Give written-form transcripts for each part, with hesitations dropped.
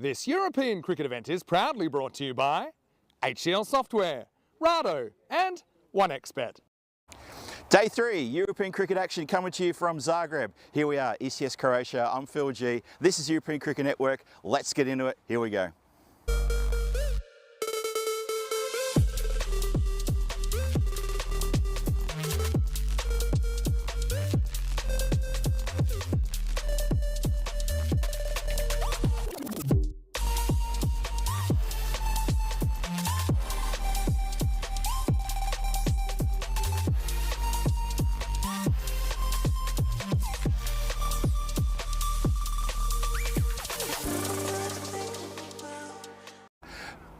This European cricket event is proudly brought to you by HCL Software, Rado and 1xBet. Day 3, European cricket action coming to you from Zagreb. Here we are, ECS Croatia. I'm Phil G. This is European Cricket Network. Let's get into it. Here we go.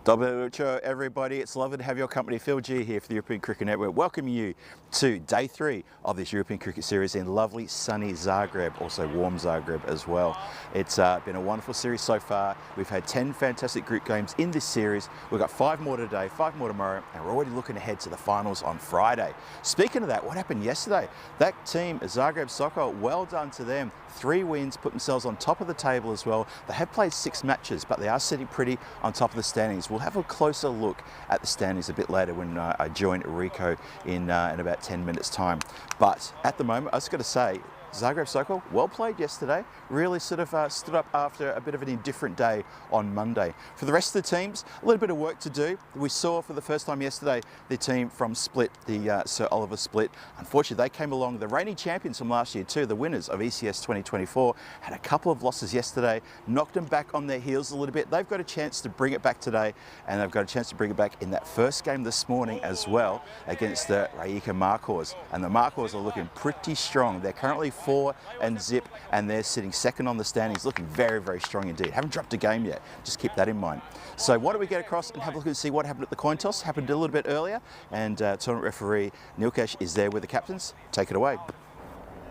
Dobro jutro, everybody. It's lovely to have your company. Phil G here for the European Cricket Network. Welcoming you to Day 3 of this European Cricket Series in lovely, sunny Zagreb, also warm Zagreb as well. It's been a wonderful series so far. We've had 10 fantastic group games in this series. We've got 5 more today, 5 more tomorrow, and we're already looking ahead to the finals on Friday. Speaking of that, what happened yesterday? That team, Zagreb Soccer, well done to them. 3 wins, put themselves on top of the table as well. They have played 6 matches, but they are sitting pretty on top of the standings. We'll have a closer look at the standings a bit later when I join Rico in about 10 minutes time. But at the moment, I was going to say, Zagreb Soccer, well played yesterday, really sort of stood up after a bit of an indifferent day on Monday. For the rest of the teams, a little bit of work to do. We saw for the first time yesterday the team from Split, the Sir Oliver Split. Unfortunately, they came along, the reigning champions from last year too, the winners of ECS 2024, had a couple of losses yesterday, knocked them back on their heels a little bit. They've got a chance to bring it back today, and they've got a chance to bring it back in that first game this morning as well against the Rijeka Markors. And the Markors are looking pretty strong. They're currently 4-0, and they're sitting second on the standings, looking very, very strong indeed. Haven't dropped a game yet, just keep that in mind. So why don't we get across and have a look and see what happened at the coin toss. Happened a little bit earlier, and tournament referee Nilkesh is there with the captains. Take it away.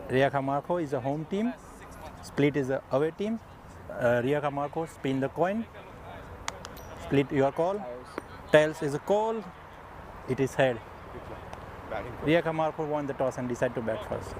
Rijeka Marco is a home team, Split is a away team. Rijeka Marco spin the coin, Split your call, tails is a call, it is head. Rijeka Marco won the toss and decided to bat first.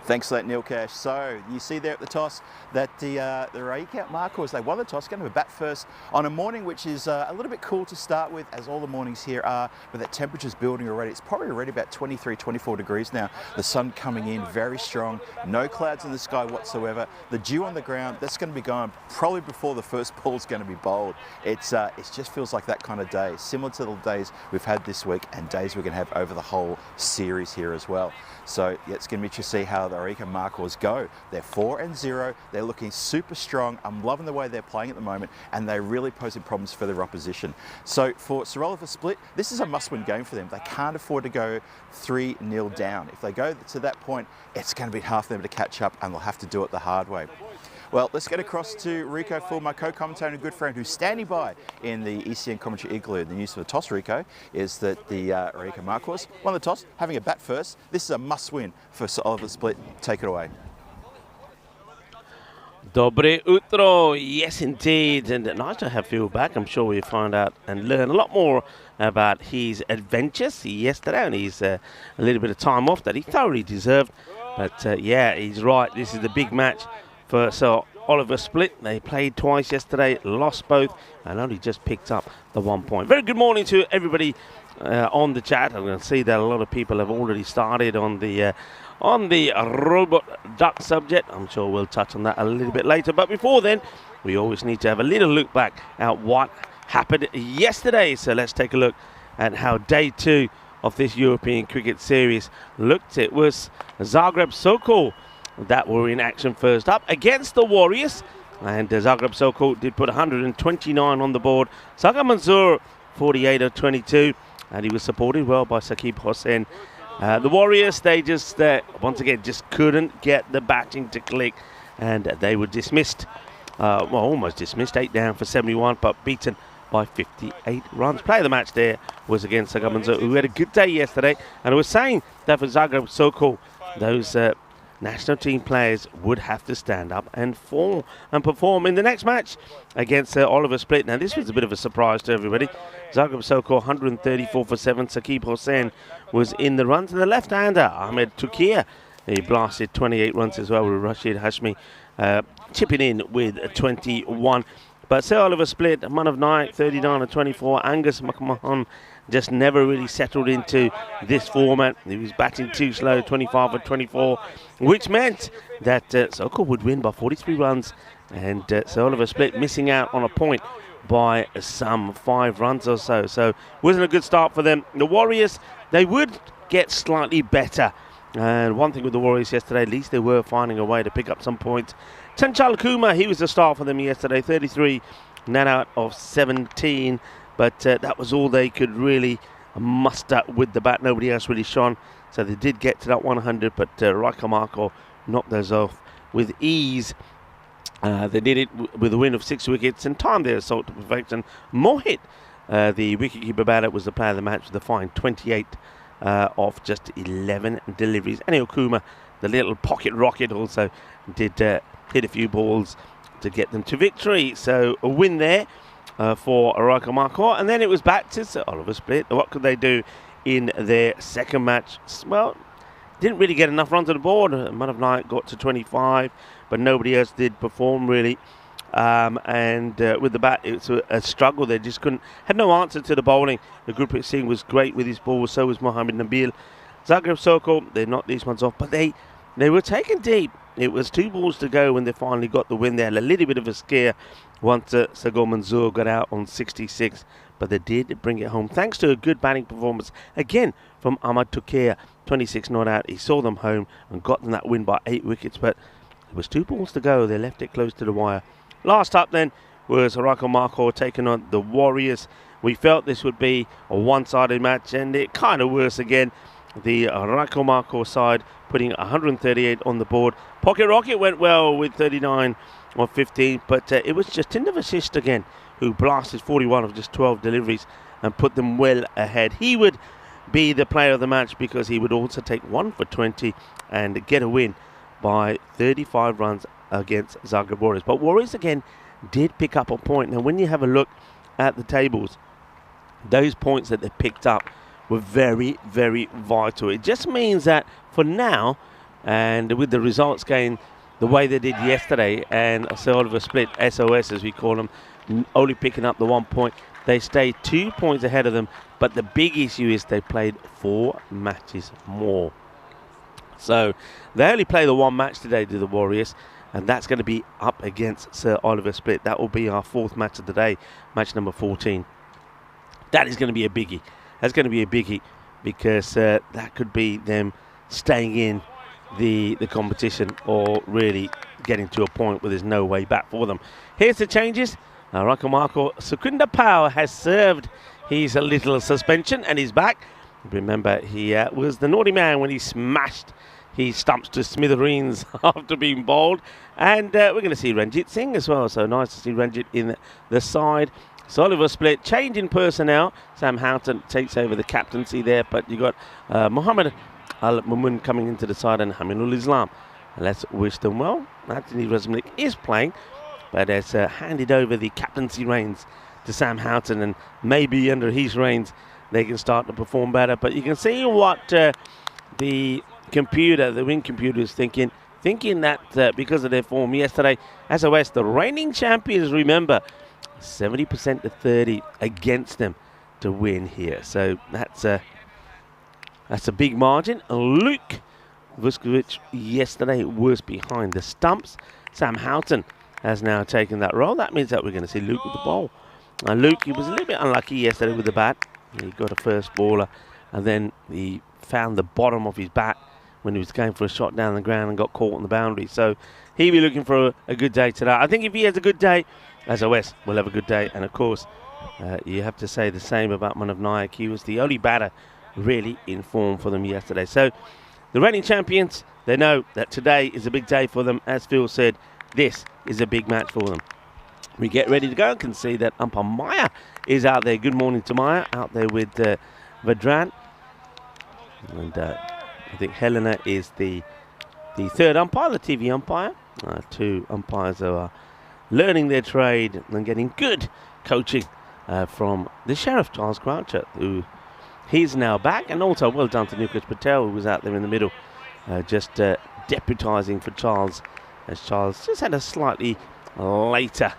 Thanks for that, Nilkesh. So you see there at the toss that the Rijeka Markors, they won the toss, going to bat first on a morning which is a little bit cool to start with, as all the mornings here are, but that temperature's building already. It's probably already about 23, 24 degrees now. The sun coming in very strong, no clouds in the sky whatsoever. The dew on the ground, that's going to be gone probably before the first ball's going to be bowled. It just feels like that kind of day, similar to the days we've had this week and days we're going to have over the whole series here as well. So yeah, it's going to be interesting to see how the Rijeka Markors go. They're 4-0. They're looking super strong. I'm loving the way they're playing at the moment, and they're really posing problems for their opposition. So for Sir Oliver Split, this is a must-win game for them. They can't afford to go 3-0 down. If they go to that point, it's going to be hard for them to catch up, and they'll have to do it the hard way. Well, let's get across to Rico for my co-commentator and good friend who's standing by in the ECN commentary igloo. The news for the toss, Rico, is that the Rijeka Markors won the toss, having a bat first. This is a must-win for Sir Oliver Split. Take it away. Dobro jutro, yes indeed, and nice to have Phil back. I'm sure we'll find out and learn a lot more about his adventures yesterday, and he's a little bit of time off that he thoroughly deserved. But yeah, he's right, this is the big match for Sir Oliver Split. They played twice yesterday, lost both, and only just picked up the 1 point. Very good morning to everybody on the chat. I'm going to see that a lot of people have already started on the robot duck subject. I'm sure we'll touch on that a little bit later. But before then, we always need to have a little look back at what happened yesterday. So let's take a look at how day 2 of this European Cricket Series looked. It was Zagreb Soccer that were in action first up against the Warriors, and Zagreb Soccer did put 129 on the board. Sagar Mansoor 48 of 22, and he was supported well by Saqib Hossain. The Warriors, they just once again just couldn't get the batting to click, and they were dismissed, well, almost dismissed, 8 down for 71, but beaten by 58 runs. Player of the match there was against Sagar Mansoor, who had a good day yesterday, and I was saying that for Zagreb Soccer, those national team players would have to stand up and perform in the next match against Oliver Split. Now, this was a bit of a surprise to everybody. Zagreb Soccer 134 for 7. Saqib Hossain was in the runs. And the left-hander, Ahmed Tukir, he blasted 28 runs as well, with Rashid Hashmi chipping in with 21. But Sir Oliver Split, man of night, 39 and 24. Angus McMahon just never really settled into this format. He was batting too slow, 25 for 24, which meant that Sokol would win by 43 runs, and Sir Oliver Split missing out on a point by some 5 runs or so. So wasn't a good start for them. The Warriors, they would get slightly better. And one thing with the Warriors yesterday, at least they were finding a way to pick up some points. Chanchal Kumar, he was the star for them yesterday, 33, 9 out of 17. But that was all they could really muster with the bat. Nobody else really shone. So they did get to that 100, but Raika Marco knocked those off with ease. They did it with a win of 6 wickets and timed their assault to perfection. Mohit, the wicketkeeper batter, was the player of the match with a fine 28 of just 11 deliveries. Anil Kumar, the little pocket rocket, also did hit a few balls to get them to victory. So a win there for Raika Marco. And then it was back to Sir Oliver Split. What could they do in their second match? Well, didn't really get enough runs on the board. Manav Nayak got to 25, but nobody else did perform really. And with the bat, it's a struggle. They just had no answer to the bowling. The Gurpreet Singh was great with his ball, so was Mohammed Nabil. Zagreb Sokol, they knocked these ones off, but they were taken deep. It was 2 balls to go when they finally got the win. They had a little bit of a scare once Sagor Manzoor got out on 66, but they did bring it home thanks to a good batting performance again from Ahmad Tukia. 26 not out. He saw them home and got them that win by 8 wickets, but it was 2 balls to go. They left it close to the wire. Last up then was Raika Marco taking on the Warriors. We felt this would be a one-sided match, and it kind of worse again. The Raika Marco side putting 138 on the board. Pocket Rocket went well with 39 of 15, but it was Jatinder Vasisht again who blasted 41 of just 12 deliveries and put them well ahead. He would be the player of the match because he would also take 1 for 20 and get a win by 35 runs against Zagreb Warriors. But Warriors again did pick up a point. Now when you have a look at the tables, those points that they picked up were very, very vital. It just means that for now, and with the results going the way they did yesterday, and Sir Oliver Split, SOS as we call them, only picking up the 1 point, they stayed 2 points ahead of them. But the big issue is they played 4 matches more. So they only play the 1 match today to the Warriors, and that's going to be up against Sir Oliver Split. That will be our 4th match of the day, match number 14. That is going to be a biggie. That's going to be a biggie because that could be them staying in the competition or really getting to a point where there's no way back for them. Here's the changes. Raika Marco, Sukunda Pao has served his little suspension and he's back. Remember, he was the naughty man when he smashed his stumps to smithereens after being bowled. And we're going to see Ranjit Singh as well. So nice to see Ranjit in the side. So Oliver Split, change in personnel. Sam Houghton takes over the captaincy there. But you got Mohammed Al-Mamun coming into the side and Hamidul Islam. Let's wish them well. Anthony Razmalik is playing, but has handed over the captaincy reins to Sam Houghton. And maybe under his reins, they can start to perform better. But you can see what the wing computer is thinking that because of their form yesterday, SOS, the reigning champions, remember, 70% to 30 against them to win here. So that's a big margin. Luke Vuskovic yesterday was behind the stumps. Sam Houghton has now taken that role. That means that we're going to see Luke with the ball. Now Luke, he was a little bit unlucky yesterday with the bat. He got a first baller and then he found the bottom of his bat when he was going for a shot down the ground and got caught on the boundary. So he'll be looking for a good day today. I think if he has a good day, SOS will have a good day. And of course, you have to say the same about Manav Nayak. He was the only batter really in form for them yesterday. So the reigning champions, they know that today is a big day for them. As Phil said, this is a big match for them. We get ready to go and can see that umpire Maya is out there. Good morning to Maya, out there with Vedran. And I think Helena is the third umpire, the TV umpire. 2 umpires who are learning their trade and getting good coaching from the Sheriff, Charles Croucher, who he's now back. And also well done to Nukesh Patel, who was out there in the middle, just deputising for Charles, as Charles just had a slightly later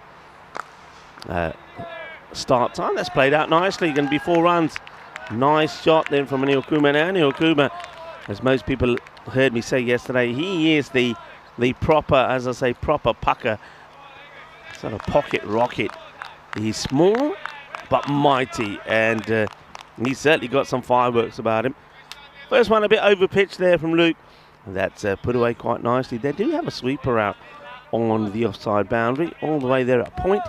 start time. That's played out nicely. Going to be 4 runs Nice shot then from Anil Kumar. Now Anil Kumar, as most people heard me say yesterday, he is the proper, as I say, proper pucker, sort of pocket rocket. He's small but mighty, and he's certainly got some fireworks about him. First one a bit over pitch there from Luke. That's put away quite nicely. They do have a sweeper out on the offside boundary, all the way there at point,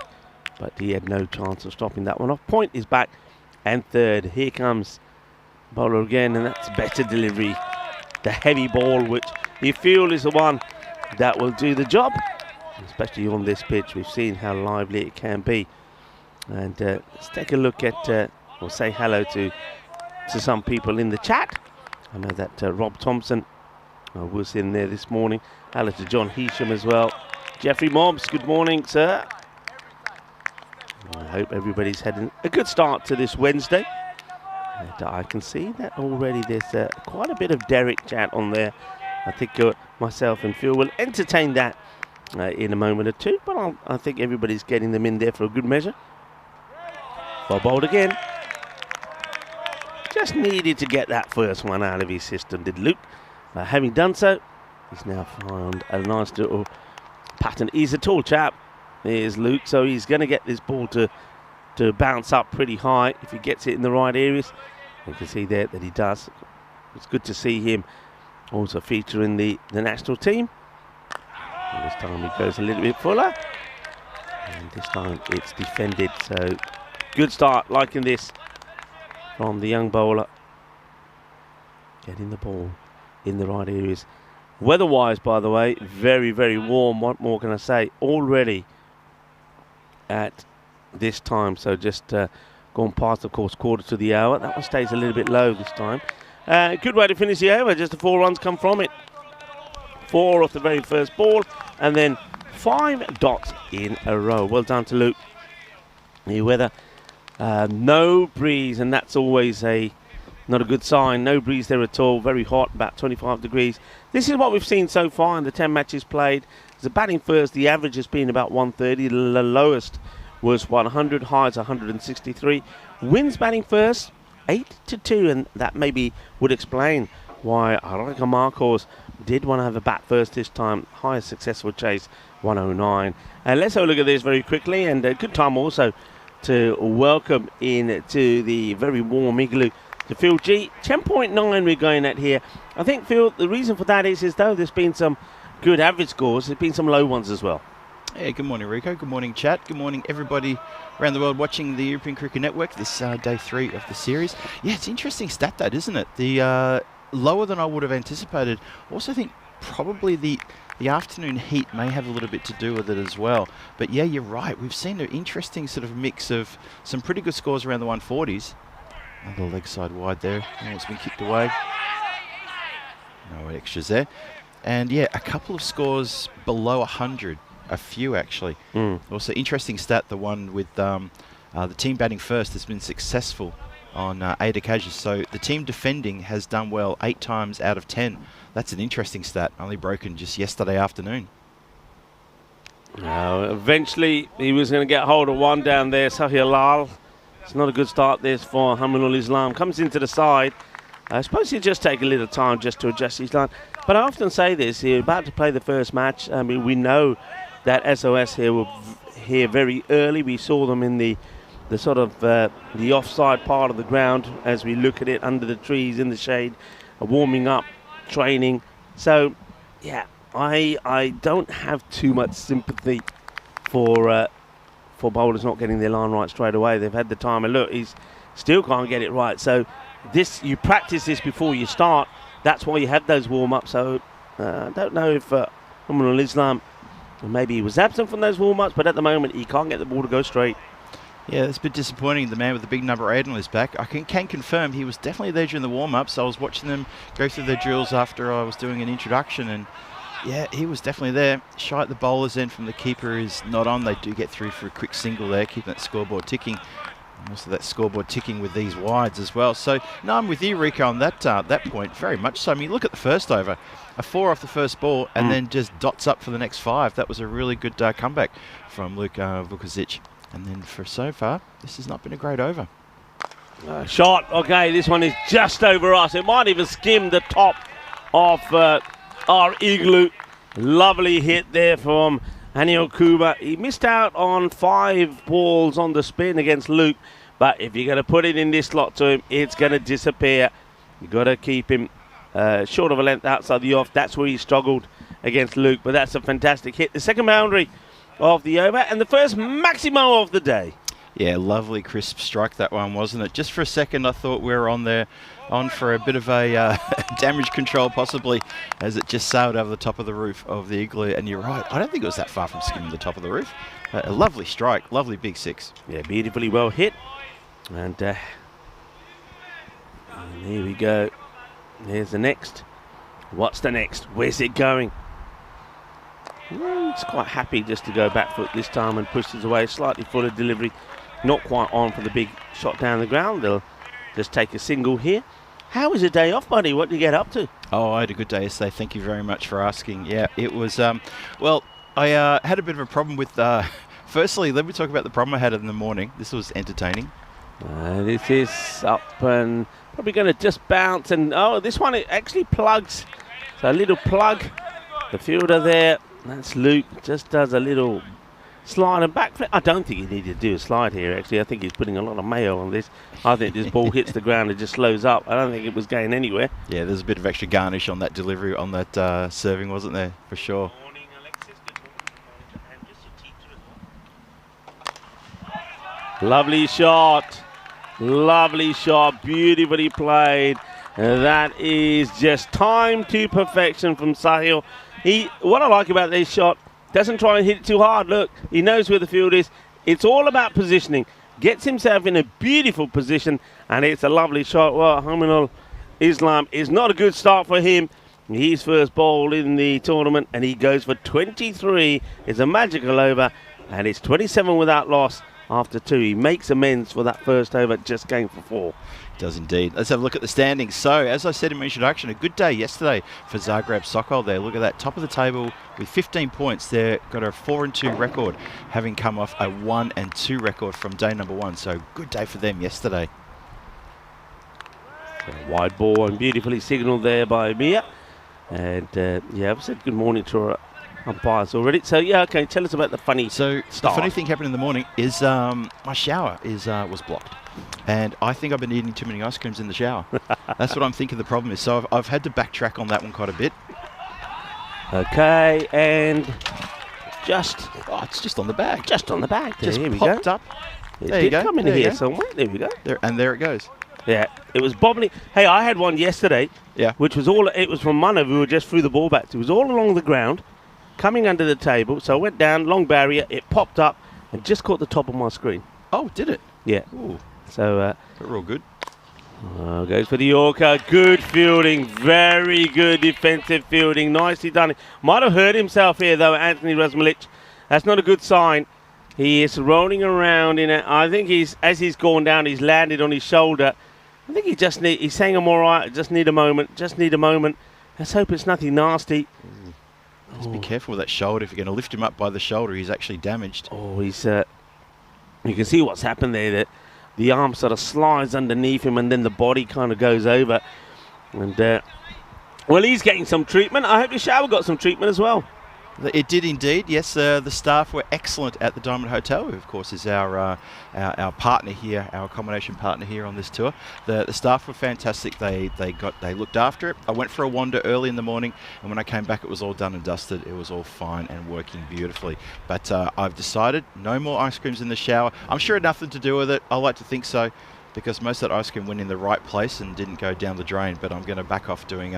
but he had no chance of stopping that one off. Point is back and third. Here comes bowler again, and that's better delivery. The heavy ball, which you feel is the one that will do the job, especially on this pitch. We've seen how lively it can be. And let's take a look at, or say hello to some people in the chat. I know that Rob Thompson was in there this morning. Hello to John Heasham as well. Jeffrey Mobbs, good morning, sir. I hope everybody's had a good start to this Wednesday. And I can see that already there's quite a bit of Derek chat on there. I think myself and Phil will entertain that in a moment or two, but I think everybody's getting them in there for a good measure. Well bowled again. Just needed to get that first one out of his system, did Luke. Having done so, he's now found a nice little pattern. He's a tall chap, here's Luke, so he's going to get this ball to bounce up pretty high if he gets it in the right areas. You can see there that he does. It's good to see him also feature in the national team. And this time he goes a little bit fuller, and this time it's defended. So good start, liking this from the young bowler. Getting the ball in the right areas. Weather-wise, by the way, very, very warm. What more can I say? Already at this time. So just gone past, of course, quarter to the hour. That one stays a little bit low this time. Good way to finish the over. Just the 4 runs come from it. 4 off the very first ball, and then 5 dots in a row. Well done to Luke. The weather, no breeze, and that's always not a good sign. No breeze there at all. Very hot, about 25 degrees. This is what we've seen so far in the 10 matches played. The batting first, the average has been about 130. The lowest was 100, highs 163. Wins batting first, 8-2, and that maybe would explain why Arika Marcos did want to have a bat first this time. Highest successful chase, 109. And let's have a look at this very quickly, and a good time also to welcome in to the very warm igloo to Phil G. 10.9 we're going at here. I think, Phil, the reason for that is though there's been some good average scores, there's been some low ones as well. Yeah, good morning, Rico. Good morning, chat. Good morning, everybody around the world watching the European Cricket Network, this day 3 of the series. Yeah, it's an interesting stat, that, isn't it? The lower than I would have anticipated. Also think probably the afternoon heat may have a little bit to do with it as well. But yeah, you're right. We've seen an interesting sort of mix of some pretty good scores around the 140s. Another leg side wide there. Oh, it's been kicked away. No extras there. And yeah, a couple of scores below 100. A few, actually. Also, interesting stat, the one with the team batting first has been successful on 8 occasions. So the team defending has done well 8 times out of 10. That's an interesting stat, only broken just yesterday afternoon. Now, eventually, he was going to get hold of one down there, Sahir Lal. It's not a good start this for Haminul Islam. Comes into the side. I suppose he'll just take a little time just to adjust his line. But I often say this, you're about to play the first match. I mean, we know that SOS here were here very early. We saw them in the sort of the offside part of the ground as we look at it under the trees in the shade, warming up, training. So, yeah, I don't have too much sympathy for bowlers not getting their line right straight away. They've had the time, and look, he's still can't get it right. So you practice this before you start. That's why you have those warm-ups. So I don't know if Haminul Islam, maybe he was absent from those warm-ups, but at the moment he can't get the ball to go straight. Yeah, it's a bit disappointing. The man with the big number 8 on his back. I can confirm he was definitely there during the warm-ups. I was watching them go through their drills after I was doing an introduction, and yeah, he was definitely there. Shy at the bowler's end from the keeper is not on. They do get through for a quick single there, keeping that scoreboard ticking. And also that scoreboard ticking with these wides as well. So, no, I'm with you, Rico, on that point, very much so. I mean, look at the first over. A 4 off the first ball, and then just dots up for the next 5. That was a really good comeback from Luka Vukovic. And then for so far, this has not been a great over. Shot. Okay, this one is just over us. It might even skim the top of our igloo. Lovely hit there from Anil Kuba. He missed out on 5 balls on the spin against Luke, but if you're going to put it in this slot to him, it's going to disappear. You've got to keep him short of a length outside the off. That's where he struggled against Luke, but that's a fantastic hit. The second boundary of the over and the first maximo of the day. Yeah, lovely crisp strike that one, wasn't it? Just for a second I thought we were on for a bit of a damage control possibly, as it just sailed over the top of the roof of the igloo. And you're right, I don't think it was that far from skimming the top of the roof. A lovely strike, lovely big 6. Yeah, beautifully well hit. And here we go. Here's the next. What's the next? Where's it going? It's quite happy just to go back foot this time and push this away. Slightly fuller delivery. Not quite on for the big shot down the ground. They'll just take a single here. How was your day off, buddy? What did you get up to? Oh, I had a good day yesterday. Thank you very much for asking. Yeah, it was, well, I had a bit of a problem with, firstly, let me talk about the problem I had in the morning. This was entertaining. This is up and probably going to just bounce. And, oh, this one, it actually plugs. So a little plug. The fielder there, that's Luke, just does a little slide and backflip. I don't think he needed to do a slide here, actually. I think he's putting a lot of mayo on this. I think this ball hits the ground and just slows up. I don't think it was going anywhere. Yeah, there's a bit of extra garnish on that delivery, on that serving, wasn't there? For sure. Good morning, Alexis. Good morning, and just your teacher as well. Lovely shot. Lovely shot. Beautifully played. That is just time to perfection from Sahil. What I like about this shot, doesn't try and hit it too hard. Look, he knows where the field is. It's all about positioning. Gets himself in a beautiful position, and it's a lovely shot. Well, Haminul Islam is not a good start for him. His first ball in the tournament, and he goes for 23. It's a magical over, and it's 27 without loss after 2. He makes amends for that first over, just going for 4. Does indeed. Let's have a look at the standings. So, as I said in my introduction, a good day yesterday for Zagreb Sokol there. Look at that, top of the table with 15 points. They've got a 4-2 record, having come off a 1-2 record from day number 1. So, good day for them yesterday. Wide ball and beautifully signalled there by Mia. And, yeah, I've said good morning to our umpires already. So, yeah, okay, tell us about the funny So, the funny thing happened in the morning is my shower was blocked. And I think I've been eating too many ice creams in the shower. That's what I'm thinking the problem is. So I've had to backtrack on that one quite a bit. Okay, and Oh, it's just on the bag. Just on the bag. There, Just here we popped go. up. It There you did go. come in There you here go. somewhere. There we go. There it goes. Yeah, it was bobbling. Hey, I had one yesterday. Yeah. Which was all. It was from Manav, who just threw the ball back to. It was all along the ground, coming under the table. So I went down, long barrier. It popped up and just caught the top of my screen. Oh, did it? Yeah. Ooh, So. but we're all good. Goes for the Yorker. Good fielding. Very good defensive fielding. Nicely done. Might have hurt himself here, though, Anthony Razmalic. That's not a good sign. He is rolling around in it. I think as he's gone down, he's landed on his shoulder. I think he's saying I'm all right. Just need a moment. Let's hope it's nothing nasty. Just be careful with that shoulder. If you're going to lift him up by the shoulder, he's actually damaged. Oh, you can see what's happened there. That the arm sort of slides underneath him, and then the body kind of goes over. And well, he's getting some treatment. I hope your shower got some treatment as well. It did indeed, yes. The staff were excellent at the Diamond Hotel, who of course is our partner here, our accommodation partner here on this tour. The staff were fantastic. They looked after it. I went for a wander early in the morning, and when I came back, it was all done and dusted. It was all fine and working beautifully. But I've decided no more ice creams in the shower. I'm sure it had nothing to do with it. I like to think so, because most of that ice cream went in the right place and didn't go down the drain. But I'm going to back off doing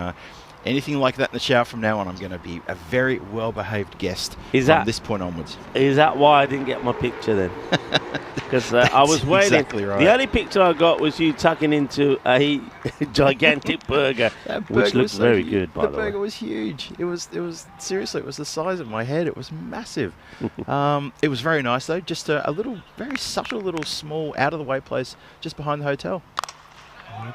anything like that in the shower from now on. I'm going to be a very well-behaved guest from this point onwards. Is that why I didn't get my picture then? Because I was waiting. Exactly right. The only picture I got was you tucking into a gigantic burger, which looked very good, by the way. The burger was huge. It was seriously, it was the size of my head. It was massive. It was very nice, though. Just a little, very subtle little small out-of-the-way place just behind the hotel.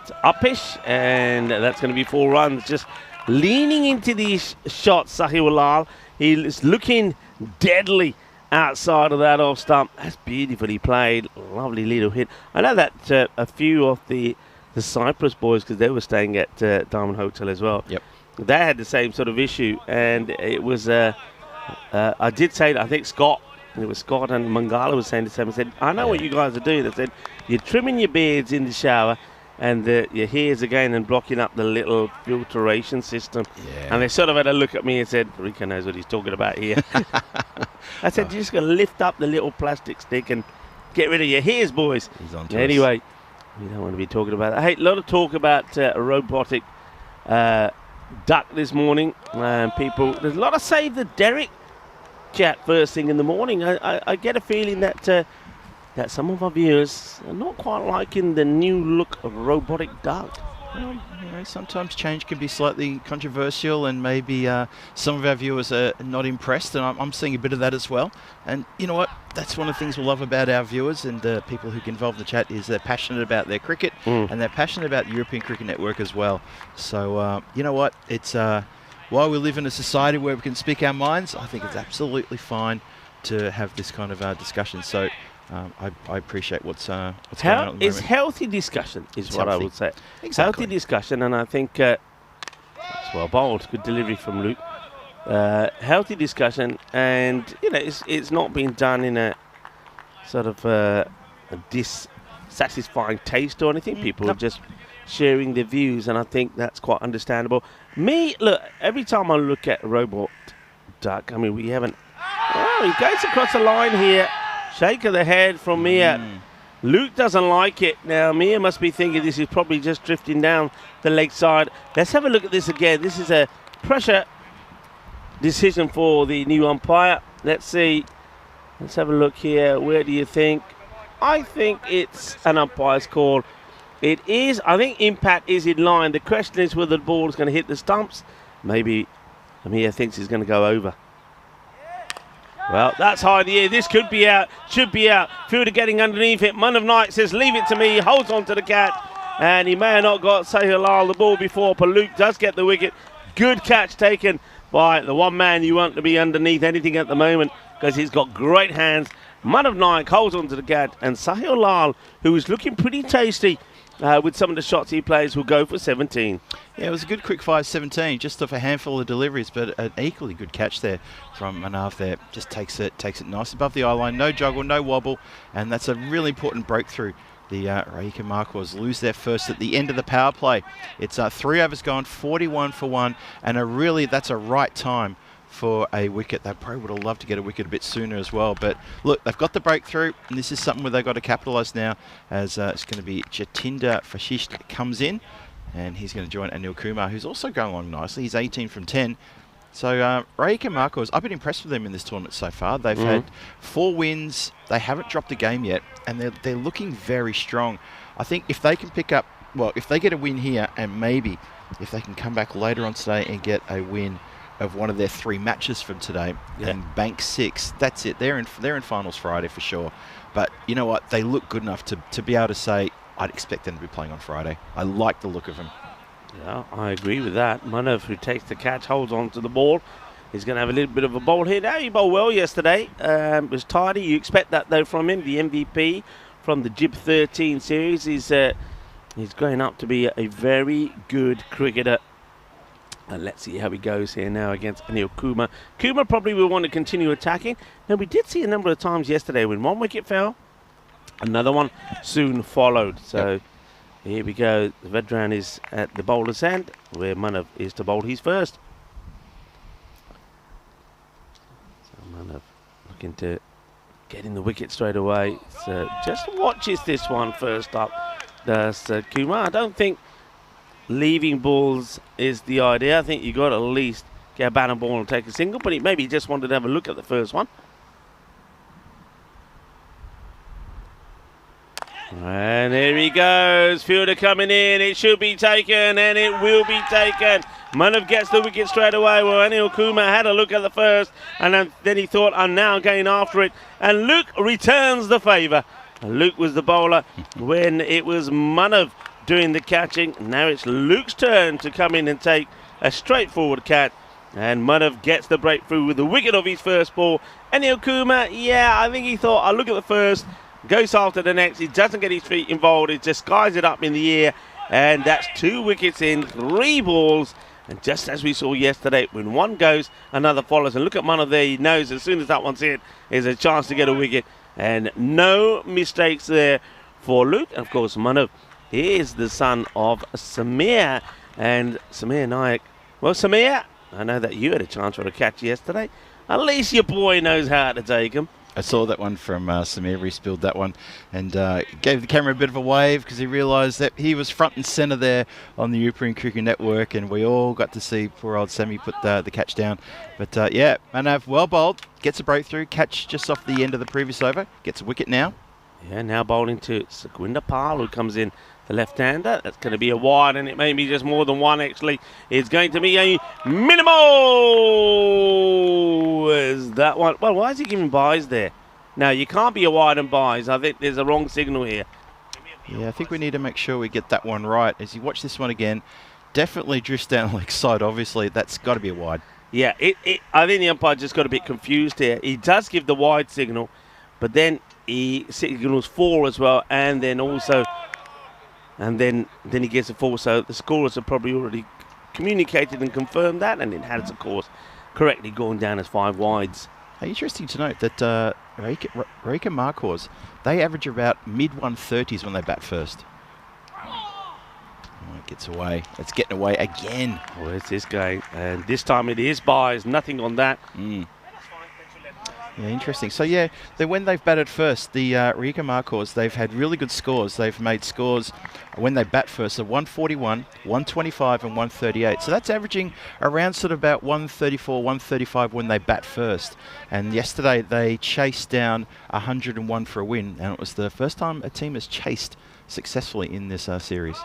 It's uppish, and that's going to be 4 runs. Just leaning into these shots, Sahil Lal. He is looking deadly outside of that off stump. That's beautifully played. Lovely little hit. I know that a few of the Cyprus boys, because they were staying at Diamond Hotel as well. Yep. They had the same sort of issue, and it was. I did say that I think Scott. And it was Scott and Mangala was saying the same. I said, I know what you guys are doing. I said, you're trimming your beards in the shower, and your hairs again and blocking up the little filtration system. Yeah. And they sort of had a look at me and said, Rico knows what he's talking about here. I said, you're just going to lift up the little plastic stick and get rid of your hairs, boys. He's on to anyway, we don't want to be talking about that. Hey, a lot of talk about robotic duck this morning. There's a lot of save the Derek chat first thing in the morning. I get a feeling that some of our viewers are not quite liking the new look of robotic duck. Well, sometimes change can be slightly controversial, and maybe some of our viewers are not impressed, and I'm seeing a bit of that as well. And you know what? That's one of the things we love about our viewers and people who get involved in the chat is they're passionate about their cricket, and they're passionate about the European Cricket Network as well. So you know what? It's while we live in a society where we can speak our minds, I think it's absolutely fine to have this kind of discussion. So I appreciate what's going on at the moment. It's healthy discussion is It's what healthy. I would say. Exactly. Healthy discussion, and I think that's well bowled. Good delivery from Luke. Healthy discussion, and it's not been done in a sort of a dissatisfying taste or anything. People are just sharing their views, and I think that's quite understandable. Look, every time I look at Robot Duck, I mean, we haven't. Oh, he goes across the line here. Shake of the head from Mia. Luke doesn't like it. Now, Mia must be thinking this is probably just drifting down the leg side. Let's have a look at this again. This is a pressure decision for the new umpire. Let's see. Let's have a look here. Where do you think? I think it's an umpire's call. It is. I think impact is in line. The question is whether the ball is going to hit the stumps. Maybe Amir thinks he's going to go over. Well, that's high in the air. This could be out. Should be out. Fielder getting underneath it. Man of Night says, leave it to me. Holds on to the cat. And he may have not got Sahilal the ball before, but Luke does get the wicket. Good catch taken by the one man you want to be underneath anything at the moment, because he's got great hands. Man of Night holds on to the cat. And Sahil Lal, who is looking pretty tasty with some of the shots he plays, will go for 17. Yeah, it was a good quick 5-17, just off a handful of deliveries, but an equally good catch there from Manav there. Just takes it nice above the eye line, no juggle, no wobble, and that's a really important breakthrough. The Raika Marcos lose their first at the end of the power play. It's 3 overs gone, 41 for 1, and that's a right time for a wicket. They probably would have loved to get a wicket a bit sooner as well. But look, they've got the breakthrough, and this is something where they've got to capitalise now, as it's going to be Jatinder Fashish comes in, and he's going to join Anil Kumar, who's also going along nicely. He's 18 from 10. So Raika Marcos, I've been impressed with them in this tournament so far. They've had 4 wins. They haven't dropped a game yet, and they're looking very strong. I think if they can pick up, if they get a win here, and maybe if they can come back later on today and get a win of one of their 3 matches from today and bank 6, that's it. They're in finals Friday for sure. But you know what? They look good enough to be able to say, I'd expect them to be playing on Friday. I like the look of them. Yeah, I agree with that. Manav, who takes the catch, holds on to the ball. He's going to have a little bit of a bowl here. Now, he bowled well yesterday. Was tidy. You expect that, though, from him. The MVP from the Jib 13 series. He's growing up to be a very good cricketer. And let's see how he goes here now against Anil Kumar. Kumar probably will want to continue attacking. Now, we did see a number of times yesterday when one wicket fell, another one soon followed. So here we go. The Vedran is at the bowler's end, where Manav is to bowl his first. So Manav looking to get in the wicket straight away. So just watches this one first up. Does Kumar. I don't think leaving balls is the idea. I think you got to at least get a banner ball and take a single, but maybe he just wanted to have a look at the first one. And here he goes, fielder coming in, it should be taken, and it will be taken. Manav gets the wicket straight away. Well, Anil Kumar had a look at the first, and then he thought, I'm now going after it. And Luke returns the favour. Luke was the bowler when it was Manav doing the catching. Now it's Luke's turn to come in and take a straightforward catch. And Manav gets the breakthrough with the wicket of his first ball. Anil Kumar, yeah, I think he thought, I'll look at the first, goes after the next. He doesn't get his feet involved. He just skies it up in the air. And that's 2 wickets in 3 balls. And just as we saw yesterday, when one goes, another follows. And look at Manav there. He knows as soon as that one's hit, there's a chance to get a wicket. And no mistakes there for Luke. And of course, Manav is the son of Samir. And Samir Nayak. Well, Samir, I know that you had a chance for a catch yesterday. At least your boy knows how to take him. I saw that one from Samir. He spilled that one and gave the camera a bit of a wave because he realised that he was front and centre there on the European Cricket Network, and we all got to see poor old Sammy put the catch down. But yeah, Manav, well bowled, gets a breakthrough, catch just off the end of the previous over, gets a wicket now. Yeah, now bowling to Sakwinda Pal, who comes in, the left-hander. That's going to be a wide, and it may be just more than one, actually. It's going to be a minimal. Is that one? Well, why is he giving byes there? No, you can't be a wide and byes. I think there's a wrong signal here. Yeah, I think we need to make sure we get that one right. As you watch this one again, definitely drifts down leg side. Obviously, that's got to be a wide. Yeah, I think the umpire just got a bit confused here. He does give the wide signal, but then he signals 4 as well, and then also... And then he gets a 4, so the scorers have probably already communicated and confirmed that, and it has, of course, correctly gone down as 5 wides. Hey, interesting to note that Raika Marcos, they average about mid-130s when they bat first. Oh, it gets away. It's getting away again. Where's this going? And this time it is byes, nothing on that. Yeah, interesting. So, yeah, when they've batted first, the Raika Marcos, they've had really good scores. They've made scores when they bat first of 141, 125 and 138. So that's averaging around sort of about 134, 135 when they bat first. And yesterday they chased down 101 for a win, and it was the first time a team has chased successfully in this series.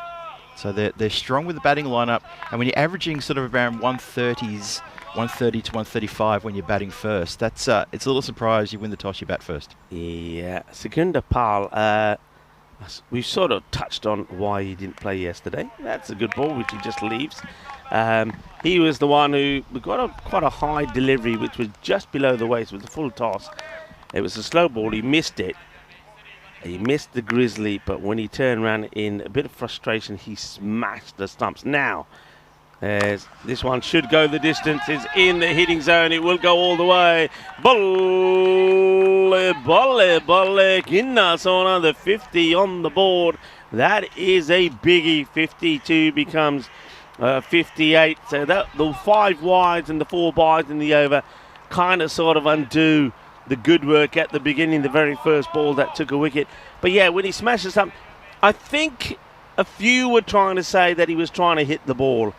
So they're strong with the batting lineup, and when you're averaging sort of around 130s, 130 to 135 when you're batting first, that's it's a little surprise you win the toss, you bat first. Yeah, Sakwinda Pal, we've sort of touched on why he didn't play yesterday. That's a good ball, which he just leaves. He was the one who got quite a high delivery, which was just below the waist with the full toss. It was a slow ball, he missed it. He missed the grizzly, but when he turned around in a bit of frustration, he smashed the stumps. Now, this one should go the distance. It's in the hitting zone. It will go all the way. Bolle, Kinnasona, the 50 on the board. That is a biggie. 52 becomes 58. So that the 5 wides and the 4 byes in the over kind of sort of undo the good work at the beginning, the very first ball that took a wicket. But yeah, when he smashes up, I think a few were trying to say that he was trying to hit the ball.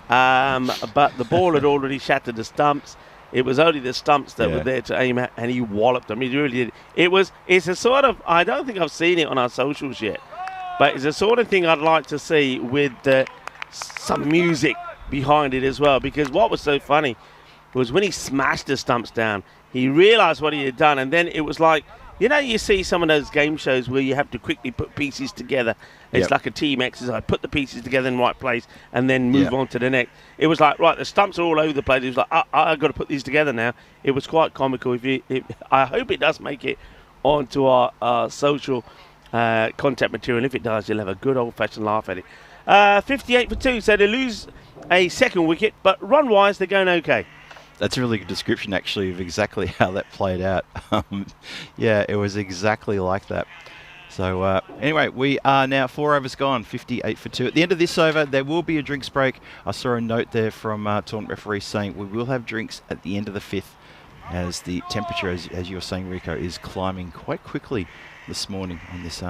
But the ball had already shattered the stumps. It was only the stumps that were there to aim at, and he walloped them. He really did. It's a sort of, I don't think I've seen it on our socials yet, but it's a sort of thing I'd like to see with some music behind it as well, because what was so funny was when he smashed the stumps down, he realised what he had done, and then it was like, you know, you see some of those game shows where you have to quickly put pieces together. It's like a team exercise. Put the pieces together in the right place and then move on to the next. It was like, right, the stumps are all over the place. It was like, I've got to put these together now. It was quite comical. I hope it does make it onto our social content material. If it does, you'll have a good old-fashioned laugh at it. 58 for 2, so they lose a second wicket, but run-wise, they're going okay. That's a really good description, actually, of exactly how that played out. Yeah, it was exactly like that. So, anyway, we are now 4 overs gone, 58 for 2. At the end of this over, there will be a drinks break. I saw a note there from tournament referees saying we will have drinks at the end of the 5th, as the temperature, as you were saying, Rico, is climbing quite quickly this morning on this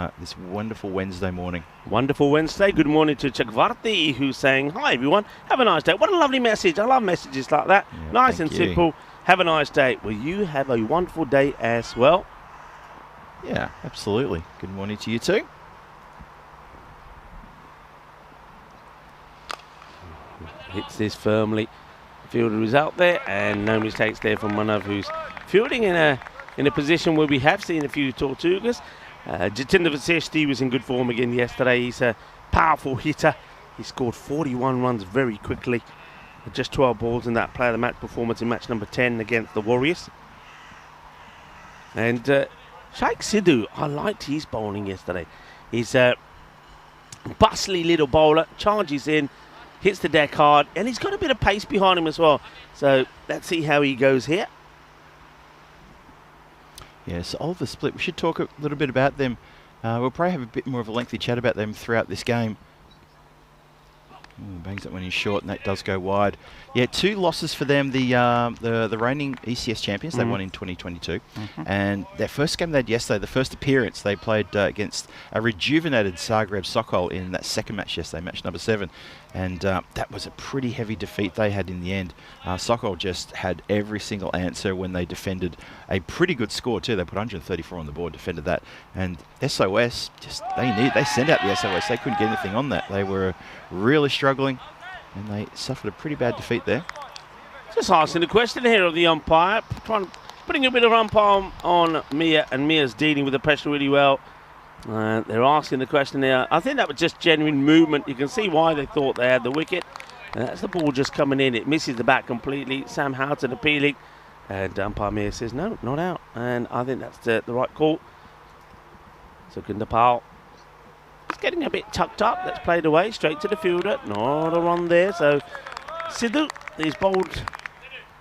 wonderful Wednesday morning. Wonderful Wednesday. Good morning to Chakvarti, who's saying, hi everyone, have a nice day. What a lovely message. I love messages like that. Yeah, nice and simple. Have a nice day. Well, you have a wonderful day as well. Yeah, absolutely. Good morning to you too. Hits this firmly. Fielder is out there, and no mistakes there from Manav, who's fielding in a position where we have seen a few Tortugas. Jatinder Vaseshti was in good form again yesterday. He's a powerful hitter. He scored 41 runs very quickly. Just 12 balls in that player of the match performance in match number 10 against the Warriors. And Sheikh Sidhu, I liked his bowling yesterday. He's a bustly little bowler, charges in, hits the deck hard, and he's got a bit of pace behind him as well. So let's see how he goes here. Yes, Oliver Split. We should talk a little bit about them. We'll probably have a bit more of a lengthy chat about them throughout this game. Bangs that one in short, and that does go wide. Yeah, 2 losses for them. The reigning ECS champions, they won in 2022. And their first game they had yesterday, the first appearance, they played against a rejuvenated Zagreb Sokol in that second match yesterday, match number 7. And that was a pretty heavy defeat they had in the end. Sokol just had every single answer when they defended a pretty good score too. They put 134 on the board, defended that. And SOS, they sent out the SOS. They couldn't get anything on that. They were really struggling, and they suffered a pretty bad defeat there. Just asking the question here of the umpire, putting a bit of umpire on Mia, and Mia's dealing with the pressure really well. They're asking the question there. I think that was just genuine movement. You can see why they thought they had the wicket. And that's the ball just coming in. It misses the bat completely. Sam Houghton appealing. And umpire Mia says, no, not out. And I think that's the right call. Sukhinder Pal. It's getting a bit tucked up. That's played away. Straight to the fielder. Not a run there. So Sidhu is bowled.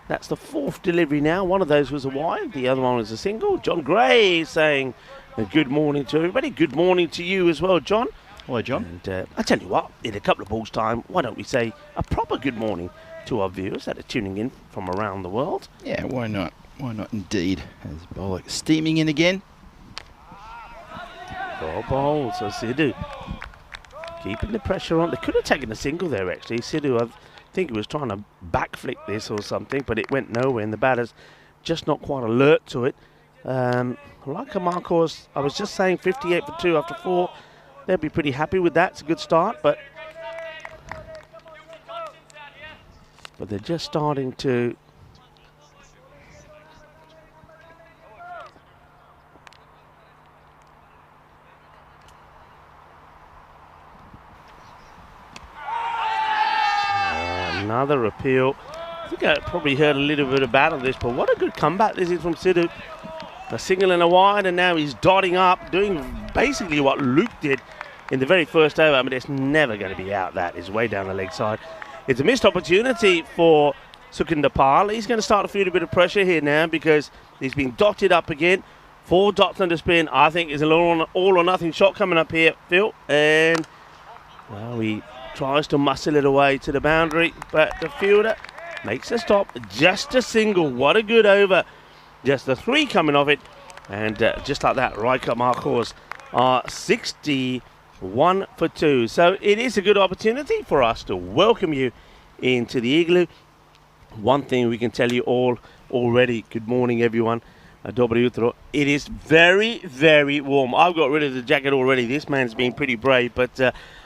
That's the 4th delivery now. One of those was a wide. The other one was a single. John Gray saying good morning to everybody. Good morning to you as well, John. Hello, John. And I tell you what, in a couple of balls' time, why don't we say a proper good morning to our viewers that are tuning in from around the world? Yeah, why not? Why not indeed? As bowler steaming in again. Well bowled, so Sidhu keeping the pressure on. They could have taken a single there, actually. Sidhu, I think he was trying to backflick this or something, but it went nowhere, and the batter's just not quite alert to it. Like a Marcos, I was just saying 58 for 2 after 4. They'll be pretty happy with that. It's a good start, but they're just starting to another appeal. I think I probably heard a little bit about of this, but what a good comeback this is from Sidhu. A single and a wide, and now he's dotting up, doing basically what Luke did in the very first over. I mean, it's never going to be out. That is way down the leg side. It's a missed opportunity for Sukhinder Pal. He's going to start to feel a bit of pressure here now because he's been dotted up again. 4 dots under spin. I think is an all or nothing shot coming up here, Phil. And well, he tries to muscle it away to the boundary, but the fielder makes a stop. Just a single. What a good over. Just the 3 coming off it, and just like that, Riker Marcos are 61 for 2. So it is a good opportunity for us to welcome you into the Igloo. One thing we can tell you all already, good morning everyone, Dobro jutro. It is very, very warm. I've got rid of the jacket already. This man's been pretty brave, but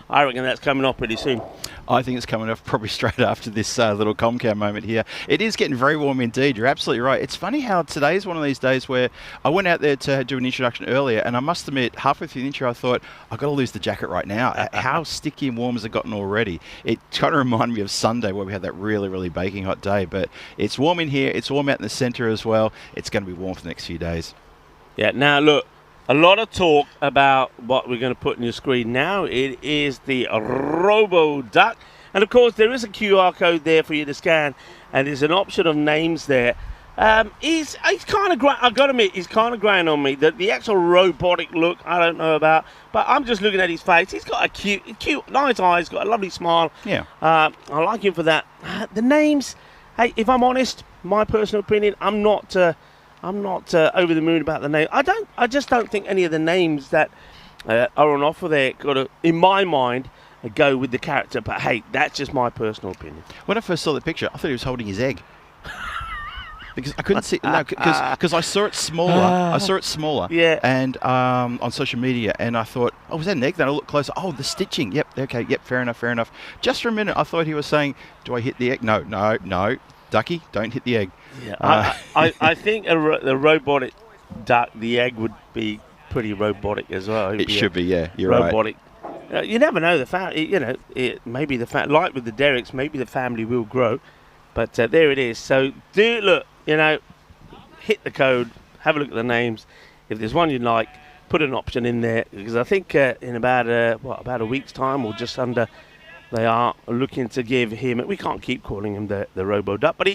I reckon that's coming off pretty soon. I think it's coming off probably straight after this little Comcam moment here. It is getting very warm indeed. You're absolutely right. It's funny how today is one of these days where I went out there to do an introduction earlier, and I must admit, halfway through the intro, I thought, I've got to lose the jacket right now. How sticky and warm has it gotten already? It kind of reminded me of Sunday where we had that really, really baking hot day. But it's warm in here. It's warm out in the centre as well. It's going to be warm for the next few days. Yeah, now look. A lot of talk about what we're going to put on your screen now. It is the Robo Duck. And, of course, there is a QR code there for you to scan. And there's an option of names there. He's kind of, I've got to admit, he's kind of growing on me. The actual robotic look, I don't know about. But I'm just looking at his face. He's got a cute, nice eyes, got a lovely smile. Yeah. I like him for that. The names, hey, if I'm honest, my personal opinion, I'm not over the moon about the name. I just don't think any of the names that are on offer there got to, in my mind, go with the character. But hey, that's just my personal opinion. When I first saw the picture, I thought he was holding his egg. Because I couldn't see, no, because I saw it smaller. Yeah. And on social media, and I thought, oh, was that an egg? Then I looked closer. Oh, the stitching. Yep. Okay. Yep. Fair enough. Just for a minute, I thought he was saying, "Do I hit the egg?" No. Ducky, don't hit the egg. Yeah. I think the robotic duck, the egg would be pretty robotic as well. It should be. Yeah. You're robotic You never know. The maybe like with the Derricks, maybe the family will grow. But there it is. So look, hit the code, have a look at the names. If there's one you like, put an option in there, because I think in about a week's time or just under, they are looking to give him. We can't keep calling him the Robo Duck, but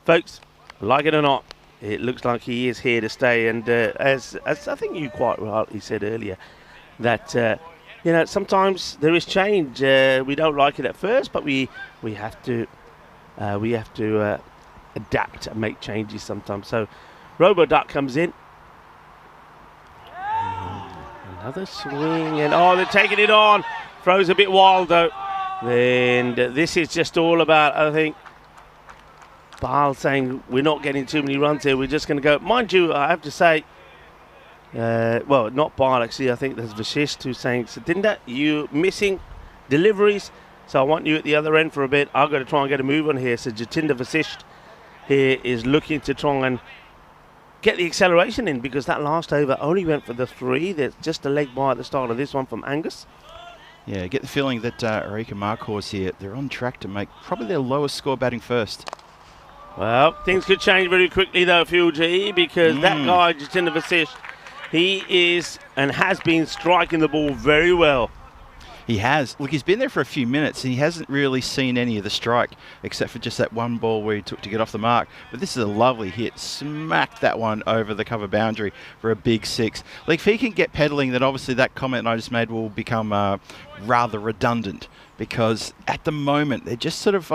folks, like it or not, it looks like he is here to stay. And as I think you quite rightly said earlier, that sometimes there is change. We don't like it at first, but we have to adapt and make changes sometimes. So Robo Duck comes in. Another swing, and they're taking it on. Throws a bit wild though. And this is just all about, I think, Baal saying we're not getting too many runs here. We're just going to go. Mind you, I have to say, not Baal actually. I think there's Vashisht who's saying, Satinder, you missing deliveries, so I want you at the other end for a bit. I've got to try and get a move on here. So Jatinder Vashisht here is looking to try and get the acceleration in, because that last over only went for the 3. There's just a leg by at the start of this one from Angus. Yeah, get the feeling that Erika Marcos here, they're on track to make probably their lowest score batting first. Well, things could change very quickly though, Phil G, because that guy, Jatinder Vashisht, he is and has been striking the ball very well. He has. Look, he's been there for a few minutes and he hasn't really seen any of the strike, except for just that one ball where he took to get off the mark. But this is a lovely hit. Smacked that one over the cover boundary for a big 6. Like, if he can get pedaling, then obviously that comment I just made will become rather redundant, because at the moment they're just sort of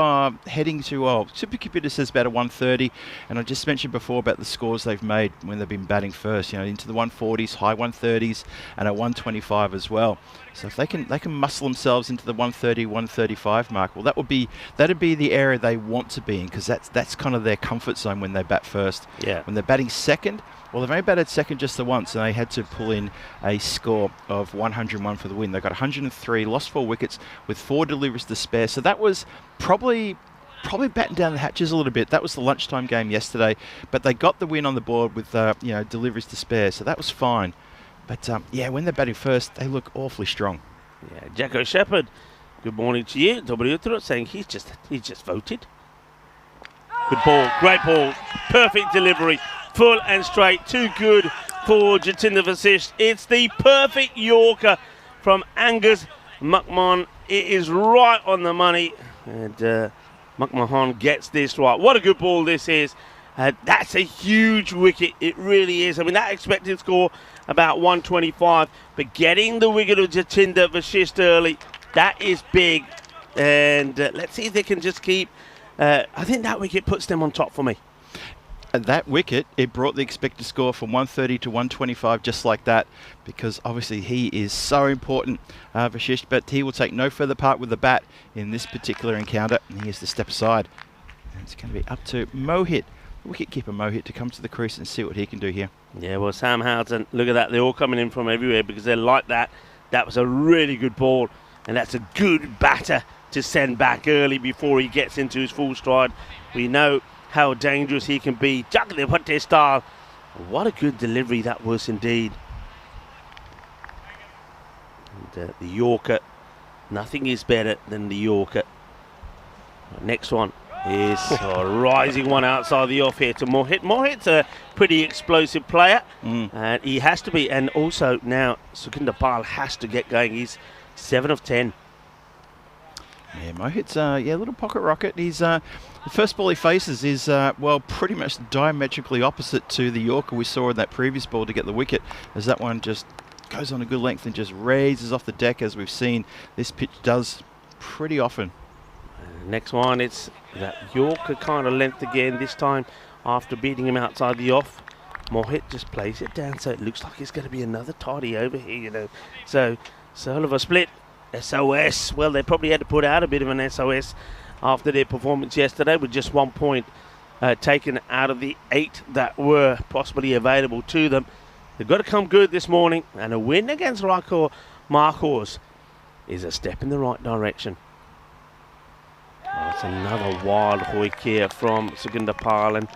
heading to, Supercomputer says about a 130, and I just mentioned before about the scores they've made when they've been batting first, into the 140s, high 130s, and a 125 as well. So if they can muscle themselves into the 130, 135 mark, well, that'd be the area they want to be in, because that's kind of their comfort zone when they bat first. Yeah. When they're batting second, well, they've only batted second just the once, and they had to pull in a score of 101 for the win. They got 103, lost 4 wickets with 4 deliveries to spare. So that was probably batten down the hatches a little bit. That was the lunchtime game yesterday, but they got the win on the board with deliveries to spare. So that was fine. But when they're batting first, they look awfully strong. Yeah, Jacko Shepherd, good morning to you. Dobry saying he's just voted. Good ball, great ball, perfect delivery. Full and straight, too good for Jatinder Vashisht. It's the perfect Yorker from Angus McMahon. It is right on the money, and McMahon gets this right. What a good ball this is. That's a huge wicket, it really is. I mean, that expected score about 125, but getting the wicket of Jatinder Vashisht early, that is big. And let's see if they can just keep. I think that wicket puts them on top for me. And that wicket, it brought the expected score from 130 to 125 just like that, because obviously he is so important, Vashisht, but he will take no further part with the bat in this particular encounter, and he has to step aside. And it's going to be up to Mohit, wicketkeeper Mohit, to come to the crease and see what he can do here. Yeah, well, Sam Houghton, look at that. They're all coming in from everywhere because they're like that. That was a really good ball, and that's a good batter to send back early before he gets into his full stride. We know how dangerous he can be. Jagadipati style. What a good delivery that was indeed. And the Yorker, nothing is better than the Yorker. Next one is a rising one outside the off here to Mohit. Mohit's a pretty explosive player, and he has to be. And also now Sukhinder Pal has to get going. He's 7 of 10. Yeah, Mohit's a little pocket rocket. He's the first ball he faces is pretty much diametrically opposite to the Yorker we saw in that previous ball to get the wicket, as that one just goes on a good length and just raises off the deck, as we've seen this pitch does pretty often. Next one, it's that Yorker kind of length again, this time after beating him outside the off. Mohit just plays it down, so it looks like it's going to be another tidy over here, So Oliver split. SOS. Well, they probably had to put out a bit of an SOS after their performance yesterday, with just 1 point taken out of the 8 that were possibly available to them. They've got to come good this morning, and a win against Raiko Marcos is a step in the right direction. That's another wild hoik here from Sukhinder Pal, and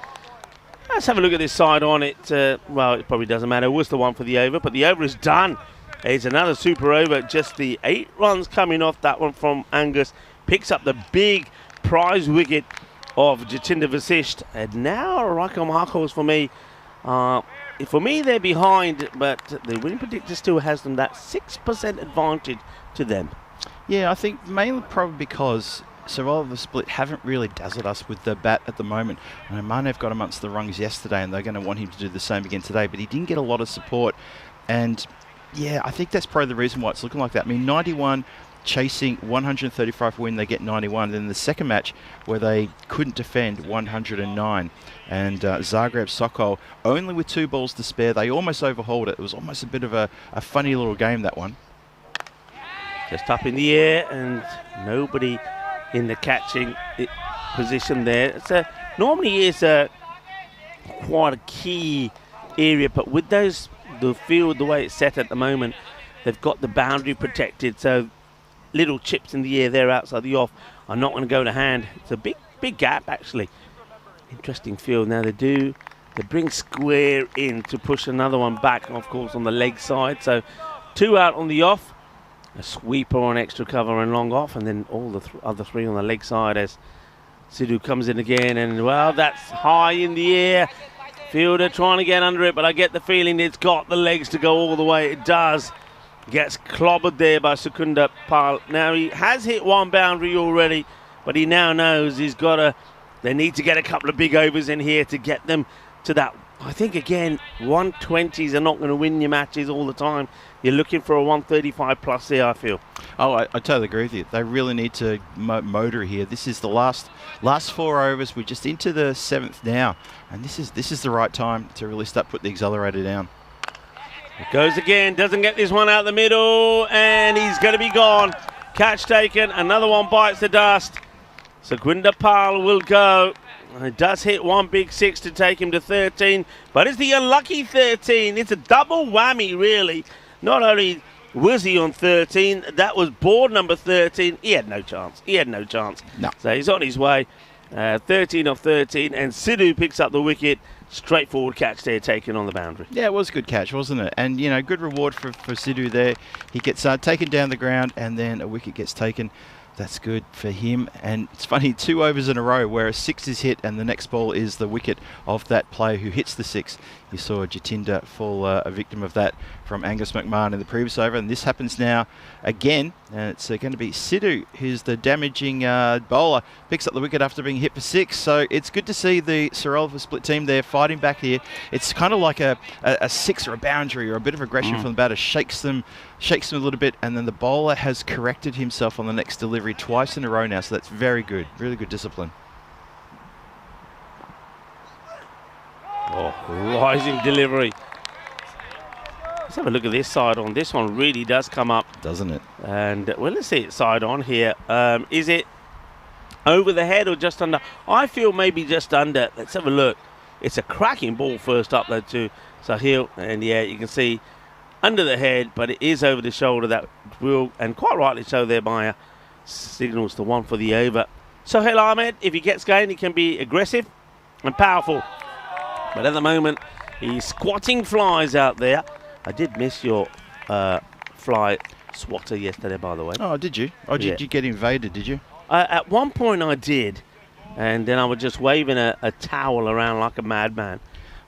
let's have a look at this side on it. It probably doesn't matter. It was the one for the over, but the over is done. It's another super over. Just the 8 runs coming off that one from Angus. Picks up the big prize wicket of Jatinder Vasisht. And now Rieko Marcos for me. For me, they're behind, but the winning predictor still has them that 6% advantage to them. Yeah, I think mainly probably because Survival Split haven't really dazzled us with the bat at the moment. I know Manev got amongst the rungs yesterday, and they're going to want him to do the same again today, but he didn't get a lot of support. And yeah, I think that's probably the reason why it's looking like that. I mean, 91 chasing 135 win, they get 91. Then the second match where they couldn't defend, 109. And Zagreb Sokol, only with 2 balls to spare, they almost overhauled it. It was almost a bit of a funny little game, that one. Just up in the air and nobody in the catching position there. It's normally is quite a key area, but with the field the way it's set at the moment, they've got the boundary protected, so little chips in the air there outside the off are not going to go to hand. It's a big gap actually. Interesting field. Now they bring square in to push another one back, of course, on the leg side. So 2 out on the off, a sweeper on extra cover and long off, and then all the other 3 on the leg side as Sidhu comes in again. And well, that's high in the air. Fielder trying to get under it, but I get the feeling it's got the legs to go all the way. It does. Gets clobbered there by Sukunda Pal. Now he has hit 1 boundary already, but he now knows they need to get a couple of big overs in here to get them to that. I think again, 120s are not going to win your matches all the time. You're looking for a 135 plus there, I feel. Oh, I totally agree with you. They really need to motor here. This is the last 4 overs. We're just into the 7th now, and this is the right time to really start put the accelerator down. It goes again, doesn't get this one out the middle, and he's going to be gone. Catch taken, another one bites the dust. So Gwinder Pal will go. It does hit 1 big 6 to take him to 13, but it's the unlucky 13. It's a double whammy, really. Not only was he on 13, that was board number 13. He had no chance. No. So he's on his way. 13 off 13, and Sidhu picks up the wicket. Straightforward catch there, taken on the boundary. Yeah, it was a good catch, wasn't it? And, you know, good reward for Sidhu there. He gets taken down the ground, and then a wicket gets taken. That's good for him. And it's funny, 2 overs in a row where a 6 is hit and the next ball is the wicket of that player who hits the 6. You saw Jatinder fall a victim of that from Angus McMahon in the previous over, and this happens now again, and it's going to be Sidhu who's the damaging bowler. Picks up the wicket after being hit for 6, so it's good to see the Survival Split team there fighting back here. It's kind of like a 6 or a boundary or a bit of aggression from the batter, shakes them a little bit, and then the bowler has corrected himself on the next delivery twice in a row now, so that's very good, really good discipline. Oh, rising delivery. Let's have a look at this side on. This one really does come up, doesn't it? And well, let's see it side on here. Is it over the head or just under? I feel maybe just under. Let's have a look. It's a cracking ball first up though to Sahil, and yeah, you can see under the head, but it is over the shoulder. That will, and quite rightly so there by signals the 1 for the over. Sohail Ahmed, if he gets going, he can be aggressive and powerful. But at the moment, he's squatting flies out there. I did miss your fly swatter yesterday, by the way. Oh, did you? Oh, did you get invaded, did you? At one point I did, and then I was just waving a towel around like a madman.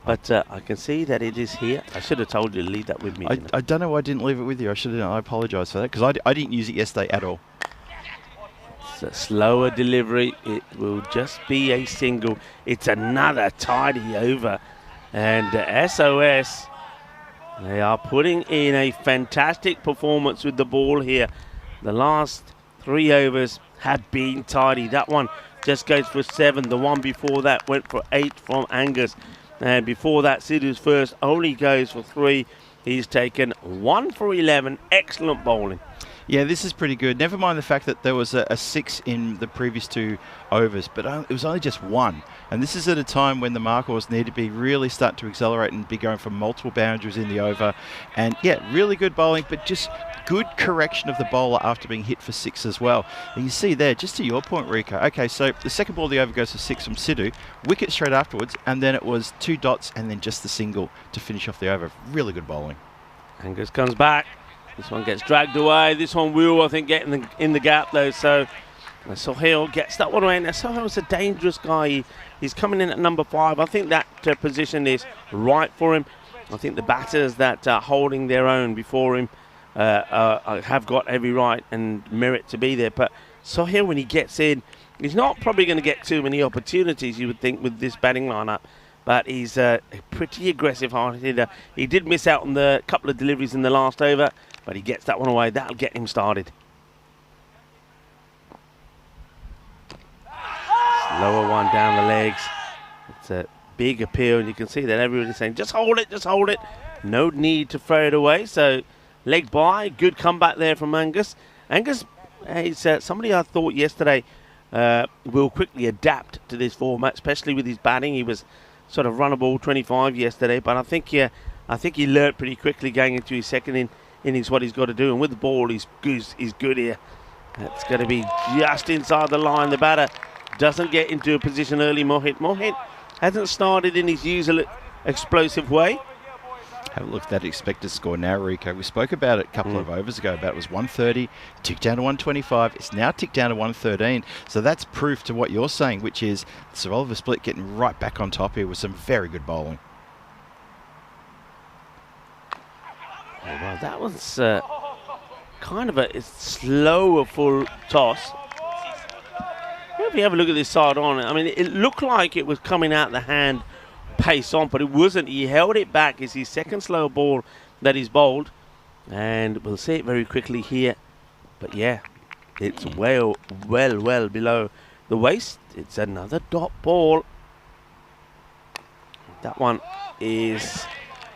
But I can see that it is here. I should have told you to leave that with me. I don't know why I didn't leave it with you. I apologise for that, because I didn't use it yesterday at all. It's a slower delivery. It will just be a single. It's another tidy over. And SOS, they are putting in a fantastic performance with the ball here. The last 3 overs have been tidy. That one just goes for 7. The one before that went for 8 from Angus. And before that, Sidhu's first only goes for 3. He's taken 1 for 11. Excellent bowling. Yeah, this is pretty good. Never mind the fact that there was a 6 in the previous 2 overs, but it was only just 1. And this is at a time when the markers need to be really start to accelerate and be going for multiple boundaries in the over. And yeah, really good bowling, but just good correction of the bowler after being hit for 6 as well. And you see there, just to your point, Rieko. Okay, so the second ball of the over goes for 6 from Sidhu, wicket straight afterwards, and then it was 2 dots and then just the single to finish off the over. Really good bowling. Angus comes back. This one gets dragged away. This one will, I think, get in the gap though. So Sohail gets that one away. Now Sohail's a dangerous guy. He's coming in at number 5. I think that position is right for him. I think the batters that are holding their own before him have got every right and merit to be there. But Sohail, when he gets in, he's not probably going to get too many opportunities, you would think, with this batting lineup. But he's a pretty aggressive hard hitter. He did miss out on the couple of deliveries in the last over, but he gets that one away. That'll get him started. Lower one down the legs. It's a big appeal, and you can see that everybody's saying, just hold it, just hold it. No need to throw it away. So leg by, good comeback there from Angus. Angus is somebody I thought yesterday will quickly adapt to this format, especially with his batting. He was sort of run a ball 25 yesterday, but I think he learnt pretty quickly going into his second innings what he's got to do, and with the ball he's good here. That's going to be just inside the line. The batter doesn't get into a position early. Mohit hasn't started in his usual explosive way. Have a look at that expected score now, Rico. We spoke about it a couple of overs ago. About it was 130, ticked down to 125. It's now ticked down to 113. So that's proof to what you're saying, which is Sir Oliver Split getting right back on top here with some very good bowling. Oh, well, that was kind of a slower full toss. If you have a look at this side on, I mean, it looked like it was coming out the hand pace on, but it wasn't. He held it back. It's his second slow ball that he's bowled, and we'll see it very quickly here. But yeah, it's well below the waist. It's another dot ball. That one is,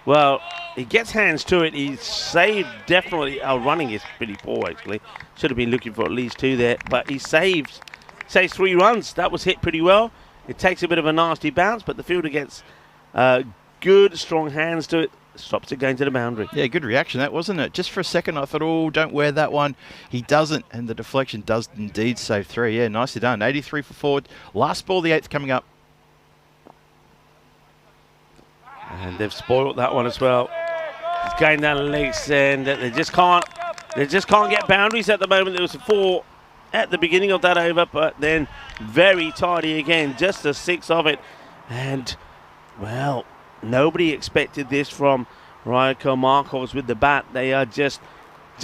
well, he gets hands to it. He's saved definitely. Our running is pretty poor actually. Should have been looking for at least 2 there, but he saves 3 runs. That was hit pretty well. It takes a bit of a nasty bounce, but the fielder gets good, strong hands to it. Stops it going to the boundary. Yeah, good reaction that, wasn't it? Just for a second I thought, oh, don't wear that one. He doesn't, and the deflection does indeed save 3. Yeah, nicely done. 83 for 4. Last ball, the 8th coming up. And they've spoiled that one as well. It's going down the legs, and they just can't get boundaries at the moment. There was a 4 at the beginning of that over, but then very tidy again, just a 6 of it. And, well, nobody expected this from Raiko Markovs with the bat. They are just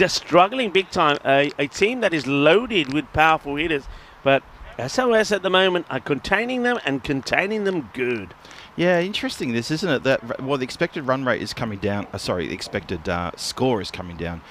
struggling big time. A team that is loaded with powerful hitters, but SOS at the moment are containing them and containing them good. Yeah, interesting this, isn't it? That, well, the expected run rate is coming down. The expected score is coming down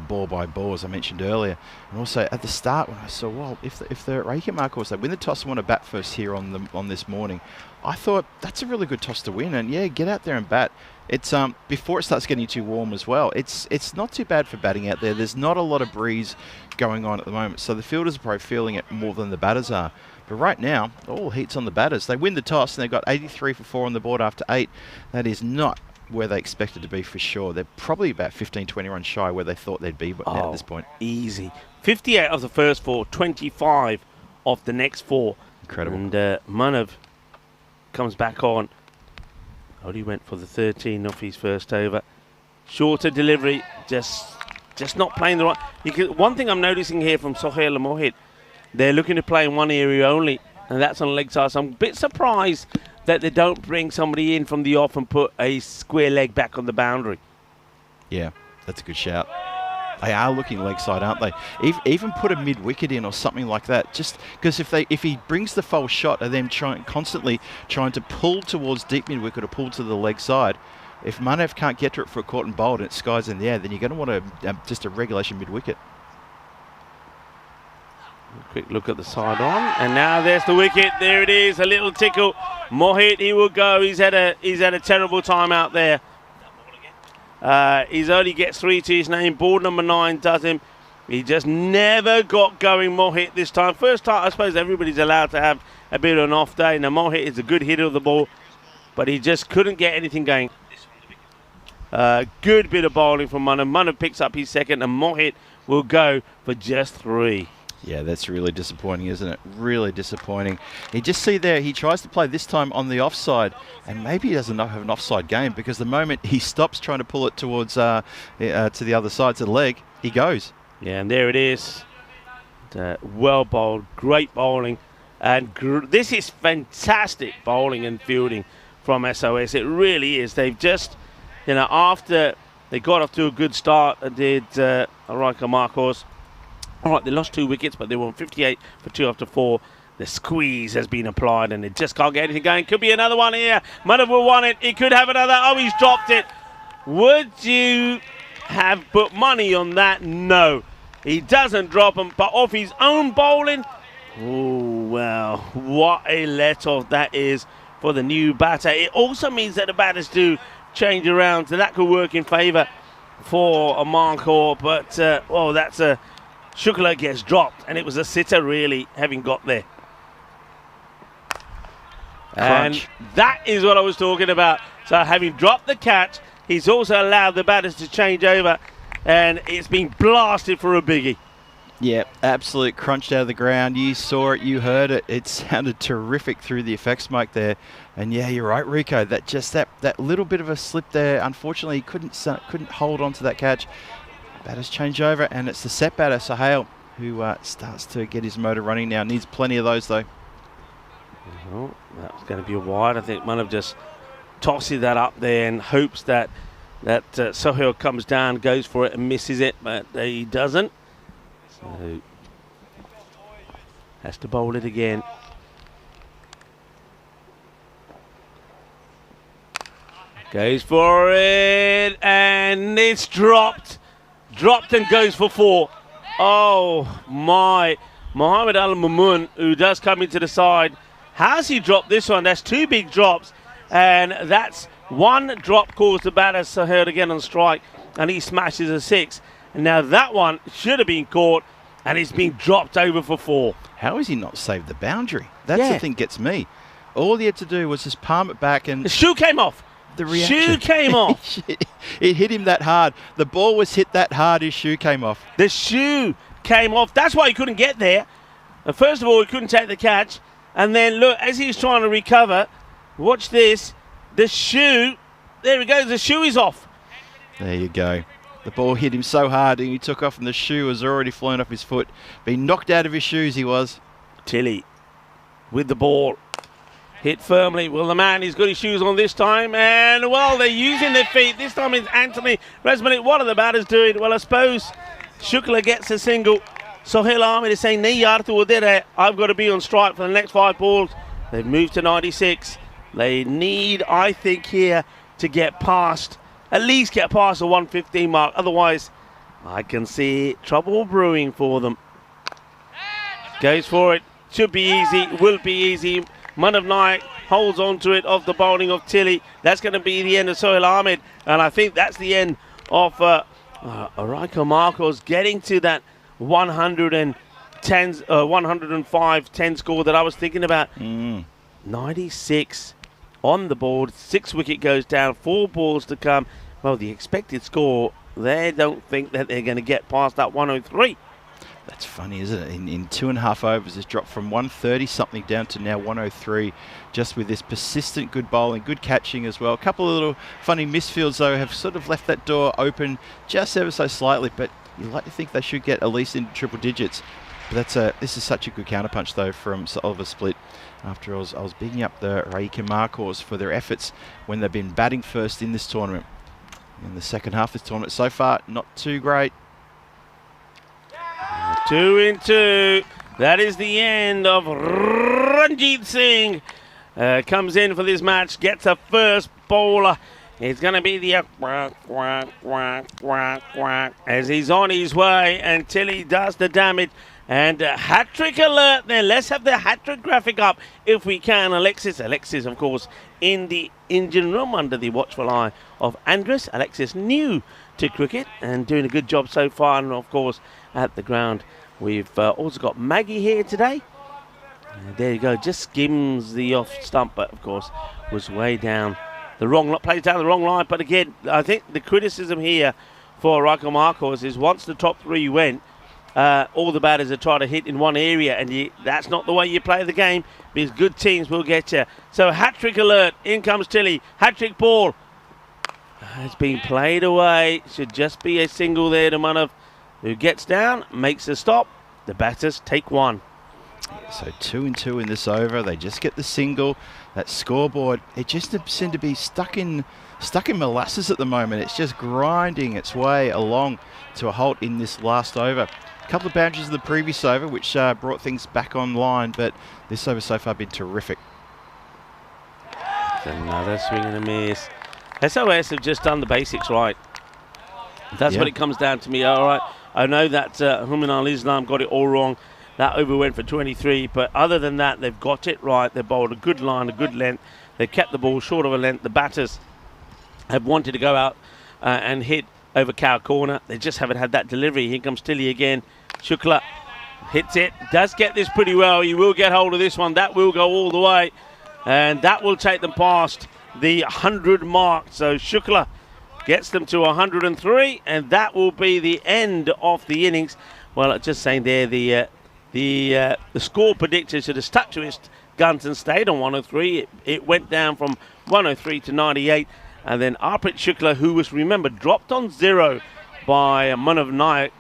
ball by ball, as I mentioned earlier. And also at the start, when I saw, well, if the Reiki Markovs, they win the toss and want to bat first here on this morning, I thought that's a really good toss to win. And yeah, get out there and bat. It's before it starts getting too warm as well. It's not too bad for batting out there. There's not a lot of breeze going on at the moment, so the fielders are probably feeling it more than the batters are. But right now, all heat's on the batters. They win the toss and they've got 83 for 4 on the board after 8. That is not where they expected to be for sure. They're probably about 15, 20 runs shy where they thought they'd be now at this point. Easy. 58 of the first 4, 25 of the next 4. Incredible. And Manav comes back on. Only went for the 13 off his first over. Shorter delivery, just not playing the right. One thing I'm noticing here from Sohail and Mohit, they're looking to play in one area only, and that's on the leg side. So I'm a bit surprised that they don't bring somebody in from the off and put a square leg back on the boundary. Yeah, that's a good shout. They are looking leg side, aren't they? Even put a mid-wicket in or something like that. Just because if he brings the false shot and then constantly trying to pull towards deep mid-wicket or pull to the leg side, if Manav can't get to it for a caught and bowled and it skies in the air, then you're going to want just a regulation mid-wicket. Quick look at the side on, and now there's the wicket. There it is, a little tickle. Mohit, he will go. He's had a terrible time out there. He only gets 3 to his name. Ball number 9 does him. He just never got going, Mohit, this time. First time, I suppose everybody's allowed to have a bit of an off day. Now, Mohit is a good hitter of the ball, but he just couldn't get anything going. Good bit of bowling from Manav. Manav picks up his second, and Mohit will go for just 3. Yeah, that's really disappointing, isn't it? Really disappointing. You just see there, he tries to play this time on the offside, and maybe he doesn't have an offside game, because the moment he stops trying to pull it towards to the other side, to the leg, he goes. Yeah, and there it is. Well bowled, great bowling, and this is fantastic bowling and fielding from SOS. It really is. They've just, after they got off to a good start, did Araika Marcos. All right, they lost 2 wickets, but they won 58 for 2 after 4. The squeeze has been applied, and they just can't get anything going. Could be another one here. Manav will want it. He could have another. Oh, he's dropped it. Would you have put money on that? No. He doesn't drop them, but off his own bowling. Oh, well, what a let-off that is for the new batter. It also means that the batters do change around, so that could work in favour for a Marcor, but, that's a... Shukla gets dropped, and it was a sitter really having got there. Crunch. And that is what I was talking about. So having dropped the catch, he's also allowed the batters to change over, and it's been blasted for a biggie. Yeah, absolute crunched out of the ground. You saw it, you heard it. It sounded terrific through the effects smoke there. And yeah, you're right, Rico. That little bit of a slip there. Unfortunately, he couldn't hold on to that catch. Batters change over, and it's the set batter, Sahel, who starts to get his motor running now. Needs plenty of those, though. Well, that's going to be a wide. I think Manav just tosses that up there and hopes that Sahel comes down, goes for it and misses it, but he doesn't. So has to bowl it again. Goes for it, and it's dropped. Dropped and goes for 4. Oh my. Mohamed Al Mamoun, who does come into the side. How's he dropped this one? That's 2 big drops. And that's 1 drop caused the batter Sahel again on strike. And he smashes a 6. And now that one should have been caught. And it's been dropped over for 4. How has he not saved the boundary? That's the thing gets me. All he had to do was just palm it back, and the shoe came off. The reaction. Shoe came off. It hit him that hard. The ball was hit that hard, his shoe came off. The shoe came off. That's why he couldn't get there. First of all, he couldn't take the catch. And then, look, as he's trying to recover, watch this. The shoe, there he goes. The shoe is off. There you go. The ball hit him so hard, and he took off, and the shoe was already flown off his foot. Been knocked out of his shoes, he was. Tilly with the ball. Hit firmly. Well, the man, he's got his shoes on this time. And, well, they're using their feet. This time it's Anthony Resmanic. What are the batters doing? Well, I suppose Shukla gets a single. Sohail Ahmed is saying, nahi yaar, tu udhar hai. I've got to be on strike for the next 5 balls. They've moved to 96. They need, I think, here to get past, at least get past the 115 mark. Otherwise, I can see trouble brewing for them. Goes for it. Should be easy. Will be easy. Manav Naik holds on to it off the bowling of Tilly. That's going to be the end of Sohail Ahmed. And I think that's the end of Araika Marcos getting to that 105-10 score that I was thinking about. 96 on the board. 6 wicket goes down. 4 balls to come. Well, the expected score, they don't think that they're going to get past that 103. That's funny, isn't it? In 2.5 overs, it's dropped from 130-something down to now 103, just with this persistent good bowling, good catching as well. A couple of little funny misfields, though, have sort of left that door open just ever so slightly, but you'd like to think they should get at least into triple digits. But this is such a good counterpunch, though, from Oliver Split. After I was bigging up the Araika Marcos for their efforts when they've been batting first in this tournament. In the second half of this tournament so far, not too great. 2 in 2. That is the end of Ranjit Singh. Comes in for this match, gets a first bowler. It's going to be the as he's on his way until he does the damage. And hat-trick alert then. Let's have the hat-trick graphic up if we can, Alexis. Alexis, of course, in the engine room under the watchful eye of Andres. Alexis new to cricket and doing a good job so far. And, of course, at the ground, we've also got Maggie here today. There you go. Just skims the off stump, but, of course, was way down the wrong line. Plays down the wrong line. But, again, I think the criticism here for Araika Marcos is once the top 3 went, all the batters are trying to hit in one area, and that's not the way you play the game, because good teams will get you. So hat-trick alert, in comes Tilly, hat-trick ball. It's being played away, should just be a single there to Manav, who gets down, makes a stop. The batters take one. So 2-2 in this over. They just get the single. That scoreboard, it just seemed to be stuck in molasses at the moment. It's just grinding its way along to a halt in this last over. A couple of boundaries of the previous over, which brought things back online, but this over so far been terrific. It's another swing and a miss. SOS have just done the basics right. That's what it comes down to me. All right, I know that Human al-Islam got it all wrong. That over went for 23, but other than that, they've got it right. They bowled a good line, a good length. They kept the ball short of a length. The batters have wanted to go out and hit over cow corner. They just haven't had that delivery. Here comes Tilly again. Shukla hits it. Does get this pretty well. He will get hold of this one. That will go all the way, and that will take them past the 100 mark. So Shukla gets them to 103, and that will be the end of the innings. Well, just saying there, the score predictor should have stuck to its guns and stayed on 103. It went down from 103 to 98. And then Arpit Shukla, who was, remember, dropped on 0 by Manav Nayak,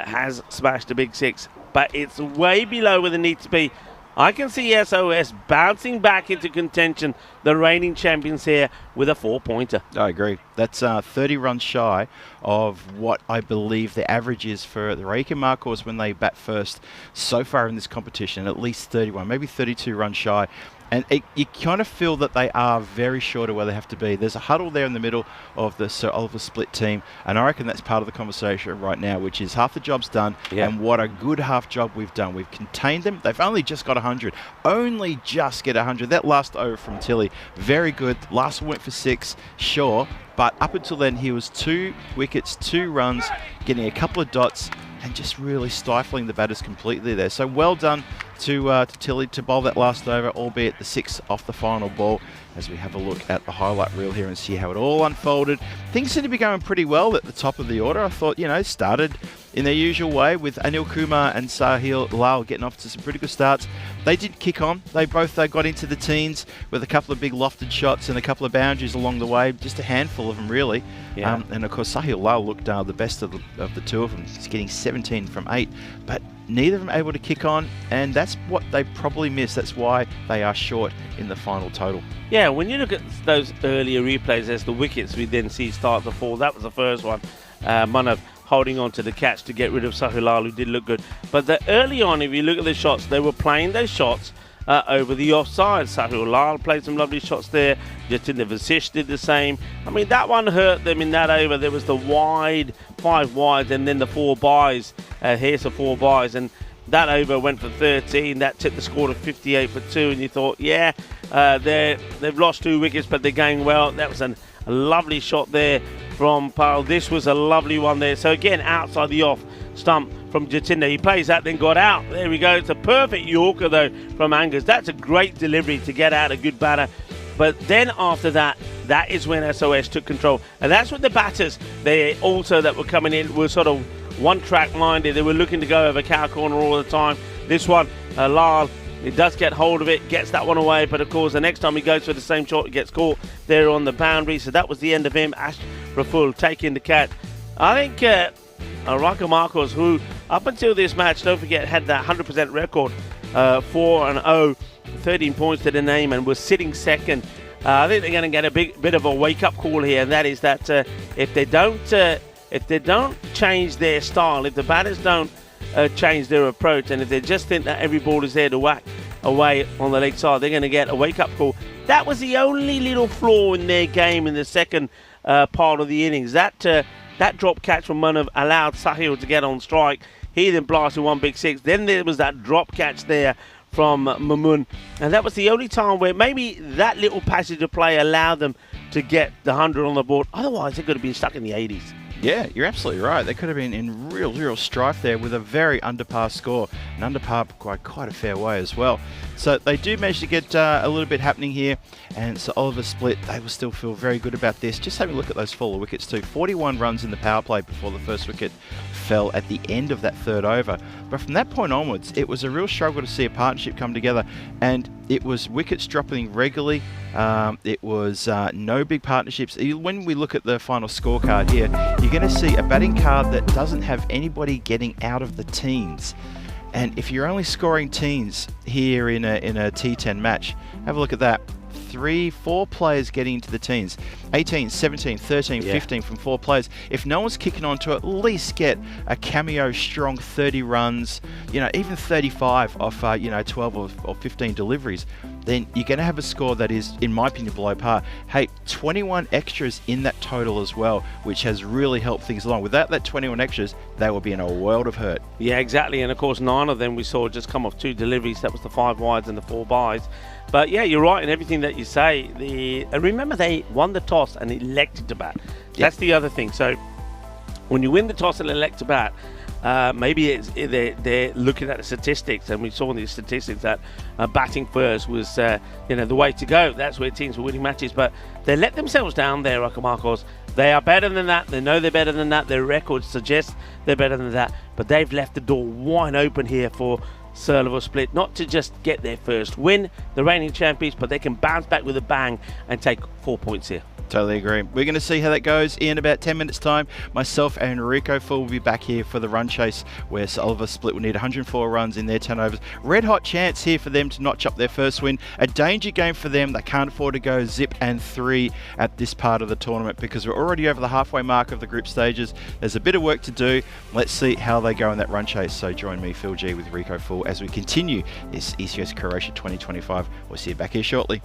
has smashed a big 6. But it's way below where they need to be. I can see SOS bouncing back into contention, the reigning champions here, with a 4-pointer. I agree. That's 30 runs shy of what I believe the average is for the Reika Marcos when they bat first so far in this competition, at least 31, maybe 32 runs shy. And you kind of feel that they are very short of where they have to be. There's a huddle there in the middle of the Sir Oliver split team, and I reckon that's part of the conversation right now, which is half the job's done, and what a good half job we've done. We've contained them. They've only just got 100. Only just get 100. That last over from Tilly, very good. Last one went for 6, sure, but up until then he was 2 wickets, 2 runs, getting a couple of dots, and just really stifling the batters completely there. So well done to Tilly to bowl that last over, albeit the 6 off the final ball, as we have a look at the highlight reel here and see how it all unfolded. Things seem to be going pretty well at the top of the order. I thought, started in their usual way with Anil Kumar and Sahil Lal getting off to some pretty good starts. They did kick on. They both got into the teens with a couple of big lofted shots and a couple of boundaries along the way, just a handful of them really. Yeah. And of course Sahil Lal looked the best of the two of them. He's getting 17 from 8, but neither of them able to kick on, and that's what they probably missed. That's why they are short in the final total. Yeah, when you look at those earlier replays, as the wickets we then see start to fall, that was the first one. Manav holding on to the catch to get rid of Sahil Lal, who did look good. But early on, if you look at the shots, they were playing those shots over the offside. Sahil Lal played some lovely shots there. Jatinder Vasish did the same. I mean, that one hurt them in that over. There was the wide, 5 wides, and then the 4 byes. Here's the 4 byes, and that over went for 13. That tipped the score to 58 for 2, and you thought, they've lost 2 wickets, but they're going well. That was a lovely shot there from Pal. This was a lovely one there. So again, outside the off stump from Jatinder. He plays that, then got out. There we go. It's a perfect Yorker, though, from Angus. That's a great delivery to get out a good batter. But then after that, that is when SOS took control. And that's what the batters, they also that were coming in, were sort of one-track minded. They were looking to go over cow corner all the time. This one, Lal, he does get hold of it, gets that one away, but of course the next time he goes for the same shot, he gets caught there on the boundary. So that was the end of him. Ash Raful taking the catch. I think Raka Marcos, who up until this match, don't forget, had that 100% record, 4-0, 13 points to the name, and was sitting second. I think they're going to get a bit of a wake-up call here, and that is that if they don't change their style, if the batters don't change their approach, and if they just think that every ball is there to whack away on the leg side, they're going to get a wake-up call. That was the only little flaw in their game in the second part of the innings. That drop catch from Manav allowed Sahil to get on strike. He then blasted 1 big 6. Then there was that drop catch there from Mamun, and that was the only time where maybe that little passage of play allowed them to get the 100 on the board. Otherwise, they could have been stuck in the 80s. Yeah, you're absolutely right. They could have been in real strife there with a very under-par score, and under-par by quite a fair way as well. So they do manage to get a little bit happening here, and so Oliver Split, they will still feel very good about this. Just having a look at those fuller wickets too. 41 runs in the power play before the first wicket fell at the end of that third over. But from that point onwards, it was a real struggle to see a partnership come together, and it was wickets dropping regularly. It was no big partnerships. When we look at the final scorecard here, you're going to see a batting card that doesn't have anybody getting out of the teens. And if you're only scoring teens here in a T10 match, have a look at that. 3, 4 players getting into the teens. 18, 17, 13, 15 from 4 players. If no one's kicking on to at least get a cameo strong 30 runs, even 35 off 12 or 15 deliveries, then you're going to have a score that is, in my opinion, below par. Hey, 21 extras in that total as well, which has really helped things along. Without that 21 extras, they will be in a world of hurt. Yeah, exactly. And of course, 9 of them we saw just come off 2 deliveries. That was the 5 wides and the 4 byes. But yeah, you're right in everything that you say. Remember, they won the toss and elected to bat. That's the other thing. So when you win the toss and elect to bat, maybe they're looking at the statistics, and we saw in the statistics that batting first was the way to go. That's where teams were winning matches. But they let themselves down there, Marcos. They are better than that. They know they're better than that. Their records suggest they're better than that. But they've left the door wide open here for Sir Oliver Split, not to just get their first win, the reigning champions, but they can bounce back with a bang and take 4 points here. Totally agree. We're going to see how that goes in about 10 minutes time. Myself and Rico Full will be back here for the run chase, where Sir Oliver Split will need 104 runs in their 10 overs. Red hot chance here for them to notch up their first win. A danger game for them. They can't afford to go zip and 3 at this part of the tournament, because we're already over the halfway mark of the group stages. There's a bit of work to do. Let's see how they go in that run chase. So join me, Phil G, with Rico Full as we continue this ECS Croatia 2025. We'll see you back here shortly.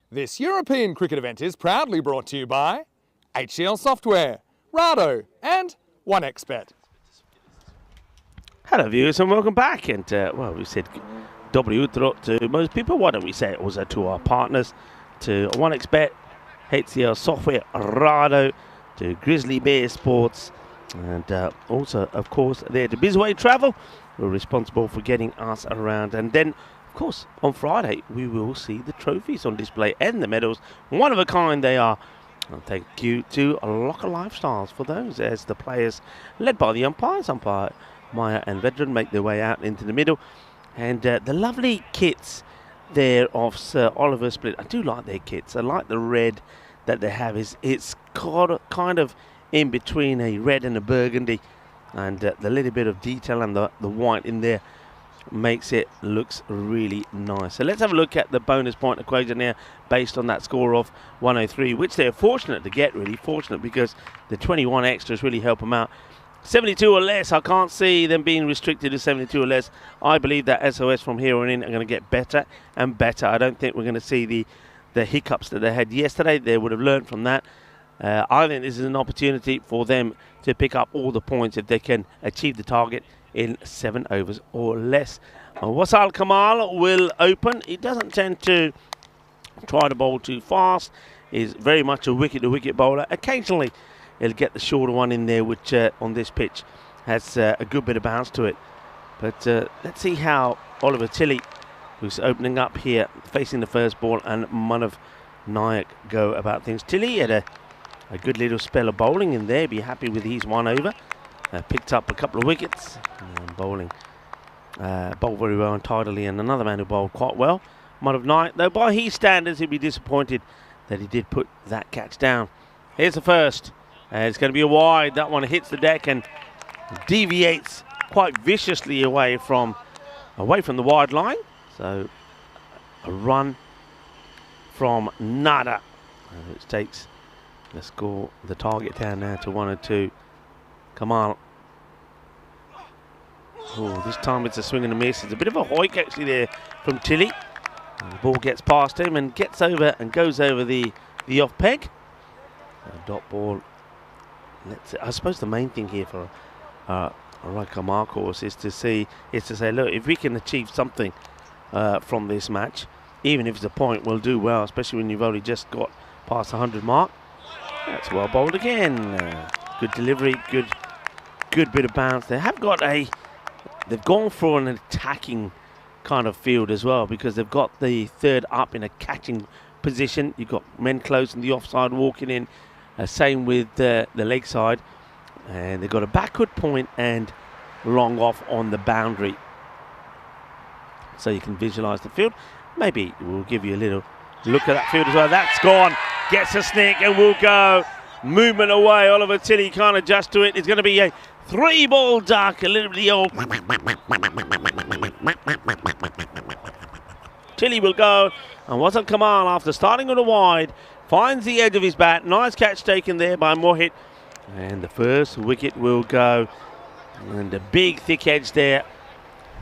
This European cricket event is proudly brought to you by HCL Software, Rado and 1xBet. Hello viewers and welcome back, and well, we said W to most people. Why don't we say it also to our partners, to 1xBet, HCL Software, Rado, to Grizzly Bear Sports, and also of course there to Bizway Travel, who are responsible for getting us around. And then of course on Friday we will see the trophies on display and the medals, one of a kind they are. And thank you to Locker Lifestyles for those, as the players led by the umpires, umpire Maya and Vedran, make their way out into the middle. And the lovely kits there of Sir Oliver Split. I do like their kits. I like the red that they have. It's kind of in between a red and a burgundy, and the little bit of detail and the white in there makes it looks really nice. So let's have a look at the bonus point equation there based on that score of 103, which they're fortunate to get, really fortunate, because the 21 extras really help them out. 72 or less, I can't see them being restricted to 72 or less. I believe that SOS from here on in are going to get better and better. I don't think we're going to see the hiccups that they had yesterday. They would have learned from that. I think this is an opportunity for them to pick up all the points if they can achieve the target in 7 overs or less. Wasal Kamal will open. He doesn't tend to try to bowl too fast. He's very much a wicket-to-wicket bowler. Occasionally he'll get the shorter one in there, which on this pitch has a good bit of bounce to it. But let's see how Oliver Tilley, who's opening up here, facing the first ball, and Manav Nayak go about things. Tilley had a good little spell of bowling in there. Be happy with his 1 over. Picked up a couple of wickets. Bowled very well and tidily, and another man who bowled quite well, Manav Nayak. Though by his standards, he'd be disappointed that he did put that catch down. Here's the first. It's going to be a wide. That one hits the deck and deviates quite viciously away from the wide line. So a run from nada, which takes the target down now to 102. Come on. Oh, this time it's a swing and a miss. It's a bit of a hoik actually there from Tilley. And the ball gets past him and gets over and goes over the off peg. Dot ball. I suppose the main thing here for a Raika Mark course is to say, look, if we can achieve something from this match, even if it's a point, we'll do well, especially when you've only just got past the 100 mark. That's well bowled again. Good delivery, good bit of bounce. They've gone for an attacking kind of field as well, because they've got the third up in a catching position. You've got men close in the offside walking in. Same with the leg side, and they've got a backward point and long off on the boundary, so you can visualize the field. Maybe we'll give you a little look at that field as well. That's gone, gets a snick and will go. Movement away, Oliver Tilley can't adjust to it. It's going to be a 3-ball duck, a little bit of the old Tilley will go, and Wasal Kamal, after starting on a wide, finds the edge of his bat. Nice catch taken there by Mohit. And the first wicket will go. And a big thick edge there.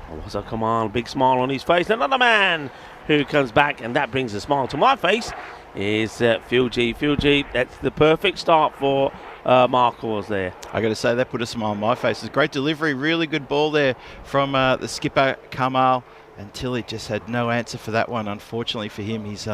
Wasal Kamal, big smile on his face. Another man who comes back, and that brings a smile to my face, is Phil G. That's the perfect start for Mark Hawes there. I got to say, that put a smile on my face. It's a great delivery, really good ball there from the skipper Kamal. And Tilley just had no answer for that one. Unfortunately for him, he's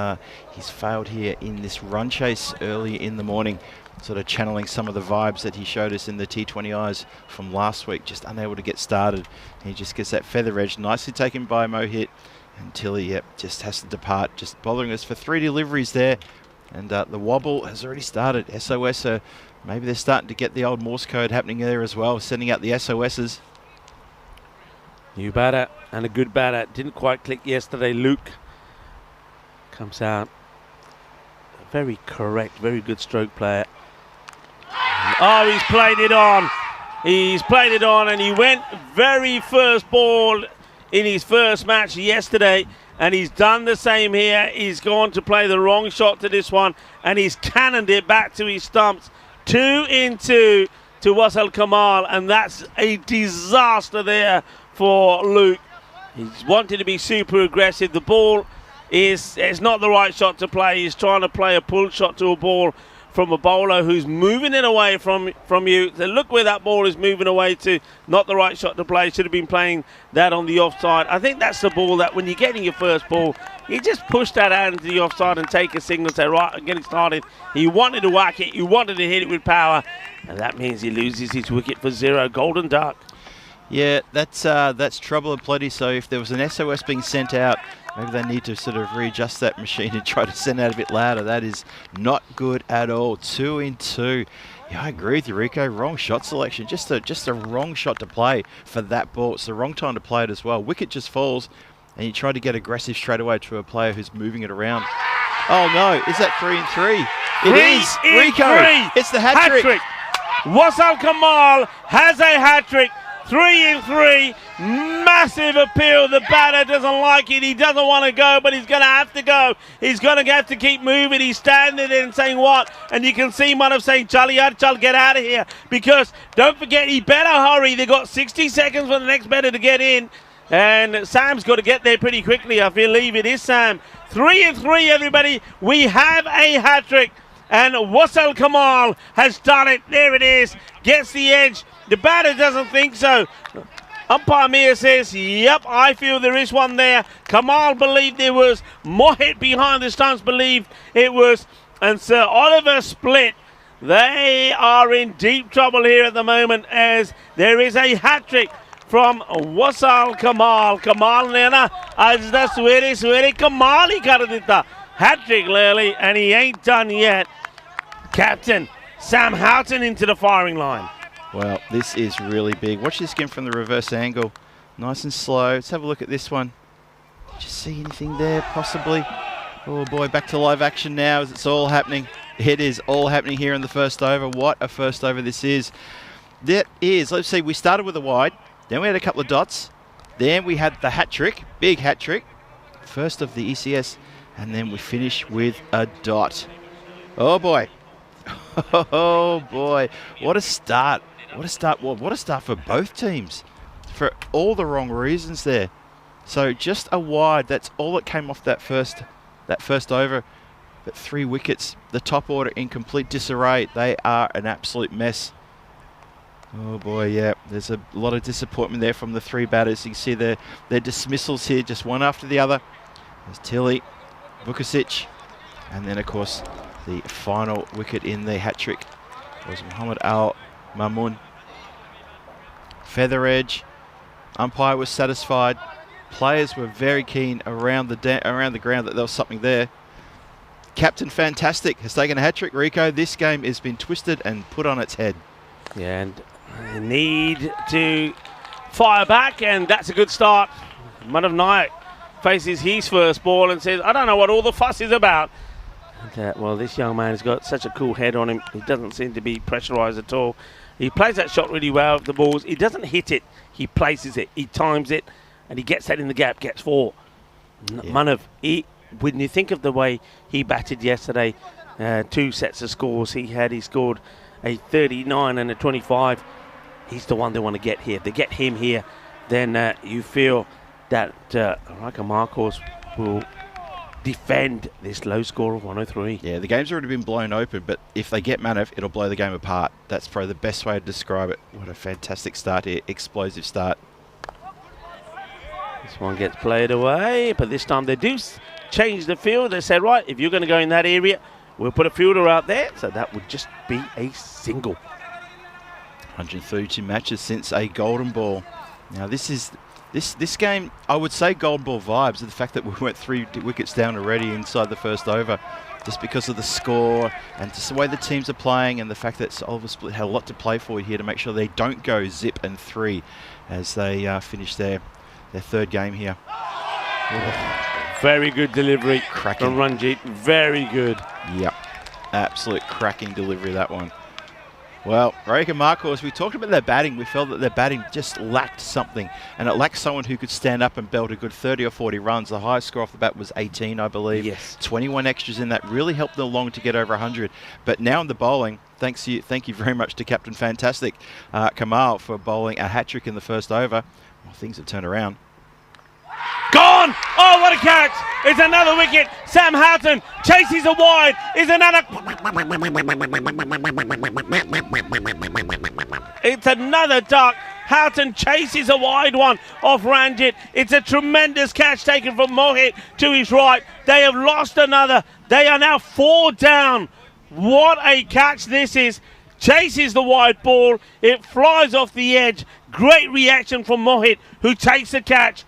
failed here in this run chase early in the morning, sort of channeling some of the vibes that he showed us in the T20Is from last week, just unable to get started. He just gets that feather edge nicely taken by Mohit, and Tilley, just has to depart, just bothering us for 3 deliveries there. And the wobble has already started. SOS, maybe they're starting to get the old Morse code happening there as well, sending out the SOSs. New batter and a good batter. Didn't quite click yesterday. Luke comes out. Very correct, very good stroke player. Oh, he's played it on. He's played it on, and he went very first ball in his first match yesterday, and he's done the same here. He's gone to play the wrong shot to this one, and he's cannoned it back to his stumps. 2 in 2 to Wasal Kamal, and that's a disaster there for Luke. He's wanted to be super aggressive. The ball it's not the right shot to play. He's trying to play a pull shot to a ball from a bowler who's moving it away from you. So look where that ball is moving away to. Not the right shot to play. Should have been playing that on the offside. I think that's the ball that when you're getting your first ball, you just push that out into the offside and take a signal and say, right, I'm getting started. He wanted to whack it. He wanted to hit it with power. And that means he loses his wicket for 0. Golden duck. Yeah, that's trouble aplenty. So if there was an SOS being sent out, maybe they need to sort of readjust that machine and try to send out a bit louder. That is not good at all. 2 in 2. Yeah, I agree with you, Rico. Wrong shot selection. Just a wrong shot to play for that ball. It's the wrong time to play it as well. Wicket just falls, and you try to get aggressive straight away to a player who's moving it around. Oh no, is that 3 in 3? It is, Rico. It's the hat-trick. Wasal Kamal has a hat-trick. 3 in 3, massive appeal. The batter doesn't like it. He doesn't want to go, but he's going to have to go. He's going to have to keep moving. He's standing there and saying what? And you can see Manav saying, Charlie Archal, get out of here. Because don't forget, he better hurry. They've got 60 seconds for the next batter to get in. And Sam's got to get there pretty quickly. I believe it is Sam. 3 in 3, everybody. We have a hat-trick. And Wasal Kamal has done it. There it is. Gets the edge. The batter doesn't think so. Umpire Mir says, yep, I feel there is one there. Kamal believed there was. Mohit behind the stumps believed it was. And Sir Oliver Split, they are in deep trouble here at the moment as there is a hat-trick from Wasal Kamal. Kamal Nena, Ajda Swere Kamal hi kar ditta. Hat-trick, Lily, and he ain't done yet. Captain Sam Houghton into the firing line. Well, this is really big. Watch this again from the reverse angle. Nice and slow. Let's have a look at this one. Did you see anything there, possibly? Oh boy, back to live action now as it's all happening. It is all happening here in the first over. What a first over this is. That is, let's see, we started with a wide, then we had a couple of dots, then we had the hat-trick, big hat-trick, first of the ECS, and then we finish with a dot. Oh boy. Oh boy, what a start. What a start. Well, what a start for both teams for all the wrong reasons there. So just a wide, that's all that came off that first over. But 3 wickets, the top order in complete disarray. They are an absolute mess. Oh boy, yeah, there's a lot of disappointment there from the 3 batters. You can see their dismissals here, just one after the other. There's Tilly, Vukasic, and then of course the final wicket in the hat-trick was Muhammad Al Mamun. Feather edge. Umpire was satisfied. Players were very keen around the ground that there was something there. Captain Fantastic has taken a hat-trick, Rico. This game has been twisted and put on its head. Yeah, and need to fire back, and that's a good start. Manav Nayak faces his first ball and says, I don't know what all the fuss is about. And, well, this young man has got such a cool head on him. He doesn't seem to be pressurised at all. He plays that shot really well with the balls. He doesn't hit it. He places it. He times it. And he gets that in the gap, gets 4. Yeah. Manav, when you think of the way he batted yesterday, 2 sets of scores he scored a 39 and a 25. He's the one they want to get here. If they get him here, then you feel that Raka Marcos will defend this low score of 103. Yeah, the game's already been blown open, but if they get Manav, it'll blow the game apart. That's probably the best way to describe it. What a fantastic start here, explosive start. This one gets played away, but this time they do change the field. They said, right, if you're going to go in that area, we'll put a fielder out there. So that would just be a single. 132 matches since a golden ball. Now this game, I would say golden ball vibes, the fact that we went 3 wickets down already inside the first over, just because of the score and just the way the teams are playing and the fact that Oliver Split had a lot to play for here to make sure they don't go zip and 3 as they finish their 3rd game here. Very good delivery cracking from Ranjit. Very good. Yep. Absolute cracking delivery, that one. Well, Raka Marcos, we talked about their batting. We felt that their batting just lacked something, and it lacked someone who could stand up and belt a good 30 or 40 runs. The highest score off the bat was 18, I believe. Yes. 21 extras in that really helped them along to get over 100. But now in the bowling, thank you very much to Captain Fantastic Kamal for bowling a hat-trick in the first over. Well, things have turned around. Gone! Oh, what a catch! It's another wicket. Sam Houghton chases a wide. Is another. It's another duck. Houghton chases a wide one off Ranjit. It's a tremendous catch taken from Mohit to his right. They have lost another. They are now 4 down. What a catch this is. Chases the wide ball. It flies off the edge. Great reaction from Mohit, who takes the catch.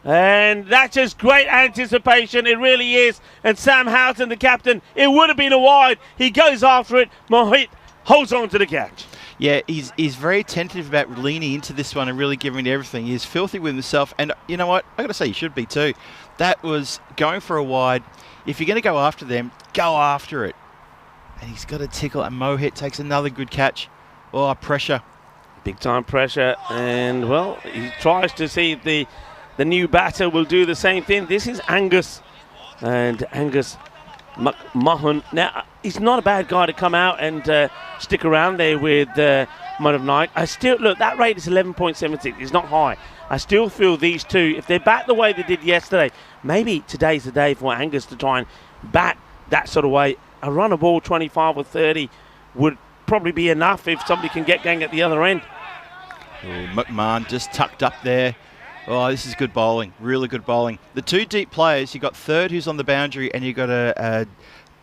And that's just great anticipation. It really is. And Sam Houghton, the captain, it would have been a wide. He goes after it. Mohit holds on to the catch. Yeah, he's very tentative about leaning into this one and really giving it everything. He's filthy with himself. And you know what? I got to say, you should be too. That was going for a wide. If you're going to go after them, go after it. And he's got a tickle. And Mohit takes another good catch. Oh, pressure. Big time pressure. And, well, he tries to see if the new batter will do the same thing. This is Angus. And Angus McMahon. Now, he's not a bad guy to come out and stick around there with Manav Naik. I still, look, that rate is 11.76. It's not high. I still feel these two, if they bat the way they did yesterday, maybe today's the day for Angus to try and bat that sort of way. A run of ball 25 or 30 would probably be enough if somebody can get going at the other end. Oh, McMahon just tucked up there. Oh, this is good bowling, really good bowling. The two deep players, you got third who's on the boundary and you got a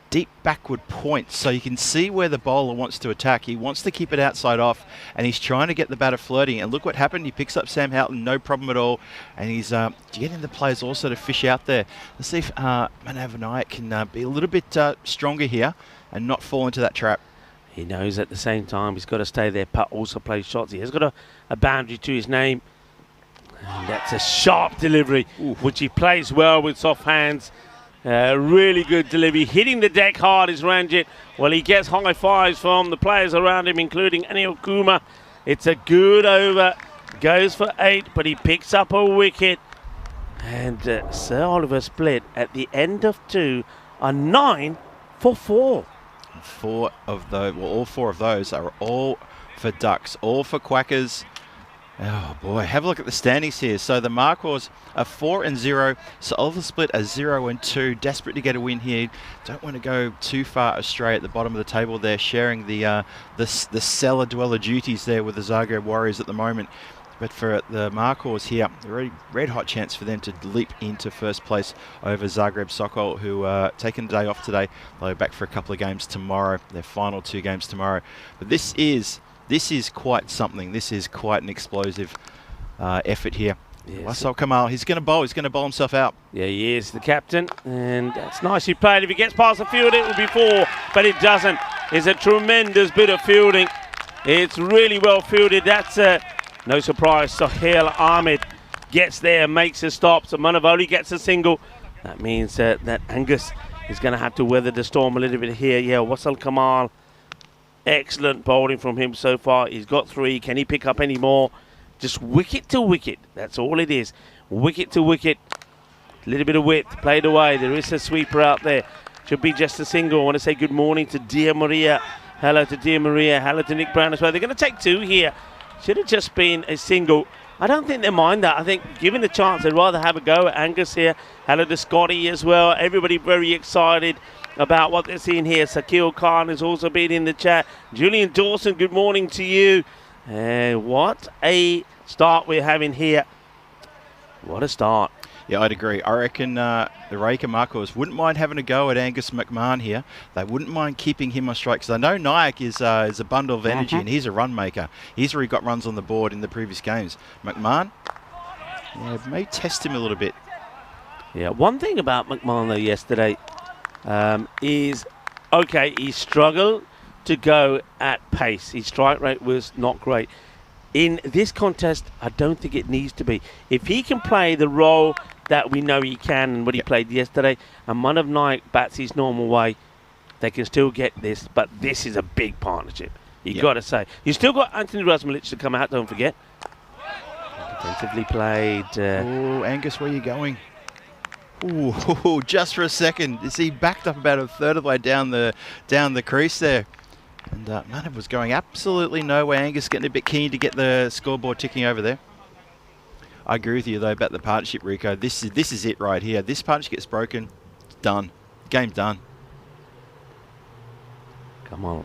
deep backward point, so you can see where the bowler wants to attack. He wants to keep it outside off and he's trying to get the batter flirting, and look what happened. He picks up Sam Houghton, no problem at all, and he's getting the players also to fish out there. Let's see if Manav Naik can be a little bit stronger here and not fall into that trap. He knows at the same time he's got to stay there. Putt also plays shots. He has got a boundary to his name. And that's a sharp delivery, which he plays well with soft hands. Really good delivery. Hitting the deck hard is Ranjit. Well, he gets high fives from the players around him, including Anil Kumar. It's a good over. Goes for 8, but he picks up a wicket. And Sir Oliver Split at the end of 2 are 9 for 4. 4 of those, well, all 4 of those are all for ducks, all for quackers. Oh boy, have a look at the standings here. So the Marquors are 4 and 0. So Oliver Split are 0 and 2. Desperate to get a win here. Don't want to go too far astray at the bottom of the table there, sharing the cellar dweller duties there with the Zagreb Warriors at the moment. But for the Marquors here, a really red hot chance for them to leap into first place over Zagreb Sokol, who are taking the day off today. They'll be back for a couple of games tomorrow, their final 2 games tomorrow. But this is quite something. This is quite an explosive effort here. Yes. Waisal Kamal, he's going to bowl himself out. Yeah, he is, the captain, and that's nicely played. If he gets past the field, it will be 4, but it doesn't. It's a tremendous bit of fielding. It's really well fielded. That's no surprise. Sohail Ahmed gets there, makes a stop. So Manavoli gets a single. That means that Angus is going to have to weather the storm a little bit here. Yeah, Waisal Kamal. Excellent bowling from him so far. He's got 3. Can he pick up any more? Just wicket to wicket. That's all it is. Wicket to wicket. A little bit of width played away. There is a sweeper out there. Should be just a single. I want to say good morning to Dear Maria. Hello to Dear Maria. Hello to Nick Brown as well. They're going to take 2 here. Should have just been a single. I don't think they mind that. I think given the chance, they'd rather have a go at Angus here. Hello to Scotty as well. Everybody very excited about what they're seeing here. Sakil Khan has also been in the chat. Julian Dawson, good morning to you. And what a start we're having here. What a start. Yeah, I'd agree. I reckon the Rayka Marcos wouldn't mind having a go at Angus McMahon here. They wouldn't mind keeping him on strike, because I know Naik is a bundle of energy and he's a run maker. He's already got runs on the board in the previous games. McMahon, yeah, may test him a little bit. Yeah, one thing about McMahon though yesterday is, okay, he struggled to go at pace. His strike rate was not great. In this contest, I don't think it needs to be. If he can play the role that we know he can and what he played yesterday, and Manav Naik bats his normal way, they can still get this. But this is a big partnership. You got to say. You still got Anthony Razmalic to come out, don't forget. Defensively played. Oh, Angus, where are you going? Ooh, just for a second. You see, backed up about a third of the way down the crease there. And Manav was going absolutely nowhere. Angus getting a bit keen to get the scoreboard ticking over there. I agree with you, though, about the partnership, Rico. This is it right here. This partnership gets broken, it's done. Game done. Come on.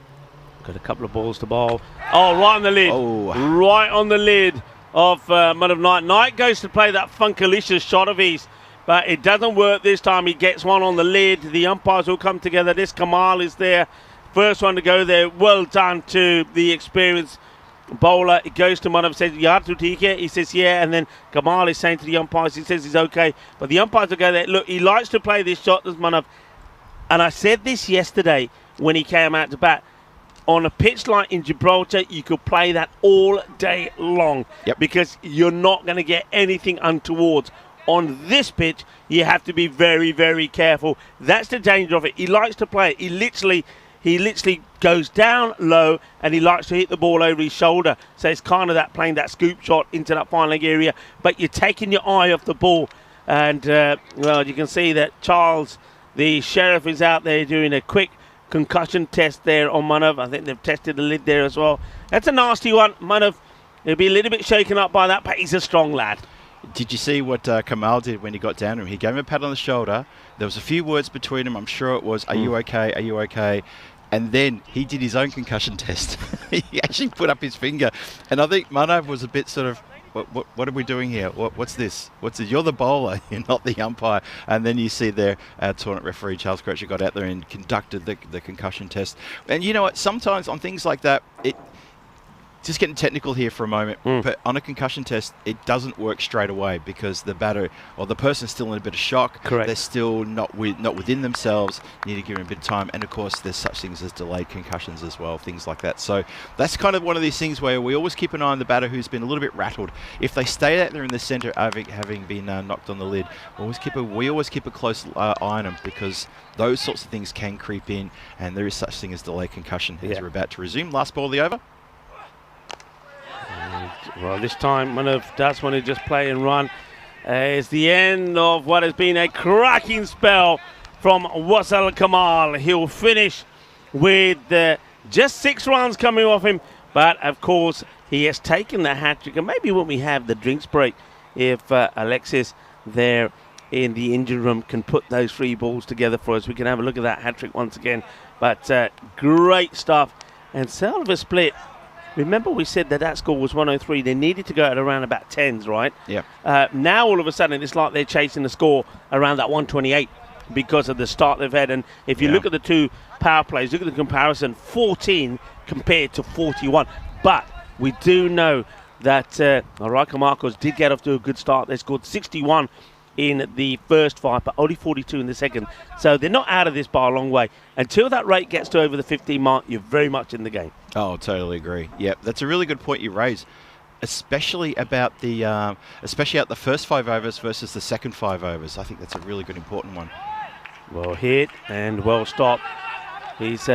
Got a couple of balls to bowl. Oh, right on the lid. Oh. Right on the lid of Mud of Night. Knight goes to play that funkalicious shot of his, but it doesn't work this time. He gets one on the lid. The umpires will come together. This Kamal is there. First one to go there. Well done to the experienced bowler. It goes to Manav, says, "You have to take it." He says, "Yeah." And then Kamal is saying to the umpires, he says he's okay. But the umpires will go there. Look, he likes to play this shot, does Manav. And I said this yesterday when he came out to bat. On a pitch like in Gibraltar, you could play that all day long. Yep. Because you're not going to get anything untowards. On this pitch, you have to be very, very careful. That's the danger of it. He likes to play it. He literally goes down low and he likes to hit the ball over his shoulder. So it's kind of that playing that scoop shot into that fine leg area. But you're taking your eye off the ball. And, well, you can see that Charles, the sheriff, is out there doing a quick concussion test there on Manav. I think they've tested the lid there as well. That's a nasty one. Manav, he'll be a little bit shaken up by that, but he's a strong lad. Did you see what Kamal did when he got down to him? He gave him a pat on the shoulder. There was a few words between them. I'm sure it was, "Are you okay? Are you okay?" And then he did his own concussion test. He actually put up his finger. And I think Manav was a bit sort of, what are we doing here? What's this? You're the bowler, you're not the umpire. And then you see there, our tournament referee, Charles Croatia, got out there and conducted the concussion test. And you know what? Sometimes on things like that, just getting technical here for a moment, but on a concussion test, it doesn't work straight away because the batter or the person's still in a bit of shock. Correct. They're still not within themselves. You need to give them a bit of time. And of course, there's such things as delayed concussions as well, things like that. So that's kind of one of these things where we always keep an eye on the batter who's been a little bit rattled. If they stay out there in the centre, having been knocked on the lid, we always keep a close eye on them because those sorts of things can creep in, and there is such thing as delayed concussion. As we're about to resume, last ball of the over. Well, this time Manav does want to just play and run. It's the end of what has been a cracking spell from Wasal Kamal. He'll finish with just 6 runs coming off him. But, of course, he has taken the hat-trick. And maybe when we have the drinks break, if Alexis there in the injury room can put those 3 balls together for us, we can have a look at that hat-trick once again. But great stuff. And Salva split. Remember we said that score was 103. They needed to go at around about 10s, right? Yeah. Now all of a sudden it's like they're chasing the score around that 128 because of the start they've had. And if you look at the 2 power plays, look at the comparison, 14 compared to 41. But we do know that Araika Marcos did get off to a good start. They scored 61 in the first 5, but only 42 in the second. So they're not out of this by a long way. Until that rate gets to over the 15 mark, you're very much in the game. Oh, totally agree. Yep, that's a really good point you raise, especially about the first 5 overs versus the second 5 overs. I think that's a really good important one. Well hit and well stopped. He's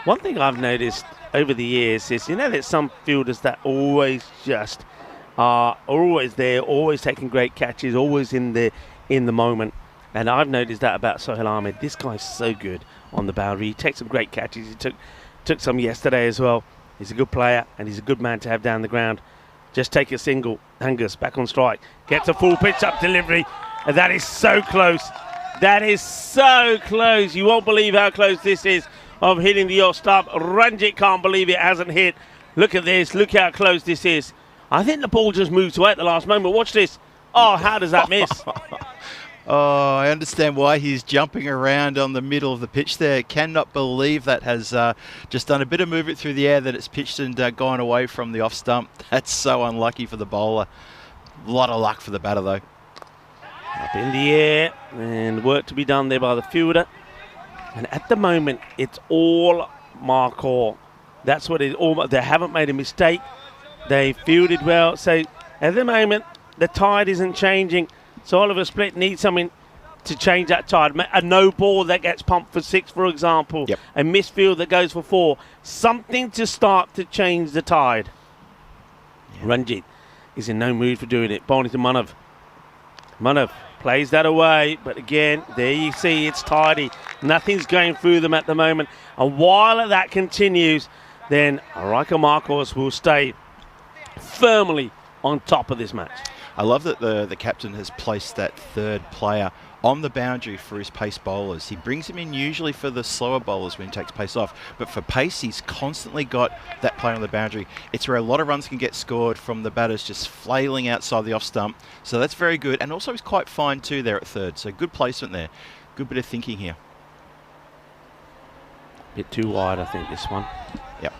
one thing I've noticed over the years is there's some fielders that always just are always there, always taking great catches, always in the moment. And I've noticed that about Sohail Ahmed. This guy's so good on the boundary. He takes some great catches. He took some yesterday as well. He's a good player and he's a good man to have down the ground. Just take a single. Angus back on strike. Gets a full pitch up delivery. And that is so close. That is so close. You won't believe how close this is of hitting the off stump. Ranjit can't believe it hasn't hit. Look at this. Look how close this is. I think the ball just moved away at the last moment. Watch this. Oh, how does that miss? Oh, I understand why he's jumping around on the middle of the pitch there. Cannot believe that has just done a bit of movement through the air, that it's pitched and gone away from the off stump. That's so unlucky for the bowler. A lot of luck for the batter, though. Up in the air, and work to be done there by the fielder. And at the moment, it's all Marcor. That's what it is. They haven't made a mistake. They fielded well. So at the moment, the tide isn't changing. So Oliver Split needs something to change that tide. A no ball that gets pumped for 6, for example. Yep. A misfield that goes for 4. Something to start to change the tide. Yeah. Ranjit is in no mood for doing it. Bowling to Manav. Manav plays that away. But again, there you see it's tidy. Nothing's going through them at the moment. And while that continues, then Araika Marcos will stay firmly on top of this match. I love that the captain has placed that third player on the boundary for his pace bowlers. He brings him in usually for the slower bowlers when he takes pace off, but for pace he's constantly got that player on the boundary. It's where a lot of runs can get scored from the batters just flailing outside the off stump, so that's very good. And also he's quite fine too there at third, so good placement there. Good bit of thinking here. Bit too wide, I think, this one. Yep,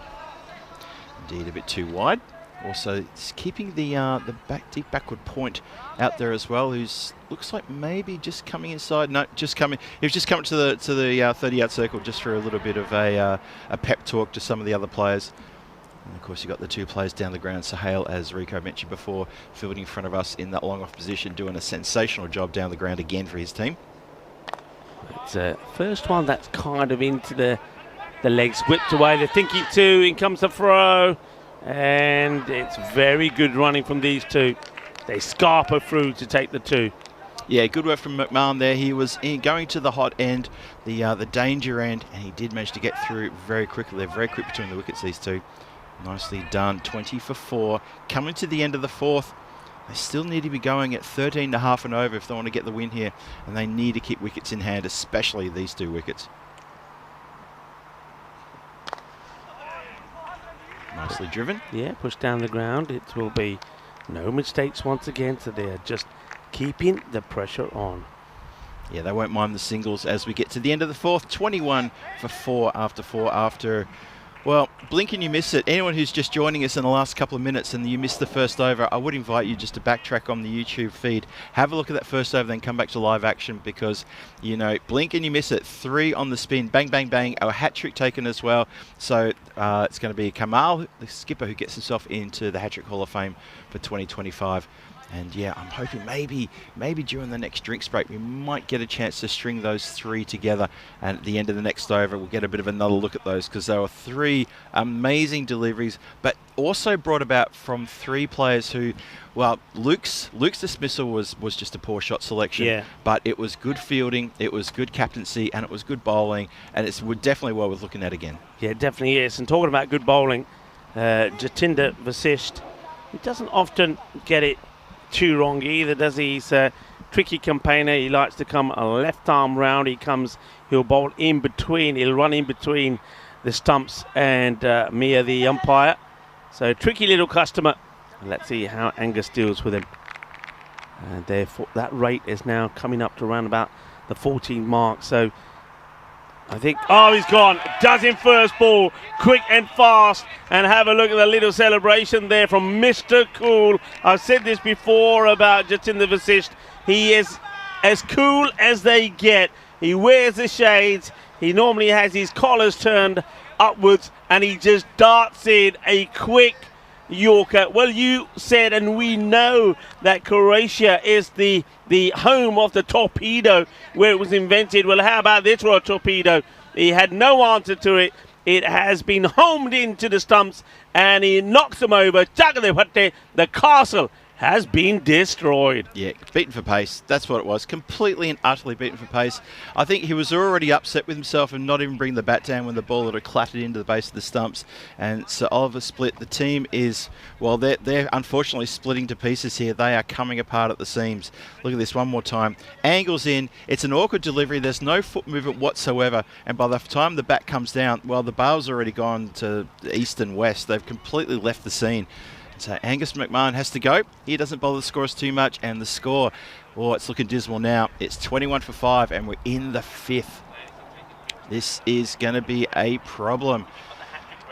indeed a bit too wide. Also, it's keeping the deep backward point out there as well. Who's looks like maybe just coming inside. No, just coming. He was just coming to the 30-yard circle just for a little bit of a pep talk to some of the other players. And of course, you got the two players down the ground. Sahel, as Rico mentioned before, fielding in front of us in that long off position, doing a sensational job down the ground again for his team. It's a first one that's kind of into the legs, whipped away. They're thinking two. In comes the throw. And it's very good running from these two. They scarper through to take the two. Yeah, good work from McMahon there. He was going to the hot end, the danger end, and he did manage to get through very quickly. They're very quick between the wickets, these two. Nicely done. 20 for 4. Coming to the end of the fourth. They still need to be going at 13.5 and over if they want to get the win here. And they need to keep wickets in hand, especially these two wickets. Nicely driven. Yeah, pushed down the ground. It will be no mistakes once again. So they're just keeping the pressure on. Yeah, they won't mind the singles as we get to the end of the fourth. 21 for 4 after, well, blink and you miss it. Anyone who's just joining us in the last couple of minutes and you missed the first over, I would invite you just to backtrack on the YouTube feed. Have a look at that first over, then come back to live action because, you know, blink and you miss it. 3 on the spin, bang, bang, bang. A hat-trick taken as well. So it's going to be Kamal, the skipper, who gets himself into the Hat-Trick Hall of Fame for 2025. And yeah, I'm hoping maybe during the next drinks break, we might get a chance to string those 3 together. And at the end of the next over, we'll get a bit of another look at those because there were 3 amazing deliveries, but also brought about from 3 players who, well, Luke's dismissal was just a poor shot selection. Yeah. But it was good fielding, it was good captaincy, and it was good bowling. And it's definitely well worth looking at again. Yeah, it definitely is. And talking about good bowling, Jatinder Vasisht, he doesn't often get it too wrong either, does he? He's a tricky campaigner. He likes to come a left arm round. He'll bowl in between. He'll run in between the stumps and Mia, the umpire. So tricky little customer. Let's see how Angus deals with him. And therefore that rate is now coming up to around about the 14 mark. So I think, oh, he's gone. Does him first ball, quick and fast. And have a look at the little celebration there from Mr. Cool. I've said this before about Jatinder Vasisht. He is as cool as they get. He wears the shades. He normally has his collars turned upwards. And he just darts in a quick Yorker. Well, you said, and we know that Croatia is the home of the torpedo where it was invented. Well, how about this for a torpedo? He had no answer to it. It has been homed into the stumps and he knocks them over. The castle has been destroyed. Yeah, beaten for pace. That's what it was. Completely and utterly beaten for pace. I think he was already upset with himself and not even bring the bat down when the ball had clattered into the base of the stumps. And so Oliver split. The team is, well, they're unfortunately splitting to pieces here. They are coming apart at the seams. Look at this one more time. Angles in. It's an awkward delivery. There's no foot movement whatsoever. And by the time the bat comes down, well, the bail's already gone to the east and west. They've completely left the scene. So Angus McMahon has to go. He doesn't bother the scores too much. And the score, oh, it's looking dismal now. It's 21 for 5 and we're in the 5th. This is going to be a problem.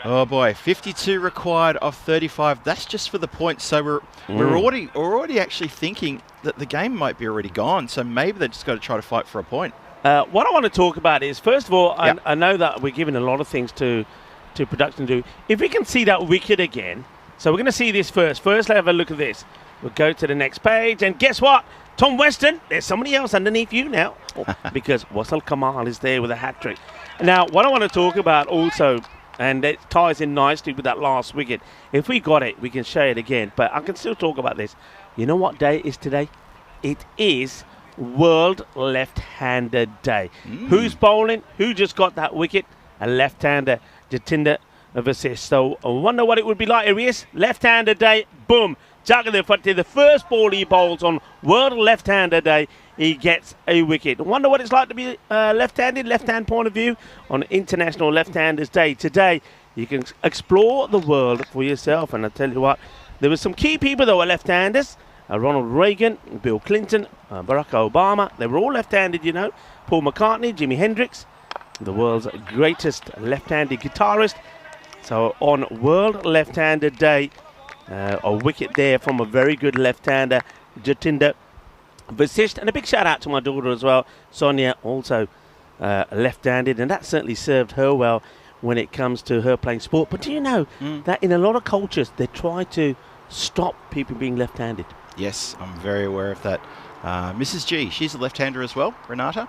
Oh boy, 52 required of 35. That's just for the points. So we're already actually thinking that the game might be already gone. So maybe they've just got to try to fight for a point. What I want to talk about is, first of all, Yep. I know that we're giving a lot of things to production to do. If we can see that wicket again, so we're going to see this first. First, let's have a look at this. We'll go to the next page, and guess what? Tom Weston, there's somebody else underneath you now, because Wasal Kamal is there with a hat-trick. Now, what I want to talk about also, and it ties in nicely with that last wicket, if we got it, we can show it again, but I can still talk about this. You know what day it is today? It is World Left-Hander Day. Who's bowling? Who just got that wicket? A left-hander, Jatinder Vasisht. So I wonder what it would be like. Here he is, left-hander day, boom. the first ball he bowls on World Left-Hander Day, he gets a wicket. I wonder what it's like to be left-handed, left-hand point of view on International Left-Handers Day. Today, you can explore the world for yourself. And I tell you what, there were some key people that were left-handers. Ronald Reagan, Bill Clinton, Barack Obama. They were all left-handed, you know. Paul McCartney, Jimi Hendrix, the world's greatest left-handed guitarist. So on World Left-Hander Day, a wicket there from a very good left-hander, Jatinder Vasisht. And a big shout out to my daughter as well, Sonia, also left-handed, and that certainly served her well when it comes to her playing sport. But do you know that in a lot of cultures they try to stop people being left-handed? Yes, I'm very aware of that. Mrs. G, she's a left-hander as well, Renata.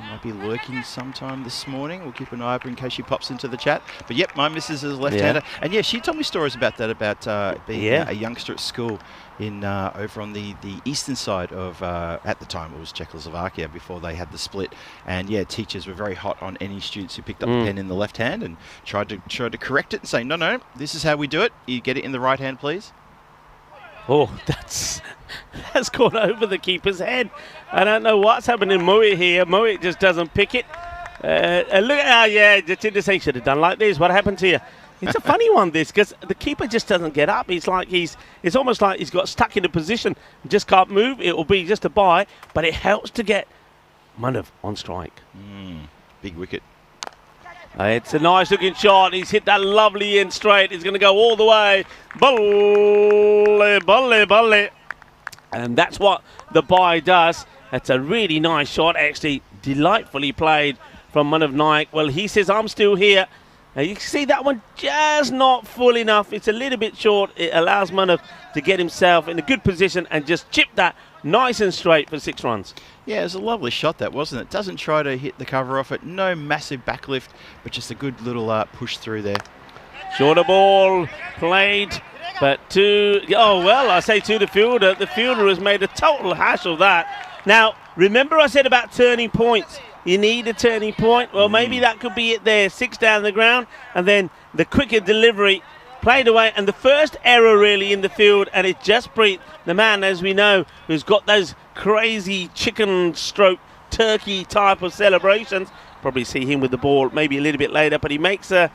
Might be lurking sometime this morning. We'll keep an eye open in case she pops into the chat. But yep, my missus is a left-hander. Yeah. And yeah, she told me stories about that, about being a youngster at school in over on the eastern side of, at the time it was Czechoslovakia before they had the split. And yeah, teachers were very hot on any students who picked up the pen in the left hand and tried to correct it and say, no, this is how we do it. You get it in the right hand, please. Oh, that's gone over the keeper's head. I don't know what's happening to Mohit here. Mohit just doesn't pick it. And look at Jatinder Singh should have done like this. What happened to you? It's a funny one, this, because the keeper just doesn't get up. It's almost like he's got stuck in a position, just can't move. It will be just a bye, but it helps to get Manav on strike. Big wicket. It's a nice looking shot. He's hit that lovely in straight. He's going to go all the way. Balle. And that's what the bye does. That's a really nice shot, actually. Delightfully played from Manav Naik. Well, he says, I'm still here. You can see that one just not full enough. It's a little bit short. It allows Manav to get himself in a good position and just chip that nice and straight for 6 runs. Yeah, it was a lovely shot, that, wasn't it? Doesn't try to hit the cover off it. No massive backlift, but just a good little push through there. Shorter ball played, but to the fielder. The fielder has made a total hash of that. Now, remember I said about turning points. You need a turning point. Well, maybe that could be it there. 6 down the ground, and then the quicker delivery played away. And the first error really in the field, and it's Jasprit, the man, as we know, who's got those crazy chicken stroke turkey type of celebrations. Probably see him with the ball maybe a little bit later, but he makes a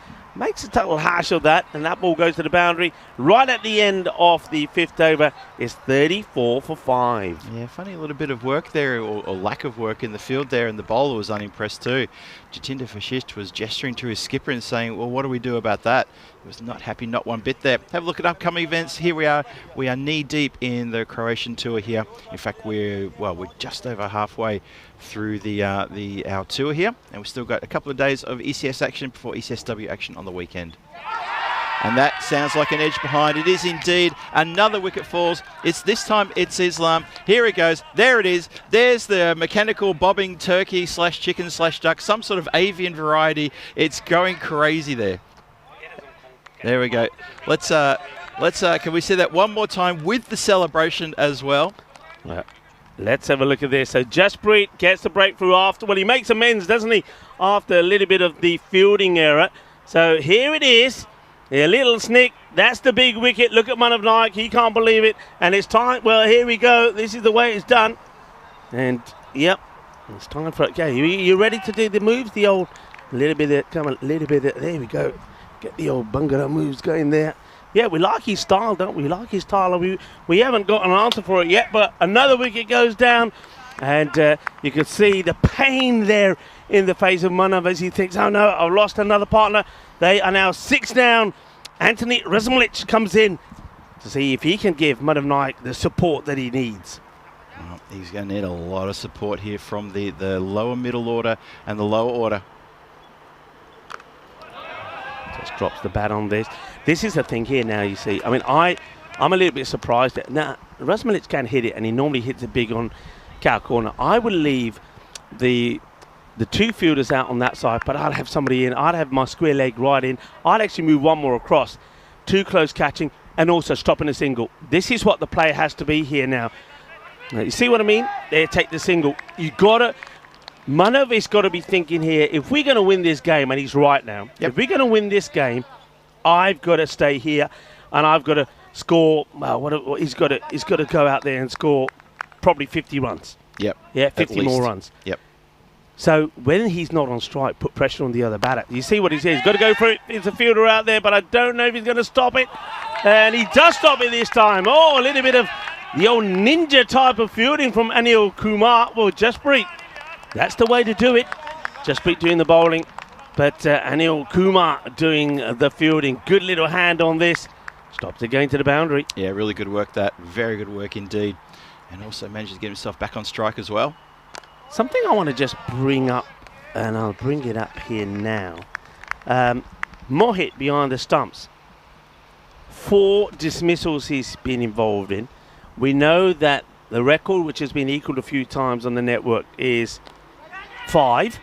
total hash of that, and that ball goes to the boundary right at the end of the 5th over. It's 34 for 5. Yeah, funny little bit of work there, or lack of work in the field there, and the bowler was unimpressed too. Jatinder Vasisht was gesturing to his skipper and saying, well, what do we do about that? He was not happy, not one bit there. Have a look at upcoming events. Here we are knee deep in the Croatian tour here. In fact, we're just over halfway through our tour here, and we've still got a couple of days of ECS action before ECSW action on the weekend. And that sounds like an edge behind. It is indeed. Another wicket falls. This time it's Islam. Here it goes. There it is. There's the mechanical bobbing turkey / chicken / duck, some sort of avian variety. It's going crazy there. There we go. Let's can we see that one more time with the celebration as well? Let's have a look at this. So Jasprit gets the breakthrough after. Well, he makes amends, doesn't he? After a little bit of the fielding error. So here it is. A little snick. That's the big wicket. Look at Manav Naik. He can't believe it. And it's time. Well, here we go. This is the way it's done. And, yep. It's time for it. Okay, you ready to do the moves? The old little bit of, come on, little bit of, there we go. Get the old bungalow moves going there. Yeah, we like his style, don't we? Like his style. And we haven't got an answer for it yet, but another wicket goes down. And you can see the pain there in the face of Manav as he thinks, oh no, I've lost another partner. They are now 6 down. Anthony Razmalic comes in to see if he can give Manav Naik the support that he needs. Well, he's going to need a lot of support here from the lower middle order and the lower order. Just drops the bat on this. This is the thing here now, you see. I mean, I'm a little bit surprised. Now, Razmalic can hit it, and he normally hits it big on cow corner. I will leave the 2 fielders out on that side, but I'd have somebody in. I'd have my square leg right in. I'd actually move one more across. 2 close catching and also stopping a single. This is what the play has to be here now. You see what I mean? There, take the single. Manav has got to be thinking here, if we're going to win this game, and he's right now, if we're going to win this game, I've got to stay here, and I've got to score. He's got to go out there and score probably 50 runs. Yep. Yeah, 50 more runs. Yep. So when he's not on strike, put pressure on the other batter. You see what he says? He's got to go for it. There's a fielder out there, but I don't know if he's going to stop it. And he does stop it this time. Oh, a little bit of the old ninja type of fielding from Anil Kumar. Well, Jasprit, that's the way to do it. Jasprit doing the bowling, but Anil Kumar doing the fielding. Good little hand on this. Stops it going to the boundary. Yeah, really good work that. Very good work indeed. And also manages to get himself back on strike as well. Something I want to just bring up, and I'll bring it up here now. Mohit behind the stumps. 4 dismissals he's been involved in. We know that the record, which has been equaled a few times on the network, is 5.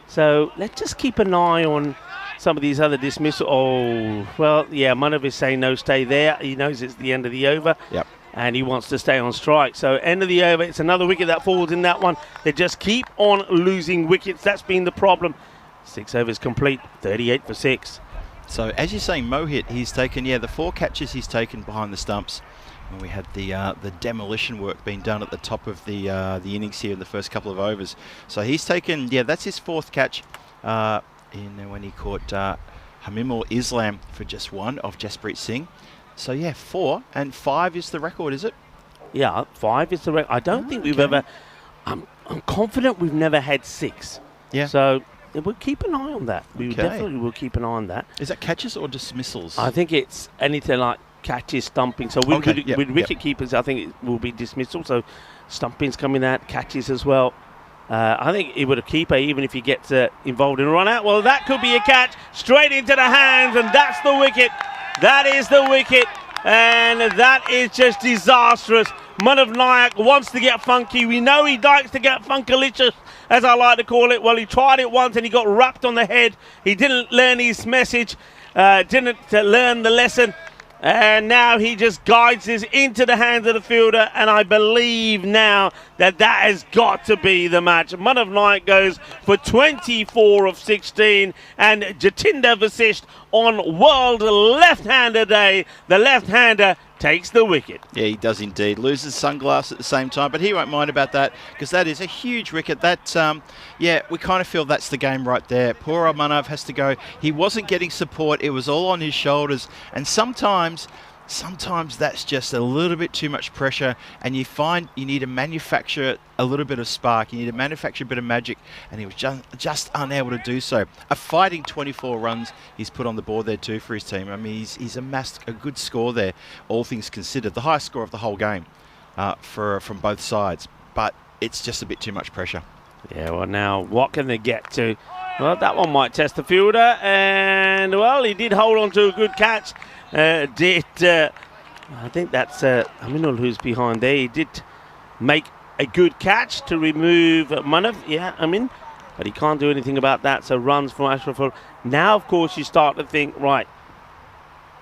So let's just keep an eye on some of these other dismissals. Oh, well, yeah, Manav is saying no, stay there. He knows it's the end of the over. Yep. And he wants to stay on strike. So end of the over, it's another wicket that falls in that one. They just keep on losing wickets. That's been the problem. 6 overs complete, 38 for 6. So as you're saying, Mohit, he's taken, the 4 catches he's taken behind the stumps. When we had the demolition work being done at the top of the innings here in the first couple of overs. So he's taken, that's his 4th catch when he caught Hamimul Islam for just 1 of Jasprit Singh. So 4 and 5 is the record, is it? Yeah, 5 is the record. I don't think we've ever. I'm confident we've never had 6. Yeah. So we'll keep an eye on that. We definitely will keep an eye on that. Is that catches or dismissals? I think it's anything like catches, stumping. So with wicket keepers, I think it will be dismissal. So stumping's coming out, catches as well. I think it would a keeper even if he gets involved in a run out. Well, that could be a catch straight into the hands, and that's the wicket. That is the wicket, and that is just disastrous. Manav Nayak wants to get funky. We know he likes to get funkalicious, as I like to call it. Well, he tried it once and he got wrapped on the head. He didn't learn his message, didn't learn the lesson. And now he just guides this into the hands of the fielder, and I believe now that has got to be the match. Manav Nayak goes for 24 of 16, and Jatinder Vasisht on World Left-Hander Day, the left-hander takes the wicket. Yeah, he does indeed. Loses sunglasses at the same time, but he won't mind about that because that is a huge wicket. That, we kind of feel that's the game right there. Poor old Manav has to go. He wasn't getting support. It was all on his shoulders. And sometimes that's just a little bit too much pressure, and you find you need to manufacture a little bit of spark. You need to manufacture a bit of magic, and he was just unable to do so. A fighting 24 runs he's put on the board there too for his team. I mean, he's amassed a good score there, all things considered. The highest score of the whole game from both sides, but it's just a bit too much pressure. Yeah, well, now what can they get to? Well, that one might test the fielder, and, well, he did hold on to a good catch. I think that's Aminul who's behind there. He did make a good catch to remove Manav. Yeah, but he can't do anything about that. So runs from Ashraf. Now, of course, you start to think, right,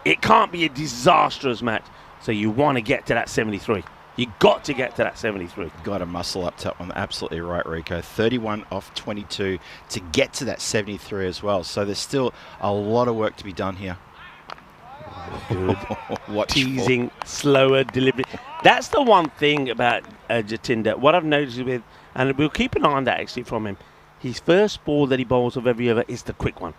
it can't be a disastrous match. So you want to get to that 73. You got to get to that 73. Got to muscle up to that one. Absolutely right, Rico. 31 off 22 to get to that 73 as well. So there's still a lot of work to be done here. Good. Teasing, slower delivery. That's the one thing about Jatinder. What I've noticed with, and we'll keep an eye on that actually from him, his first ball that he bowls of every over is the quick one.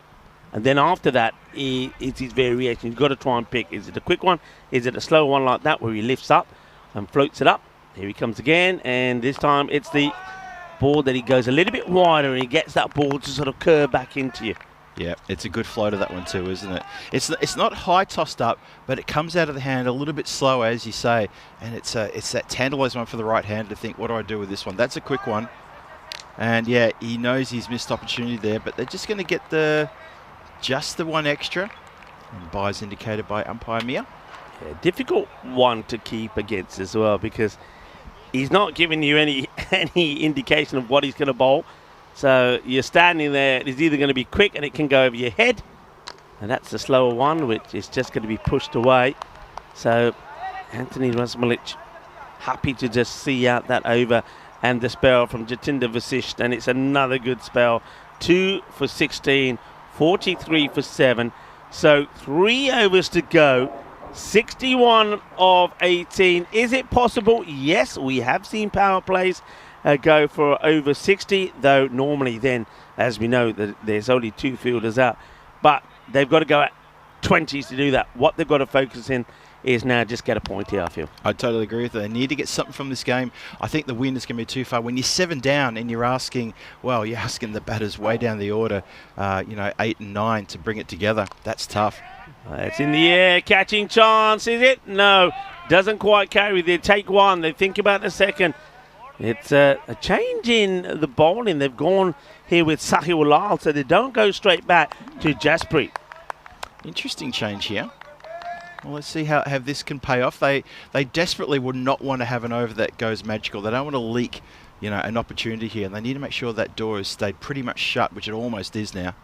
And then after that, it's his variation. You've got to try and pick. Is it a quick one? Is it a slow one like that where he lifts up and floats it up? Here he comes again. And this time it's the ball that he goes a little bit wider and he gets that ball to sort of curve back into you. Yeah, it's a good floater, that one too, isn't it? It's not high tossed up, but it comes out of the hand a little bit slower, as you say. And it's that tantalising one for the right hand to think, what do I do with this one? That's a quick one. And yeah, he knows he's missed opportunity there, but they're just going to get just the one extra. And byes indicated by umpire Mia. Yeah, difficult one to keep against as well, because he's not giving you any indication of what he's going to bowl. So you're standing there, it's either going to be quick and it can go over your head, and that's the slower one, which is just going to be pushed away. So Anthony Rasmalik happy to just see out that over and the spell from Jatinder Vasisht, and it's another good spell. 2 for 16, 43 for 7. So 3 overs to go. 61 of 18. Is it possible? Yes, we have seen power plays go for over 60, though normally then, as we know, there's only 2 fielders out. But they've got to go at 20s to do that. What they've got to focus in is now just get a point here, I feel. I totally agree with you. They need to get something from this game. I think the win is going to be too far. When you're 7 down and you're asking, well, you're asking the batters way down the order, 8 and 9 to bring it together. That's tough. It's in the air, catching chance, is it? No, doesn't quite carry. They take one, they think about the second. It's a change in the bowling. They've gone here with Sahil Lal, so they don't go straight back to Jasprit. Interesting change here. Well, let's see how this can pay off. They desperately would not want to have an over that goes magical. They don't want to leak, an opportunity here, and they need to make sure that door has stayed pretty much shut, which it almost is now.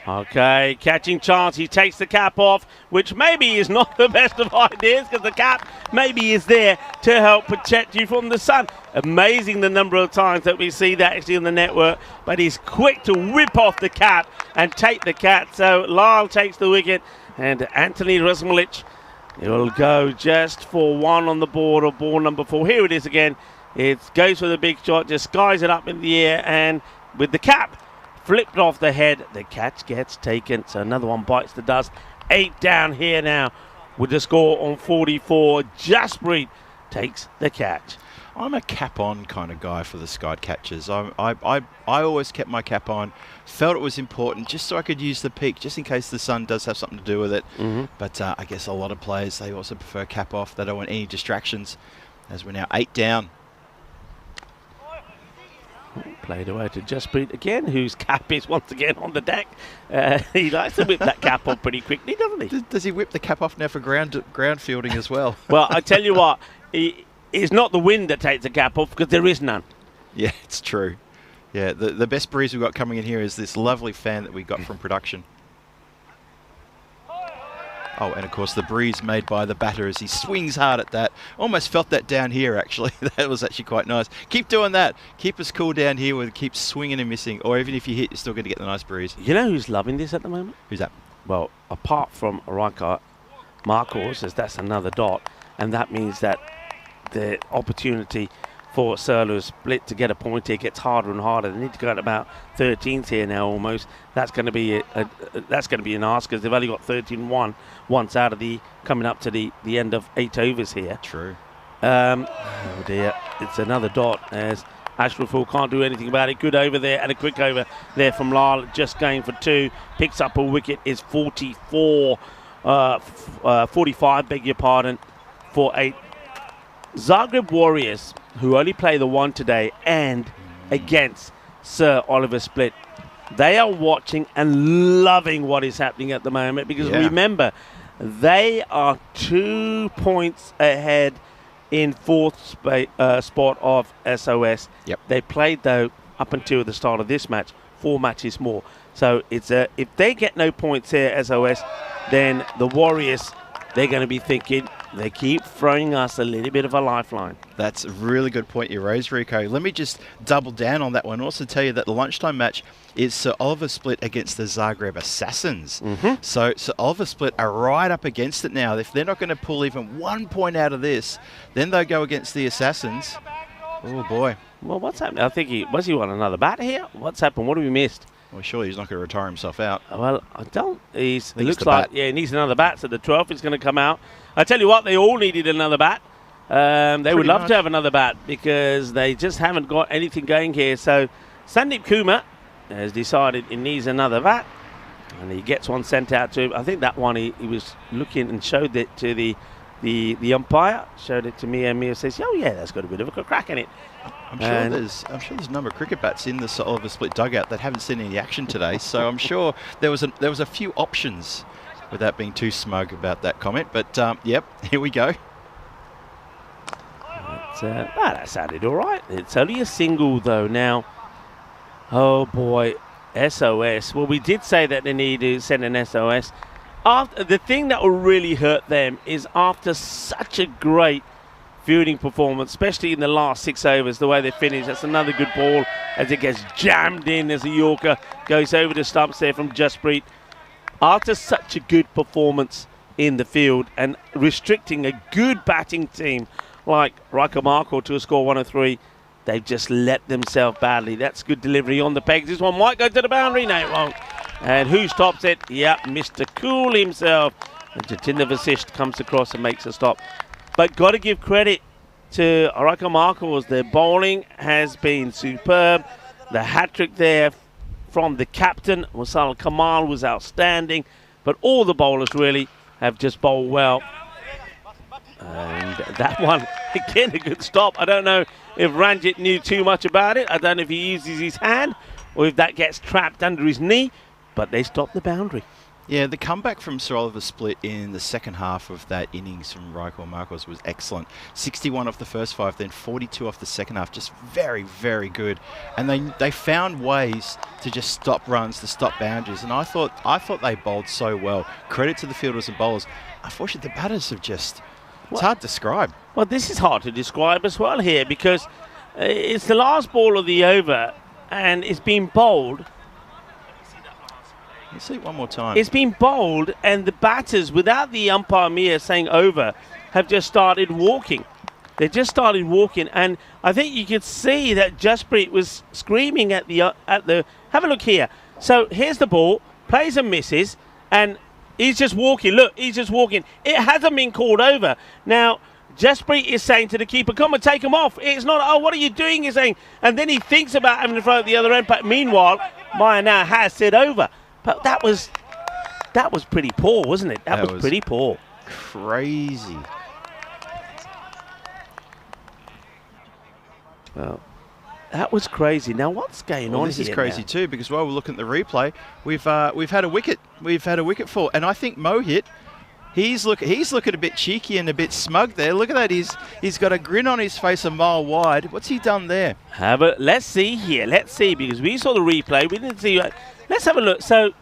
Okay, catching chance. He takes the cap off, which maybe is not the best of ideas because the cap maybe is there to help protect you from the sun. Amazing the number of times that we see that actually on the network, but he's quick to whip off the cap and take the cat. So Lyle takes the wicket and Anthony Rasmulich will go just for 1 on the board of ball number 4. Here it is again. It goes for the big shot, just skies it up in the air, and with the cap flipped off the head, the catch gets taken. So another one bites the dust. 8 down here now with the score on 44. Jasprit takes the catch. I'm a cap-on kind of guy for the sky catches. I always kept my cap on, felt it was important just so I could use the peak, just in case the sun does have something to do with it. But I guess a lot of players, they also prefer cap off. They don't want any distractions, as we're now 8 down. Played away to Jasprit again, whose cap is once again on the deck. He likes to whip that cap off pretty quickly, doesn't he? Does he whip the cap off now for ground fielding as well? Well, I tell you what, it's not the wind that takes the cap off because there is none. Yeah, it's true. Yeah, the best breeze we've got coming in here is this lovely fan that we got from production. Oh, and of course the breeze made by the batter as he swings hard at that. Almost felt that down here, actually. That was actually quite nice. Keep doing that. Keep us cool down here with keep swinging and missing. Or even if you hit, you're still going to get the nice breeze. You know who's loving this at the moment? Who's that? Well, apart from Raikart, Marcos, as that's another dot, and that means that the opportunity for Serlu's split to get a point here gets harder and harder. They need to go at about 13s here now almost. That's going to be an ask because they've only got 13-1 once out of the coming up to the end of 8 overs here. True. Oh dear, it's another dot as Ashraful can't do anything about it. Good over there and a quick over there from Lal, just going for 2. Picks up a wicket, is 45, beg your pardon, for 8. Zagreb Warriors, who only play the 1 today, and against Sir Oliver Split, they are watching and loving what is happening at the moment because remember, they are 2 points ahead in 4th spot of SOS. Yep. They played, though, up until the start of this match, 4 matches more. So it's if they get no points here, SOS, then the Warriors, they're going to be thinking, they keep throwing us a little bit of a lifeline. That's a really good point you raised, Rico. Let me just double down on that one. Also tell you that the lunchtime match is Sir Oliver Split against the Zagreb Assassins. So Sir Oliver Split are right up against it now. If they're not going to pull even 1 point out of this, then they'll go against the Assassins. Oh, boy. Well, what's happening? I think he on another bat here? What's happened? What have we missed? Well, surely he's not going to retire himself out. Well, I don't. It looks like, he needs another bat. So the 12th is going to come out. I tell you what, they all needed another bat. They would love to have another bat because they just haven't got anything going here. So Sandeep Kumar has decided he needs another bat, and he gets one sent out to him. I think that one he was looking and showed it to the umpire, showed it to Mia, and Mia says, "Oh yeah, that's got a bit of a crack in it." I'm sure there's a number of cricket bats in the Sir Oliver Split dugout that haven't seen any action today. So I'm sure there was a few options without being too smug about that comment. But yep, here we go. That sounded all right. It's only a single though now. Oh boy, SOS. Well, we did say that they need to send an SOS. The thing that will really hurt them is after such a great fielding performance, especially in the last 6 overs, the way they finished. That's another good ball as it gets jammed in as the Yorker goes over the stumps there from Jasprit. after such a good performance in the field and restricting a good batting team like Marco to a score 103, they've just let themselves badly. That's good delivery on the pegs. This one might go to the boundary. No, it won't. And who stops it? Yeah, Mr. Cool himself. And Jatinder Vasisht comes across and makes a stop. But got to give credit to Marco, as their bowling has been superb. The hat-trick there from the captain, Musal Kamal, was outstanding. But all the bowlers really have just bowled well. And that one, again, a good stop. I don't know if Ranjit knew too much about it. I don't know if he uses his hand or if that gets trapped under his knee. But they stopped the boundary. Yeah, the comeback from Sir Oliver Split in the second half of that innings from Raikor Marcos was excellent. 61 off the first 5, then 42 off the second half. Just very, very good. And they found ways to just stop runs, to stop boundaries. And I thought they bowled so well. Credit to the fielders and bowlers. Unfortunately, the batters have just... It's hard to describe. Well, this is hard to describe as well here, because it's the last ball of the over and it's been bowled. Let's see it one more time. It's been bowled, and the batters, without the umpire Mia saying over, have just started walking. They just started walking, and I think you could see that Jasprit was screaming at the have a look here. So here's the ball, plays and misses, and he's just walking. Look, he's just walking. It hasn't been called over. Now, Jasprit is saying to the keeper, come and take him off. It's not, oh, what are you doing? He's saying, and then he thinks about having to throw at the other end, but meanwhile, Maya now has said over. But that was pretty poor, wasn't it? That was pretty poor. Crazy. Well, that was crazy. Now, what's going on this here is crazy now? too, because while we're looking at the replay, we've had a wicket. We've had a wicket fall, and I think Mohit, he's looking a bit cheeky and a bit smug there. Look at that. He's got a grin on his face a mile wide. What's he done there? Let's see here. Let's see, because we saw the replay. We didn't see. Let's have a look. So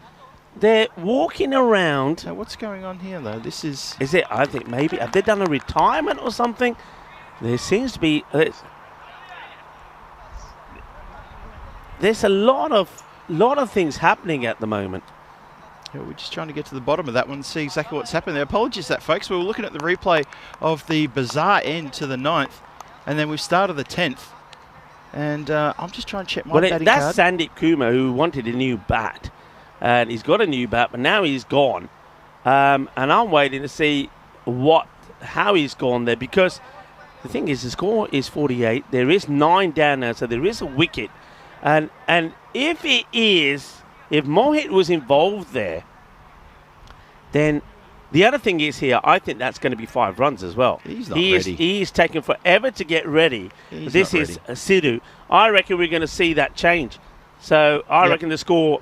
they're walking around. Now, what's going on here, though? This is... Is it? I think maybe have they done a retirement or something? There seems to be. There's a lot of things happening at the moment. Yeah, we're just trying to get to the bottom of that one and see exactly what's happened there. Apologies for that, folks. We were looking at the replay of the bizarre end to the 9th, and then we started the 10th. And I'm just trying to check my batting card. That's Sandeep Kumar, who wanted a new bat. And he's got a new bat, but now he's gone. And I'm waiting to see how he's gone there, because the thing is, the score is 48. There is 9 down now, so there is a wicket. And if Mohit was involved there, then the other thing is here, I think that's going to be 5 runs as well. He's not ready. He's taken forever to get ready. This is Sidhu. I reckon we're going to see that change. So I reckon the score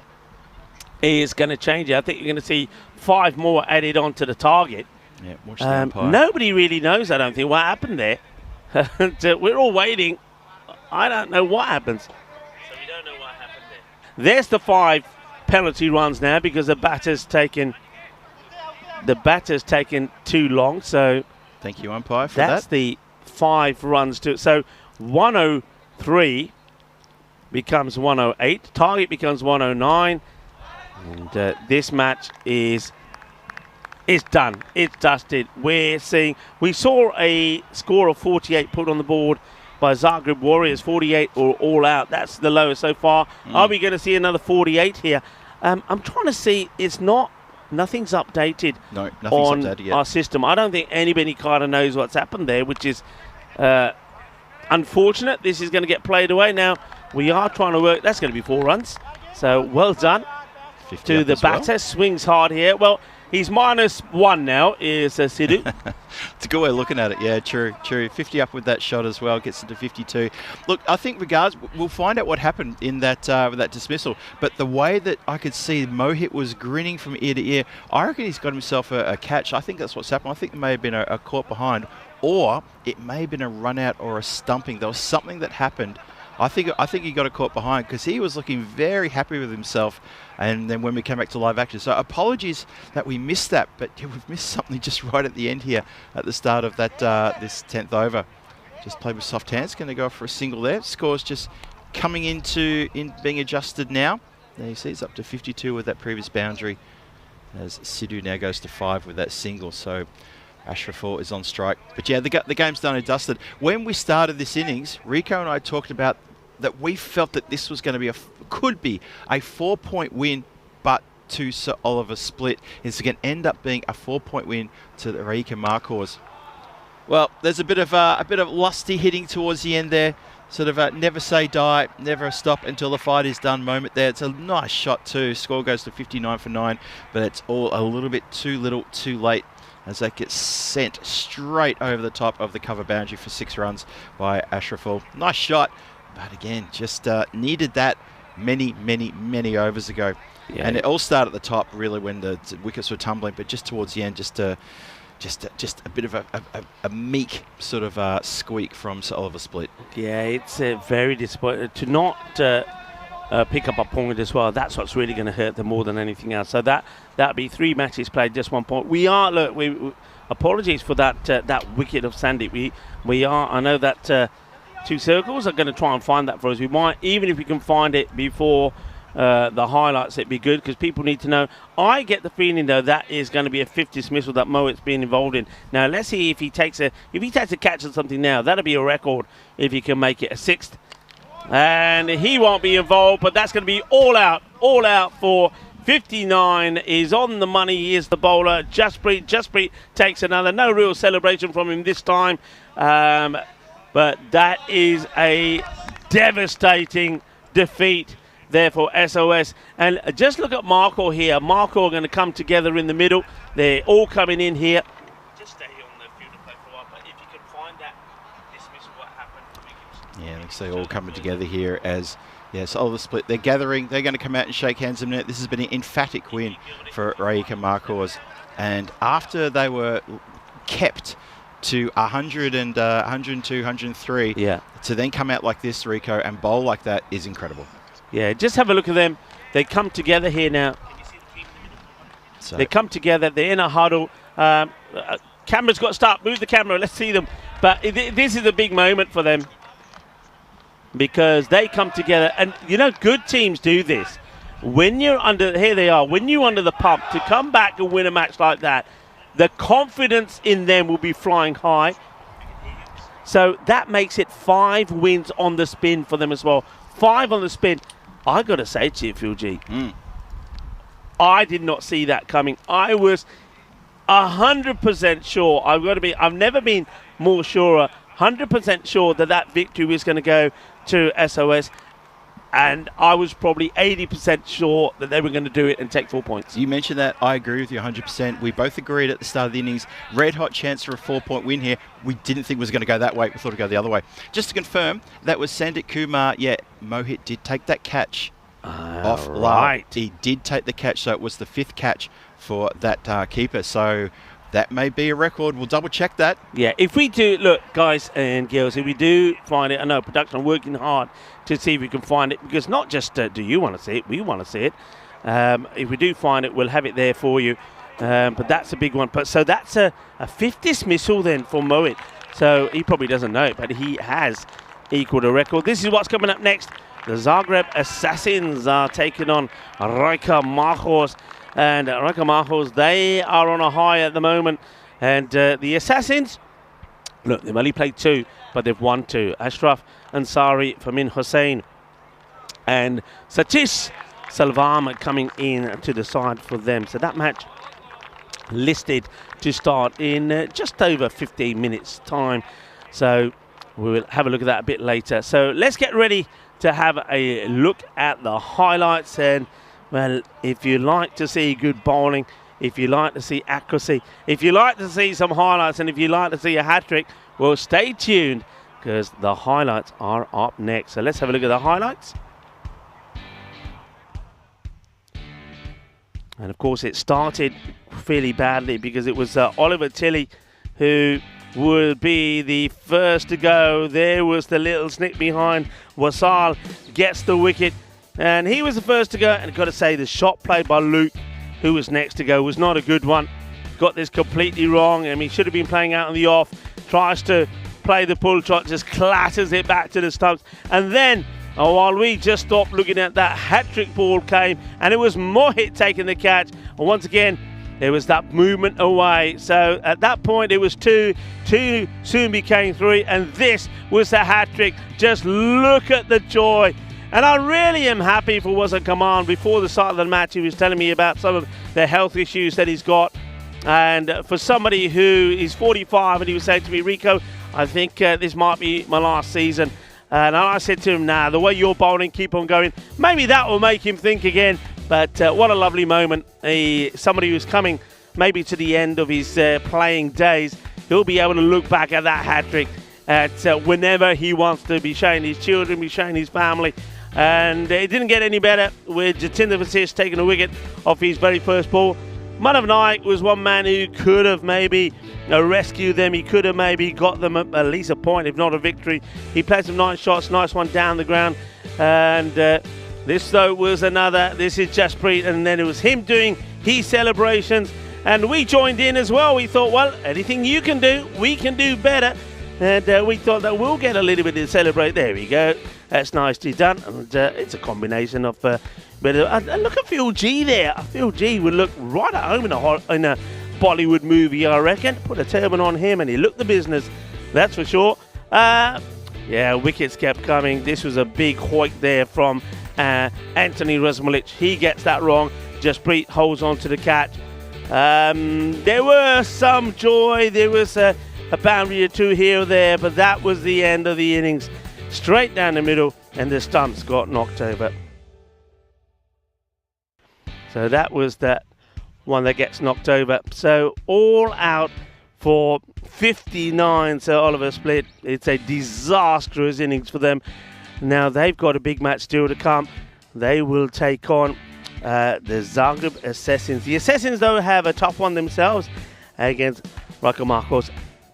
is going to change. I think you're going to see 5 more added on to the target. Yeah, watch the umpire. Nobody really knows, I don't think, what happened there. We're all waiting. I don't know what happens. So we don't know what happened there. There's the 5 penalty runs now, because the batter's taken too long. So thank you, umpire, for that. That's the 5 runs to it. So 103 becomes 108. Target becomes 109. And this match is done. It's dusted. We saw a score of 48 put on the board by Zagreb Warriors. 48 or all out. That's the lowest so far. Are we going to see another 48 here? I'm trying to see. Nothing's updated. No, nothing's on updated yet. Our system. I don't think anybody kind of knows what's happened there, which is unfortunate. This is going to get played away. Now, we are trying to work. That's going to be 4 runs. So, well done to the batter. Well. Swings hard here. Well, he's -1 now, is Sidhu. It's a good way of looking at it. Yeah, true. 50 up with that shot as well. Gets into 52. Look, I think we'll find out what happened in that with that dismissal. But the way that I could see Mohit was grinning from ear to ear, I reckon he's got himself a catch. I think that's what's happened. I think there may have been a caught behind, or it may have been a run out or a stumping. There was something that happened. I think he got a caught behind, because he was looking very happy with himself. And then when we came back to live action, so apologies that we missed that, but we've missed something just right at the end here at the start of that this 10th over. Just played with soft hands, going to go for a single there. Score's just coming in being adjusted now. There you see it's up to 52 with that previous boundary. as Sidhu now goes to 5 with that single. So Ashraful is on strike. But yeah, the game's done and dusted. When we started this innings, Rico and I talked about that we felt that this was going to be could be a 4-point win, but to Sir Oliver Split. It's going to end up being a 4-point win to the Rika Marcos. Well, there's a bit of lusty hitting towards the end there. Sort of a never say die, never stop until the fight is done moment there. It's a nice shot too. Score goes to 59 for 9, but it's all a little bit too little, too late, as that gets sent straight over the top of the cover boundary for 6 runs by Ashraful. Nice shot, but again, just needed that many overs ago. Yeah. And it all started at the top really when the wickets were tumbling, but just towards the end, just a bit of a meek sort of squeak from Sir Oliver Split. Yeah, it's very disappointing to not pick up a point as well. That's what's really going to hurt them more than anything else. So that'd be 3 matches played, just 1 point. We apologies for that wicket of Sandeep. We are. I know that 2 Circles are going to try and find that for us. We might, even if we can find it before the highlights, it'd be good, because people need to know. I get the feeling though that is going to be a 5th dismissal that Moat's been involved in. Now let's see if he takes a catch or something now. That'll be a record if he can make it a 6th. And he won't be involved, but that's going to be all out for 59. Is on the money. He is the bowler. Jasprit takes another. No real celebration from him this time, but that is a devastating defeat there for SOS. And just look at Marco here. Marco are going to come together in the middle. They're all coming in here. Just stay on the field and play for a while, but if you can find that dismissal, what happened? Yeah, like they all coming together here as, yes, Oliver Split. They're gathering. They're going to come out and shake hands in a minute. This has been an emphatic win for Rika Marcos. And after they were kept to 100 and 102, 103, to then come out like this, Rico, and bowl like that is incredible. Yeah, just have a look at them. They come together here now. So they come together. They're in a huddle. Camera's got to start. Move the camera. Let's see them. But this is a big moment for them, because they come together. And, you know, good teams do this. When you're under, here they are, when you're under the pump, to come back and win a match like that, the confidence in them will be flying high. So that makes it 5 wins on the spin for them as well. 5 on the spin. I got to say to you, Phil G, I did not see that coming. I was 100% sure. I've never been more sure, 100% sure that victory was going to go to SOS. And I was probably 80% sure that they were going to do it and take 4 points. You mentioned that. I agree with you 100%. We both agreed at the start of the innings, red hot chance for a 4-point win here. We didn't think it was going to go that way. We thought it would go the other way. Just to confirm, that was Sandeep Kumar. Yeah, Mohit did take that catch off right. He did take the catch, so it was the 5th catch for that keeper. So that may be a record. We'll double check that. Yeah, if we do, look, guys and girls, if we do find it, I know production are working hard to see if we can find it, because not just do you want to see it, we want to see it. If we do find it, we'll have it there for you. But that's a big one. But so that's a 5th dismissal then for Mohit. So he probably doesn't know it, but he has equaled a record. This is what's coming up next. The Zagreb Assassins are taking on Rika Marcos. And Rika Marcos, they are on a high at the moment. And the Assassins, look, they've only played 2, but they've won 2. Ashraf Ansari, Famin Hussain, and Satish Salvam coming in to the side for them. So that match listed to start in just over 15 minutes time. So we will have a look at that a bit later. So let's get ready to have a look at the highlights. And well, if you like to see good bowling, if you like to see accuracy, if you like to see some highlights, and if you like to see a hat-trick, well, stay tuned, because the highlights are up next. So let's have a look at the highlights. And of course it started fairly badly, because it was Oliver Tilley who would be the first to go. There was the little snick behind. Wasal gets the wicket, and he was the first to go. And I've got to say, the shot played by Luke, who was next to go, was not a good one. Got this completely wrong. I mean, he should have been playing out on the off. Tries to play the pull shot, just clatters it back to the stumps. And then while we just stopped looking at that hat-trick ball came, and it was Mohit taking the catch. And once again, there was that movement away. So at that point, it was 2 soon became 3, and this was the hat-trick. Just look at the joy. And I really am happy for Wazir Kamal. Before the start of the match, he was telling me about some of the health issues that he's got. And for somebody who is 45, and he was saying to me, Rico, I think this might be my last season. And I said to him, nah, the way you're bowling, keep on going. Maybe that will make him think again. But what a lovely moment. Somebody who's coming maybe to the end of his playing days, he'll be able to look back at that hat-trick at whenever he wants to, be showing his children, be showing his family. And it didn't get any better with Jatinder Vasis taking a wicket off his very first ball. Manav Naik was one man who could have maybe rescued them. He could have maybe got them at least a point, if not a victory. He played some nice shots, nice one down the ground. And this, though, was another. This is Jasprit, and then it was him doing his celebrations. And we joined in as well. We thought, well, anything you can do, we can do better. And we thought that we'll get a little bit to celebrate. There we go. That's nicely done. And it's a combination of... look at Phil G there. Phil G would look right at home in a Bollywood movie, I reckon. Put a turban on him and he looked the business. That's for sure. Yeah, wickets kept coming. This was a big hoik there from Anthony Rasmulich. He gets that wrong. Jasprit holds on to the catch. There were some joy. There was a boundary or two here or there, but that was the end of the innings. Straight down the middle, and the stumps got knocked over. So that was that one that gets knocked over. So all out for 59. So Oliver Split. It's a disastrous innings for them. Now they've got a big match still to come. They will take on the Zagreb Assassins. The Assassins, though, have a tough one themselves against Rakamarkos.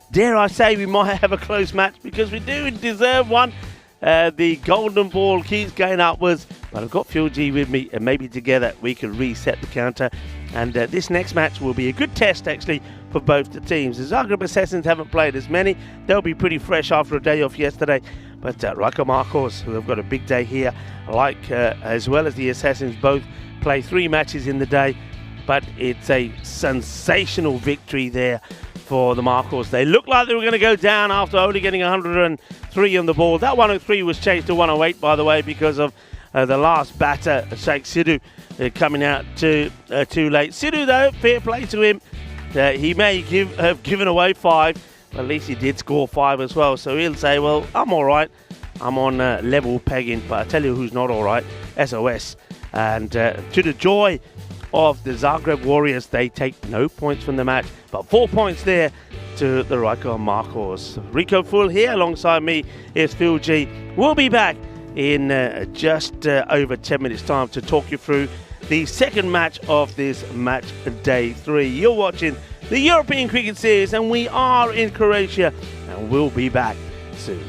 Dare I say we might have a close match because we do deserve one. The golden ball keeps going upwards, but I've got Phil G with me, and maybe together we can reset the counter. And this next match will be a good test, actually, for both the teams. The Zagreb Assassins haven't played as many. They'll be pretty fresh after a day off yesterday. But Rakamarkos, who have got a big day here, as well as the Assassins, both play 3 matches in the day. But it's a sensational victory there for the Marcos. They looked like they were going to go down after only getting 103 on the ball. That 103 was changed to 108, by the way, because of the last batter, Sheikh Sidhu, coming out too late. Sidhu, though, fair play to him. He may have given away 5, but at least he did score 5 as well. So he'll say, well, I'm all right. I'm on level pegging, but I tell you who's not all right, SOS. And to the joy of the Zagreb Warriors, they take no points from the match, but 4 points there to the Rakamarkos. Rico Full here alongside me is Phil G. We'll be back in just over 10 minutes time to talk you through the second match of this match day 3. You're watching the European Cricket Series, and we are in Croatia, and we'll be back soon.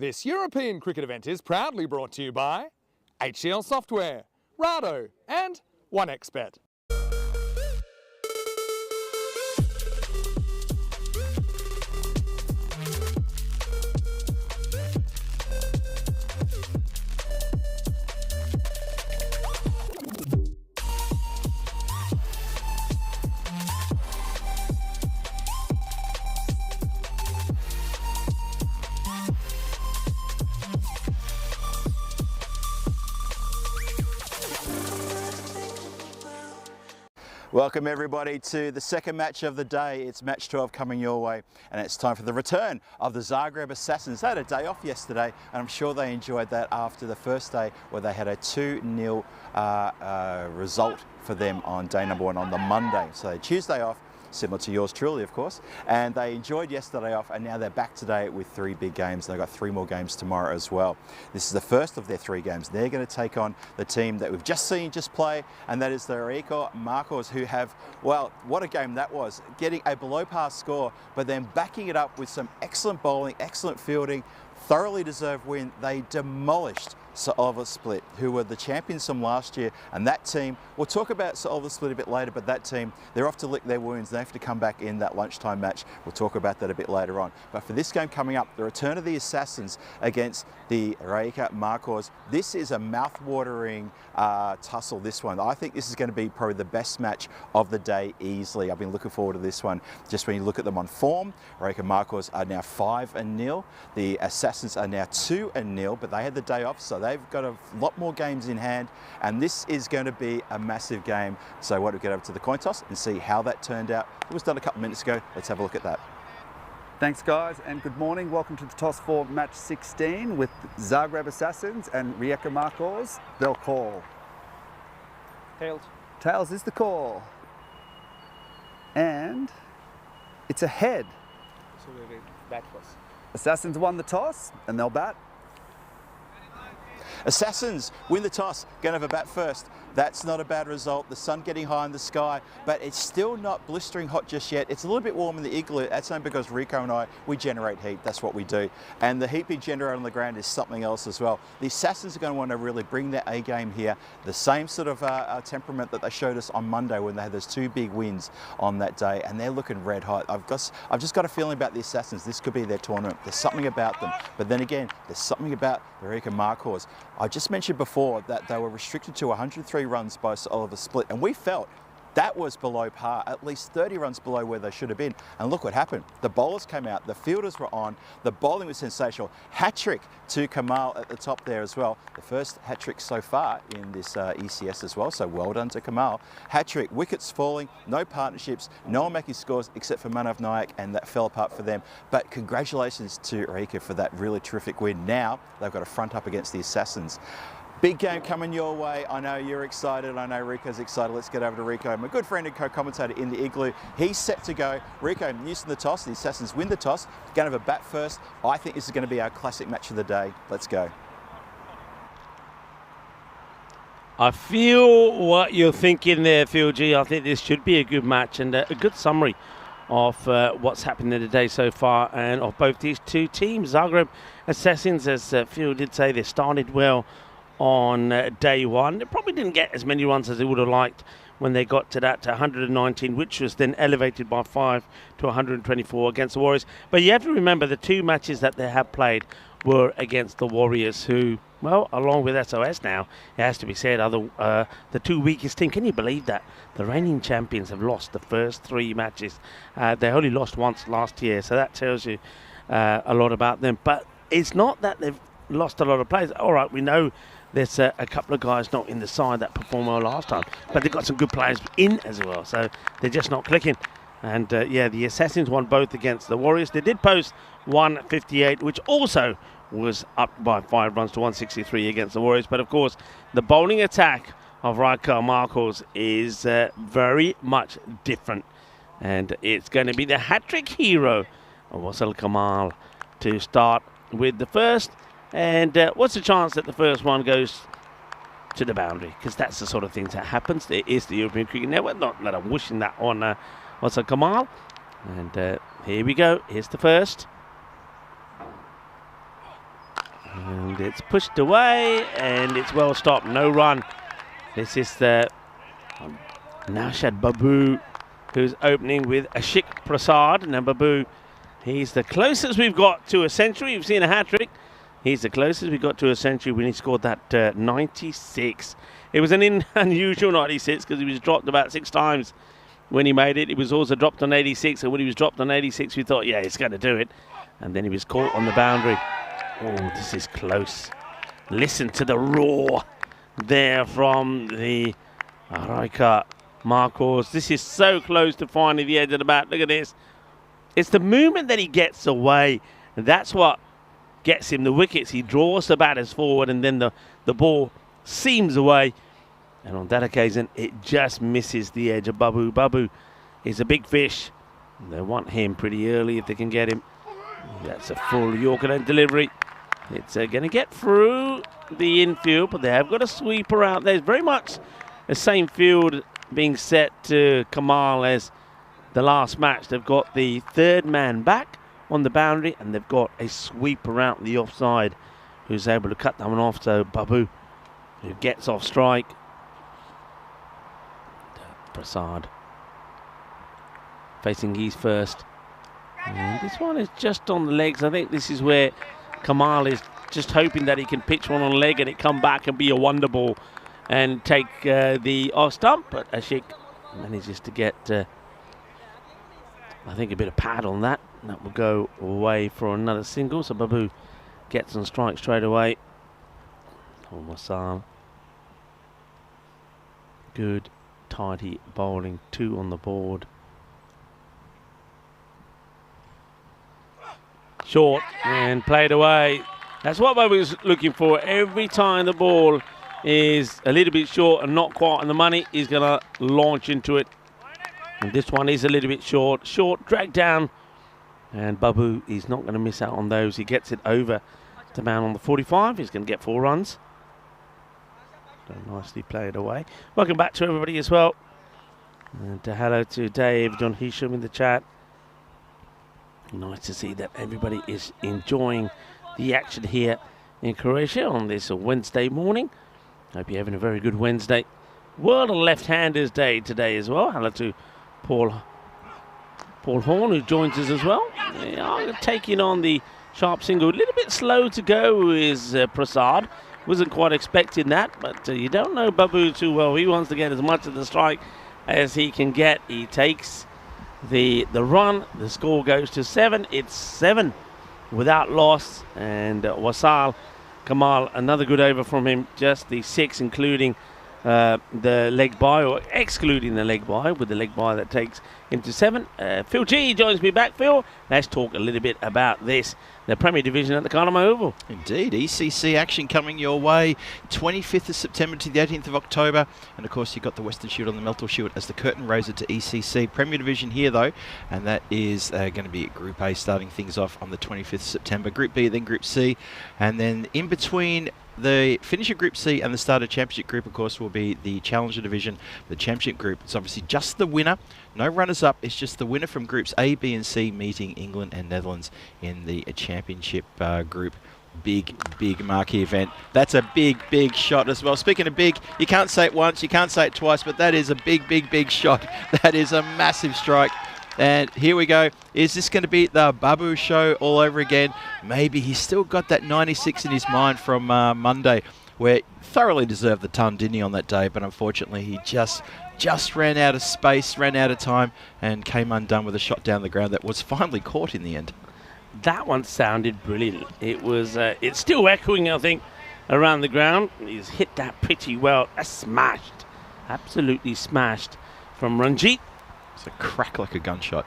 This European cricket event is proudly brought to you by HCL Software, Rado and 1xBet. Welcome everybody to the second match of the day. It's match 12 coming your way, and it's time for the return of the Zagreb Assassins. They had a day off yesterday, and I'm sure they enjoyed that after the first day where they had a 2-0 result for them on day number 1 on the Monday. So Tuesday off, similar to yours truly, of course, and they enjoyed yesterday off, and now they're back today with 3 big games. They've got 3 more games tomorrow as well. This is the first of their 3 games. They're going to take on the team that we've just seen just play, and that is the Rijeka Markos, who have, well, what a game that was, getting a below par score, but then backing it up with some excellent bowling, excellent fielding, thoroughly deserved win. They demolished Sir Oliver Split, who were the champions from last year, and that team, we'll talk about Sir Oliver Split a bit later, but that team, they're off to lick their wounds. They have to come back in that lunchtime match. We'll talk about that a bit later on. But for this game coming up, the return of the Assassins against the Rijeka Markos, this is a mouth-watering tussle, this one. I think this is going to be probably the best match of the day easily. I've been looking forward to this one. Just when you look at them on form, Rijeka Markos are now 5-0. The Assassins are now 2-0, but they had the day off, so they've got a lot more games in hand, and this is going to be a massive game. So why don't we get over to the coin toss and see how that turned out. It was done a couple of minutes ago. Let's have a look at that. Thanks guys, and good morning. Welcome to the toss for match 16 with Zagreb Assassins and Rijeka Markos. They'll call. Tails. Tails is the call. And it's a head. So we will bat first. Assassins won the toss and they'll bat. Assassins win the toss, going to have a bat first. That's not a bad result. The sun getting high in the sky, but it's still not blistering hot just yet. It's a little bit warm in the igloo. That's only because Rico and I, we generate heat. That's what we do. And the heat being generated on the ground is something else as well. The Assassins are going to want to really bring their A game here. The same sort of temperament that they showed us on Monday when they had those 2 big wins on that day, and they're looking red hot. I've just got a feeling about the Assassins. This could be their tournament. There's something about them. But then again, there's something about the Rijeka Markos. I just mentioned before that they were restricted to 103 runs by Sir Oliver Split, and we felt that was below par, at least 30 runs below where they should have been. And look what happened. The bowlers came out, the fielders were on, the bowling was sensational. Hat-trick to Kamal at the top there as well. The first hat-trick so far in this ECS as well, so well done to Kamal. Hat-trick, wickets falling, no partnerships, no one making scores except for Manav Nayak, and that fell apart for them. But congratulations to Rijeka for that really terrific win. Now they've got a front up against the Assassins. Big game coming your way. I know you're excited. I know Rico's excited. Let's get over to Rico, my good friend and co-commentator in the igloo. He's set to go. Rico, news in the toss. The Assassins win the toss. Going to have a bat first. I think this is going to be our classic match of the day. Let's go. I feel what you're thinking there, Phil G. I think this should be a good match and a good summary of what's happened today so far, and of both these 2 teams. Zagreb Assassins, as Phil did say, they started well on day 1. They probably didn't get as many runs as they would have liked when they got to that 119, which was then elevated by 5 to 124 against the Warriors. But you have to remember the 2 matches that they have played were against the Warriors, who, well, along with SOS now, it has to be said, are the 2 weakest team. Can you believe that? The reigning champions have lost the first 3 matches. They only lost once last year, so that tells you a lot about them. But it's not that they've lost a lot of players. All right, we know there's a couple of guys not in the side that performed well last time, but they've got some good players in as well, so they're just not clicking. And yeah, the Assassins won both against the Warriors. They did post 158, which also was up by 5 runs to 163 against the Warriors. But of course, the bowling attack of Rijeka Markos is very much different, and it's going to be the hat-trick hero of Wasel Kamal to start with the first. And what's the chance that the first one goes to the boundary? Because that's the sort of things that happens. It is the European Cricket Network. Not that I'm wishing that on Wasel Kamal. And here we go. Here's the first. And it's pushed away, and it's well stopped. No run. This is the Naushad Babu, who's opening with Ashik Prasad. Now Babu, he's the closest we've got to a century. You've seen a hat-trick. He's the closest we got to a century when he scored that 96. It was an unusual 96 because he was dropped about 6 times when he made it. He was also dropped on 86, and when he was dropped on 86, we thought, yeah, he's going to do it. And then he was caught on the boundary. Oh, this is close. Listen to the roar there from the Araika Marcos. This is so close to finding the edge of the bat. Look at this. It's the movement that he gets away. And that's what gets him the wickets. He draws the batters forward, and then the ball seams away. And on that occasion, it just misses the edge of Babu. Babu is a big fish. They want him pretty early if they can get him. That's a full Yorker end delivery. It's going to get through the infield, but they have got a sweeper out there. It's very much the same field being set to Kamal as the last match. They've got the third man back on the boundary, and they've got a sweeper out the offside who's able to cut that one off. So Babu, who gets off strike. Prasad facing his first. And this one is just on the legs. I think this is where Kamal is just hoping that he can pitch one on leg and it come back and be a wonder ball and take the off stump. But Ashik manages to get, I think, a bit of pad on that. And that will go away for another single. So Babu gets on strike straight away. Masal. Good, tidy bowling. 2 on the board. Short and played away. That's what Babu was looking for. Every time the ball is a little bit short and not quite on the money, he's going to launch into it. And this one is a little bit short. Short, dragged down. And Babu is not going to miss out on those. He gets it over to man on the 45. He's going to get 4 runs. So nicely played away. Welcome back to everybody as well. And hello to Dave, John Hisham in the chat. Nice to see that everybody is enjoying the action here in Croatia on this Wednesday morning. Hope you're having a very good Wednesday. World of Left-Handers Day today as well. Hello to Paul Horn, who joins us as well. Taking on the sharp single. A little bit slow to go is Prasad. Wasn't quite expecting that, but you don't know Babu too well. He wants to get as much of the strike as he can get. He takes the run. The score goes to 7. It's 7 without loss. And Wasal Kamal, another good over from him. Just the 6, including the leg by, or excluding the leg by, with the leg by that takes him to 7. Phil G joins me back. Phil, let's talk a little bit about this, the Premier Division at the Carnamo Oval. Indeed, ECC action coming your way, 25th of September to the 18th of October. And of course, you've got the Western Shield and the Meltor Shield as the curtain raiser to ECC. Premier Division here, though, and that is going to be Group A starting things off on the 25th of September. Group B, then Group C. And then in between the finish of Group C and the start of Championship Group, of course, will be the Challenger Division. The Championship Group, it's obviously just the winner. No runners-up. It's just the winner from Groups A, B and C meeting England and Netherlands in the Championship Group. Big marquee event. That's a big shot as well. Speaking of big, you can't say it once, you can't say it twice, but that is a big shot. That is a massive strike. And here we go. Is this going to be the Babu show all over again? Maybe he's still got that 96 in his mind from Monday, where he thoroughly deserved the ton, didn't he, on that day? But unfortunately, he just ran out of space, ran out of time, and came undone with a shot down the ground that was finally caught in the end. That one sounded brilliant. It was. It's still echoing, I think, around the ground. He's hit that pretty well. Smashed, absolutely smashed from Ranjit. It's a crack like a gunshot.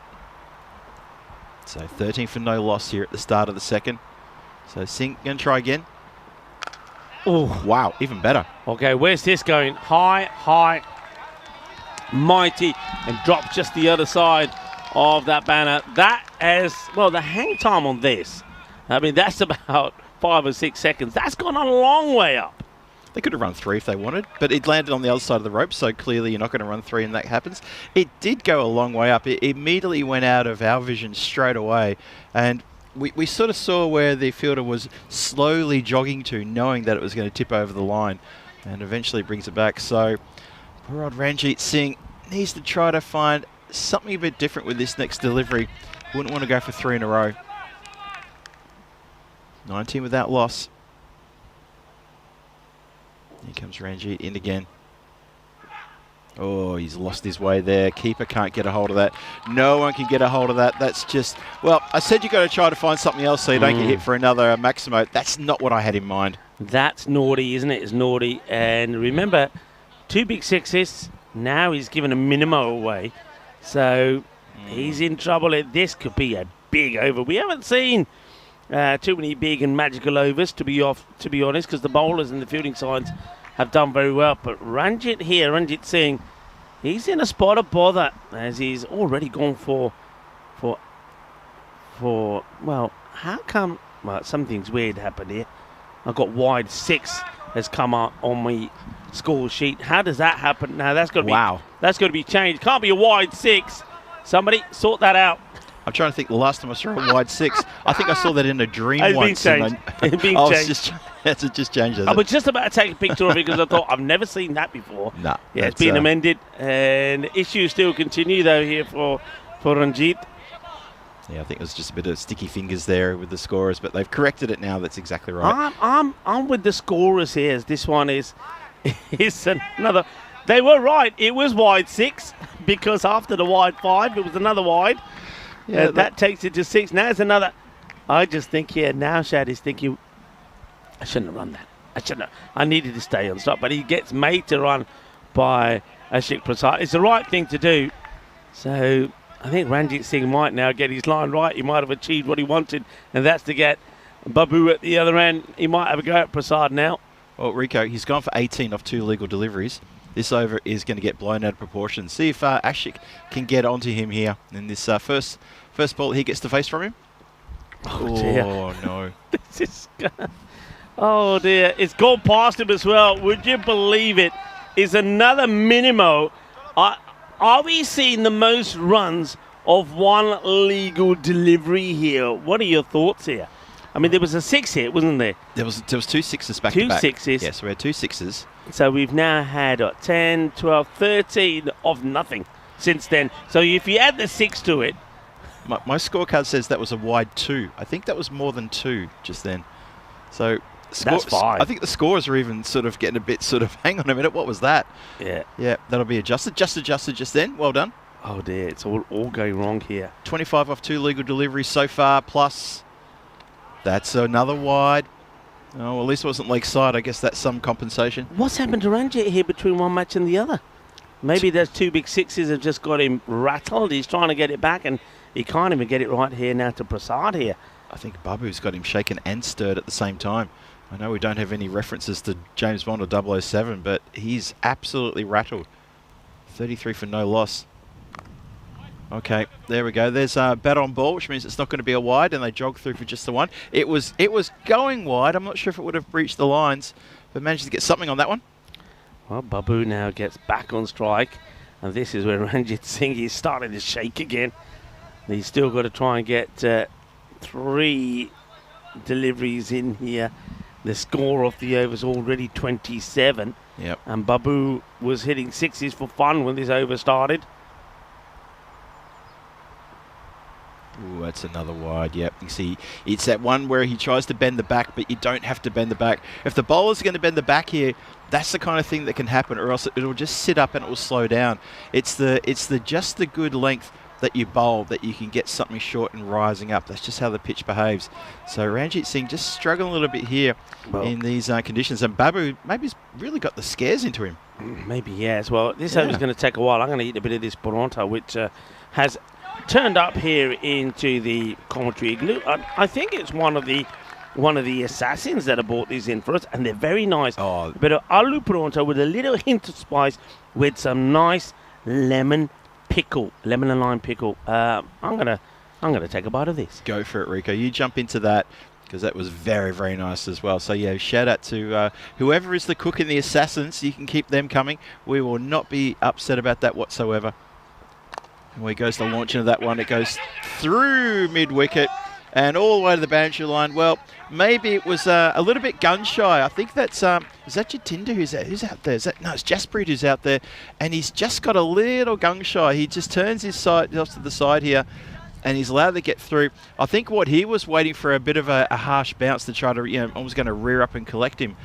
So 13 for no loss here at the start of the second. So Singh going to try again. Oh, wow, even better. Okay, where's this going? High, mighty, and drop just the other side of that banner. That is, well, the hang time on this, I mean, that's about 5 or 6 seconds. That's gone a long way up. They could have run 3 if they wanted, but it landed on the other side of the rope, so clearly you're not going to run 3 and that happens. It did go a long way up. It immediately went out of our vision straight away, and we sort of saw where the fielder was slowly jogging to, knowing that it was going to tip over the line, and eventually brings it back. So poor old Ranjit Singh needs to try to find something a bit different with this next delivery. Wouldn't want to go for 3 in a row. 19 without loss. Here comes Ranjit in again. Oh, he's lost his way there. Keeper can't get a hold of that. No one can get a hold of that. That's just, well, I said you've got to try to find something else so you don't get hit for another Maximo. That's not what I had in mind. That's naughty, isn't it? It's naughty. And remember, 2 big sixes. Now he's given a minimo away. So he's in trouble. This could be a big over. We haven't seen too many big and magical overs, to be honest, because the bowlers and the fielding sides have done very well. But Ranjit Singh, he's in a spot of bother as he's already gone for well, how come? Well, something's weird happened here. I've got wide 6 has come up on my score sheet. How does that happen? Now that's got to be changed. Can't be a wide 6. Somebody sort that out. I'm trying to think the last time I saw a wide 6. I think I saw that in a dream once. It's been changed. It's just changed. I was just about to take a picture of it because I thought I've never seen that before. Nah, yeah, it's been amended, and issues still continue though here for Ranjit. Yeah, I think there's just a bit of sticky fingers there with the scorers, but they've corrected it now. That's exactly right. I'm with the scorers here. As this one is another. They were right. It was wide 6 because after the wide 5, it was another wide. Yeah, that takes it to 6. Now it's another. I just think here now Shad is thinking, I shouldn't have run that. I shouldn't have. I needed to stay on stop, but he gets made to run by Ashik Prasad. It's the right thing to do. So I think Ranjit Singh might now get his line right. He might have achieved what he wanted, and that's to get Babu at the other end. He might have a go at Prasad now. Well, Rico, he's gone for 18 off 2 legal deliveries. This over is going to get blown out of proportion. See if Ashik can get onto him here in this first ball he gets to face from him. Oh no. Oh dear, it's gone past him as well. Would you believe it? Is another minimo. Are we seeing the most runs of one legal delivery here? What are your thoughts here? I mean, there was a 6 here, wasn't there? There was 2 6s back to back. 2 6s. Yes, we had 2 6s. So we've now had 10, 12, 13 of nothing since then. So if you add the 6 to it. My scorecard says that was a wide 2. I think that was more than 2 just then. So that's 5. I think the scores are even sort of getting a bit sort of, hang on a minute, what was that? Yeah. Yeah, that'll be adjusted. Just adjusted just then. Well done. Oh dear, it's all going wrong here. 25 off 2 legal deliveries so far, plus that's another wide. Oh, well, at least it wasn't Lakeside. I guess that's some compensation. What's happened to Ranjit here between one match and the other? Maybe those 2 big 6s have just got him rattled. He's trying to get it back, and he can't even get it right here now to Prasad here. I think Babu's got him shaken and stirred at the same time. I know we don't have any references to James Bond or 007, but he's absolutely rattled. 33 for no loss. Okay, there we go. There's a bat on ball, which means it's not going to be a wide, and they jog through for just the 1. It was going wide. I'm not sure if it would have breached the lines, but managed to get something on that one. Well, Babu now gets back on strike, and this is where Ranjit Singh is starting to shake again. He's still got to try and get 3 deliveries in here. The score of the over is already 27. Yep. And Babu was hitting 6s for fun when this over started. Ooh, that's another wide. Yep, you see, it's that one where he tries to bend the back, but you don't have to bend the back. If the bowler's going to bend the back here, that's the kind of thing that can happen, or else it'll just sit up and it will slow down. It's just the good length that you bowl that you can get something short and rising up. That's just how the pitch behaves. So Ranjit Singh just struggling a little bit here in these conditions, and Babu maybe's really got the scares into him. Maybe yes. Well, this over's going to take a while. I'm going to eat a bit of this Toronto, which has turned up here into the commentary igloo. I think it's one of the assassins that have brought these in for us, and they're very nice. Oh. A bit of aloo paronta with a little hint of spice with some nice lemon and lime pickle. I'm gonna take a bite of this. Go for it, Rico. You jump into that, because that was very, very nice as well. So yeah, shout out to whoever is the cook in the assassins. You can keep them coming. We will not be upset about that whatsoever. And where goes the launching of that one? It goes through mid-wicket, and all the way to the boundary line. Well, maybe it was a little bit gun shy. I think that's is that Jatinder who's out there? No, it's Jaspreet who's out there, and he's just got a little gun shy. He just turns his side off to the side here, and he's allowed to get through. I think what he was waiting for a bit of a harsh bounce to try to, almost going to rear up and collect him.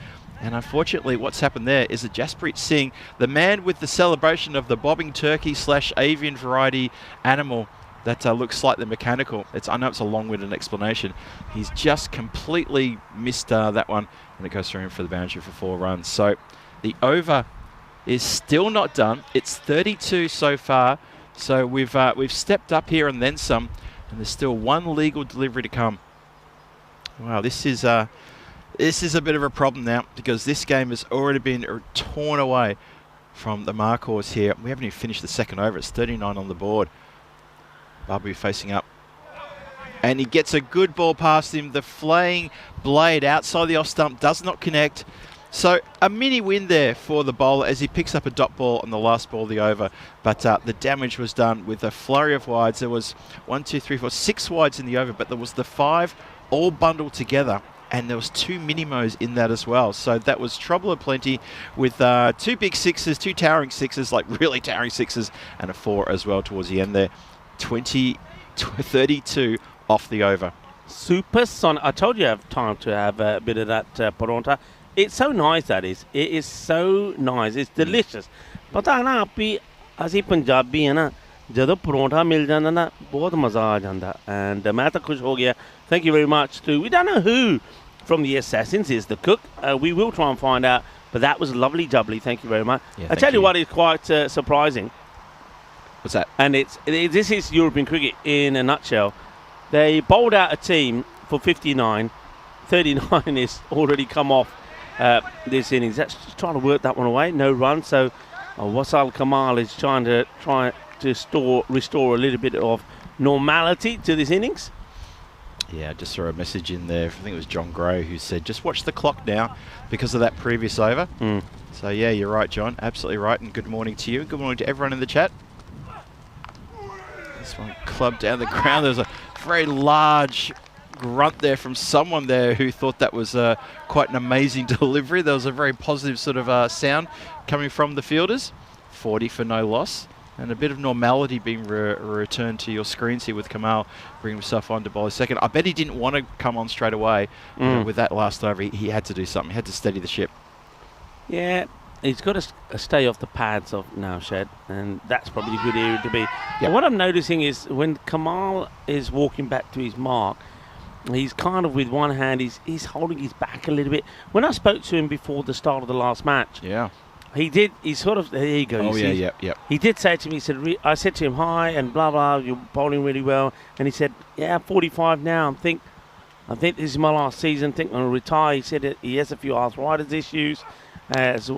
And unfortunately, what's happened there is that Jaspreet Singh, the man with the celebration of the bobbing turkey / avian variety animal that looks slightly mechanical. I know it's a long-winded explanation. He's just completely missed that one, and it goes through him for the boundary for 4 runs. So the over is still not done. It's 32 so far. So we've stepped up here and then some, and there's still 1 legal delivery to come. Wow, this is a bit of a problem now, because this game has already been torn away from the markers here. We haven't even finished the second over. It's 39 on the board. Babu facing up. And he gets a good ball past him. The flaying blade outside the off stump does not connect. So a mini win there for the bowler as he picks up a dot ball on the last ball of the over. But the damage was done with a flurry of wides. There was 1, 2, 3, 4, 6 wides in the over, but there was the 5 all bundled together. And there was 2 minimos in that as well. So that was trouble aplenty with 2 big sixes, 2 towering sixes, like really towering sixes, and a 4 as well towards the end there. 32 off the over. Super Son. I told you I have time to have a bit of that paronta. It's so nice, that is. It is so nice. It's delicious. पता है ना आप भी असी पंजाबी है ना ਜਦੋਂ ਪਰੌਂਠਾ ਮਿਲ ਜਾਂਦਾ ਨਾ ਬਹੁਤ ਮਜ਼ਾ ਆ ਜਾਂਦਾ and मैं तो खुश हो गया. Thank you very much to, we don't know who from the Assassins is the cook. We will try and find out, but that was lovely jubbly. Thank you very much. Yeah, I tell you what is quite surprising. What's that? And this is European cricket in a nutshell. They bowled out a team for 59. 39 is already come off this innings. That's just trying to work that one away. No run. So Wasal Kamal is trying to restore a little bit of normality to this innings. Yeah, I just saw a message in there. I think it was John Gray who said, just watch the clock now because of that previous over. So, yeah, you're right, John. Absolutely right. And good morning to you. Good morning to everyone in the chat. This one clubbed down the ground. There's a very large grunt there from someone there who thought that was quite an amazing delivery. There was a very positive sort of sound coming from the fielders. 40 for no loss. And a bit of normality being returned to your screens here with Kamal bringing himself on to bowl his second. I bet he didn't want to come on straight away. With that last over, he had to do something. He had to steady the ship. Yeah. He's got to stay off the pads of Nowshed, and that's probably a good area to be. Yep. What I'm noticing is when Kamal is walking back to his mark, he's kind of with one hand, he's holding his back a little bit. When I spoke to him before the start of the last match, he sort of, there you go. He did say to me, he said, I said to him, hi, and blah, blah, you're bowling really well. And he said, yeah, I'm 45 now. I think this is my last season. I think I'm going to retire. He said he has a few arthritis issues, as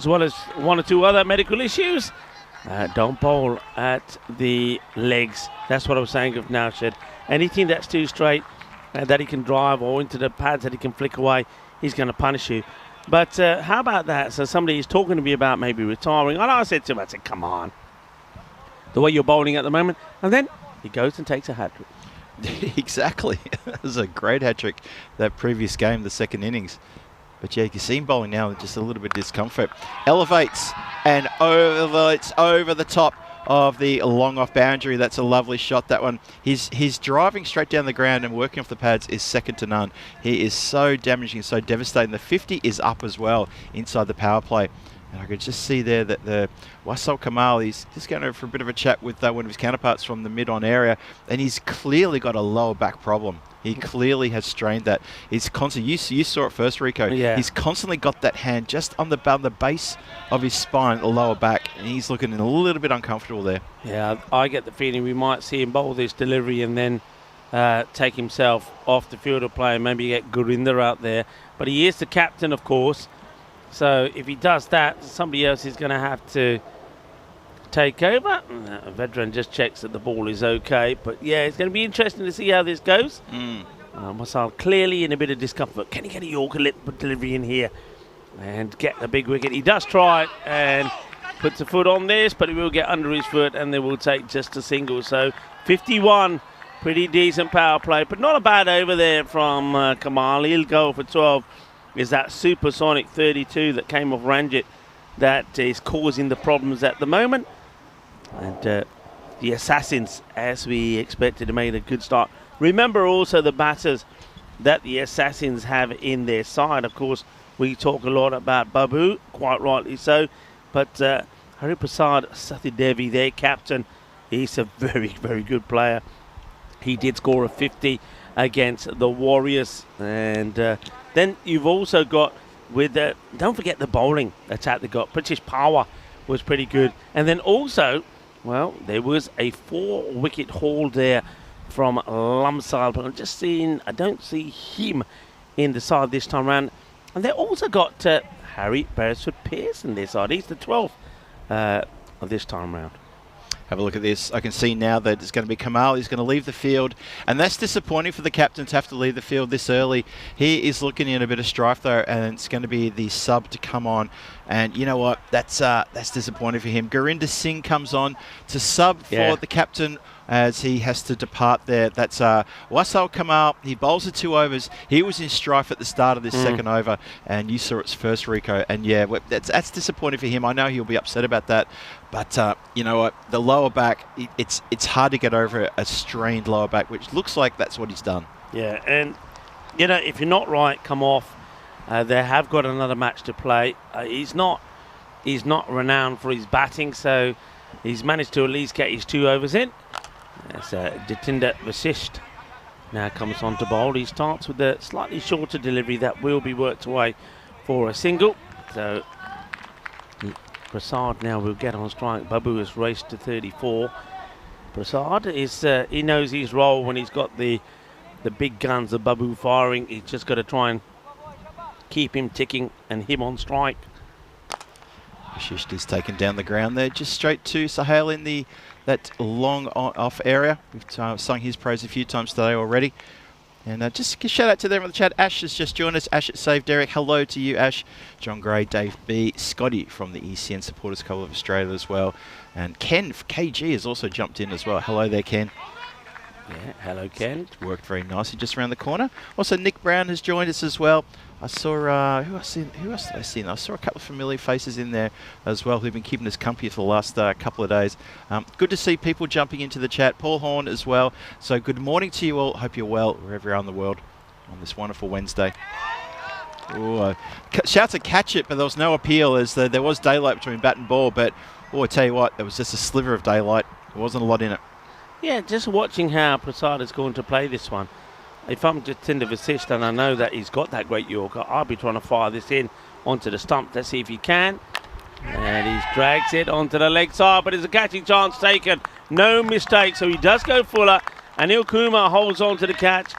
well as 1 or 2 other medical issues. Don't bowl at the legs. That's what I was saying of Nowshed. Anything that's too straight, that he can drive, or into the pads that he can flick away, he's going to punish you. But how about that? So somebody is talking to me about maybe retiring. And I said to him, I said, come on. The way you're bowling at the moment. And then he goes and takes a hat-trick. Exactly. It was a great hat-trick that previous game, the second innings. But yeah, you can see him bowling now with just a little bit of discomfort. Elevates and it's over the top of the long off boundary. That's a lovely shot, that one. His driving straight down the ground and working off the pads is second to none. He is so damaging, so devastating. The 50 is up as well inside the power play. And I could just see there that the Wasal Kamal, he's just going over for a bit of a chat with one of his counterparts from the mid-on area, and he's clearly got a lower back problem. He clearly has strained that. He's constantly, you saw it first, Rico. Yeah. He's constantly got that hand just on the base of his spine, the lower back, and he's looking a little bit uncomfortable there. Yeah, I get the feeling we might see him bowl this delivery and then take himself off the field of play and maybe get Gurinder out there. But he is the captain, of course. So if he does that, somebody else is going to have to take over. A veteran just checks that the ball is okay. But yeah, it's going to be interesting to see how this goes. Wasal clearly in a bit of discomfort. Can he get a Yorker delivery in here and get the big wicket? He does try it and puts a foot on this, but he will get under his foot and they will take just a single. So 51 Pretty decent power play, but not a bad over there from Kamal. He'll go for 12. Is that supersonic 32 that came off Ranjit that is causing the problems at the moment. And the Assassins, as we expected, made a good start. Remember also the batters that the Assassins have in their side. Of course, we talk a lot about Babu, quite rightly so, but Hari Prasad Sathidevi, their captain, he's a very, very good player. He did score a 50 against the Warriors. And then you've also got, with don't forget the bowling attack they got. British Power was pretty good. And then also, well, there was a 4-wicket haul there from Lumsal, but I'm just seeing, I don't see him in the side this time round. And they also got Harry Beresford Pearce in their side. He's the 12th of this time round. Have a look at this. I can see now that it's going to be Kamal. He's going to leave the field. And that's disappointing for the captain to have to leave the field this early. He is looking in a bit of strife, though, and it's going to be the sub to come on. And you know what? That's disappointing for him. Gurinder Singh comes on to sub for the captain as he has to depart there. That's Wasal Kamal. He bowls the 2 overs. He was in strife at the start of this second over, and you saw its first, Rico. And yeah, that's disappointing for him. I know he'll be upset about that. But you know what? The lower back, it's hard to get over a strained lower back, which looks like that's what he's done. Yeah, and you know, if you're not right, come off. They have got another match to play. He's not renowned for his batting, so he's managed to at least get his 2 overs in. As Jatinder Vasisht now comes on to bowl. He starts with a slightly shorter delivery that will be worked away for a single. So Prasad now will get on strike. Babu has raced to 34. Prasad is he knows his role when he's got the big guns of Babu firing. He's just got to try and keep him ticking and him on strike. Vasisht is taken down the ground there, just straight to Sahel in that long off area. We've sung his praise a few times today already. And just a shout out to them in the chat. Ash has just joined us. Ash at Save Derek. Hello to you, Ash. John Gray, Dave B, Scotty from the ECN Supporters Club of Australia as well. And Ken KG has also jumped in as well. Hello there, Ken. Yeah, hello, Ken. Worked very nicely just around the corner. Also, Nick Brown has joined us as well. I saw, who else did I see? I saw a couple of familiar faces in there as well who've been keeping us company for the last couple of days. Good to see people jumping into the chat. Paul Horn as well. So good morning to you all. Hope you're well wherever you are in the world on this wonderful Wednesday. Ooh, shouts to catch it, but there was no appeal as there was daylight between bat and ball. But I tell you what, there was just a sliver of daylight. There wasn't a lot in it. Yeah, just watching how Prasad is going to play this one. If I'm Jatinder Vasisht and I know that he's got that great Yorker, I'll be trying to fire this in onto the stump. Let's see if he can. And he drags it onto the leg side, but it's a catching chance taken. No mistake, so he does go fuller. Anil Kumar holds on to the catch.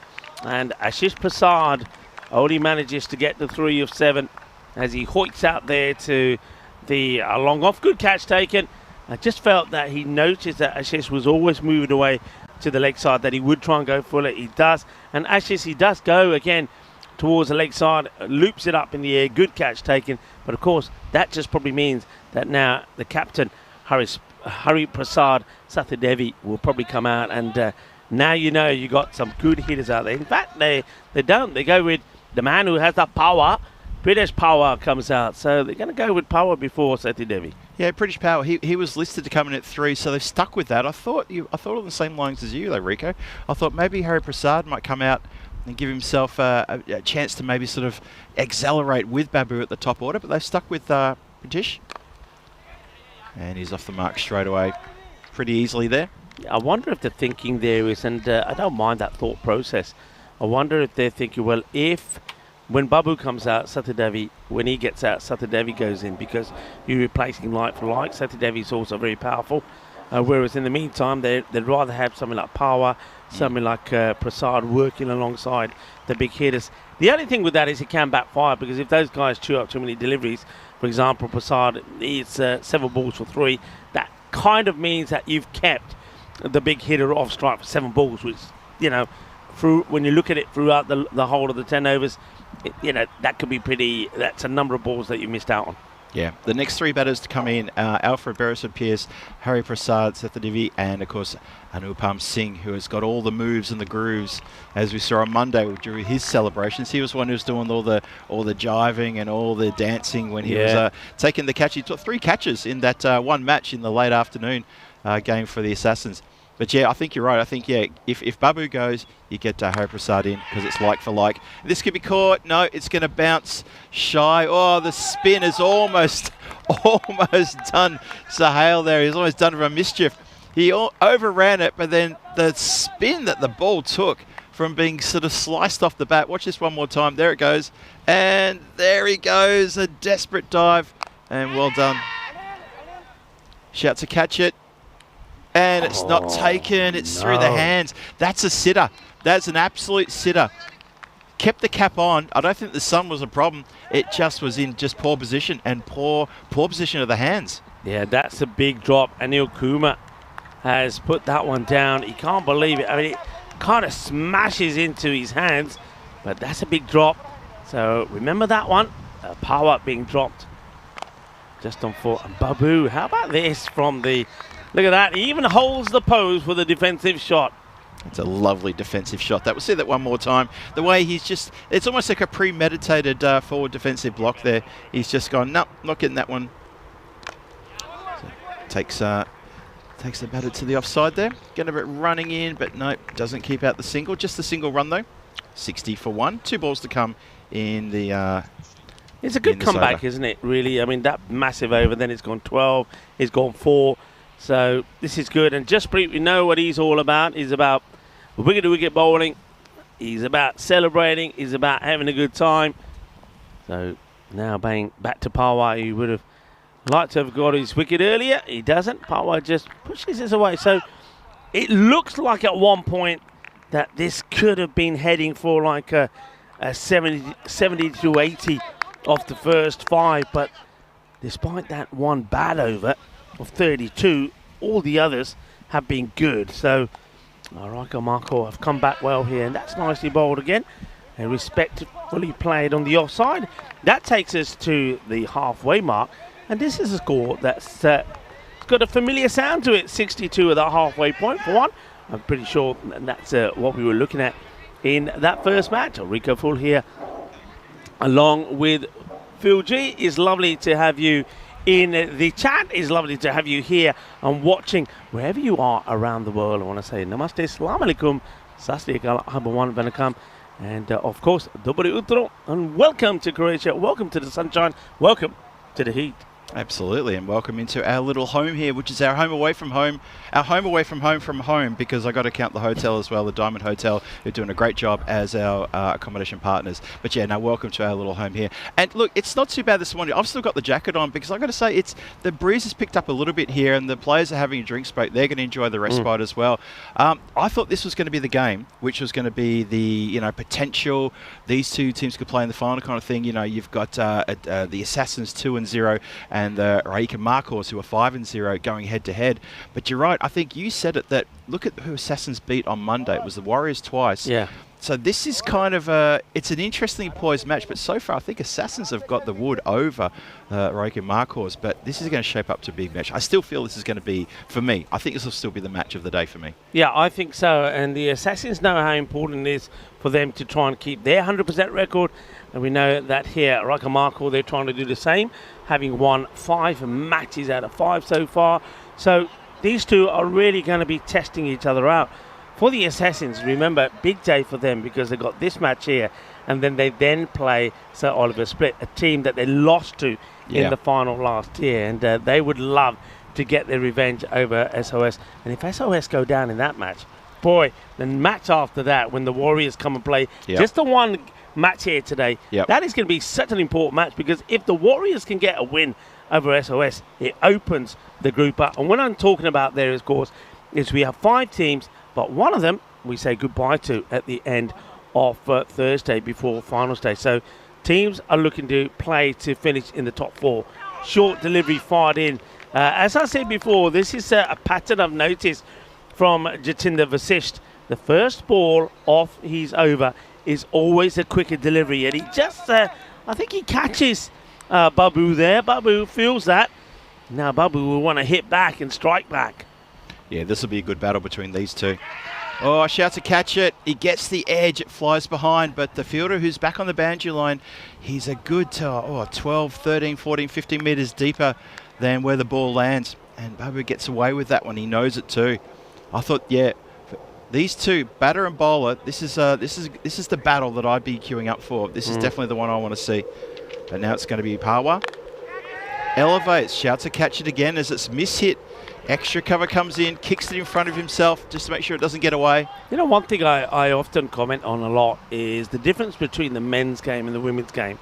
And Ashish Prasad only manages to get the 3 of 7 as he hoiks out there to the long off. Good catch taken. I just felt that he noticed that Ashish was always moving away to the leg side, that he would try and go fuller. He does. And Ashish, he does go again towards the leg side, loops it up in the air. Good catch taken. But of course, that just probably means that now the captain, Hari Prasad Sathidevi, will probably come out. And now you know you got some good hitters out there. In fact, they don't. They go with the man who has the power. British Power comes out. So they're going to go with Power before Sathidevi. Yeah, British Power. He was listed to come in at 3, so they've stuck with that. I thought on the same lines as you, though, Rico. I thought maybe Hari Prasad might come out and give himself a chance to maybe sort of accelerate with Babu at the top order, but they've stuck with British. And he's off the mark straight away, pretty easily there. I wonder if the thinking there is, and I don't mind that thought process. I wonder if they're thinking, well, when Babu comes out, Sathidevi, when he gets out, Sathidevi goes in because you're replacing like for like. Sathidevi is also very powerful. Whereas in the meantime, they'd rather have something like Power, something like Prasad working alongside the big hitters. The only thing with that is it can backfire because if those guys chew up too many deliveries, for example, Prasad needs 7 balls for 3, that kind of means that you've kept the big hitter off strike for 7 balls, which, you know, when you look at it throughout the whole of the 10 overs, that could be that's a number of balls that you missed out on. Yeah, the next three batters to come in, Alfred Beresford-Pearce, Harry Prasad Sethadivi, and of course Anupam Singh, who has got all the moves and the grooves, as we saw on Monday during his celebrations. He was one who was doing all the jiving and all the dancing when he was taking the catch. He took 3 catches in that one match in the late afternoon game for the Assassins. But yeah, I think you're right. I think, yeah, if Babu goes, you get Harry Prasad in because it's like for like. This could be caught. No, it's going to bounce shy. Oh, the spin is almost done. Sahel there, he's almost done for a mischief. He overran it, but then the spin that the ball took from being sort of sliced off the bat. Watch this one more time. There it goes. And there he goes. A desperate dive. And well done. Shout to catch it. And it's not taken. It's through the hands. That's a sitter. That's an absolute sitter. Kept the cap on. I don't think the sun was a problem. It just was in just poor position and poor position of the hands. Yeah, that's a big drop. Anil Kumar has put that one down. He can't believe it. I mean, it kind of smashes into his hands, but that's a big drop. So remember that one. Power being dropped just on 4. And Babu, how about this from the... Look at that. He even holds the pose for the defensive shot. It's a lovely defensive shot. We'll see that one more time. The way he's just... It's almost like a premeditated forward defensive block there. He's just gone, nope, not getting that one. So takes the batter to the offside there. Getting a bit running in, but no, doesn't keep out the single. Just the single run, though. 60 for 1. 2 balls to come in the... It's a good comeback, isn't it, really? I mean, that massive over, then it's gone 12, it's gone 4. So this is good. And Jasprit, we know what he's all about. He's about wicket-to-wicket bowling. He's about celebrating. He's about having a good time. So now bang back to Pawar. He would have liked to have got his wicket earlier. He doesn't. Pawar just pushes this away. So it looks like at one point that this could have been heading for like a 70 to 80 off the first 5. But despite that one bad over of 32, all the others have been good. So Raika Marco have come back well here, and that's nicely bowled again and respectfully played on the offside. That takes us to the halfway mark, and this is a score that's got a familiar sound to it. 62 at the halfway point for 1. I'm pretty sure that's what we were looking at in that first match. Rico Full here along with Phil G. It's lovely to have you in the chat. It's lovely to have you here and watching wherever you are around the world. I want to say namaste, salam alaikum, sasriyakal, habawan vanakam, and of course, dobry utro, and welcome to Croatia, welcome to the sunshine, welcome to the heat. Absolutely, and welcome into our little home here, which is our home away from home, from home, because I got to count the hotel as well, the Diamond Hotel, who're doing a great job as our accommodation partners. But yeah, now welcome to our little home here. And look, it's not too bad this morning. I've still got the jacket on because I got to say, the breeze has picked up a little bit here, and the players are having a drink break. They're going to enjoy the respite as well. I thought this was going to be the game, which was going to be the potential. These two teams could play in the final kind of thing. You've got the Assassins 2-0. And the Raika Marcos, who are 5-0, going head-to-head. But you're right, I think you said it, that look at who Assassins beat on Monday. It was the Warriors twice. Yeah. So this is kind of it's an interestingly poised match, but so far I think Assassins have got the wood over Raika Marcos, but this is going to shape up to a big match. I still feel this is going to be, for me, I think this will still be the match of the day for me. Yeah, I think so. And the Assassins know how important it is for them to try and keep their 100% record. And we know that here, Raika Marco, they're trying to do the same, having won 5 matches out of 5 so far. So these two are really going to be testing each other out. For the Assassins, remember, big day for them because they got this match here, and then they then play Sir Oliver Split, a team that they lost to in the final last year, and they would love to get their revenge over SOS. And if SOS go down in that match, boy, the match after that, when the Warriors come and play just the one match here today, that is going to be such an important match, because if the Warriors can get a win over SOS, it opens the group up. And what I'm talking about there, of course, is we have 5 teams, but one of them we say goodbye to at the end of Thursday before finals day. So teams are looking to play to finish in the top 4. Short delivery fired in. As I said before, this is a pattern I've noticed from Jatinder Vasisht. The first ball off his over is always a quicker delivery, and he just, I think he catches Babu there. Babu feels that. Now Babu will want to hit back and strike back. Yeah, this will be a good battle between these two. Oh, shouts to catch it. He gets the edge. It flies behind. But the fielder who's back on the boundary line, he's a good 12, 13, 14, 15 metres deeper than where the ball lands. And Babu gets away with that one. He knows it too. I thought, yeah, these two, batter and bowler, this is the battle that I'd be queuing up for. This is definitely the one I want to see. But now it's going to be Pawa. Elevates, shouts to catch it again as it's mishit. Extra cover comes in, kicks it in front of himself just to make sure it doesn't get away. You know, one thing I often comment on a lot is the difference between the men's game and the women's game.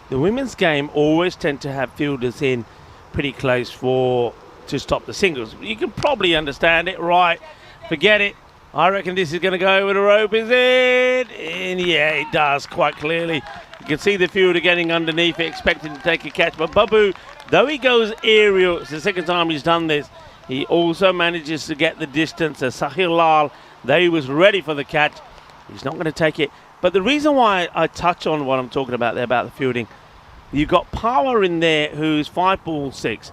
The women's game always tend to have fielders in pretty close to stop the singles. You can probably understand it, right? Forget it. I reckon this is going to go over the rope, is it? And yeah, it does quite clearly. You can see the fielder getting underneath it, expecting to take a catch. But Babu, though he goes aerial, it's the second time he's done this, he also manages to get the distance. Sahil Lal, though he was ready for the catch, he's not going to take it. But the reason why I touch on what I'm talking about there about the fielding, you've got Power in there who's 5 ball 6.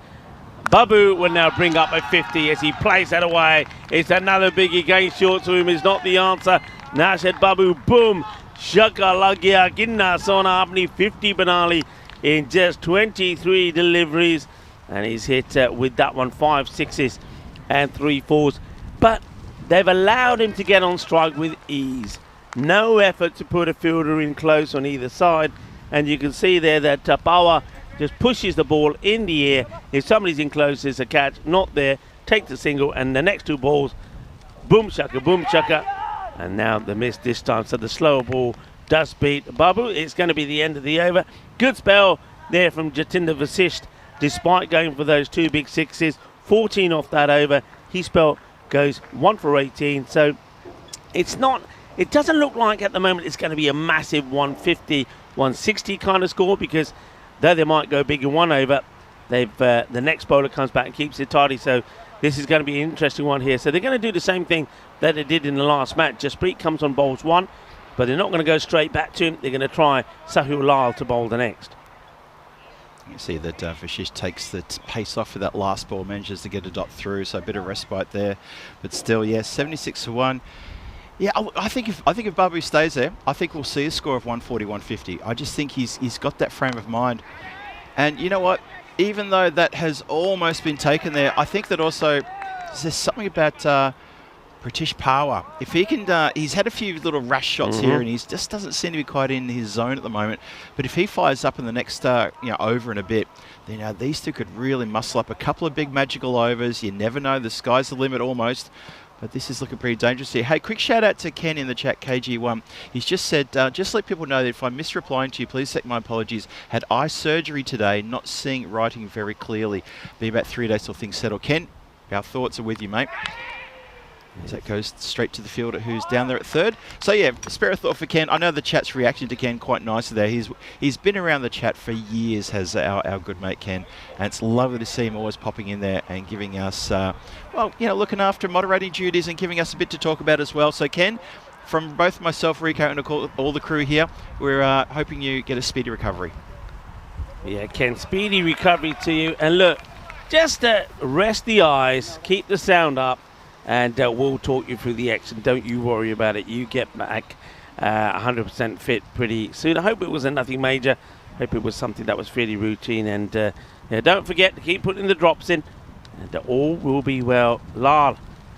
Babu will now bring up a 50 as he plays that away. It's another biggie going short to him is not the answer. Now said Babu, boom, shaka lagya ginna sona apni 50 banali in just 23 deliveries. And he's hit with that one 5 6s and 3 4s. But they've allowed him to get on strike with ease. No effort to put a fielder in close on either side. And you can see there that Power just pushes the ball in the air. If somebody's in close, there's a catch. Not there. Take the single. And the next 2 balls, boom shaka, boom shaka. And now the miss this time. So the slower ball does beat Babu. It's going to be the end of the over. Good spell there from Jatinder Vasisht. Despite going for those 2 big 6s, 14 off that over. His spell goes 1 for 18. So it doesn't look like at the moment it's going to be a massive 150, 160 kind of score, because though they might go big in 1 over, the next bowler comes back and keeps it tidy. So this is going to be an interesting one here. So they're going to do the same thing that they did in the last match. Jasprit comes on bowls 1, but they're not going to go straight back to him. They're going to try Sahil Lal to bowl the next. You see that Vashish takes the pace off for that last ball, manages to get a dot through, so a bit of respite there. But still, yeah, 76-1. Yeah, I think if Babu stays there, I think we'll see a score of 140, 150. I just think he's got that frame of mind. And you know what? Even though that has almost been taken there, I think that also there's something about British power. If he can, he's had a few little rash shots here, and he just doesn't seem to be quite in his zone at the moment. But if he fires up in the next, over in a bit, then these two could really muscle up a couple of big magical overs. You never know; the sky's the limit almost. But this is looking pretty dangerous here. Hey, quick shout out to Ken in the chat, KG1. He's just said, just let people know that if I'm misreplying to you, please take my apologies. Had eye surgery today, not seeing writing very clearly. Be about 3 days till things settle. Ken, our thoughts are with you, mate. As that goes straight to the fielder who's down there at 3rd. So yeah, spare a thought for Ken. I know the chat's reacting to Ken quite nicely there. He's been around the chat for years, has our good mate Ken. And it's lovely to see him always popping in there and giving us, looking after moderating duties and giving us a bit to talk about as well. So Ken, from both myself, Rico, and all the crew here, we're hoping you get a speedy recovery. Yeah, Ken, speedy recovery to you. And look, just rest the eyes, keep the sound up, and we'll talk you through the action. Don't you worry about it. You get back 100% fit pretty soon. I hope it wasn't nothing major. I hope it was something that was fairly routine. And don't forget to keep putting the drops in, and all will be well. Lal,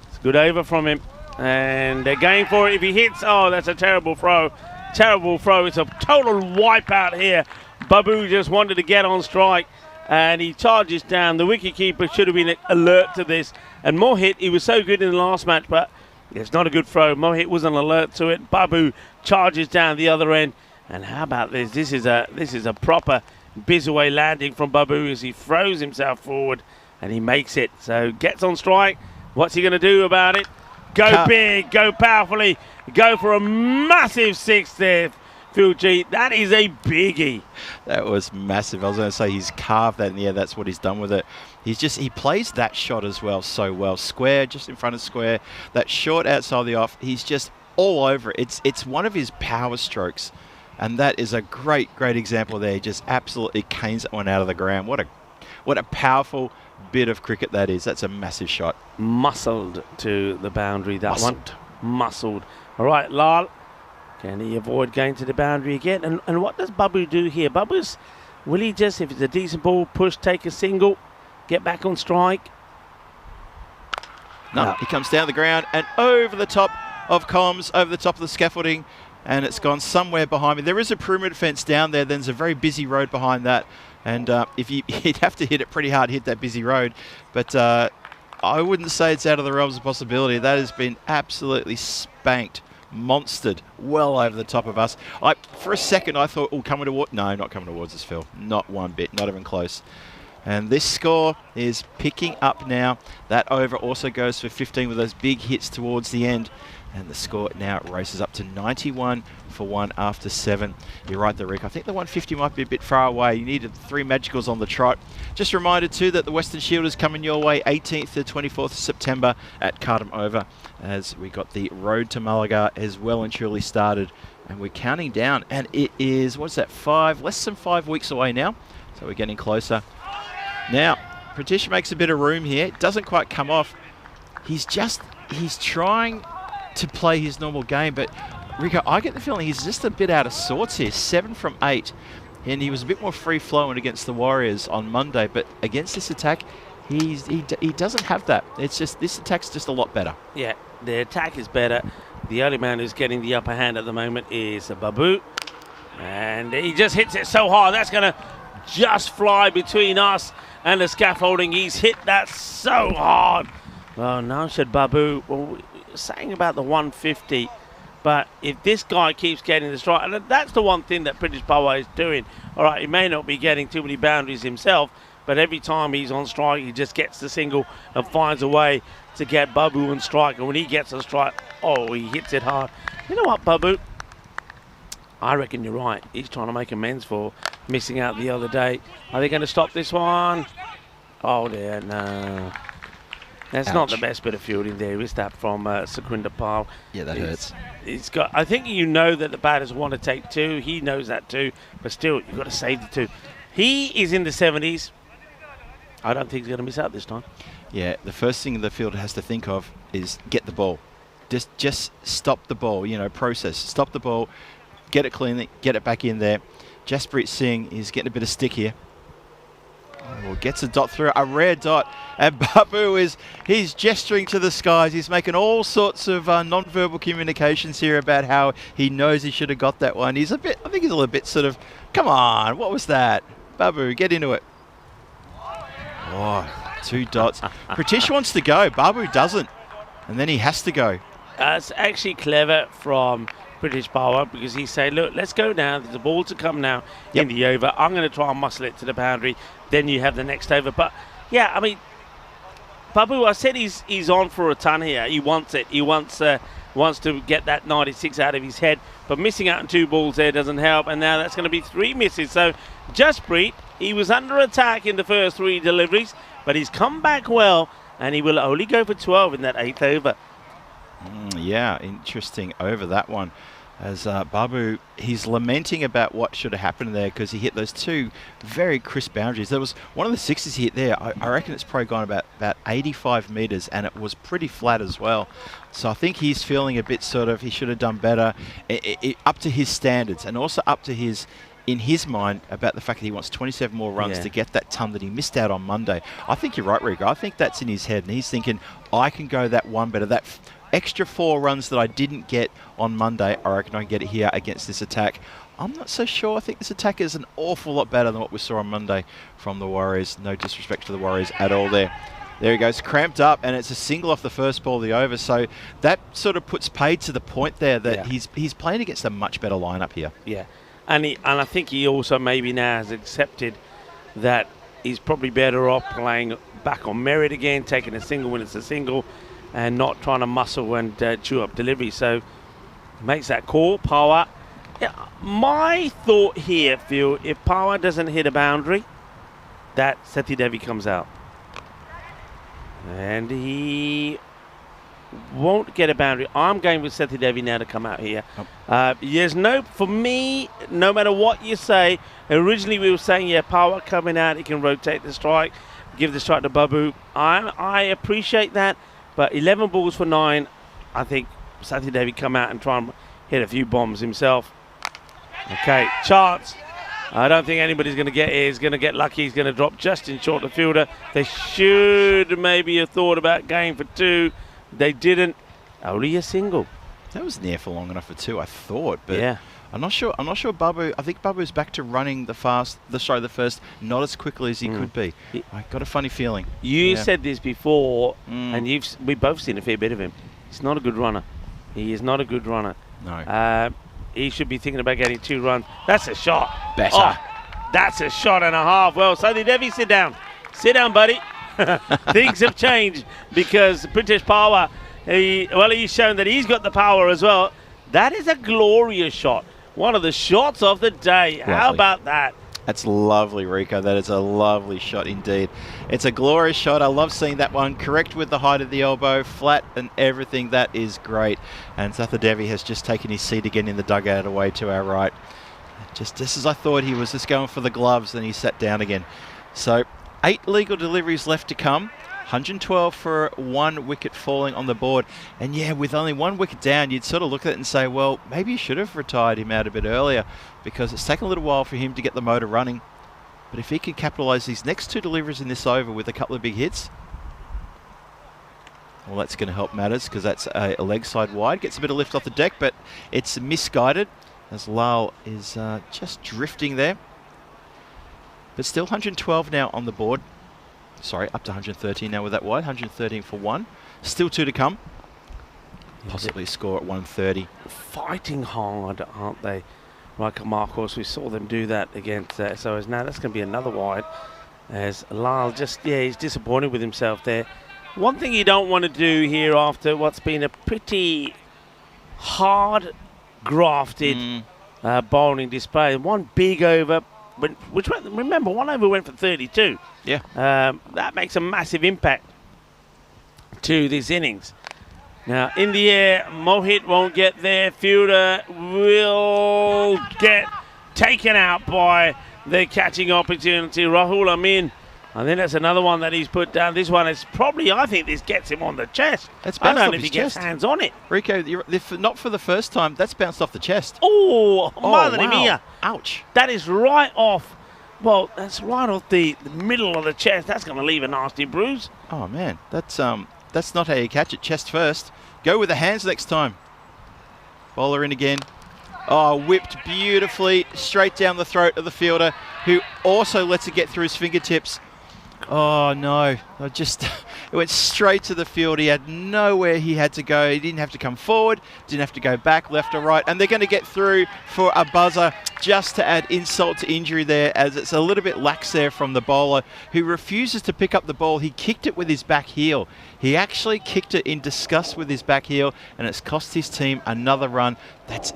it's a good over from him. And they're going for it. If he hits, that's a terrible throw. Terrible throw. It's a total wipeout here. Babu just wanted to get on strike, and he charges down. The wicketkeeper should have been alert to this. And Mohit, he was so good in the last match, but it's not a good throw. Mohit wasn't alert to it. Babu charges down the other end. And how about this? This is a proper biz-away landing from Babu as he throws himself forward and he makes it. So gets on strike. What's he going to do about it? Go big, go powerfully, go for a massive 6 there. Phil G, that is a biggie. That was massive. I was going to say he's carved that in the air. That's what he's done with it. He plays that shot as well so well. Square, just in front of square. That short outside the off, he's just all over it. It's one of his power strokes. And that is a great example there. He just absolutely canes that one out of the ground. What a powerful bit of cricket that is. That's a massive shot. Muscled to the boundary, that Muscled. one. Muscled. All right, Lal. Can he avoid going to the boundary again? And what does Babu do here? Will he just, if it's a decent ball, push, take a single, get back on strike? No, he comes down the ground and over the top of comms, over the top of the scaffolding, and it's gone somewhere behind me. There is a perimeter fence down there. There's a very busy road behind that, and if you'd have to hit it pretty hard, hit that busy road. But I wouldn't say it's out of the realms of possibility. That has been absolutely spanked, monstered, well over the top of us. For a second, I thought, oh, coming towards... No, not coming towards us, Phil. Not one bit, not even close. And this score is picking up now. That over also goes for 15 with those big hits towards the end. And the score now races up to 91 for 1 after 7. You're right there, Rick. I think the 150 might be a bit far away. You needed 3 magicals on the trot. Just a reminder too that the Western Shield is coming your way 18th to 24th of September at Cardham Over, as we got the road to Malaga as well and truly started. And we're counting down, and it is, what's that, less than 5 weeks away now. So we're getting closer. Now, Pratish makes a bit of room here. It doesn't quite come off. He's trying to play his normal game, but Rico, I get the feeling he's just a bit out of sorts here. 7 from 8, and he was a bit more free-flowing against the Warriors on Monday, but against this attack, he doesn't have that. It's just, this attack's just a lot better. Yeah, the attack is better. The only man who's getting the upper hand at the moment is Babu, and he just hits it so hard, that's going to just fly between us and the scaffolding. He's hit that so hard. Well, now should Babu, well, saying about the 150, but if this guy keeps getting the strike, and that's the one thing that British Power is doing. All right, he may not be getting too many boundaries himself, but every time he's on strike, he just gets the single and finds a way to get Babu on strike. And when he gets on strike, oh, he hits it hard. You know what, Babu? I reckon you're right. He's trying to make amends for missing out the other day. Are they going to stop this one? Oh, dear, no. That's not the best bit of fielding there, is that, from Sukrinder Pal? Yeah, that hurts. It's got. I think you know that the batters want to take 2. He knows that too, but still, you've got to save the 2. He is in the 70s. I don't think he's going to miss out this time. Yeah, the first thing the fielder has to think of is get the ball. Just stop the ball, process. Stop the ball, get it cleanly, get it back in there. Jasprit Singh is getting a bit of stick here. Oh, gets a dot through, a rare dot, and Babu he's gesturing to the skies. He's making all sorts of non-verbal communications here about how he knows he should have got that one. I think he's a little bit sort of, come on, what was that? Babu, get into it. Oh, 2 dots. Pratish wants to go, Babu doesn't, and then he has to go. It's actually clever from British Power, because he said, look, let's go now. There's a ball to come now in the over. I'm going to try and muscle it to the boundary. Then you have the next over. But, yeah, I mean, Babu, I said he's on for a ton here. He wants it. He wants to get that 96 out of his head. But missing out on 2 balls there doesn't help. And now that's going to be 3 misses. So, Jasprit, he was under attack in the first 3 deliveries, but he's come back well, and he will only go for 12 in that 8th over. Yeah, interesting over that one. As Babu, he's lamenting about what should have happened there, because he hit those 2 very crisp boundaries. There was one of the 6s he hit there. I reckon it's probably gone about 85 metres, and it was pretty flat as well. So I think he's feeling a bit sort of, he should have done better, up to his standards, and also up to in his mind, about the fact that he wants 27 more runs to get that ton that he missed out on Monday. I think you're right, Rico. I think that's in his head, and he's thinking, I can go that one better. That extra 4 runs that I didn't get on Monday, I reckon I can get it here against this attack. I'm not so sure. I think this attack is an awful lot better than what we saw on Monday from the Warriors. No disrespect to the Warriors at all there. There he goes, cramped up, and it's a single off the first ball of the over. So that sort of puts paid to the point there that he's playing against a much better lineup here. Yeah, and I think he also maybe now has accepted that he's probably better off playing back on merit again, taking a single when it's a single, and not trying to muscle and chew up delivery. So makes that call. Power. Yeah, my thought here, Phil, if Power doesn't hit a boundary, that Seti Devi comes out. And he won't get a boundary. I'm going with Sethi Devi now to come out here. There's no, for me, no matter what you say, originally we were saying, yeah, power coming out, he can rotate the strike, give the strike to Babu. I appreciate that, but 11 balls for 9, I think Sethi Devi come out and try and hit a few bombs himself. Okay, chance. I don't think anybody's going to get here. He's going to get lucky. He's going to drop just in short the fielder. They should maybe have thought about going for 2. They didn't. Only a single. That was in the air for long enough for 2, I thought. But yeah. I'm not sure. Babu. I think Babu's back to running the first, not as quickly as he could be. I got a funny feeling. You said this before, and we've both seen a fair bit of him. He's not a good runner. He is not a good runner. No. He should be thinking about getting 2 runs. That's a shot. Better. Oh, that's a shot and a half. Well, Sethi Devi, sit down. Sit down, buddy. Things have changed because British power, he's shown that he's got the power as well. That is a glorious shot. One of the shots of the day. Lovely. How about that? That's lovely, Rico. That is a lovely shot indeed. It's a glorious shot. I love seeing that one. Correct with the height of the elbow, flat and everything. That is great. And Sethi Devi has just taken his seat again in the dugout away to our right. Just as I thought, he was just going for the gloves, then he sat down again. So 8 legal deliveries left to come. 112 for 1 wicket falling on the board. And yeah, with only 1 wicket down, you'd sort of look at it and say, well, maybe you should have retired him out a bit earlier because it's taken a little while for him to get the motor running. But if he can capitalise these next 2 deliveries in this over with a couple of big hits, well, that's going to help matters because that's a leg side wide. Gets a bit of lift off the deck, but it's misguided as Lal is just drifting there. But still 112 now on the board. Sorry, up to 113 now with that wide. 113 for 1. Still 2 to come. Possibly score at 130. Fighting hard, aren't they? Like Marcos, we saw them do that against so now that's going to be another wide. As Lal just, he's disappointed with himself there. One thing you don't want to do here after what's been a pretty hard grafted bowling display. 1 big over, which remember, 1 over went for 32. Yeah. That makes a massive impact to this innings. Now, in the air, Mohit won't get there. Fielder will get taken out by the catching opportunity. Rahul Amin. I think that's another one that he's put down. This one is probably, I think this gets him on the chest. That's I bounced don't off know if he his gets chest. hands on it. Rico, not for the first time, that's bounced off the chest. Oh, Madre wow. mia. Ouch. That is right off. Well, that's right off the middle of the chest. That's going to leave a nasty bruise. Oh, man. That's not how you catch it. Chest first. Go with the hands next time. Bowler in again. Oh, whipped beautifully straight down the throat of the fielder, who also lets it get through his fingertips. Oh, no. It went straight to the field. He had nowhere he had to go. He didn't have to come forward, didn't have to go back, left or right. And they're going to get through for a buzzer just to add insult to injury there, as it's a little bit lax there from the bowler, who refuses to pick up the ball. He kicked it with his back heel. He actually kicked it in disgust with his back heel, and it's cost his team another run. That's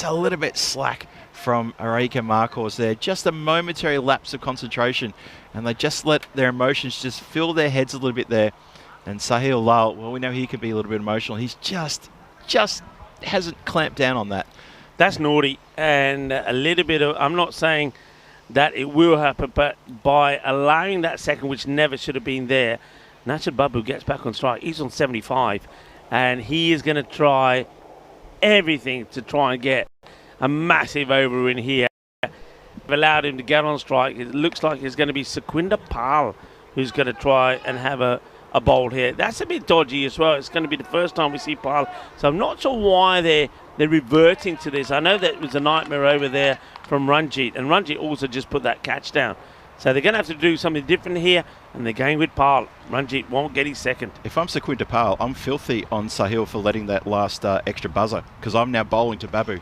a little bit slack from Areika Marcos there. Just a momentary lapse of concentration, and they just let their emotions just fill their heads a little bit there. And Sahil Lal, well, we know he can be a little bit emotional. He's just hasn't clamped down on that. That's naughty, and a little bit of, I'm not saying that it will happen, but by allowing that second, which never should have been there, Nachad Babu gets back on strike. He's on 75, and he is going to try everything to try and get a massive over in here. They've allowed him to get on strike. It looks like it's going to be Sukhwinder Pal who's going to try and have a bowl here. That's a bit dodgy as well. It's going to be the first time we see Pal. So I'm not sure why they're reverting to this. I know that it was a nightmare over there from Ranjit, and Ranjit also just put that catch down. So they're going to have to do something different here, and they're going with Pal. Ranjit won't get his second. If I'm Sukhwinder Pal, I'm filthy on Sahil for letting that last extra buzzer, because I'm now bowling to Babu.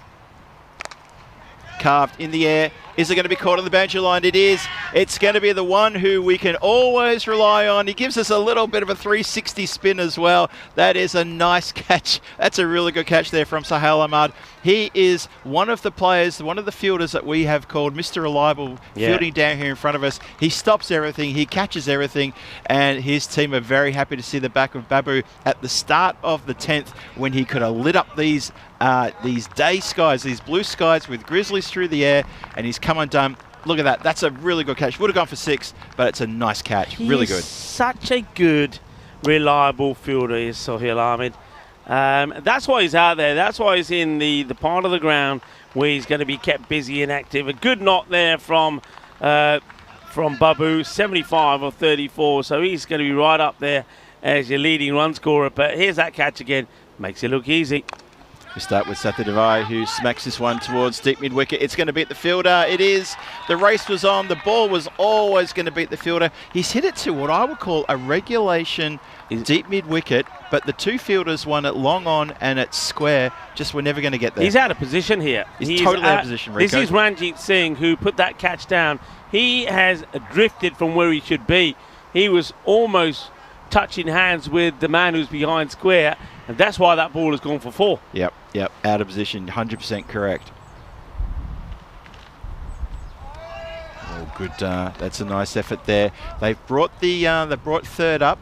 Carved in the air, Is it going to be caught on the boundary line? It is. It's going to be the one who we can always rely on. He gives us a little bit of a 360 spin as well. That is a nice catch. That's a really good catch there from Sahel Ahmad. He is one of the players, one of the fielders that we have called Mr. Reliable, fielding down here in front of us. He stops everything, he catches everything, and his team are very happy to see the back of Babu at the start of the 10th when he could have lit up these day skies, these blue skies with grizzlies through the air, and he's come undone. Look at that. That's a really good catch. Would have gone for 6, but it's a nice catch. Really good. Such a good, reliable fielder is Sohail Ahmed. That's why he's out there. That's why he's in the part of the ground where he's going to be kept busy and active. A good knock there from Babu, 75 or 34. So he's going to be right up there as your leading run scorer. But here's that catch again. Makes it look easy. We start with Satya Devai, who smacks this one towards deep mid wicket. It's going to beat the fielder. It is. The race was on. The ball was always going to beat the fielder. He's hit it to what I would call a regulation deep mid wicket, but the two fielders, one at long on and at square, just were never going to get there. He's out of position here. He's totally out of position, Rico. This is Ranjit Singh who put that catch down. He has drifted from where he should be. He was almost touching hands with the man who's behind square, and that's why that ball has gone for 4. Yep, out of position, 100% correct. Oh, good. That's a nice effort there. They've brought third up,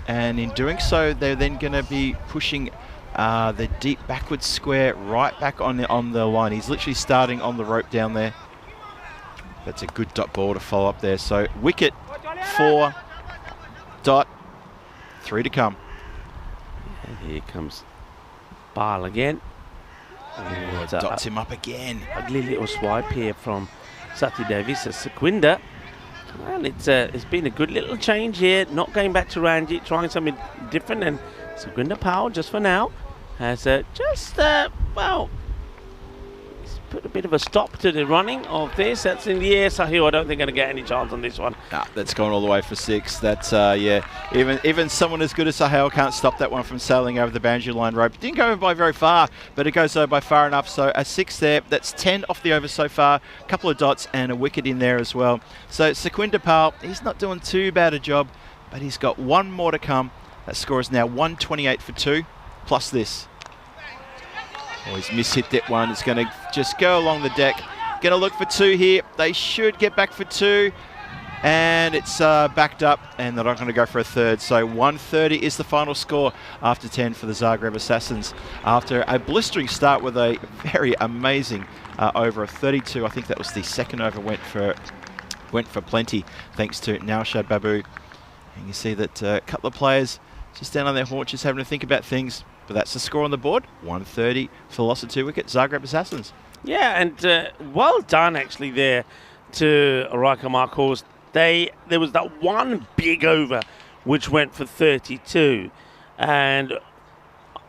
and in doing so, they're then going to be pushing the deep backward square right back on the line. He's literally starting on the rope down there. That's a good dot ball to follow up there. So wicket 4, dot 3 to come. And here comes Bal again. Oh, dots him up again. Ugly little swipe here from Sati Davis as Sequinder. Well, it's been a good little change here. Not going back to Ranjit, trying something different. And Sequinder Powell, just for now, has well, he's put a bit of a stop to the running of this. That's in the air. Sahil, I don't think going to get any chance on this one. Nah, that's gone all the way for 6. That's even someone as good as Sahel can't stop that one from sailing over the boundary line rope. It didn't go by very far, but it goes over by far enough. So a 6 there. That's 10 off the over so far. A couple of dots and a wicket in there as well. So Sequinder Pal, he's not doing too bad a job, but he's got one more to come. That score is now 128 for 2, plus this. Oh, he's mishit that one. It's going to just go along the deck. Going to look for 2 here. They should get back for 2. And it's backed up, and they're not going to go for a third. So 130 is the final score after 10 for the Zagreb Assassins. After a blistering start with a very amazing over of 32. I think that was the second over went for plenty, thanks to Naushad Babu. And you see that a couple of players just down on their haunches having to think about things. But that's the score on the board, 130 for the loss of 2 wickets, Zagreb Assassins. Yeah, and well done actually there to Raika Marcos. There was that one big over which went for 32. And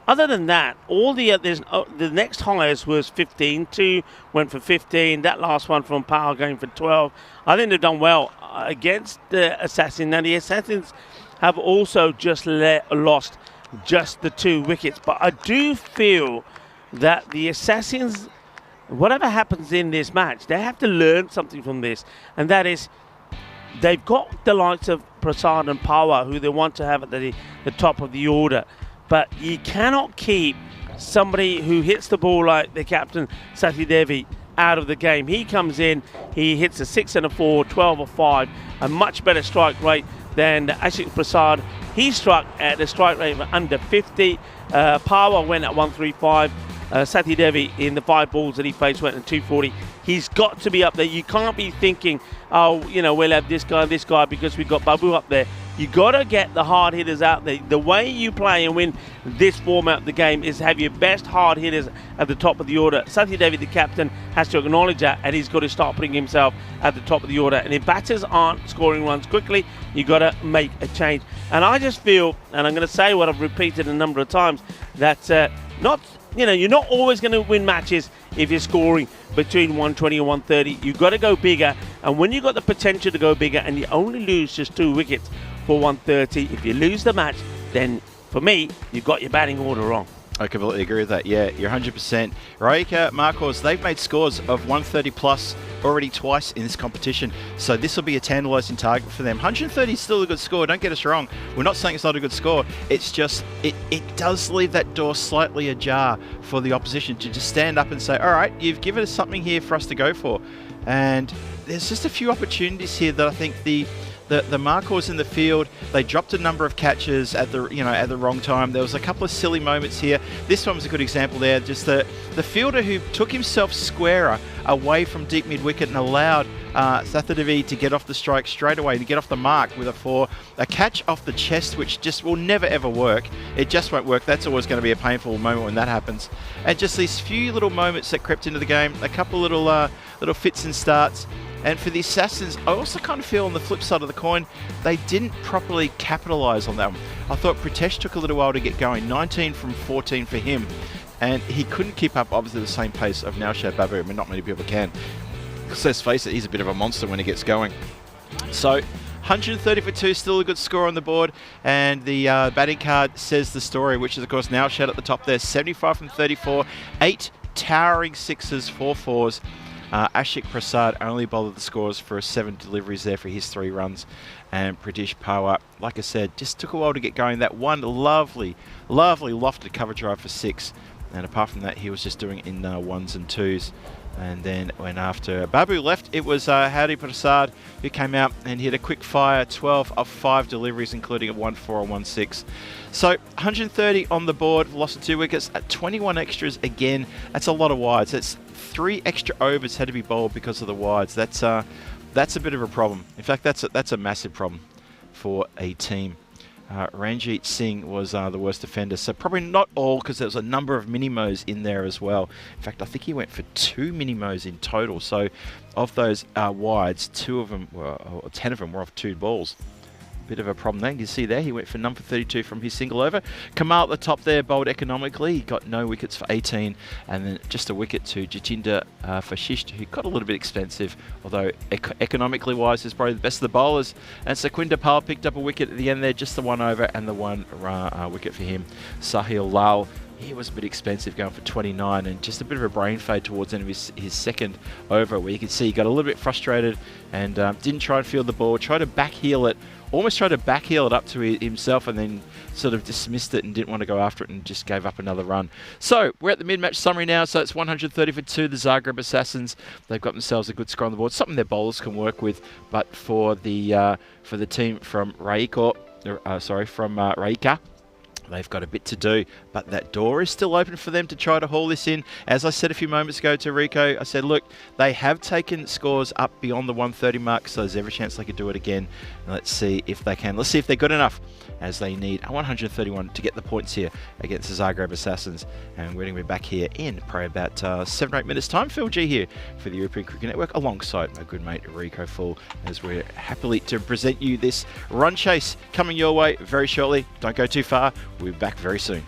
other than that, all the next highest was 15. 2 went for 15. That last one from Power going for 12. I think they've done well against the Assassins. Now the Assassins have also just lost just the 2 wickets, but I do feel that the Assassins, whatever happens in this match, they have to learn something from this, and that is they've got the likes of Prasad and Power who they want to have at the top of the order, but you cannot keep somebody who hits the ball like the captain Sati Devi out of the game. He comes in, he hits a 6 and a 4, 12 or 5, a much better strike rate than Ashik Prasad. He struck at a strike rate of under 50. Power went at 135. Sati Devi in the 5 balls that he faced went at 240. He's got to be up there. You can't be thinking, oh, we'll have this guy because we've got Babu up there. You got to get the hard hitters out there. The way you play and win this format of the game is have your best hard hitters at the top of the order. Sati Devi, the captain, has to acknowledge that, and he's got to start putting himself at the top of the order. And if batters aren't scoring runs quickly, you got to make a change. And I just feel, and I'm going to say what I've repeated a number of times, that you're not always going to win matches if you're scoring between 120 and 130. You've got to go bigger, and when you've got the potential to go bigger and you only lose just 2 wickets for 130, if you lose the match, then for me, you've got your batting order wrong. I completely agree with that. Yeah, you're 100%. Rijeka Marcos, they've made scores of 130 plus already twice in this competition. So this will be a tantalising target for them. 130 is still a good score. Don't get us wrong. We're not saying it's not a good score. It's just, it does leave that door slightly ajar for the opposition to just stand up and say, all right, you've given us something here for us to go for. And there's just a few opportunities here that I think the Marcos in the field, they dropped a number of catches at the wrong time. There was a couple of silly moments here. This one was a good example there. Just the fielder who took himself squarer away from deep mid wicket and allowed Sathadevi to get off the strike straight away, to get off the mark with a catch off the chest, which just will never ever work. It just won't work. That's always going to be a painful moment when that happens. And just these few little moments that crept into the game, a couple little fits and starts. And for the Assassins, I also kind of feel on the flip side of the coin, they didn't properly capitalise on that one. I thought Pritesh took a little while to get going, 19 from 14 for him. And he couldn't keep up, obviously, the same pace of Naushad Babu. I mean, not many people can. Because let's face it, he's a bit of a monster when he gets going. So, 130 for 2, still a good score on the board. And the batting card says the story, which is, of course, Naushad at the top there. 75 from 34, 8 towering sixes, 4 fours. Ashik Prasad only bowled the scores for 7 deliveries there for his 3 runs. And Pritish Pawar, like I said, just took a while to get going. That one lovely lofted cover drive for 6. And apart from that, he was just doing it in 1s and 2s. And then when after Babu left, it was Hadi Prasad who came out and hit a quick fire 12 of 5 deliveries, including a 1-4 and 1-6. So 130 on the board, lost 2 wickets at 21 extras again. That's a lot of wides. That's 3 extra overs had to be bowled because of the wides. That's a bit of a problem. In fact, that's a massive problem for a team. Ranjit Singh was the worst offender, so probably not all, because there was a number of mini-mows in there as well. In fact, I think he went for 2 mini-mows in total. So of those wides, 10 of them were off 2 balls. Bit of a problem there. You can see there, he went for none for 32 from his single over. Kamal at the top there, bowled economically. He got no wickets for 18, and then just a wicket to Jatinder Fashisht, who got a little bit expensive, although economically wise is probably the best of the bowlers. And Saquinder Pal picked up a wicket at the end there, just the 1 over and the 1 wicket for him. Sahil Lal, he was a bit expensive, going for 29, and just a bit of a brain fade towards the end of his second over, where you can see he got a little bit frustrated and didn't try and field the ball, tried to backheel it, almost tried to backheel it up to himself, and then sort of dismissed it and didn't want to go after it and just gave up another run. So we're at the mid-match summary now. So it's 130 for 2, the Zagreb Assassins. They've got themselves a good score on the board, something their bowlers can work with. But for the team from Rijeka, they've got a bit to do, but that door is still open for them to try to haul this in. As I said a few moments ago to Rico, I said, look, they have taken scores up beyond the 130 mark, so there's every chance they could do it again. And let's see if they can. Let's see if they're good enough, as they need a 131 to get the points here against the Zagreb Assassins. And we're going to be back here in probably about 7 or 8 minutes time. Phil G here for the European Cricket Network, alongside my good mate Rico Full, as we're happily to present you this run chase coming your way very shortly. Don't go too far. We'll be back very soon.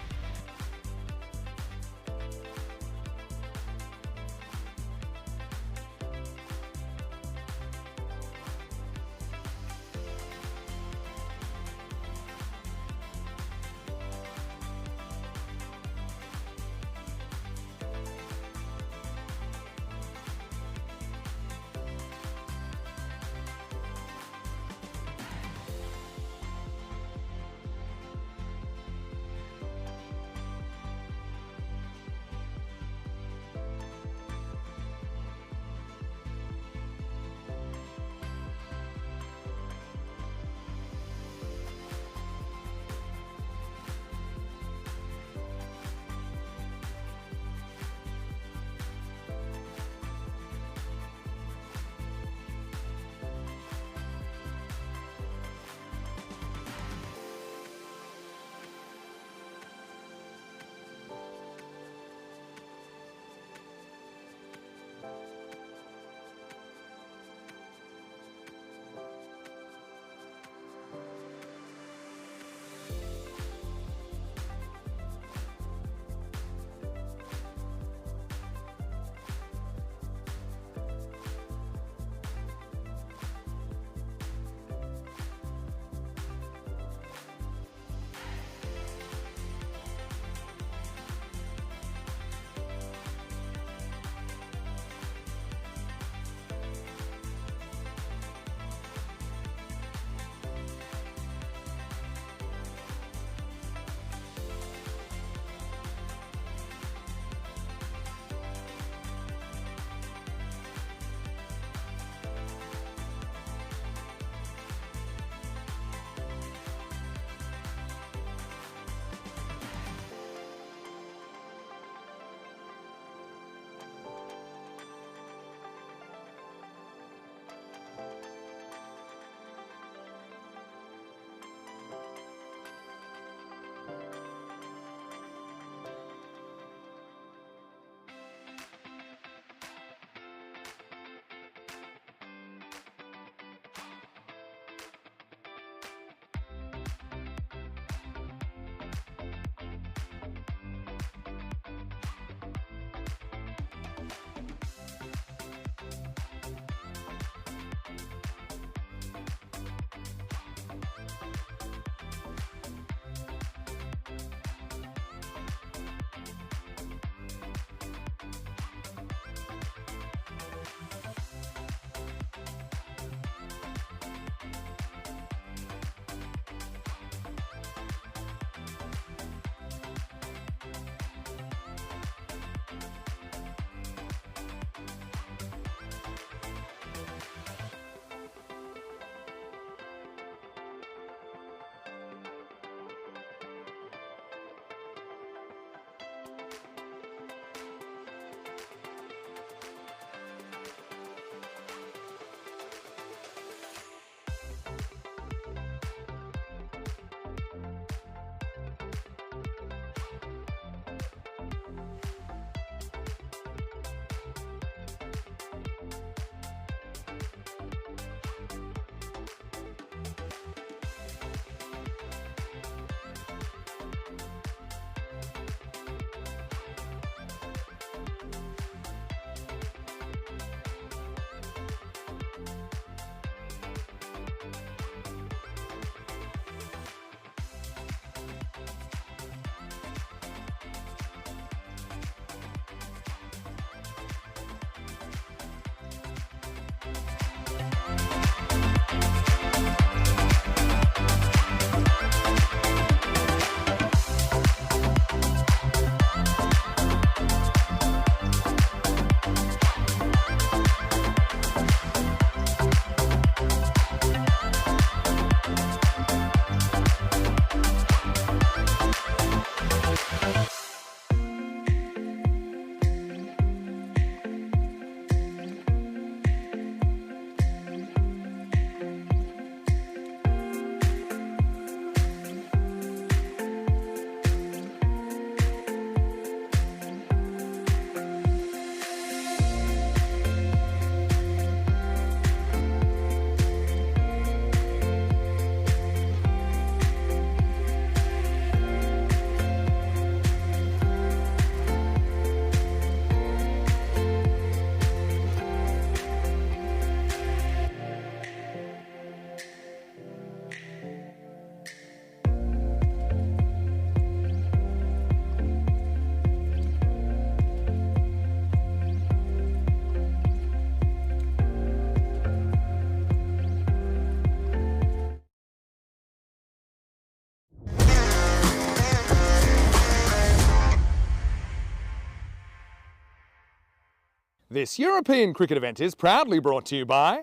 This European cricket event is proudly brought to you by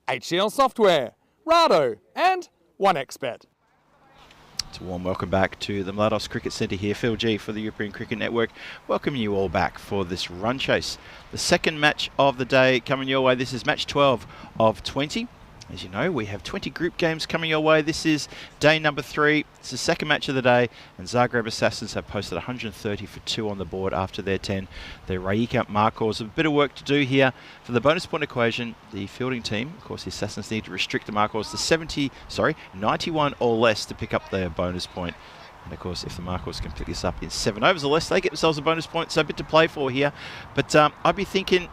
HCL Software, Rado and 1xBet. It's a warm welcome back to the Mlados Cricket Centre here. Phil G for the European Cricket Network. Welcome you all back for this run chase. The second match of the day coming your way. This is match 12 of 20. As you know, we have 20 group games coming your way. This is day number 3. It's the second match of the day, and Zagreb Assassins have posted 130 for 2 on the board after their 10. The Rijeka Markors have a bit of work to do here. For the bonus point equation, the fielding team, of course the Assassins need to restrict the Markors to 91 or less to pick up their bonus point. And of course, if the Markors can pick this up in 7 overs or less, they get themselves a bonus point, so a bit to play for here. But I'd be thinking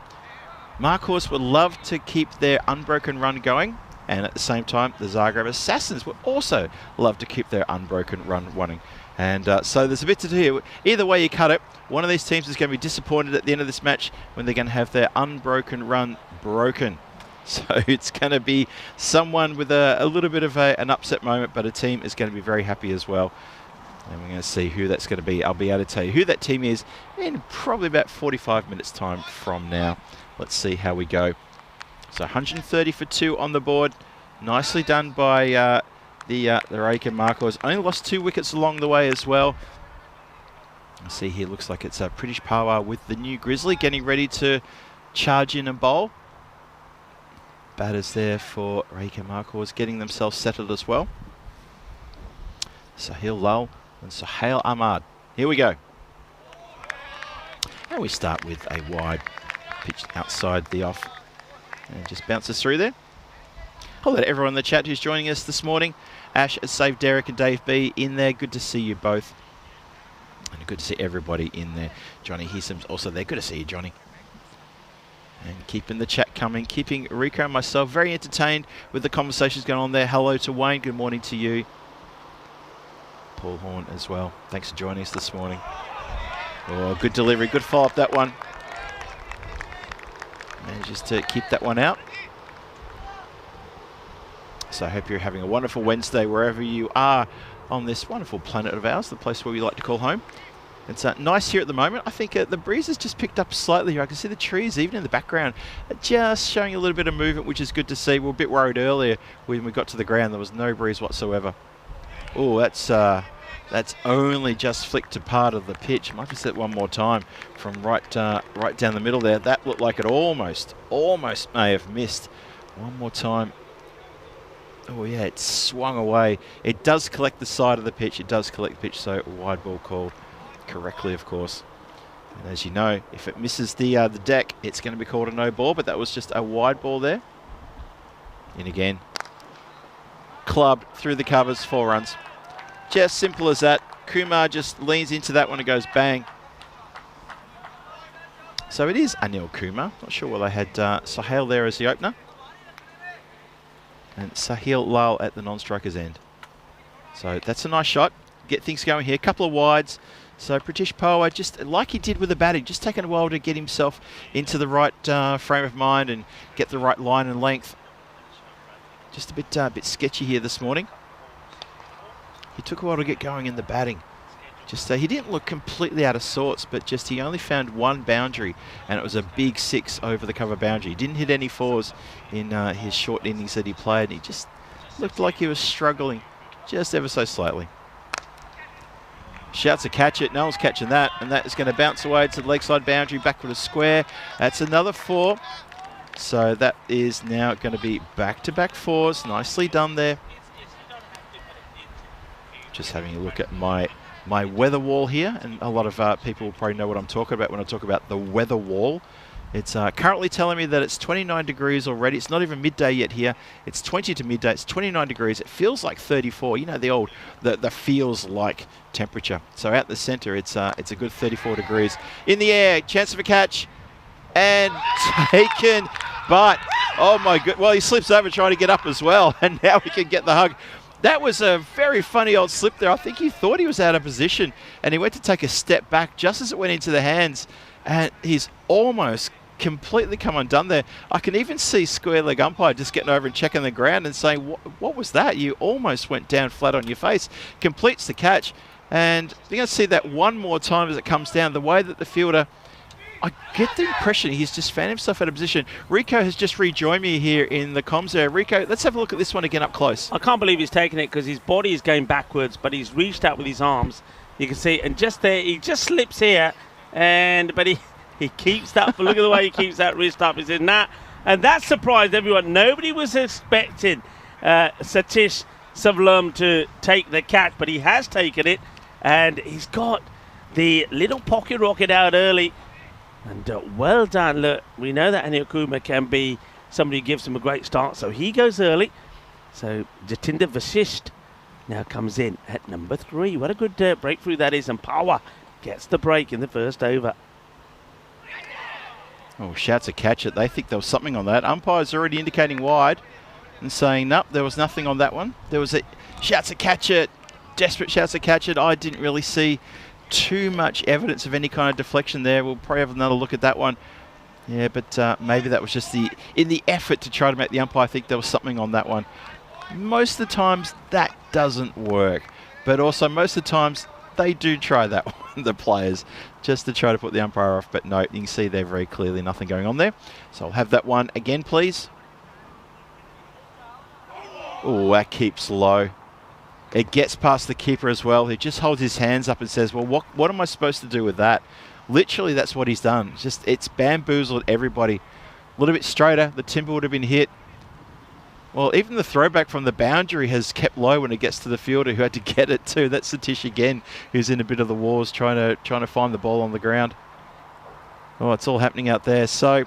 Markors would love to keep their unbroken run going. And at the same time, the Zagreb Assassins would also love to keep their unbroken run running. And so there's a bit to do here. Either way you cut it, one of these teams is going to be disappointed at the end of this match when they're going to have their unbroken run broken. So it's going to be someone with a little bit of an upset moment, but a team is going to be very happy as well. And we're going to see who that's going to be. I'll be able to tell you who that team is in probably about 45 minutes time from now. Let's see how we go. So 130 for 2 on the board. Nicely done by the Rijeka Markors. Only lost 2 wickets along the way as well. I see here, looks like it's British Power with the new Grizzly getting ready to charge in and bowl. Batters there for Rijeka Markors getting themselves settled as well. Sahil Lal and Sohail Ahmad. Here we go. And we start with a wide pitch outside the off. And just bounces through there. Hello to everyone in the chat who's joining us this morning. Ash, Save Derek and Dave B in there. Good to see you both. And good to see everybody in there. Johnny Heesam's also there. Good to see you, Johnny. And keeping the chat coming. Keeping Rico and myself very entertained with the conversations going on there. Hello to Wayne. Good morning to you. Paul Horn as well. Thanks for joining us this morning. Oh, good delivery. Good follow-up that one. Manages to keep that one out. So I hope you're having a wonderful Wednesday wherever you are on this wonderful planet of ours, the place where we like to call home. It's nice here at the moment. I think the breeze has just picked up slightly here. I can see the trees, even in the background, just showing a little bit of movement, which is good to see. We were a bit worried earlier when we got to the ground. There was no breeze whatsoever. Oh, that's only just flicked to part of the pitch. Might have said it one more time from right down the middle there. That looked like it almost may have missed. One more time. Oh yeah, it swung away. It does collect the side of the pitch. It does collect the pitch, so wide ball called correctly, of course. And as you know, if it misses the deck, it's going to be called a no ball, but that was just a wide ball there. In again. Clubbed through the covers, 4 runs. Just simple as that. Kumar just leans into that one and goes bang. So it is Anil Kumar. Not sure why they had Sohail there as the opener. And Sahil Lal at the non-striker's end. So that's a nice shot. Get things going here. Couple of wides. So British Power, just like he did with the batting, just taking a while to get himself into the right frame of mind and get the right line and length. Just a bit sketchy here this morning. He took a while to get going in the batting. Just he didn't look completely out of sorts, but just he only found 1 boundary, and it was a big 6 over the cover boundary. He didn't hit any 4s in his short innings that he played. He just looked like he was struggling just ever so slightly. Shouts to catch it. No one's catching that, and that is going to bounce away to the leg side boundary, back for the square. That's another 4. So that is now going to be back-to-back 4s. Nicely done there. Just having a look at my weather wall here, and a lot of people will probably know what I'm talking about when I talk about the weather wall. It's currently telling me that it's 29 degrees already. It's not even midday yet here. It's 20 to midday. It's 29 degrees. It feels like 34. You know, the feels like temperature. So out the center, it's a good 34 degrees. In the air, chance of a catch, and taken. But oh my god! Well, he slips over trying to get up as well, and now he can get the hug. That was a very funny old slip there. I think he thought he was out of position, and he went to take a step back just as it went into the hands, and he's almost completely come undone there. I can even see square leg umpire just getting over and checking the ground and saying, what was that? You almost went down flat on your face. Completes the catch, and you're going to see that one more time as it comes down. The way that the fielder I get the impression he's just found himself out of position. Rico has just rejoined me here in the comms there. Rico, let's have a look at this one again up close. I can't believe he's taking it because his body is going backwards, but he's reached out with his arms. You can see, and just there, he just slips here, but he keeps that. Look at the way he keeps that wrist up. He said, nah, and that surprised everyone. Nobody was expecting Satish Savlum to take the catch, but he has taken it, and he's got the little pocket rocket out early. And well done. Look, we know that Anil Kumar can be somebody who gives him a great start, so he goes early. So Jatinder Vasisht now comes in at number 3. What a good breakthrough that is, and Power gets the break in the first over. Oh, shouts a catch it. They think there was something on that. Umpire's already indicating wide and saying, nope, there was nothing on that one. There was a shouts a catch it, desperate shouts a catch it. I didn't really see too much evidence of any kind of deflection there. We'll probably have another look at that one. Yeah, but maybe that was just in the effort to try to make the umpire think there was something on that one. Most of the times that doesn't work, but also most of the times they do try that one, the players, just to try to put the umpire off. But no, you can see there very clearly nothing going on there. So I'll have that one again, please. Oh, that keeps low. It gets past the keeper as well. He just holds his hands up and says, well, what am I supposed to do with that? Literally, that's what he's done. It's bamboozled everybody. A little bit straighter, the timber would have been hit. Well, even the throwback from the boundary has kept low when it gets to the fielder who had to get it too. That's Satish again, who's in a bit of the wars trying to find the ball on the ground. Oh, it's all happening out there. So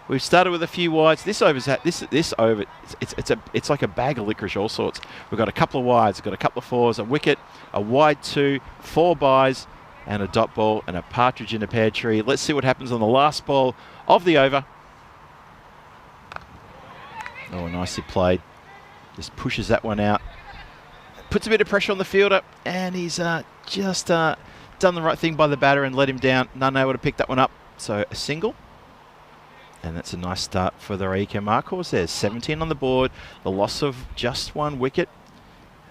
we've started with a few wides. This over's it's like a bag of licorice, all sorts. We've got a couple of wides, we've got a couple of fours, a wicket, a wide 2, 4 byes, and a dot ball and a partridge in a pear tree. Let's see what happens on the last ball of the over. Oh, nicely played. Just pushes that one out. Puts a bit of pressure on the fielder, and he's just done the right thing by the batter and let him down. None able to pick that one up. So a single. And that's a nice start for the Rieko Marcos. There's 17 on the board. The loss of just 1 wicket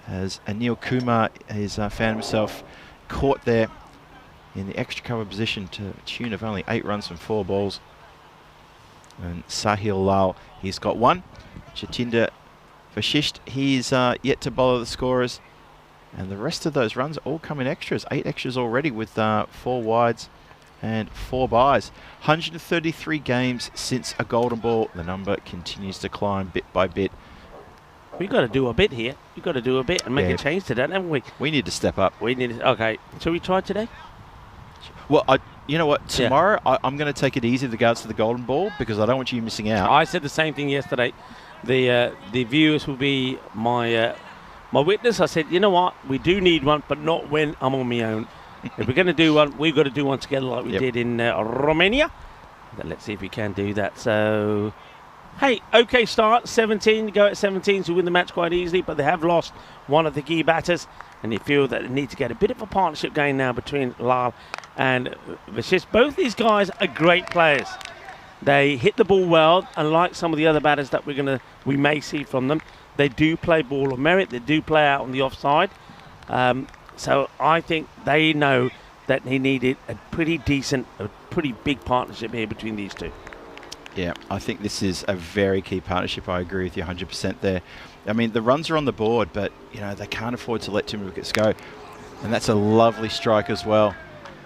as Anil Kumar has found himself caught there in the extra cover position to a tune of only 8 runs from 4 balls. And Sahil Lal, he's got 1. Jatinder Vasisht, he's yet to bother the scorers. And the rest of those runs all come in extras. 8 extras already with 4 wides and 4 byes. 133 games since a golden ball. The number continues to climb bit by bit. We've got to do a bit here. We've got to do a bit and make a change to that, haven't we? We need to step up. We need to, okay. Shall we try today? Well, you know what? Tomorrow I'm going to take it easy with regards to the golden ball because I don't want you missing out. I said the same thing yesterday. The viewers will be my witness. I said, you know what? We do need one, but not when I'm on my own. If we're going to do one, we've got to do one together like we did in Romania. Then let's see if we can do that. So, hey, okay start. 17, go at 17 to win the match quite easily, but they have lost one of the key batters, and they feel that they need to get a bit of a partnership going now between Lal and Vasisht. Both these guys are great players. They hit the ball well, unlike some of the other batters that we may see from them. They do play ball of merit. They do play out on the offside. So I think they know that they needed a pretty decent, a pretty big partnership here between these two. Yeah, I think this is a very key partnership. I agree with you 100% there. I mean, the runs are on the board, but you know they can't afford to let too many wickets go. And that's a lovely strike as well.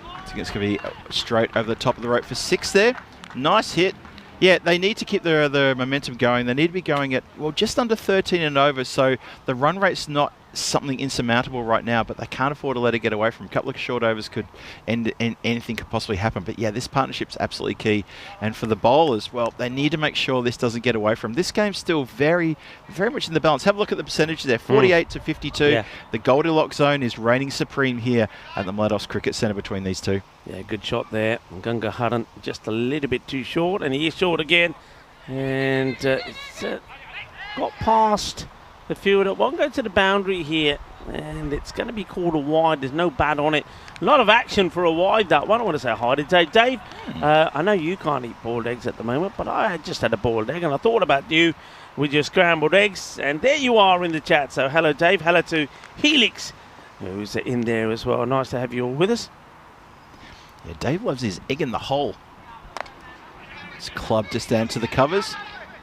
I think it's going to be straight over the top of the rope for 6 there. Nice hit. Yeah, they need to keep the momentum going. They need to be going at, well, just under 13 and over. So the run rate's not something insurmountable right now, but they can't afford to let it get away from. A couple of short overs could end, and anything could possibly happen. But yeah, this partnership's absolutely key. And for the bowlers, well, they need to make sure this doesn't get away from. This game's still very, very much in the balance. Have a look at the percentage there, 48 to 52. Yeah. The Goldilocks zone is reigning supreme here at the Mladost Cricket Centre between these two. Yeah, good shot there. Gunga Haran just a little bit too short, and he is short again. And it's got past the fielder. Won't go to the boundary here, and it's going to be called a wide. There's no bat on it. A lot of action for a wide, that one. I want to say hi to Dave. Dave, I know you can't eat boiled eggs at the moment, but I just had a boiled egg, and I thought about you with your scrambled eggs, and there you are in the chat. So hello, Dave. Hello to Helix, who's in there as well. Nice to have you all with us. Yeah, Dave loves his egg in the hole. It's club just down to the covers.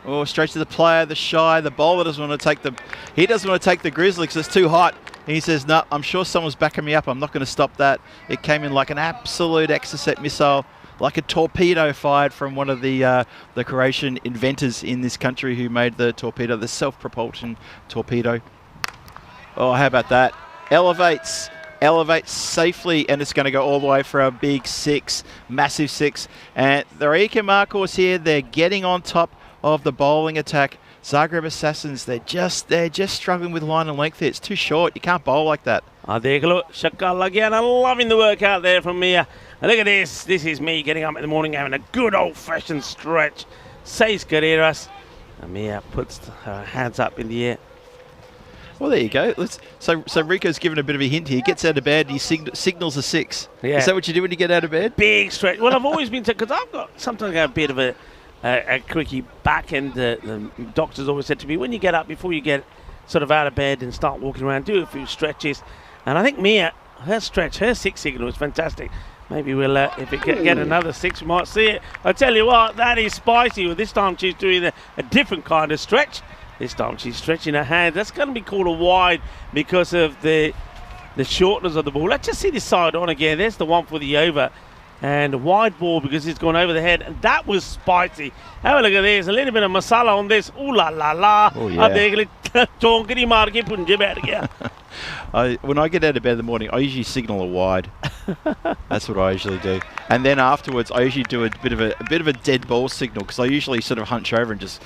Oh, straight to the player, the shy, the bowler doesn't want to take the... He doesn't want to take the grizzly because it's too hot. And he says, no, I'm sure someone's backing me up. I'm not going to stop that. It came in like an absolute Exocet missile, like a torpedo fired from one of the Croatian inventors in this country who made the torpedo, the self-propulsion torpedo. Oh, how about that? Elevates safely, and it's going to go all the way for a big 6, massive 6. And the Rijeka Markos here, they're getting on top of the bowling attack. Zagreb Assassins, they're just struggling with line and length here. It's too short. You can't bowl like that. Take a look. Shakal again. I'm loving the work out there from Mia. And look at this. This is me getting up in the morning having a good old-fashioned stretch. Seis carreras. And Mia puts her hands up in the air. Well, there you go. So Rico's given a bit of a hint here. He gets out of bed and he signals a 6. Yeah. Is that what you do when you get out of bed? Big stretch. Well, I've always been... Because I've got... Sometimes I have a bit of a quickie back, and the doctors always said to me, when you get up, before you get sort of out of bed and start walking around, do a few stretches. And I think Mia, her 6 signal is fantastic. Maybe we'll, if it get another 6, we might see it. I tell you what, that is spicy. Well, this time she's doing a different kind of stretch. This time she's stretching her hands. That's going to be called a wide because of the shortness of the ball. Let's just see this side on again. There's the one for the over. And a wide ball because it's gone over the head. And that was spicy. Have a look at this. A little bit of masala on this. Ooh la la la. Oh, yeah. When I get out of bed in the morning, I usually signal a wide. That's what I usually do. And then afterwards, I usually do a bit of a dead ball signal because I usually sort of hunch over and just...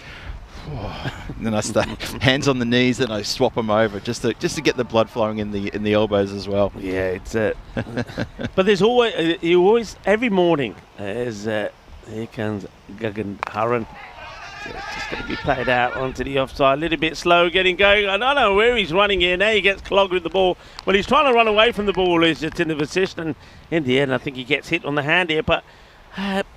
and then I start hands on the knees, then I swap them over just to get the blood flowing in the elbows as well. Yeah, it's but there's always every morning here comes Gagan Haran. It's just going to be played out onto the offside, a little bit slow getting going. I don't know where he's running here. Now he gets clogged with the ball. Well, he's trying to run away from the ball. He's just in the position, and in the end, I think he gets hit on the hand here. But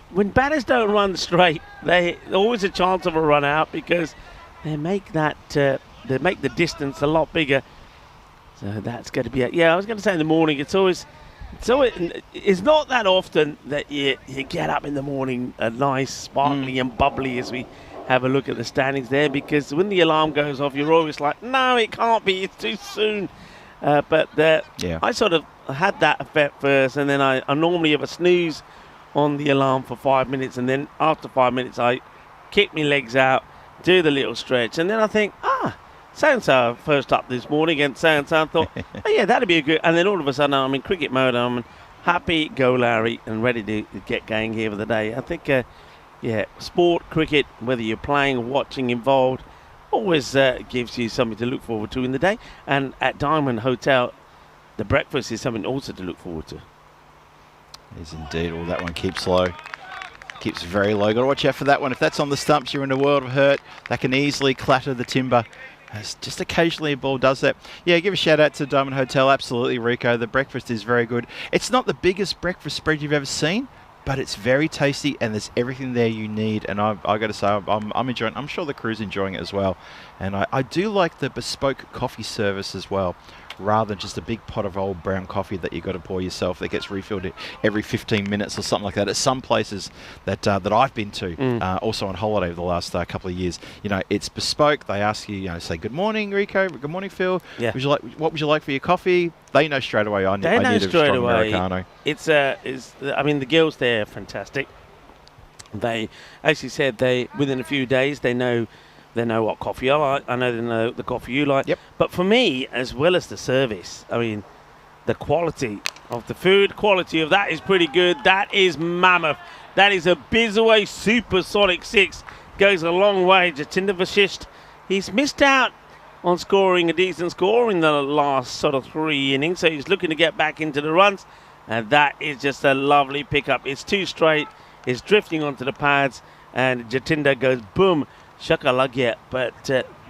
when batters don't run straight, there's always a chance of a run out because they make the distance a lot bigger. So that's going to be it. Yeah, I was going to say in the morning, it's not that often that you get up in the morning nice, sparkly and bubbly as we have a look at the standings there, because when the alarm goes off, you're always like, no, it can't be, it's too soon. But I sort of had that effect first, and then I normally have a snooze on the alarm for 5 minutes, and then after 5 minutes I kick my legs out, do the little stretch, and then I think, so-and-so first up this morning, and so-and-so, I thought, oh yeah, that'd be a good, and then all of a sudden I'm in cricket mode, I'm happy, go Larry, and ready to get going here for the day. I think, sport, cricket, whether you're playing or watching involved, always gives you something to look forward to in the day, and at Diamond Hotel, the breakfast is something also to look forward to. It is indeed. Well, that one keeps low. Keeps very low. Got to watch out for that one. If that's on the stumps, you're in a world of hurt. That can easily clatter the timber. As just occasionally a ball does that. Yeah, give a shout out to Diamond Hotel. Absolutely, Rico. The breakfast is very good. It's not the biggest breakfast spread you've ever seen, but it's very tasty and there's everything there you need. And I got to say, I'm enjoying it. I'm sure the crew's enjoying it as well. And I do like the bespoke coffee service as well, rather than just a big pot of old brown coffee that you've got to pour yourself that gets refilled every 15 minutes or something like that. At some places that I've been to, also on holiday over the last couple of years, it's bespoke. They ask you, say, good morning, Rico, good morning, Phil. Yeah. What would you like for your coffee? They know straight away. I need a strong Americano. The girls there are fantastic. They actually said within a few days, they know what coffee I like. I know they know the coffee you like. Yep. But for me, as well as the service, the quality of the food, quality of that is pretty good. That is mammoth. That is a Bizaway Supersonic 6. Goes a long way. Jatinder Vashisht, he's missed out on scoring a decent score in the last sort of 3 innings, so he's looking to get back into the runs. And that is just a lovely pickup. It's too straight. It's drifting onto the pads, and Jatinder goes boom. Shakalagya, but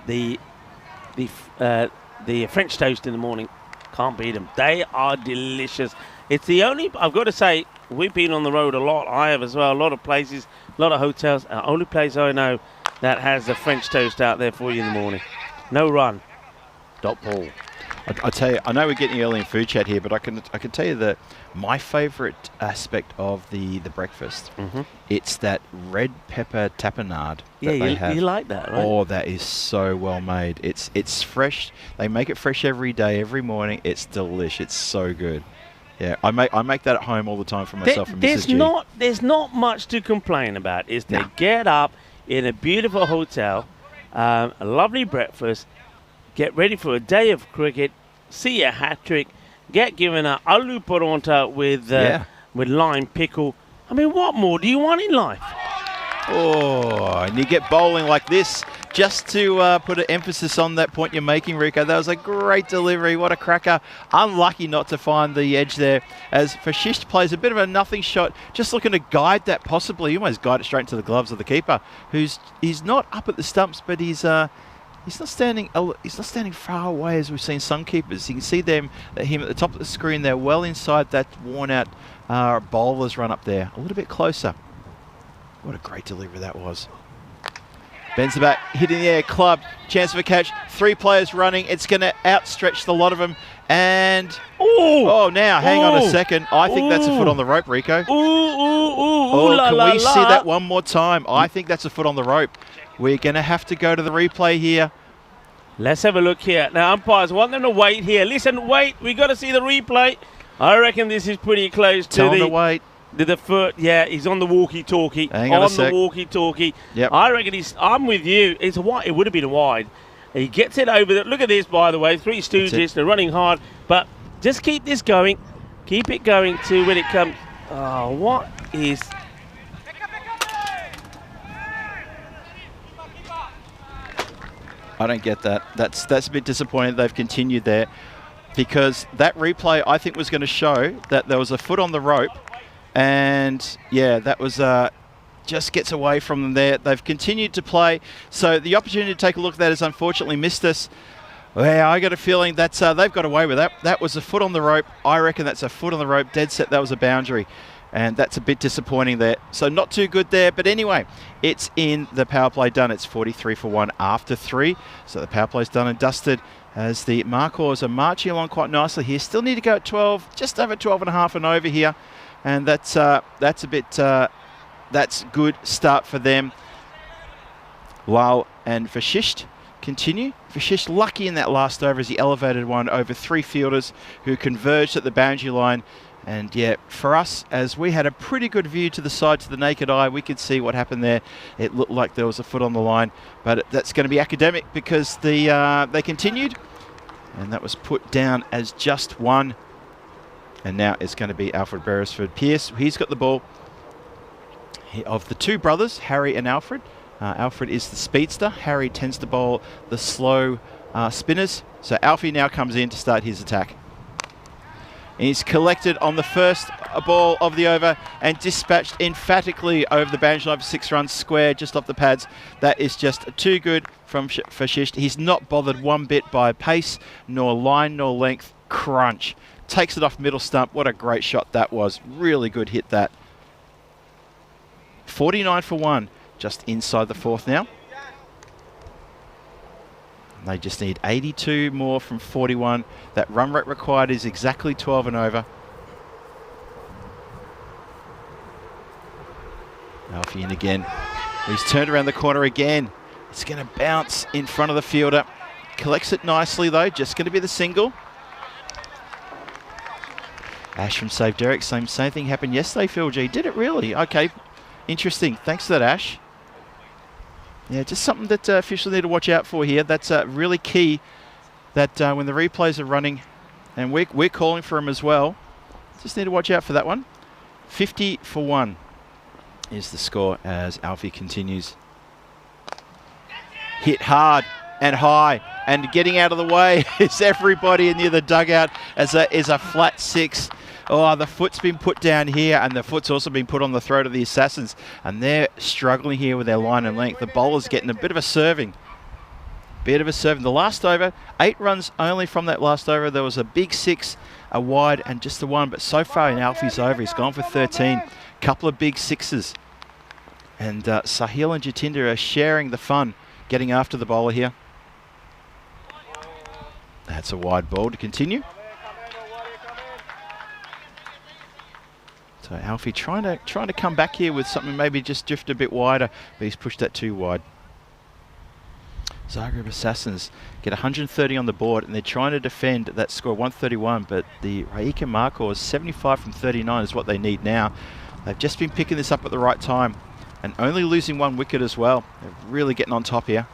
the French toast in the morning, can't beat them. They are delicious. It's the only, I've got to say, we've been on the road a lot. I have as well. A lot of places, a lot of hotels. The only place I know that has the French toast out there for you in the morning. No run. Paul. I tell you, I know we're getting early in food chat here, but I can tell you that my favourite aspect of the breakfast, it's that red pepper tapenade that they have. You like that, right? Oh, that is so well made. It's fresh. They make it fresh every day, every morning. It's delicious. It's so good. Yeah, I make that at home all the time for myself and Mrs. G. There's not much to complain about. Is they get up in a beautiful hotel, a lovely breakfast, get ready for a day of cricket, see a hat trick, get given a aloo paronta with lime pickle. I mean, what more do you want in life? Oh, and you get bowling like this. Just to put an emphasis on that point you're making, Rico, that was a great delivery. What a cracker. Unlucky not to find the edge there as Fashish plays a bit of a nothing shot, just looking to guide that possibly. He almost guide it straight into the gloves of the keeper, he's not up at the stumps, but he's not standing far away as we've seen some keepers. You can see him at the top of the screen there, well inside that worn-out bowler's run up there. A little bit closer. What a great delivery that was. Bends the bat, hit in the air, club, chance for a catch. 3 players running. It's going to outstretch the lot of them. And, now, hang on a second. I think that's a foot on the rope, Rico. Can we see that one more time? I think that's a foot on the rope. We're going to have to go to the replay here. Let's have a look here. Now, umpires want them to wait here. Listen, wait. We got to see the replay. I reckon this is pretty close to the wait. The foot, he's on the walkie-talkie. Hang on a sec. The walkie-talkie. Yep. I reckon I'm with you. It's a wide. It would have been a wide. He gets it over there. Look at this, by the way. 3 Stooges. They're running hard. But just keep this going. Keep it going to when it comes. Oh, what is... I don't get that. That's a bit disappointing they've continued there, because that replay I think was going to show that there was a foot on the rope. And that was just gets away from them there. They've continued to play, so the opportunity to take a look at that has unfortunately missed us. Well, I got a feeling that's they've got away with that. That was a foot on the rope. I reckon that's a foot on the rope, dead set. That was a boundary, and that's a bit disappointing there. So not too good there, but anyway, it's in the power play done. It's 43 for 1 after 3, so the power play's done and dusted. As the Markhors are marching along quite nicely here. Still need to go at 12, just over 12 and a half and over here. And that's a bit, that's good start for them. Lal and Vashisht continue. Vashisht lucky in that last over as he elevated one over 3 fielders who converged at the boundary line. And for us, as we had a pretty good view to the side to the naked eye, we could see what happened there. It looked like there was a foot on the line, but that's going to be academic because they continued, and that was put down as just 1. And now it's going to be Alfred Beresford Pierce. He's got the ball. Of the 2 brothers, Harry and Alfred, Alfred is the speedster. Harry tends to bowl the slow spinners. So Alfie now comes in to start his attack. And he's collected on the first ball of the over and dispatched emphatically over the boundary line for 6 runs square just off the pads. That is just too good from Fashish. He's not bothered one bit by pace, nor line, nor length. Crunch. Takes it off middle stump. What a great shot that was. Really good hit that. 49 for 1. Just inside the 4th now. They just need 82 more from 41. That run rate required is exactly 12 and over. Alfie in again. He's turned around the corner again. It's going to bounce in front of the fielder. Collects it nicely though. Just going to be the single. Ash from Save Derek, same thing happened yesterday, Phil G. Did it really? Okay, interesting. Thanks for that, Ash. Yeah, just something that officials need to watch out for here. That's really key, that when the replays are running, and we're calling for them as well, just need to watch out for that one. 50 for 1 is the score as Alfie continues. Hit hard and high, and getting out of the way is everybody near the dugout as that is a flat 6. Oh, the foot's been put down here, and the foot's also been put on the throat of the Assassins, and they're struggling here with their line and length. The bowler's getting a bit of a serving. The last over, 8 runs only from that last over. There was a big 6, a wide, and just the 1, but so far in Alfie's over, he's gone for 13. Couple of big 6s. And Sahil and Jatinder are sharing the fun, getting after the bowler here. That's a wide ball to continue. So Alfie trying to come back here with something, maybe just drift a bit wider, but he's pushed that too wide. Zagreb Assassins get 130 on the board, and they're trying to defend that score 131, but the Rijeka Markors 75 from 39 is what they need now. They've just been picking this up at the right time and only losing 1 wicket as well. They're really getting on top here.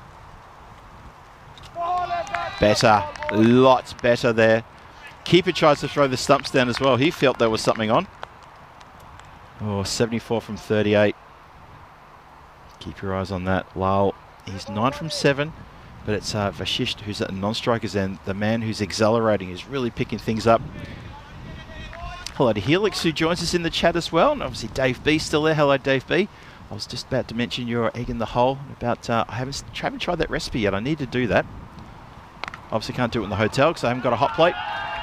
Better, lots better there. Keeper tries to throw the stumps down as well. He felt there was something on. Oh, 74 from 38. Keep your eyes on that. Lal, he's 9 from 7, but it's Vashisht who's at the non-strikers end. The man who's accelerating is really picking things up. Hello to Helix, who joins us in the chat as well. And obviously Dave B still there. Hello, Dave B. I was just about to mention your egg in the hole. About I haven't tried that recipe yet. I need to do that. Obviously can't do it in the hotel because I haven't got a hot plate.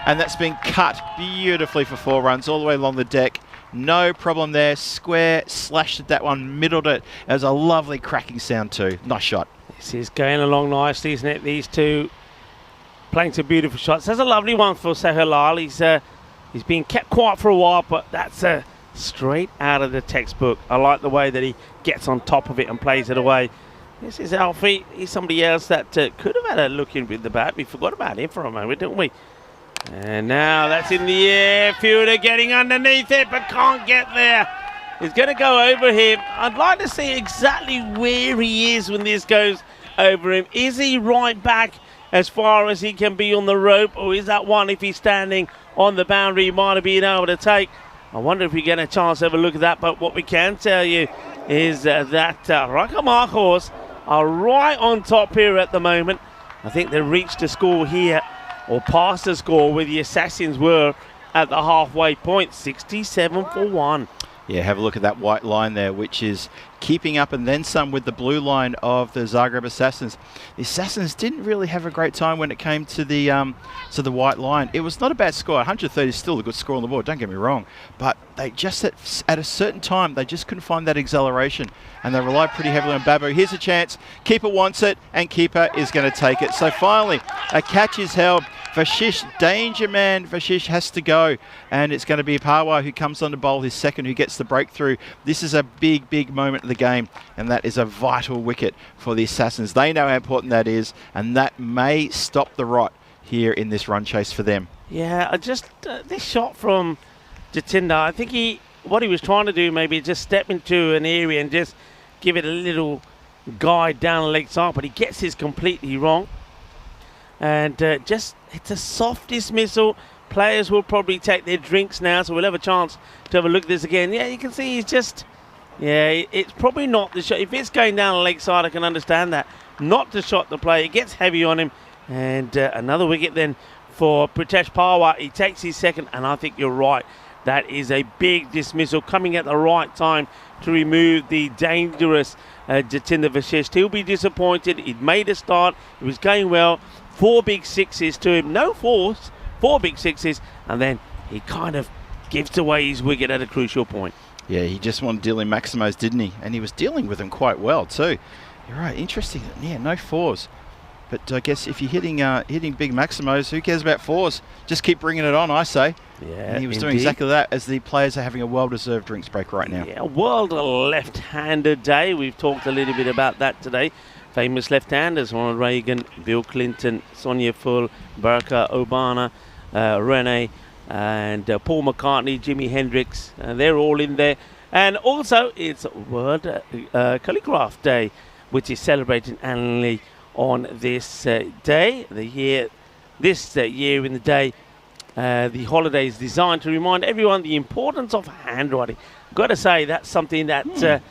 And that's been cut beautifully for 4 runs all the way along the deck. No problem there. Square, slashed at that one, middled it. It was a lovely cracking sound too. Nice shot. This is going along nicely, isn't it? These two playing some beautiful shots. There's a lovely one for Sahil Lal. He's been kept quiet for a while, but that's straight out of the textbook. I like the way that he gets on top of it and plays it away. This is Alfie. He's somebody else that could have had a look in with the bat. We forgot about him for a moment, didn't we? And now that's in the air. Fielder getting underneath it, but can't get there. He's going to go over him. I'd like to see exactly where he is when this goes over him. Is he right back as far as he can be on the rope, or is that one, if he's standing on the boundary, he might have been able to take? I wonder if we get a chance to have a look at that. But what we can tell you is that Rijeka Markors are right on top here at the moment. I think they reached a score here, or past the score, where the Assassins were at the halfway point, 67 for 1. Yeah, have a look at that white line there, which is keeping up and then some with the blue line of the Zagreb Assassins. The Assassins didn't really have a great time when it came to the white line. It was not a bad score. 130 is still a good score on the board, don't get me wrong. But they just, at a certain time, they just couldn't find that acceleration. And they relied pretty heavily on Babu. Here's a chance. Keeper wants it, and Keeper is going to take it. So finally, a catch is held. Vashish, danger man, Vashish has to go. And it's going to be Parwa who comes on to bowl his second, who gets the breakthrough. This is a big, big moment of the game, and that is a vital wicket for the Assassins. They know how important that is, and that may stop the rot here in this run chase for them. Yeah, just this shot from Jatinder, I think what he was trying to do, maybe just step into an area and just give it a little guide down the leg side, but he gets this completely wrong. And it's a soft dismissal. Players will probably take their drinks now, so we'll have a chance to have a look at this again. Yeah, you can see he's just, it's probably not the shot. If it's going down the leg side, I can understand that. Not the shot to play. It gets heavy on him. And another wicket then for Pritesh Parwa. He takes his second, and I think you're right. That is a big dismissal coming at the right time to remove the dangerous Jatinder Vashisht. He'll be disappointed. He'd made a start. It was going well. 4 big sixes to him. No fours. 4 big sixes. And then he kind of gives away his wicket at a crucial point. Yeah, he just wanted to deal in Maximos, didn't he? And he was dealing with them quite well too. You're right. Interesting. Yeah, no fours. But I guess if you're hitting big Maximos, who cares about fours? Just keep bringing it on, I say. Yeah, and he was doing exactly that as the players are having a well-deserved drinks break right now. Yeah, World Left-Hander Day. We've talked a little bit about that today. Famous left-handers, Ronald Reagan, Bill Clinton, Sonia Full, Barack Obama, Rene, and Paul McCartney, Jimi Hendrix. They're all in there. And also, it's World Calligraph Day, which is celebrated annually on this day. This year in the day, the holiday is designed to remind everyone the importance of handwriting. Got to say, that's something that's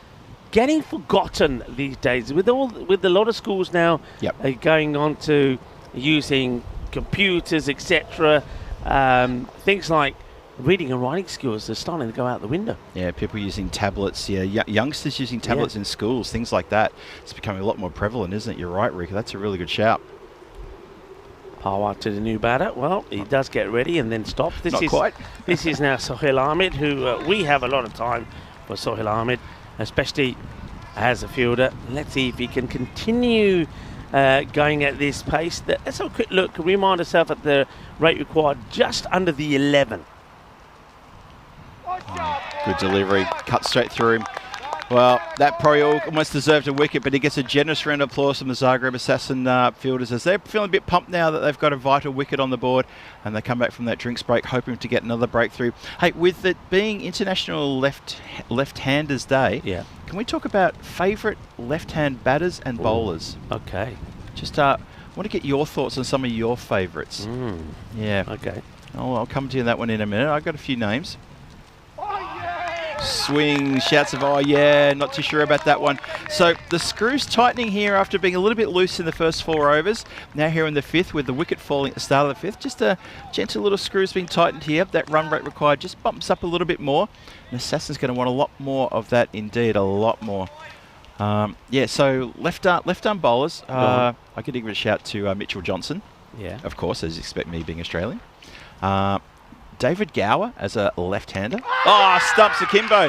getting forgotten these days. With a lot of schools now going on to using computers, etc. Things like reading and writing skills are starting to go out the window. Yeah, people using tablets. Yeah, youngsters using tablets in schools, things like that. It's becoming a lot more prevalent, isn't it? You're right, Rika. That's a really good shout. Parwa to the new batter. Well, he does get ready and then stops. Not quite. This is now Sohail Ahmed, who we have a lot of time for Sohail Ahmed, especially as a fielder. Let's see if he can continue going at this pace. Let's have a quick look. Remind ourselves at the rate required, just under the 11. Good delivery, cut straight through him. Well, that probably almost deserved a wicket, but he gets a generous round of applause from the Zagreb Assassin fielders as they're feeling a bit pumped now that they've got a vital wicket on the board, and they come back from that drinks break hoping to get another breakthrough. Hey, with it being International Left-Handers Day, yeah, can we talk about favourite left-hand batters and bowlers? Okay. Just want to get your thoughts on some of your favourites. Yeah. Okay. I'll come to you on that one in a minute. I've got a few names. Swing, shouts of oh yeah, not too sure about that one. So the screws tightening here after being a little bit loose in the first 4 overs. Now here in the 5th with the wicket falling at the start of the 5th. Just a gentle little screws being tightened here. That run rate required just bumps up a little bit more. And Assassin's going to want a lot more of that indeed, a lot more. Yeah, so left arm bowlers. I could give a shout to Mitchell Johnson. Yeah. Of course, as you expect me being Australian. David Gower as a left-hander. Oh, stumps akimbo.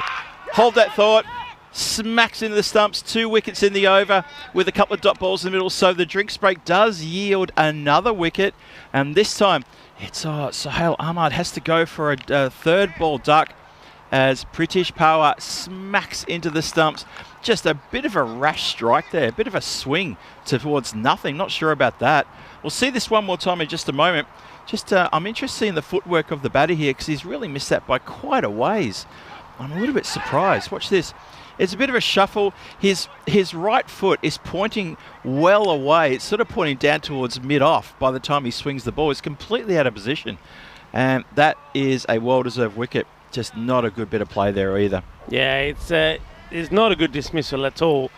Hold that thought. Smacks into the stumps. 2 wickets in the over with a couple of dot balls in the middle. So the drinks break does yield another wicket. And this time, it's Sohail Ahmad has to go for a third ball duck as Pritish Power smacks into the stumps. Just a bit of a rash strike there. A bit of a swing towards nothing. Not sure about that. We'll see this one more time in just a moment. I'm interested in the footwork of the batter here because he's really missed that by quite a ways. I'm a little bit surprised. Watch this. It's a bit of a shuffle. His right foot is pointing well away. It's sort of pointing down towards mid-off by the time he swings the ball. It's completely out of position. And that is a well-deserved wicket. Just not a good bit of play there either. Yeah, it's not a good dismissal at all.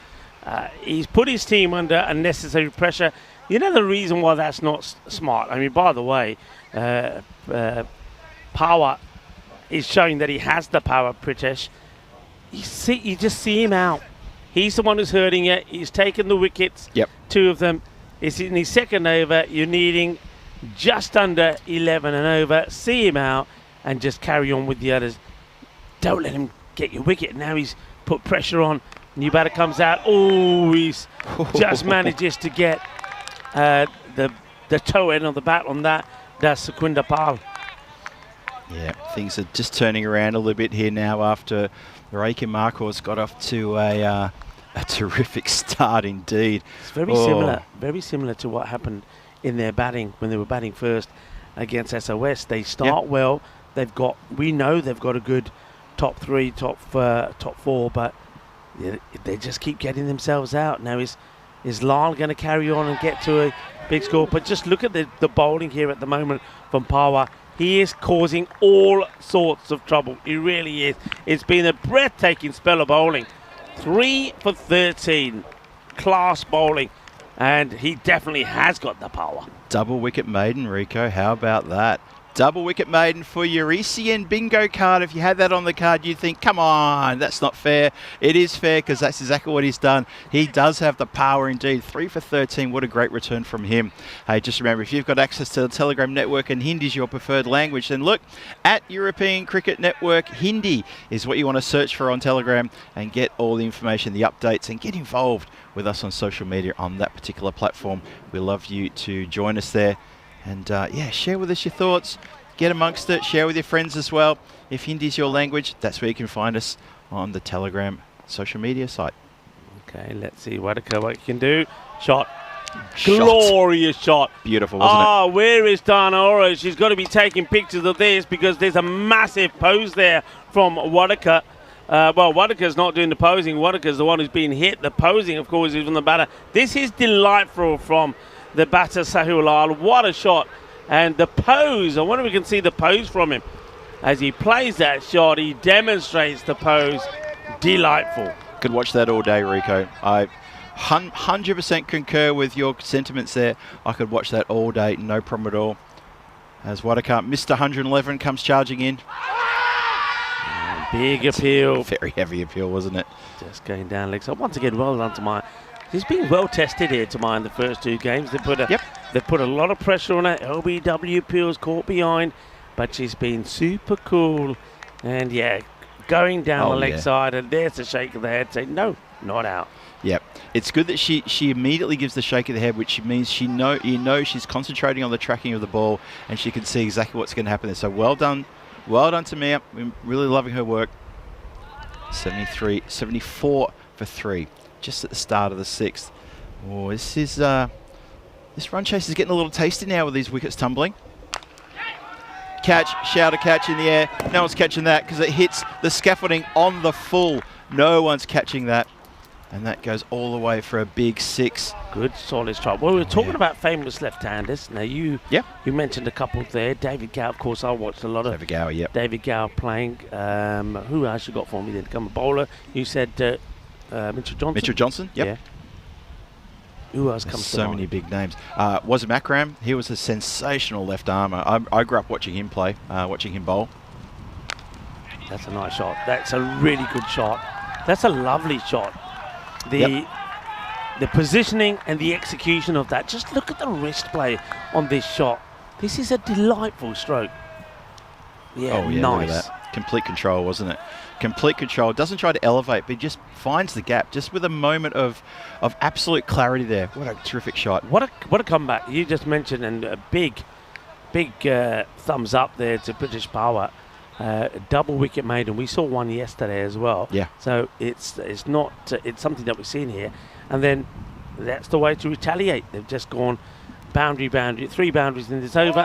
He's put his team under unnecessary pressure. You know the reason why that's not smart? I mean, by the way, Power is showing that he has the power, Pritesh. You just see him out. He's the one who's hurting it. He's taken the wickets, yep. 2 of them. It's in his second over. You're needing just under 11 and over. See him out and just carry on with the others. Don't let him get your wicket. Now he's put pressure on. New batter comes out. Oh, he's just manages to get the toe end of the bat on that. That's Sukhwinder Pal. Yeah, things are just turning around a little bit here now after Reika Marcos got off to a terrific start indeed. It's very similar to what happened in their batting when they were batting first against SOS. They start well. We know they've got a good top 3, top 4, but they just keep getting themselves out. Now is Lyle going to carry on and get to a big score? But just look at the bowling here at the moment from Power. He is causing all sorts of trouble. He really is. It's been a breathtaking spell of bowling. 3 for 13. Class bowling. And he definitely has got the power. Double wicket maiden, Rico. How about that? Double wicket maiden for your ECN bingo card. If you had that on the card, you'd think, come on, that's not fair. It is fair because that's exactly what he's done. He does have the power indeed. 3 for 13. What a great return from him. Hey, just remember, if you've got access to the Telegram network and Hindi is your preferred language, then look at European Cricket Network. Hindi is what you want to search for on Telegram and get all the information, the updates, and get involved with us on social media on that particular platform. We'd love you to join us there. And share with us your thoughts, get amongst it, share with your friends as well. If Hindi is your language, that's where you can find us on the Telegram social media site. Okay, let's see what you can do. Shot. Glorious shot. Beautiful, wasn't it? Where is Dana Ora? She's got to be taking pictures of this because there's a massive pose there from Wadaka. Wadaka's not doing the posing. Wadaka's the one who's being hit. The posing, of course, is from the batter. This is delightful from the batter Sahil Lal. What a shot. And the pose, I wonder if we can see the pose from him. As he plays that shot, he demonstrates the pose. Delightful. Could watch that all day, Rico. I 100% concur with your sentiments there. I could watch that all day, no problem at all. As Wadaka, Mr. 111 comes charging in. Big appeal. Very heavy appeal, wasn't it? Just going down leg. So once again, well done to Maya. He's been well tested here, Tamai, in the first 2 games. They put a lot of pressure on her. LBW appeals caught behind, but she's been super cool. And going down the leg side, and there's a shake of the head saying, no, not out. Yep. it's good that she immediately gives the shake of the head, which means you know she's concentrating on the tracking of the ball, and she can see exactly what's going to happen there. So well done to Mia. I'm really loving her work. 74 for 3, just at the start of the 6th. Oh, this run chase is getting a little tasty now with these wickets tumbling. Catch, shout a catch in the air. No one's catching that because it hits the scaffolding on the full. No one's catching that. And that goes all the way for a big 6. Good solid strike. Well, we were talking about famous left-handers. Now, you mentioned a couple there. David Gow, of course, I watched a lot of David Gow, yep. David Gow playing. Who else you got for me then? Become a bowler. You said Mitchell Johnson. Mitchell Johnson, yep. Yeah. Who else comes to so mind? many big names. Wazim Akram, he was a sensational left armer. I grew up watching him play, watching him bowl. That's a nice shot. That's a really good shot. That's a lovely shot. The positioning and the execution of that. Just look at the wrist play on this shot. This is a delightful stroke. Yeah, oh, yeah, nice. Look at that. Complete control, wasn't it? Complete control. Doesn't try to elevate, but he just finds the gap, just with a moment of absolute clarity there. What a terrific shot. What a comeback. You just mentioned, and a big thumbs up there to British Power. Double wicket made, and we saw one yesterday as well. Yeah. So it's not it's something that we've seen here, and then that's the way to retaliate. They've just gone boundary, 3 boundaries in this over,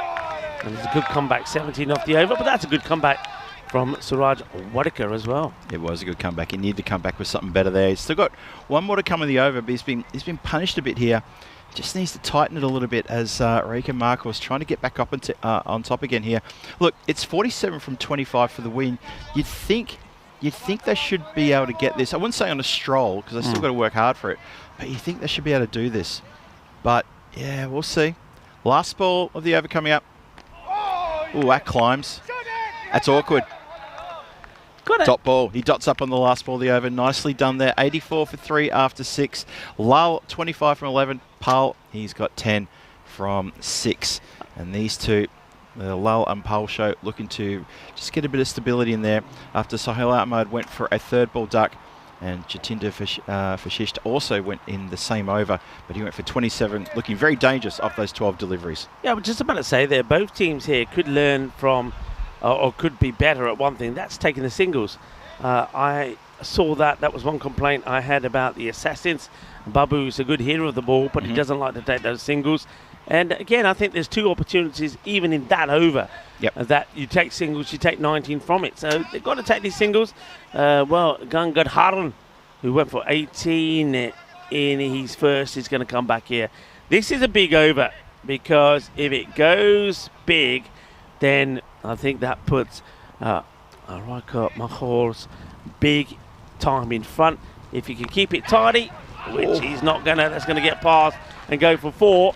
and it's a good comeback, 17 off the over. But that's a good comeback from Suraj Wadekar as well. It was a good comeback. He needed to come back with something better there. He's still got one more to come in the over, but he's been punished a bit here. Just needs to tighten it a little bit as Rika Marcos trying to get back up on top again here. Look, it's 47 from 25 for the win. You'd think they should be able to get this. I wouldn't say on a stroll because they still got to work hard for it, but you think they should be able to do this. But yeah, we'll see. Last ball of the over coming up. Oh, that climbs. That's awkward. Top ball. He dots up on the last ball of the over. Nicely done there. 84 for 3 after 6. Lal, 25 from 11. Pal, he's got 10 from 6. And these two, the Lal and Pal show, looking to just get a bit of stability in there after Sahil Ahmad went for a 3rd ball duck. And Jatinder Fashisht also went in the same over, but he went for 27, looking very dangerous off those 12 deliveries. Yeah, I was just about to say there, both teams here could learn from or could be better at one thing. That's taking the singles. I saw that was one complaint I had about the Assassins. Babu is a good hitter of the ball, but he doesn't like to take those singles. And again, I think there's 2 opportunities even in that over that you take singles, you take 19 from it. So they've got to take these singles. Gangadharan, who went for 18 in his first, is going to come back here. This is a big over because if it goes big, then I think that puts Rika Marcos big time in front. If he can keep it tidy, which he's not going to, that's going to get past and go for 4.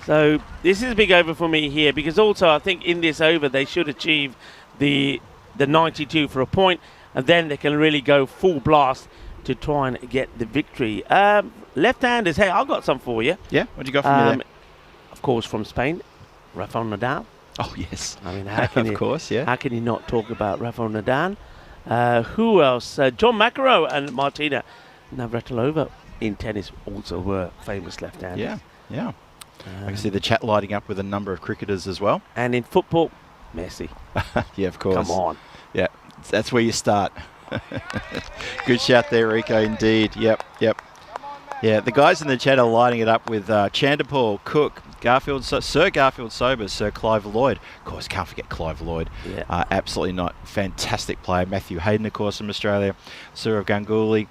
So this is a big over for me here because also I think in this over they should achieve the 92 for a point, and then they can really go full blast to try and get the victory. Left-handers, hey, I've got some for you. Yeah, what do you got for me there? Of course, from Spain, Rafael Nadal. Oh, yes. I mean, how can How can you not talk about Rafael Nadal? Who else? John McEnroe and Martina Navratilova in tennis also were famous left-handers. Yeah. I can see the chat lighting up with a number of cricketers as well. And in football, Messi. Yeah, of course. Come on. Yeah, that's where you start. Good shout there, Rico, indeed. Yep. Yeah, the guys in the chat are lighting it up with Chanderpaul, Cook, Sir Garfield Sobers, Sir Clive Lloyd. Of course, can't forget Clive Lloyd. Yeah. Absolutely not. Fantastic player. Matthew Hayden, of course, from Australia. Sir of Ganguly.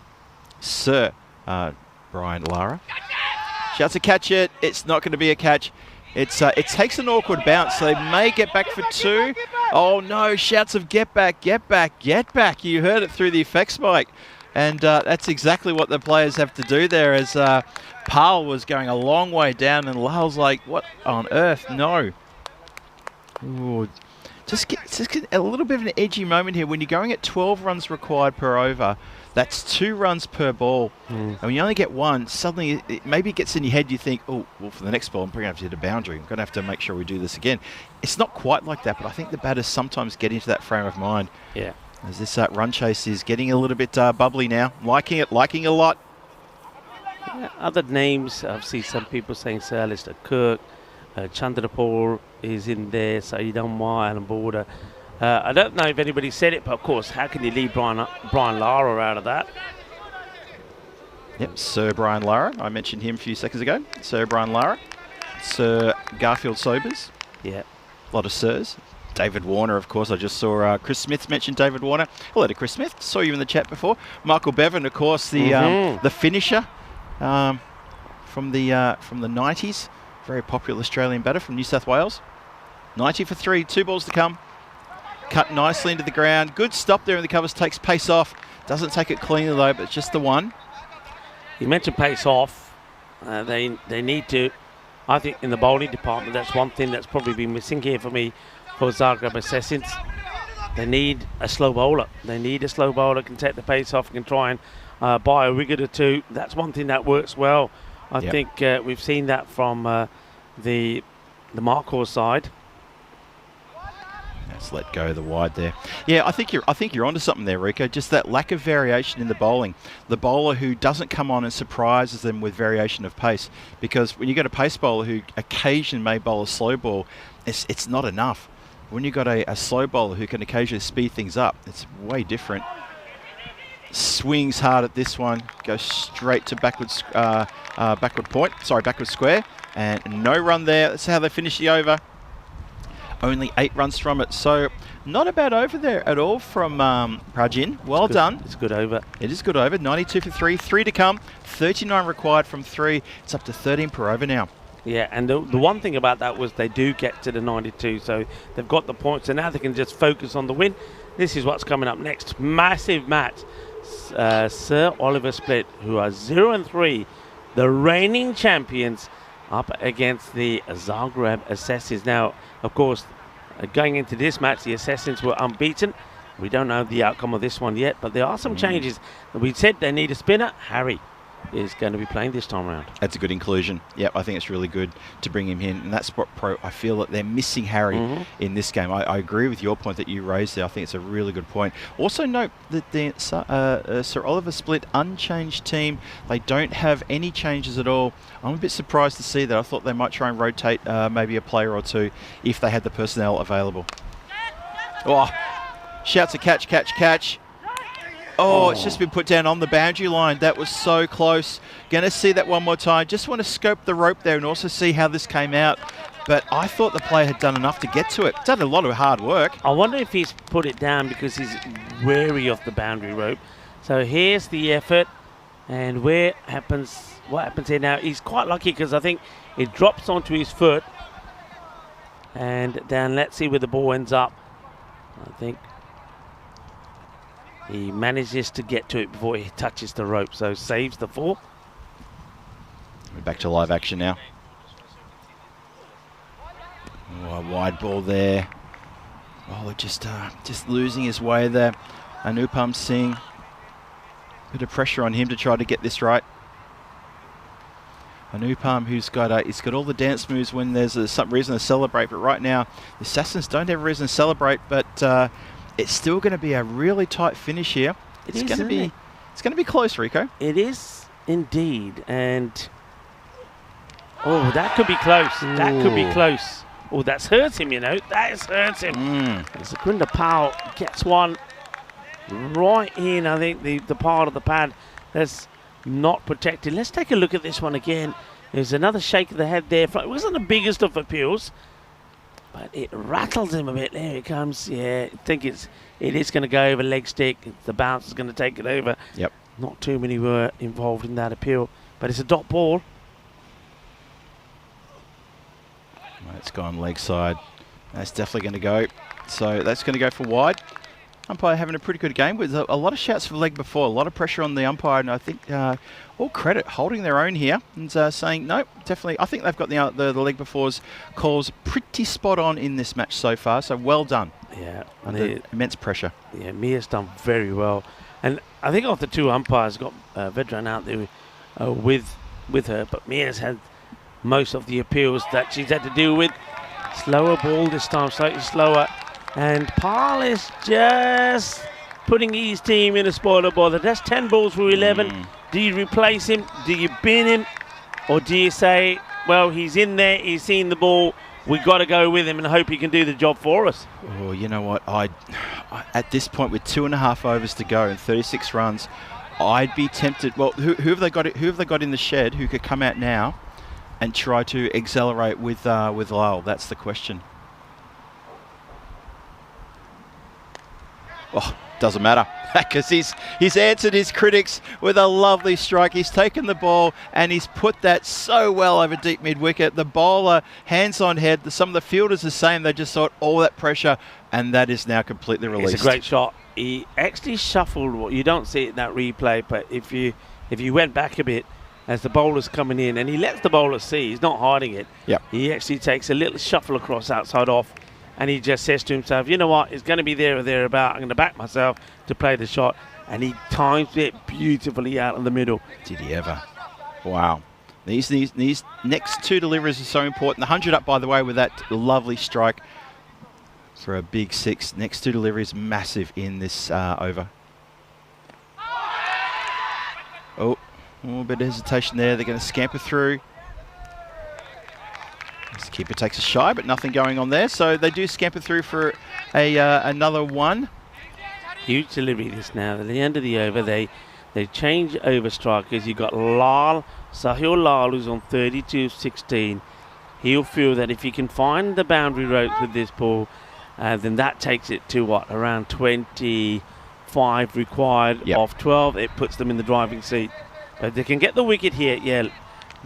Sir Brian Lara. Shouts to catch it. It's not going to be a catch. It takes an awkward bounce, so they may get back for 2. Oh, no. Shouts of get back. You heard it through the effects mic. And that's exactly what the players have to do there as Pal was going a long way down and Lal's like, what on earth? No. Ooh. Just get a little bit of an edgy moment here. When you're going at 12 runs required per over, that's 2 runs per ball. And when you only get 1, suddenly maybe it gets in your head. You think, oh, well, for the next ball, I'm probably going to have to hit a boundary. I'm going to have to make sure we do this again. It's not quite like that, but I think the batters sometimes get into that frame of mind. Yeah. As this run chase is getting a little bit bubbly now. Liking it a lot. Yeah, other names, I've seen some people saying Sir Alistair Cook, Chandrapur is in there, Saeed Ammar, Alan Border. I don't know if anybody said it, but of course, how can you leave Brian Lara out of that? Yep, Sir Brian Lara. I mentioned him a few seconds ago. Sir Brian Lara. Sir Garfield Sobers. Yeah. A lot of Sirs. David Warner, of course. I just saw Chris Smith mention David Warner. Hello to Chris Smith. Saw you in the chat before. Michael Bevan, of course, the finisher from the 90s. Very popular Australian batter from New South Wales. 90 for 3, 2 balls to come. Cut nicely into the ground. Good stop there in the covers. Takes pace off. Doesn't take it cleanly though, but it's just the one. You mentioned pace off. They need to, I think in the bowling department, that's one thing that's probably been missing here for me for Zagreb Assassins. They need a slow bowler. They need a slow bowler can take the pace off, can try and buy a wicket or two. That's one thing that works well. I think we've seen that from the Marcor side. Let's let go of the wide there. Yeah, I think you're onto something there, Rico. Just that lack of variation in the bowling. The bowler who doesn't come on and surprises them with variation of pace. Because when you got a pace bowler who occasionally may bowl a slow ball, it's not enough. When you've got a slow bowler who can occasionally speed things up, it's way different. Swings hard at this one, goes straight to backward square, and no run there. That's how they finish the over. Only 8 runs from it, so not a bad over there at all from Prajin. Well done. It's a good over. It is good over. 92 for 3, 3 to come, 39 required from 3. It's up to 13 per over now. Yeah, and the one thing about that was they do get to the 92, so they've got the points, and now they can just focus on the win. This is what's coming up next. Massive match. Sir Oliver Split, who are 0-3, the reigning champions, up against the Zagreb Assassins. Now, of course, going into this match, the Assassins were unbeaten. We don't know the outcome of this one yet, but there are some changes. We said they need a spinner. Harry is going to be playing this time around. That's a good inclusion. Yep, I think it's really good to bring him in, and that's what I feel that they're missing Harry in this game. I agree with your point that you raised there. I think it's a really good point. Also note that the Sir Oliver Split unchanged team, they don't have any changes at all. I'm a bit surprised to see that. I thought they might try and rotate maybe a player or two if they had the personnel available. Oh, shouts a catch, catch, catch. Oh, it's just been put down on the boundary line. That was so close. Going to see that one more time. Just want to scope the rope there and also see how this came out. But I thought the player had done enough to get to it. Done a lot of hard work. I wonder if he's put it down because he's wary of the boundary rope. So here's the effort. And what happens here now? He's quite lucky because I think it drops onto his foot. And then let's see where the ball ends up. I think he manages to get to it before he touches the rope, so saves the 4. We're back to live action now. Oh, a wide ball there. Oh, just losing his way there. Anupam Singh. Bit of pressure on him to try to get this right. Anupam, who's got he's got all the dance moves when there's some reason to celebrate, but right now the Assassins don't have a reason to celebrate, but it's still going to be a really tight finish here. It's going to be close, Rico. It is indeed, and oh, that could be close. That could be close. Oh, that's hurt him, you know. That has hurt him. Sakunda Powell gets one right in, I think, the part of the pad that's not protected. Let's take a look at this one again. There's another shake of the head there. It wasn't the biggest of appeals, but it rattles him a bit. There it comes. Yeah, I think it is going to go over leg stick. The bounce is going to take it over. Yep. Not too many were involved in that appeal, but it's a dot ball. It's gone leg side. That's definitely going to go. So that's going to go for wide. Umpire having a pretty good game with a lot of shouts for leg before, a lot of pressure on the umpire, and I think all credit holding their own here and saying no, definitely. I think they've got the leg before's calls pretty spot on in this match so far. So well done. Yeah, under immense pressure. Yeah, Mia's done very well, and I think of the 2 umpires, got Vedran out there with her, but Mia's had most of the appeals that she's had to deal with. Slower ball this time, slightly slower. And Pal is just putting his team in a spoiler bother. That's 10 balls for 11. Do you replace him? Do you bin him? Or do you say, well, he's in there, he's seen the ball, we've got to go with him and hope he can do the job for us? Oh, you know what? At this point, with 2.5 overs to go and 36 runs, I'd be tempted. Well, who have they got? Who have they got in the shed who could come out now and try to accelerate with Lyle? That's the question. Oh, doesn't matter, because he's answered his critics with a lovely strike. He's taken the ball and he's put that so well over deep mid-wicket. The bowler, hands on head, some of the fielders are saying they just thought all that pressure, and that is now completely released. It's a great shot. He actually shuffled. You don't see it in that replay, but if you went back a bit as the bowler's coming in, and he lets the bowler see, he's not hiding it. Yep. He actually takes a little shuffle across outside off, and he just says to himself, you know what, it's going to be there or thereabout. I'm going to back myself to play the shot. And he times it beautifully out in the middle. Did he ever? Wow. These next 2 deliveries are so important. The 100 up, by the way, with that lovely strike for a big 6. Next 2 deliveries, massive in this over. Oh, a little bit of hesitation there. They're going to scamper through. The keeper takes a shy, but nothing going on there. So they do scamper through for another 1. Huge delivery this now. At the end of the over, they change over strikers. You've got Sahil Lal, who's on 32-16. He'll feel that if he can find the boundary ropes with this ball, then that takes it to what, around 25 required off 12. It puts them in the driving seat. But they can get the wicket here. Yeah.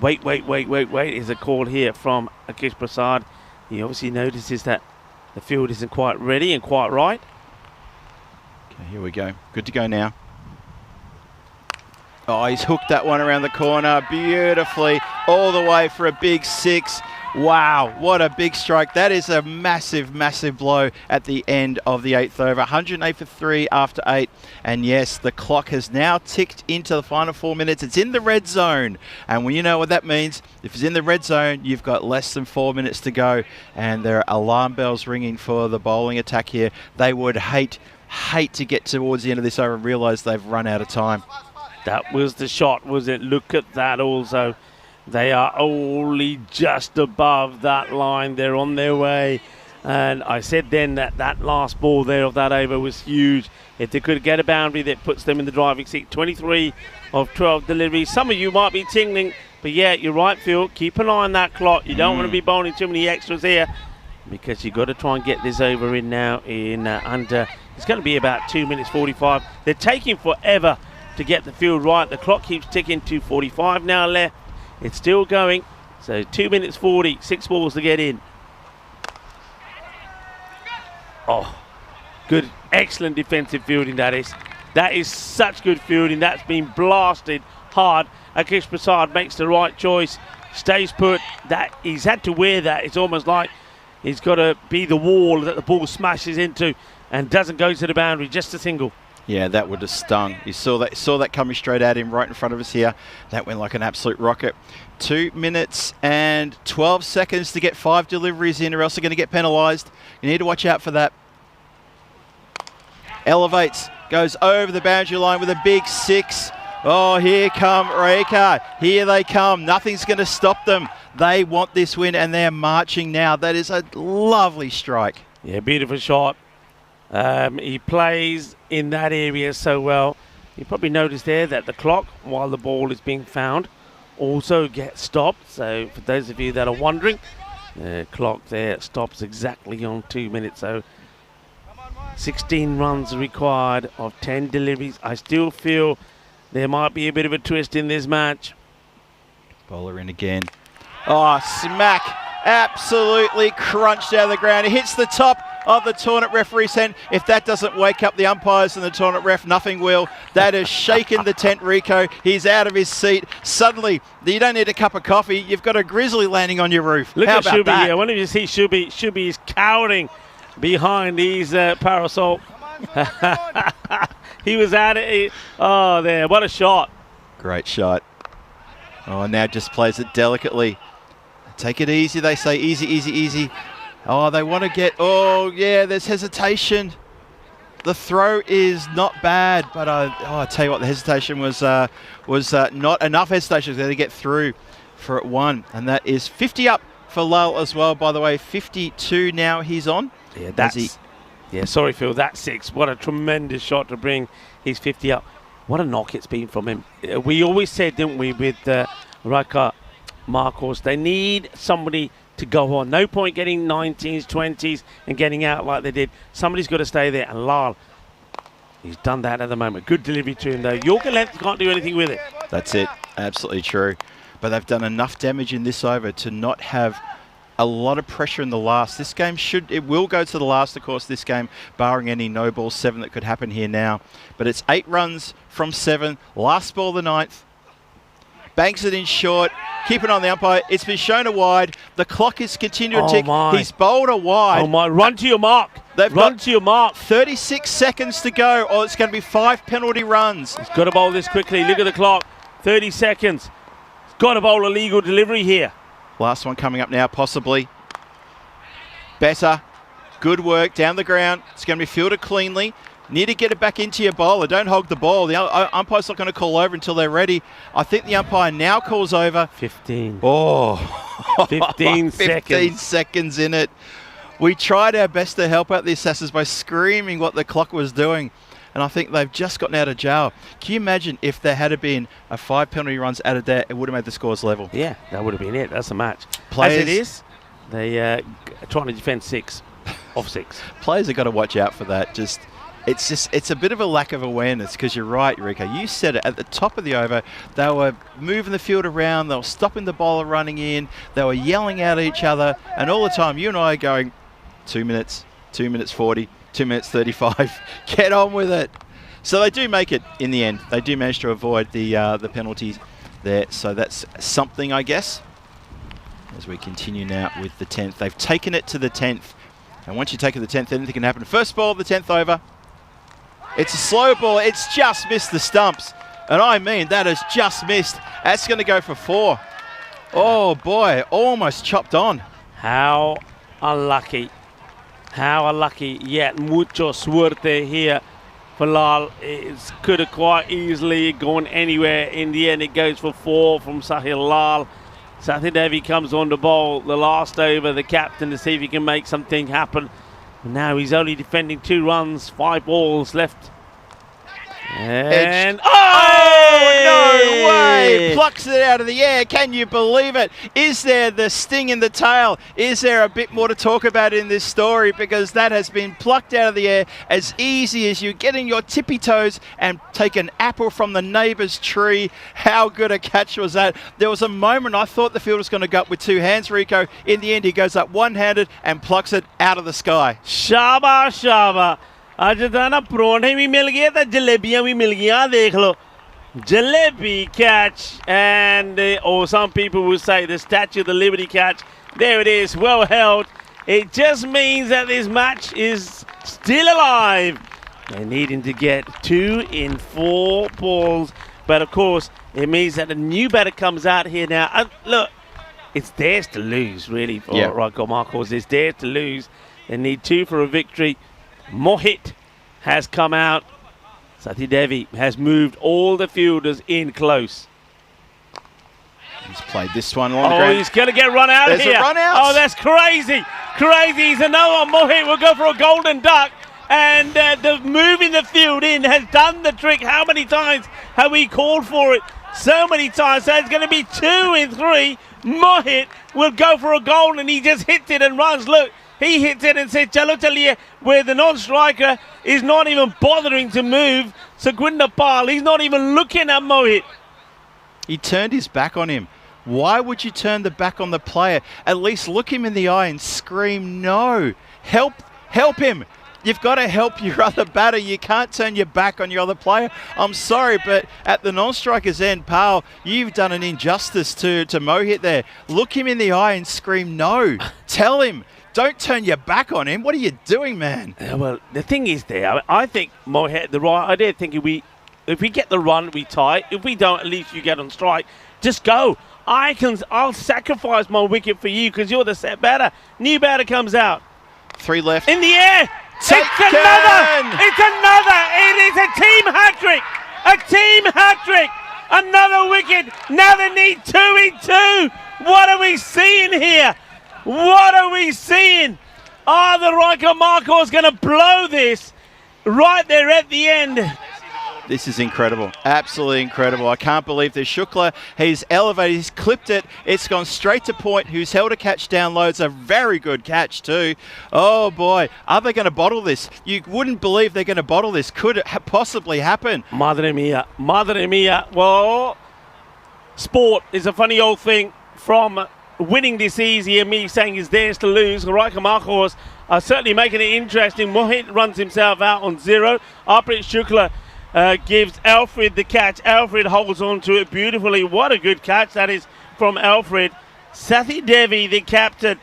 Wait is a call here from Akish Prasad. He obviously notices that the field isn't quite ready and quite right. Okay, here we go. Good to go now. Oh, he's hooked that one around the corner beautifully, all the way for a big 6. Wow, what a big strike. That is a massive, massive blow at the end of the 8th over. 108 for 3 after 8. And yes, the clock has now ticked into the final 4 minutes. It's in the red zone. And when you know what that means, if it's in the red zone, you've got less than 4 minutes to go. And there are alarm bells ringing for the bowling attack here. They would hate to get towards the end of this over and realise they've run out of time. That was the shot, was it? Look at that also. They are only just above that line. They're on their way. And I said then that last ball there of that over was huge. If they could get a boundary that puts them in the driving seat. 23 of 12 deliveries. Some of you might be tingling, but yeah, you're right, Phil. Keep an eye on that clock. You don't want to be bowling too many extras here, because you've got to try and get this over in now in under. It's going to be about 2 minutes 45. They're taking forever to get the field right. The clock keeps ticking. 2:45 now left. It's still going. So 2 minutes 40, 6 balls to get in. Oh, good, excellent defensive fielding that is. That is such good fielding. That's been blasted hard. Akish Prasad makes the right choice. Stays put. That he's had to wear that. It's almost like he's got to be the wall that the ball smashes into and doesn't go to the boundary, just a single. Yeah, that would have stung. You saw that coming straight at him right in front of us here. That went like an absolute rocket. 2 minutes and 12 seconds to get 5 deliveries in, or else they're going to get penalised. You need to watch out for that. Elevates, goes over the boundary line with a big 6. Oh, here come Reka. Here they come. Nothing's going to stop them. They want this win, and they're marching now. That is a lovely strike. Yeah, beautiful shot. He plays in that area so well. You probably noticed there that the clock, while the ball is being found, also gets stopped. So for those of you that are wondering, the clock there stops exactly on 2 minutes. So 16 runs required of 10 deliveries. I still feel there might be a bit of a twist in this match. Bowler in again. Oh, smack. Absolutely crunched out of the ground. It hits the top of the tournament referee's hand. If that doesn't wake up the umpires and the tournament ref, nothing will. That has shaken the tent, Rico. He's out of his seat. Suddenly, you don't need a cup of coffee. You've got a grizzly landing on your roof. Look How at about Shubi that? here. Whenever you see Shubi, Shubi is cowering behind his parasol. He was at it. Oh, there. What a shot. Great shot. Oh, now just plays it delicately. Take it easy, they say. Easy, easy, easy. Oh, they want to get... Oh, yeah, there's hesitation. The throw is not bad, but I tell you what, the hesitation was not enough hesitation to get through for it one. And that is 50 up for Lal as well, by the way. 52 now he's on. Yeah, that's... Yeah, sorry, Phil, that's 6. What a tremendous shot to bring his 50 up. What a knock it's been from him. We always said, didn't we, with Raka Marcos, they need somebody to go on. No point getting 19s, 20s and getting out like they did. Somebody's got to stay there. And Lal, he's done that at the moment. Good delivery to him, though. Yorker length can't do anything with it. That's it. Absolutely true. But they've done enough damage in this over to not have a lot of pressure in the last. This game it will go to the last, of course, this game, barring any no ball 7 that could happen here now. But it's 8 runs from 7. Last ball of the 9th. Banks it in short. Keep it on the umpire. It's been shown a wide. The clock is continuing to tick. My. He's bowled a wide. Oh, my. Run to your mark. They've Run got to your mark. 36 seconds to go, or it's going to be 5 penalty runs. He's got to bowl this quickly. Look at the clock. 30 seconds. He's got to bowl a legal delivery here. Last one coming up now, possibly. Better. Good work down the ground. It's going to be fielded cleanly. Need to get it back into your bowler. Don't hog the ball. The umpire's not going to call over until they're ready. I think the umpire now calls over. 15. Oh. 15 seconds. 15 seconds in it. We tried our best to help out the Assassins by screaming what the clock was doing. And I think they've just gotten out of jail. Can you imagine if there had been a 5 penalty runs added there, it would have made the scores level. Yeah, that would have been it. That's the match. Players, as it is, they are trying to defend 6 off 6. Players have got to watch out for that. It's a bit of a lack of awareness, because you're right, Eureka. You said it at the top of the over. They were moving the field around. They were stopping the bowler running in. They were yelling at each other. And all the time, you and I are going, 2 minutes, 2 minutes 40, 2 minutes 35. Get on with it. So they do make it in the end. They do manage to avoid the penalties there. So that's something, I guess. As we continue now with the 10th. They've taken it to the 10th. And once you take it to the 10th, anything can happen. First ball of the 10th over. It's a slow ball. It's just missed the stumps. And I mean, that has just missed. That's going to go for 4. Oh, boy. Almost chopped on. How unlucky. How unlucky. Yet mucho suerte here for Lal. It could have quite easily gone anywhere. In the end, it goes for 4 from Sahil Lal. Satya Devi comes on the bowl, the last over, the captain, to see if he can make something happen. And now he's only defending 2 runs, 5 balls left. And no way! Plucks it out of the air. Can you believe it? Is there the sting in the tail? Is there a bit more to talk about in this story? Because that has been plucked out of the air as easy as you getting your tippy toes and take an apple from the neighbour's tree. How good a catch was that? There was a moment I thought the field was going to go up with 2 hands, Rico. In the end, he goes up one-handed and plucks it out of the sky. Shaba, shaba. आज तो ना परोठे भी मिल गए तो जलेबियां भी मिल गई देख लो jalebi catch and some people will say the Statue of the Liberty catch. There it is, well held. It just means that this match is still alive. They're needing to get 2 in 4 balls, but of course it means that a new batter comes out here now. And look, it's theirs to lose really for Rajko Marcos. It's theirs to lose. They need 2 for a victory. Mohit has come out. Satya Devi has moved all the fielders in close. He's played this one along the ground. He's going to get run out There's here. A run out. Oh, that's crazy. Crazy. He's another one. Mohit will go for a golden duck. And the moving the field in has done the trick. How many times have we called for it? So many times. So it's going to be 2 in 3. Mohit will go for a goal, and he just hits it and runs. Look. He hits it and says, chalo chaliye, where the non-striker is not even bothering to move. Sagwinder Pal, he's not even looking at Mohit. He turned his back on him. Why would you turn the back on the player? At least look him in the eye and scream, no. Help him. You've got to help your other batter. You can't turn your back on your other player. I'm sorry, but at the non-striker's end, Pal, you've done an injustice to Mohit there. Look him in the eye and scream, no. Tell him. Don't turn your back on him. What are you doing, man? Well, the thing is there, I think Mohit had the right idea, thinking if we get the run, we tie. If we don't, at least you get on strike. Just go. I'll sacrifice my wicket for you because you're the set batter. New batter comes out. 3 left. In the air. It's another! It's another! It is a team hat-trick! A team hat-trick! Another wicket! Now they need 2 in 2! What are we seeing here? What are we seeing? Are the Riker Marcos going to blow this right there at the end? This is incredible. Absolutely incredible. I can't believe this. Shukla, he's elevated, he's clipped it. It's gone straight to point. Who's held a catch down low. It's a very good catch too. Oh boy. Are they going to bottle this? You wouldn't believe they're going to bottle this. Could it possibly happen? Madre mia. Madre mia. Well, sport is a funny old thing. From winning this easy and me saying it's theirs to lose, Riker Marcos are certainly making it interesting. Mohit runs himself out on 0. Harpreet Shukla gives Alfred the catch. Alfred holds on to it beautifully. What a good catch that is from Alfred. Sathi Devi, the captain.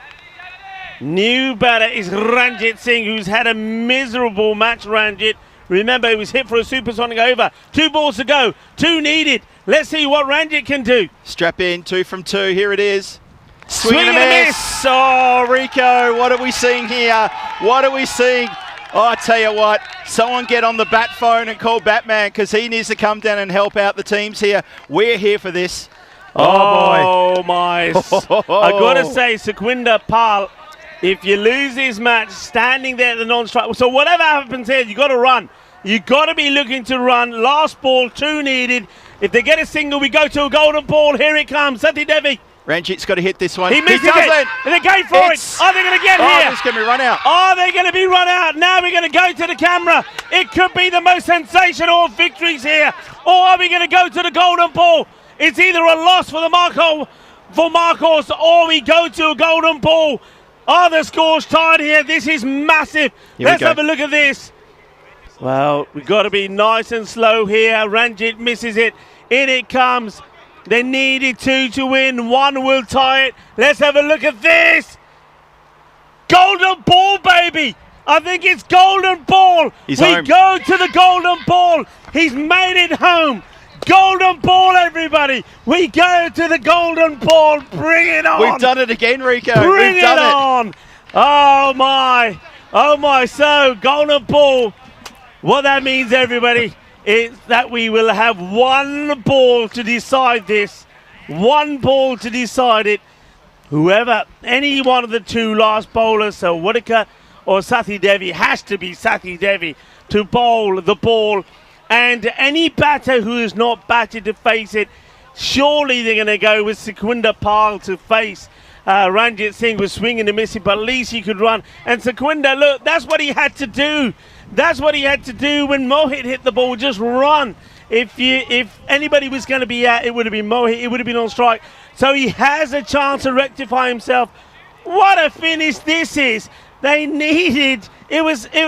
New batter is Ranjit Singh, who's had a miserable match. Ranjit, remember, he was hit for a supersonic over. 2 balls to go, 2 needed. Let's see what Ranjit can do. Strap in, 2 from 2. Here it is. Swing and a miss. Oh, Rico, what are we seeing here? What are we seeing? Oh, I tell you what, someone get on the bat phone and call Batman, because he needs to come down and help out the teams here. We're here for this. Oh my. I got to say, Sukhwinder Pal, if you lose this match, standing there at the non-strike, so whatever happens here, you got to run. You got to be looking to run. Last ball, 2 needed. If they get a single, we go to a golden ball. Here it comes, Sathi Devi. Ranjit's got to hit this one. He misses it. And they're going for it. Are they going to get here? It's going to be run out. Are they going to be run out? Now we're going to go to the camera. It could be the most sensational of victories here. Or are we going to go to the golden ball? It's either a loss for Marcos, or we go to a golden ball. Are the scores tied here? This is massive. Let's have a look at this. Well, we've got to be nice and slow here. Ranjit misses it. In it comes. They needed 2 to win. 1 will tie it. Let's have a look at this. Golden ball, baby. I think it's golden ball. He's we home. go to the golden ball. He's made it home. Golden ball, everybody. We go to the golden ball. Bring it on. We've done it again, Rico. Bring We've done it on. Oh, my. Oh, my. So, golden ball. What that means, everybody, is that we will have 1 ball to decide this. 1 ball to decide it. Whoever, any one of the 2 last bowlers, so Whitaker or Sathi Devi, has to be Sathi Devi to bowl the ball. And any batter who is not batted to face it, surely they're going to go with Sukhwinder Pal to face. Ranjit Singh was swinging and missing, but at least he could run. And Sukhwinder, look, that's what he had to do. That's what he had to do when Mohit hit the ball, just run. If anybody was going to be out, it would have been Mohit, it would have been on strike. So he has a chance to rectify himself. What a finish this is. They needed, it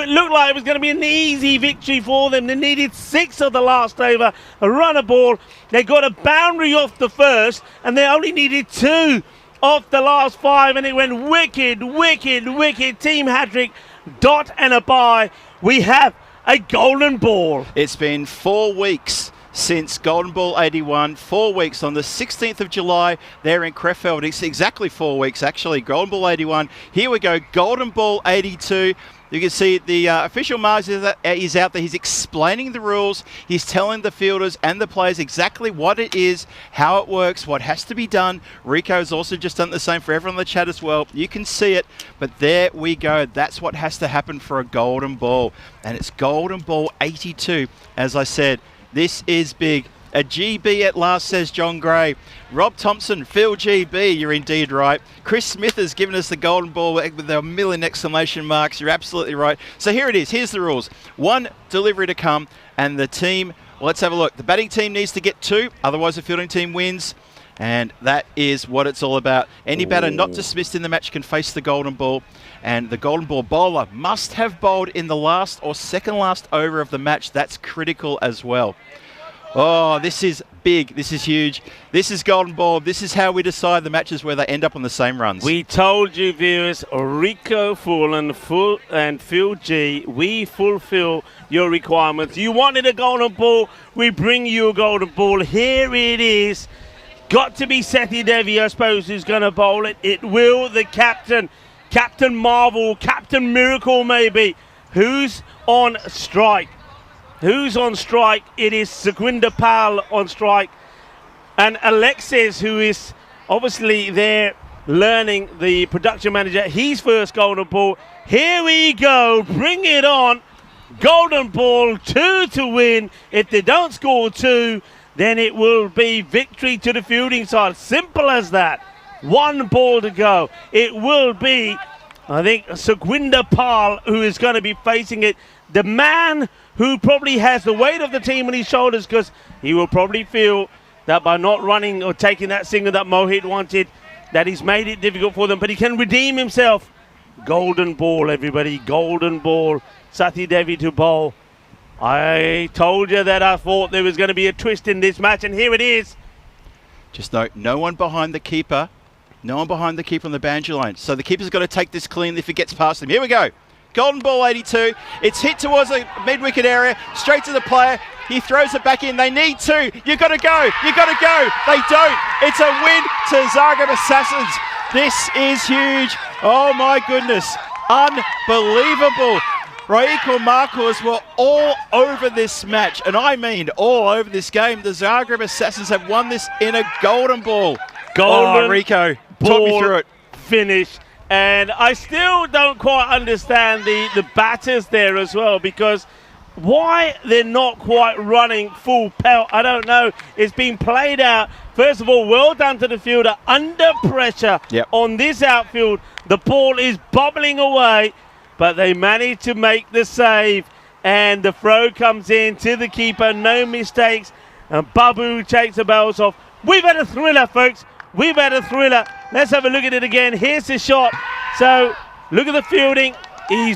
looked like it was going to be an easy victory for them. They needed 6 of the last over, a runner ball. They got a boundary off the first, and they only needed 2 off the last 5, and it went wicked, wicked, wicked. Team hat-trick, dot and a bye. We have a golden ball. It's been 4 weeks since Golden Ball 81, 4 weeks on the 16th of July there in Krefeld. It's exactly 4 weeks, actually. Golden Ball 81. Here we go, Golden Ball 82. You can see the official mark is out there. He's explaining the rules. He's telling the fielders and the players exactly what it is, how it works, what has to be done. Rico's also just done the same for everyone in the chat as well. You can see it, but there we go. That's what has to happen for a golden ball. And it's Golden Ball 82, as I said. This is big. A GB at last, says John Gray. Rob Thompson, Phil GB, you're indeed right. Chris Smith has given us the golden ball with a million exclamation marks. You're absolutely right. So here it is. Here's the rules. 1 delivery to come, and the team, well, let's have a look. The batting team needs to get 2, otherwise the fielding team wins. And that is what it's all about. Any batter not dismissed in the match can face the golden ball. And the golden ball bowler must have bowled in the last or second last over of the match. That's critical as well. Oh, this is big. This is huge. This is golden ball. This is how we decide the matches where they end up on the same runs. We told you, viewers, Rico Full and Phil G, we fulfill your requirements. You wanted a golden ball, we bring you a golden ball. Here it is. Got to be Sathi Devi, I suppose, who's going to bowl it. It will. The captain, Captain Marvel, Captain Miracle maybe. Who's on strike? Who's on strike? It is Seguinda Pal on strike. And Alexis, who is obviously there learning, the production manager, his first golden ball. Here we go. Bring it on. Golden ball, 2 to win. If they don't score 2, then it will be victory to the fielding side. Simple as that. 1 ball to go. It will be, I think, Seguinda Pal who is going to be facing it. The man who probably has the weight of the team on his shoulders, because he will probably feel that by not running or taking that single that Mohit wanted, that he's made it difficult for them. But he can redeem himself. Golden ball, everybody. Golden ball. Sathi Devi to bowl. I told you that I thought there was going to be a twist in this match, and here it is. Just note, no one behind the keeper. No one behind the keeper on the boundary line. So the keeper's got to take this clean if it gets past him. Here we go. Golden ball 82. It's hit towards the mid-wicket area, straight to the player. He throws it back in. They need 2. You've got to go. You've got to go. They don't. It's a win to Zagreb Assassins. This is huge. Oh, my goodness. Unbelievable. Raiko Marcos were all over this match, and I mean all over this game. The Zagreb Assassins have won this in a golden ball. Golden Rico, talk me through it. Finish. And I still don't quite understand the batters there as well, because why they're not quite running full pelt, I don't know. It's been played out. First of all, well done to the fielder. Under pressure on this outfield. The ball is bubbling away, but they managed to make the save. And the throw comes in to the keeper. No mistakes. And Babu takes the bells off. We've had a thriller, folks. We've had a thriller. Let's have a look at it again. Here's the shot. So look at the fielding. He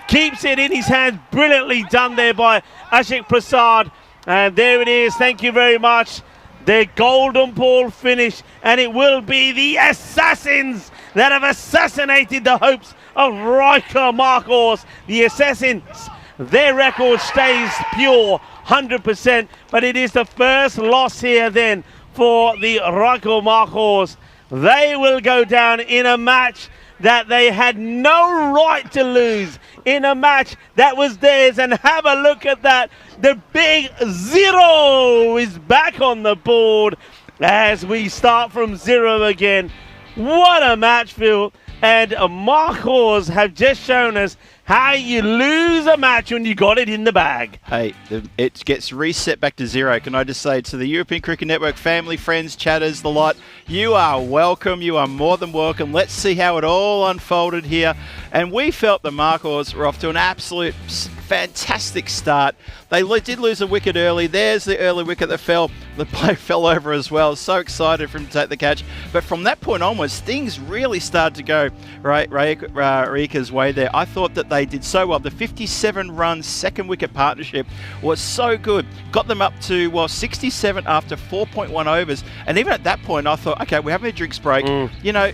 keeps it in his hands. Brilliantly done there by Ashik Prasad. And there it is. Thank you very much. The golden ball finish. And it will be the Assassins that have assassinated the hopes of Raiko Marcos. The Assassins, their record stays pure, 100%. But it is the first loss here then for the Raiko Marcos. They will go down in a match that they had no right to lose, in a match that was theirs. And have a look at that. The big 0 is back on the board as we start from 0 again. What a match, Phil. And Marcos have just shown us how you lose a match when you got it in the bag. Hey, it gets reset back to 0. Can I just say to the European Cricket Network family, friends, chatters, the lot, you are welcome. You are more than welcome. Let's see how it all unfolded here. And we felt the Marcos were off to an absolute fantastic start. They did lose a wicket early. There's the early wicket that fell. The player fell over as well. So excited for him to take the catch. But from that point onwards, things really started to go Rika's way there. I thought that they did so well. The 57-run second wicket partnership was so good. Got them up to, 67 after 4.1 overs. And even at that point, I thought, okay, we're having a drinks break. You know,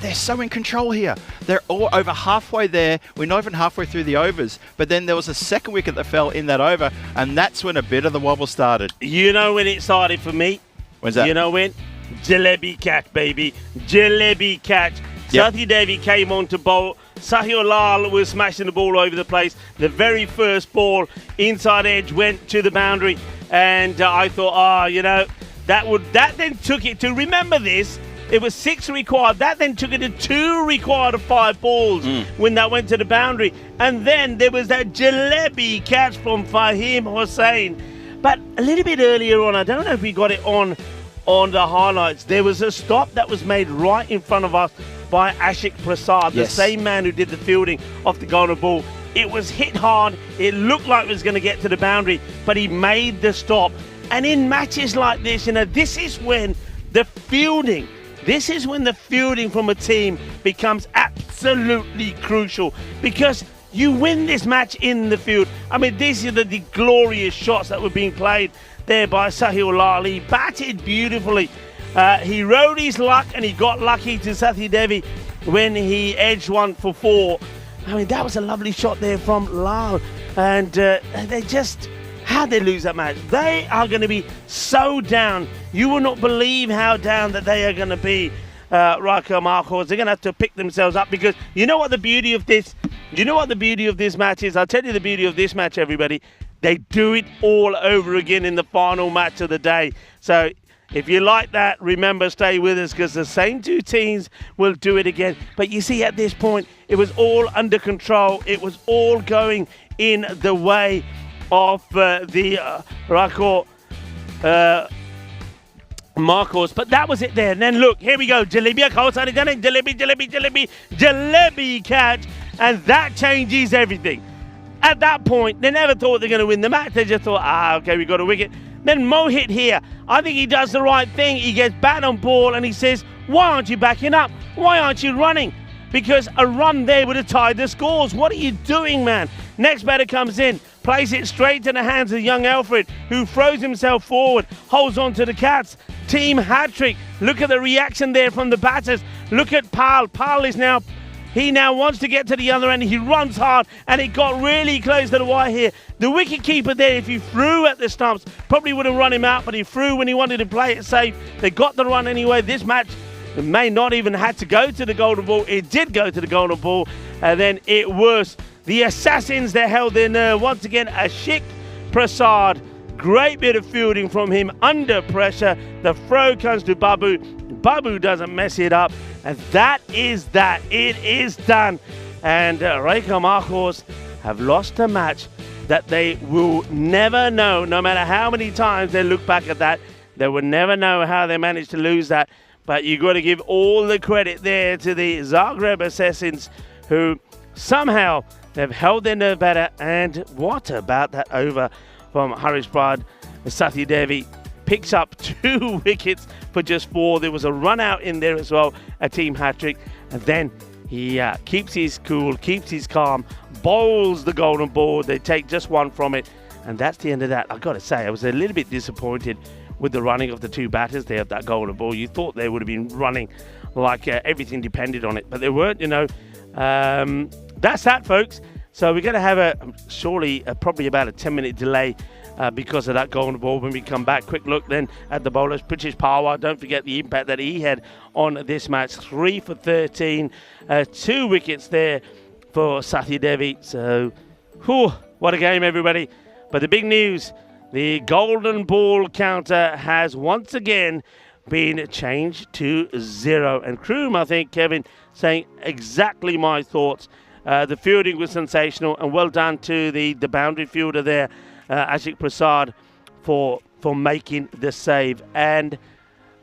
they're so in control here. They're all over halfway there. We're not even halfway through the overs. But then there was a second wicket that fell in that over, and that's when a bit of the wobble started. You know when it started for me? When's that? You know when? Jalebi catch, baby. Jalebi catch. Yep. Sathi Devi came on to bowl. Sahil Lal was smashing the ball over the place. The very first ball, inside edge, went to the boundary. And I thought, that then took it to, remember this, it was 6 required. That then took it to 2 required of 5 balls when that went to the boundary. And then there was that Jalebi catch from Fahim Hossain. But a little bit earlier on, I don't know if we got it on the highlights, there was a stop that was made right in front of us by Ashik Prasad, the same man who did the fielding of the golden ball. It was hit hard. It looked like it was going to get to the boundary, but he made the stop. And in matches like this, this is when the fielding from a team becomes absolutely crucial, because you win this match in the field. I mean, these are the glorious shots that were being played there by Sahil Lal. He batted beautifully. He rode his luck, and he got lucky to Sathi Devi when he edged one for 4. I mean, that was a lovely shot there from Lal. And how'd they lose that match? They are going to be so down. You will not believe how down that they are going to be, Raiko Marcos. They're going to have to pick themselves up, because you know what the beauty of this You know what the beauty of this match is? I'll tell you the beauty of this match, everybody. They do it all over again in the final match of the day. So if you like that, remember, stay with us, because the same two teams will do it again. But you see, at this point, it was all under control. It was all going in the way of the Rako Marcos. But that was it there. And then look, here we go. Jalebi catch. And that changes everything. At that point, they never thought they're going to win the match. They just thought, okay, we got a wicket. Then Mohit here, I think he does the right thing. He gets bat on ball and he says, why aren't you backing up? Why aren't you running? Because a run there would have tied the scores. What are you doing, man? Next batter comes in, plays it straight to the hands of young Alfred, who throws himself forward, holds on to the Cats. Team hat-trick. Look at the reaction there from the batters. Look at Pal. Pal is now... He now wants to get to the other end. He runs hard, and it got really close to the wire here. The wicket-keeper there, if he threw at the stumps, probably would have run him out, but he threw when he wanted to play it safe. They got the run anyway. This match may not even had to go to the golden ball. It did go to the golden ball, and then it was the Assassins that held their nerve. Once again, Ashik Prasad. Great bit of fielding from him under pressure. The throw comes to Babu. Babu doesn't mess it up. And that is that. It is done. And Reika Marcos have lost a match that they will never know. No matter how many times they look back at that, they will never know how they managed to lose that. But you've got to give all the credit there to the Zagreb Assassins, who somehow they've held their nerve better. And what about that over from Harish Brad? Sathi Devi picks up 2 wickets for just 4. There was a run out in there as well, a team hat-trick. And then he keeps his cool, keeps his calm, bowls the golden ball. They take just 1 from it. And that's the end of that. I've got to say, I was a little bit disappointed with the running of the 2 batters there of that golden ball. You thought they would have been running like everything depended on it. But they weren't, you know. That's that, folks. So we're going to have probably about a 10-minute delay because of that golden ball when we come back. Quick look then at the bowlers. Pritish Pawar, don't forget the impact that he had on this match. 3 for 13, 2 wickets there for Sathi Devi. So, what a game, everybody. But the big news, the golden ball counter has once again been changed to 0. And Kroom, I think, Kevin, saying exactly my thoughts. The fielding was sensational, and well done to the boundary fielder there, Ashik Prasad, for making the save. And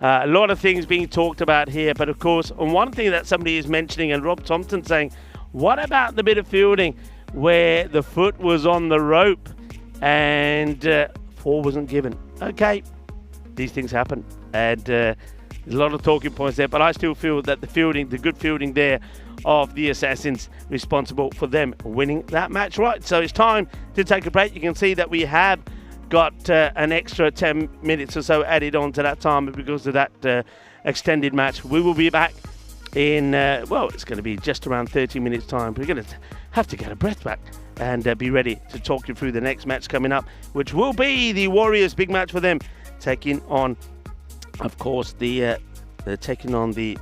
a lot of things being talked about here, but of course, and one thing that somebody is mentioning, and Rob Thompson saying, what about the bit of fielding where the foot was on the rope and 4 wasn't given? Okay, these things happen, and there's a lot of talking points there, but I still feel that the good fielding there of the Assassins responsible for them winning that match. Right, so it's time to take a break. You can see that we have got an extra 10 minutes or so added on to that time because of that extended match. We will be back in, it's going to be just around 30 minutes time. We're going to have to get a breath back and be ready to talk you through the next match coming up, which will be the Warriors. Big match for them, taking on, of course, they're taking on the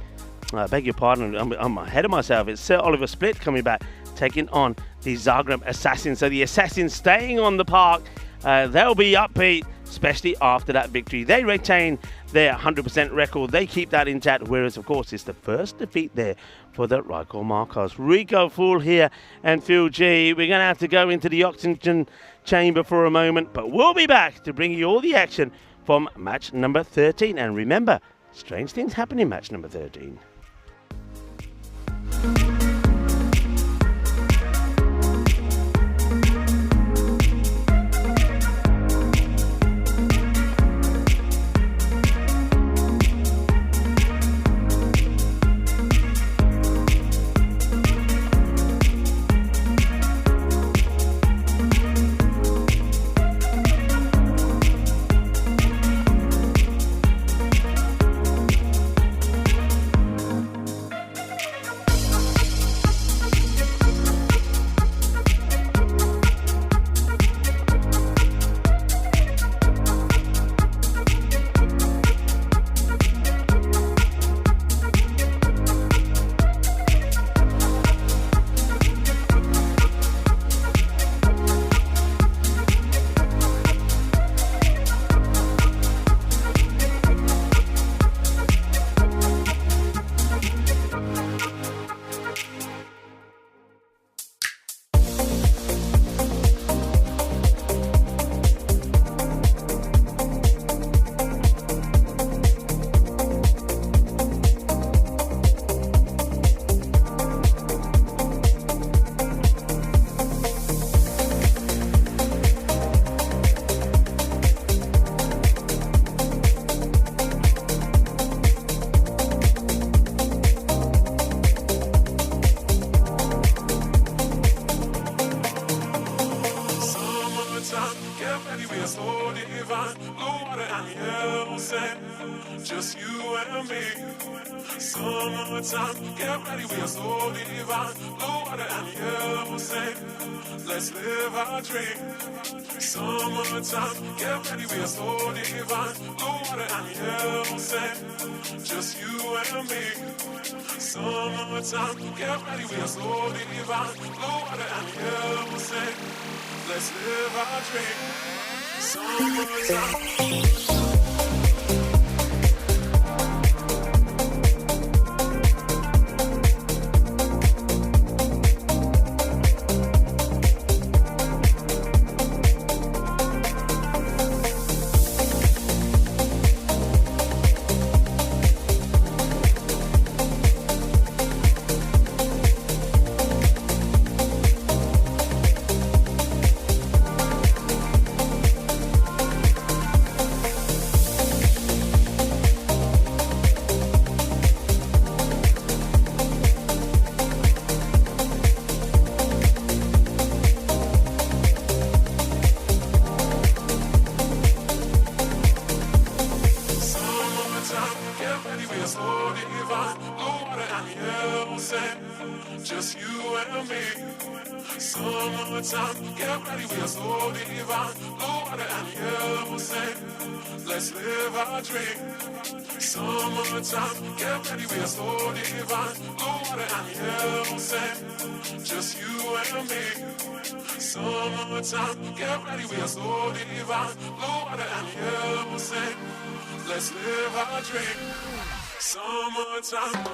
I beg your pardon, I'm ahead of myself. It's Sir Oliver Split coming back, taking on the Zagreb Assassins. So the Assassins staying on the park. They'll be upbeat, especially after that victory. They retain their 100% record. They keep that intact, whereas, of course, it's the first defeat there for the Raiko Marcos. Rico Fool here and Phil G. We're going to have to go into the oxygen chamber for a moment, but we'll be back to bring you all the action from match number 13. And remember, strange things happen in match number 13. just you and me. Summertime, get ready, we are so divine. Blue water and yellow sand, let's live our dream. Summertime, get ready, we are so divine. Blue water and yellow sand, just you and me. Summertime, get ready, we are so divine. Blue water and yellow sand, let's live our dream. Summertime. Just you and me. Summertime, get ready, we are so divine. Blue water and yellow sand, let's live our dream. Summertime, get ready, we are so divine. Blue water and yellow sand, just you and me. Summertime, get ready, we are so divine. Blue water and yellow sand, let's live our dream. Summertime.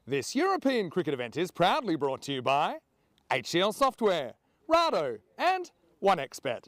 This European cricket event is proudly brought to you by HCL Software, Rado and 1xBet.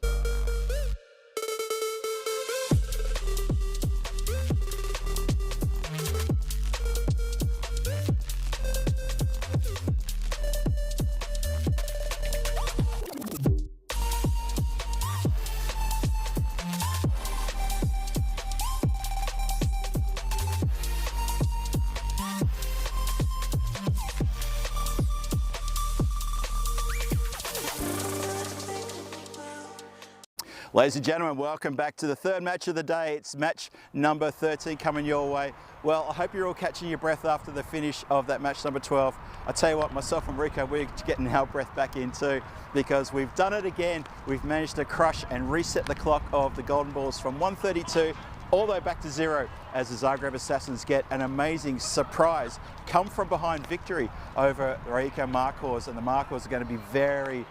Ladies and gentlemen, welcome back to the third match of the day. It's match number 13 coming your way. Well, I hope you're all catching your breath after the finish of that match number 12. I tell you what, myself and Rico, we're getting our breath back in too, because we've done it again. We've managed to crush and reset the clock of the Golden Balls from 132 all the way back to 0 as the Zagreb Assassins get an amazing surprise come from behind victory over Rijeka Markors, and the Markors are going to be very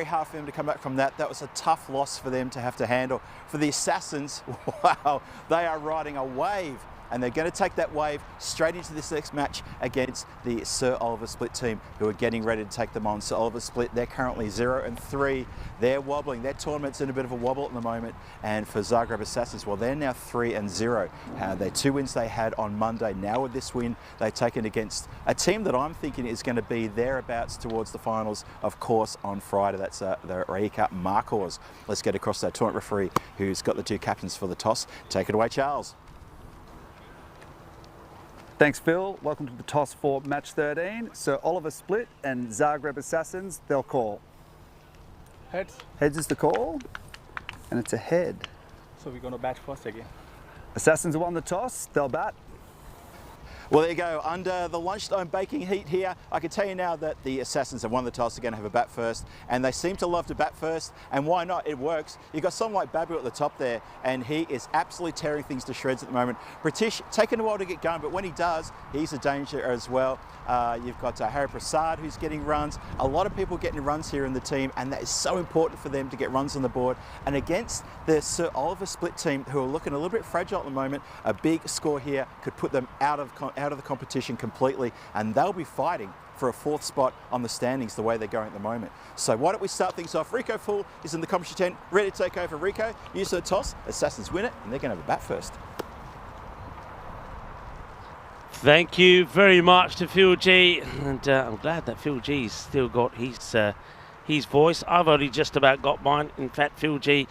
hard for them to come back from that. That was a tough loss for them to have to handle. For the Assassins, wow, they are riding a wave, and they're going to take that wave straight into this next match against the Sir Oliver Split team, who are getting ready to take them on. Sir Oliver Split, they're currently 0-3. They're wobbling. Their tournament's in a bit of a wobble at the moment. And for Zagreb Assassins, well, they're now 3-0. Their 2 wins they had on Monday. Now with this win, they've taken against a team that I'm thinking is going to be thereabouts towards the finals, of course, on Friday. That's the Rijeka Markors. Let's get across that tournament referee who's got the 2 captains for the toss. Take it away, Charles. Thanks, Phil. Welcome to the toss for match 13. Sir Oliver Split and Zagreb Assassins, they'll call. Heads. Heads is the call, and it's a head. So we're going to bat first again. Assassins have won the toss, they'll bat. Well, there you go. Under the lunchtime baking heat here, I can tell you now that the Assassins have won the toss. They're going to have a bat first, and they seem to love to bat first, and why not? It works. You've got someone like Babu at the top there, and he is absolutely tearing things to shreds at the moment. British taking a while to get going, but when he does, he's a danger as well. You've got Harry Prasad, who's getting runs. A lot of people getting runs here in the team, and that is so important for them to get runs on the board. And against the Sir Oliver Split team, who are looking a little bit fragile at the moment, a big score here could put them out of the competition completely, and they'll be fighting for a 4th spot on the standings the way they're going at the moment. So why don't we start things off? Rico Full is in the commentary tent, ready to take over. Rico, use the toss, Assassins win it, and they're going to have a bat first. Thank you very much to Phil G, and I'm glad that Phil G's still got his voice. I've only just about got mine. In fact, Phil G,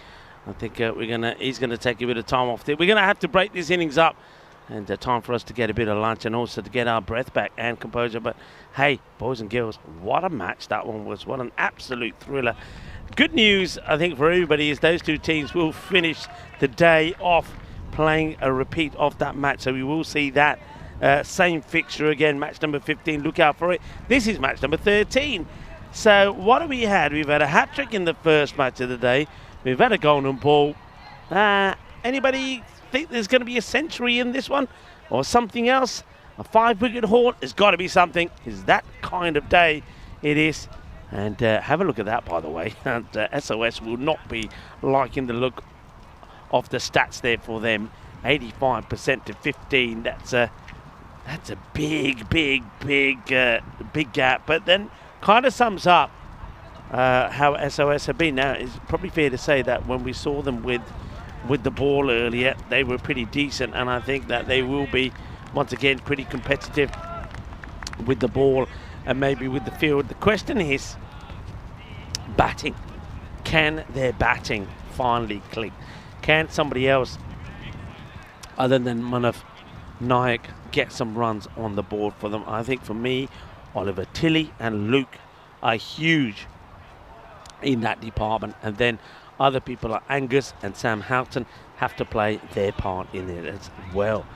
I think he's gonna take a bit of time off there. We're gonna have to break these innings up, and time for us to get a bit of lunch and also to get our breath back and composure. But hey, boys and girls, what a match that one was. What an absolute thriller. Good news, I think, for everybody is those 2 teams will finish the day off playing a repeat of that match. So we will see that same fixture again, match number 15. Look out for it. This is match number 13. So what have we had? We've had a hat-trick in the first match of the day. We've had a golden ball. Anybody think there's going to be a century in this one or something else? A 5-wicket haul? There's got to be something. It's that kind of day it is. And have a look at that, by the way. And SOS will not be liking the look of the stats there for them. 85% to 15. That's a big gap. But then kind of sums up how SOS have been. Now, it's probably fair to say that when we saw them with the ball earlier, they were pretty decent, and I think that they will be once again pretty competitive with the ball and maybe with the field. The question is batting. Can their batting finally click? Can somebody else other than Manav Nayak get some runs on the board for them? I think for me, Oliver Tilley and Luke are huge in that department, and then other people like Angus and Sam Houghton have to play their part in it as well.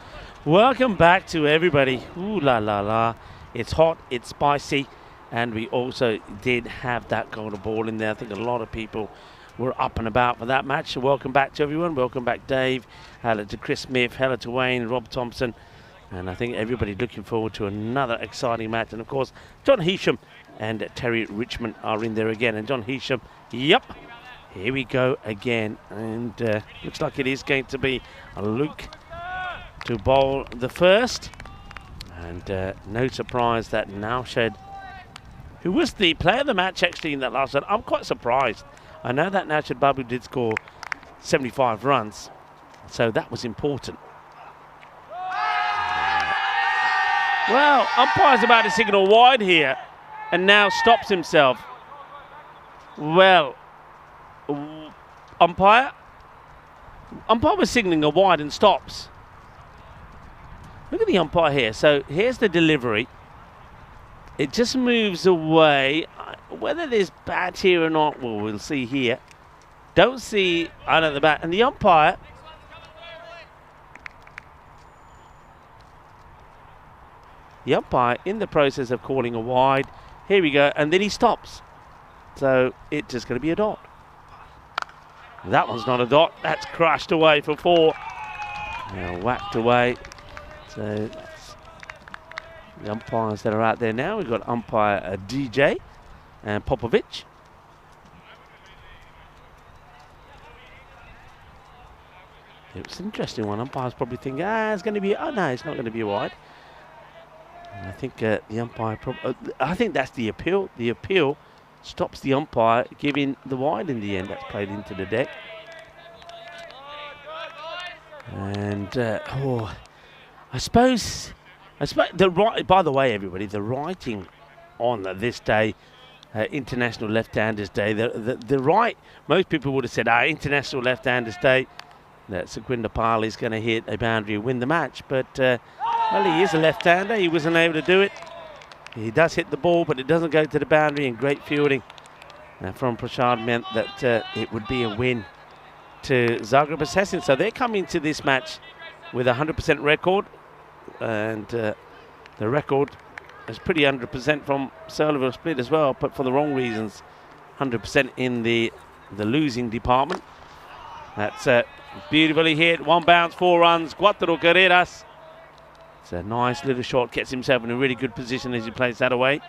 Welcome back to everybody. Ooh la la la. It's hot, it's spicy, and we also did have that golden ball in there. I think a lot of people were up and about for that match. So welcome back to everyone. Welcome back, Dave. Hello to Chris Smith. Hello to Wayne, Rob Thompson. And I think everybody looking forward to another exciting match. And of course, John Heasham and Terry Richmond are in there again. And John Heasham, yep, here we go again. And looks like it is going to be Luke to bowl the first. And no surprise that Naushad, who was the player of the match actually in that last one, I'm quite surprised. I know that Naushad Babu did score 75 runs, so that was important. Well, umpire's about to signal wide here, and now stops himself. Well, umpire was signaling a wide and stops. Look at the umpire here. So here's the delivery. It just moves away. Whether there's bat here or not, well, we'll see here. Don't see out of the bat. And the umpire, in the process of calling a wide. Here we go. And then he stops. So it's just going to be a dot. That one's not a dot. That's crushed away for 4. Now whacked away. So that's the umpires that are out there now. We've got umpire DJ and Popovic. It's an interesting one. Umpires probably think, it's going to be, oh no, it's not going to be a wide. And I think the umpire, I think that's the appeal. The appeal stops the umpire giving the wide in the end. That's played into the deck. And I suppose by the way, everybody, the writing on this day, International Left-Handers Day, the right, most people would have said, International Left-Handers Day, that Sukhwinder Pal is going to hit a boundary and win the match. But, well, he is a left-hander. He wasn't able to do it. He does hit the ball, but it doesn't go to the boundary, and great fielding from Prashad meant that it would be a win to Zagreb Assassins. So they're coming to this match with a 100% record, and the record is pretty 100% from Serleville Split as well, but for the wrong reasons. 100% in the losing department. That's beautifully hit. 1 bounce, 4 runs. 4 carreras. It's a nice little shot. Gets himself in a really good position as he plays that away.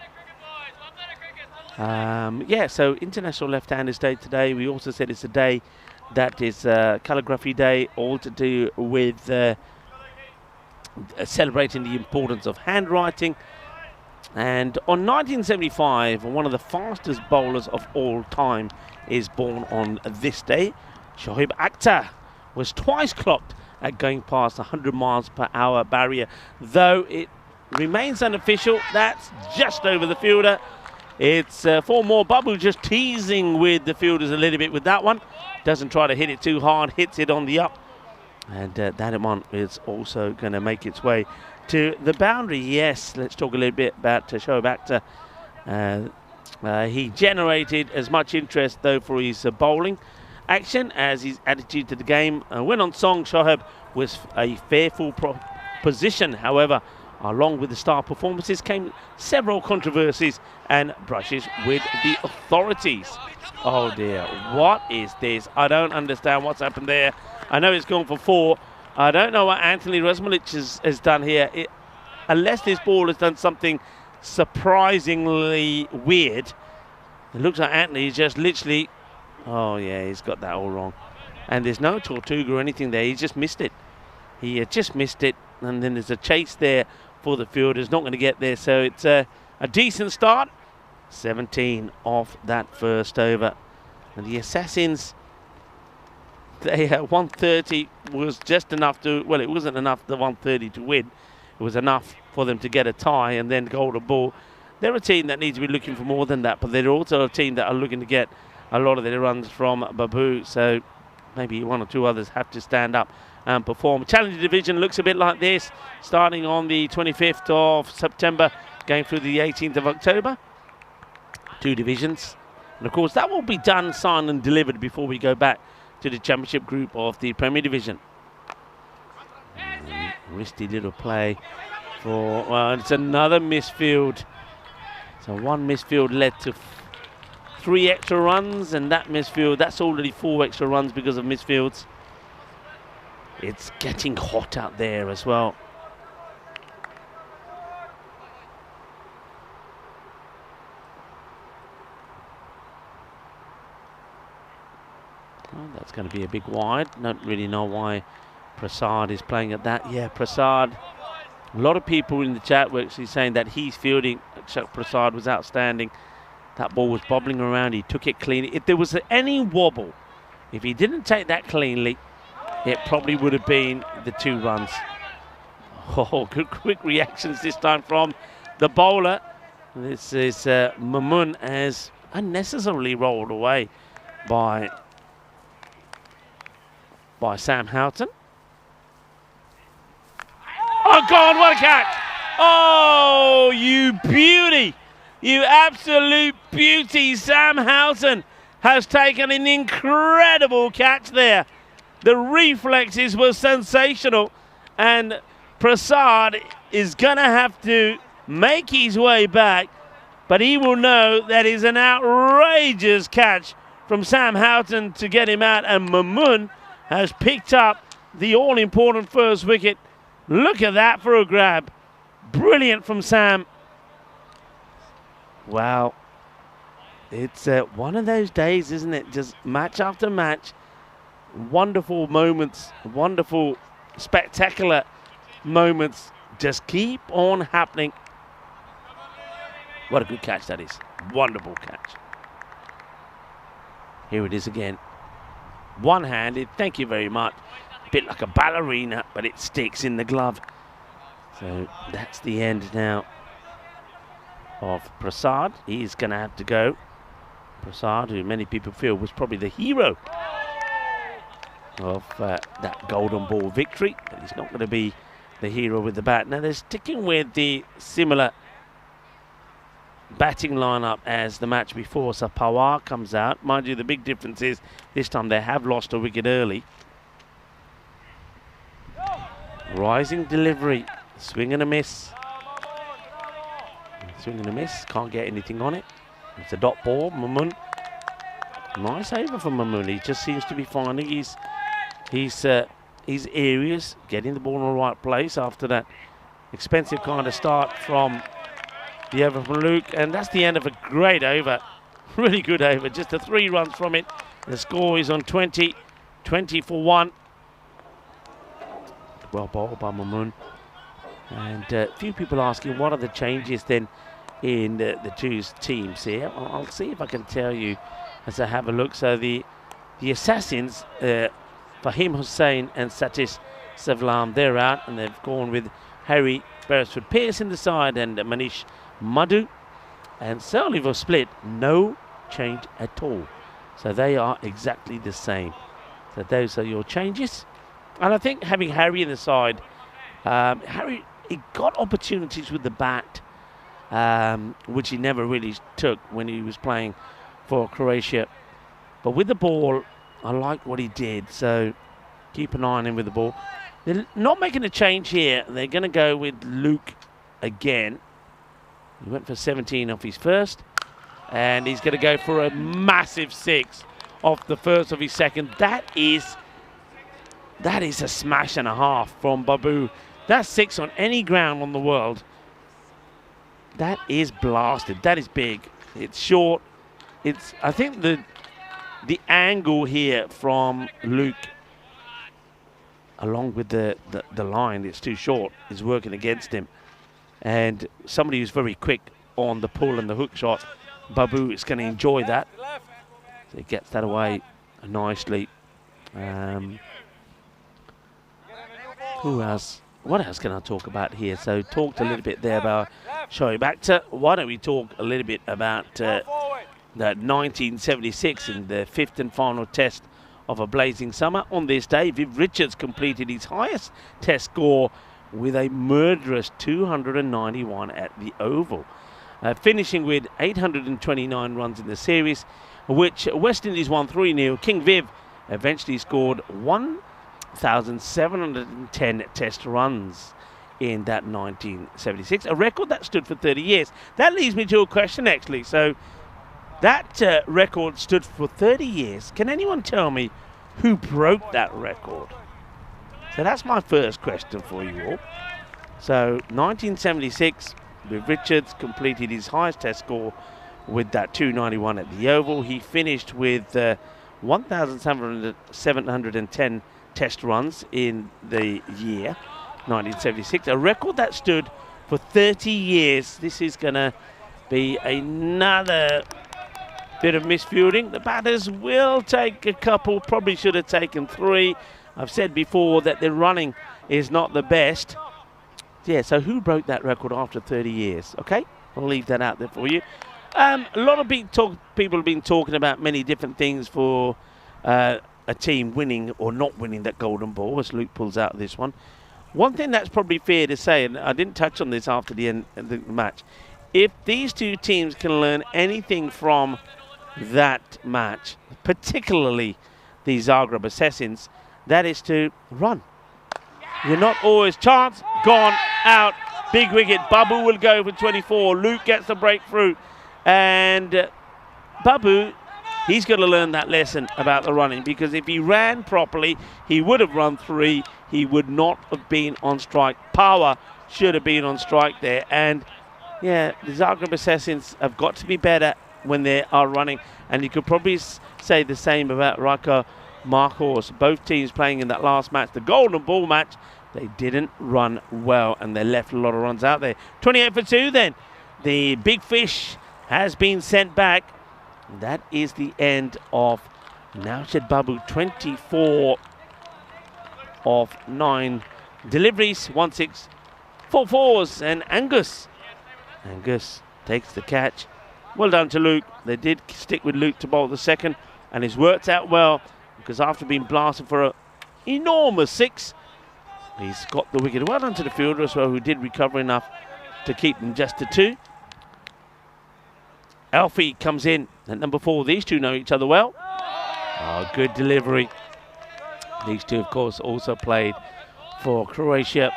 Yeah, so International Left-Handers Day today. We also said it's a day that is calligraphy day, all to do with celebrating the importance of handwriting. And on 1975, one of the fastest bowlers of all time is born on this day. Shoaib Akhtar was twice clocked at going past the 100 miles per hour barrier, though it remains unofficial. That's just over the fielder. It's 4 more. Babu just teasing with the fielders a little bit with that one. Doesn't try to hit it too hard, hits it on the up. And that one is also going to make its way to the boundary. Yes, let's talk a little bit about Shoaib Akhtar. He generated as much interest, though, for his bowling action as his attitude to the game. When on song, Shoaib was a fearful position. However, along with the star performances came several controversies and brushes with the authorities. Oh dear, what is this? I don't understand what's happened there. I know it's gone for 4. I don't know what Anthony Razmalic has done here. Unless this ball has done something surprisingly weird. It looks like Anthony's just literally, oh yeah, he's got that all wrong. And there's no Tortuga or anything there. He just missed it. He just missed it. And then there's a chase there for the fielders. Not going to get there. So it's a decent start. 17 off that first over. And the Assassins, they 130 was just enough to, well, it wasn't enough, the 130 to win. It was enough for them to get a tie and then hold a ball. They're a team that needs to be looking for more than that, but they're also a team that are looking to get a lot of their runs from Babu. So maybe 1 or 2 others have to stand up and perform. Challenger division looks a bit like this, starting on the 25th of September, going through the 18th of October. 2 divisions. And of course, that will be done, signed and delivered before we go back to the championship group of the Premier Division. Risky little play for, well, it's another misfield. So 1 misfield led to 3 extra runs, and that misfield, that's already 4 extra runs because of misfields. It's getting hot out there as well. Well, that's going to be a big wide. Don't really know why Prasad is playing at that. Yeah, Prasad A lot of people in the chat were actually saying that his fielding, Akshak Prasad, was outstanding. That ball was bobbling around. He took it cleanly. If there was any wobble, if he didn't take that cleanly, it probably would have been the 2 runs. Oh, good quick reactions this time from the bowler. This is Mamun has unnecessarily rolled away by Sam Houghton. Oh, God, what a catch! Oh, you beauty! You absolute beauty! Sam Houghton has taken an incredible catch there. The reflexes were sensational, and Prasad is going to have to make his way back, but he will know that is an outrageous catch from Sam Houghton to get him out, and Mamun has picked up the all-important first wicket. Look at that for a grab. Brilliant from Sam. Wow. It's one of those days, isn't it? Just match after match. Wonderful moments, wonderful, spectacular moments just keep on happening. What a good catch that is. Wonderful catch. Here it is again. One-handed, thank you very much. A bit like a ballerina, but it sticks in the glove. So that's the end now of Prasad. He's going to have to go. Prasad, who many people feel was probably the hero of that golden ball victory, but he's not going to be the hero with the bat. Now they're sticking with the similar batting lineup as the match before. So Pawar comes out. Mind you, the big difference is this time they have lost a wicket early. Rising delivery, swing and a miss. Swing and a miss, can't get anything on it. It's a dot ball, Mamun. Nice over from Mamun. He just seems to be finding his areas, getting the ball in the right place after that expensive kind of start from the over from Luke. And that's the end of a great over. Really good over. Just the 3 runs from it. The score is on 20 for 1. Well bowled by Mamun. And a few people asking what are the changes then in the 2 teams here. I'll see if I can tell you as I have a look. So the Assassins, Fahim Hussain and Satish Savlam, they're out, and they've gone with Harry Beresford Pearce in the side and Manish Madhu. And Surliver split, no change at all. So they are exactly the same. So those are your changes. And I think having Harry in the side, Harry, he got opportunities with the bat, which he never really took when he was playing for Croatia. But with the ball, I like what he did. So keep an eye on him with the ball. They're not making a change here. They're going to go with Luke again. He went for 17 off his first. And he's going to go for a massive 6 off the first of his second. That is a smash and a half from Babu. That's 6 on any ground on the world. That is blasted. That is big. It's short. I think the angle here from Luke, along with the line, it's too short, is working against him. And somebody who's very quick on the pull and the hook shot, Babu is going to enjoy that. So he gets that away nicely. Who else? What else can I talk about here? So talked a little bit there about Shoaib Akhtar. Why don't we talk a little bit about that 1976 in the 5th and final test of a blazing summer. On this day, Viv Richards completed his highest test score with a murderous 291 at the Oval, finishing with 829 runs in the series, which West Indies won 3-0. King Viv eventually scored 1,710 test runs in that 1976, a record that stood for 30 years. That leads me to a question, actually. So that record stood for 30 years. Can anyone tell me who broke that record? So that's my first question for you all. So 1976, with Richards completed his highest test score with that 291 at the Oval. He finished with 1,710 test runs in the year. 1976. A record that stood for 30 years. This is going to be another bit of misfielding. The batters will take a couple, probably should have taken 3. I've said before that their running is not the best. Yeah, so who broke that record after 30 years? Okay, I'll leave that out there for you. A lot of people have been talking about many different things for a team winning or not winning that golden ball as Luke pulls out this one. One thing that's probably fair to say, and I didn't touch on this after the end of the match, if these two teams can learn anything from that match, particularly the Zagreb Assassins, that is to run. You're not always chance, gone, out, big wicket. Babu will go for 24. Luke gets the breakthrough. And Babu, he's got to learn that lesson about the running, because if he ran properly, he would have run 3. He would not have been on strike. Power should have been on strike there. And yeah, the Zagreb Assassins have got to be better when they are running. And you could probably say the same about Rijeka Marcos. Both teams playing in that last match, the golden ball match, they didn't run well and they left a lot of runs out there. 28 for 2 then. The big fish has been sent back. That is the end of Naushad Babu. 24 of 9 deliveries, 1-6, 4 fours, and Angus takes the catch. Well done to Luke. They did stick with Luke to bowl the second, and it's worked out well, because after being blasted for an enormous 6, he's got the wicket. Well done to the fielder as well, who did recover enough to keep them just to 2. Alfie comes in at number 4. These two know each other well. Oh, good delivery. These two, of course, also played for Croatia,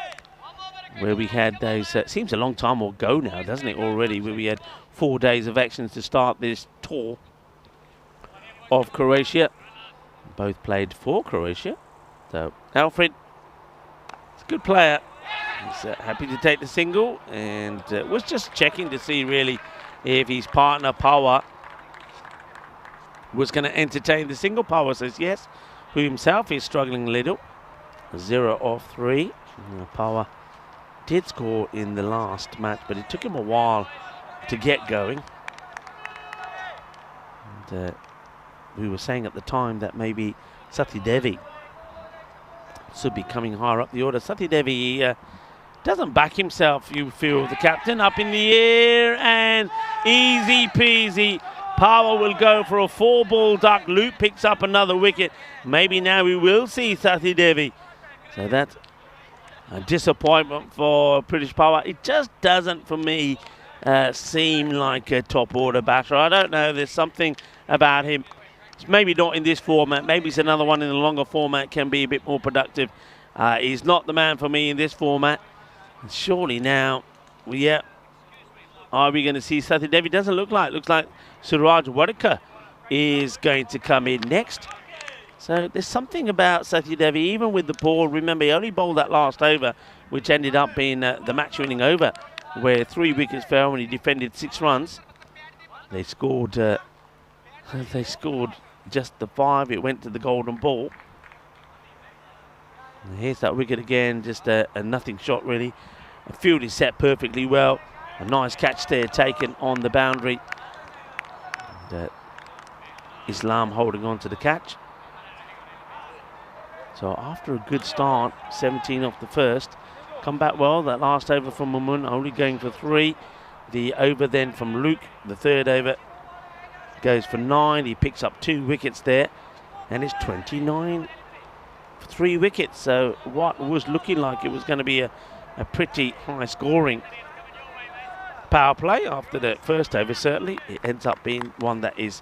where we had those, seems a long time ago now, doesn't it, already, where we had 4 days of actions to start this tour of Croatia. Both played for Croatia. So Alfred, he's a good player. He's happy to take the single, and was just checking to see really if his partner Power was going to entertain the single. Power says yes, who himself is struggling a little. 0 of 3. Power did score in the last match, but it took him a while to get going. And we were saying at the time that maybe Sati Devi should be coming higher up the order. Sati Devi doesn't back himself, you feel. The captain up in the air, and easy peasy. Power will go for a 4-ball duck. Luke picks up another wicket. Maybe now we will see Sati Devi. So that's a disappointment for British Power. It just doesn't, for me, seem like a top order batter. I don't know, there's something about him. It's maybe not in this format. Maybe it's another one in the longer format, can be a bit more productive. He's not the man for me in this format. And surely now, yeah, are we going to see Sati Devi? Doesn't look like. Looks like Suraj Wadekar is going to come in next. So there's something about Sati Devi, even with the ball. Remember, he only bowled that last over, which ended up being the match-winning over, where 3 wickets fell when he defended 6 runs. They scored. They scored just the 5. It went to the golden ball. And here's that wicket again. Just a nothing shot, really. The field is set perfectly well. A nice catch there taken on the boundary. And, Islam holding on to the catch. So after a good start, 17 off the first, come back well. That last over from Mamun, only going for 3. The over then from Luke, the third over, goes for 9. He picks up 2 wickets there, and it's 29 for 3 wickets. So what was looking like it was going to be a pretty high scoring power play after the first over, certainly it ends up being one that is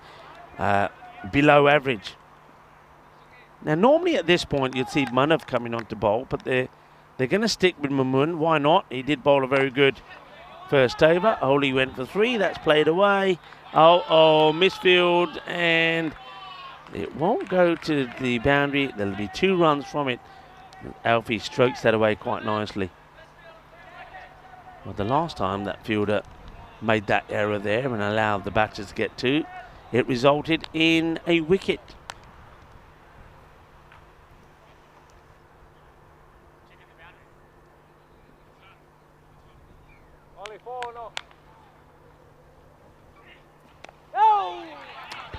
below average. Now, normally at this point, you'd see Manav coming on to bowl, but they're going to stick with Mamun. Why not? He did bowl a very good first over. Oli went for 3. That's played away. Oh, misfield, and it won't go to the boundary. There'll be 2 runs from it. Alfie strokes that away quite nicely. Well, the last time that fielder made that error there and allowed the batters to get 2, it resulted in a wicket.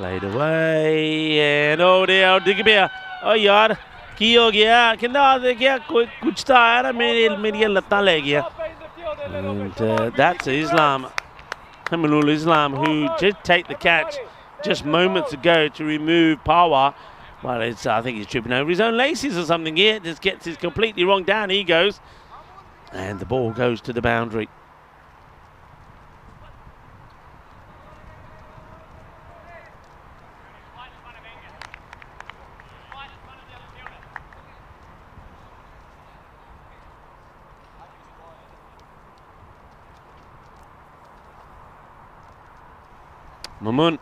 Played away and oh dear, dig गया. Oh यार, की हो गया? कहना आदे क्या कुछ तो आया ना मेरी लत्ता ले गया. And that's Islam, Hamanul Islam, who did take the catch just moments ago to remove Pawa. Well, I think he's tripping over his own laces or something here. Just gets it completely wrong. Down he goes. And the ball goes to the boundary. Mamun.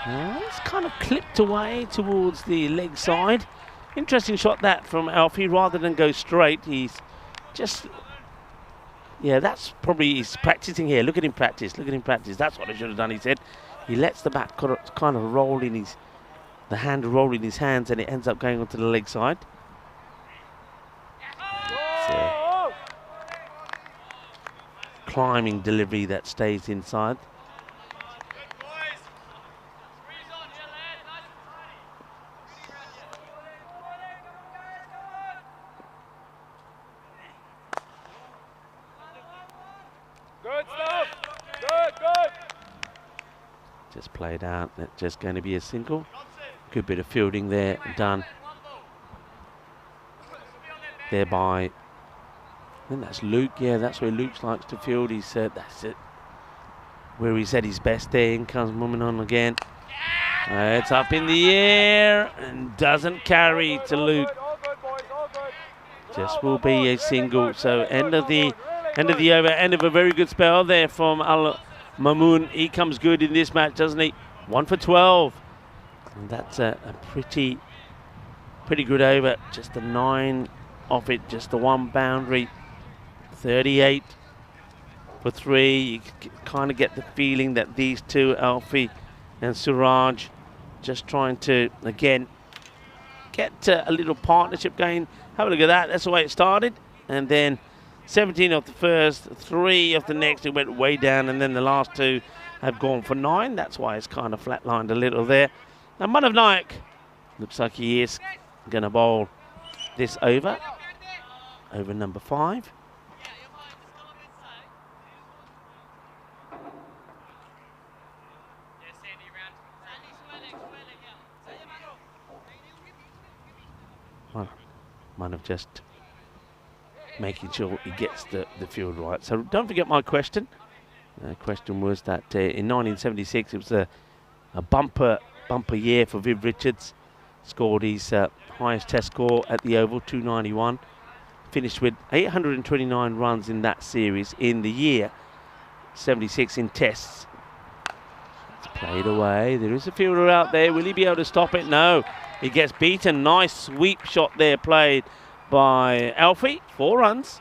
It's kind of clipped away towards the leg side. Interesting shot that from Alfie. Rather than go straight, he's just... Yeah, that's probably... He's practicing here. Look at him practice. Look at him practice. That's what I should have done, he said. He lets the bat kind of roll in his... The hand roll in his hands and it ends up going onto the leg side. It's climbing delivery that stays inside. Just played out. That's just going to be a single. Good bit of fielding there done. Thereby, I think that's Luke. Yeah, that's where Luke likes to field. He said that's it. Where he's at his best there. In comes Muminon again. It's up in the air and doesn't carry to Luke. Just will be a single. So end of the over. End of a very good spell there from Al Mamoun. He comes good in this match, doesn't he? 1 for 12. And that's a pretty good over. Just a 9 off it, just the one boundary. 38 for 3. You kind of get the feeling that these two, Alfie and Suraj, just trying to, again, get a little partnership going. Have a look at that. That's the way it started. And then 17 off the first, 3 off the next. It went way down, and then the last 2 have gone for 9. That's why it's kind of flatlined a little there. Now, Manav Naik looks like he is going to bowl this over number 5. Well, Manav just making sure he gets the field right. So don't forget my question. The question was that in 1976 it was a bumper year for Viv Richards. Scored his highest test score at the Oval, 291. Finished with 829 runs in that series in the year 76 in tests. It's played away. There is a fielder out there. Will he be able to stop it? No. He gets beaten. Nice sweep shot there played by Alfie. 4 runs.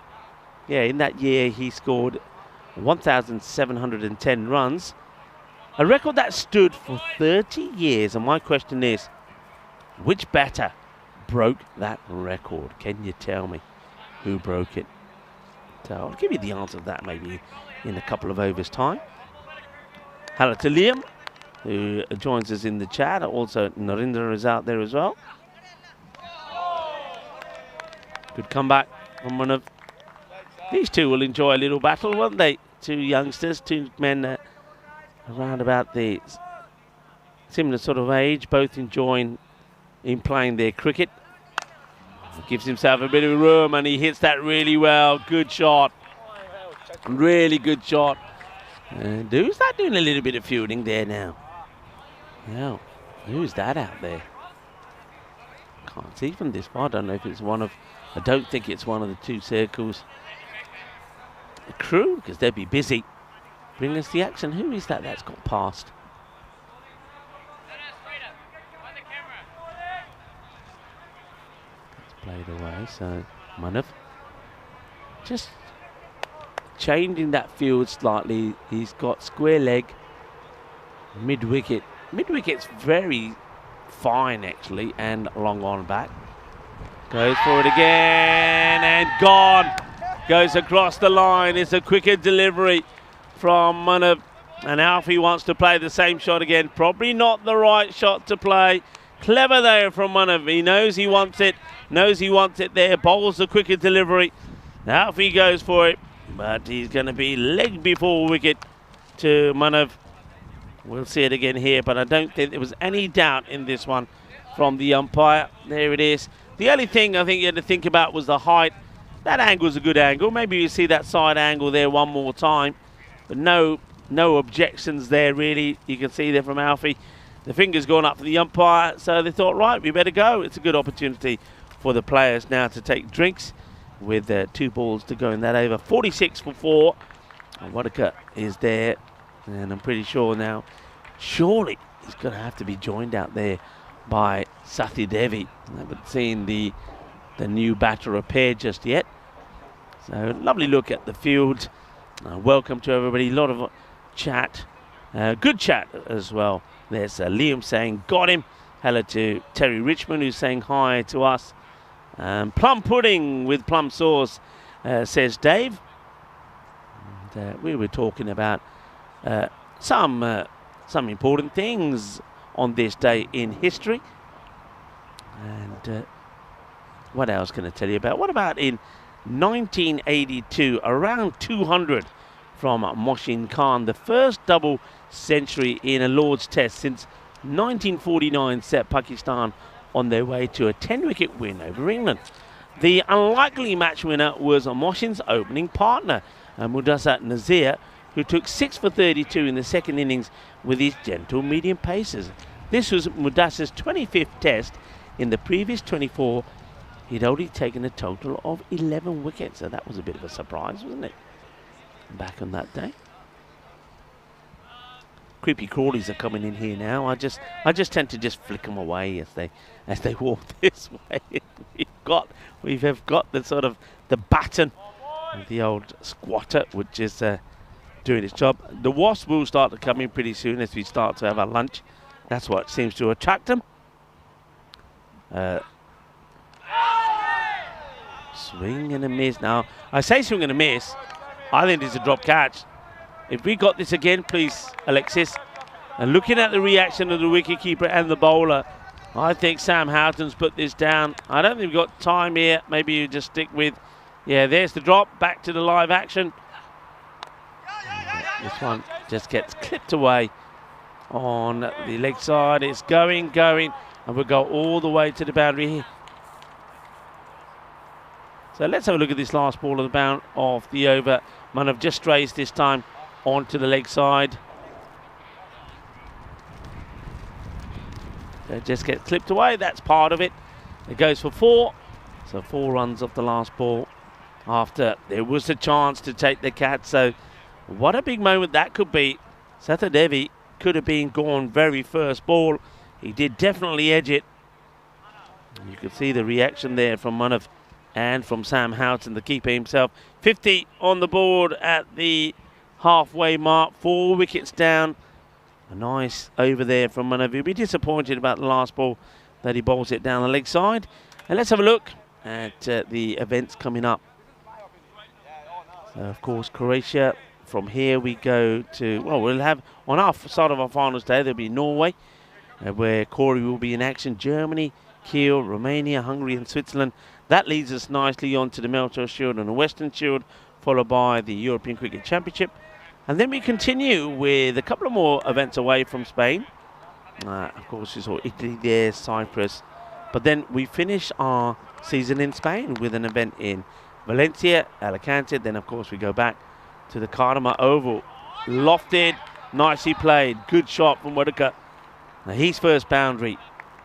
Yeah, in that year he scored 1,710 runs. A record that stood for 30 years. And my question is, which batter broke that record? Can you tell me who broke it? So I'll give you the answer to that maybe in a couple of overs' time. Hello to Liam, who joins us in the chat. Also, Narendra is out there as well. Good comeback from one of these two. Will enjoy a little battle, won't they? 2 youngsters, 2 men around about the similar sort of age, both enjoying in playing their cricket. Gives himself a bit of room and he hits that really well. Good shot. Really good shot. And who's that doing a little bit of fielding there now? Well, who's that out there? Can't see from this far. I don't know if it's one of... I don't think it's one of the 2 circles. The crew, because they'd be busy. Bring us the action. Who is that that's got past? Played away, so Manav just changing that field slightly. He's got square leg, mid wicket. Mid wicket's very fine actually, and long on back. Goes for it again and gone. Goes across the line. It's a quicker delivery from Manav And Alfie wants to play the same shot again. Probably not the right shot to play. Clever there from Manav. He knows he wants it. Knows he wants it there. Bowls the quicker delivery. Alfie goes for it. But he's going to be leg before wicket to Manav. We'll see it again here. But I don't think there was any doubt in this one from the umpire. There it is. The only thing I think you had to think about was the height. That angle's a good angle. Maybe you see that side angle there one more time. But no objections there, really. You can see there from Alfie. The finger's gone up for the umpire, so they thought, right, we better go. It's a good opportunity for the players now to take drinks with 2 balls to go in that over. 46 for 4. And Wadaka is there, and I'm pretty sure now, surely he's going to have to be joined out there by Sathi Devi. I haven't seen the new batter appear just yet. So lovely look at the field. Welcome to everybody. A lot of chat. Good chat as well. There's Liam saying, got him. Hello to Terry Richmond, who's saying hi to us. Plum pudding with plum sauce, says Dave. And, we were talking about some important things on this day in history. And what else can I tell you about? What about in 1982, around 200 from Moshin Khan, the first double century in a Lord's Test since 1949 set Pakistan on their way to a 10-wicket win over England. The unlikely match winner was Moshin's opening partner, Mudassar Nazir, who took 6 for 32 in the second innings with his gentle medium paces. This was Mudassar's 25th test. In the previous 24, he'd only taken a total of 11 wickets, so that was a bit of a surprise, wasn't it? Back on that day. Creepy crawlies are coming in here now. I just tend to just flick them away as they walk this way. We have got the sort of the baton of the old squatter, which is doing its job. The wasp will start to come in pretty soon as we start to have our lunch. That's what seems to attract them. Swing and a miss. Now, I say swing and a miss. I think it's a drop catch. If we got this again, please, Alexis. And looking at the reaction of the wicketkeeper and the bowler, I think Sam Houghton's put this down. I don't think we've got time here. Maybe you just stick with, yeah, there's the drop. Back to the live action. This one just gets clipped away on the leg side. It's going, and we'll go all the way to the boundary here. So let's have a look at this last ball of the over. Manav just strays this time onto the leg side. So it just gets clipped away. That's part of it. It goes for 4. So 4 runs off the last ball after there was a chance to take the catch. So what a big moment that could be. Sathi Devi could have been gone very first ball. He did definitely edge it. You could see the reaction there from Manav and from Sam Houghton, the keeper himself. 50 on the board at the halfway mark. 4 wickets down. A nice over there from Manav. He'll be disappointed about the last ball that he bowls it down the leg side. And let's have a look at the events coming up. So of course, Croatia. From here we go to, well, we'll have on our side of our finals day, there'll be Norway, where Corey will be in action. Germany, Kiel, Romania, Hungary and Switzerland. That leads us nicely on to the Melto Shield and the Western Shield, followed by the European Cricket Championship. And then we continue with a couple of more events away from Spain. Of course, we saw Italy there, Cyprus. But then we finish our season in Spain with an event in Valencia, Alicante. Then, of course, we go back to the Karma Oval. Lofted, nicely played. Good shot from Wadaka. Now, his first boundary.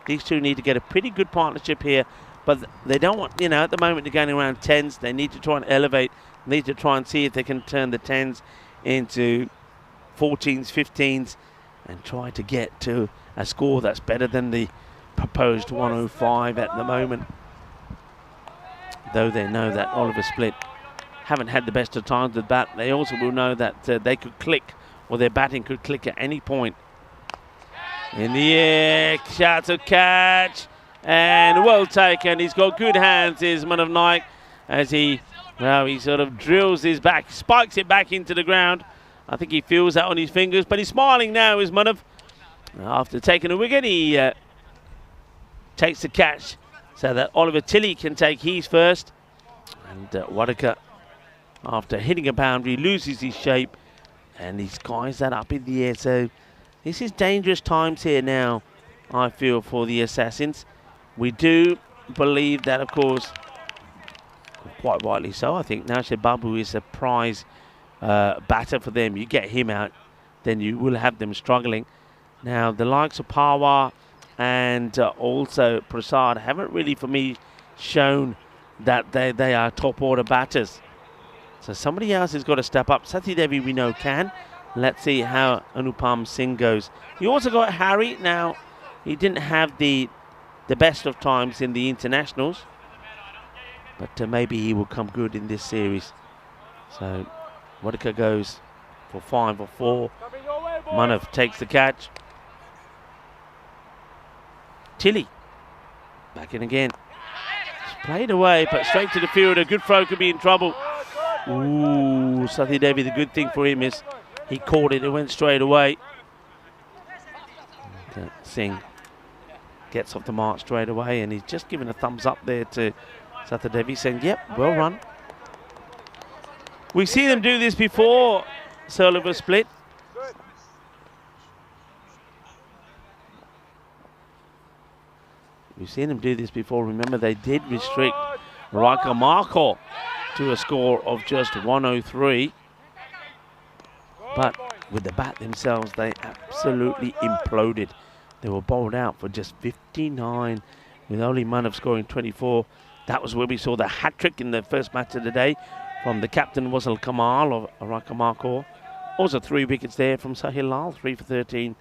These two need to get a pretty good partnership here. But they don't want, at the moment they're going around 10s. They need to try and elevate. Need to try and see if they can turn the 10s into 14s, 15s, and try to get to a score that's better than the proposed 105 at the moment. Though they know that Oliver Split haven't had the best of times with bat, they also will know that they could click, or their batting could click at any point. In the air, shout to catch, and well taken. He's got good hands, is Manav Naik, as he sort of drills his back, spikes it back into the ground. I think he feels that on his fingers, but he's smiling now, is Manav. After taking a wicket, he takes the catch so that Oliver Tilley can take his first. And Wadaka, after hitting a boundary, loses his shape and he skies that up in the air. So this is dangerous times here now, I feel, for the Assassins. We do believe that, of course, quite rightly so, I think Naushad Babu is a prize batter for them. You get him out, then you will have them struggling. Now, the likes of Pawar and also Prasad haven't really, for me, shown that they are top order batters. So somebody else has got to step up. Satya Devi we know can. Let's see how Anupam Singh goes. You also got Harry. Now, he didn't have the best of times in the internationals, but maybe he will come good in this series. So Wadaka goes for 5 or 4. Manav takes the catch. Tilley back in again. It's played away, but straight to the field. A good throw could be in trouble. Ooh, Satya Devi, the good thing for him is he caught it. It went straight away. And, Singh gets off the mark straight away, and he's just given a thumbs up there to Satya Devi, saying, yep, well run. We've seen them do this before, Oliver split. We've seen them do this before. Remember, they did restrict Raika Marco to a score of just 103. But with the bat themselves, they absolutely imploded. They were bowled out for just 59, with only Manav scoring 24. That was where we saw the hat-trick in the first match of the day from the captain, Wasal Kamal of Raika Marco. Also 3 wickets there from Sahil Lal, 3 for 13.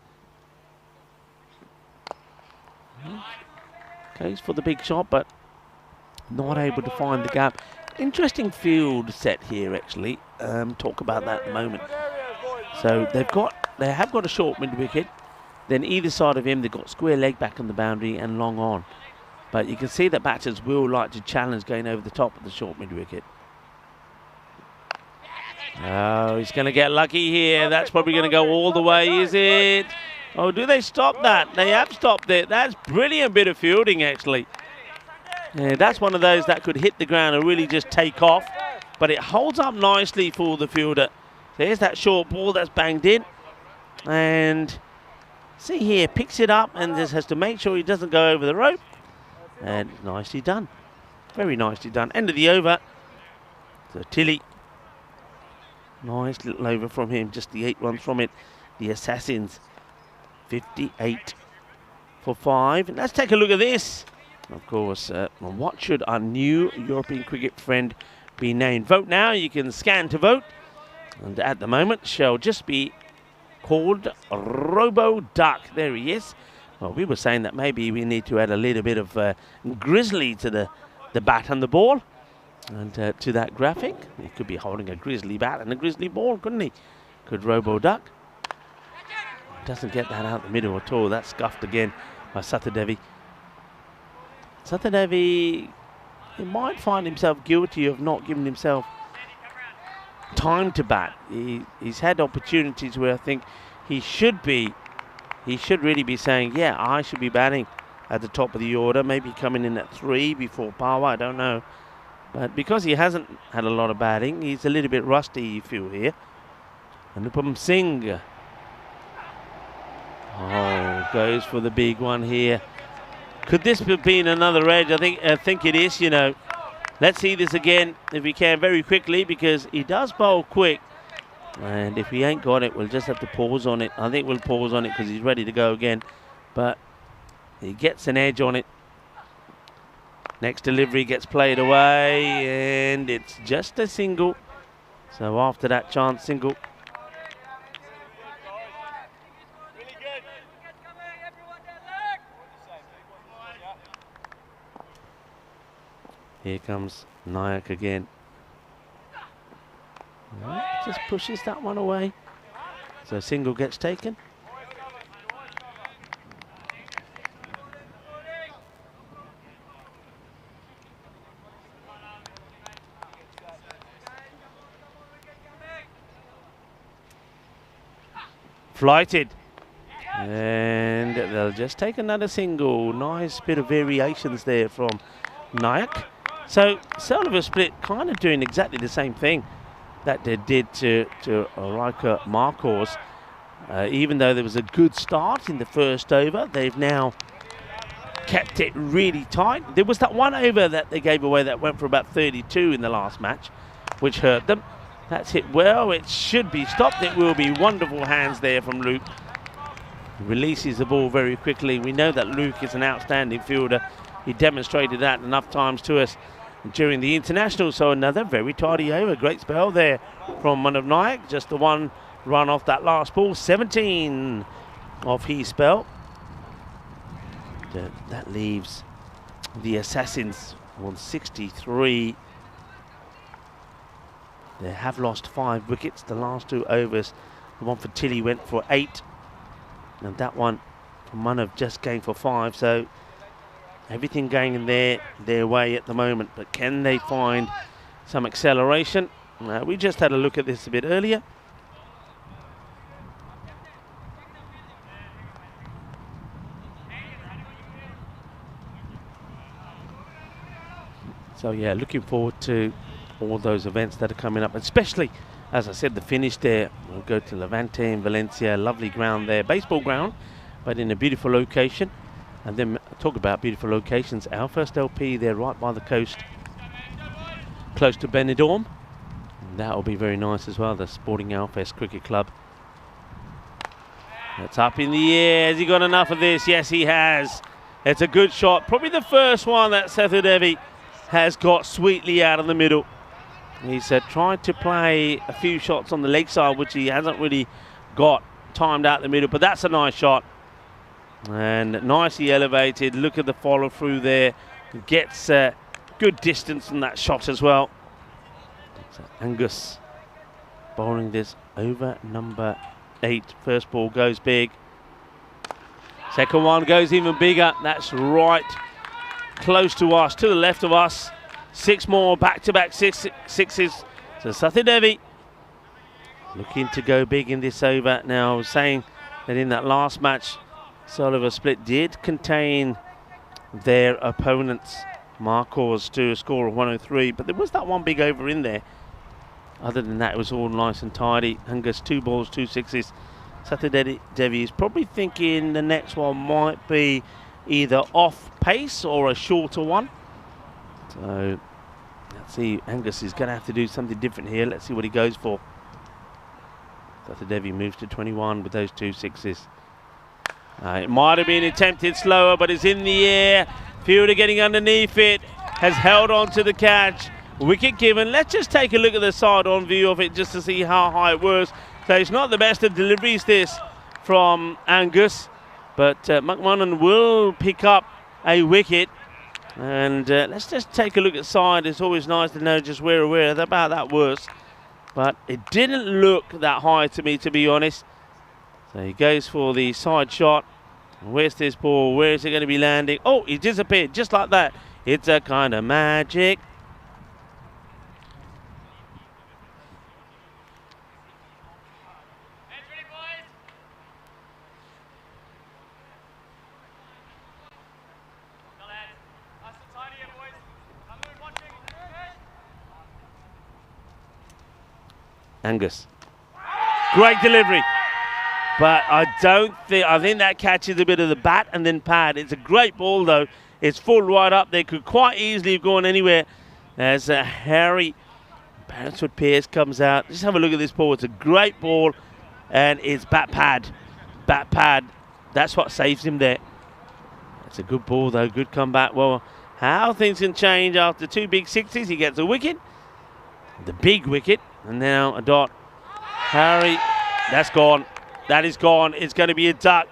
Goes for the big shot, but not able to find the gap. Interesting field set here, actually. Talk about that in a moment. So they have got a short mid wicket. Then either side of him, they've got square leg back on the boundary and long on. But you can see that batters will like to challenge going over the top of the short mid wicket. Oh, he's going to get lucky here. That's probably going to go all the way, is it? Oh, do they stop that? They have stopped it. That's brilliant bit of fielding, actually. Yeah, that's one of those that could hit the ground and really just take off. But it holds up nicely for the fielder. So here's that short ball that's banged in. And see here, picks it up and just has to make sure he doesn't go over the rope. And nicely done. Very nicely done. End of the over. So Tilley. Nice little over from him. Just the 8 runs from it. The Assassins. 58 for 5. And let's take a look at this. Of course, what should our new European cricket friend be named? Vote now. You can scan to vote. And at the moment, shall just be called Robo Duck. There he is. Well, we were saying that maybe we need to add a little bit of grizzly to the bat and the ball. And to that graphic, he could be holding a grizzly bat and a grizzly ball, couldn't he? Could Robo Duck. Doesn't get that out the middle at all. That's scuffed again by Satya Devi. Satya Devi, he might find himself guilty of not giving himself time to bat. He's had opportunities where I think he should really be saying, yeah, I should be batting at the top of the order, maybe coming in at 3 before Pawar, I don't know. But because he hasn't had a lot of batting, he's a little bit rusty, you feel here. Anupam Singh. Oh, goes for the big one here. Could this have been another edge? I think it is, you know. Let's see this again, if we can, very quickly, because he does bowl quick. And if he ain't got it, we'll just have to pause on it. I think we'll pause on it because he's ready to go again. But he gets an edge on it. Next delivery gets played away, and it's just a single. So after that chance single. Here comes Nayak again. Just pushes that one away. So single gets taken. flighted. And they'll just take another single. Nice bit of variations there from Nayak. So Silver Split kind of doing exactly the same thing that they did to Riker Marcos. Even though there was a good start in the first over, they've now kept it really tight. There was that one over that they gave away that went for about 32 in the last match, which hurt them. That's hit well. It should be stopped. It will be wonderful hands there from Luke. Releases the ball very quickly. We know that Luke is an outstanding fielder. He demonstrated that enough times to us during the international. So another very tidy over. Great spell there from Manav Nayak. Just the one run off that last ball. 17 off his spell. That leaves the Assassins on 63. They have lost 5 wickets. The last 2 overs, the one for Tilly went for 8. And that one from Manav just going for 5. So everything going in their way at the moment. But can they find some acceleration? We just had a look at this a bit earlier. So yeah, looking forward to all those events that are coming up, especially, as I said, the finish there. We'll go to Levante in Valencia, lovely ground there, baseball ground, but in a beautiful location. And then talk about beautiful locations. Our first LP there right by the coast, close to Benidorm. And that'll be very nice as well, the Sporting Alfest Cricket Club. That's up in the air. Has he got enough of this? Yes, he has. It's a good shot. Probably the first one that Sethudevi has got sweetly out of the middle. He's tried to play a few shots on the leg side, which he hasn't really got timed out the middle, but that's a nice shot. And nicely elevated. Look at the follow through there. Gets good distance from that shot as well. So Angus bowling this over number 8. First ball goes big. Second one goes even bigger. That's right close to us, to the left of us. 6 more back-to-back sixes. So Satyadevi looking to go big in this over. Now I was saying that in that last match, Silver Split did contain their opponents, Marcos, to a score of 103, but there was that one big over in there. Other than that, it was all nice and tidy. Angus 2 balls, 2 sixes. Satyadevi is probably thinking the next one might be either off pace or a shorter one. So let's see, Angus is going to have to do something different here. Let's see what he goes for. Satyadevi moves to 21 with those 2 sixes. It might have been attempted slower, but it's in the air. Fielder getting underneath it, has held on to the catch. Wicket given. Let's just take a look at the side-on view of it just to see how high it was. So it's not the best of deliveries, this, from Angus. But McMahon will pick up a wicket. And let's just take a look at side. It's always nice to know just where about that was. But it didn't look that high to me, to be honest. So he goes for the side shot. Where's this ball? Where is it going to be landing? Oh, he disappeared just like that. It's a kind of magic. Angus. Great delivery. But I think that catches a bit of the bat and then pad. It's a great ball though. It's full right up there. Could quite easily have gone anywhere. As Harry Beresford-Pearce comes out. Just have a look at this ball. It's a great ball. And it's bat pad. Bat pad. That's what saves him there. It's a good ball though. Good comeback. Well, how things can change after 2 big sixes. He gets a wicket. The big wicket. And now a dot. Harry, that's gone. That is gone. It's going to be a duck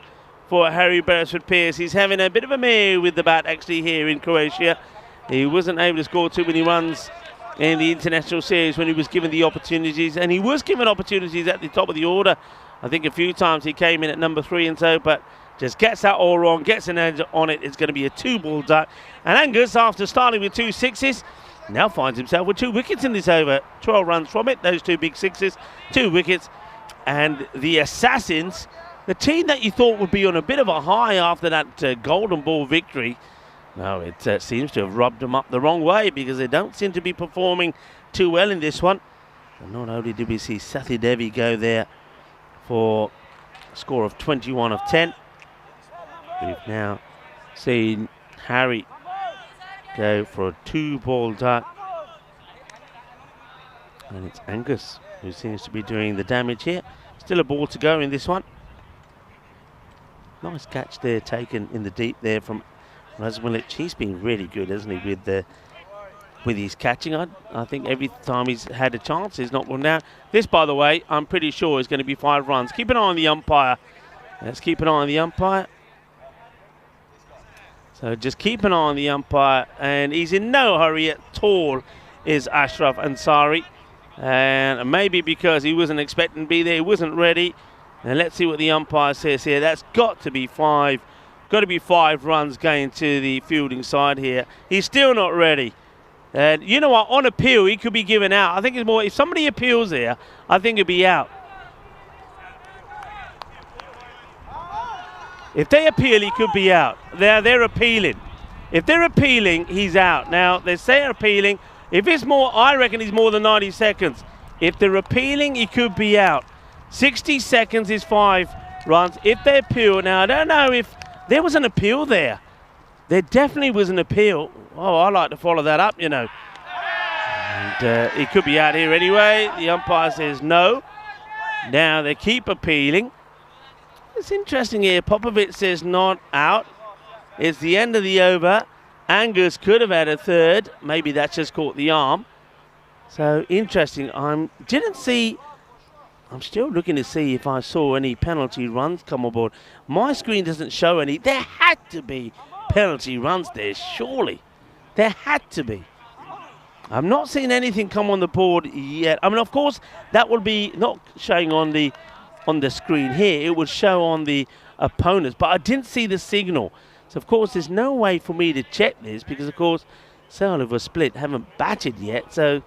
for Harry Beresford-Pearce. He's having a bit of a mare with the bat actually here in Croatia. He wasn't able to score too many runs in the international series when he was given the opportunities. And he was given opportunities at the top of the order. I think a few times he came in at number 3 and so, but just gets that all wrong, gets an edge on it. It's going to be a 2-ball duck. And Angus, after starting with 2 sixes, now finds himself with 2 wickets in this over. 12 runs from it, those 2 big sixes, 2 wickets. And the Assassins The team that you thought would be on a bit of a high after that golden ball victory, no, it seems to have rubbed them up the wrong way because they don't seem to be performing too well in this one. And not only did we see Sathi Devi go there for a score of 21 of 10, we've now seen Harry go for a 2-ball duck. And it's Angus who seems to be doing the damage here. Still a ball to go in this one. Nice catch there taken in the deep there from Razmilic. He's been really good, hasn't he, with his catching. I think every time he's had a chance, he's not one down. This, by the way, I'm pretty sure is going to be 5 runs. Keep an eye on the umpire. Let's keep an eye on the umpire. So just keep an eye on the umpire. And he's in no hurry at all, is Ashraf Ansari. And maybe because he wasn't expecting to be there, he wasn't ready. And let's see what the umpire says here. That's got to be 5. Got to be 5 runs going to the fielding side here. He's still not ready. And you know what? On appeal, he could be given out. I think it's more, if somebody appeals there, I think it'd be out. If they appeal, he could be out. They're appealing. If they're appealing, he's out. Now, they say they're appealing. If it's more, I reckon he's more than 90 seconds. If they're appealing, he could be out. 60 seconds is 5 runs. If they appeal, now I don't know if there was an appeal there. There definitely was an appeal. Oh, I like to follow that up, you know. And he could be out here anyway. The umpire says no. Now they keep appealing. It's interesting here. Popovic says not out. It's the end of the over. Angus could have had a 3rd. Maybe that's just caught the arm. So interesting. I'm still looking to see if I saw any penalty runs come aboard. My screen doesn't show any. There had to be penalty runs there, surely. There had to be. I've not seen anything come on the board yet. I mean, of course, that will be not showing on the screen here. It would show on the opponents, but I didn't see the signal. So, of course, there's no way for me to check this because, of course, Selva Split haven't batted yet, so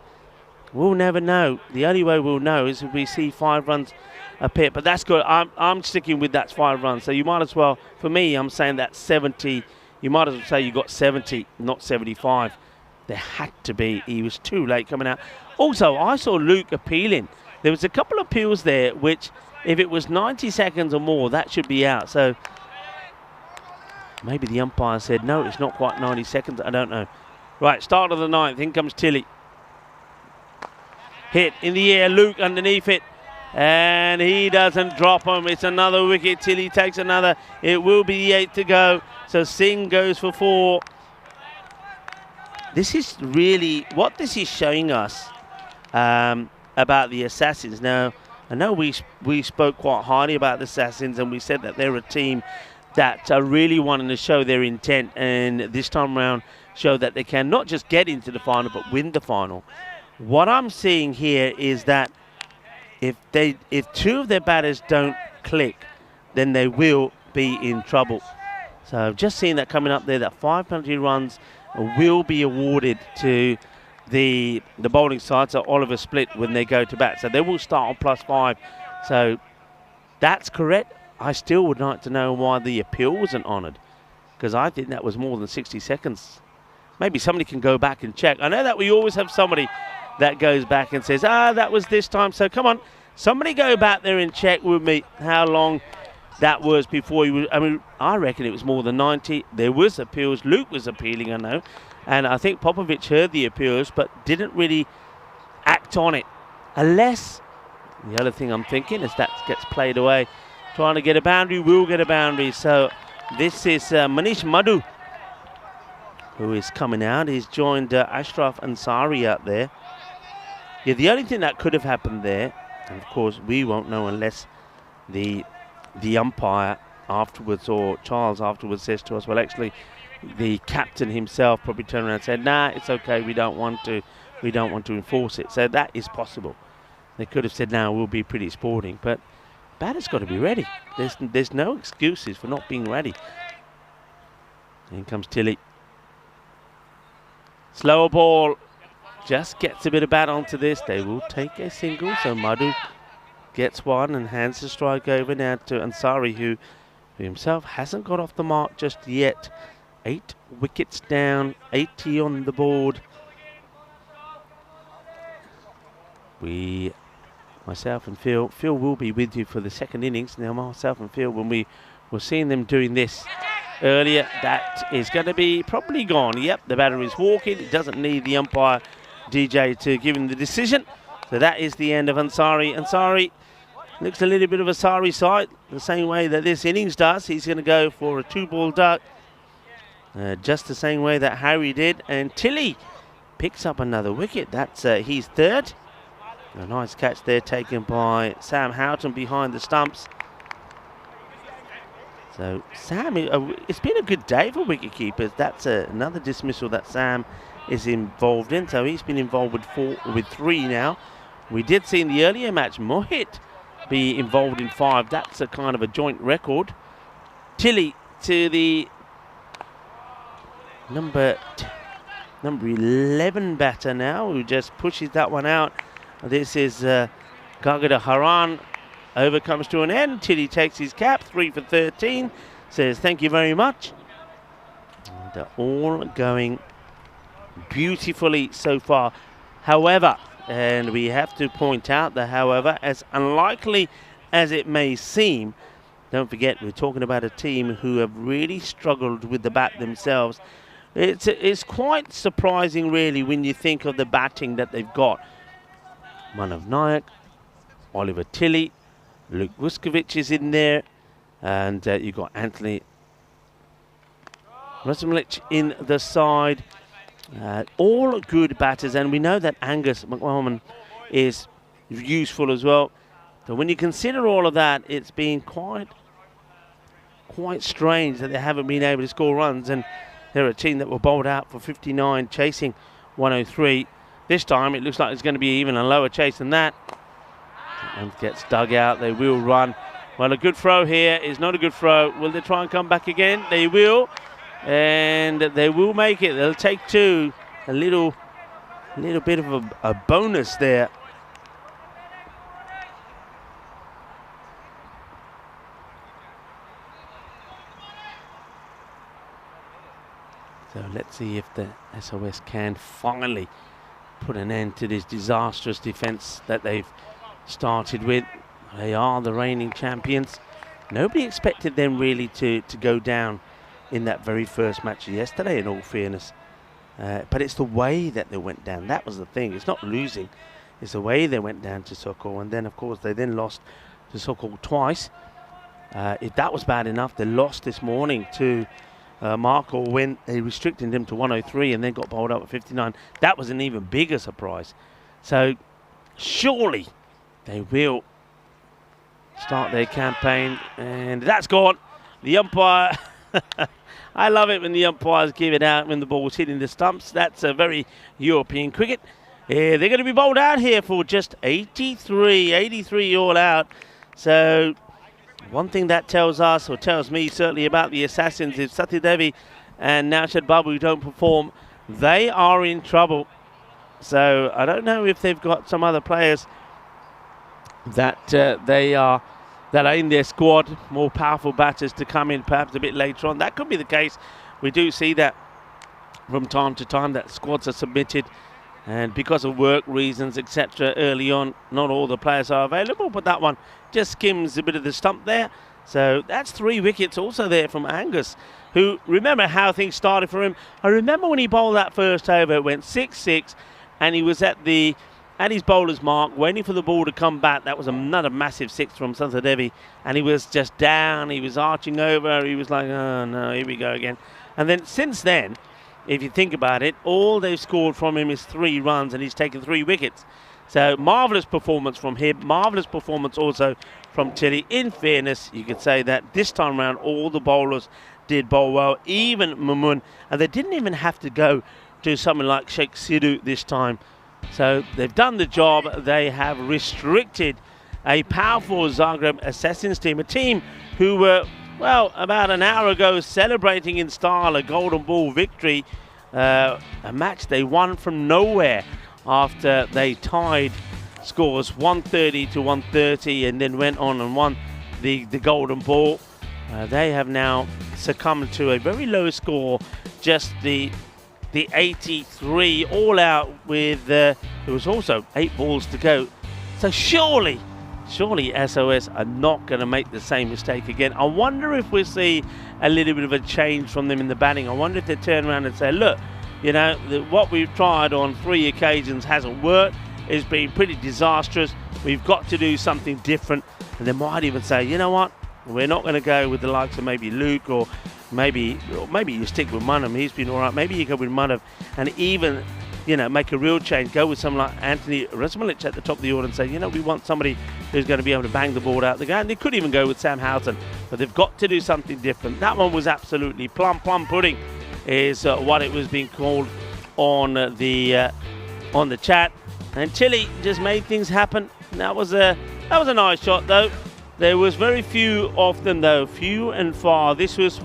we'll never know. The only way we'll know is if we see 5 runs appear. But that's good. I'm sticking with that's 5 runs. So you might as well, for me, I'm saying that's 70. You might as well say you got 70, not 75. There had to be. He was too late coming out. Also, I saw Luke appealing. There was a couple of appeals there, which if it was 90 seconds or more, that should be out. So maybe the umpire said, no, it's not quite 90 seconds. I don't know. Right, start of the 9th. In comes Tilly. Hit in the air, Luke underneath it. And he doesn't drop him. It's another wicket. Tilly takes another. It will be the 8th to go. So Singh goes for 4. This is really what this is showing us about the Assassins. Now, I know we spoke quite highly about the Assassins and we said that they're a team that are really wanting to show their intent and this time around show that they can not just get into the final but win the final. What I'm seeing here is that if 2 of their batters don't click, then they will be in trouble. So I've just seen that coming up there, that 5 penalty runs will be awarded to the bowling side, so Oliver Split when they go to bat. So they will start on +5. So that's correct. I still would like to know why the appeal wasn't honoured, because I think that was more than 60 seconds. Maybe somebody can go back and check. I know that we always have somebody that goes back and says, that was this time. So come on, somebody go back there and check with me how long that was before he was. I mean, I reckon it was more than 90. There was appeals. Luke was appealing, I know. And I think Popovic heard the appeals but didn't really act on it. Unless, the other thing I'm thinking is that gets played away. Trying to get a boundary, will get a boundary. So this is Manish Madhu who is coming out. He's joined Ashraf Ansari out there. Yeah, the only thing that could have happened there, and of course we won't know unless the umpire afterwards or Charles afterwards says to us, well, actually the captain himself probably turned around and said, nah, it's okay, we don't want to enforce it. So that is possible. They could have said, no, we'll be pretty sporting, but batter's got to be ready. There's no excuses for not being ready. In comes Tilly. Slower ball. Just gets a bit of bat onto this. They will take a single. So Madhu gets one and hands the strike over now to Ansari, who himself hasn't got off the mark just yet. 8 wickets down, 80 on the board. Myself and Phil will be with you for the second innings. Now myself and Phil, when we were seeing them doing this earlier, that is going to be probably gone. Yep, the batter is walking. It doesn't need the umpire, DJ, to give him the decision. So that is the end of Ansari. Ansari looks a little bit of a sorry sight, the same way that this innings does. He's going to go for a 2-ball duck, just the same way that Harry did. And Tilly picks up another wicket. That's his third. A nice catch there taken by Sam Houghton behind the stumps. So Sam, it's been a good day for wicketkeepers. That's another dismissal that Sam is involved in. So he's been involved with 3 now. We did see in the earlier match Mohit be involved in 5. That's a kind of a joint record. Tilly to the number 11 batter now, who just pushes that one out. This is Gagada Haran. Over comes to an end. Tilly takes his cap, 3 for 13. Says thank you very much. And they're all going beautifully so far. However, and we have to point out that, however, as unlikely as it may seem, don't forget we're talking about a team who have really struggled with the bat themselves. It's quite surprising, really, when you think of the batting that they've got. Manav Nayak, Oliver Tilly, Luke Vuskovic is in there, and you've got Anthony Rasmulich in the side. All good batters, and we know that Angus McMahon is useful as well. So when you consider all of that, it's been quite strange that they haven't been able to score runs, and they're a team that were bowled out for 59, chasing 103. This time it looks like it's going to be even a lower chase than that. And gets dug out. They will run. Well, a good throw here is not a good throw. Will they try and come back again? They will. And they will make it. They'll take 2. A little bit of a bonus there. So let's see if the SOS can finally put an end to this disastrous defence that they've started with. They are the reigning champions. Nobody expected them really to go down in that very first match yesterday, in all fairness. But it's the way that they went down. That was the thing. It's not losing. It's the way they went down to Sokol. And then, of course, they then lost to Sokol twice. If that was bad enough, they lost this morning to Marco when they restricted him to 103 and then got bowled up at 59. That was an even bigger surprise. So surely they will start their campaign, and that's gone. The umpire, I love it when the umpires give it out when the ball's hitting the stumps. That's a very European cricket. They're going to be bowled out here for just 83 all out. So one thing that tells us, or tells me certainly about the Assassins, if Satyadevi and Naushad Babu don't perform, they are in trouble. So I don't know if they've got some other players that that are in their squad, more powerful batters to come in perhaps a bit later on. That could be the case. We do see that from time to time, that squads are submitted, and because of work reasons, etc., early on, not all the players are available, but that one just skims a bit of the stump there. So that's 3 wickets also there from Angus, who, remember how things started for him. I remember when he bowled that first over, it went 6-6, and he was at his bowler's mark, waiting for the ball to come back. That was another massive 6 from Satyadevi, and he was just down, he was arching over, he was like, oh no, here we go again. And then since then, if you think about it, all they've scored from him is 3 runs, and he's taken 3 wickets. So marvellous performance from him, marvellous performance also from Tilly. In fairness, you could say that this time around all the bowlers did bowl well, even Mamun, and they didn't even have to go to someone like Sheikh Sidhu this time. So they've done the job. They have restricted a powerful Zagreb Assassins team, a team who were, well, about an hour ago celebrating in style a golden ball victory, a match they won from nowhere after they tied scores 130 to 130 and then went on and won the golden ball. They have now succumbed to a very low score, just the 83 all out with there was also 8 balls to go. So surely SOS are not going to make the same mistake again. I wonder if we see a little bit of a change from them in the batting. I wonder if they turn around and say, look, you know, what we've tried on 3 occasions hasn't worked. It's been pretty disastrous. We've got to do something different. And they might even say, you know what, we're not going to go with the likes of maybe Luke, or maybe you stick with Munham. He's been all right. Maybe you go with Munham and even, you know, make a real change. Go with someone like Anthony Resmalic at the top of the order and say, you know, we want somebody who's going to be able to bang the ball out the game. They could even go with Sam Houghton, but they've got to do something different. That one was absolutely plum pudding, is what it was being called on the chat. And Chile just made things happen. That was a nice shot though. There was very few of them though, few and far. This was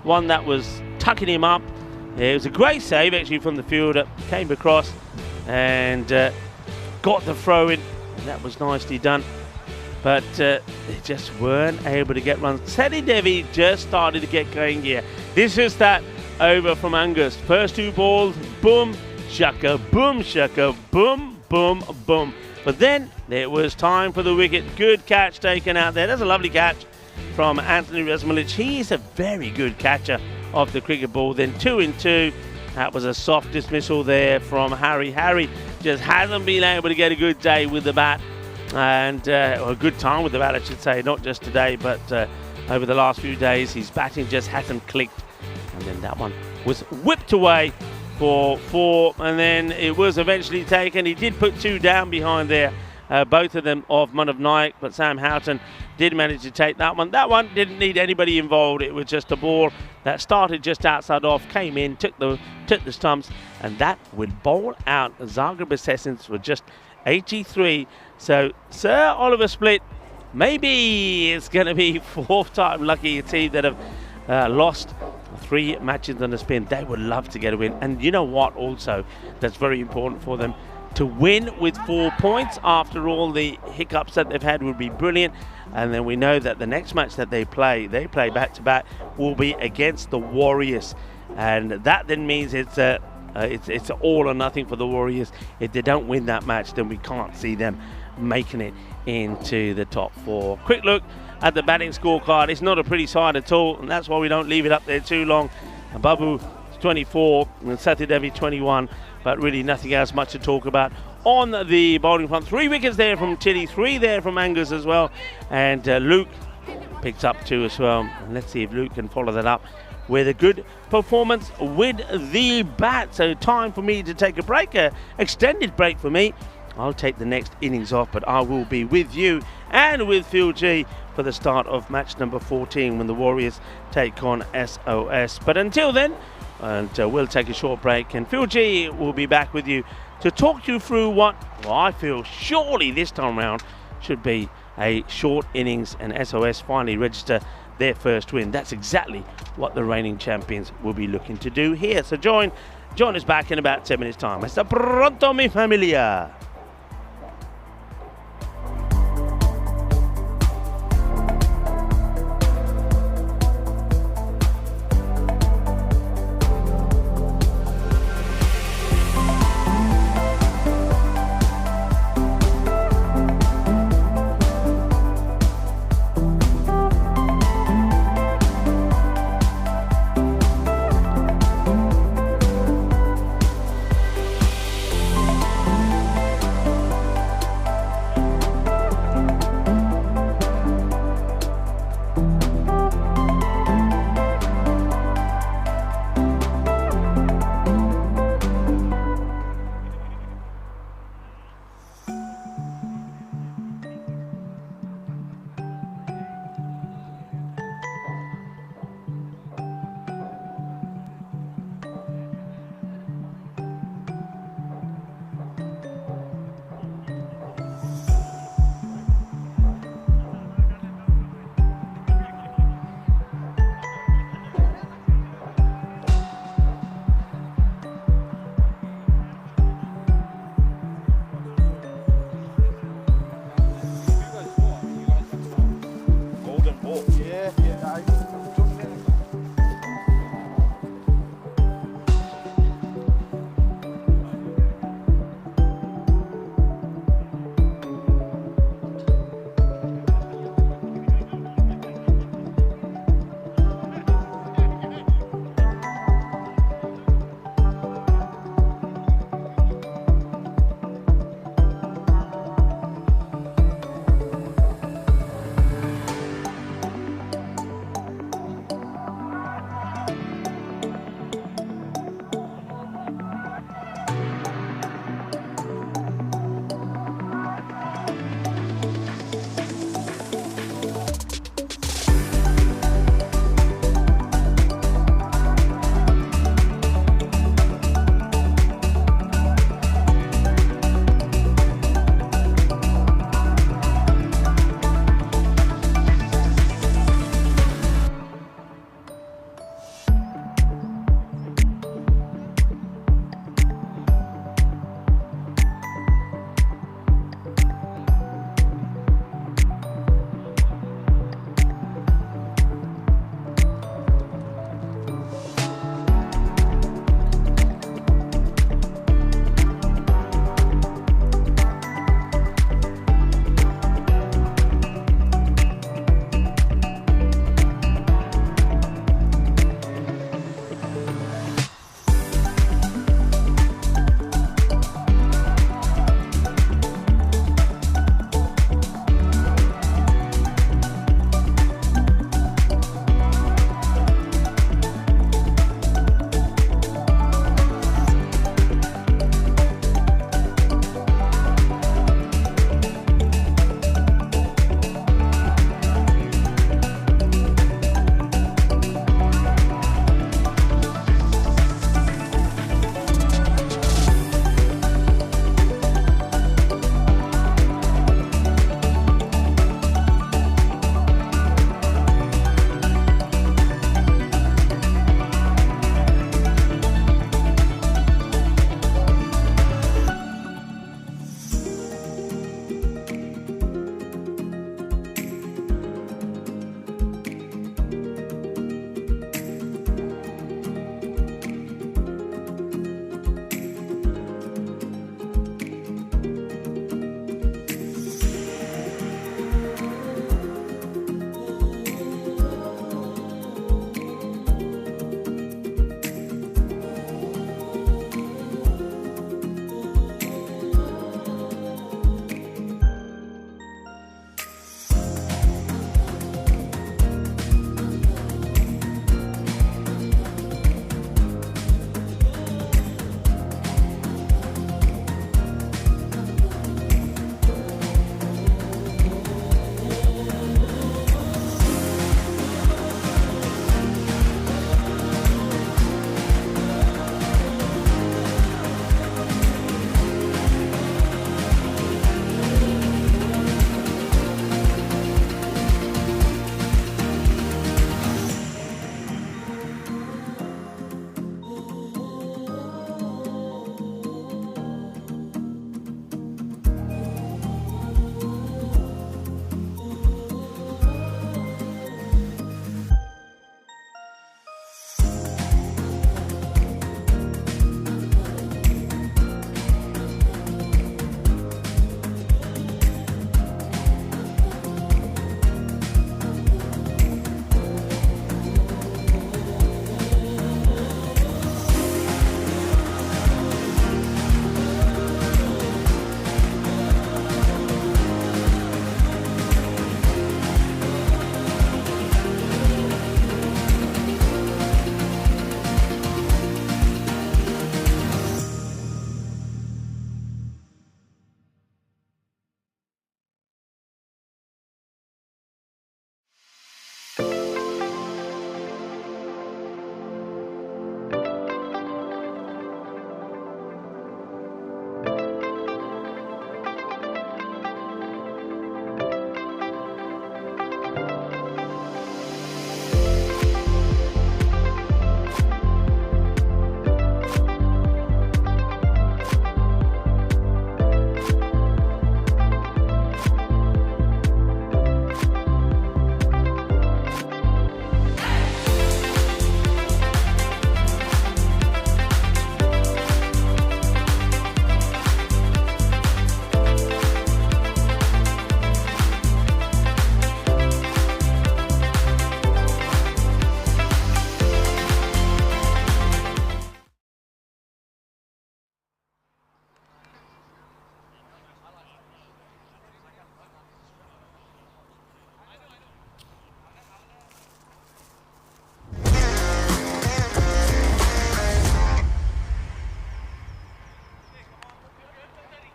one that was tucking him up. It was a great save actually from the fielder. Came across and got the throw in. And that was nicely done. But they just weren't able to get runs. Seti Devi just started to get going here. This is that over from Angus. First 2 balls, boom, shaka, boom, boom, boom. But then it was time for the wicket. Good catch taken out there. That's a lovely catch from Anthony Resmalic. He is a very good catcher of the cricket ball. Then 2 in 2. That was a soft dismissal there from Harry. Harry just hasn't been able to get a good day with the bat. And or a good time with the bat, I should say. Not just today, but over the last few days. His batting just hasn't clicked. And then that one was whipped away for 4, and then it was eventually taken. He did put 2 down behind there, both of them of Manav Naik, but Sam Houghton did manage to take that one. That one didn't need anybody involved. It was just a ball that started just outside off, came in, took the stumps, and that would bowl out Zagreb Assassins for just 83. So Sir Oliver Split, maybe it's going to be 4th time lucky a team that have lost 3 matches on the spin. They would love to get a win. And you know what also that's very important for them? To win with 4 points after all the hiccups that they've had would be brilliant. And then we know that the next match that they play back to back, will be against the Warriors. And that then means it's all or nothing for the Warriors. If they don't win that match, then we can't see them making it into the top 4. Quick look at the batting scorecard. It's not a pretty side at all, and that's why we don't leave it up there too long. Babu 24 and Seti Devi 21, but really nothing else much to talk about on the bowling front. 3 wickets there from Chile, 3 there from Angus as well, and Luke picks up 2 as well. And let's see if Luke can follow that up with a good performance with the bat. So time for me to take a break, extended break for me. I'll take the next innings off, but I will be with you and with Phil G for the start of match number 14 when the Warriors take on SOS. But until then, we'll take a short break, and Phil G will be back with you to talk you through what I feel surely this time round should be a short innings, and SOS finally register their first win. That's exactly what the reigning champions will be looking to do here. So join us back in about 10 minutes time. Hasta pronto, mi familia.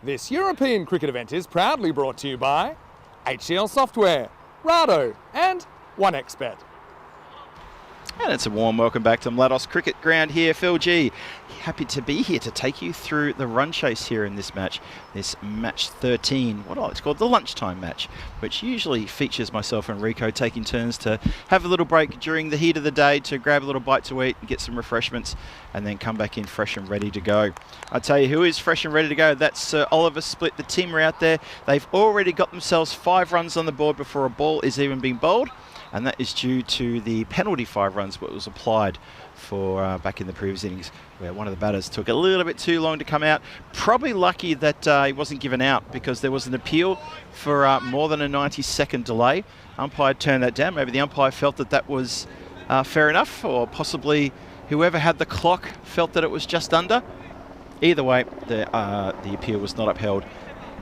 This European cricket event is proudly brought to you by HCL Software, Rado and 1xBet. And it's a warm welcome back to Mlados Cricket Ground here. Phil G, happy to be here to take you through the run chase here in this match. This match 13, what I like to call the lunchtime match, which usually features myself and Rico taking turns to have a little break during the heat of the day to grab a little bite to eat and get some refreshments and then come back in fresh and ready to go. I tell you who is fresh and ready to go. That's Sir Oliver Split. The team are out there. They've already got themselves 5 runs on the board before a ball is even being bowled. And that is due to the penalty 5 runs that was applied for back in the previous innings, where one of the batters took a little bit too long to come out. Probably lucky that he wasn't given out, because there was an appeal for more than a 90-second delay. Umpire turned that down. Maybe the umpire felt that that was fair enough, or possibly whoever had the clock felt that it was just under. Either way, the appeal was not upheld,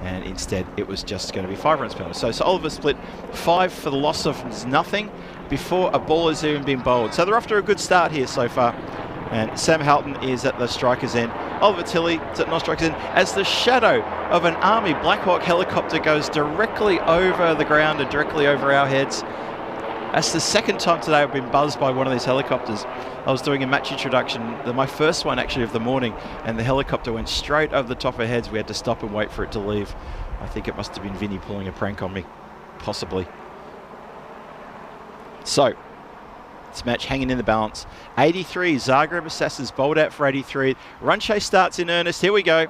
and instead it was just going to be 5 runs penalty. So Oliver Split 5 for the loss of nothing before a ball has even been bowled. So they're off to a good start here so far. And Sam Halton is at the striker's end. Oliver Tilley is at non-striker's end as the shadow of an Army Black Hawk helicopter goes directly over the ground and directly over our heads. That's the second time today I've been buzzed by one of these helicopters. I was doing a match introduction, my first one actually of the morning, and the helicopter went straight over the top of our heads. We had to stop and wait for it to leave. I think it must have been Vinny pulling a prank on me, possibly. So, this match hanging in the balance. 83, Zagreb Assassins bowled out for 83. Run chase starts in earnest. Here we go.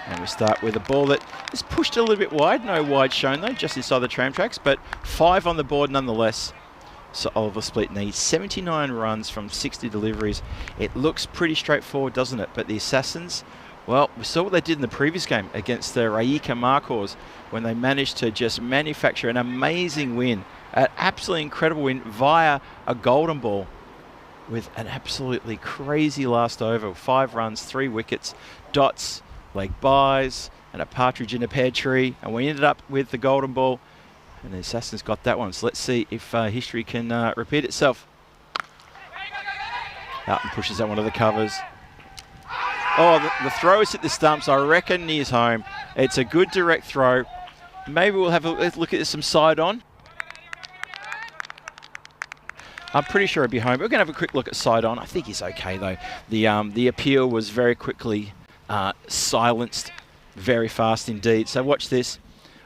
And we start with a ball that is pushed a little bit wide. No wide shown though, just inside the tram tracks, but 5 on the board nonetheless. So Oliver Split needs 79 runs from 60 deliveries. It looks pretty straightforward, doesn't it? But the Assassins, well, we saw what they did in the previous game against the Rijeka Marcos when they managed to just manufacture an amazing win, an absolutely incredible win via a golden ball with an absolutely crazy last over. 5 runs, 3 wickets, dots, leg byes, and a partridge in a pear tree, and we ended up with the golden ball, and the Assassins got that one. So let's see if history can repeat itself. Houghton pushes that one to the covers. Oh, the throw has hit the stumps. I reckon near's home. It's a good direct throw. Maybe we'll have a look at some side on. I'm pretty sure it'll be home. We're going to have a quick look at side on. I think he's okay though. The appeal was very quickly silenced, very fast indeed. So watch this.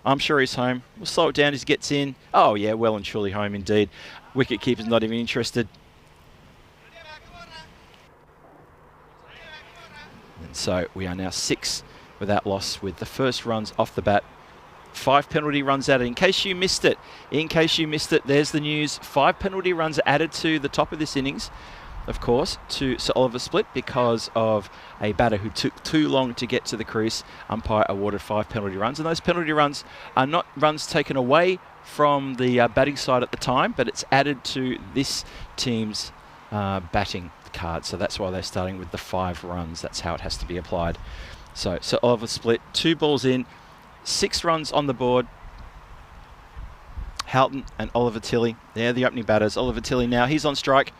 I'm sure he's home. We'll slow it down as he gets in. Oh yeah, well and truly home indeed. Wicket keeper's not even interested. And so we are now 6 without loss with the first runs off the bat. 5 penalty runs added. In case you missed it, there's the news. 5 penalty runs added to the top of this innings, of course, to Sir Oliver Split because of a batter who took too long to get to the crease. Umpire awarded 5 penalty runs, and those penalty runs are not runs taken away from the batting side at the time, but it's added to this team's batting card. So that's why they're starting with the 5 runs. That's how it has to be applied. So Sir Oliver Split, 2 balls in, 6 runs on the board. Halton and Oliver Tilley, they're the opening batters. Oliver Tilley now, he's on strike.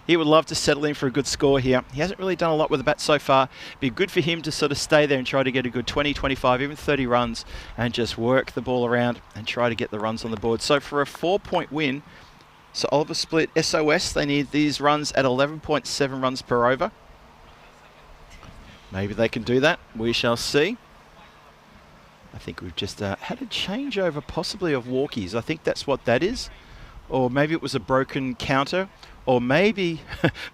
He would love to settle in for a good score here. He hasn't really done a lot with the bat so far. Be good for him to sort of stay there and try to get a good 20, 25, even 30 runs and just work the ball around and try to get the runs on the board. So for a 4-point win, so Oliver Split SOS, they need these runs at 11.7 runs per over. Maybe they can do that. We shall see. I think we've just had a changeover possibly of walkies. I think that's what that is. Or maybe it was a broken counter. Or maybe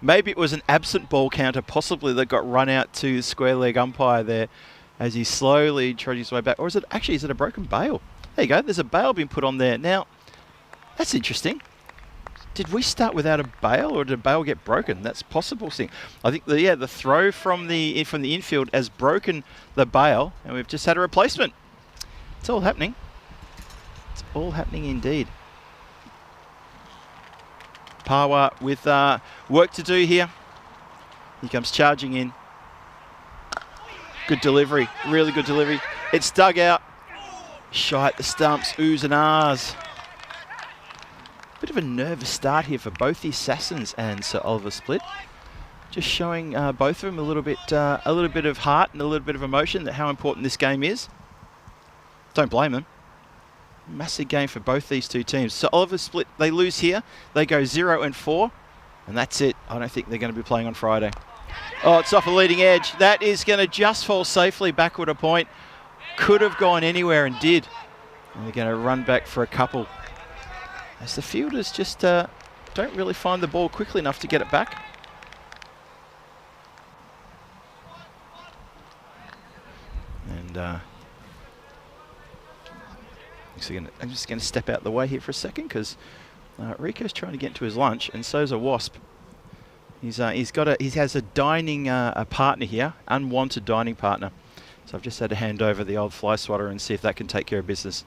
maybe it was an absent ball counter, possibly that got run out to square leg umpire there as he slowly trudged his way back. Or is it a broken bail? There you go. There's a bail being put on there. Now, that's interesting. Did we start without a bail, or did a bail get broken? That's possible thing. I think the throw from the infield has broken the bail, and we've just had a replacement. It's all happening. It's all happening indeed. Pawa with work to do here. He comes charging in. Good delivery, really good delivery. It's dug out. Shy at the stumps, oohs and ahs. Bit of a nervous start here for both the Assassins and Sir Oliver Split. just showing both of them a little bit of heart and a little bit of emotion, that how important this game is. Don't blame them. Massive game for both these two teams. So Oliver Split, they lose here. They go 0-4, and that's it. I don't think they're going to be playing on Friday. Oh, it's off a leading edge. That is going to just fall safely backward a point. Could have gone anywhere and did. And they're going to run back for a couple, as the fielders just don't really find the ball quickly enough to get it back. And I'm just going to step out the way here for a second, because Rico's trying to get to his lunch, and so's a Wasp. He has a dining a partner here, unwanted dining partner. So I've just had to hand over the old fly swatter and see if that can take care of business.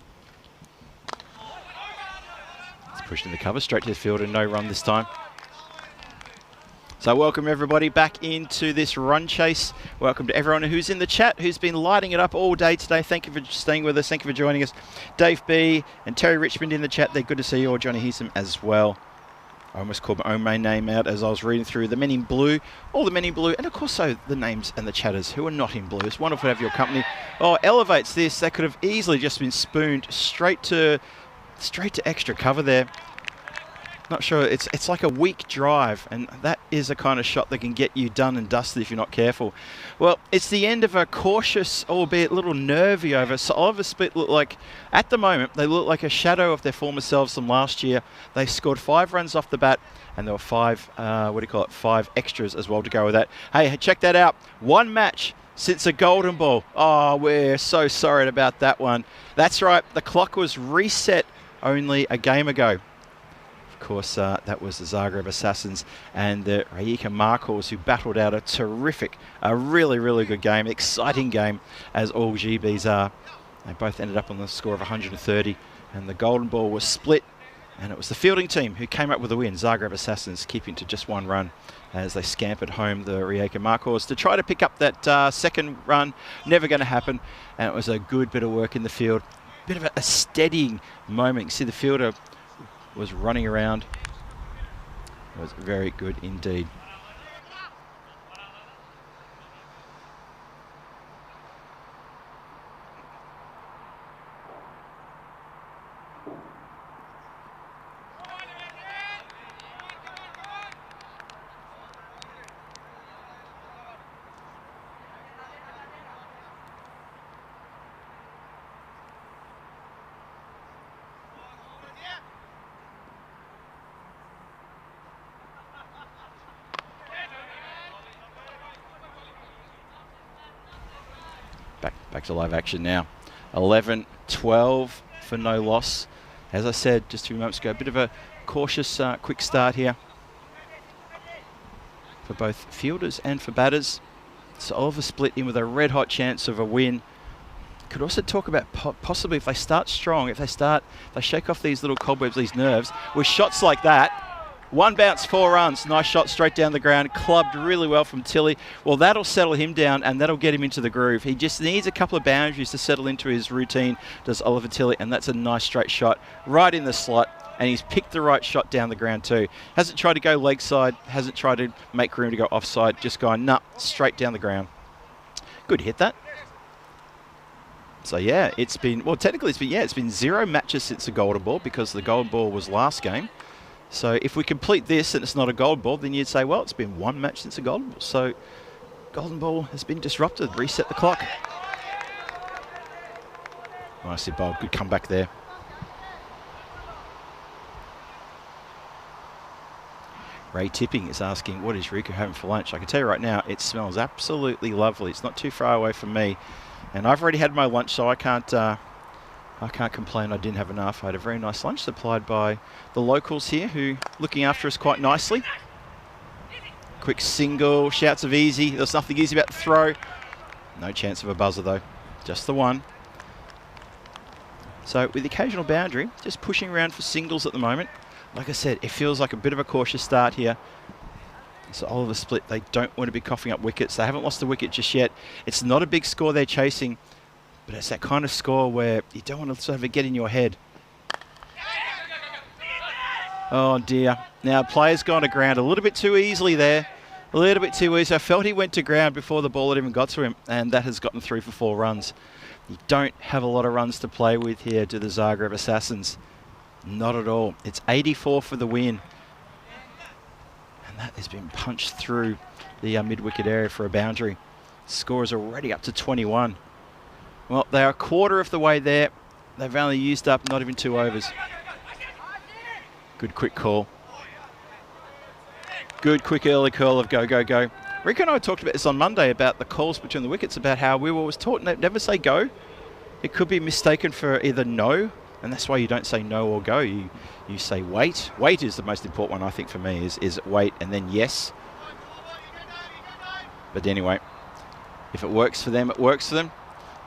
It's pushed in the cover, straight to the field, and no run this time. So welcome everybody back into this run chase. Welcome to everyone who's in the chat, who's been lighting it up all day today. Thank you for staying with us. Thank you for joining us. Dave B and Terry Richmond in the chat. They're good to see you all. Johnny Heesum as well. I almost called my own main name out as I was reading through the men in blue, all the men in blue, and of course so the names and the chatters who are not in blue. It's wonderful to have your company. Oh, elevates this. That could have easily just been spooned straight to extra cover there. Not sure. It's like a weak drive, and that is a kind of shot that can get you done and dusted if you're not careful. Well, it's the end of a cautious, albeit a little nervy over. So Oliver Split look like, at the moment, they look like a shadow of their former selves from last year. They scored 5 runs off the bat, and there were 5 extras as well to go with that. Hey, check that out. 1 match since a golden ball. Oh, we're so sorry about that one. That's right. The clock was reset only a game ago. Of course, that was the Zagreb Assassins and the Rijeka Markors, who battled out a really, really good game, exciting game, as all GBs are. They both ended up on the score of 130, and the golden ball was split, and it was the fielding team who came up with the win. Zagreb Assassins keeping to just 1 run as they scampered home the Rijeka Markors to try to pick up that second run. Never going to happen, and it was a good bit of work in the field. Bit of a steadying moment. You see the fielder was running around. It was very good indeed. Back to live action now. 11-12 for no loss. As I said just a few moments ago, a bit of a cautious quick start here for both fielders and for batters. So Oliver Split in with a red hot chance of a win. Could also talk about possibly if they start strong, if they shake off these little cobwebs, these nerves, with shots like that. 1 bounce, 4 runs. Nice shot straight down the ground. Clubbed really well from Tilly. Well, that'll settle him down and that'll get him into the groove. He just needs a couple of boundaries to settle into his routine, does Oliver Tilly, and that's a nice straight shot right in the slot. And he's picked the right shot down the ground too. Hasn't tried to go leg side, hasn't tried to make room to go offside, just gone, nah, straight down the ground. Good hit that. So yeah, it's been 0 matches since the golden ball, because the golden ball was last game. So if we complete this and it's not a gold ball, then you'd say, well, it's been 1 match since a golden ball. So golden ball has been disrupted. Reset the clock. Nicely bowled. Good comeback there. Ray Tipping is asking, what is Rico having for lunch? I can tell you right now, it smells absolutely lovely. It's not too far away from me. And I've already had my lunch, so I can't complain I didn't have enough. I had a very nice lunch supplied by the locals here, who looking after us quite nicely. Quick single, shouts of easy. There's nothing easy about the throw. No chance of a buzzer though, just the one. So with the occasional boundary, just pushing around for singles at the moment. Like I said, it feels like a bit of a cautious start here. So Oliver Split, they don't want to be coughing up wickets. They haven't lost the wicket just yet. It's not a big score they're chasing, but it's that kind of score where you don't want to sort of get in your head. Oh dear. Now player's gone to ground a little bit too easily there. A little bit too easy. I felt he went to ground before the ball had even got to him, and that has gotten 3 for 4 runs. You don't have a lot of runs to play with here, do the Zagreb Assassins. Not at all. It's 84 for the win. And that has been punched through the mid-wicket area for a boundary. Score is already up to 21. Well, they are a quarter of the way there. They've only used up not even 2 overs. Good quick call. Good quick early call of go, go, go. Rico and I talked about this on Monday about the calls between the wickets, about how we were always taught never say go. It could be mistaken for either no, and that's why you don't say no or go. You say wait. Wait is the most important one, I think, for me, is wait and then yes. But anyway, if it works for them, it works for them.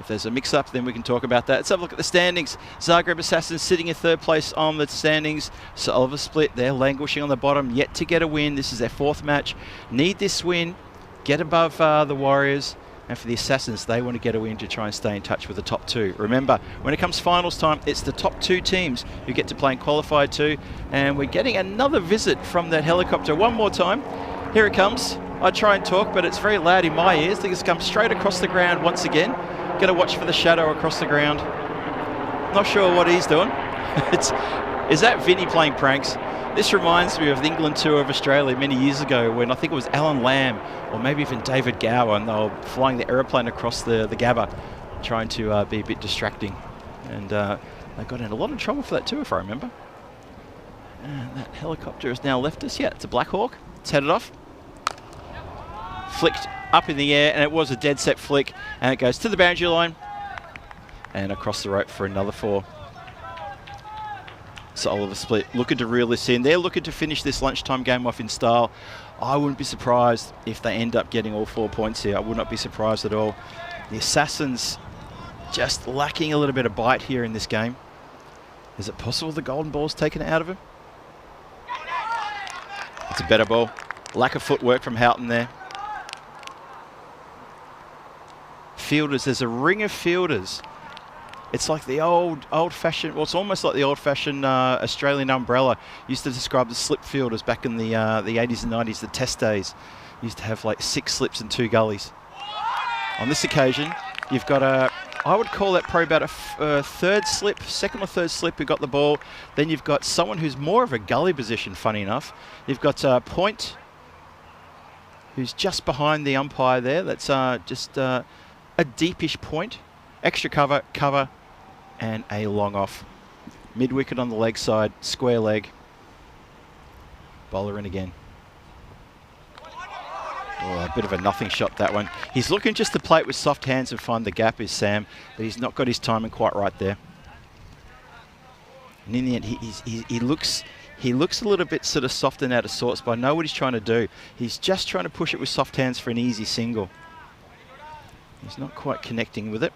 If there's a mix-up, then we can talk about that. Let's have a look at the standings. Zagreb Assassins sitting in 3rd place on the standings. So Oliver Split, they're languishing on the bottom, yet to get a win. This is their 4th match. Need this win, get above the Warriors. And for the Assassins, they want to get a win to try and stay in touch with the top 2. Remember, when it comes finals time, it's the top 2 teams who get to play in qualified 2. And we're getting another visit from that helicopter one more time. Here it comes. I try and talk, but it's very loud in my ears. I think it's come straight across the ground once again. Going to watch for the shadow across the ground. Not sure what he's doing. Is that Vinny playing pranks? This reminds me of the England tour of Australia many years ago when I think it was Alan Lamb or maybe even David Gower, and they were flying the aeroplane across the Gabba, trying to be a bit distracting. And they got in a lot of trouble for that too, if I remember. And that helicopter has now left us. Yeah, it's a Black Hawk. It's headed off. Flicked up in the air, and it was a dead set flick, and it goes to the boundary line and across the rope for another 4. So Oliver Split looking to reel this in. They're looking to finish this lunchtime game off in style. I wouldn't be surprised if they end up getting all 4 points here. I would not be surprised at all. The Assassins just lacking a little bit of bite here in this game. Is it possible the golden ball's taken out of him? It's a better ball. Lack of footwork from Houghton there. Fielders, there's a ring of fielders. It's like the old-fashioned, well, it's almost like the old-fashioned Australian umbrella. Used to describe the slip fielders back in the 80s and 90s, the test days. Used to have like 6 slips and 2 gullies. On this occasion, you've got I would call that probably about a 3rd slip, 2nd or 3rd slip who got the ball. Then you've got someone who's more of a gully position, funny enough. You've got Point, who's just behind the umpire there. That's just a deepish point. Extra cover, and a long off. Mid-wicket on the leg side, square leg. Bowler in again. Oh, a bit of a nothing shot, that one. He's looking just to play it with soft hands and find the gap, is Sam, but he's not got his timing quite right there. And in the end, he looks a little bit sort of soft and out of sorts, but I know what he's trying to do. He's just trying to push it with soft hands for an easy single. He's not quite connecting with it.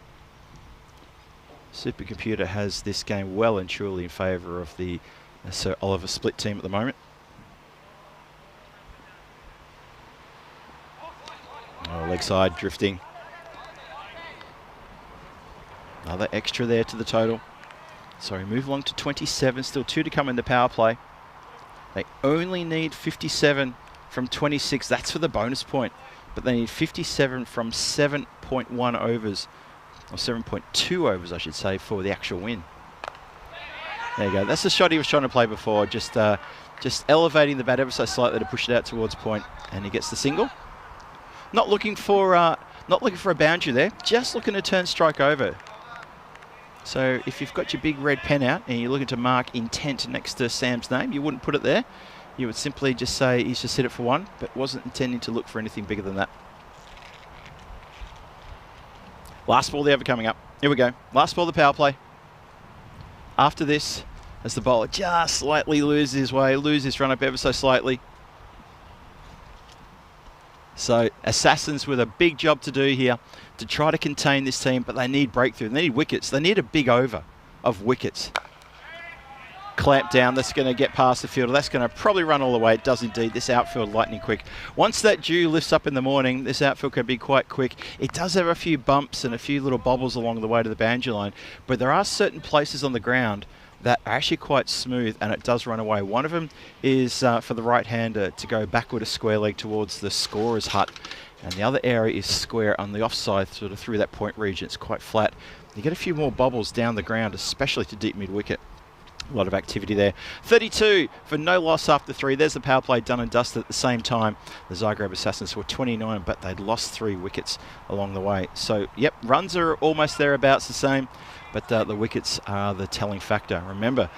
Supercomputer has this game well and truly in favour of the Sir Oliver Split team at the moment. Oh, leg side drifting. Another extra there to the total. So we move along to 27, still 2 to come in the power play. They only need 57 from 26, that's for the bonus point. But they need 57 from 7.1 overs. Or 7.2 overs, I should say, for the actual win. There you go. That's the shot he was trying to play before. Just elevating the bat ever so slightly to push it out towards point, and he gets the single. Not looking for a boundary there. Just looking to turn strike over. So if you've got your big red pen out and you're looking to mark intent next to Sam's name, you wouldn't put it there. You would simply just say he's just hit it for 1, but wasn't intending to look for anything bigger than that. Last ball the over coming up. Here we go. Last ball the power play. After this, as the bowler just slightly loses his way, loses his run up ever so slightly. So Assassins with a big job to do here to try to contain this team, but they need breakthrough. They need wickets. They need a big over of wickets. Clamp down, that's going to get past the fielder. That's going to probably run all the way. It does indeed. This outfield lightning quick. Once that dew lifts up in the morning, this outfield can be quite quick. It does have a few bumps and a few little bobbles along the way to the boundary line, but there are certain places on the ground that are actually quite smooth, and it does run away. One of them is for the right-hander to go backward a square leg towards the scorer's hut, and the other area is square on the offside, sort of through that point region. It's quite flat. You get a few more bobbles down the ground, especially to deep mid-wicket. A lot of activity there. 32 for no loss after 3. There's the power play done and dusted at the same time. The Zagreb Assassins were 29, but they'd lost 3 wickets along the way. So, yep, runs are almost thereabouts the same, but the wickets are the telling factor. Remember,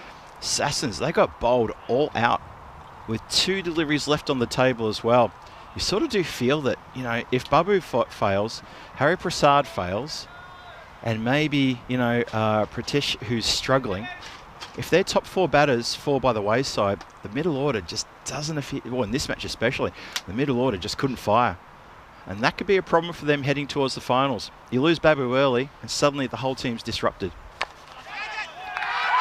Assassins, they got bowled all out with 2 deliveries left on the table as well. You sort of do feel that, you know, if Babu fails, Harry Prasad fails, and maybe, you know, Pratish, who's struggling, if their top 4 batters fall by the wayside, the middle order just doesn't appear, well, in this match especially, the middle order just couldn't fire. And that could be a problem for them heading towards the finals. You lose Babu early, and suddenly the whole team's disrupted.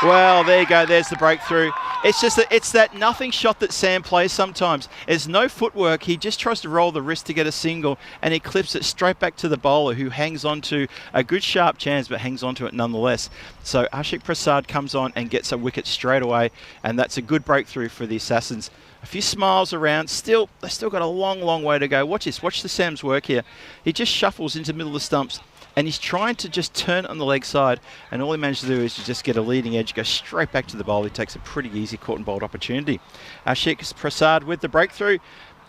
Well, there you go. There's the breakthrough. It's just that it's that nothing shot that Sam plays sometimes. There's no footwork. He just tries to roll the wrist to get a single, and he clips it straight back to the bowler, who hangs on to a good sharp chance, but hangs on to it nonetheless. So Ashik Prasad comes on and gets a wicket straight away, and that's a good breakthrough for the Assassins. A few smiles around. They still got a long, long way to go. Watch this. Watch the Sam's work here. He just shuffles into the middle of the stumps, and he's trying to just turn on the leg side, and all he managed to do is to just get a leading edge, go straight back to the bowl. He takes a pretty easy caught and bowled opportunity. Ashik Prasad with the breakthrough.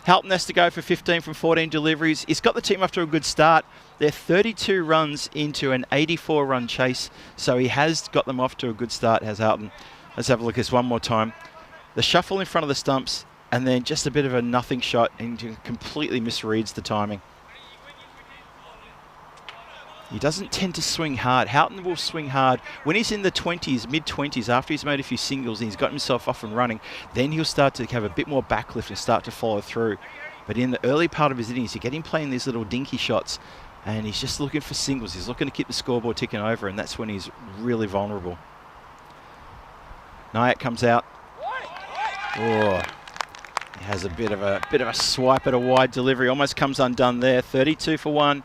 Halton has to go for 15 from 14 deliveries. He's got the team off to a good start. They're 32 runs into an 84-run chase, so he has got them off to a good start, has Halton. Let's have a look at this one more time. The shuffle in front of the stumps, and then just a bit of a nothing shot, and completely misreads the timing. He doesn't tend to swing hard. Houghton will swing hard when he's in the 20s, mid-20s, after he's made a few singles and he's got himself off and running. Then he'll start to have a bit more backlift and start to follow through. But in the early part of his innings, you get him playing these little dinky shots, and he's just looking for singles. He's looking to keep the scoreboard ticking over, and that's when he's really vulnerable. Nayak comes out. Oh, he has a bit of a swipe at a wide delivery. Almost comes undone there. 32 for 1.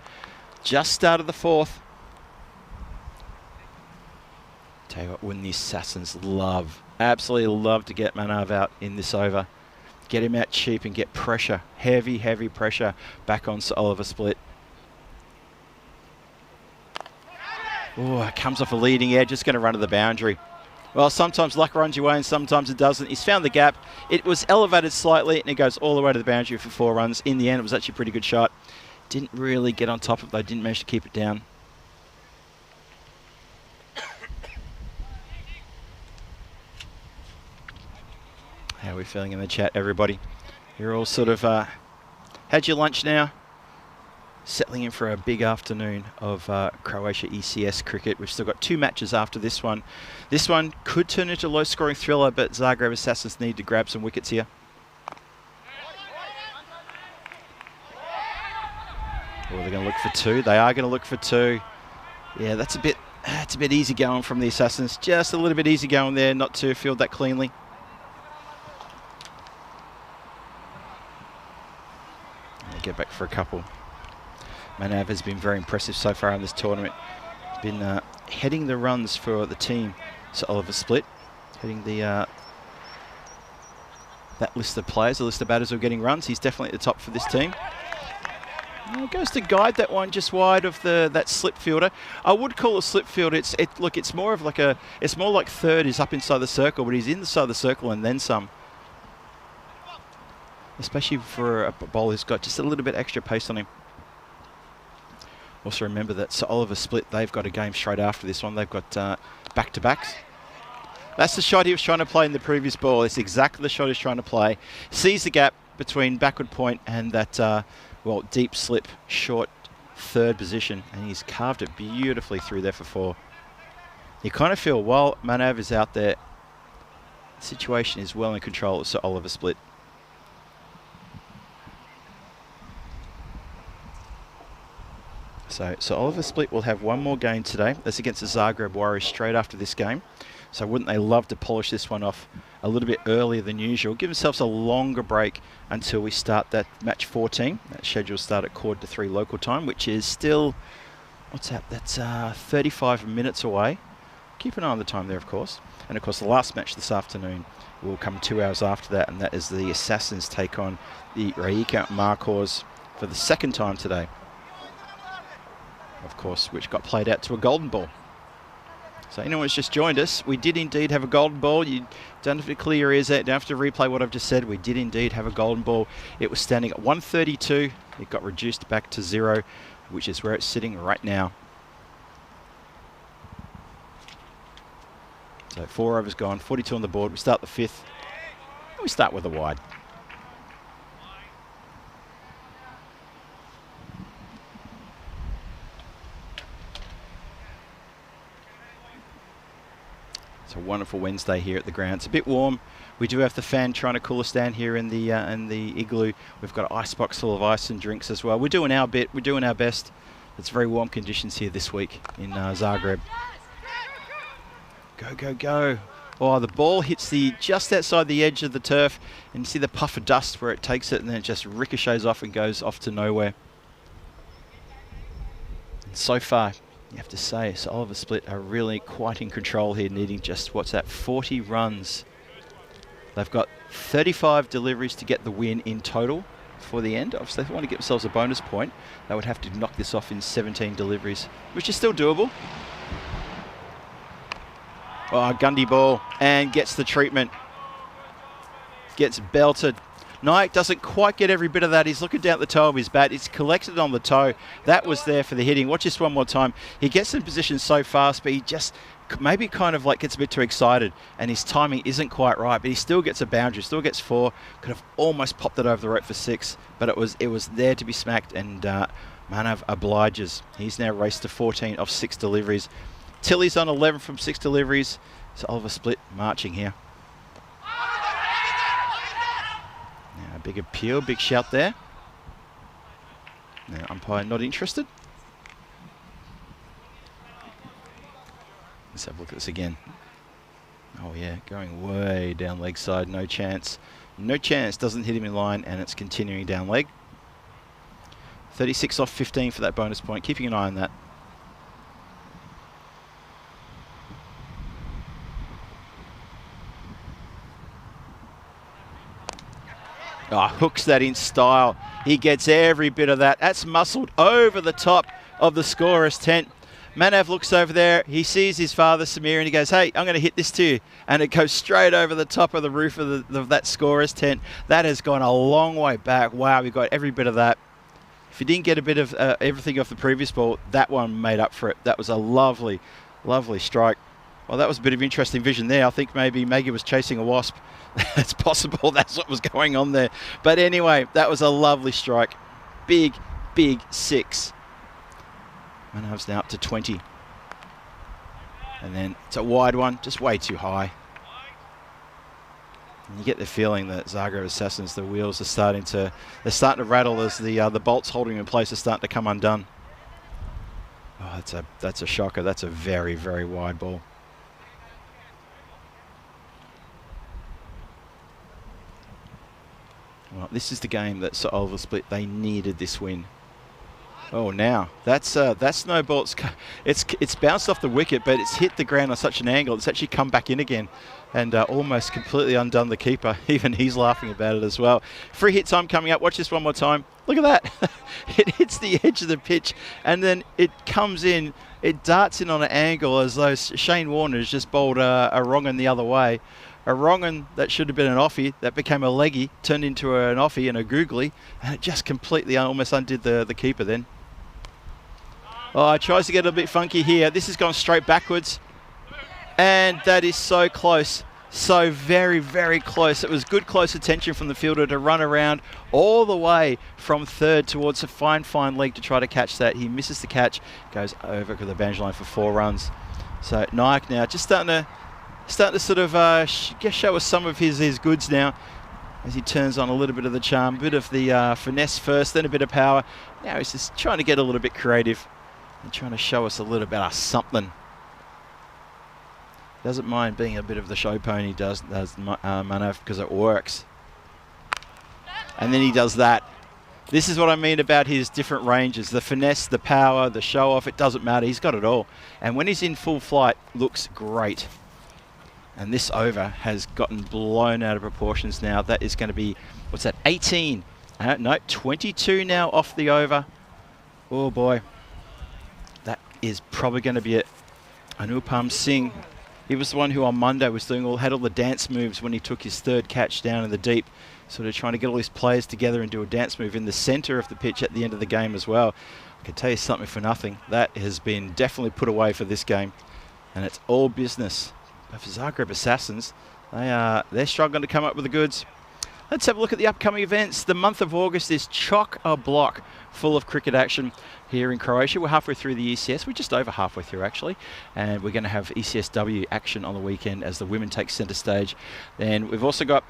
Just started the 4th. Tell you what, when the Assassins absolutely love to get Manav out in this over. Get him out cheap and get pressure, heavy pressure back on Sir Oliver Split. Oh, it comes off a leading edge. It's going to run to the boundary. Well, sometimes luck runs your way and sometimes it doesn't. He's found the gap. It was elevated slightly and it goes all the way to the boundary for 4 runs. In the end, it was actually a pretty good shot. Didn't really get on top of it, though. Didn't manage to keep it down. How are we feeling in the chat, everybody? You're all sort of had your lunch now? Settling in for a big afternoon of Croatia ECS cricket. We've still got 2 matches after this one. This one could turn into a low-scoring thriller, but Zagreb Assassins need to grab some wickets here. Oh, they're going to look for 2. They are going to look for 2. Yeah, it's a bit easy going from the Assassins. Just a little bit easy going there, not to field that cleanly. They get back for a couple. Manav has been very impressive so far in this tournament. Been heading the runs for the team. So Oliver Split, heading the that list of players, the list of batters who are getting runs. He's definitely at the top for this team. Goes to guide that one just wide of that slip fielder. I would call it slip fielder. It's more of it's more like third is up inside the circle, but he's inside the circle and then some. Especially for a bowler who's got just a little bit extra pace on him. Also remember that Sir Oliver Split, they've got a game straight after this one. They've got back-to-backs. That's the shot he was trying to play in the previous ball. It's exactly the shot he's trying to play. Sees the gap between backward point and that deep slip, short third position, and he's carved it beautifully through there for 4. You kind of feel while Manav is out there, the situation is well in control of Sir Oliver Split. So Oliver Split will have one more game today. That's against the Zagreb Warriors straight after this game. So wouldn't they love to polish this one off a little bit earlier than usual? Give themselves a longer break until we start that match 14. That schedule will start at 2:45 local time, which is still, what's that? That's 35 minutes away. Keep an eye on the time there, of course. And of course, the last match this afternoon will come 2 hours after that, and that is the Assassins take on the Rijeka Markors for the second time today. Of course, which got played out to a golden ball. So anyone who's just joined us, we did indeed have a golden ball. You don't have to clear your ears out, don't have to replay what I've just said. We did indeed have a golden ball. It was standing at 132. It got reduced back to 0, which is where it's sitting right now. So 4 overs gone, 42 on the board. We start the 5th. We start with a wide. It's a wonderful Wednesday here at the ground. It's a bit warm. We do have the fan trying to cool us down here in the igloo. We've got an ice box full of ice and drinks as well. We're doing our bit. We're doing our best. It's very warm conditions here this week in Zagreb. Go, go, go. Oh, the ball hits just outside the edge of the turf, and you see the puff of dust where it takes it, and then it just ricochets off and goes off to nowhere. And so far, you have to say, so Oliver Split are really quite in control here, needing just, 40 runs. They've got 35 deliveries to get the win in total for the end. Obviously, if they want to get themselves a bonus point, they would have to knock this off in 17 deliveries, which is still doable. Oh, Gundy ball, and gets the treatment. Gets belted. Naik doesn't quite get every bit of that. He's looking down at the toe of his bat. It's collected on the toe. That was there for the hitting. Watch this one more time. He gets in position so fast, but he just maybe kind of like gets a bit too excited, and his timing isn't quite right, but he still gets a boundary, still gets 4. Could have almost popped it over the rope for 6, but it was there to be smacked, and Manav obliges. He's now raced to 14 off 6 deliveries. Tilly's on 11 from 6 deliveries. So Oliver Split marching here. Now, big appeal, big shout there. Now, umpire not interested. Let's have a look at this again. Oh yeah, going way down leg side, no chance. No chance, doesn't hit him in line, and it's continuing down leg. 36 off 15 for that bonus point, keeping an eye on that. Oh, hooks that in style. He gets every bit of that. That's muscled over the top of the scorer's tent. Manav looks over there. He sees his father, Samir, and he goes, hey, I'm going to hit this to you. And it goes straight over the top of the roof of that scorer's tent. That has gone a long way back. Wow, we got every bit of that. If you didn't get a bit of everything off the previous ball, that one made up for it. That was a lovely, lovely strike. Well, that was a bit of interesting vision there. I think maybe Maggie was chasing a wasp. It's possible that's what was going on there. But anyway, that was a lovely strike. Big, big 6. Manav's now up to 20. And then it's a wide one, just way too high. And you get the feeling that Zagreb Assassins, the wheels are starting to rattle as the bolts holding in place are starting to come undone. Oh, that's a shocker. That's a very, very wide ball. Well, this is the game that Sir Oliver Split, they needed this win. Oh, now that's no ball. It's bounced off the wicket, but it's hit the ground on such an angle. It's actually come back in again, and almost completely undone the keeper. Even he's laughing about it as well. Free hit time coming up. Watch this one more time. Look at that. It hits the edge of the pitch, and then it comes in. It darts in on an angle as though Shane Warner's just bowled a wrong one the other way. A wrong one that should have been an offie, that became a leggy, turned into an offie and a googly, and it just completely almost undid the keeper then. Oh, it tries to get a bit funky here. This has gone straight backwards, and that is so close. So very, very close. It was good close attention from the fielder to run around all the way from third towards a fine, fine leg to try to catch that. He misses the catch, goes over to the boundary line for 4 runs. So Naik now just starting to sort of show us some of his goods now as he turns on a little bit of the charm, a bit of the finesse first, then a bit of power. Now he's just trying to get a little bit creative and trying to show us a little bit of something. Doesn't mind being a bit of the show pony, does Manav, because it works. And then he does that. This is what I mean about his different ranges. The finesse, the power, the show off, it doesn't matter. He's got it all. And when he's in full flight, looks great. And this over has gotten blown out of proportions now. That is going to be, what's that, 18? No, 22 now off the over. Oh boy. That is probably going to be it. Anupam Singh, he was the one who on Monday was had all the dance moves when he took his third catch down in the deep, sort of trying to get all his players together and do a dance move in the centre of the pitch at the end of the game as well. I can tell you something for nothing. That has been definitely put away for this game, and it's all business. But for Zagreb Assassins, they're struggling to come up with the goods. Let's have a look at the upcoming events. The month of August is chock-a-block full of cricket action here in Croatia. We're halfway through the ECS. We're just over halfway through, actually. And we're going to have ECSW action on the weekend as the women take centre stage. Then we've also got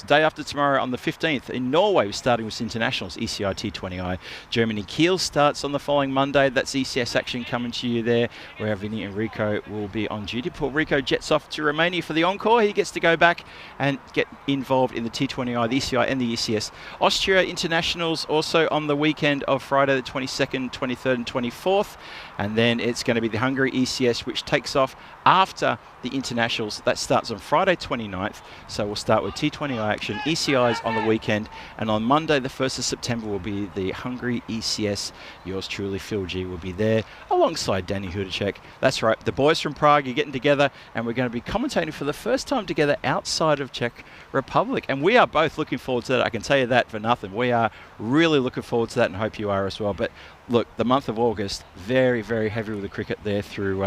day after tomorrow on the 15th in Norway. We're starting with internationals, ECI T20I. Germany Kiel starts on the following Monday. That's ECS action coming to you there, where Vinny and Rico will be on duty. Poor Rico jets off to Romania for the encore. He gets to go back and get involved in the T20I, the ECI and the ECS. Austria internationals also on the weekend of Friday the 22nd, 23rd and 24th, and then it's going to be the Hungary ECS, which takes off after the internationals. That starts on Friday 29th, so we'll start with T20I action, ECIs on the weekend, and on Monday the 1st of September will be the Hungary ECS. Yours truly, Phil G, will be there alongside Danny Hudacek. That's right, the boys from Prague are getting together, and we're going to be commentating for the first time together outside of Czech Republic, and we are both looking forward to that. I can tell you that for nothing. We are really looking forward to that, and hope you are as well. But look, the month of August, very, very heavy with the cricket there through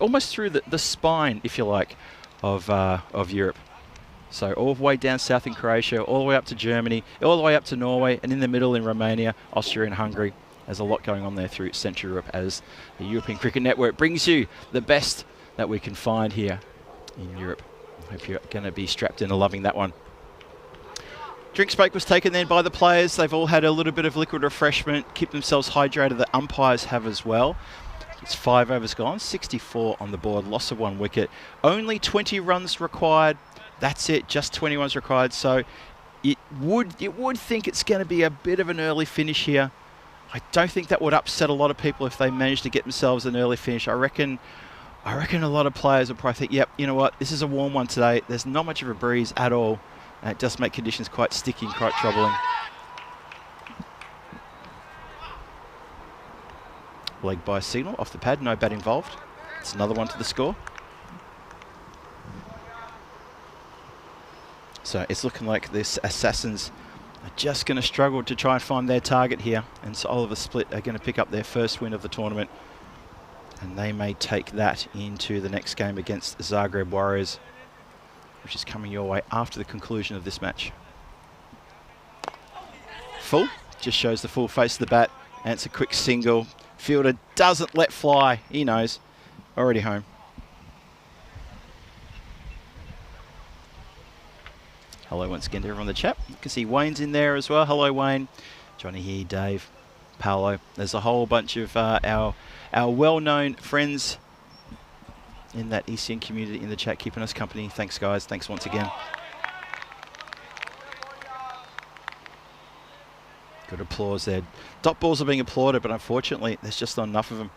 almost through the spine, if you like, of Europe. So all the way down south in Croatia, all the way up to Germany, all the way up to Norway, and in the middle in Romania, Austria and Hungary. There's a lot going on there through Central Europe as the European Cricket Network brings you the best that we can find here in Europe. I hope you're going to be strapped in and loving that one. Drinks break was taken then by the players. They've all had a little bit of liquid refreshment, keep themselves hydrated. The umpires have as well. It's 5 overs gone, 64 on the board, loss of 1 wicket. Only 20 runs required. That's it, just 20 runs required. So you would think it's going to be a bit of an early finish here. I don't think that would upset a lot of people if they managed to get themselves an early finish. I reckon a lot of players will probably think, yep, you know what, this is a warm one today. There's not much of a breeze at all. And it does make conditions quite sticky and quite troubling. Leg by signal off the pad, no bat involved. It's another one to the score. So it's looking like this Assassins are just going to struggle to try and find their target here. And so Oliver Split are going to pick up their first win of the tournament. And they may take that into the next game against Zagreb Warriors, which is coming your way after the conclusion of this match. Full, just shows the full face of the bat, and it's a quick single. Fielder doesn't let fly, he knows, already home. Hello once again to everyone in the chat. You can see Wayne's in there as well. Hello Wayne, Johnny here, Dave, Paolo. There's a whole bunch of our well-known friends in that ECN community in the chat, keeping us company. Thanks guys, thanks once again. Good applause there. Dot balls are being applauded, but unfortunately there's just not enough of them.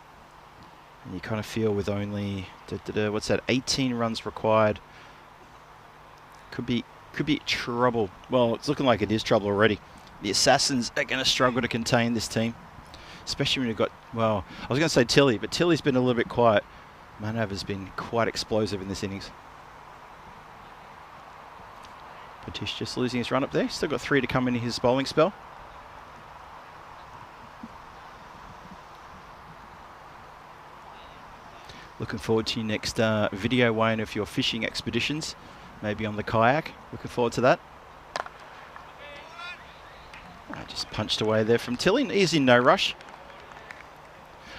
And you kind of feel with only, what's that, 18 runs required. Could be trouble. Well, it's looking like it is trouble already. The Assassins are going to struggle to contain this team. Especially when you've got, well, I was going to say Tilly, but Tilly's been a little bit quiet. Manav has been quite explosive in this innings. Patish just losing his run up there. Still got 3 to come in his bowling spell. Looking forward to your next video, Wayne, of your fishing expeditions. Maybe on the kayak. Looking forward to that. I just punched away there from Tilly. He's in no rush.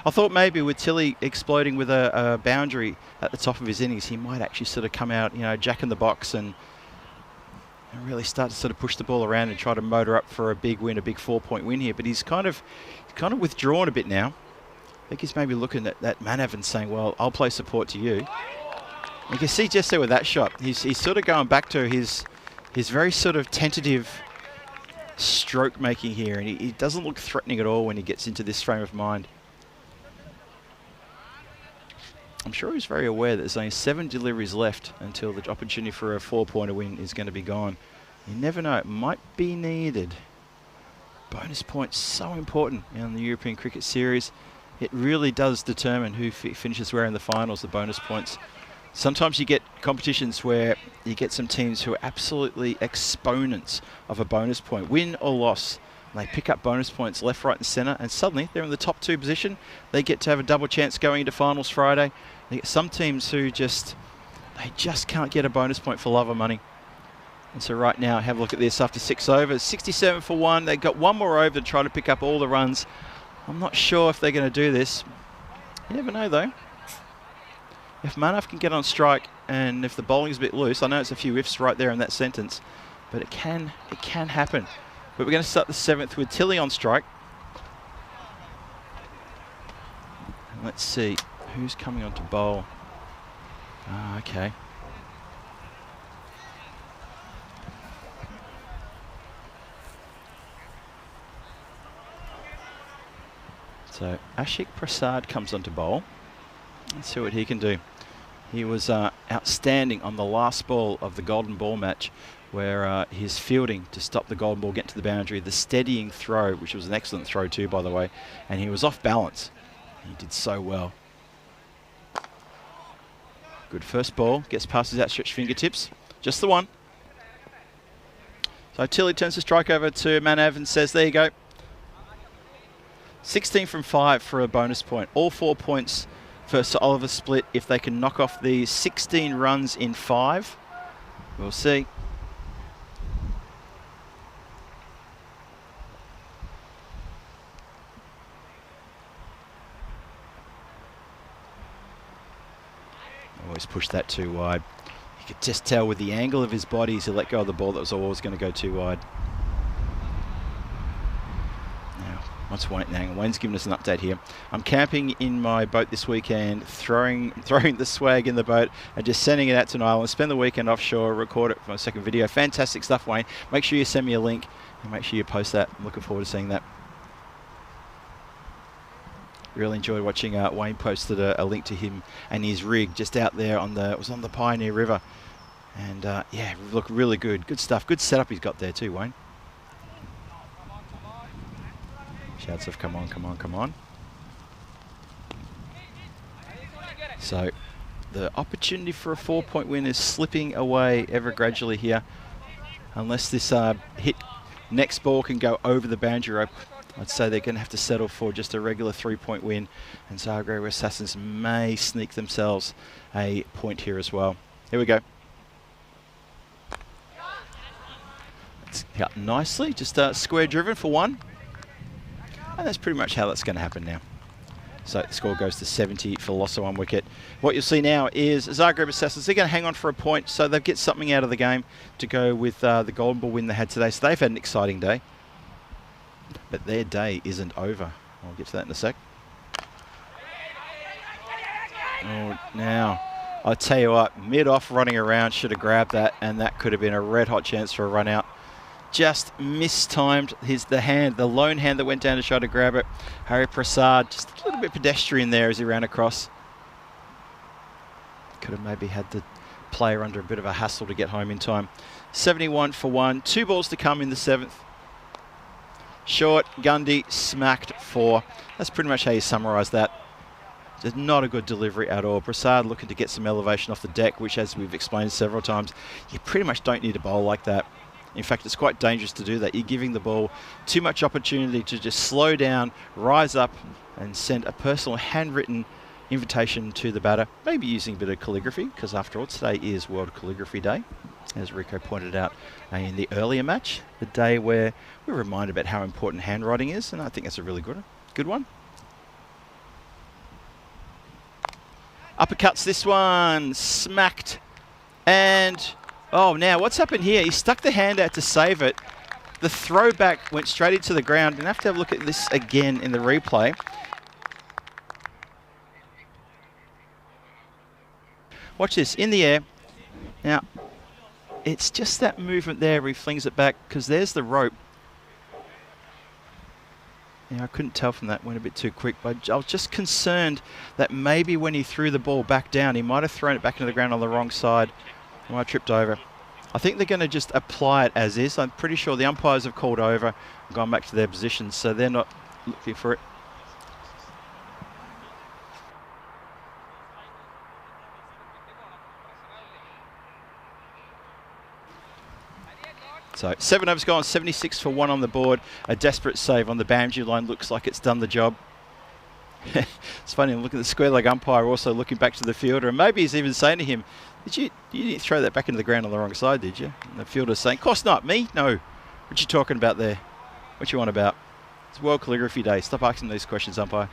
I thought maybe with Tilly exploding with a boundary at the top of his innings, he might actually sort of come out, you know, jack in the box and really start to sort of push the ball around and try to motor up for a big win, a big 4-point win here. But he's kind of withdrawn a bit now. I think he's maybe looking at that Manav and saying, well, I'll play support to you. You can see just there with that shot, he's sort of going back to his very sort of tentative stroke making here, and he doesn't look threatening at all when he gets into this frame of mind. I'm sure he was very aware that there's only 7 deliveries left until the opportunity for a 4-pointer win is going to be gone. You never know, it might be needed. Bonus points so important in the European Cricket Series. It really does determine who finishes where in the finals, the bonus points. Sometimes you get competitions where you get some teams who are absolutely exponents of a bonus point, win or loss. And they pick up bonus points left, right and centre, and suddenly they're in the top 2 position. They get to have a double chance going into finals Friday. You get some teams who just can't get a bonus point for love or money. And so right now, have a look at this after 6 overs. 67 for 1. They've got 1 more over to try to pick up all the runs. I'm not sure if they're going to do this. You never know, though. If Manav can get on strike and if the bowling's a bit loose, I know it's a few ifs right there in that sentence, but it can happen. But we're going to start the 7th with Tilly on strike. And let's see who's coming on to bowl. Ah, okay. So Ashik Prasad comes on to bowl. Let's see what he can do. He was outstanding on the last ball of the golden ball match, where his fielding to stop the golden ball get to the boundary, the steadying throw, which was an excellent throw too, by the way, and he was off balance. He did so well. Good first ball, gets past his outstretched fingertips, just the one. So Tilly turns the strike over to Manav and says, there you go. 16 from 5 for a bonus point. All 4 points for Sir Oliver Split if they can knock off the 16 runs in 5. We'll see. Always push that too wide. You could just tell with the angle of his body as he let go of the ball that was always going to go too wide. What's Wayne? Wayne's giving us an update here. I'm camping in my boat this weekend, throwing the swag in the boat and just sending it out to an island. Spend the weekend offshore, record it for my second video. Fantastic stuff, Wayne. Make sure you send me a link and make sure you post that. I'm looking forward to seeing that. Really enjoyed watching Wayne posted a link to him and his rig just out there on the Pioneer River. And yeah, look really good. Good stuff. Good setup he's got there too, Wayne. Shouts of come on, come on, come on. So the opportunity for a 4-point win is slipping away ever gradually here. Unless this hit next ball can go over the boundary rope, I'd say they're going to have to settle for just a regular 3-point win. And Zagreb Assassins may sneak themselves a point here as well. Here we go. It's cut nicely, just square driven for 1. And that's pretty much how that's going to happen now. So the score goes to 70 for loss of 1 wicket. What you'll see now is Zagreb Assassins, they're going to hang on for a point, so they'll get something out of the game to go with the golden ball win they had today. So they've had an exciting day. But their day isn't over. I'll get to that in a sec. Oh, now, I tell you what, mid-off running around, should have grabbed that, and that could have been a red-hot chance for a run-out. Just mistimed the lone hand that went down to try to grab it. Hari Prasad, just a little bit pedestrian there as he ran across. Could have maybe had the player under a bit of a hassle to get home in time. 71 for 1. 2 balls to come in the 7th. Short, Gundy, smacked 4. That's pretty much how you summarise that. Just not a good delivery at all. Prasad looking to get some elevation off the deck, which, as we've explained several times, you pretty much don't need a bowl like that. In fact, it's quite dangerous to do that. You're giving the ball too much opportunity to just slow down, rise up, and send a personal handwritten invitation to the batter. Maybe using a bit of calligraphy, because after all, today is World Calligraphy Day, as Rico pointed out in the earlier match, the day where we're reminded about how important handwriting is, and I think that's a really good one. Uppercuts this one, smacked, and oh, now what's happened here? He stuck the hand out to save it. The throwback went straight into the ground. And I have to have a look at this again in the replay. Watch this, in the air. Now, it's just that movement there where he flings it back, because there's the rope. I couldn't tell from that, went a bit too quick, but I was just concerned that maybe when he threw the ball back down, he might have thrown it back into the ground on the wrong side. He might have tripped over. I think they're going to just apply it as is. I'm pretty sure the umpires have called over and gone back to their positions, so they're not looking for it. So 7 overs gone, 76 for 1 on the board. A desperate save on the boundary line. Looks like it's done the job. It's funny, I'm looking at the square leg umpire, also looking back to the fielder, and maybe he's even saying to him, you didn't throw that back into the ground on the wrong side, did you? And the fielder's saying, course not, me? No. What you talking about there? What you on about? It's World Calligraphy Day. Stop asking these questions, umpire.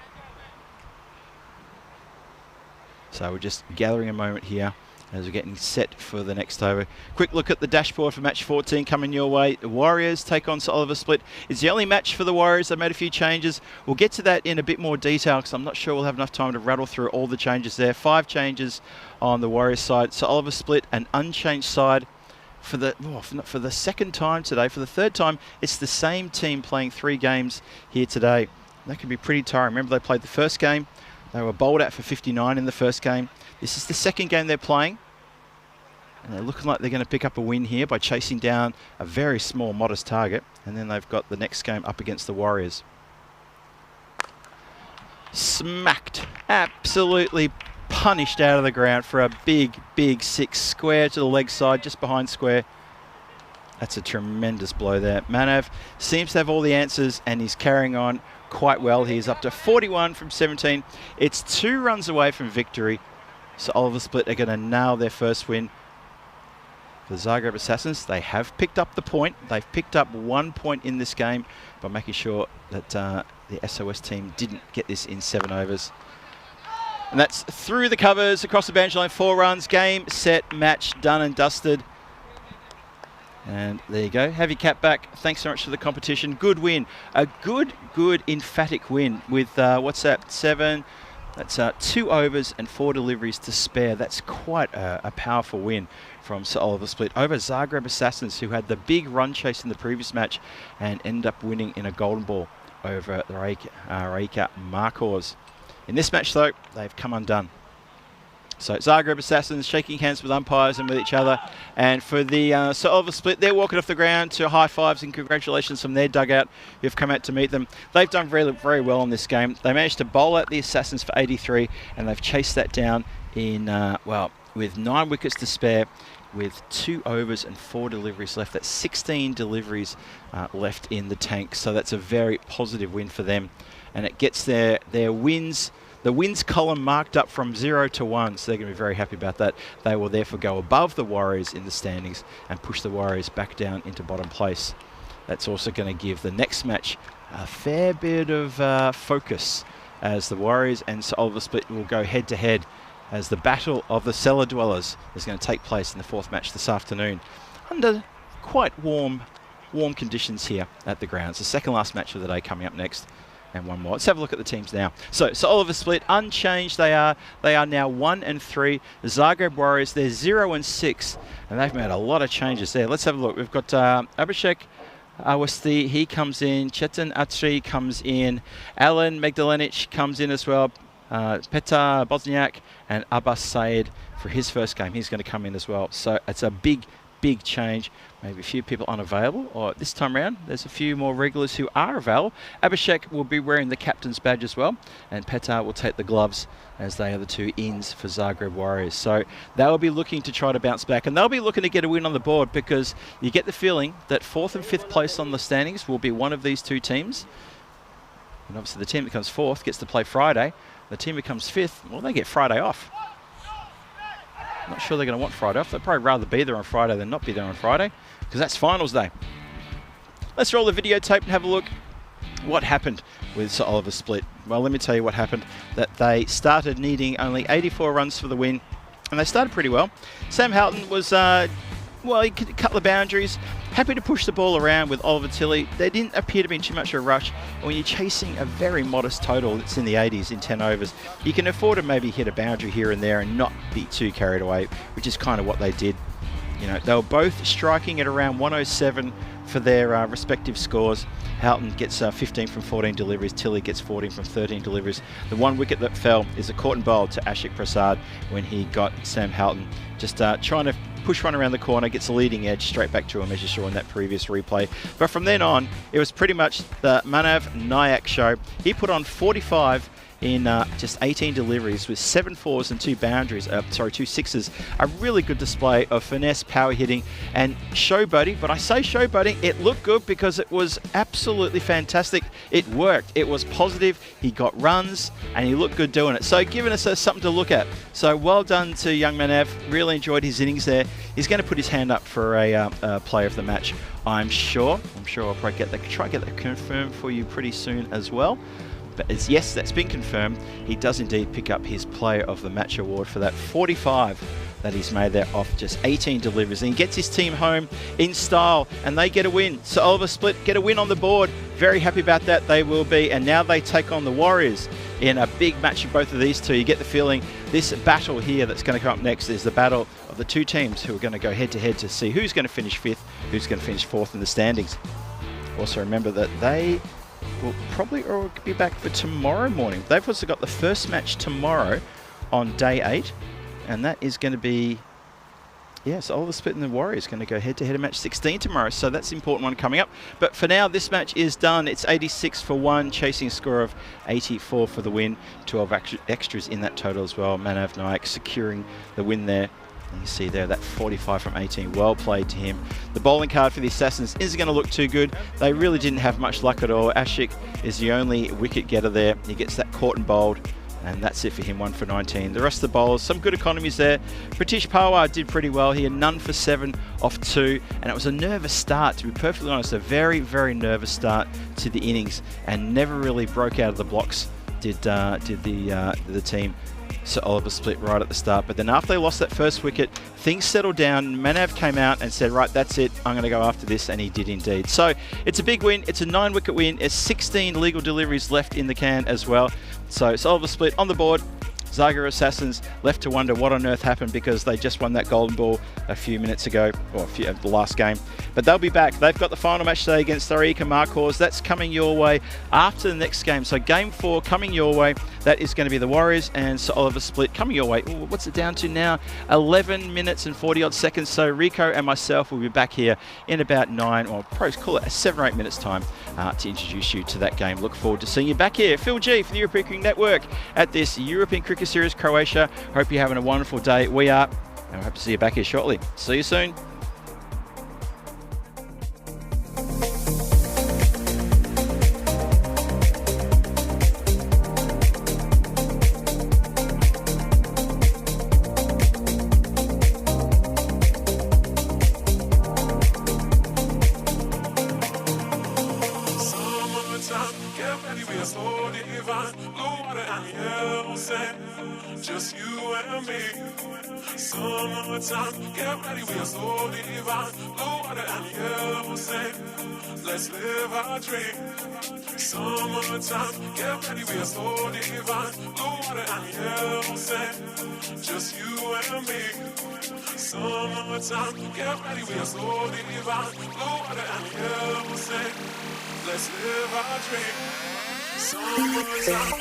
So we're just gathering a moment here as we're getting set for the next over. Quick look at the dashboard for match 14 coming your way. The Warriors take on St Oliver Split. It's the only match for the Warriors. They made a few changes. We'll get to that in a bit more detail because I'm not sure we'll have enough time to rattle through all the changes there. 5 changes on the Warriors side. St Oliver Split, an unchanged side for the second time today. For the third time, it's the same team playing 3 games here today. That can be pretty tiring. Remember, they played the first game. They were bowled out for 59 in the first game. This is the second game they're playing. And they're looking like they're going to pick up a win here by chasing down a very small, modest target. And then they've got the next game up against the Warriors. Smacked. Absolutely punished out of the ground for a big, big 6 square to the leg side, just behind square. That's a tremendous blow there. Manav seems to have all the answers and he's carrying on quite well. He's up to 41 from 17. It's 2 runs away from victory. So Oliver Split are going to nail their first win. For the Zagreb Assassins, they have picked up the point. They've picked up 1 point in this game by making sure that the SOS team didn't get this in 7 overs. And that's through the covers, across the boundary line, 4 runs, game, set, match, done and dusted. And there you go. Have your cap back. Thanks so much for the competition. Good win. A good, emphatic win with, what's that, 7... That's 2 overs and 4 deliveries to spare. That's quite a powerful win from St Oliver Split over Zagreb Assassins, who had the big run chase in the previous match and ended up winning in a golden ball over the Rijeka Markors. In this match, though, they've come undone. So Zagreb Assassins shaking hands with umpires and with each other. And for the St Oliver Split, they're walking off the ground to high fives and congratulations from their dugout who've come out to meet them. They've done very, very well in this game. They managed to bowl out the Assassins for 83 and they've chased that down in, with 9 wickets to spare with 2 overs and 4 deliveries left. That's 16 deliveries left in the tank. So that's a very positive win for them. And it gets their wins. The wins column marked up from 0 to 1, so they're going to be very happy about that. They will therefore go above the Warriors in the standings and push the Warriors back down into bottom place. That's also going to give the next match a fair bit of focus as the Warriors and St Oliver Split will go head to head as the battle of the cellar dwellers is going to take place in the 4th match this afternoon under quite warm conditions here at the grounds. The second last match of the day coming up next. And one more. Let's have a look at the teams now. So Oliver Split, unchanged they are. They are now 1 and 3. The Zagreb Warriors, they're 0 and 6. And they've made a lot of changes there. Let's have a look. We've got Abhishek Awasthi, he comes in. Chetan Atri comes in. Alan Magdalenic comes in as well. Petar Bosniak and Abbas Said for his first game. He's going to come in as well. So it's a big change. Maybe a few people unavailable, or this time around there's a few more regulars who are available. Abhishek will be wearing the captain's badge as well, and Petar will take the gloves as they are the 2 ins for Zagreb Warriors. So they'll be looking to try to bounce back, and they'll be looking to get a win on the board because you get the feeling that 4th and 5th place on the standings will be one of these 2 teams. And obviously the team that comes 4th gets to play Friday. The team that comes 5th, well, they get Friday off. Not sure they're going to want Friday off. They'd probably rather be there on Friday than not be there on Friday because that's finals day. Let's roll the videotape and have a look what happened with St Oliver Split. Well, let me tell you what happened. That they started needing only 84 runs for the win, and they started pretty well. Sam Houghton was, he could cut the boundaries. Happy to push the ball around with Oliver Tilley. There didn't appear to be too much of a rush. And when you're chasing a very modest total that's in the 80s in 10 overs, you can afford to maybe hit a boundary here and there and not be too carried away, which is kind of what they did. You know, they were both striking at around 107 for their respective scores. Houghton gets 15 from 14 deliveries. Tilley gets 14 from 13 deliveries. The one wicket that fell is a caught and bowled to Ashik Prasad when he got Sam Houghton just trying to push one around the corner, gets a leading edge straight back to him, as you saw in that previous replay. But from then on, it was pretty much the Manav Nayak show. He put on 45 in just 18 deliveries with 7 fours and 2 boundaries, 2 sixes. A really good display of finesse, power hitting and showboating. But I say showboating, it looked good because it was absolutely fantastic. It worked. It was positive. He got runs and he looked good doing it. So giving us something to look at. So well done to young Manav. Really enjoyed his innings there. He's going to put his hand up for a player of the match, I'm sure. I'll probably try to get that confirmed for you pretty soon as well. But yes, that's been confirmed. He does indeed pick up his Player of the Match award for that 45 that he's made there off just 18 deliveries. And he gets his team home in style and they get a win. So Oliver Split get a win on the board. Very happy about that, they will be. And now they take on the Warriors in a big match of both of these two. You get the feeling this battle here that's going to come up next is the battle of the two teams who are going to go head to head to see who's going to finish 5th, who's going to finish 4th in the standings. Also remember that they will probably be back for tomorrow morning. They've also got the first match tomorrow on day 8, and that is going to be, so Oliver Split and the Warriors going to go head-to-head in match 16 tomorrow, so that's an important one coming up. But for now, this match is done. It's 86 for 1, chasing a score of 84 for the win. 12 extras in that total as well. Manav Nayak securing the win there. And you see there that 45 from 18, well played to him. The bowling card for the Assassins isn't going to look too good. They really didn't have much luck at all. Ashik is the only wicket getter there. He gets that caught and bowled, and that's it for him, 1 for 19. The rest of the bowlers, some good economies there. Pratish Pawar did pretty well here, none for 7 off 2, and it was a nervous start, to be perfectly honest, a very, very nervous start to the innings, and never really broke out of the blocks did the team. So Oliver Split right at the start. But then after they lost that first wicket, things settled down. Manav came out and said, right, that's it. I'm going to go after this. And he did indeed. So it's a big win. It's a 9-wicket win. There's 16 legal deliveries left in the can as well. So it's Oliver Split on the board. Zagreb Assassins left to wonder what on earth happened because they just won that golden ball a few minutes ago, or the last game. But they'll be back. They've got the final match today against Rijeka Marcos. That's coming your way after the next game. So game 4 coming your way. That is going to be the Warriors and Sir Oliver Split coming your way. Ooh, what's it down to now? 11 minutes and 40 odd seconds. So Rico and myself will be back here in about 9, or probably call it 7 or 8 minutes time to introduce you to that game. Look forward to seeing you back here. Phil G for the European Cricket Network at this European Cricket Series Croatia. Hope you're having a wonderful day. We are, and we hope to see you back here shortly. See you soon. Just you and me. Summertime, get ready, we are so divine. Blue water and yellow sand. Let's live our dream. Summertime, get ready, we are so divine. Blue water and yellow sand. Just you and me. Summertime, get ready, we are so divine. Blue water and yellow sand. Let's live our dream. Summertime.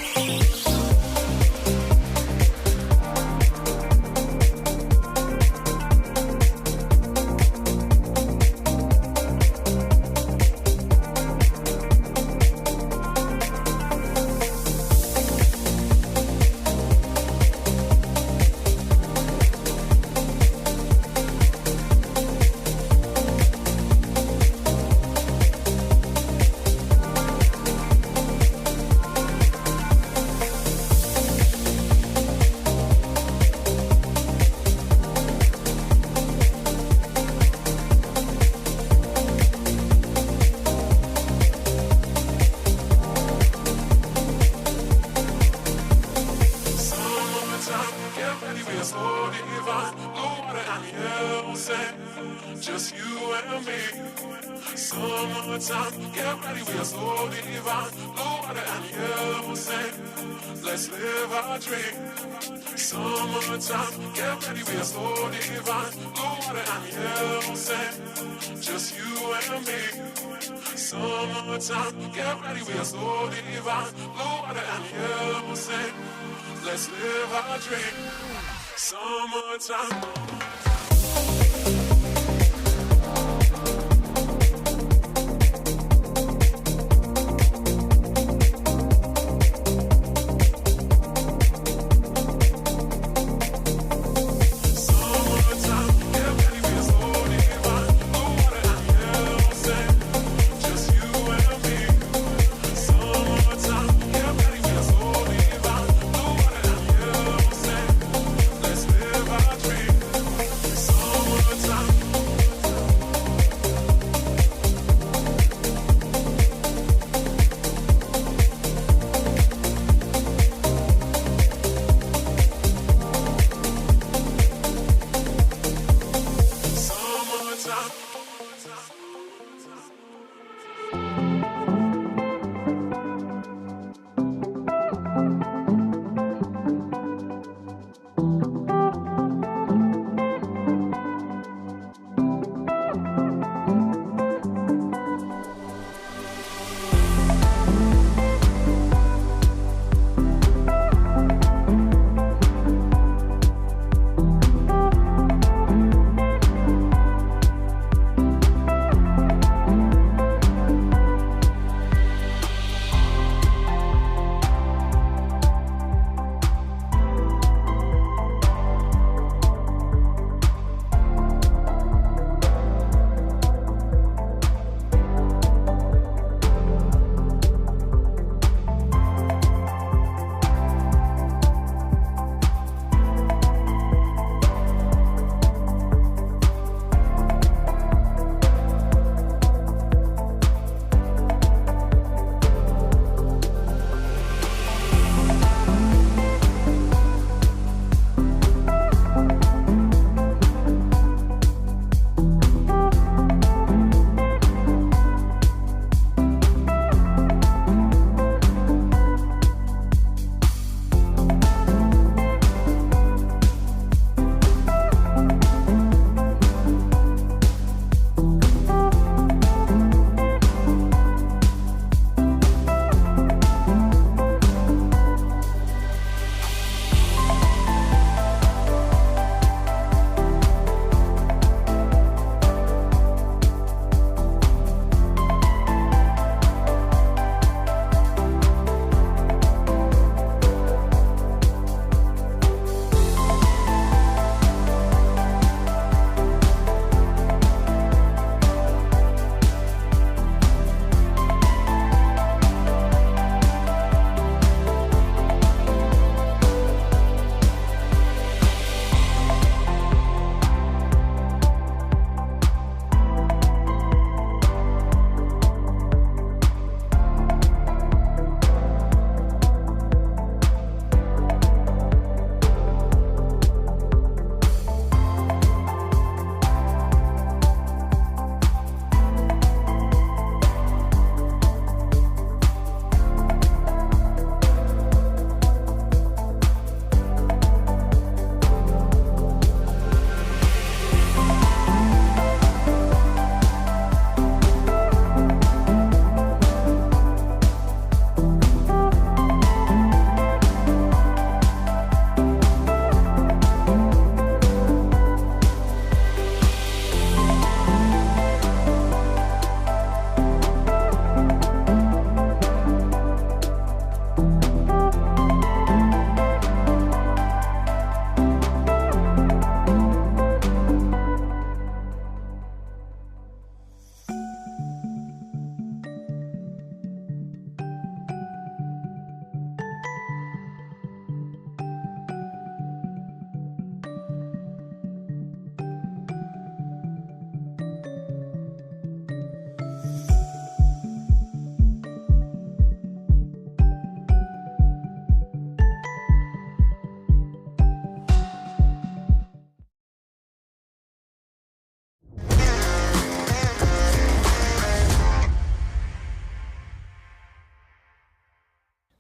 Just you and me. Summertime, get ready, we are so divine. Blue water and yellow sand. Let's live our dream. Summertime, get ready, we are so divine. Blue water and yellow sand, just you and me. Summertime, get ready, we are so divine. Blue water and yellow sand, let's live our dream. Summertime.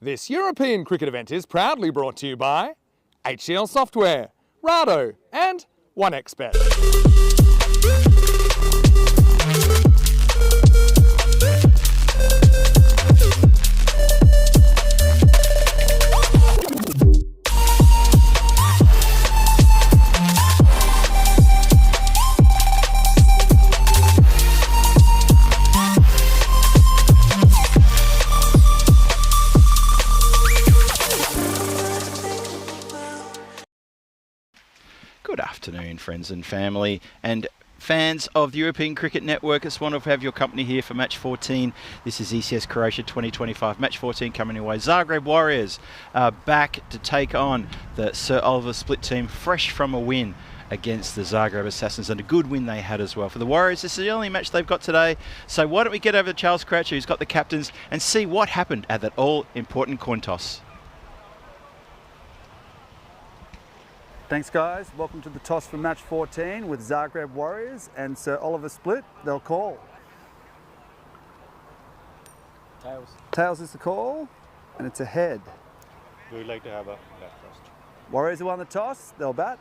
This European cricket event is proudly brought to you by HCL Software, Rado and 1xBet. Good afternoon, friends and family, and fans of the European Cricket Network. It's wonderful to have your company here for Match 14. This is ECS Croatia 2025. Match 14 coming your way. Zagreb Warriors are back to take on the Sir Oliver Split team, fresh from a win against the Zagreb Assassins, and a good win they had as well. For the Warriors, this is the only match they've got today. So why don't we get over to Charles Croatia, who's got the captains, and see what happened at that all-important coin toss. Thanks guys, welcome to the toss for match 14 with Zagreb Warriors and Sir Oliver Split. They'll call. Tails. Tails is the call, and it's a head. We would like to have a bat first. Warriors have won the toss, they'll bat.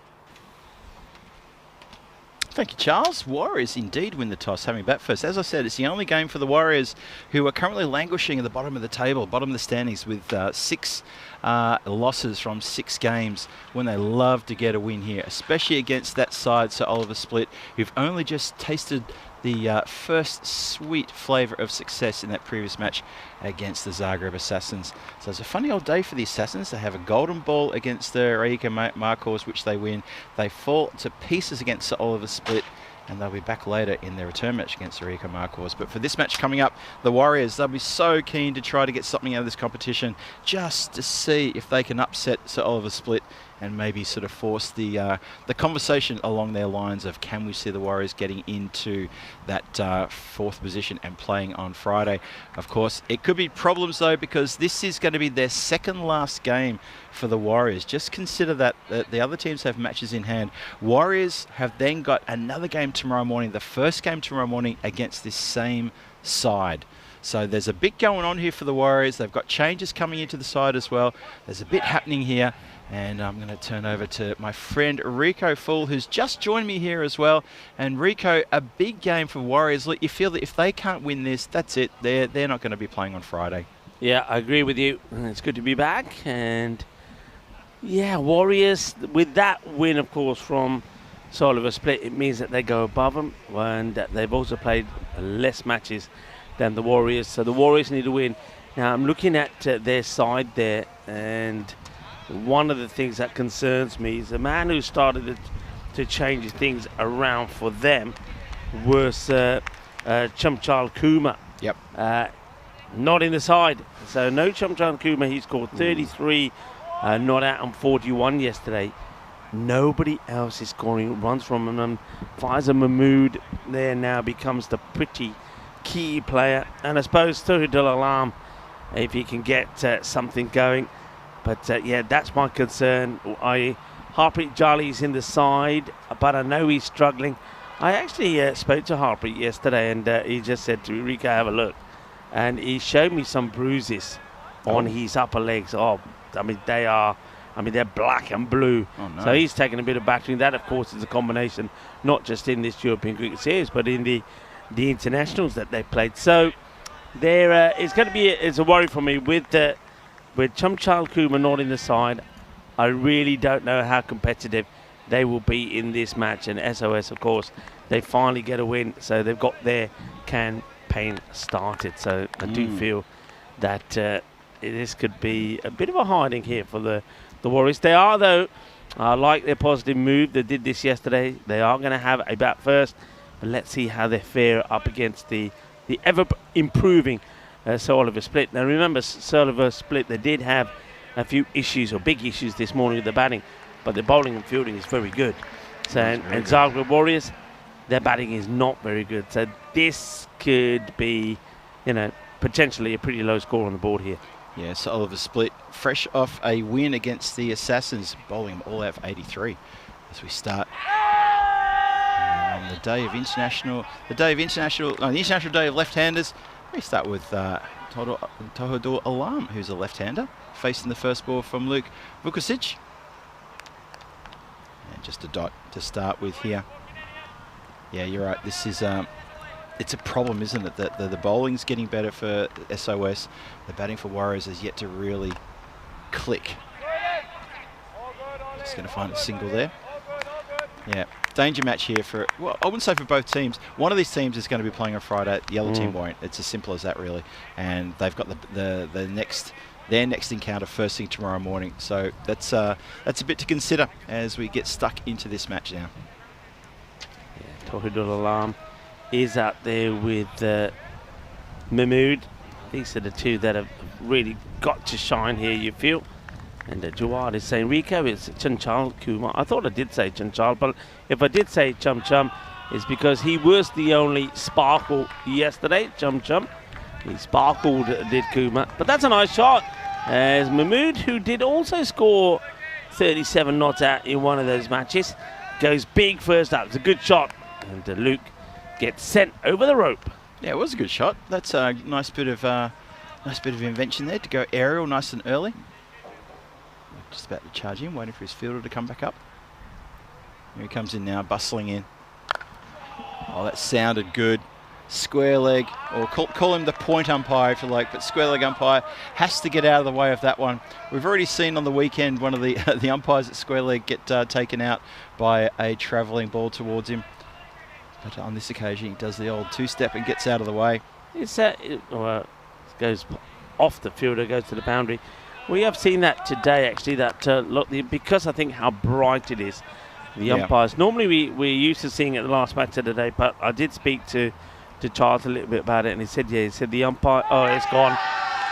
Thank you, Charles. Warriors indeed win the toss, having bat first. As I said, it's the only game for the Warriors, who are currently languishing at the bottom of the table, bottom of the standings, with 6 losses from 6 games, when they love to get a win here, especially against that side, Sir Oliver Split, who've only just tasted the first sweet flavour of success in that previous match against the Zagreb Assassins. So it's a funny old day for the Assassins. They have a golden ball against the Rijeka Markors, which they win. They fall to pieces against Sir Oliver Split, and they'll be back later in their return match against the Rijeka Markors. But for this match coming up, the Warriors, they'll be so keen to try to get something out of this competition, just to see if they can upset Sir Oliver Split and maybe sort of force the conversation along their lines of, can we see the Warriors getting into that 4th position and playing on Friday. Of course, it could be problems though, because this is going to be their second last game for the Warriors. Just consider that the other teams have matches in hand. Warriors have then got another game tomorrow morning, the first game tomorrow morning against this same side. So there's a bit going on here for the Warriors. They've got changes coming into the side as well. There's a bit happening here. And I'm going to turn over to my friend Rico Fool, who's just joined me here as well. And Rico, a big game for Warriors. Look, you feel that if they can't win this, that's it. They're not going to be playing on Friday. Yeah, I agree with you. It's good to be back. And yeah, Warriors, with that win, of course, from Sir Oliver Split, it means that they go above them. And they've also played less matches than the Warriors. So the Warriors need to win. Now, I'm looking at their side there, and one of the things that concerns me is the man who started to change things around for them was Chamchal Kuma. Yep. Not in the side. So no Chamchal Kuma. He scored 33 not out on 41 yesterday. Nobody else is scoring runs from him. Faisal Mahmood there now becomes the pretty key player. And I suppose Tawhid Al-Alam, if he can get something going. But yeah, that's my concern. Harpreet Jali's in the side, but I know he's struggling. I actually spoke to Harpreet yesterday, and he just said to Rico, have a look. And he showed me some bruises on his upper legs. Oh, I mean, they're black and blue. Oh, no. So he's taking a bit of battering. That, of course, is a combination, not just in this European Cricket Series, but in the internationals that they played. So there is going to be it's a worry for me with Chamchal Kuma not in the side. I really don't know how competitive they will be in this match. And SOS, of course, they finally get a win, so they've got their campaign started. So I do feel that this could be a bit of a hiding here for the Warriors. They are, though, I like their positive move. They did this yesterday. They are going to have a bat first, but let's see how they fare up against the ever-improving Sir Oliver Split. Now remember, Sir Oliver Split, they did have a few issues, or big issues this morning with the batting, but the bowling and fielding is very good. So and Zagreb Warriors, their batting is not very good. So this could be, potentially a pretty low score on the board here. Yeah, Sir Oliver Split, fresh off a win against the Assassins, bowling them all out for 83 as we start on the International Day of Left-Handers. We start with Tohodor Alam, who's a left-hander, facing the first ball from Luke Vukusic. And just a dot to start with here. Yeah, you're right. This is it's a problem, isn't it? That the bowling's getting better for SOS. The batting for Warriors has yet to really click. Just going to find a single there. Yeah, danger match here for, well, I wouldn't say for both teams. One of these teams is going to be playing on Friday. The other team won't. It's as simple as that, really. And they've got their next encounter first thing tomorrow morning. So that's a bit to consider as we get stuck into this match now. Yeah, Tohidul Alam is out there with Mahmood. These are the two that have really got to shine here, you feel. And Jawad is saying, Rico, it's Chanchal Kumar. I thought I did say Chanchal, but if I did say Chum Chum, it's because he was the only sparkle yesterday, Chum Chum. He sparkled, did Kumar. But that's a nice shot. As Mahmood, who did also score 37 not out in one of those matches, goes big first up. It's a good shot. And Luke gets sent over the rope. Yeah, it was a good shot. That's a nice bit of invention there to go aerial nice and early. Just about to charge in, waiting for his fielder to come back up. Here he comes in now, bustling in. Oh, that sounded good. Square leg, or call him the point umpire if you like, but square leg umpire has to get out of the way of that one. We've already seen on the weekend one of the the umpires at square leg get taken out by a travelling ball towards him. But on this occasion, he does the old two-step and gets out of the way. It goes off the fielder, goes to the boundary. We have seen that today, actually, that look, because I think how bright it is, the umpires. Normally we're used to seeing it the last match of the day, but I did speak to Charles a little bit about it, and he said the umpire, oh, it's gone.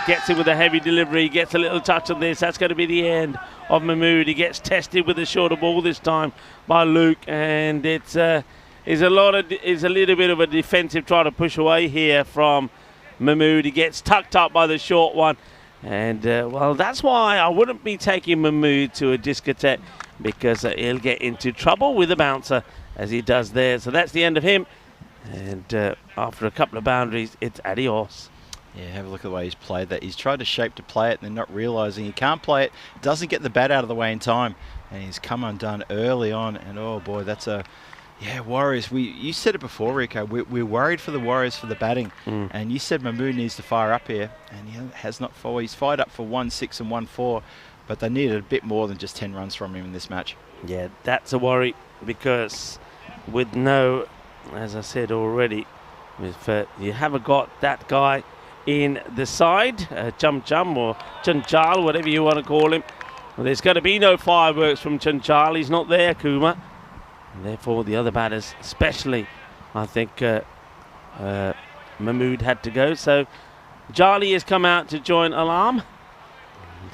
Gets it with a heavy delivery, gets a little touch on this. That's going to be the end of Mahmood. He gets tested with a shorter ball this time by Luke, and it's a little bit of a defensive try to push away here from Mahmood. He gets tucked up by the short one. And, well, that's why I wouldn't be taking Mahmood to a discotheque, because he'll get into trouble with the bouncer, as he does there. So that's the end of him. And after a couple of boundaries, it's adios. Yeah, have a look at the way he's played that. He's tried to shape to play it and then not realising he can't play it, doesn't get the bat out of the way in time. And he's come undone early on. And, oh, boy, that's a... Yeah, Warriors, you said it before, Rico. We're worried for the Warriors for the batting. And you said Mahmood needs to fire up here. And he has not fired. He's fired up for 1-6 and 1-4. But they needed a bit more than just 10 runs from him in this match. Yeah, that's a worry, because with no, as I said already, you haven't got that guy in the side, Chum Chum or Chanchal, whatever you want to call him. Well, there's going to be no fireworks from Chanchal. He's not there, Kumar. And therefore, the other batters, especially, I think Mahmood had to go. So, Jali has come out to join Alam.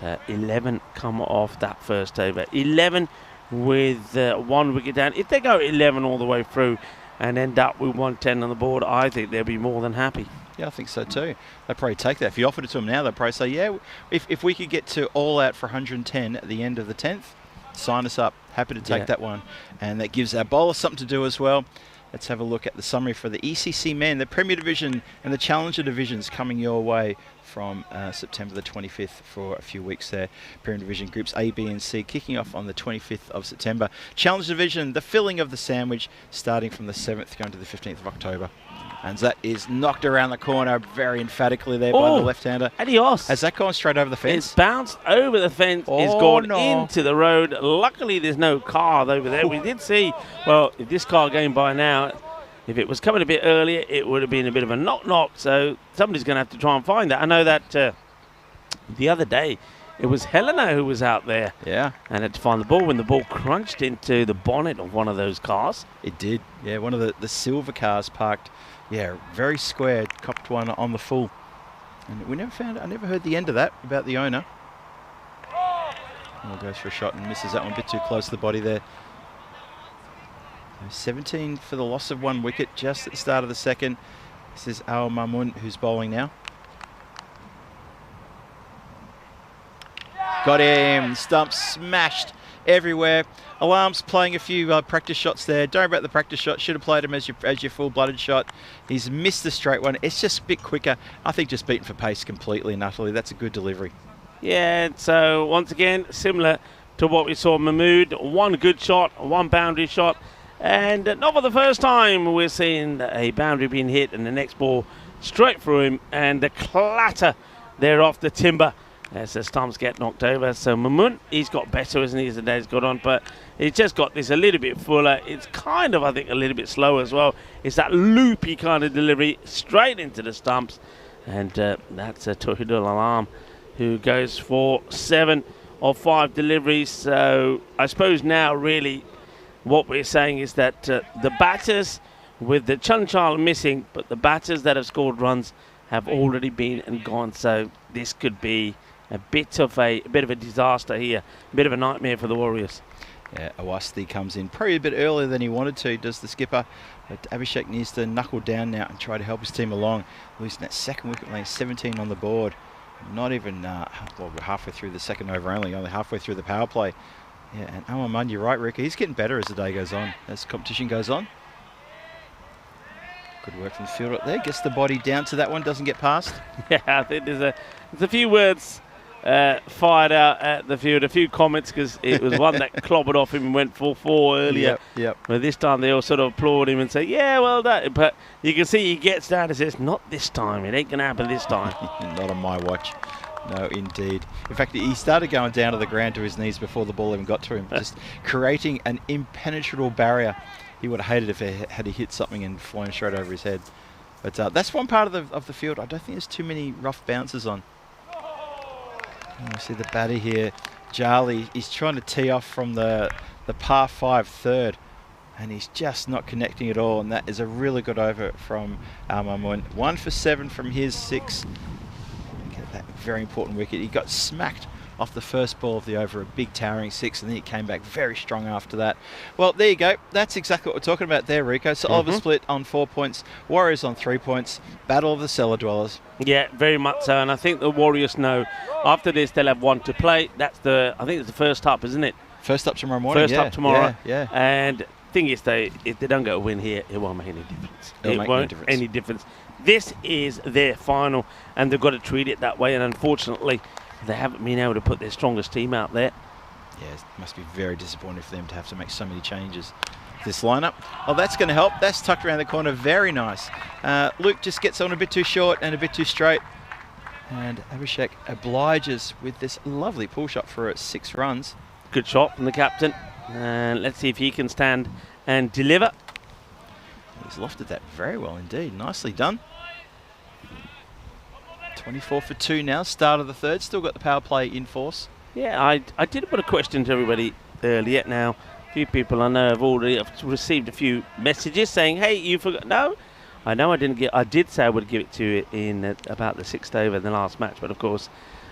And 11 come off that first over. 11 with 1 wicket down. If they go 11 all the way through and end up with 110 on the board, I think they'll be more than happy. Yeah, I think so too. They'd probably take that. If you offered it to them now, they'd probably say, yeah, if we could get to all out for 110 at the end of the 10th, sign us up. Happy to take that one. And that gives our bowlers something to do as well. Let's have a look at the summary for the ECC men, the Premier Division and the Challenger Divisions coming your way from September the 25th for a few weeks there. Premier Division Groups A, B and C kicking off on the 25th of September. Challenger Division, the filling of the sandwich, starting from the 7th going to the 15th of October. And that is knocked around the corner very emphatically there by the left-hander. Adios. Has that gone straight over the fence? It's bounced over the fence. It's gone into the road. Luckily, there's no car over there. We did see, well, if this car going by now, if it was coming a bit earlier, it would have been a bit of a knock-knock. So somebody's going to have to try and find that. I know that the other day, it was Helena who was out there. Yeah. And had to find the ball when the ball crunched into the bonnet of one of those cars. It did. Yeah, one of the silver cars parked. Yeah, very square, copped one on the full. And we never found, I never heard the end of that about the owner. Oh, goes for a shot and misses that one a bit too close to the body there. 17 for the loss of 1 wicket just at the start of the second. This is Al Mamun who's bowling now. Got him, stump smashed everywhere. Alarm's playing a few practice shots there. Don't worry about the practice shot. Should have played him as your full-blooded shot. He's missed the straight one. It's just a bit quicker. I think just beaten for pace completely and utterly. That's a good delivery. Yeah, so once again, similar to what we saw Mahmood. One good shot, one boundary shot. And not for the first time we're seeing a boundary being hit and the next ball straight through him. And the clatter there off the timber as the stumps get knocked over. So Mahmood, he's got better, isn't he, as the day's gone on. But he's just got this a little bit fuller. It's kind of, I think, a little bit slower as well. It's that loopy kind of delivery straight into the stumps. And that's a Tawhidul Alam who goes for 7 of 5 deliveries. So I suppose now really what we're saying is that the batters with the Chunchal missing, but the batters that have scored runs have already been and gone. So this could be a bit of a disaster here, a bit of a nightmare for the Warriors. Yeah, Awasti comes in probably a bit earlier than he wanted to, does the skipper. But Abhishek needs to knuckle down now and try to help his team along. Losing that second wicket, laying 17 on the board. Not even, we're halfway through the second over only halfway through the power play. Yeah, and Aman, you're right, Rick. He's getting better as the day goes on, as the competition goes on. Good work from the field up there. Gets the body down to that one, doesn't get past. Yeah, I think there's a few words fired out at the field, a few comments, because it was one that clobbered off him and went for 4 earlier. Yep. But this time they all sort of applaud him and say, yeah, well done. But you can see he gets down and says, not this time. It ain't going to happen this time. Not on my watch. No, indeed. In fact, he started going down to the ground to his knees before the ball even got to him, just creating an impenetrable barrier. He would have hated if he hit something and flown straight over his head. But that's one part of the field I don't think there's too many rough bounces on. And you see the batter here, Jali. He's trying to tee off from the par 5 third, and he's just not connecting at all. And that is a really good over from Al-Mamun. 1 for 7 from his 6. Get that very important wicket. He got smacked off the first ball of the over, a big towering 6, and then he came back very strong after that. Well, there you go. That's exactly what we're talking about there, Rico. So Oliver split on 4 points, Warriors on 3 points, battle of the cellar dwellers. Yeah, very much so, and I think the Warriors know after this they'll have one to play. I think it's the first up, isn't it? First up tomorrow morning. First up tomorrow. Yeah. And thing is, if they don't get a win here, it won't make any difference. It won't make any difference. This is their final, and they've got to treat it that way. And unfortunately, they haven't been able to put their strongest team out there. Yeah, it must be very disappointing for them to have to make so many changes. This lineup. Oh, that's going to help. That's tucked around the corner. Very nice. Luke just gets on a bit too short and a bit too straight. And Abhishek obliges with this lovely pull shot for 6 runs. Good shot from the captain. And let's see if he can stand and deliver. He's lofted that very well indeed. Nicely done. 24 for 2 now. Start of the third. Still got the power play in force. Yeah, I did put a question to everybody earlier. Now, a few people I know have already received a few messages saying, hey, you forgot. No, I know I didn't get. I did say I would give it to you in about the 6th over in the last match, but of course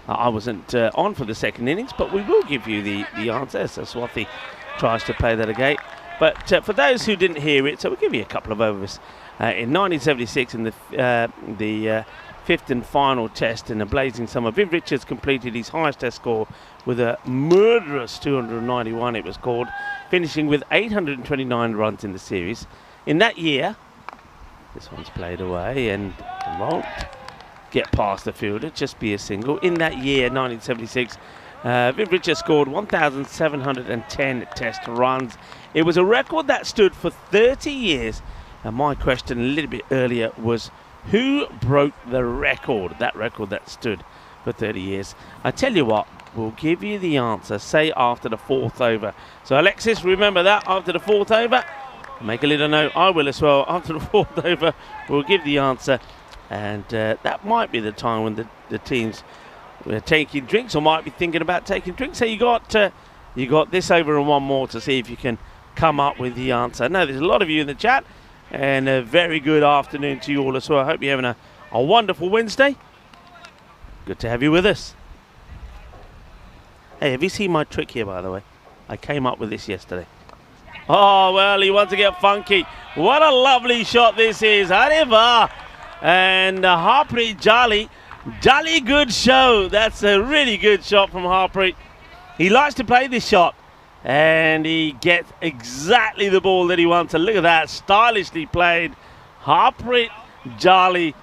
I wasn't on for the second innings. But we will give you the answer. So Swathi tries to play that again. But for those who didn't hear it, so we'll give you a couple of overs. In 1976, in the 5th and final test in a blazing summer, Viv Richards completed his highest test score with a murderous 291, it was called, finishing with 829 runs in the series. In that year, this one's played away and won't get past the fielder, just be a single. In that year, 1976, Viv Richards scored 1,710 test runs. It was a record that stood for 30 years. And my question a little bit earlier was, who broke the record, that record that stood for 30 years? I tell you what, we'll give you the answer, say after the 4th over. So Alexis, remember that, after the 4th over. Make a little note, I will as well. After the 4th over, we'll give the answer. And that might be the time when the teams were taking drinks or might be thinking about taking drinks. So you got this over and one more to see if you can come up with the answer. I know there's a lot of you in the chat. And a very good afternoon to you all as well. I hope you're having a wonderful Wednesday. Good to have you with us. Hey, have you seen my trick here, by the way? I came up with this yesterday. Oh, well, he wants to get funky. What a lovely shot this is. Hariva and Harpreet Jali. Jolly good show. That's a really good shot from Harpreet. He likes to play this shot. And he gets exactly the ball that he wants. And look at that, stylishly played. Harpreet Jolly.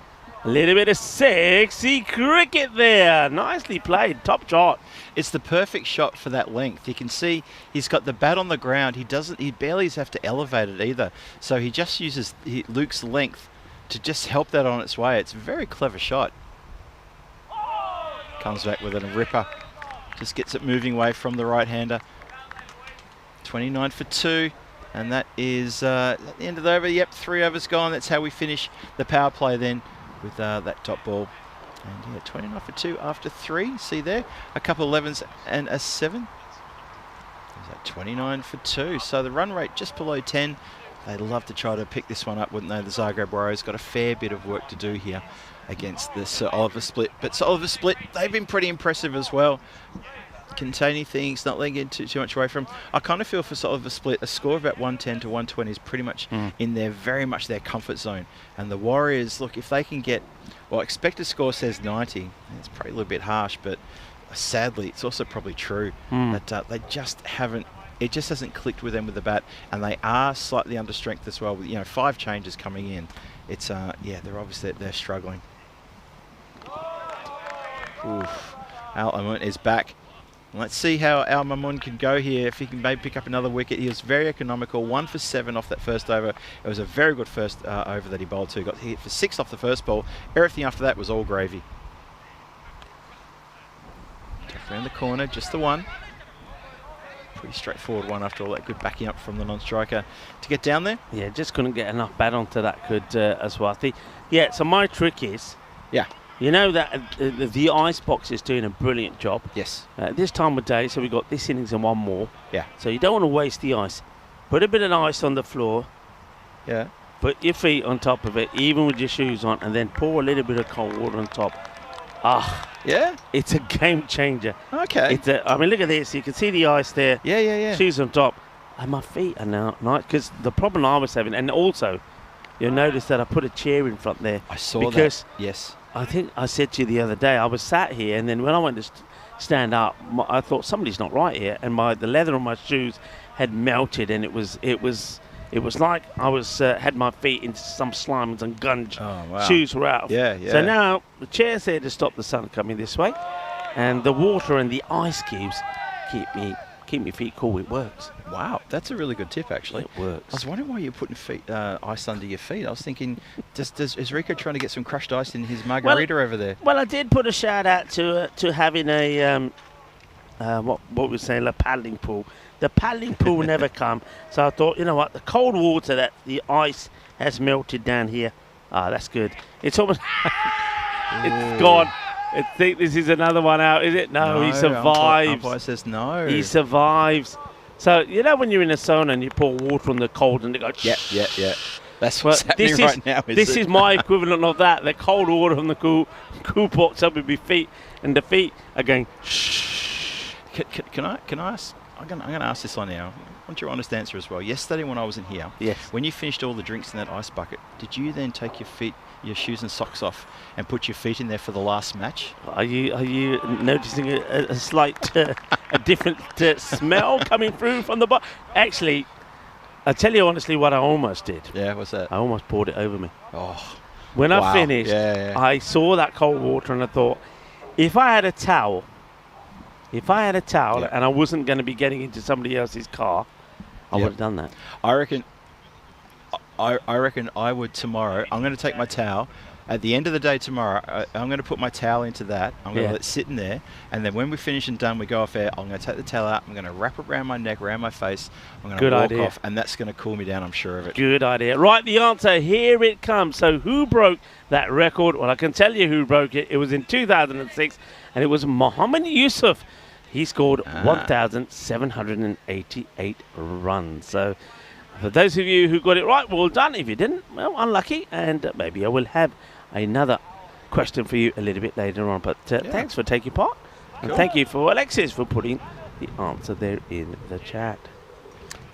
A little bit of sexy cricket there. Nicely played, top shot. It's the perfect shot for that length. You can see he's got the bat on the ground. He barely have to elevate it either. So he just uses Luke's length to just help that on its way. It's a very clever shot. Comes back with a ripper. Just gets it moving away from the right-hander. 29 for 2. And that is at the end of the over. Yep, 3 overs gone. That's how we finish the power play then with that top ball. And yeah, 29 for 2 after 3. See there? A couple 11s and a 7. Is that 29 for 2? So the run rate just below 10. They'd love to try to pick this one up, wouldn't they? The Zagreb Warriors got a fair bit of work to do here against the Sir Oliver Split. But Sir Oliver Split, they've been pretty impressive as well. Containing things, not letting it too much away from. I kind of feel for Sir Oliver Split, a score of about 110 to 120 is pretty much in their very much their comfort zone. And the Warriors, look, if they can get, well, expected score says 90. It's probably a little bit harsh, but sadly, it's also probably true that they just haven't. It just hasn't clicked with them with the bat, and they are slightly under strength as well. With 5 changes coming in, it's yeah, they're obviously struggling. Oof. Al Amun is back. Let's see how Al Mamun can go here, if he can maybe pick up another wicket. He was very economical, 1 for 7 off that first over. It was a very good first over that he bowled to. Got hit for 6 off the first ball. Everything after that was all gravy. Tough around the corner, just the one. Pretty straightforward one after all that good backing up from the non-striker to get down there. Yeah, just couldn't get enough bat onto that good Aswathi. Yeah, so my trick is, you know that the ice box is doing a brilliant job. Yes. This time of day, so we got this innings and one more. Yeah. So you don't want to waste the ice. Put a bit of ice on the floor. Yeah. Put your feet on top of it, even with your shoes on, and then pour a little bit of cold water on top. Yeah? It's a game changer. Okay. I mean, look at this. You can see the ice there. Yeah. Shoes on top. And my feet are now nice. Because the problem I was having, and also, you'll notice that I put a chair in front there. I saw because that. Yes. I think I said to you the other day, I was sat here, and then when I went to stand up, I thought somebody's not right here, and the leather on my shoes had melted, and it was like I was had my feet into some slime and some gunge. Oh, wow. Shoes were out. Yeah. So now the chair's there to stop the sun coming this way, and the water and the ice cubes keep my feet cool. It works. Wow, that's a really good tip, actually. It works. I was wondering why you're putting ice under your feet. I was thinking, is Rico trying to get some crushed ice in his margarita over there? Well, I did put a shout out to having a what we say, a paddling pool. The paddling pool never come, so I thought, you know what, the cold water that the ice has melted down here. That's good. It's almost it's gone. I think this is another one out, is it? No, he survives. Umpire says no. He survives. So, you know when you're in a sauna and you pour water on the cold and it goes... Yeah. That's what's happening right now, This is my equivalent of that. The cold water on the cool pots up with my feet, and the feet are going... Shh. Can I ask? I'm going to ask this on now. I want your honest answer as well. Yesterday when I wasn't here, yes, when you finished all the drinks in that ice bucket, did you then take your shoes and socks off and put your feet in there for the last match? Are you noticing a slight a different smell coming through from the bottom? Actually, I'll tell you honestly what I almost did. Yeah, what's that? I almost poured it over me. Oh, when wow. I finished, I saw that cold water and I thought, if I had a towel and I wasn't going to be getting into somebody else's car, I would have done that. I reckon I would tomorrow. I'm going to take my towel. At the end of the day tomorrow, I'm going to put my towel into that. I'm going to let it sit in there. And then when we finish and done, we go off air, I'm going to take the towel out. I'm going to wrap it around my neck, around my face. I'm going to walk off, and that's going to cool me down, I'm sure of it. Good idea. Right, the answer, here it comes. So who broke that record? Well, I can tell you who broke it. It was in 2006, and it was Mohammed Yusuf. He scored 1,788 runs. So for those of you who got it right, well done. If you didn't, well, unlucky. And maybe I will have another question for you a little bit later on. But thanks for taking part. Cool. And thank you for Alexis for putting the answer there in the chat.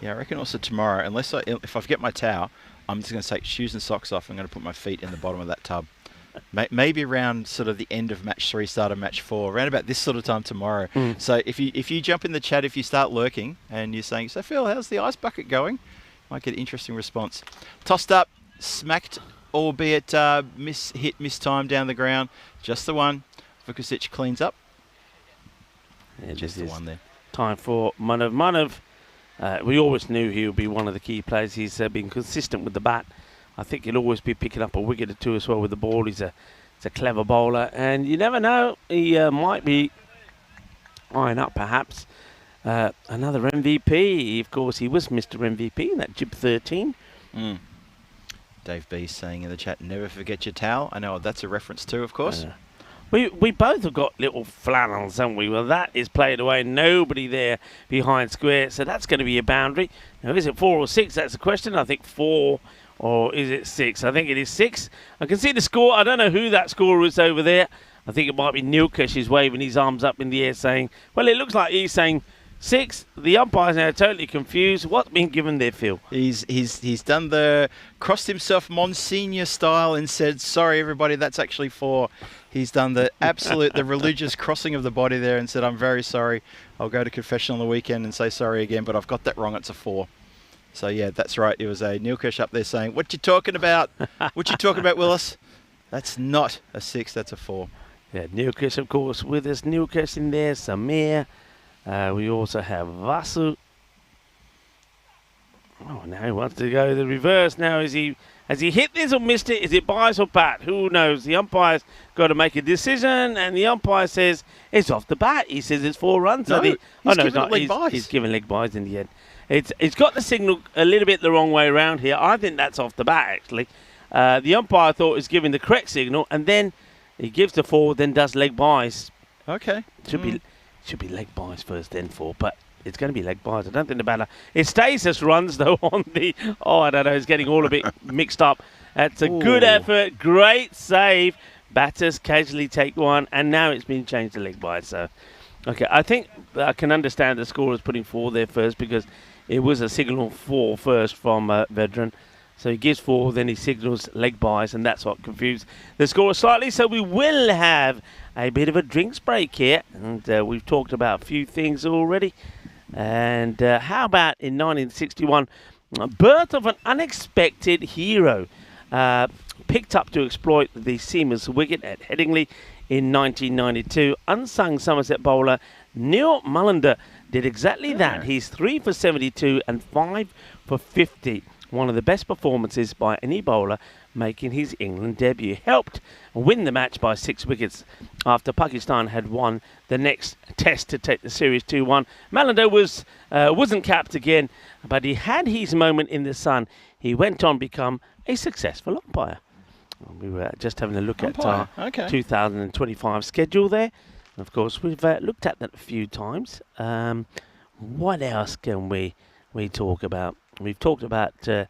Yeah, I reckon also tomorrow, if I forget my towel, I'm just going to take shoes and socks off. I'm going to put my feet in the bottom of that tub. Maybe around sort of the end of match 3, start of match 4, around about this sort of time tomorrow. So if you jump in the chat, if you start lurking and you're saying, so Phil, how's the ice bucket going? Might get an interesting response. Tossed up, smacked, albeit missed time down the ground. Just the one. Vukusic cleans up. Yeah, just the one there. Time for Manav. Manav, we always knew he would be one of the key players. He's been consistent with the bat. I think he'll always be picking up a wicket or two as well with the ball. He's a clever bowler, and you never know, he might be eyeing up perhaps another MVP. Of course, he was Mr. MVP in that Jib 13. Dave B saying in the chat, never forget your towel. I know what that's a reference to, of course. We both have got little flannels, haven't we? Well, that is played away. Nobody there behind square, so that's going to be a boundary. Now, is it 4 or 6? That's the question. I think 4. Or is it 6? I think it is 6. I can see the score. I don't know who that scorer is over there. I think it might be Nilkesh. He's waving his arms up in the air saying, well, it looks like he's saying 6. The umpire's now totally confused. What's been given there, Phil? He's done the crossed himself Monsignor style and said, sorry, everybody, that's actually 4. He's done the the religious crossing of the body there and said, I'm very sorry. I'll go to confession on the weekend and say sorry again, but I've got that wrong. It's a 4. So, yeah, that's right. It was a Nilkesh up there saying, what you talking about? What you talking about, Willis? That's not a 6, that's a 4. Yeah, Nilkesh, of course, with us. Nilkesh in there, Samir. We also have Vasu. Oh, now he wants to go the reverse. Now, has he hit this or missed it? Is it bias or bat? Who knows? The umpire's got to make a decision, and the umpire says it's off the bat. He says it's 4 runs. No, he's giving leg buys. He's giving leg buys in the end. It's got the signal a little bit the wrong way around here. I think that's off the bat, actually. The umpire thought it was giving the correct signal, and then he gives the 4, then does leg buys. Okay. Should be leg buys first, then 4, but it's going to be leg buys. I don't think the batter. It stays as runs, though, on the... Oh, I don't know. It's getting all a bit mixed up. That's a good effort. Great save. Batters casually take 1, and now it's been changed to leg buys. So, okay, I think I can understand the scorers putting 4 there first because it was a signal 4 first from Vedran. So he gives 4, then he signals leg buys, and that's what confused the score slightly. So we will have a bit of a drinks break here, and we've talked about a few things already. And how about in 1961, birth of an unexpected hero, picked up to exploit the seamer's wicket at Headingley in 1992. Unsung Somerset bowler Neil Mullender did exactly that. He's 3 for 72 and 5 for 50. One of the best performances by any bowler making his England debut. Helped win the match by 6 wickets after Pakistan had won the next test to take the series 2-1. Mullender wasn't capped again, but he had his moment in the sun. He went on to become a successful umpire. We were just having a look at our 2025 schedule there. Of course, we've looked at that a few times. What else can we talk about? We've talked about Viv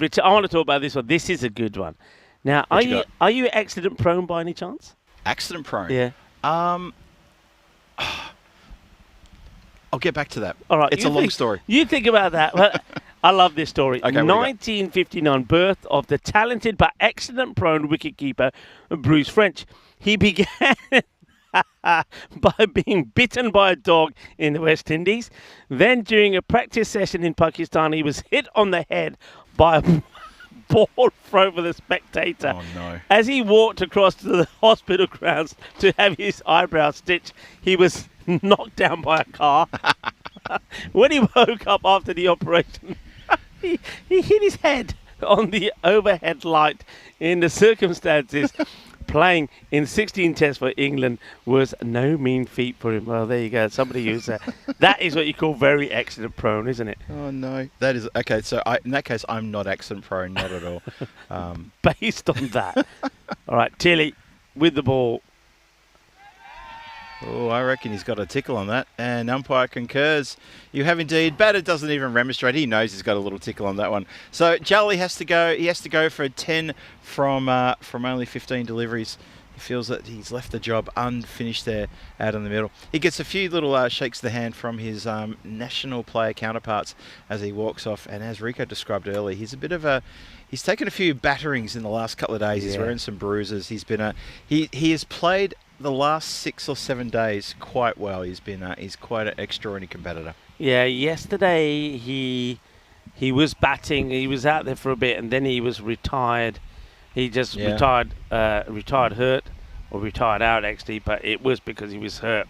Richard. I want to talk about this one. This is a good one. Now, are you accident prone by any chance? Accident prone? Yeah. I'll get back to that. All right. It's a long story. You think about that. Well, I love this story. Okay, 1959, birth of the talented but accident-prone wicketkeeper Bruce French. He began by being bitten by a dog in the West Indies. Then, during a practice session in Pakistan, he was hit on the head by a ball thrown with a spectator. Oh, no. As he walked across to the hospital grounds to have his eyebrow stitched, he was knocked down by a car. When he woke up after the operation, he hit his head on the overhead light. In the circumstances, playing in 16 tests for England was no mean feat for him. Well, there you go. Somebody who's that is what you call very accident prone, isn't it? Oh no, that is okay. So in that case, I'm not accident prone, not at all. Based on that, all right, Tilly with the ball. Oh, I reckon he's got a tickle on that, and umpire concurs. You have indeed. Batter doesn't even remonstrate. He knows he's got a little tickle on that one. So Jolly has to go. He has to go for a 10 from only 15 deliveries. He feels that he's left the job unfinished there out in the middle. He gets a few little shakes of the hand from his national player counterparts as he walks off. And as Rico described earlier, he's a bit of a he's taken a few batterings in the last couple of days. He's wearing some bruises. He's been he has played the last 6 or 7 days quite well. He's quite an extraordinary competitor. Yeah, yesterday he was batting. He was out there for a bit, and then he was retired. He just retired hurt, or retired out actually, but it was because he was hurt,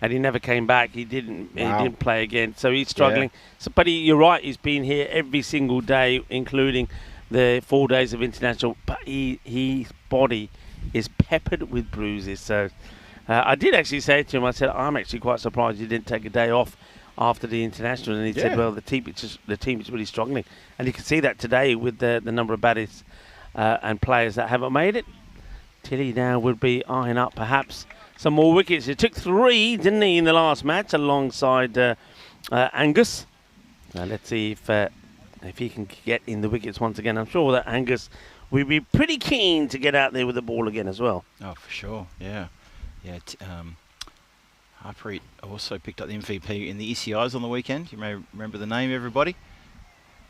and he never came back. He didn't play again, so he's struggling. So, but you're right. He's been here every single day, including the 4 days of international. But his body is peppered with bruises. So I did actually say to him, I said, I'm actually quite surprised you didn't take a day off after the international. And he said, well, the team is really struggling, and you can see that today with the number of batters and players that haven't made it. Tilly now would be eyeing up perhaps some more wickets. He took 3, didn't he, in the last match alongside Angus. Now let's see if he can get in the wickets once again. I'm sure that Angus will be pretty keen to get out there with the ball again as well. Oh, for sure, yeah. Harpreet also picked up the MVP in the ECIs on the weekend. You may remember the name, everybody.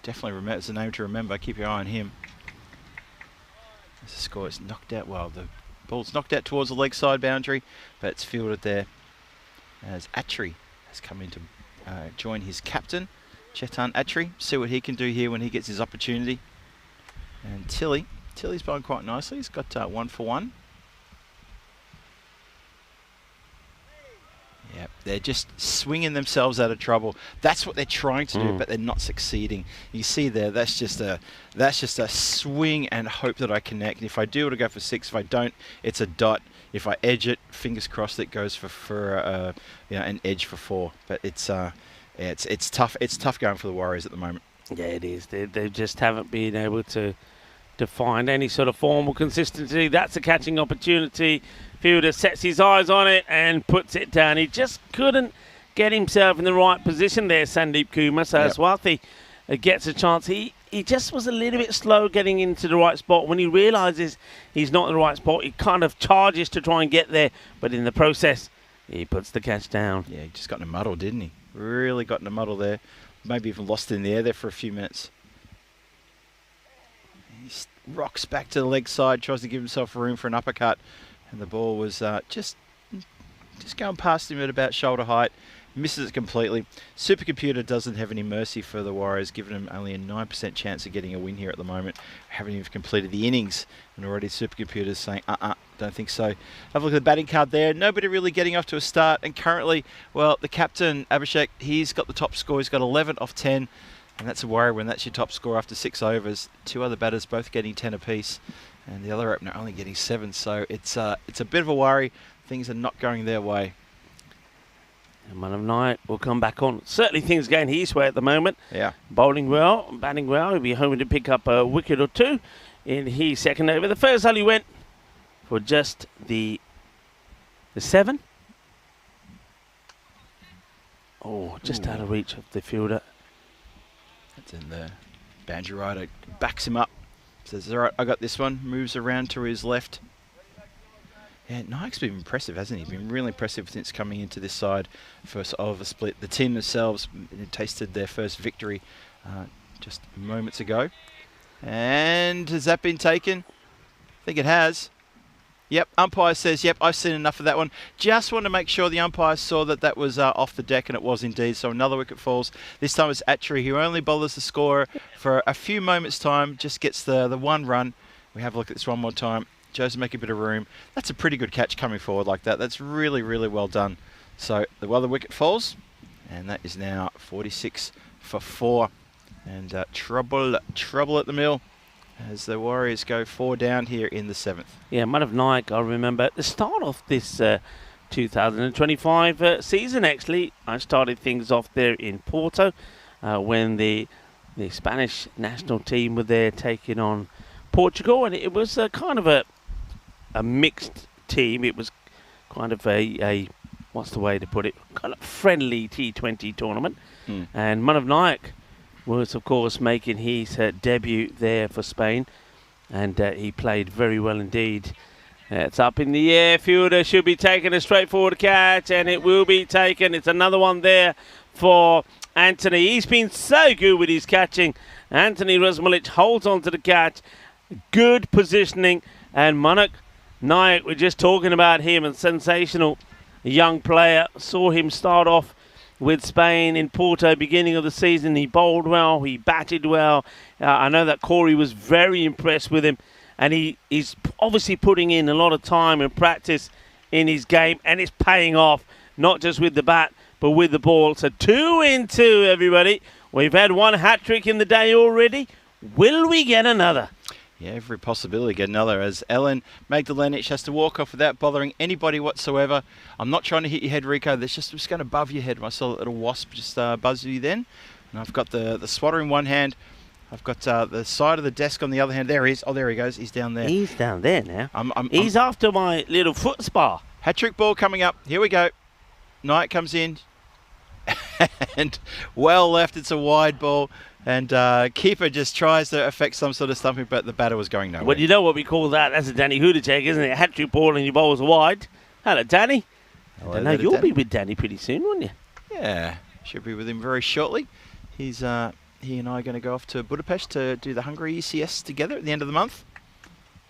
Definitely remember, it's a name to remember. Keep your eye on him. As the score is knocked out, well, the ball's knocked out towards the leg side boundary, but it's fielded there as Atri has come in to join his captain, Chetan Atri. See what he can do here when he gets his opportunity. And Tilly's bowling quite nicely. He's got 1 for 1. Yeah, they're just swinging themselves out of trouble. That's what they're trying to do, but they're not succeeding. You see there, that's just a swing and hope that I connect. And if I do, it'll go for 6. If I don't, it's a dot. If I edge it, fingers crossed, it goes for an edge for 4. But it's tough. It's tough going for the Warriors at the moment. Yeah, it is. They just haven't been able to find any sort of form or consistency. That's a catching opportunity. Fielder sets his eyes on it and puts it down. He just couldn't get himself in the right position there, Sandeep Kumar. So Swathi gets a chance. He just was a little bit slow getting into the right spot. When he realises he's not in the right spot, he kind of charges to try and get there. But in the process, he puts the catch down. Yeah, he just got in a muddle, didn't he? Really got in a muddle there. Maybe even lost it in the air there for a few minutes. He rocks back to the leg side, tries to give himself room for an uppercut. And the ball was just going past him at about shoulder height. Misses it completely. Supercomputer doesn't have any mercy for the Warriors, giving him only a 9% chance of getting a win here at the moment. Haven't even completed the innings, and already Supercomputer's saying, don't think so. Have a look at the batting card there. Nobody really getting off to a start. And currently, well, the captain, Abhishek, he's got the top score. He's got 11 off 10. And that's a worry when that's your top score after 6 overs. 2 other batters both getting 10 apiece. And the other opener only getting 7, so it's a bit of a worry. Things are not going their way. And Man of Night will come back on. Certainly things going his way at the moment. Yeah. Bowling well, batting well. He'll be hoping to pick up a wicket or 2 in his second over. The first hole he went for just the 7. Oh, just out of reach of the fielder. That's in there. Boundary rider backs him up. Says, all right, I got this one. Moves around to his left. Yeah, Nike's been impressive, hasn't he? Been really impressive since coming into this side. First over split. The team themselves tasted their first victory just moments ago. And has that been taken? I think it has. Yep, umpire says, yep, I've seen enough of that one. Just want to make sure the umpire saw that that was off the deck, and it was indeed. So another wicket falls. This time it's Atri, who only bothers the scorer for a few moments' time, just gets the 1 run. We have a look at this one more time. Joe's make a bit of room. That's a pretty good catch coming forward like that. That's really, really well done. So the other wicket falls, and that is now 46 for 4. And trouble at the mill, as the Warriors go 4 down here in the 7th. Yeah, Man of Night, I remember at the start of this 2025 season, actually, I started things off there in Porto when the Spanish national team were there taking on Portugal, and it was kind of a mixed team. It was kind of a what's the way to put it, kind of friendly T20 tournament. And Man of Night was, of course, making his debut there for Spain, and he played very well indeed. It's up in the air. Fielder should be taking a straightforward catch, and it will be taken. It's another one there for Anthony. He's been so good with his catching Anthony Razmalic holds on to the catch. Good positioning. And Manak Naik, we're just talking about him, a sensational young player. Saw him start off with Spain in Porto beginning of the season. He bowled well, he batted well. I know that Corey was very impressed with him, and he's obviously putting in a lot of time and practice in his game, and it's paying off, not just with the bat, but with the ball. So 2 in 2, everybody. We've had one hat-trick in the day already. Will we get another? Yeah, every possibility to get another, as Ellen Magdalenic has to walk off without bothering anybody whatsoever. I'm not trying to hit your head, Rico. There's just going above your head. I saw a little wasp just buzz you then. And I've got the swatter in one hand. I've got the side of the desk on the other hand. There he is. Oh, there he goes. He's down there. He's down there now. He's after my little foot spa. Hat-trick ball coming up. Here we go. Knight comes in. And well left. It's a wide ball. And keeper just tries to affect some sort of stumping, but the batter was going nowhere. Well, you know what we call that? That's a Danny Hudacek, isn't it? A hat-trick ball and your bowls are wide. Hello, Danny. I know you'll be with Danny pretty soon, won't you? Yeah, should be with him very shortly. He and I are going to go off to Budapest to do the Hungary ECS together at the end of the month.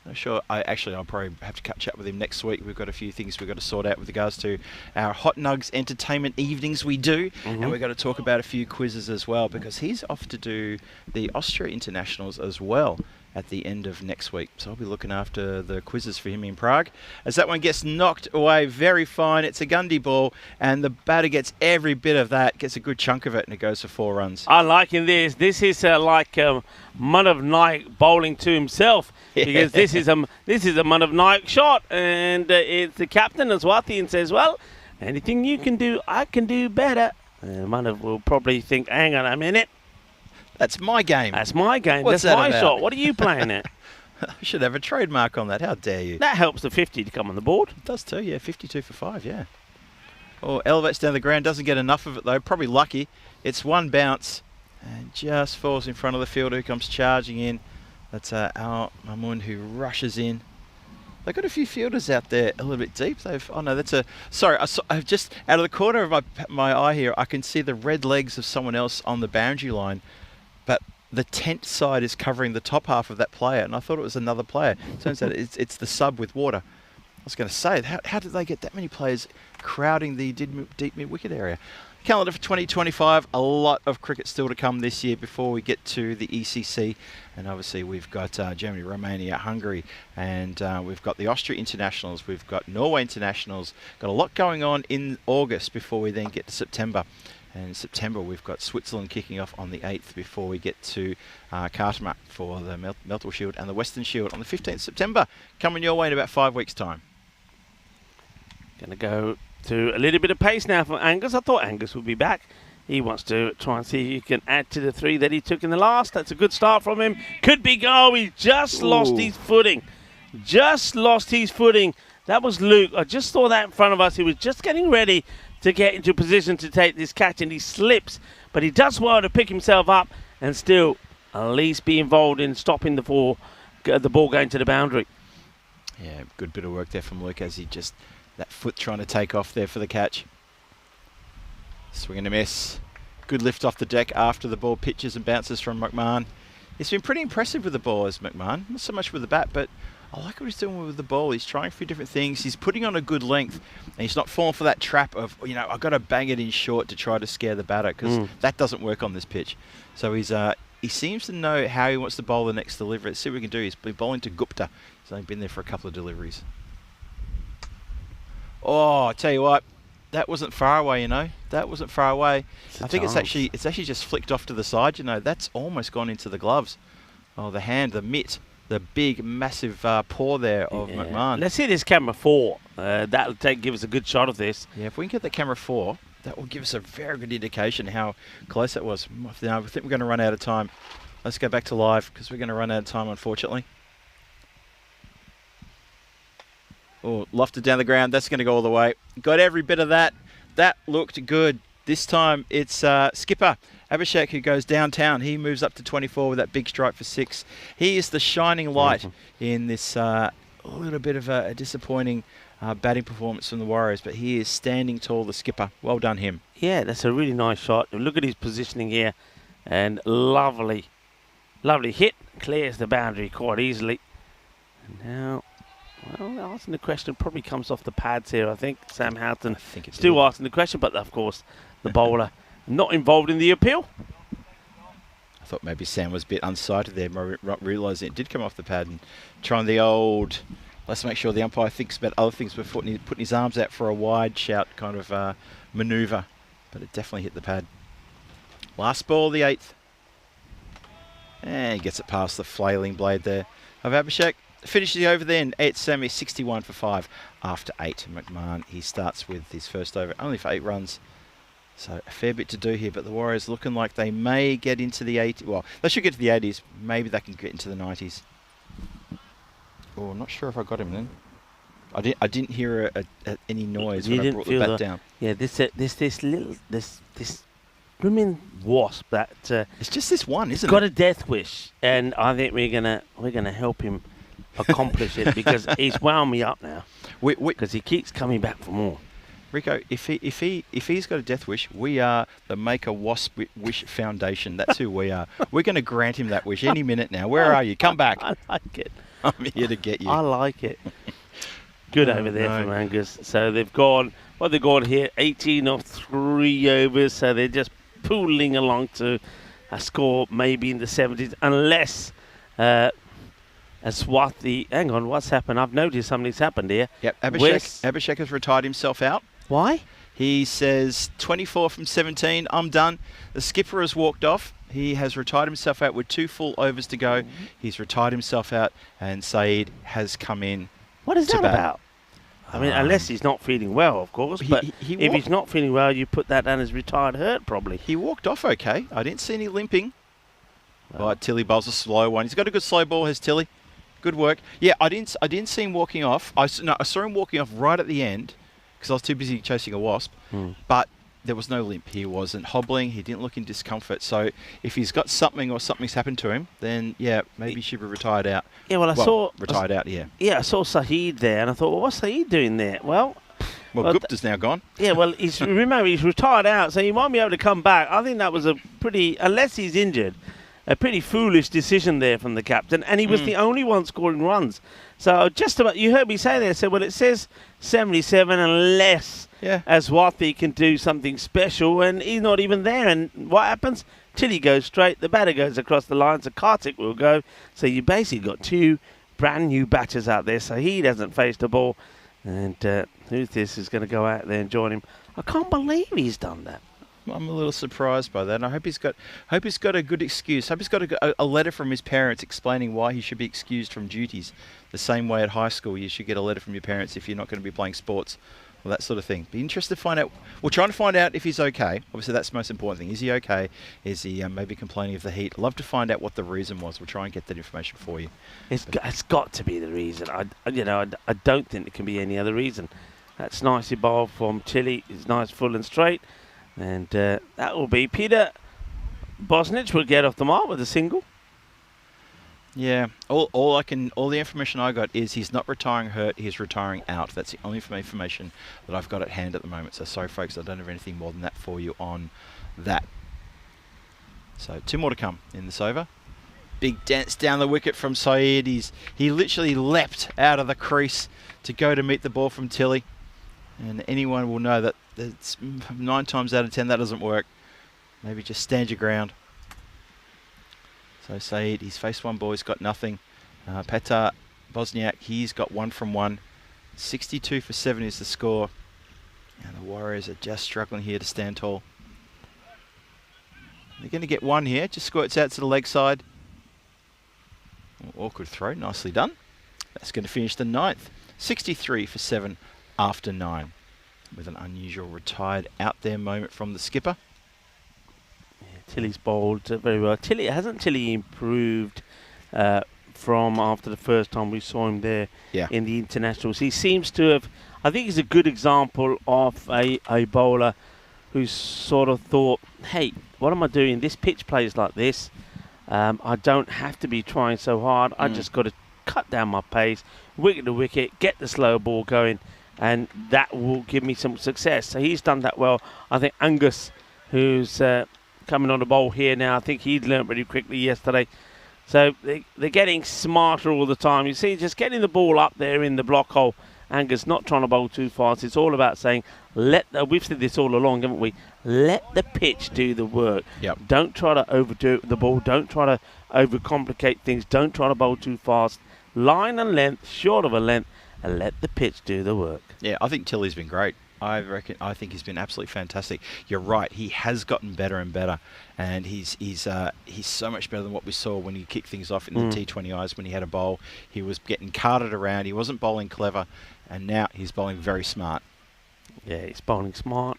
I'm sure. I'll probably have to catch up with him next week. We've got a few things we've got to sort out with regards to our Hot Nugs entertainment evenings we do. And we've got to talk about a few quizzes as well, because he's off to do the Austria Internationals as well at the end of next week. So I'll be looking after the quizzes for him in Prague. As that one gets knocked away very fine. It's a Gundy ball, and the batter gets every bit of that, gets a good chunk of it, and it goes for 4 runs. I'm liking this. This is like Manav Naik bowling to himself, because this is a Manav Naik shot, and it's the captain Aswati, and says, well, anything you can do, I can do better. Manav will probably think, hang on a minute. That's my game. That's my game. What's That's that my about? shot. What are you playing at? I should have a trademark on that. How dare you? That helps the 50 to come on the board. It does too, yeah. 52 for 5, yeah. Oh, elevates down the ground. Doesn't get enough of it, though. Probably lucky. It's one bounce and just falls in front of the fielder who comes charging in. That's Al Mamun, who rushes in. They've got a few fielders out there a little bit deep. Sorry, I've just, out of the corner of my eye here, I can see the red legs of someone else on the boundary line. But the tent side is covering the top half of that player, and I thought it was another player. Turns out it's the sub with water. I was going to say, how did they get that many players crowding the deep mid-wicket area? Calendar for 2025, a lot of cricket still to come this year before we get to the ECC. And obviously we've got Germany, Romania, Hungary, and we've got the Austria Internationals, we've got Norway Internationals. Got a lot going on in August before we then get to September. And in September, we've got Switzerland kicking off on the 8th before we get to Khartoum for the Meltle Shield and the Western Shield on the 15th September. Coming your way in about 5 weeks' time. Going to go to a little bit of pace now for Angus. I thought Angus would be back. He wants to try and see if he can add to the 3 that he took in the last. That's a good start from him. Could be go. He just lost his footing. Just lost his footing. That was Luke. I just saw that in front of us. He was just getting ready to get into position to take this catch, and he slips, but he does well to pick himself up and still at least be involved in stopping the ball going to the boundary. Yeah, good bit of work there from Luke as he just, that foot trying to take off there for the catch. Swing and a miss. Good lift off the deck after the ball pitches and bounces from McMahon. He's been pretty impressive with the ball as McMahon, not so much with the bat, but I like what he's doing with the ball. He's trying a few different things. He's putting on a good length, and he's not falling for that trap of, I've got to bang it in short to try to scare the batter, because that doesn't work on this pitch. So he seems to know how he wants to bowl the next delivery. Let's see what we can do. He's been bowling to Gupta. He's only been there for a couple of deliveries. Oh, I tell you what, that wasn't far away, That wasn't far away. I think it's actually just flicked off to the side, That's almost gone into the gloves. Oh, the hand, the mitt. The big, massive paw there of McMahon. Let's see this camera 4. That'll give us a good shot of this. Yeah, if we can get that camera 4, that will give us a very good indication how close that was. Now, I think we're going to run out of time. Let's go back to live, because we're going to run out of time, unfortunately. Oh, lofted down the ground. That's going to go all the way. Got every bit of that. That looked good. This time it's skipper Abhishek who goes downtown. He moves up to 24 with that big strike for 6. He is the shining light in this little bit of a disappointing batting performance from the Warriors, but he is standing tall, the skipper. Well done him. Yeah, that's a really nice shot. Look at his positioning here, and lovely Lovely hit, clears the boundary quite easily. And now, well, asking the question probably comes off the pads here, I think. Sam Houghton still asking the question, but of course, the bowler not involved in the appeal. I thought maybe Sam was a bit unsighted there, realising it did come off the pad and trying the old, let's make sure the umpire thinks about other things before putting his arms out for a wide shout kind of manoeuvre. But it definitely hit the pad. Last ball, the 8th. And he gets it past the flailing blade there of Abhishek. Finishes the over then. It's 61 for 5 after 8. McMahon, he starts with his first over, only for 8 runs. So a fair bit to do here, but the Warriors looking like they may get into the 80s. Well, they should get to the 80s. Maybe they can get into the 90s. Oh, I'm not sure if I got him then. I didn't hear any noise when I brought the bat down. Yeah, this blooming wasp that it's just this one, isn't it? Got a death wish, and I think we're gonna help him accomplish it because he's wound me up now. Because he keeps coming back for more. Rico, if he's got a death wish, we are the Make a Wasp Wish Foundation. That's who we are. We're going to grant him that wish any minute now. Where are you? Come back. I like it. I'm here to get you. I like it. Good over there from Angus. So they've gone here, 18 of 3 overs. So they're just pooling along to a score maybe in the 70s, unless Aswathi. Hang on, what's happened? I've noticed something's happened here. Yep, Abhishek has retired himself out. Why? He says 24 from 17, I'm done. The skipper has walked off. He has retired himself out with 2 full overs to go. He's retired himself out, and Saeed has come in. What is that about? I mean, unless he's not feeling well, of course. But if he's not feeling well, you put that down as retired hurt, probably. He walked off okay. I didn't see any limping. But Tilly bowls a slow one. He's got a good slow ball, has Tilly. Good work. Yeah, I didn't see him walking off. I saw him walking off right at the end because I was too busy chasing a wasp. But there was no limp. He wasn't hobbling. He didn't look in discomfort. So if he's got something or something's happened to him, then yeah, maybe he should be retired out. Yeah, well, I saw Saeed there, and I thought, well, what's Saeed doing there? Well, Gupta's now gone. Yeah, well, remember he's retired out, so he won't be able to come back. I think that was a pretty, unless he's injured, a pretty foolish decision there from the captain, and he was the only one scoring runs. So just about, you heard me say there, so well, it says 77 unless Aswathi can do something special, and he's not even there. And what happens? Tilly goes straight, the batter goes across the line, so Kartik will go. So you basically got 2 brand new batters out there, so he doesn't face the ball. And who's this is going to go out there and join him? I can't believe he's done that. I'm a little surprised by that, and I hope he's got a good excuse. I hope he's got a letter from his parents explaining why he should be excused from duties. The same way at high school, you should get a letter from your parents if you're not going to be playing sports, or that sort of thing. Be interested to find out. We're trying to find out if he's okay. Obviously, that's the most important thing. Is he okay? Is he maybe complaining of the heat? I'd love to find out what the reason was. We'll try and get that information for you. It's got to be the reason. I don't think it can be any other reason. That's nicely bowled from Tilly. It's nice, full and straight. And that will be Peter Bosnich will get off the mark with a single. Yeah, all the information I got is he's not retiring hurt, he's retiring out. That's the only information that I've got at hand at the moment. So sorry folks, I don't have anything more than that for you on that. So 2 more to come in this over. Big dance down the wicket from Saeed. He literally leapt out of the crease to go to meet the ball from Tilly. And anyone will know that it's 9 times out of 10 that doesn't work. Maybe just stand your ground. So Saeed, he's faced 1 ball, he's got nothing. Petar Bosniak, he's got 1 from 1. 62 for 7 is the score. And the Warriors are just struggling here to stand tall. They're going to get 1 here, just squirts out to the leg side. Awkward throw, nicely done. That's going to finish the 9th. 63 for 7 after 9. With an unusual retired out there moment from the skipper. Tilly's bowled very well. Hasn't Tilly improved from after the first time we saw him there in the internationals? He seems to have. I think he's a good example of a bowler who's sort of thought, hey, what am I doing? This pitch plays like this. I don't have to be trying so hard. I just got to cut down my pace, wicket to wicket, get the slow ball going, and that will give me some success. So he's done that well. I think Angus, who's coming on the bowl here now, I think he'd learnt pretty quickly yesterday So they're getting smarter all the time. You see, just getting the ball up there in the block hole. Angus not trying to bowl too fast. It's all about saying, we've said this all along, haven't we? Let the pitch do the work. Yep. Don't try to overdo the ball. Don't try to overcomplicate things. Don't try to bowl too fast. Line and length, short of a length, and let the pitch do the work. Yeah, I think Tilly's been great. I think he's been absolutely fantastic. You're right. He has gotten better and better, and he's so much better than what we saw when he kicked things off in the T20Is when he had a bowl. He was getting carted around. He wasn't bowling clever, and now he's bowling very smart. Yeah, he's bowling smart.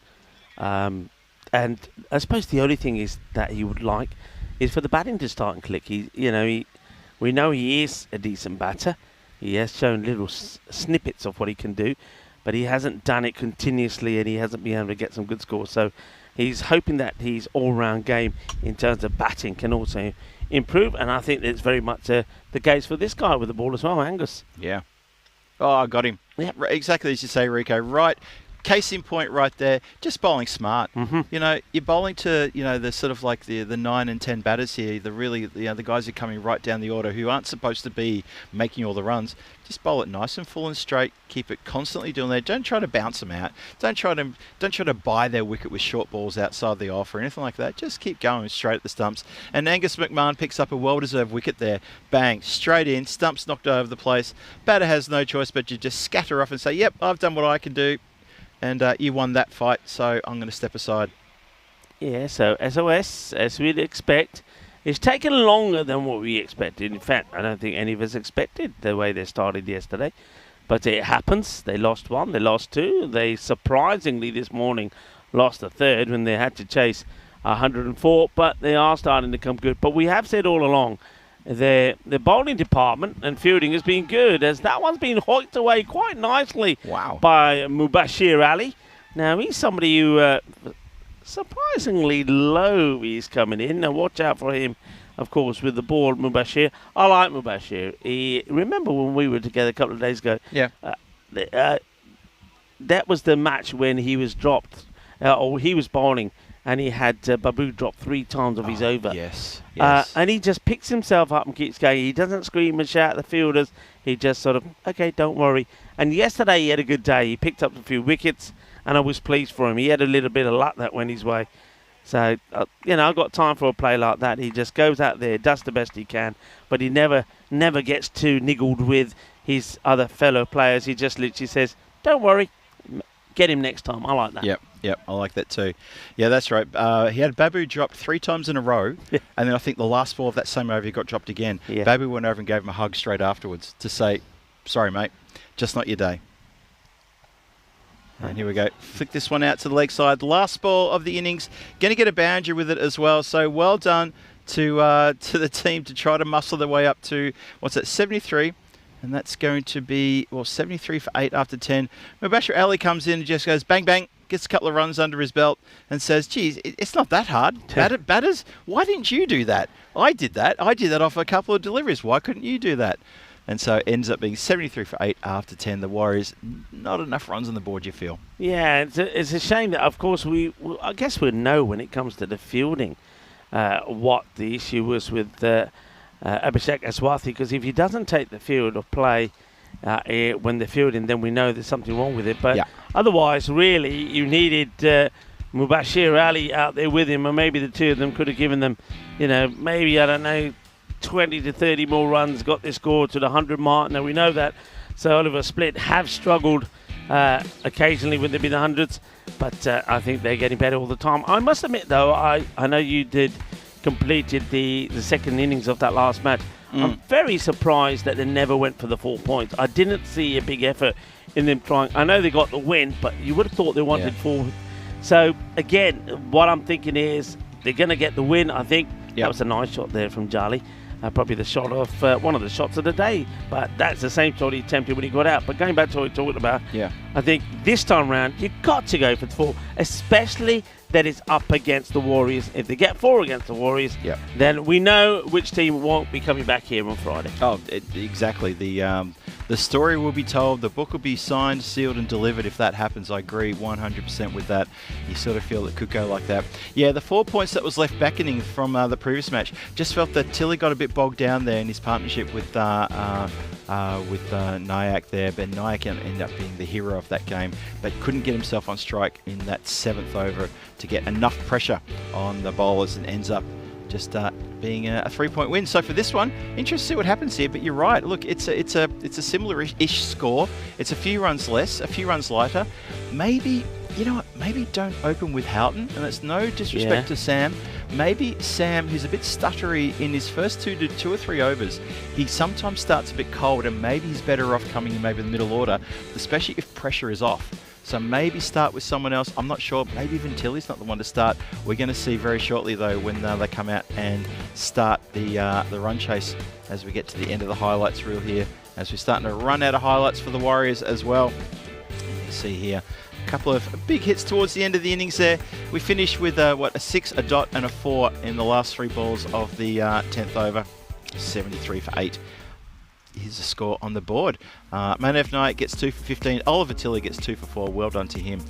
And I suppose the only thing is that he would like is for the batting to start and click. We know he is a decent batter. He has shown little snippets of what he can do, but he hasn't done it continuously, and he hasn't been able to get some good scores. So he's hoping that his all-round game in terms of batting can also improve, and I think it's very much the case for this guy with the ball as well, Angus. Yeah. Oh, I got him. Yep. Exactly as you say, Rico. Right. Case in point right there, just bowling smart. Mm-hmm. You're bowling to, the sort of like the 9 and 10 batters here, the guys who are coming right down the order who aren't supposed to be making all the runs. Just bowl it nice and full and straight. Keep it constantly doing that. Don't try to bounce them out. Don't try to buy their wicket with short balls outside the off or anything like that. Just keep going straight at the stumps. And Angus McMahon picks up a well-deserved wicket there. Bang, straight in. Stumps knocked over the place. Batter has no choice but to just scatter off and say, "Yep, I've done what I can do." And you won that fight, so I'm going to step aside. Yeah, so SOS, as we'd expect, it's taken longer than what we expected. In fact, I don't think any of us expected the way they started yesterday. But it happens. They lost one, they lost two. They surprisingly this morning lost a third when they had to chase 104. But they are starting to come good. But we have said all along, the bowling department and fielding has been good, as that one's been hoiked away quite nicely by Mubashir Ali. Now, he's somebody who surprisingly low he's coming in. Now, watch out for him, of course, with the ball, Mubashir. I like Mubashir. Remember when we were together a couple of days ago? Yeah. That was the match when he was dropped, or he was bowling, and he had Babu drop 3 times of his over. Yes. And he just picks himself up and keeps going. He doesn't scream and shout at the fielders. He just sort of, okay, don't worry. And yesterday he had a good day. He picked up a few wickets, and I was pleased for him. He had a little bit of luck that went his way. So, I've got time for a play like that. He just goes out there, does the best he can, but he never gets too niggled with his other fellow players. He just literally says, don't worry, get him next time. I like that. Yep, I like that too. Yeah, that's right. He had Babu dropped 3 times in a row, and then I think the last ball of that same over he got dropped again. Yeah. Babu went over and gave him a hug straight afterwards to say, sorry, mate, just not your day. And here we go. Flick this one out to the leg side. Last ball of the innings. Going to get a boundary with it as well. So well done to the team to try to muscle their way up to, 73. And that's going to be, 73 for 8 after 10. Mubashir Ali comes in and just goes bang, bang, gets a couple of runs under his belt and says, geez, it's not that hard. Batters, why didn't you do that? I did that. I did that off a couple of deliveries. Why couldn't you do that? And so it ends up being 73 for 8 after 10. The Warriors, not enough runs on the board, you feel. Yeah, it's a shame that, of course, I guess we know when it comes to the fielding what the issue was with Abhishek Aswathi, because if he doesn't take the field of play when they're fielding, then we know there's something wrong with it. But otherwise, really, you needed Mubashir Ali out there with him, and maybe the two of them could have given them, maybe, 20 to 30 more runs, got their score to the 100 mark. Now, we know that Sir Oliver Split have struggled occasionally when they've been the hundreds, but I think they're getting better all the time. I must admit, though, I know you completed the second innings of that last match. I'm very surprised that they never went for the 4 points. I didn't see a big effort in them trying. I know they got the win, but you would have thought they wanted 4. So, again, what I'm thinking is they're going to get the win, I think. That was a nice shot there from Jali. Probably the shot of one of the shots of the day, but that's the same shot he attempted when he got out. But going back to what we're talking about, I think this time round you've got to go for the 4, especially that it's up against the Warriors. If they get 4 against the Warriors, then we know which team won't be coming back here on Friday. Oh, exactly. The The story will be told, the book will be signed, sealed and delivered if that happens. I agree 100% with that. You sort of feel it could go like that. Yeah, the 4 points that was left beckoning from the previous match, just felt that Tilly got a bit bogged down there in his partnership with Nyack there. Ben Nyack ended up being the hero of that game, but couldn't get himself on strike in that 7th over to get enough pressure on the bowlers, and ends up just being a 3-point win. So for this one, interesting to see what happens here. But you're right. Look, it's a similar-ish score. It's a few runs less, a few runs lighter. Maybe, you know what? Maybe don't open with Houghton, and it's no disrespect to Sam. Maybe Sam, who's a bit stuttery in his first 2 or 3 overs, he sometimes starts a bit cold, and maybe he's better off coming in maybe the middle order, especially if pressure is off. So maybe start with someone else. I'm not sure. Maybe even Tilly's not the one to start. We're going to see very shortly, though, when they come out and start the run chase as we get to the end of the highlights reel here, as we're starting to run out of highlights for the Warriors as well. You can see here a couple of big hits towards the end of the innings there. We finished with, a 6, a dot and a 4 in the last 3 balls of the 10th over. 73 for 8. Here's the score on the board. Manav Naik gets 2 for 15. Oliver Tilly gets 2 for 4. Well done to him.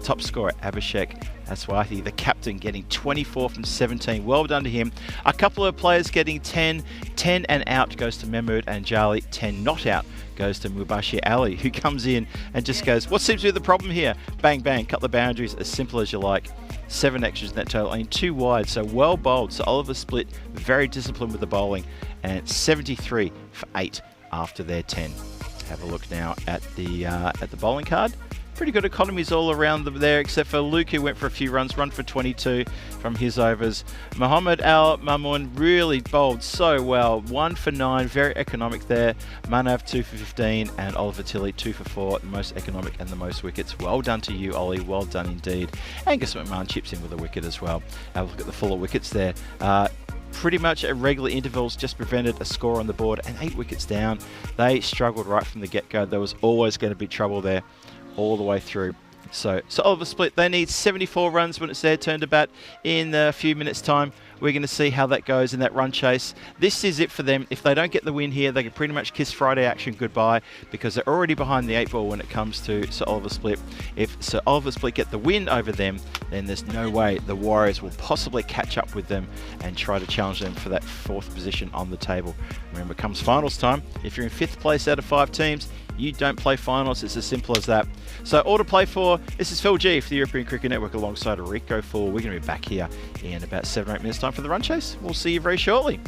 Top scorer, Abhishek Aswathi, the captain, getting 24 from 17. Well done to him. A couple of players getting 10. 10 and out goes to Mahmood and Jali. 10 not out goes to Mubashir Ali, who comes in and just goes, what seems to be the problem here? Bang, bang, cut the boundaries as simple as you like. 7 extras in that total, and 2 wide, so well bowled. So Oliver Split, very disciplined with the bowling, and 73 for 8 after their 10. Have a look now at the bowling card. Pretty good economies all around them there, except for Luke, who went for a few runs, run for 22 from his overs. Muhammad Al Mamun really bowled so well, 1 for 9, very economic there. Manav 2 for 15, and Oliver Tilly 2 for 4, the most economic and the most wickets. Well done to you, Ollie, well done indeed. Angus McMahon chips in with a wicket as well. Have a look at the fuller wickets there. Pretty much at regular intervals, just prevented a score on the board, and 8 wickets down. They struggled right from the get-go. There was always going to be trouble there all the way through. So Oliver Split, they need 74 runs when it's their turn to bat in a few minutes' time. We're going to see how that goes in that run chase. This is it for them. If they don't get the win here, they can pretty much kiss Friday action goodbye, because they're already behind the 8 ball when it comes to Sir Oliver Split. If Sir Oliver Split get the win over them, then there's no way the Warriors will possibly catch up with them and try to challenge them for that 4th position on the table. Remember, it comes finals time. If you're in 5th place out of 5 teams, you don't play finals. It's as simple as that. So all to play for. This is Phil G for the European Cricket Network alongside Rico Full. We're going to be back here in about 7 or 8 minutes time for the run chase. We'll see you very shortly.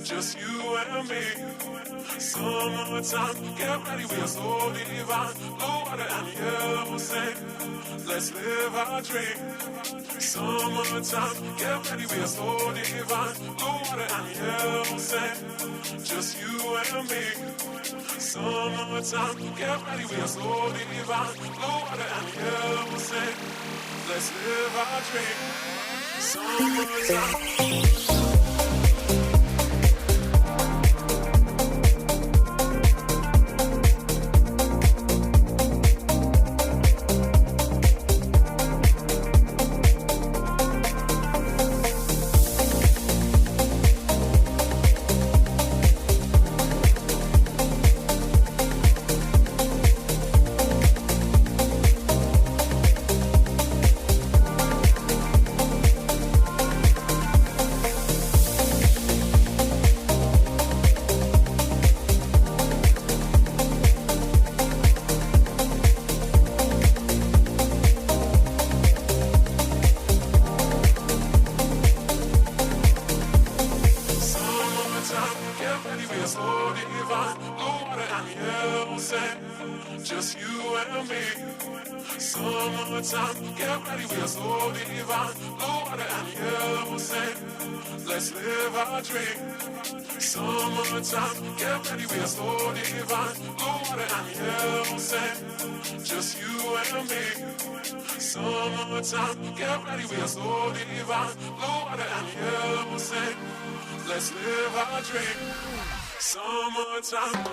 Just you and me. Summertime, get ready, we are so divine. Blue water and yellow sand. Let's live our dream. Summertime, get ready, we are so divine. Blue water and yellow sand. Just you and me. Summertime, get ready, we are so divine. Blue water and yellow sand. Let's live our dream. Summertime. Summertime, get ready, we are so divine. Blue water and yellow sand. Let's live our dream. Summertime, get ready, we are so divine. Blue water and yellow sand. Just you and me. Summertime, get ready, we are so divine. Blue water and yellow sand. Let's live our dream. Summertime.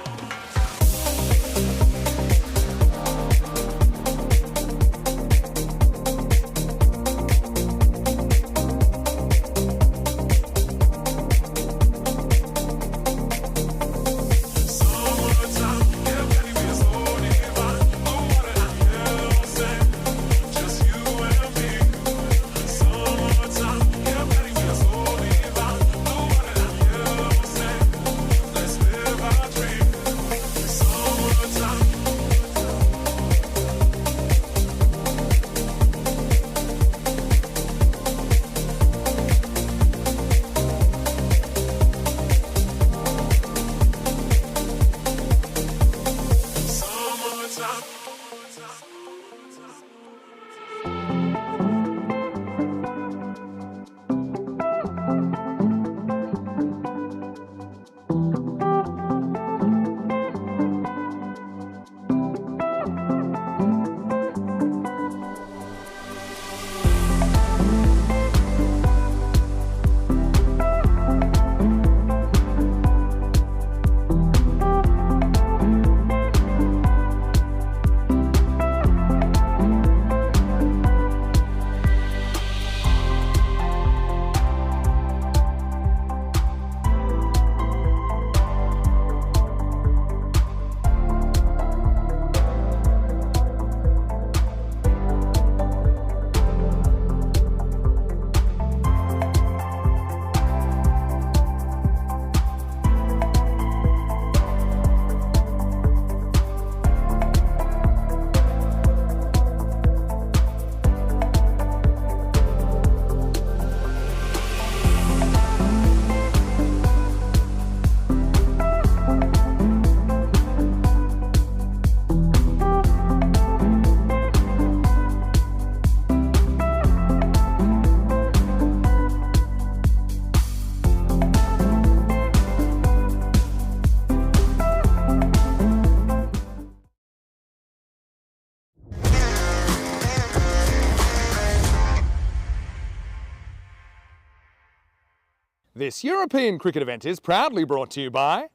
This European cricket event is proudly brought to you by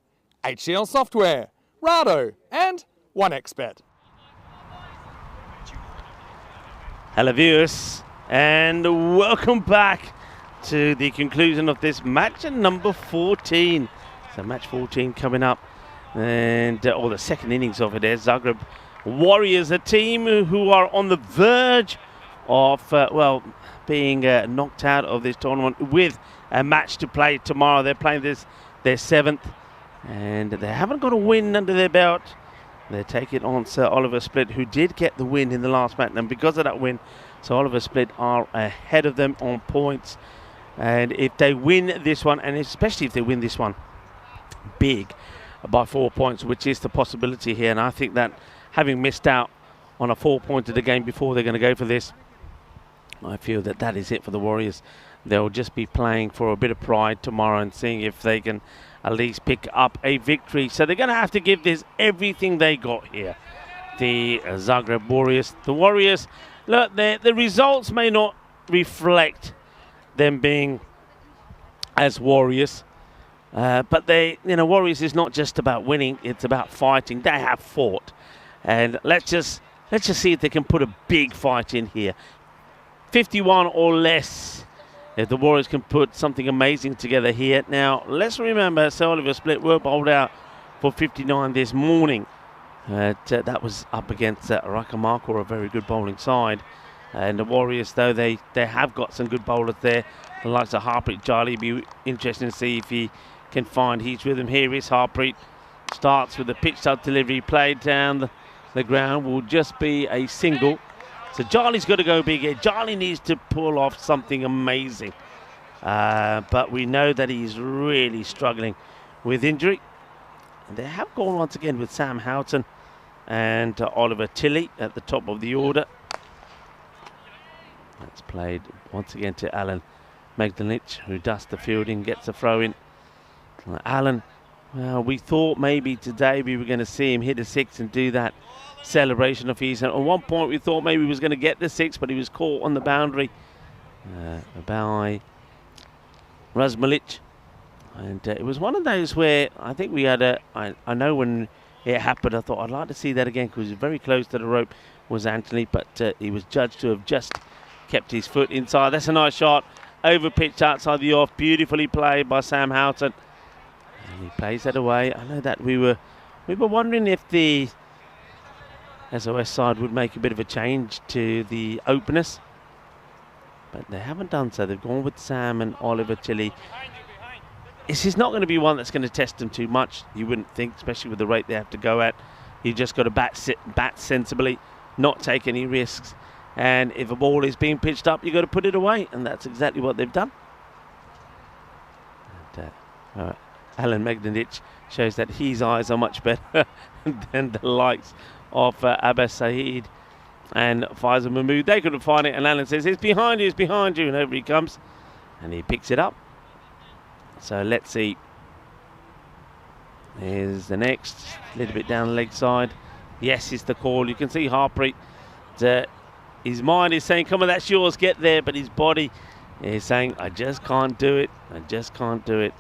HCL Software, Rado and 1xBet. Hello viewers, and welcome back to the conclusion of this match number 14. So match 14 coming up, and or the second innings of it is Zagreb Warriors, a team who are on the verge of being knocked out of this tournament with a match to play tomorrow. They're playing their 7th, and they haven't got a win under their belt. They take it on Sir Oliver Split, who did get the win in the last match, and because of that win, Sir Oliver Split are ahead of them on points. And if they win this one, and especially if they win this one big by 4 points, which is the possibility here, and I think that having missed out on a 4-pointer the game before they're going to go for this, I feel that that is it for the Warriors. They'll just be playing for a bit of pride tomorrow and seeing if they can at least pick up a victory. So they're going to have to give this everything they got here. The Zagreb Warriors. The Warriors, look, the results may not reflect them being as Warriors, but Warriors is not just about winning; it's about fighting. They have fought, and let's just see if they can put a big fight in here. 51 or less. If the Warriors can put something amazing together here. Now, let's remember, Sir Oliver Split were bowled out for 59 this morning. That was up against Rakamarko, a very good bowling side. And the Warriors, though, they have got some good bowlers there. The likes of Harpreet Jolly. Be interesting to see if he can find his rhythm. Here is Harpreet. Starts with a pitched up delivery, played down the ground. Will just be a single. So Jolly's got to go big here. Jolly needs to pull off something amazing. But we know that he's really struggling with injury. And they have gone once again with Sam Houghton and Oliver Tilley at the top of the order. It's played once again to Alan Magdalenic, who does the fielding, gets a throw in. Alan, well, we thought maybe today we were going to see him hit a 6 and do that celebration of his. And at one point we thought maybe he was going to get the 6, but he was caught on the boundary by Razmalic. And it was one of those where I think we had I know when it happened, I thought I'd like to see that again because he was very close to the rope, was Anthony, but he was judged to have just kept his foot inside. That's a nice shot. Over pitch outside the off. Beautifully played by Sam Houghton. And he plays that away. I know that we were wondering if the SOS side would make a bit of a change to the openers, but they haven't done so. They've gone with Sam and Oliver Tilly. This is not going to be one that's going to test them too much, you wouldn't think, especially with the rate they have to go at. You just got to bat sensibly, not take any risks. And if a ball is being pitched up, you've got to put it away, and that's exactly what they've done. And, Alan Magdalenic shows that his eyes are much better than the likes of Abbas Saeed and Faisal Mahmood. They couldn't find it, and Alan says, it's behind you, and over he comes, and he picks it up. So let's see. Here's the next, a little bit down the leg side. Yes, it's the call. You can see Harpreet, his mind is saying, come on, that's yours, get there, but his body is saying, I just can't do it, I just can't do it.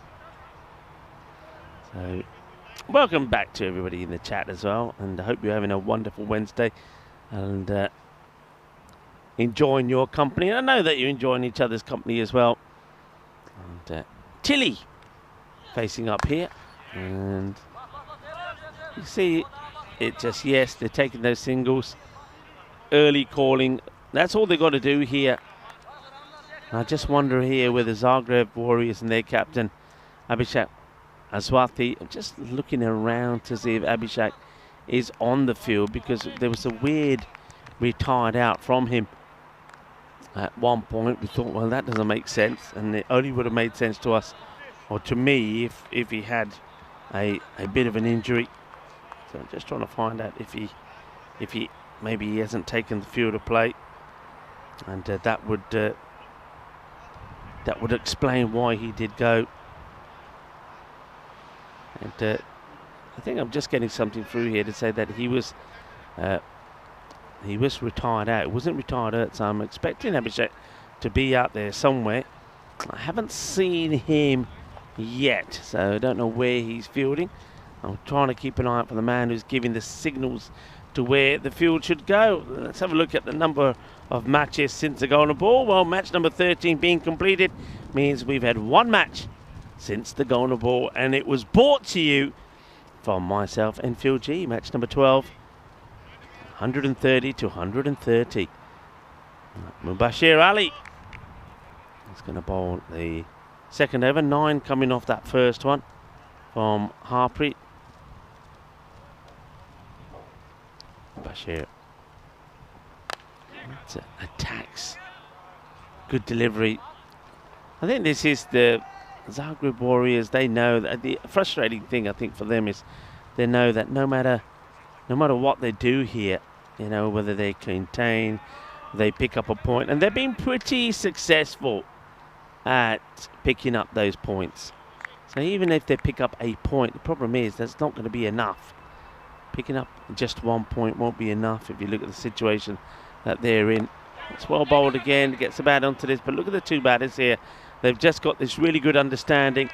So, welcome back to everybody in the chat as well, and I hope you're having a wonderful Wednesday and enjoying your company. And I know that you're enjoying each other's company as well. And Tilly facing up here, and you see it just, yes, they're taking those singles, early calling. That's all they've got to do here. I just wonder here with the Zagreb Warriors and their captain Abhishek Aswathi, I'm just looking around to see if Abhishek is on the field, because there was a weird retired out from him at one point. We thought, well, that doesn't make sense, and it only would have made sense to us, or to me, if he had a bit of an injury. So I'm just trying to find out if he maybe he hasn't taken the field of play, and that would explain why he did go. And I think I'm just getting something through here to say that he was retired out. It wasn't retired out, so I'm expecting Abhishek to be out there somewhere. I haven't seen him yet, so I don't know where he's fielding. I'm trying to keep an eye out for the man who's giving the signals to where the field should go. Let's have a look at the number of matches since the Golden Ball. Well, match number 13 being completed means we've had one match since the Golden Ball, and it was brought to you from myself and Phil G. Match number 12, 130 to 130. Mubashir Ali is going to bowl the second over. 9 coming off that first one from Harpreet. Bashir attacks, good delivery. I think this is the Zagreb Warriors. They know that the frustrating thing, I think, for them is they know that no matter what they do here, you know, whether they contain, they pick up a point, and they've been pretty successful at picking up those points. So even if they pick up a point, the problem is that's not going to be enough. Picking up just 1 point won't be enough if you look at the situation that they're in. It's well bowled again, gets the bat onto this, but look at the two batters here. They've just got this really good understanding.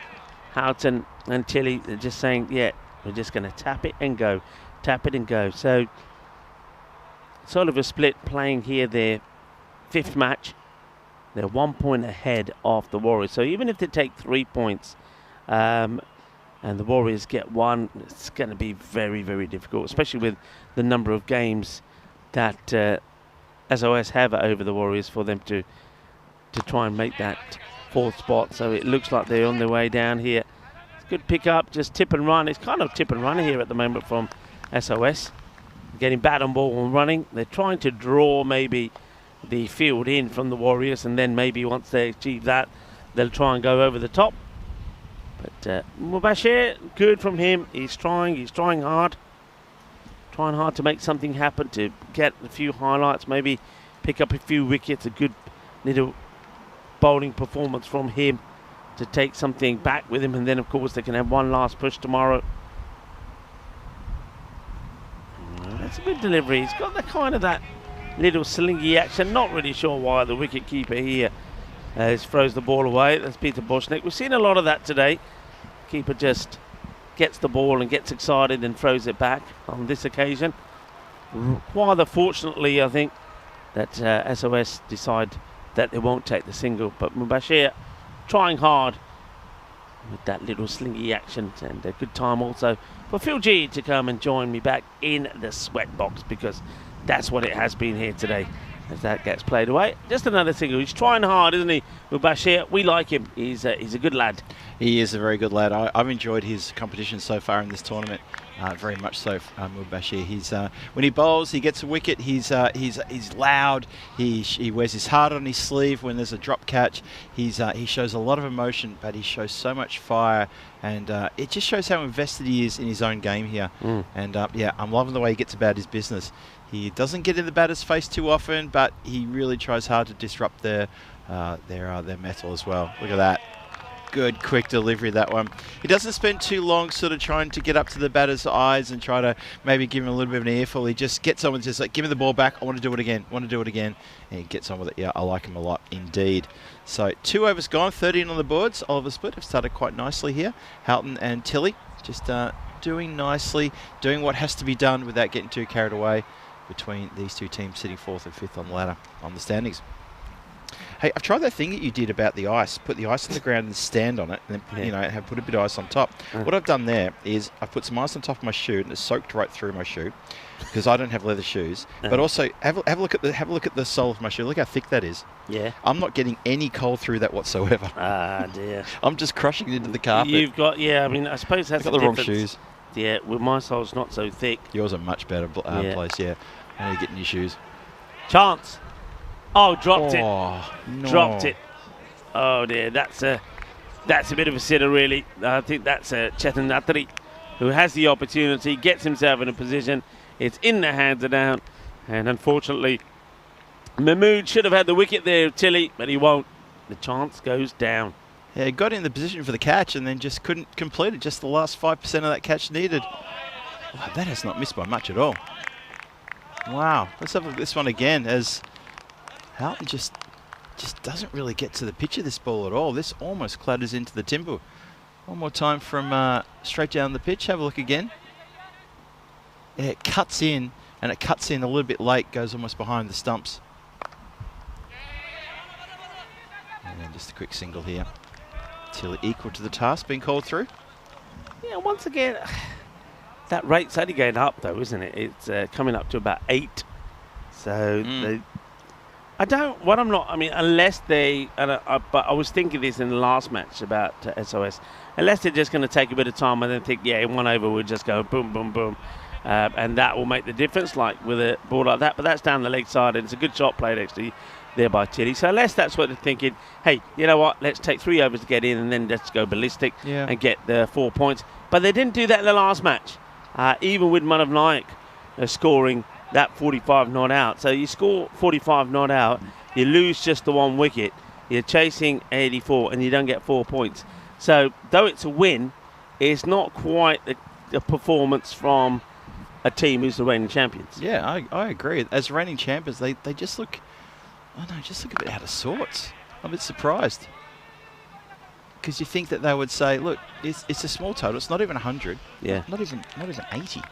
Houghton and Tilly, they're just saying, yeah, we're just going to tap it and go. Tap it and go. So, Oliver Split playing here their 5th match. They're 1 point ahead of the Warriors. So even if they take 3 points, and the Warriors get 1, it's going to be very, very difficult, especially with the number of games that SOS have over the Warriors for them to try and make that 4th spot. So it looks like they're on their way down here. It's a good pick up, just tip and run. It's kind of tip and run here at the moment from SOS. Getting bat on ball and running. They're trying to draw maybe the field in from the Warriors, and then maybe once they achieve that, they'll try and go over the top. But Mubashir, good from him. He's trying hard. Trying hard to make something happen, to get a few highlights, maybe pick up a few wickets. A good little bowling performance from him to take something back with him, and then of course they can have one last push tomorrow. That's a good delivery. He's got the kind of that little slingy action. Not really sure why the wicket keeper here throws the ball away. That's Peter Boschnick. We've seen a lot of that today. Keeper just gets the ball and gets excited and throws it back on this occasion. Rather fortunately, I think, that SOS decide that they won't take the single, but Mubashir trying hard with that little slingy action, and a good time also for Phil G to come and join me back in the sweat box, because that's what it has been here today as that gets played away. Just another single. He's trying hard, isn't he, Mubashir? We like him. He's a good lad. He is a very good lad. I've enjoyed his competition so far in this tournament, very much so. Mubashir, he's when he bowls, he gets a wicket. He's loud. He wears his heart on his sleeve when there's a drop catch. He shows a lot of emotion, but he shows so much fire, and it just shows how invested he is in his own game here. And yeah, I'm loving the way he gets about his business. He doesn't get in the batter's face too often, but he really tries hard to disrupt their mettle as well. Look at that. Good, quick delivery, that one. He doesn't spend too long sort of trying to get up to the batter's eyes and try to maybe give him a little bit of an earful. He just gets on and just like, give me the ball back. I want to do it again. And he gets on with it. Yeah, I like him a lot indeed. So 2 overs gone, 13 on the boards. Oliver Split have started quite nicely here. Houghton and Tilley just doing nicely, doing what has to be done without getting too carried away between these two teams sitting 4th and 5th on the ladder on the standings. Hey, I've tried that thing that you did about the ice. Put the ice on the ground and stand on it, and then have put a bit of ice on top. What I've done there is I've put some ice on top of my shoe, and it's soaked right through my shoe because I don't have leather shoes. But also have a look at the sole of my shoe. Look how thick that is. Yeah. I'm not getting any cold through that whatsoever. Ah, dear. I'm just crushing it into the carpet. You've got, I mean, I suppose that's got the wrong shoes. Yeah, well, my sole's not so thick. Yours are much better place. Yeah. How are you getting your shoes? Chance. Oh, dropped it. No. Dropped it. Oh dear, that's a bit of a sitter, really. I think that's Chetan Attari, who has the opportunity, gets himself in a position. It's in the hands of down, and unfortunately, Mahmood should have had the wicket there, Tilley, but he won't. The chance goes down. Yeah, he got in the position for the catch and then just couldn't complete it. Just the last 5% of that catch needed. Wow, that has not missed by much at all. Wow, let's have a look at this one again, as Houghton just doesn't really get to the pitch of this ball at all. This almost clatters into the timber. One more time from straight down the pitch. Have a look again. Yeah, it cuts in, and it cuts in a little bit late, goes almost behind the stumps. And then just a quick single here. Till equal to the task being called through. Yeah, once again, that rate's only going up though, isn't it? It's coming up to about 8. So unless they, but I was thinking this in the last match about SOS, unless they're just going to take a bit of time and then think, yeah, in 1 over we'll just go boom, boom, boom, and that will make the difference, like with a ball like that. But that's down the leg side, and it's a good shot played actually there by Tilley. So unless that's what they're thinking, hey, you know what, let's take 3 overs to get in and then let's go ballistic and get the 4 points. But they didn't do that in the last match, even with Manav Naik scoring that 45 not out. So you score 45 not out, you lose just the 1 wicket, you're chasing 84 and you don't get 4 points. So though it's a win, it's not quite a performance from a team who's the reigning champions. Yeah, I agree. As reigning champions, they just look, just look a bit out of sorts. I'm a bit surprised. Because you think that they would say, look, it's a small total, it's not even 100. Yeah. Not even 80.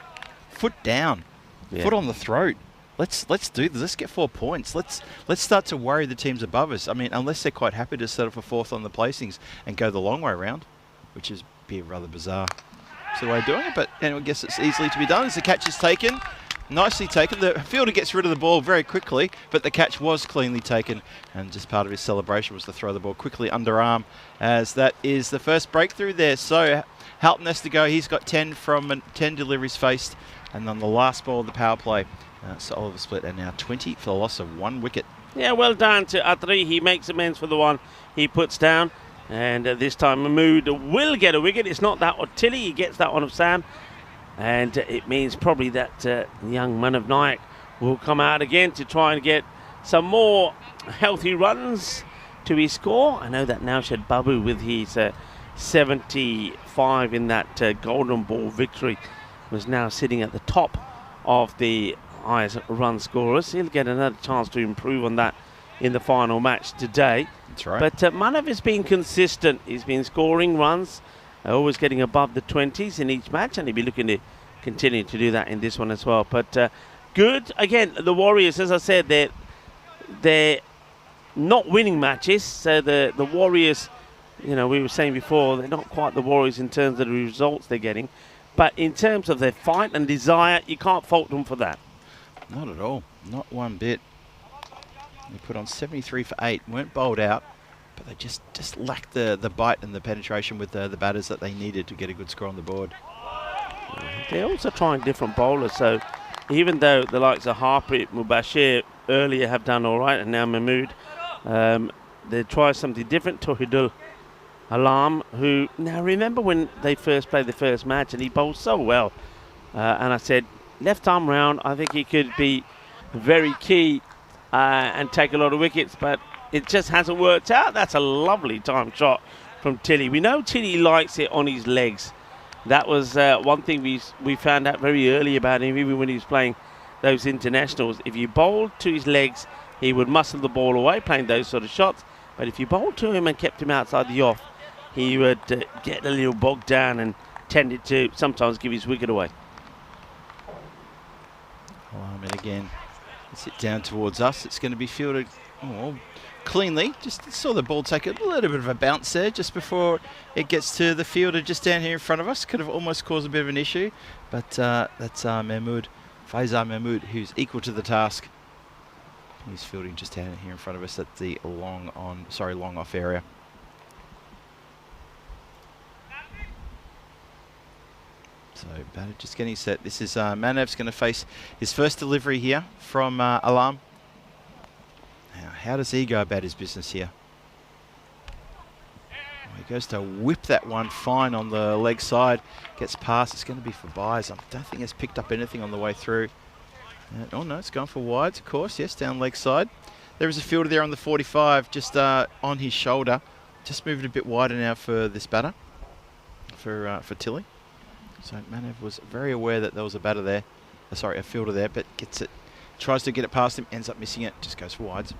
Foot down. Yeah. Foot on the throat. Let's do this. Let's get 4 points. Let's start to worry the teams above us. I mean, unless they're quite happy to settle for 4th on the placings and go the long way around, which is be rather bizarre. It's the way of doing it, but anyway, I guess it's easily to be done as the catch is taken. Nicely taken. The fielder gets rid of the ball very quickly, but the catch was cleanly taken, and just part of his celebration was to throw the ball quickly underarm, as that is the first breakthrough there. So Houghton has to go. He's got 10 from 10 deliveries faced, and on the last ball of the power play, so Oliver Split are now 20 for the loss of 1 wicket. Yeah, well done to Attari. He makes amends for the one he puts down, and this time Mahmood will get a wicket. It's not that of Tilley. He gets that one of Sam. And it means probably that young Manav Naik will come out again to try and get some more healthy runs to his score. I know that Naushad Babu with his 75 in that Golden Ball victory was now sitting at the top of the highest run scorers. He'll get another chance to improve on that in the final match today. That's right. But Manav has been consistent. He's been scoring runs, always getting above the 20s in each match, and he'll be looking to continue to do that in this one as well. But good. Again, the Warriors, as I said, they're not winning matches. So the Warriors, we were saying before, they're not quite the Warriors in terms of the results they're getting. But in terms of their fight and desire, you can't fault them for that. Not at all. Not one bit. They put on 73 for 8, weren't bowled out, but they just lacked the bite and the penetration with the batters that they needed to get a good score on the board. They're also trying different bowlers, so even though the likes of Harpreet, Mubashir earlier have done all right, and now Mahmood, they try something different. Tawhidul Alam, who, now remember when they first played the first match and he bowled so well, and I said, left arm round, I think he could be very key and take a lot of wickets, but it just hasn't worked out. That's a lovely time shot from Tilly. We know Tilly likes it on his legs. That was one thing we found out very early about him, even when he was playing those internationals. If you bowled to his legs, he would muscle the ball away, playing those sort of shots. But if you bowled to him and kept him outside the off, he would get a little bogged down and tended to sometimes give his wicket away. And again, sit down towards us. It's going to be fielded cleanly. Just saw the ball take a little bit of a bounce there just before it gets to the fielder just down here in front of us. Could have almost caused a bit of an issue, but that's Faizar Mahmood, who's equal to the task. He's fielding just down here in front of us at the long off area. So batter just getting set. This is Manav's going to face his first delivery here from Alam. Now, how does he go about his business here? He goes to whip that one fine on the leg side. Gets past. It's going to be for byes. I don't think it's picked up anything on the way through. Oh no, it's gone for wides, of course. Yes, down leg side. There is a fielder there on the 45, just on his shoulder. Just moved a bit wider now for this batter, for Tilly. So Manav was very aware that there was a batter there, a fielder there, but gets it, tries to get it past him, ends up missing it, just goes for wides.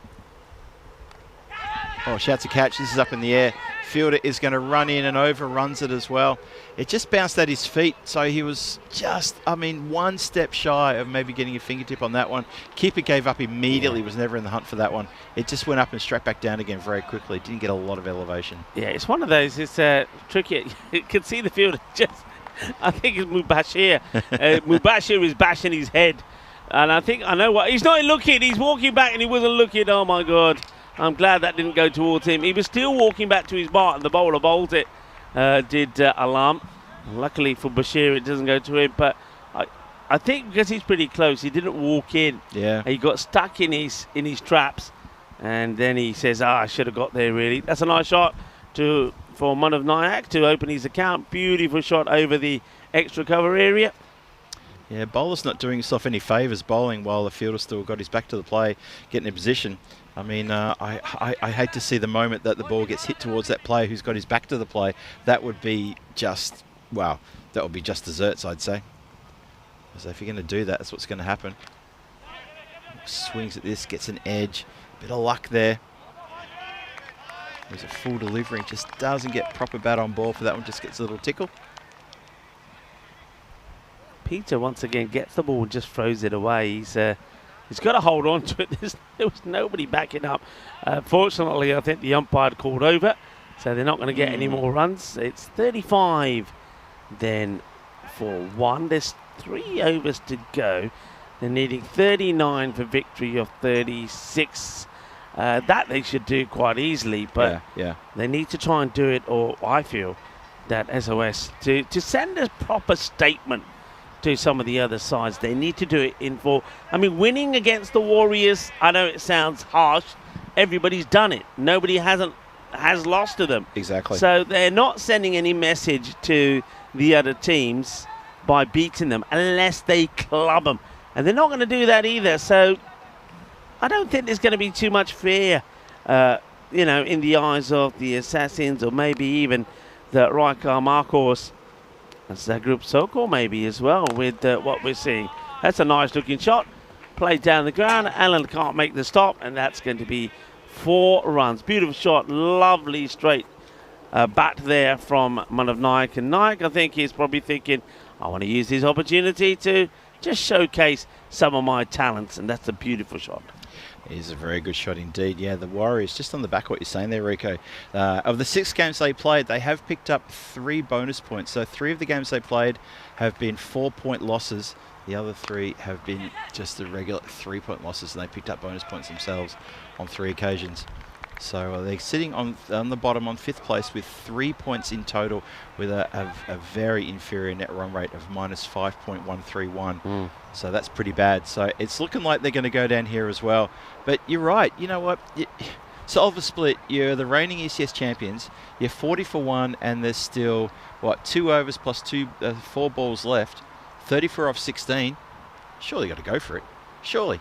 Oh, shouts a catch. This is up in the air. Fielder is going to run in and overruns it as well. It just bounced at his feet, so he was just, one step shy of maybe getting a fingertip on that one. Keeper gave up immediately, was never in the hunt for that one. It just went up and straight back down again very quickly. Didn't get a lot of elevation. Yeah, it's one of those, it's tricky. You can see the fielder just, I think it's Mubashir. Mubashir is bashing his head. And I know what, he's not looking, he's walking back and he wasn't looking. Oh my God. I'm glad that didn't go towards him. He was still walking back to his mark and the bowler bowled it, did Alam. Luckily for Bashir, it doesn't go to him. But I think because he's pretty close, he didn't walk in. Yeah. He got stuck in his traps. And then he says, I should have got there really. That's a nice shot for Manav Nayak to open his account. Beautiful shot over the extra cover area. Yeah, bowler's not doing himself any favours bowling while the fielder still got his back to the play, getting in position. I hate to see the moment that the ball gets hit towards that player who's got his back to the play. That would be just, that would be just desserts, I'd say. So if you're going to do that, that's what's going to happen. Swings at this, gets an edge. Bit of luck there. There's a full delivery, just doesn't get proper bat on ball for that one, just gets a little tickle. Peter once again gets the ball and just throws it away. He's got to hold on to it. There was nobody backing up. Fortunately, I think the umpire called over, so they're not going to get any more runs. It's 35 then for 1. There's 3 overs to go. They're needing 39 for victory of 36. That they should do quite easily, but they need to try and do it, or I feel that SOS, to send a proper statement to some of the other sides. They need to do it in full. Winning against the Warriors, I know it sounds harsh. Everybody's done it. Nobody has lost to them. Exactly. So they're not sending any message to the other teams by beating them unless they club them. And they're not going to do that either. So I don't think there's going to be too much fear, you know, in the eyes of the Assassins, or maybe even the Rijeka Marcos. That's their group Sokol maybe as well, with what we're seeing. That's a nice looking shot. Played down the ground. Allen can't make the stop, and that's going to be 4 runs. Beautiful shot. Lovely straight bat there from Manav Naik. And Naik, I think, is probably thinking, I want to use this opportunity to just showcase some of my talents, and that's a beautiful shot. It is a very good shot indeed. Yeah, the Warriors, just on the back of what you're saying there, Rico, of the 6 games they played, they have picked up 3 bonus points. So 3 of the games they played have been 4-point losses. The other 3 have been just the regular 3-point losses, and they picked up bonus points themselves on 3 occasions. So they're sitting on the bottom on 5th place with 3 points in total, with a very inferior net run rate of minus 5.131. So that's pretty bad. So it's looking like they're going to go down here as well. But you're right. You know what? Solve the split. You're the reigning ECS champions. You're 40 for 1, and there's still, what, 2 overs plus 4 balls left. 34 off 16. Surely got to go for it. Surely.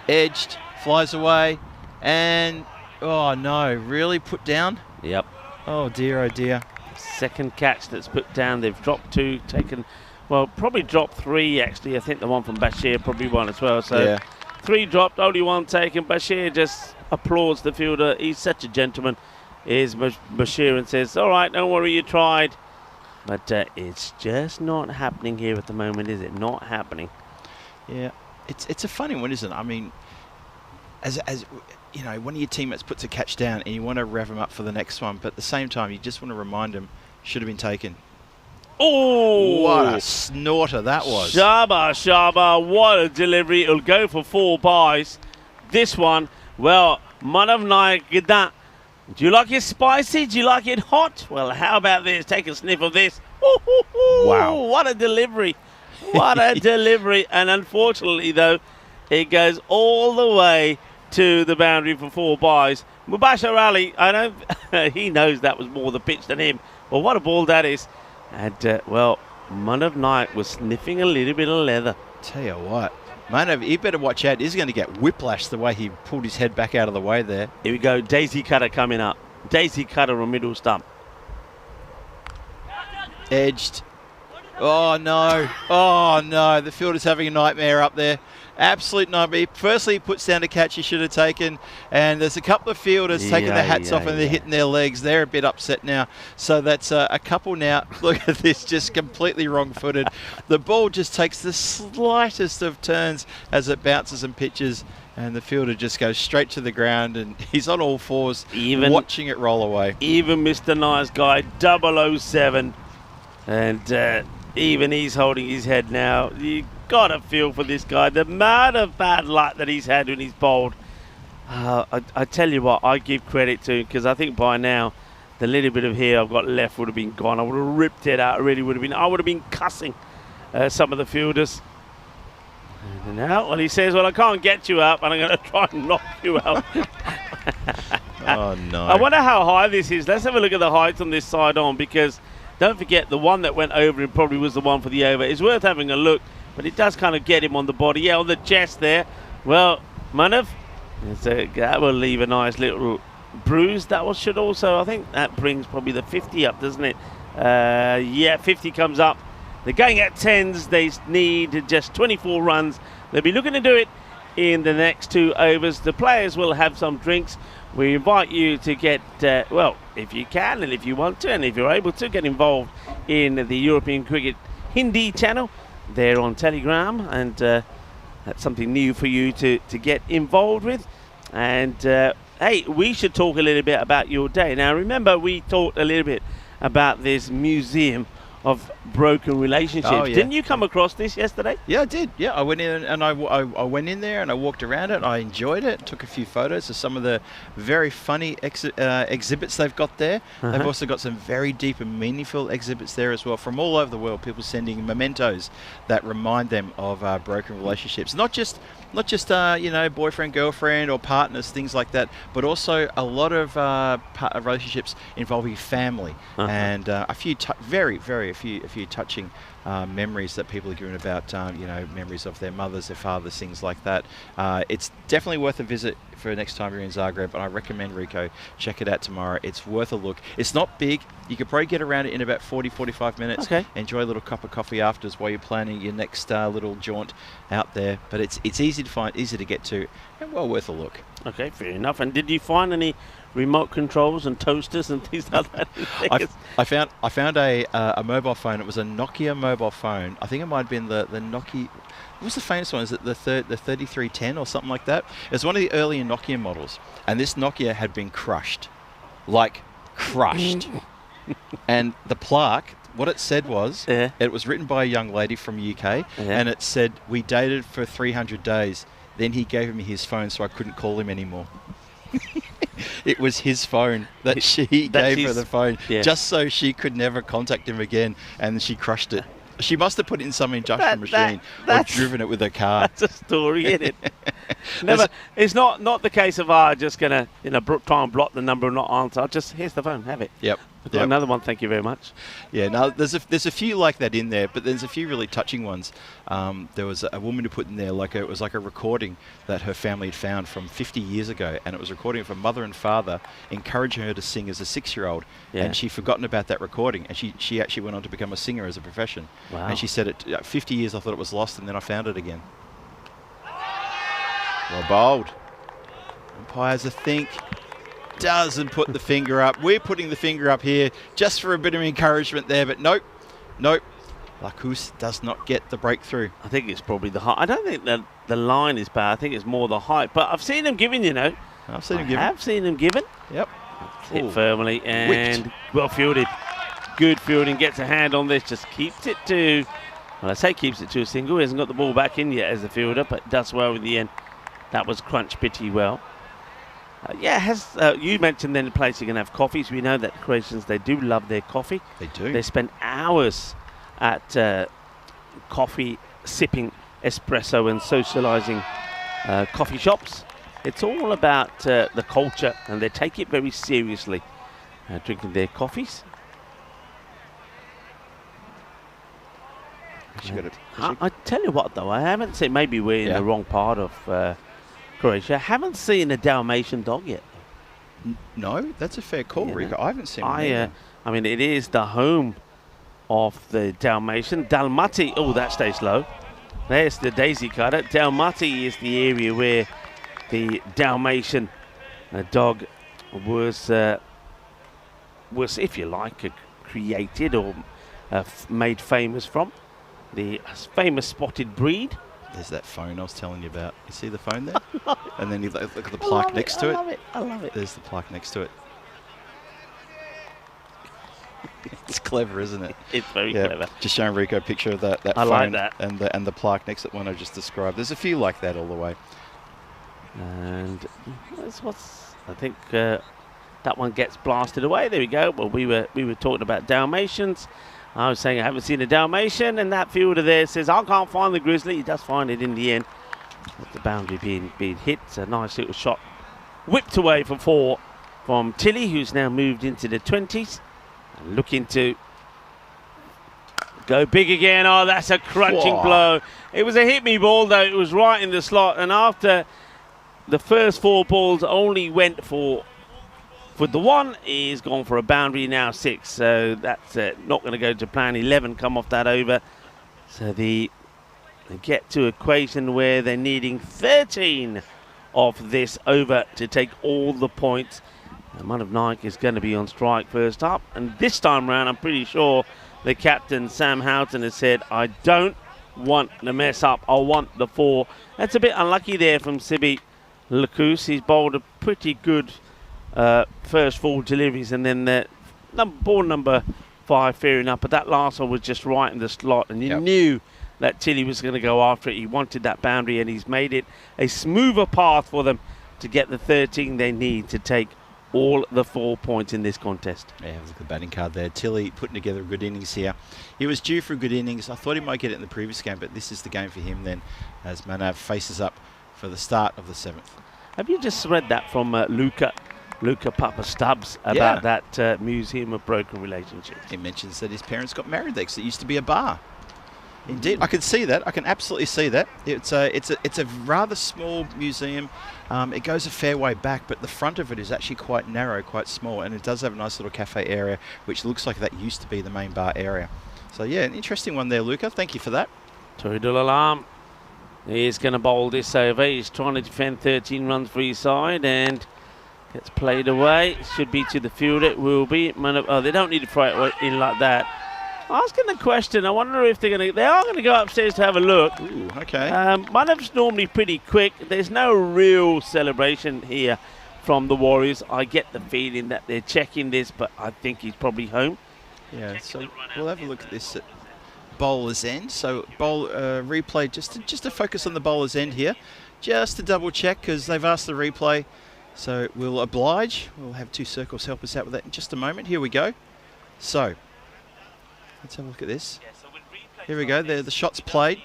Edged, flies away, and oh no, really put down? Yep. Oh dear, oh dear. Second catch that's put down. They've dropped 2, taken, well, probably dropped 3 actually. I think the one from Bashir probably won as well. So yeah. 3 dropped, only 1 taken. Bashir just applauds the fielder. He's such a gentleman, is Bashir, and says, all right, don't worry, you tried. But it's just not happening here at the moment, is it? Not happening. Yeah. It's a funny one, isn't it? I mean, as you know, one of your teammates puts a catch down and you want to rev them up for the next one, but at the same time, you just want to remind them, should have been taken. Oh! What a snorter that was. Shaba, what a delivery. It'll go for 4 buys. This one, well, Manav Naik did that. Do you like it spicy? Do you like it hot? Well, how about this? Take a sniff of this. Wow. What a delivery. What a delivery. And unfortunately, though, it goes all the way to the boundary for 4 buys. Mubashir Ali, he knows that was more the pitch than him. Well, what a ball that is. And, well, Manav Naik was sniffing a little bit of leather. Tell you what, Manav, he better watch out. He's going to get whiplash the way he pulled his head back out of the way there. Here we go. Daisy cutter coming up. Daisy cutter on middle stump. Edged. Oh no, the fielder's having a nightmare up there. Absolute nightmare. Firstly, he puts down a catch he should have taken, and there's a couple of fielders taking their hats off and they're hitting their legs. They're a bit upset now. So that's a couple now. Look at this, just completely wrong-footed. The ball just takes the slightest of turns as it bounces and pitches, and the fielder just goes straight to the ground, and he's on all fours, watching it roll away. Even Mr. Nice Guy, 007, and even he's holding his head now. You got to feel for this guy. The amount of bad luck that he's had when he's bowled. I tell you what, I give credit to him, because I think by now the little bit of hair I've got left would have been gone. I would have ripped it out. I really would have been. I would have been cussing some of the fielders. And now, well, he says, well, I can't get you up, and I'm going to try and knock you out. Oh, no. I wonder how high this is. Let's have a look at the heights on this side on, because don't forget, the one that went over him probably was the one for the over. It's worth having a look, but it does kind of get him on the body. Yeah, on the chest there. Well, Manav, that will leave a nice little bruise. That should also, I think that brings probably the 50 up, doesn't it? Yeah, 50 comes up. They're going at 10s. They need just 24 runs. They'll be looking to do it in the next 2 overs. The players will have some drinks. We invite you to get, well, if you can and if you want to and if you're able to, get involved in the European Cricket Hindi channel. They're on Telegram, and that's something new for you to get involved with. And, hey, we should talk a little bit about your day. Now, remember, we talked a little bit about this museum of broken relationships. Oh, yeah. Didn't you come across this yesterday? Yeah, I did. Yeah, I went in and I went in there and I walked around it. I enjoyed it. Took a few photos of some of the very funny exhibits they've got there. They've also got some very deep and meaningful exhibits there as well from all over the world. People sending mementos that remind them of broken relationships. Not just you know, boyfriend, girlfriend, or partners, things like that, but also a lot of relationships involving family and a few very, very few touching memories that people are giving about, you know, memories of their mothers, their fathers, things like that. It's definitely worth a visit for next time you're in Zagreb, and I recommend, Rico, check it out tomorrow. It's worth a look. It's not big. You could probably get around it in about 40-45 minutes. Okay. Enjoy a little cup of coffee afterwards while you're planning your next little jaunt out there. But it's easy to find, easy to get to, and well worth a look. Okay, fair enough. And did you find any remote controls and toasters and things like that? I found a mobile phone. It was a Nokia mobile phone. I think it might have been the Nokia. What was the famous one? Is it the 3310 or something like that? It was one of the earlier Nokia models, and this Nokia had been crushed, like crushed. And the plaque, what it said was, it was written by a young lady from UK, and it said, "We dated for 300 days. Then he gave me his phone, so I couldn't call him anymore." It was his phone that she gave her the phone, just so she could never contact him again, and she crushed it. She must have put it in some industrial machine or driven it with her car. That's a story, isn't it? Never. It's not the case of just gonna try and block the number and not answer. Here's the phone, have it. Yep. I've got another one. Thank you very much. Yeah. Now there's a few like that in there, but there's a few really touching ones. There was a woman who put in there it was like a recording that her family had found from 50 years ago, and it was a recording of her mother and father encouraging her to sing as a 6-year-old, and she'd forgotten about that recording, and she actually went on to become a singer as a profession. Wow. And she said, 50 years I thought it was lost, and then I found it again. Well, bold. Umpires, I think, doesn't put the finger up. We're putting the finger up here just for a bit of encouragement there, but nope. Lacus does not get the breakthrough. I think it's probably the height. I don't think that the line is bad. I think it's more the height. But I've seen him given, I've seen him given. I have seen him given. Yep. Hit firmly and well fielded. Good fielding. Gets a hand on this. Just keeps it to, well, I say keeps it to a single. He hasn't got the ball back in yet as a fielder, but does well in the end. That was crunched pretty well. You mentioned then the place you can have coffees. We know that Croatians, they do love their coffee. They do. They spend hours at coffee, sipping espresso and socialising coffee shops. It's all about the culture, and they take it very seriously, drinking their coffees. I tell you what, though, I haven't seen, maybe we're in the wrong part of Croatia. I haven't seen a Dalmatian dog yet. No, that's a fair call, Rico. I haven't seen one. I mean, it is the home of the Dalmatian. Dalmati, oh, that stays low. There's the daisy cutter. Dalmati is the area where the Dalmatian dog was, if you like, created or made famous from. The famous spotted breed. There's that phone I was telling you about. You see the phone there? And then you look at the plaque next to it. I love it. There's the plaque next to it. It's clever, isn't it? It's very clever. Just showing Rico a picture of that phone like that. and the plaque next to the one I just described. There's a few like that all the way. And that's I think that one gets blasted away. There we go. Well, we were talking about Dalmatians. I was saying I haven't seen a Dalmatian, and that fielder there says I can't find the grizzly. He does find it in the end. With the boundary being hit, it's a nice little shot, whipped away for 4 from Tilly, who's now moved into the 20s, and looking to go big again. Oh, that's a crunching blow. It was a hit me ball, though. It was right in the slot, and after the first 4 balls only went for the one, is gone for a boundary, now 6, so that's not going to go to plan. 11 come off that over, so they get to equation where they're needing 13 of this over to take all the points. Manav Naik is going to be on strike first up, and this time round I'm pretty sure the captain Sam Houghton has said, I don't want to mess up, I want the 4. That's a bit unlucky there from Sibi Lacus. He's bowled a pretty good first 4 deliveries, and then the ball number 5 fair enough, but that last one was just right in the slot, and you knew that Tilly was going to go after it. He wanted that boundary, and he's made it a smoother path for them to get the 13 they need to take all the 4 points in this contest. Yeah, look at the batting card there. Tilly putting together a good innings here. He was due for a good innings. I thought he might get it in the previous game, but this is the game for him then, as Manav faces up for the start of the 7th. Have you just read that from Luca Papa Stubbs about that Museum of Broken Relationships? He mentions that his parents got married there because it used to be a bar. Indeed, I can see that. I can absolutely see that. It's a rather small museum. It goes a fair way back, but the front of it is actually quite narrow, quite small, and it does have a nice little cafe area, which looks like that used to be the main bar area. So yeah, an interesting one there, Luca. Thank you for that. Toodle alarm. He's going to bowl this over. He's trying to defend 13 runs for his side and gets played away. Should be to the field. It will be. Oh, they don't need to throw it in like that. Asking the question, I wonder if they are going to go upstairs to have a look. Ooh, okay. Manav's normally pretty quick. There's no real celebration here from the Warriors. I get the feeling that they're checking this, but I think he's probably home. Yeah, so we'll have a look at this at bowler's end. So replay, just to focus on the bowler's end here, just to double check because they've asked the replay. So we'll oblige. We'll have 2 circles help us out with that in just a moment. Here we go. So let's have a look at this. Here we go. The shot's played.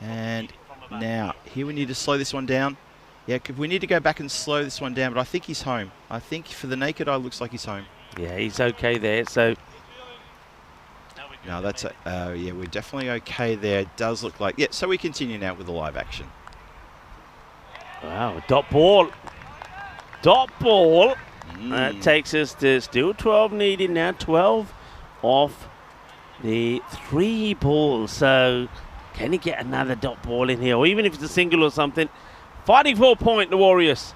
And now, here we need to slow this one down. Yeah, we need to go back and slow this one down, but I think he's home. I think for the naked eye, looks like he's home. Yeah, he's okay there. So no, that's yeah, we're definitely okay there. It does look like, yeah, so we continue now with the live action. Wow, dot ball. Dot ball. That takes us to still 12 needed now, 12 off the 3 balls. So can he get another dot ball in here, or even if it's a single or something? Fighting for a point, the Warriors.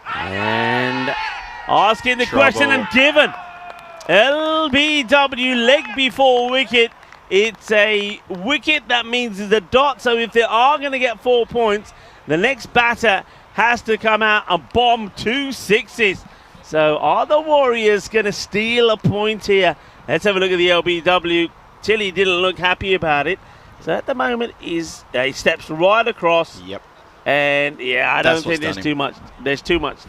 And asking the question and given. LBW, leg before wicket. It's a wicket, that means it's a dot. So if they are going to get 4 points, the next batter has to come out and bomb 2 sixes. So are the Warriors going to steal a point here? Let's have a look at the LBW. Tilly didn't look happy about it. So at the moment, he steps right across. Yep. And yeah, I don't think there's too much.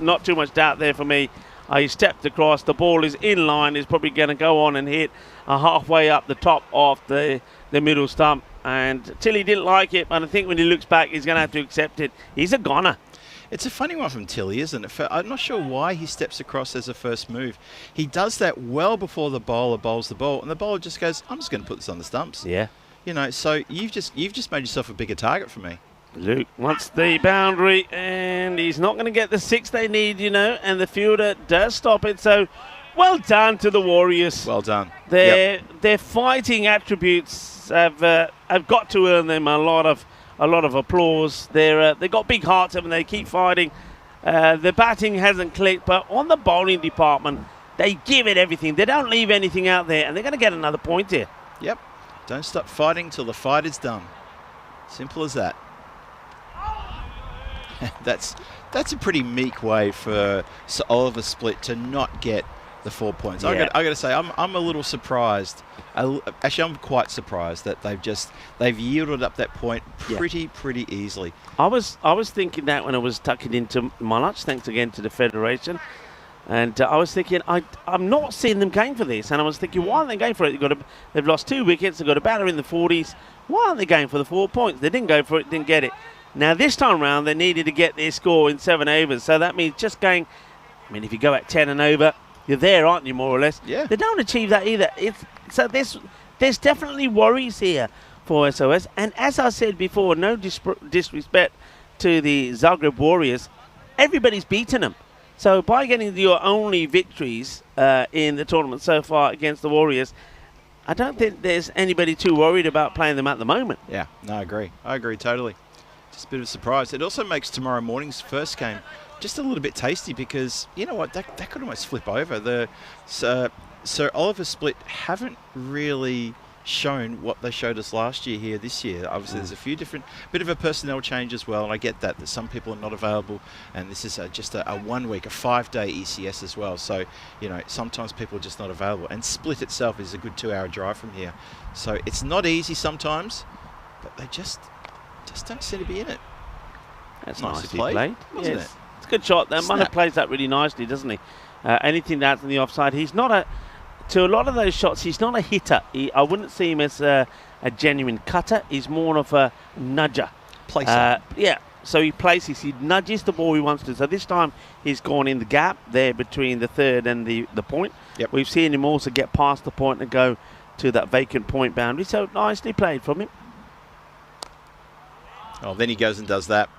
Not too much doubt there for me. He stepped across. The ball is in line. He's probably going to go on and hit halfway up the top of the middle stump. And Tilly didn't like it, but I think when he looks back, he's going to have to accept it. He's a goner. It's a funny one from Tilly, isn't it? I'm not sure why he steps across as a first move. He does that well before the bowler bowls the ball, and the bowler just goes, I'm just going to put this on the stumps. Yeah. You know, so you've just made yourself a bigger target for me. Luke wants the boundary, and he's not going to get the 6 they need, you know, and the fielder does stop it. So well done to the Warriors. Well done. Their fighting attributes have got to earn them a lot of applause. They've got big hearts and they keep fighting. The batting hasn't clicked, but on the bowling department, they give it everything. They don't leave anything out there, and they're going to get another point here. Yep. Don't stop fighting till the fight is done. Simple as that. That's a pretty meek way for Sir Oliver Split to not get the 4 points. Yeah. I got to say, I'm a little surprised. Actually, I'm quite surprised that they've yielded up that point pretty easily. I was thinking that when I was tucking into my lunch. Thanks again to the Federation. And I was thinking, I'm not seeing them going for this. And I was thinking, why aren't they going for it? They've lost 2 wickets. They've got a batter in the 40s. Why aren't they going for the 4 points? They didn't go for it, didn't get it. Now, this time round, they needed to get their score in 7 overs. So that means just going, I mean, if you go at 10 and over, you're there, aren't you, more or less? Yeah. They don't achieve that either. So there's definitely worries here for SOS. And as I said before, no disrespect to the Zagreb Warriors, everybody's beaten them. So by getting your only victories in the tournament so far against the Warriors, I don't think there's anybody too worried about playing them at the moment. Yeah, no, I agree. I agree totally. Just a bit of a surprise. It also makes tomorrow morning's first game just a little bit tasty because, you know what, that could almost flip over. Sir Oliver Split haven't really shown what they showed us last year here this year. Obviously, there's a bit of a personnel change as well, and I get that some people are not available, and this is just a 1 week, a 5-day ECS as well. So, you know, sometimes people are just not available, and Split itself is a good 2-hour drive from here. So it's not easy sometimes, but they just don't seem to be in it. That's nicely played, wasn't it? It's a good shot. Munna plays that really nicely, doesn't he? Anything that's in the offside, he's not to a lot of those shots, he's not a hitter. I wouldn't see him as a genuine cutter. He's more of a nudger. Placer. Yeah, so he places, he nudges the ball he wants to. So this time he's gone in the gap there between the third and the point. Yep. We've seen him also get past the point and go to that vacant point boundary. So nicely played from him. Oh, then he goes and does that.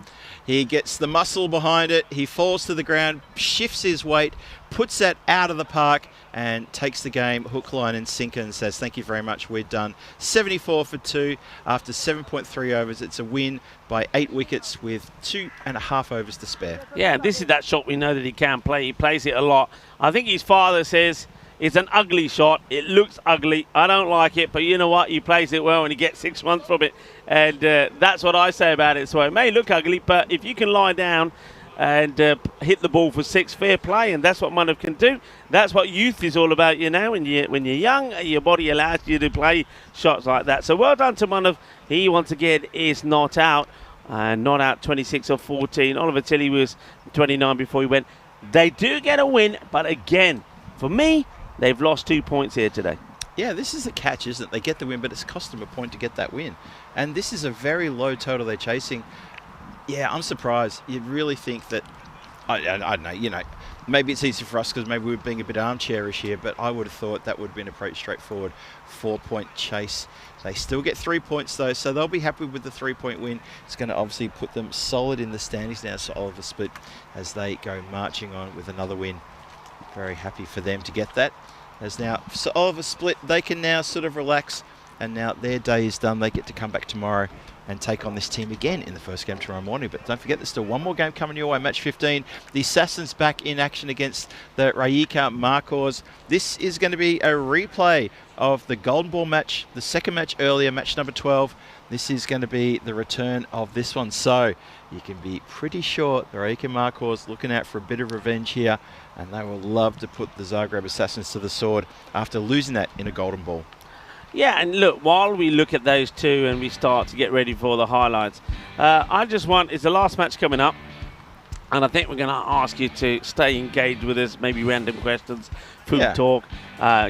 He gets the muscle behind it. He falls to the ground, shifts his weight, puts that out of the park, and takes the game hook, line, and sinker, and says, "Thank you very much. We're done." 74 for 2 after 7.3 overs. It's a win by 8 wickets with 2.5 overs to spare. Yeah, this is that shot we know that he can play. He plays it a lot. I think his father says it's an ugly shot. It looks ugly. I don't like it, but you know what? He plays it well and he gets 6 runs from it. And that's what I say about it. So it may look ugly, but if you can lie down and hit the ball for 6, fair play, and that's what Manav can do. That's what youth is all about, you know. When you're young, your body allows you to play shots like that. So well done to Manav. He, once again, is not out. Not out 26 or 14. Oliver Tilley was 29 before he went. They do get a win, but again, for me, they've lost 2 points here today. Yeah, this is the catch, isn't it? They get the win, but it's cost them a point to get that win. And this is a very low total they're chasing. Yeah, I'm surprised. You'd really think that, I don't know, you know, maybe it's easy for us because maybe we're being a bit armchairish here, but I would have thought that would have been a pretty straightforward 4-point chase. They still get 3 points though, so they'll be happy with the 3-point win. It's going to obviously put them solid in the standings now, so Oliver Split, as they go marching on with another win. Very happy for them to get that. As now, so Oliver Split, they can now sort of relax, and now their day is done. They get to come back tomorrow and take on this team again in the first game tomorrow morning. But don't forget, there's still one more game coming your way, match 15. The Assassins back in action against the Rijeka Marcos. This is going to be a replay of the Golden Ball match, the second match earlier, match number 12. This is going to be the return of this one. So you can be pretty sure the Rijeka Marcos looking out for a bit of revenge here, and they will love to put the Zagreb Assassins to the sword after losing that in a Golden Ball. Yeah, and look, while we look at those two and we start to get ready for the highlights, I just want, it's the last match coming up, and I think we're going to ask you to stay engaged with us, maybe random questions, food talk,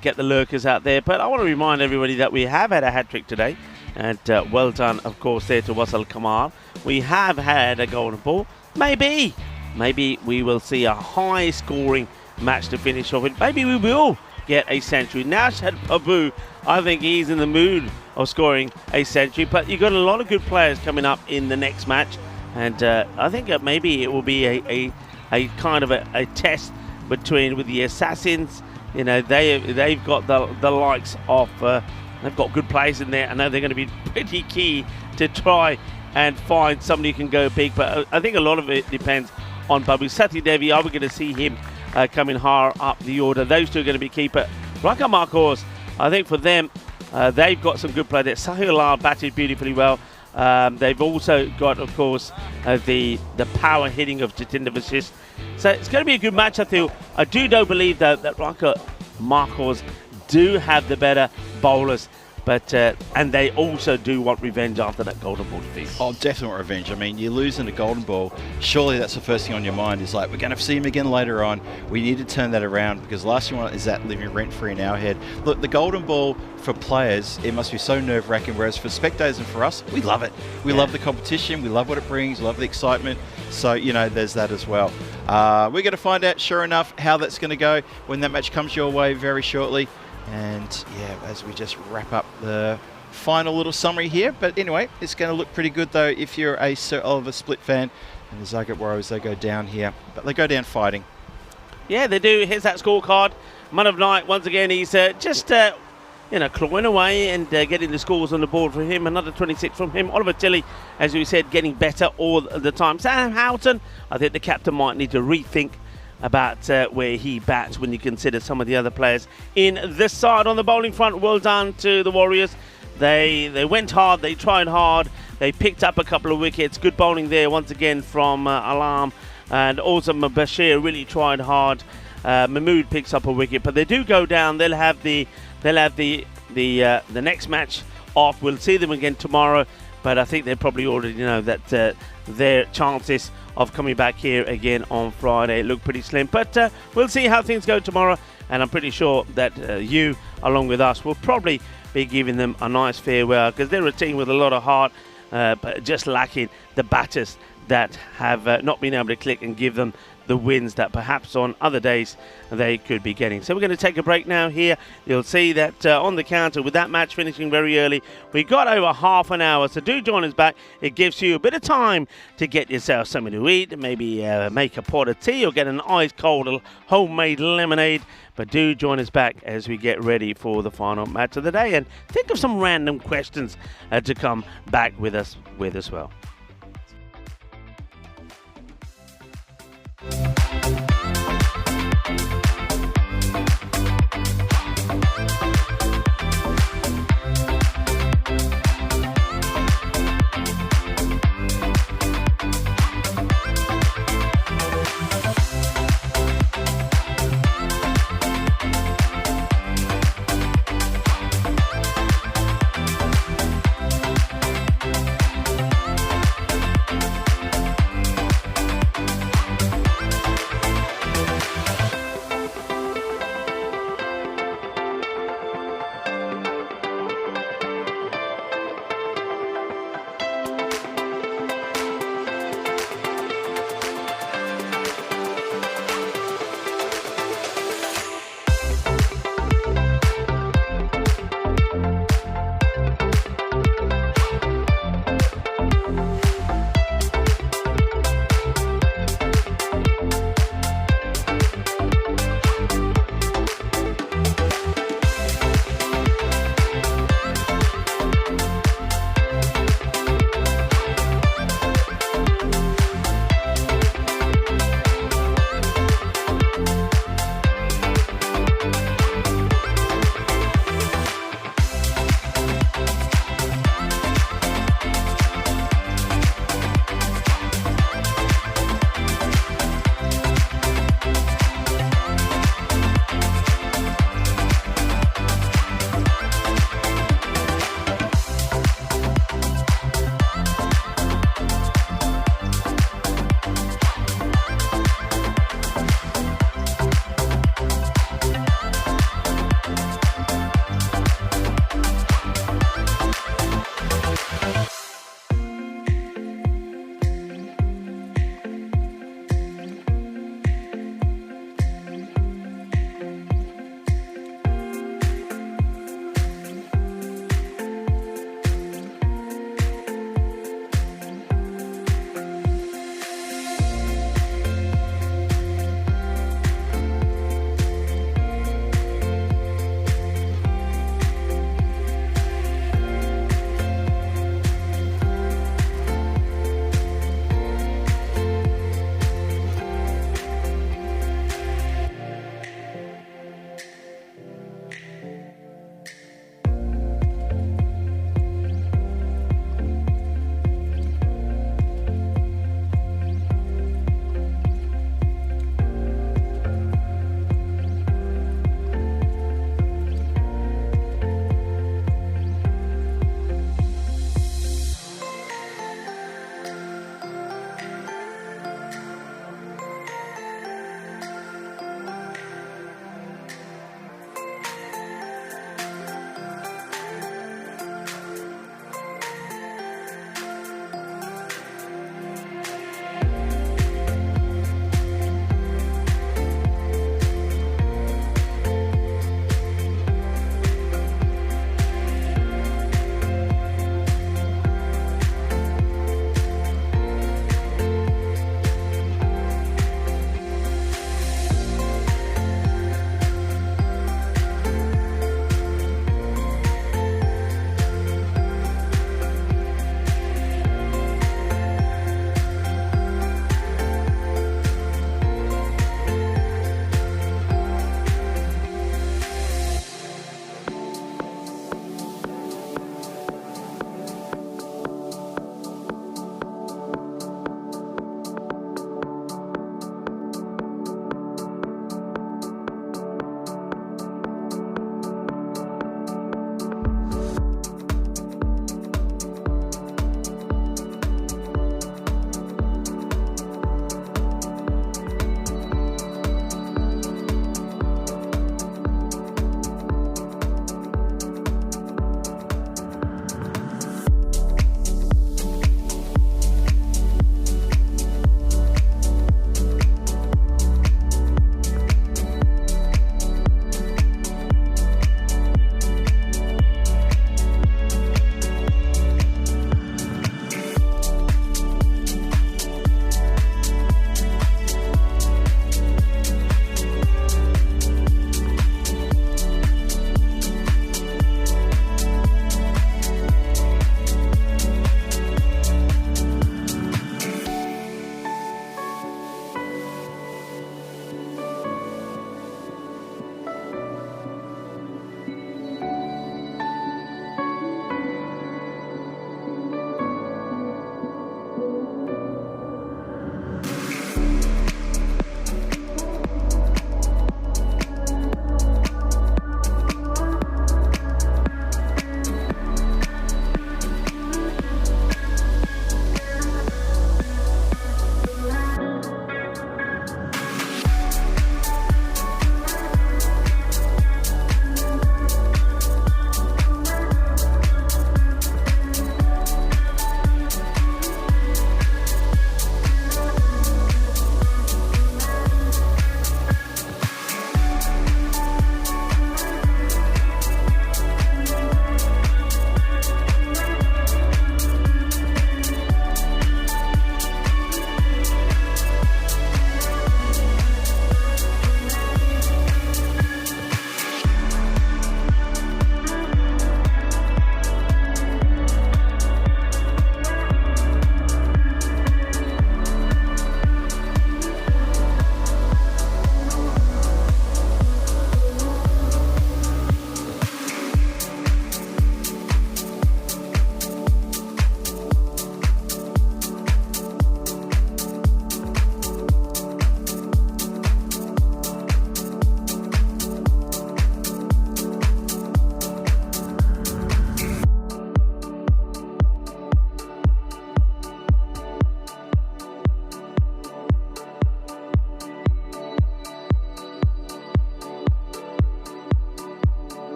get the lurkers out there. But I want to remind everybody that we have had a hat-trick today, and well done, of course, there to Wasal Kamal. We have had a golden ball. Maybe we will see a high-scoring match to finish off with. Maybe we will get a century. Nashad Pabu, I think he's in the mood of scoring a century, but you've got a lot of good players coming up in the next match, and I think maybe it will be a kind of a test with the Assassins. You know, they've got the likes of they've got good players in there. I know they're going to be pretty key to try and find somebody who can go big, but I think a lot of it depends on Babu. Sati Devi, are we going to see him coming higher up the order? Those two are going to be key. But Rijeka Marcos, I think for them, they've got some good play there. Sahil Lal batted beautifully well. They've also got, of course, the power hitting of Jatinder Vasist. So it's going to be a good match, I feel. I do believe that Rijeka Marcos do have the better bowlers. But and they also do want revenge after that golden ball defeat. Oh, definitely revenge. I mean, you're losing a golden ball. Surely that's the first thing on your mind is like, we're going to see him again later on. We need to turn that around because last thing we want is that living rent-free in our head. Look, the golden ball for players, it must be so nerve-wracking, whereas for spectators and for us, we love it. We love the competition. We love what it brings. We love the excitement. So, you know, there's that as well. We're going to find out, sure enough, how that's going to go when that match comes your way very shortly. And yeah, as we just wrap up the final little summary here. But anyway, it's going to look pretty good though if you're a Sir Oliver Split fan. And the Zagreb Warriors, they go down here, but they go down fighting. Yeah, they do. Here's that scorecard. Man of Night, once again, he's just clawing away and getting the scores on the board for him. Another 26 from him. Oliver Tilley, as we said, getting better all the time. Sam Houghton, I think the captain might need to rethink about where he bats when you consider some of the other players in this side. On the bowling front, well done to the Warriors. They went hard, they tried hard, they picked up a couple of wickets. Good bowling there once again from Alam, and also Bashir really tried hard. Mahmood picks up a wicket, but they do go down. They'll have the next match off. We'll see them again tomorrow, but I think they probably already know that their chances of coming back here again on Friday look pretty slim. But we'll see how things go tomorrow, and I'm pretty sure that you, along with us, will probably be giving them a nice farewell, because they're a team with a lot of heart, but just lacking the batters that have not been able to click and give them the wins that perhaps on other days they could be getting. So we're going to take a break now here. You'll see that on the counter, with that match finishing very early, we got over half an hour. So do join us back. It gives you a bit of time to get yourself something to eat, maybe make a pot of tea or get an ice cold homemade lemonade. But do join us back as we get ready for the final match of the day, and think of some random questions to come back with us with as well.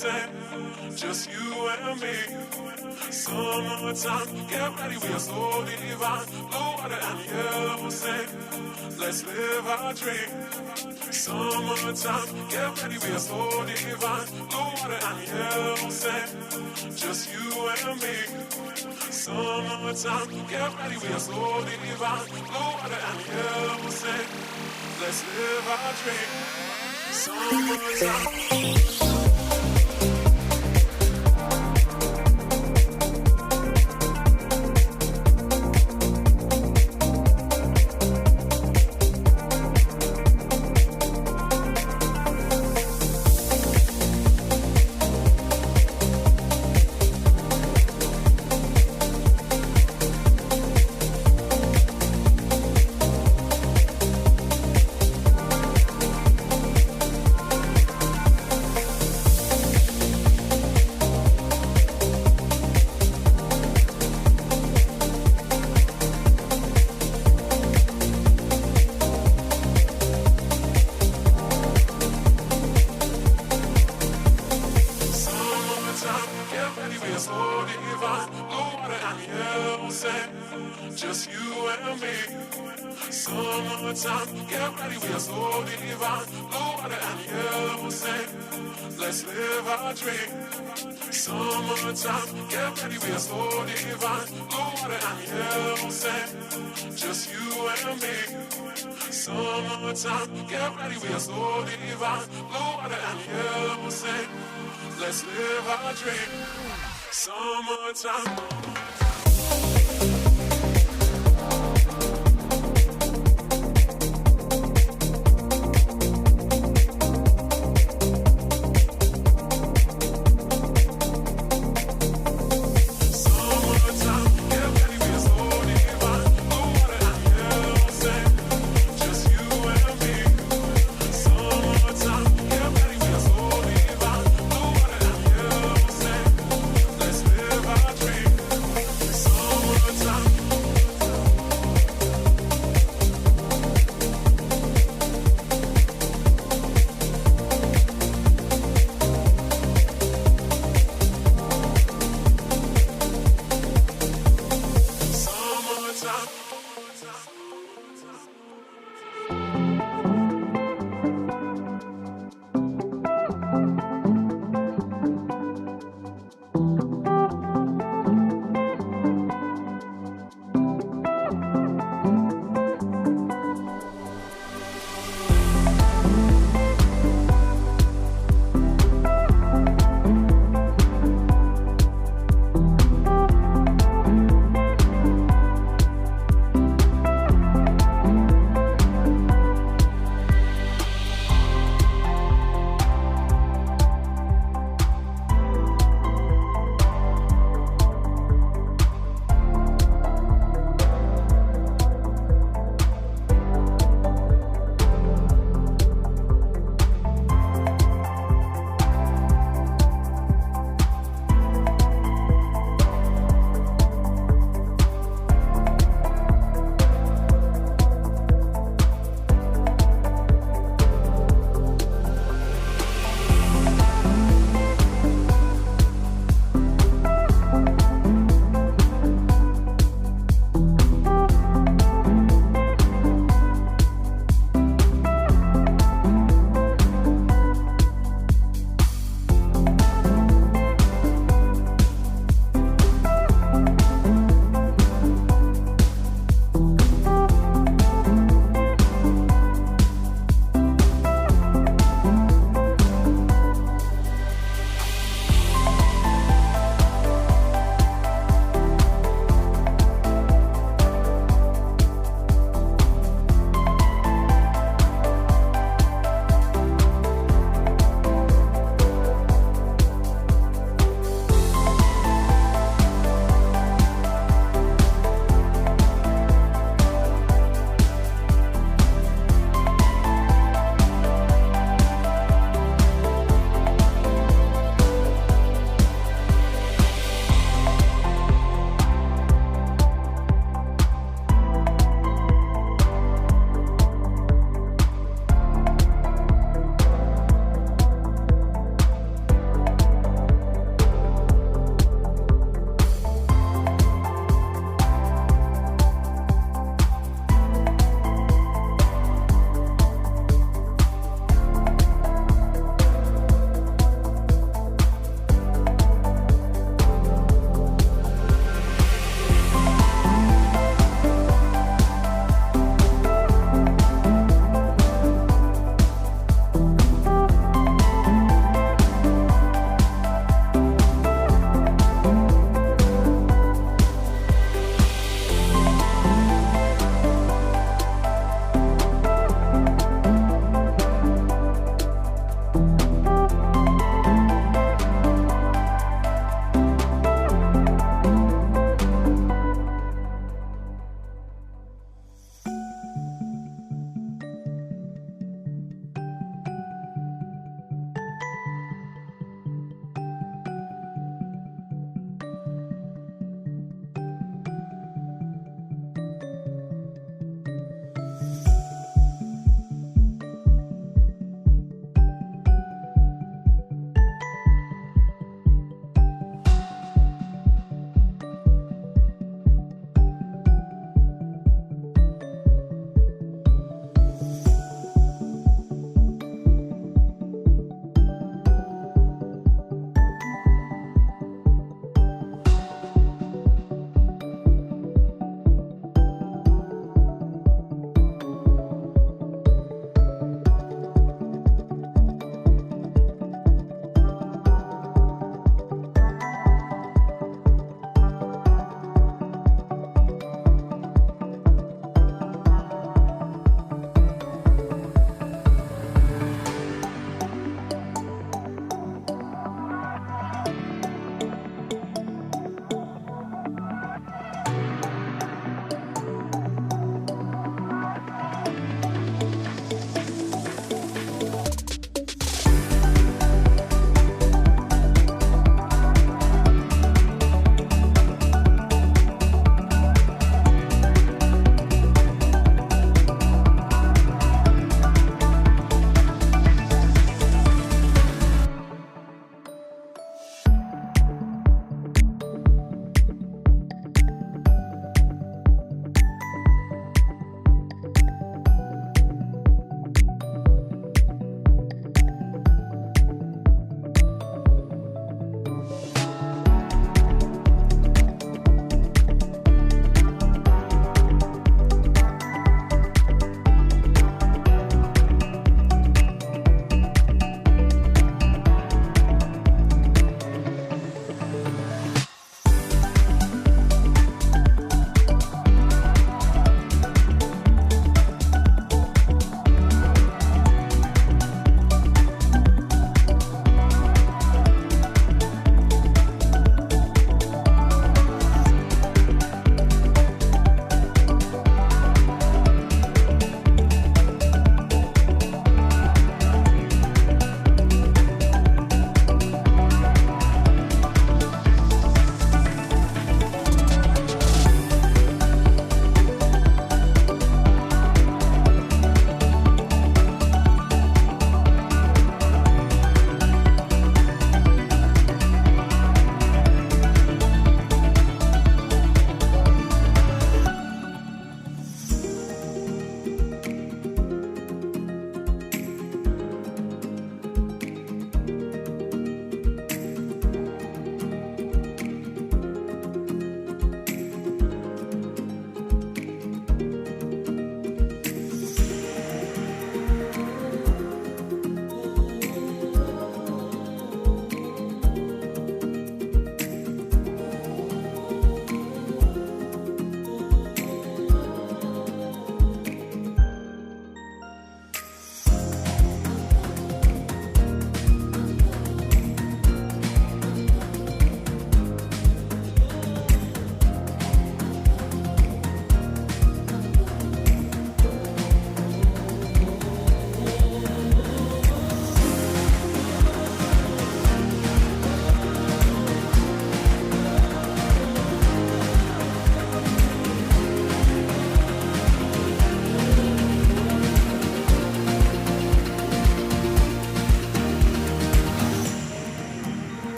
sand, just you and me. Summertime, get ready, we are so divine. Blue water and yellow sand, let's live our dream. Summertime, get ready, we are so divine. Blue water and yellow sand, just you and me. Summertime, get ready, we are so divine. Blue water and yellow sand, let's live our dream. Summertime. Just you and me. Summertime, get ready, we are so divine. Blue water and yellow sand, let's live our dream. Summertime, get ready, we are so divine. Blue water and yellow sand, just you and me. Summertime, get ready, we are so divine. Blue water and yellow sand, let's live our dream. Summertime.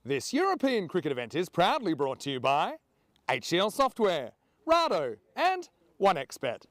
This European cricket event is proudly brought to you by HCL Software, Rado and 1xBet.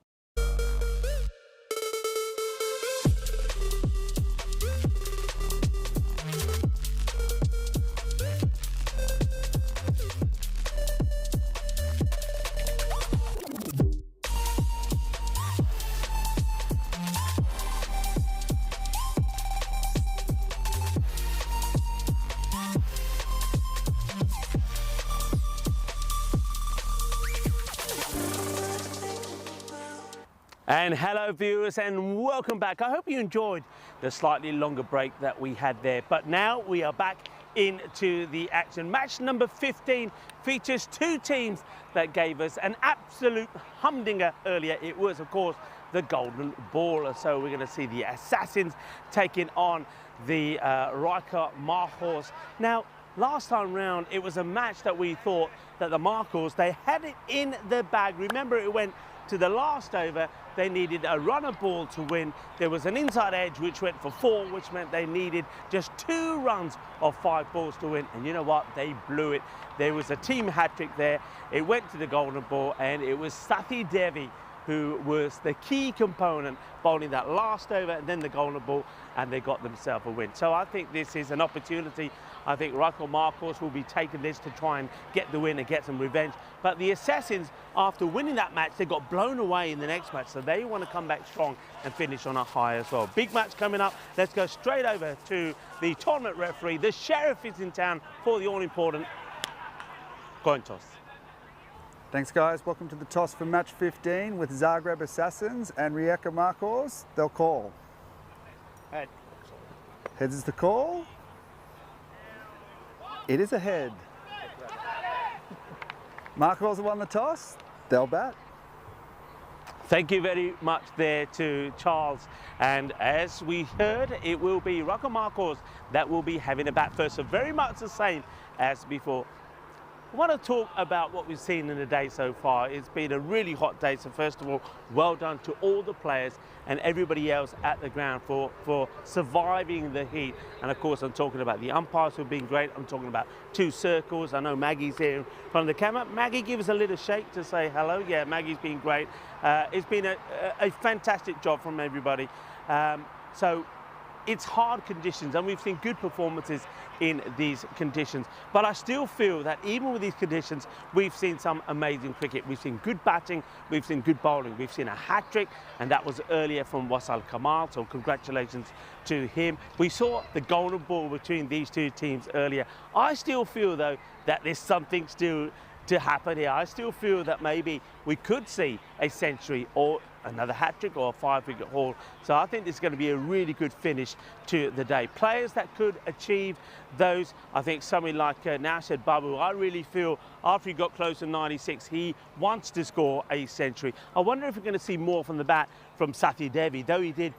And hello viewers and welcome back. I hope you enjoyed the slightly longer break that we had there. But now we are back into the action. Match number 15 features two teams that gave us an absolute humdinger earlier. It was, of course, the Golden Ball. So we're going to see the Assassins taking on the Rijeka Markers. Now, last time round, it was a match that we thought that the Markers, they had it in the bag. Remember, it went to the last over. They needed a runner ball to win. There was an inside edge which went for 4, which meant they needed just 2 runs of 5 balls to win. And you know what? They blew it. There was a team hat-trick there. It went to the Golden Ball, and it was Sathi Devi who was the key component, bowling that last over and then the Golden Ball, and they got themselves a win. So I think this is an opportunity. I think Rijeka Markers will be taking this to try and get the win and get some revenge. But the Assassins, after winning that match, they got blown away in the next match, so they want to come back strong and finish on a high as well. Big match coming up. Let's go straight over to the tournament referee. The Sheriff is in town for the all-important coin toss. Thanks guys, welcome to the toss for match 15 with Zagreb Assassins and Rijeka Markers. They'll call. Head. Heads is the call. It is a head. Markers have won the toss. They'll bat. Thank you very much there to Charles. And as we heard, it will be Rijeka Markers that will be having a bat first. So very much the same as before. I want to talk about what we've seen in the day so far. It's been a really hot day. So first of all, well done to all the players and everybody else at the ground for surviving the heat. And of course, I'm talking about the umpires who've been great. I'm talking about 2 circles. I know Maggie's here in front of the camera. Maggie, give us a little shake to say hello. Yeah, Maggie's been great. It's been a fantastic job from everybody. So it's hard conditions, and we've seen good performances in these conditions. But I still feel that even with these conditions, we've seen some amazing cricket. We've seen good batting, we've seen good bowling, we've seen a hat-trick, and that was earlier from Wasal Kamal, so congratulations to him. We saw the Golden Ball between these 2 teams earlier. I still feel, though, that there's something still to happen here. I still feel that maybe we could see a century or another hat-trick or a 5-wicket haul. So I think this is going to be a really good finish to the day. Players that could achieve those, I think somebody like Naushad Babu, I really feel after he got close to 96, he wants to score a century. I wonder if we're going to see more from the bat from Sathi Devi, though he did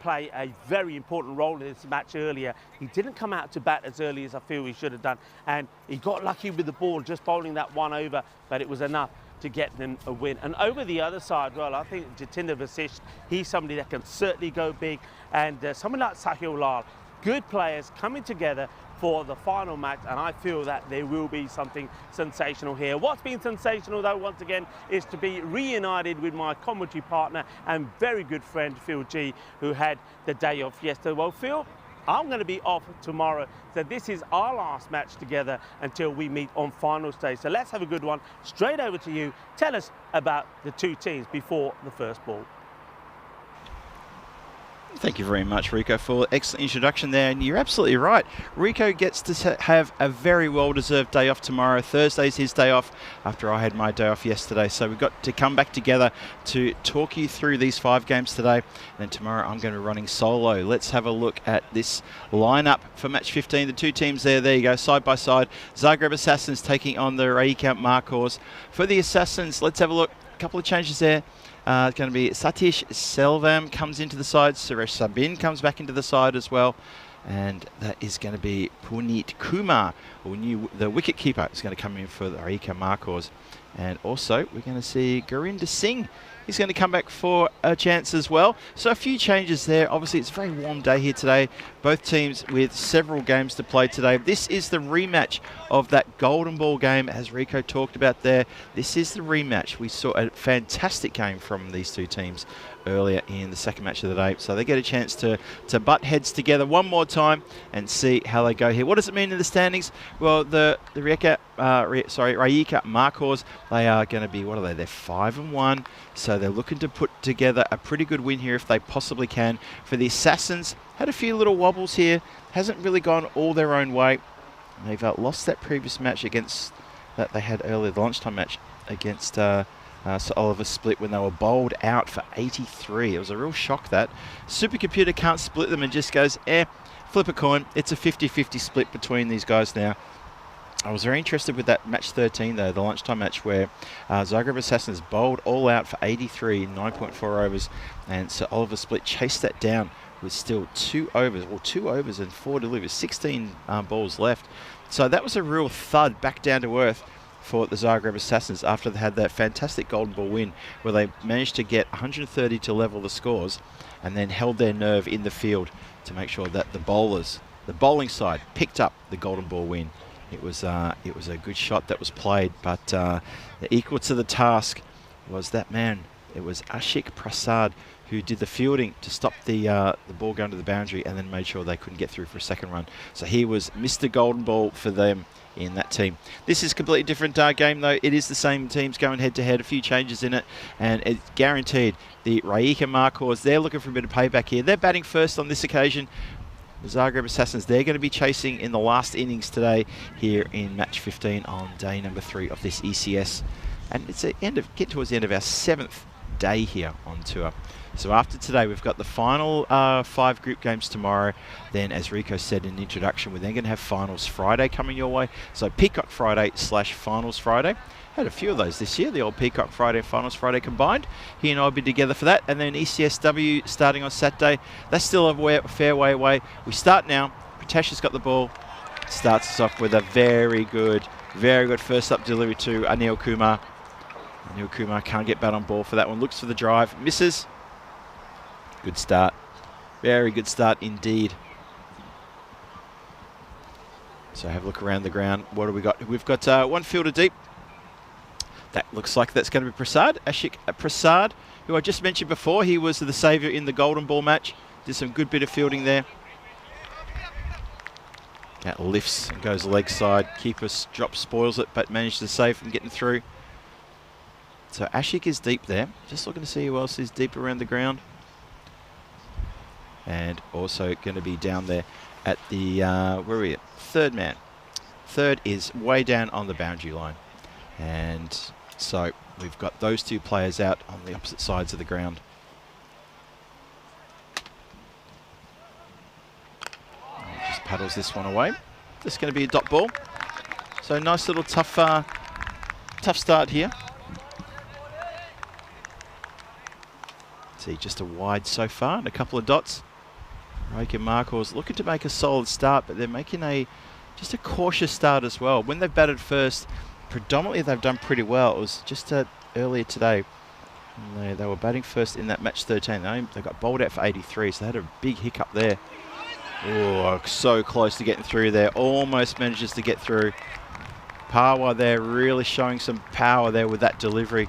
play a very important role in this match earlier. He didn't come out to bat as early as I feel he should have done, and he got lucky with the ball, just bowling that 1 over, but it was enough to get them a win. And over the other side, well, I think Jatinder Vasisht, he's somebody that can certainly go big, and someone like Sahil Lal, good players coming together for the final match, and I feel that there will be something sensational here. What's been sensational, though, once again, is to be reunited with my commentary partner and very good friend, Phil G, who had the day off yesterday. Well, Phil, I'm going to be off tomorrow, so this is our last match together until we meet on finals day. So let's have a good one. Straight over to you. Tell us about the 2 teams before the first ball. Thank you very much, Rico, for excellent introduction there. And you're absolutely right. Rico gets to have a very well-deserved day off tomorrow. Thursday's his day off after I had my day off yesterday. So we've got to come back together to talk you through these 5 games today. And then tomorrow I'm going to be running solo. Let's have a look at this lineup for match 15. The 2 teams there you go, side by side. Zagreb Assassins taking on the Rijeka Markers. For the Assassins, let's have a look. A couple of changes there. It's going to be Satish Selvam comes into the side. Suresh Sabin comes back into the side as well. And that is going to be Puneet Kumar, the wicket keeper, is going to come in for the Rijeka Markers. And also, we're going to see Gurinder Singh. He's going to come back for a chance as well. So a few changes there. Obviously, it's a very warm day here today. Both teams with several games to play today. This is the rematch of that golden ball game, as Rico talked about there. This is the rematch. We saw a fantastic game from these two teams earlier in the second match of the day. So they get a chance to butt heads together one more time and see how they go here. What does it mean in the standings? Well, the Rijeka Markors, they are going to be, what are they? They're 5-1. So they're looking to put together a pretty good win here if they possibly can. For the Assassins, had a few little wobbles here. Hasn't really gone all their own way. They've lost that previous match against that they had earlier, the lunchtime match against Sir Oliver Split when they were bowled out for 83. It was a real shock that. Supercomputer can't split them and just goes, flip a coin. It's a 50-50 split between these guys now. I was very interested with that match 13 though, the lunchtime match where Zagreb Assassins bowled all out for 83 in 9.4 overs, and Sir Oliver Split chased that down with still 2 overs and 4 deliveries, 16 balls left. So that was a real thud back down to earth for the Zagreb Assassins after they had that fantastic golden ball win where they managed to get 130 to level the scores and then held their nerve in the field to make sure that the bowling side picked up the golden ball win. It was a good shot that was played, but equal to the task was that man. It was Ashik Prasad who did the fielding to stop the ball going to the boundary and then made sure they couldn't get through for a second run. So he was Mr. Golden Ball for them in that team. This is a completely different game though. It is the same teams going head to head, a few changes in it, and it's guaranteed the Rijeka Markors, they're looking for a bit of payback here. They're batting first on this occasion. The Zagreb Assassins, they're going to be chasing in the last innings today here in match 15 on day number 3 of this ECS. And it's get towards the end of our 7th day here on tour. So after today, we've got the final 5 group games tomorrow. Then, as Rico said in the introduction, we're then going to have finals Friday coming your way. So Peacock Friday / finals Friday. Had a few of those this year, the old Peacock Friday and Finals Friday combined. He and I will be together for that. And then ECSW starting on Saturday. That's still a fair way away. We start now. Pratasha's got the ball. Starts us off with a very good first up delivery to Anil Kumar. Anil Kumar can't get bat on ball for that one. Looks for the drive. Misses. Good start. Very good start indeed. So have a look around the ground. What do we got? We've got one fielder deep. That looks like that's going to be Prasad. Ashik Prasad, who I just mentioned before. He was the saviour in the golden ball match. Did some good bit of fielding there. That lifts and goes leg side. Keeper drops, spoils it, but managed to save from getting through. So Ashik is deep there. Just looking to see who else is deep around the ground. And also going to be down there at the, where are we at? Third man. Third is way down on the boundary line. And so we've got those two players out on the opposite sides of the ground. And just paddles this one away. This is going to be a dot ball. So nice little tough start here. See, just a wide so far and a couple of dots. Rijeka Markors looking to make a solid start, but they're making just a cautious start as well. When they've batted first, predominantly they've done pretty well. It was just earlier today. They were batting first in that match 13. They got bowled out for 83, so they had a big hiccup there. Oh, so close to getting through there. Almost manages to get through. Pawa there really showing some power there with that delivery.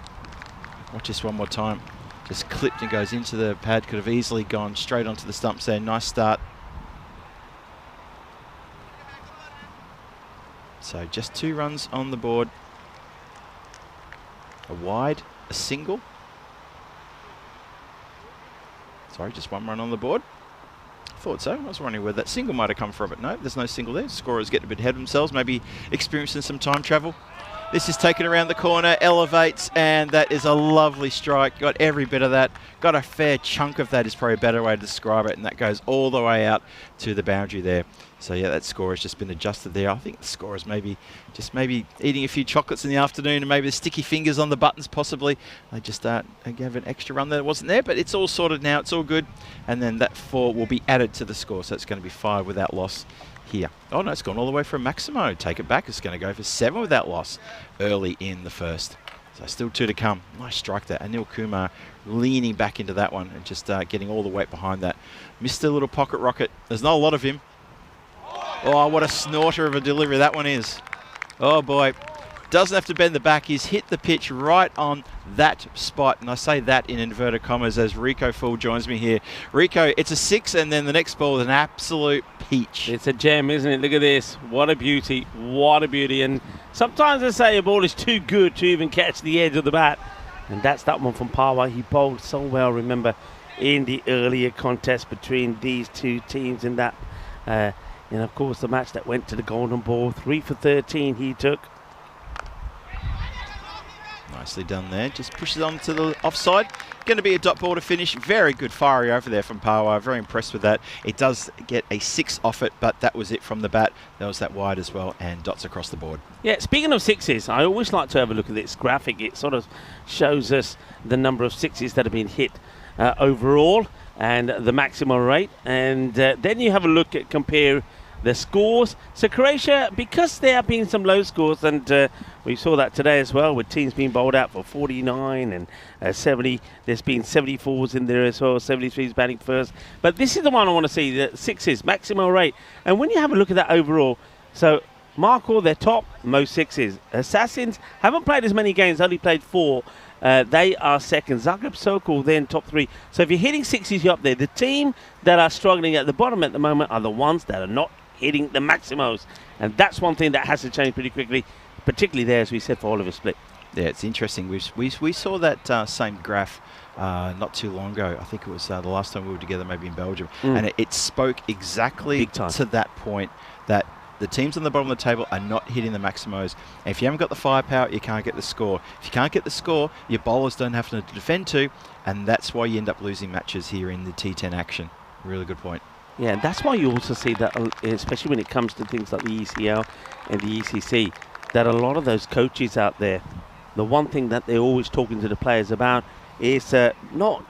Watch this one more time. Just clipped and goes into the pad. Could have easily gone straight onto the stumps there. Nice start. So just 2 runs on the board. A wide, a single. Sorry, just 1 run on the board. Thought so. I was wondering where that single might have come from, but no, there's no single there. Scorers getting a bit ahead of themselves, maybe experiencing some time travel. This is taken around the corner, elevates, and that is a lovely strike. Got every bit of that. Got a fair chunk of that is probably a better way to describe it, and that goes all the way out to the boundary there. So yeah, that score has just been adjusted there. I think the score is maybe eating a few chocolates in the afternoon and maybe the sticky fingers on the buttons possibly. They just gave an extra run that wasn't there, but it's all sorted now. It's all good. And then that 4 will be added to the score, so it's going to be 5 without loss here. Oh no, it's gone all the way from Maximo. Take it back. It's going to go for 7 without loss early in the first. So still 2 to come. Nice strike there. Anil Kumar leaning back into that one and just getting all the weight behind that. Mr. Little Pocket Rocket. There's not a lot of him. Oh, what a snorter of a delivery that one is. Oh, boy. Doesn't have to bend the back. He's hit the pitch right on that spot. And I say that in inverted commas as Rico Full joins me here. Rico, it's a 6, and then the next ball is an absolute peach. It's a gem, isn't it? Look at this. What a beauty. What a beauty. And sometimes they say a ball is too good to even catch the edge of the bat. And that's that one from Pawa. He bowled so well, remember, in the earlier contest between these two teams in that, and of course, the match that went to the golden ball. 3 for 13 he took. Nicely done there. Just pushes on to the offside. Going to be a dot ball to finish. Very good fiery over there from Pawa. Very impressed with that. It does get a 6 off it, but that was it from the bat. There was that wide as well, and dots across the board. Yeah, speaking of 6s, I always like to have a look at this graphic. It sort of shows us the number of 6s that have been hit overall and the maximum rate. And then you have a look at compare the scores. So Croatia, because there have been some low scores, and we saw that today as well, with teams being bowled out for 49 and 70. There's been 74s in there as well, 73s batting first. But this is the one I want to see, the 6s, maximum rate. And when you have a look at that overall, so Marco, they're top, most 6s. Assassins haven't played as many games, only played 4. They are second. Zagreb Sokol then top 3. So if you're hitting 6s, you're up there. The team that are struggling at the bottom at the moment are the ones that are not hitting the maximos, and that's one thing that has to change pretty quickly, particularly there, as we said, for Oliver Split. Yeah, it's interesting. We saw that same graph not too long ago. I think it was the last time we were together, maybe in Belgium, and it spoke exactly to that point, that the teams on the bottom of the table are not hitting the maximos. And if you haven't got the firepower, you can't get the score. If you can't get the score, your bowlers don't have to defend to, and that's why you end up losing matches here in the T10 action. Really good point. Yeah, and that's why you also see that, especially when it comes to things like the ECL and the ECC, that a lot of those coaches out there, the one thing that they're always talking to the players about is not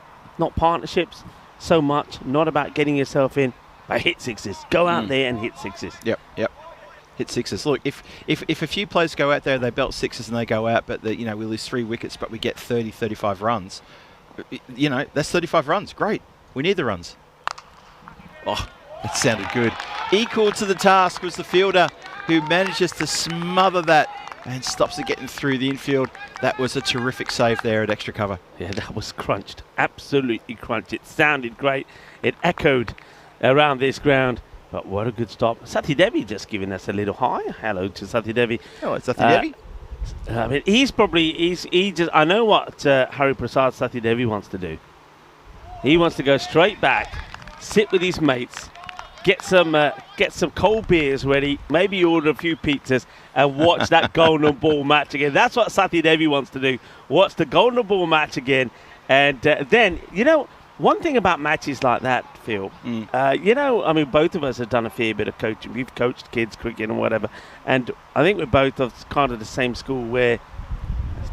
partnerships so much, not about getting yourself in, but hit 6s. Go out there and hit 6s. Yep. Hit 6s. Look, if a few players go out there, they belt 6s and they go out, but we lose 3 wickets, but we get 30, 35 runs. That's 35 runs. Great. We need the runs. Oh, it sounded good. Equal to the task was the fielder who manages to smother that and stops it getting through the infield. That was a terrific save there at extra cover. Yeah, that was crunched. Absolutely crunched. It sounded great. It echoed around this ground. But what a good stop. Sati Devi just giving us a little hi. Hello to Sati Devi. Hello, Sati Devi. I mean, I know what Hari Prasad Sati Devi wants to do. He wants to go straight back, sit with his mates, get some cold beers ready, maybe order a few pizzas, and watch that golden ball match again. That's what Sati Devi wants to do. Watch the golden ball match again, and then one thing about matches like that, Phil. I mean, both of us have done a fair bit of coaching. We've coached kids cricket and whatever, and I think we're both of kind of the same school. Where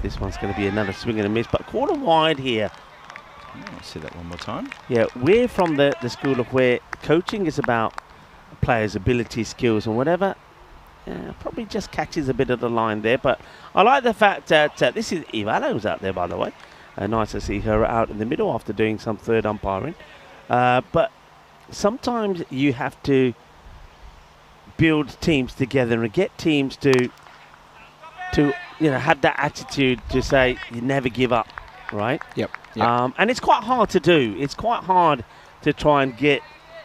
this one's going to be another swing and a miss, but quarter wide here. Let's see that one more time. Yeah, we're from the school of where coaching is about players' ability, skills, and whatever. Probably just catches a bit of the line there, but I like the fact that this is Ivano's out there, by the way. Nice to see her out in the middle after doing some third umpiring. But sometimes you have to build teams together and get teams to have that attitude to say you never give up, right? Yep. And it's quite hard to do. It's quite hard to try and get,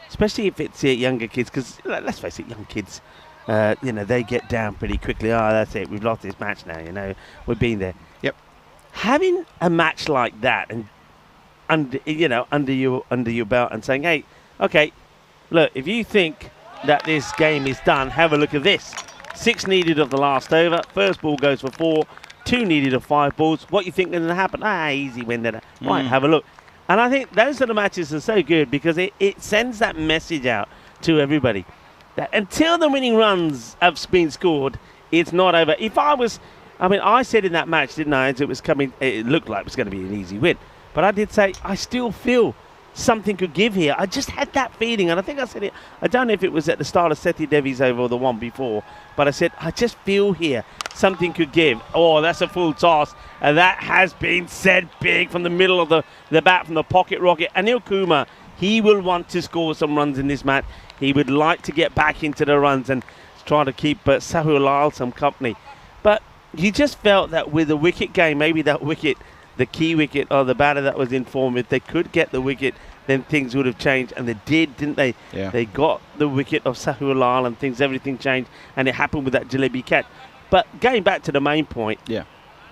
especially if it's younger kids, because let's face it, young kids, they get down pretty quickly. Oh, that's it. We've lost this match now. We've been there. Yep. Having a match like that and under your belt and saying, hey, okay, look, if you think that this game is done, have a look at this. 6 needed of the last over. First ball goes for 4. 2 needed of 5 balls. What you think is going to happen? Easy win there. Right, have a look. And I think those sort of matches are so good because it sends that message out to everybody that until the winning runs have been scored, it's not over. I said in that match, didn't I, as it was coming, it looked like it was going to be an easy win. But I did say, I still feel something could give here. I just had that feeling, and I think I said it. I don't know if it was at the start of Sethi Devi's over or the one before, but I said, I just feel here something could give. Oh, that's a full toss, and that has been said big from the middle of the bat, from the pocket rocket. Anil Kumar, he will want to score some runs in this match. He would like to get back into the runs and try to keep Sahul Lal some company. But you just felt that with the wicket game, maybe that wicket, the key wicket or the batter that was in form, if they could get the wicket, then things would have changed. And they did, didn't they? Yeah. They got the wicket of Sahul Lal and everything changed. And it happened with that Jalebi catch. But going back to the main point,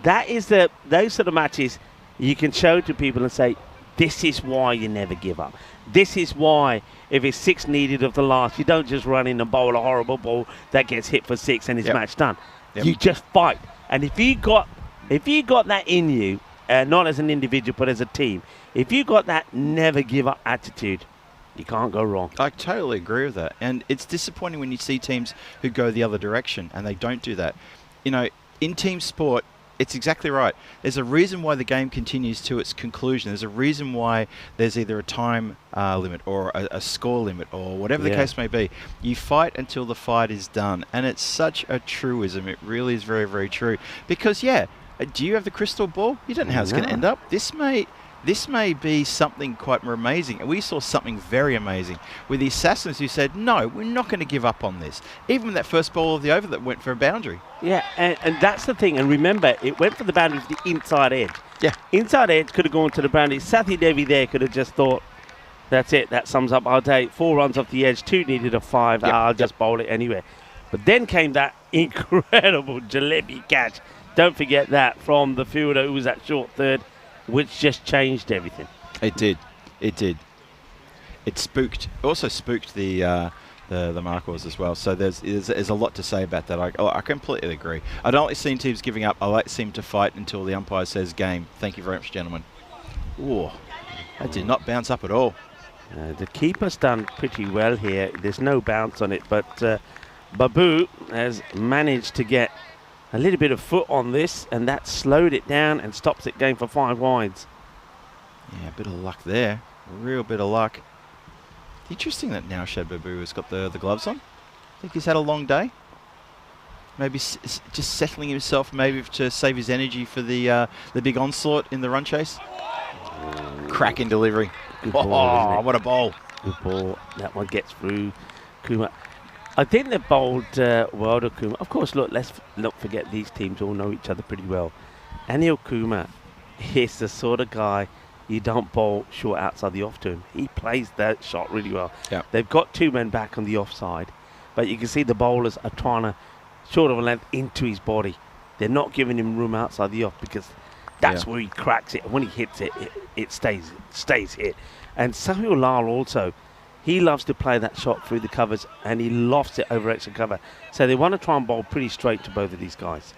that is those sort of matches you can show to people and say, this is why you never give up. This is why, if it's 6 needed of the last, you don't just run in and bowl a horrible ball that gets hit for 6 and it's match done. You just fight. And if you got that in you, not as an individual but as a team, if you got that never give up attitude, you can't go wrong. I totally agree with that. And it's disappointing when you see teams who go the other direction and they don't do that. You know, in team sport, it's exactly right. There's a reason why the game continues to its conclusion. There's a reason why there's either a time limit or a score limit or whatever the case may be. You fight until the fight is done. And it's such a truism. It really is very, very true. Because, do you have the crystal ball? You don't know how it's going to end up. This may be something quite amazing. And we saw something very amazing with the Assassins who said, no, we're not going to give up on this. Even that first ball of the over that went for a boundary. Yeah, and that's the thing. And remember, it went for the boundary with the inside edge. Yeah. Inside edge could have gone to the boundary. Sethi Devi there could have just thought, that's it, that sums up our day. 4 runs off the edge, 2 needed of 5. I'll just bowl it anyway. But then came that incredible Jalebi catch. Don't forget that from the fielder who was at short third, which just changed everything. It did. It did. It spooked. Also spooked the Marcos as well. So there's a lot to say about that. I completely agree. I don't like seeing teams giving up. I like seeing to fight until the umpire says game. Thank you very much, gentlemen. Ooh, that did not bounce up at all. The keeper's done pretty well here. There's no bounce on it, but Babu has managed to get a little bit of foot on this, and that slowed it down and stops it going for 5 wides. Yeah, a bit of luck there. A real bit of luck. Interesting that now Shad Babu has got the gloves on. I think he's had a long day. Maybe just settling himself, maybe to save his energy for the big onslaught in the run chase. Cracking delivery. Good ball, what a bowl. Good ball. That one gets through. Kumar. I think they bowled well to Kumar. Of course, look, let's not forget these teams all know each other pretty well. Anil Kumar is the sort of guy you don't bowl short outside the off to him. He plays that shot really well. Yep. They've got 2 men back on the offside, but you can see the bowlers are trying to short of a length into his body. They're not giving him room outside the off because that's where he cracks it. And when he hits it, it stays hit. And Sahul Lal also, he loves to play that shot through the covers and he lofts it over extra cover. So they want to try and bowl pretty straight to both of these guys.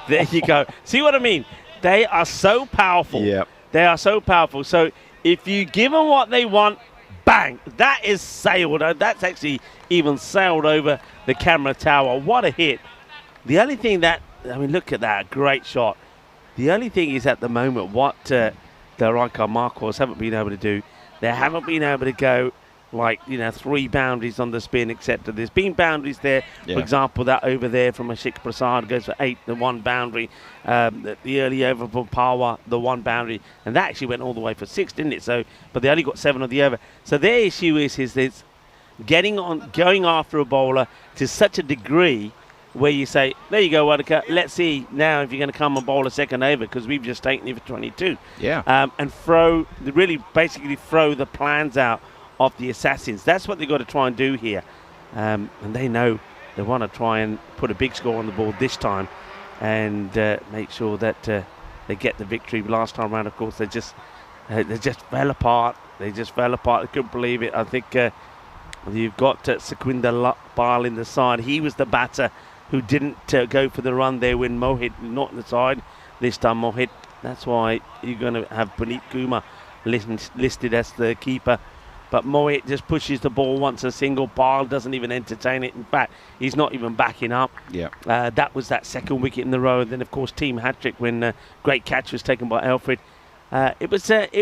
There you go. See what I mean? They are so powerful. Yep. They are so powerful. So if you give them what they want, bang, that is sailed. That's actually even sailed over the camera tower. What a hit. The only thing that, I mean, look at that, great shot. The only thing is at the moment what the Raikar Marcos haven't been able to do, they haven't been able to go like, 3 boundaries on the spin, etc. There's been boundaries there. For example, that over there from Ashik Prasad goes for 8, the 1 boundary. The early over from Pawa, the 1 boundary. And that actually went all the way for 6, didn't it? So, but they only got 7 of the over. So their issue is this going after a bowler to such a degree where you say, there you go, Wadaka, let's see now if you're going to come and bowl a second over because we've just taken it for 22. Yeah. And basically throw the plans out of the Assassins. That's what they've got to try and do here. And they know they want to try and put a big score on the board this time and make sure that they get the victory. Last time around, of course, they just fell apart. They couldn't believe it. I think you've got Sequinder Bal in the side. He was the batter who didn't go for the run there when Mohit not in the side. This time Mohit, that's why you're going to have Puneet Kumar listed as the keeper. But Mohit just pushes the ball once a single. Bal doesn't even entertain it. In fact, he's not even backing up. Yeah. That was that second wicket in the row. And then, of course, team hat-trick when great catch was taken by Alfred. It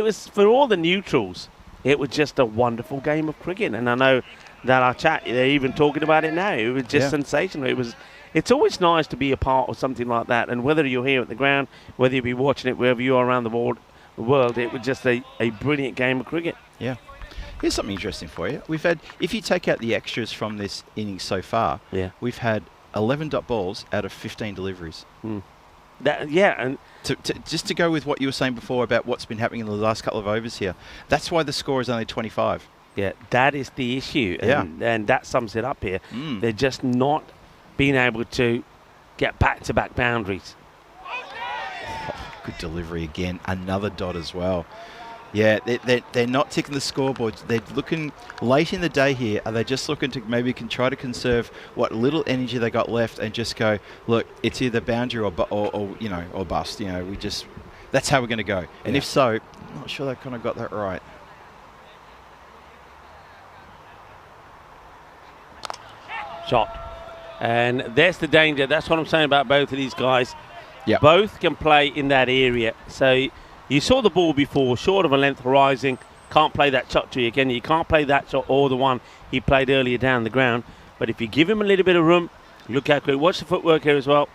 was for all the neutrals. It was just a wonderful game of cricket, and I know that our chat, they're even talking about it now. It was just sensational. It's always nice to be a part of something like that, and whether you're here at the ground, whether you be watching it wherever you are around the world, it was just a brilliant game of cricket. Yeah. Here's something interesting for you. We've had, if you take out the extras from this innings so far, we've had 11 dot balls out of 15 deliveries. And just to go with what you were saying before about what's been happening in the last couple of overs here, that's why the score is only 25. Yeah, that is the issue, and that sums it up here. They're just not being able to get back-to-back boundaries. Good delivery again. Another dot as well. Yeah, they're not ticking the scoreboard. They're looking late in the day here. Are they just looking to maybe try to conserve what little energy they got left and just go, look, it's either boundary or bust. You know, that's how we're going to go. And if so, I'm not sure they kind of got that right. Shot. And there's the danger. That's what I'm saying about both of these guys. Yeah. Both can play in that area. So you saw the ball before, short of a length horizon. Can't play that shot to you again. You can't play that shot or the one he played earlier down the ground. But if you give him a little bit of room, look how quick. Watch the footwork here as well.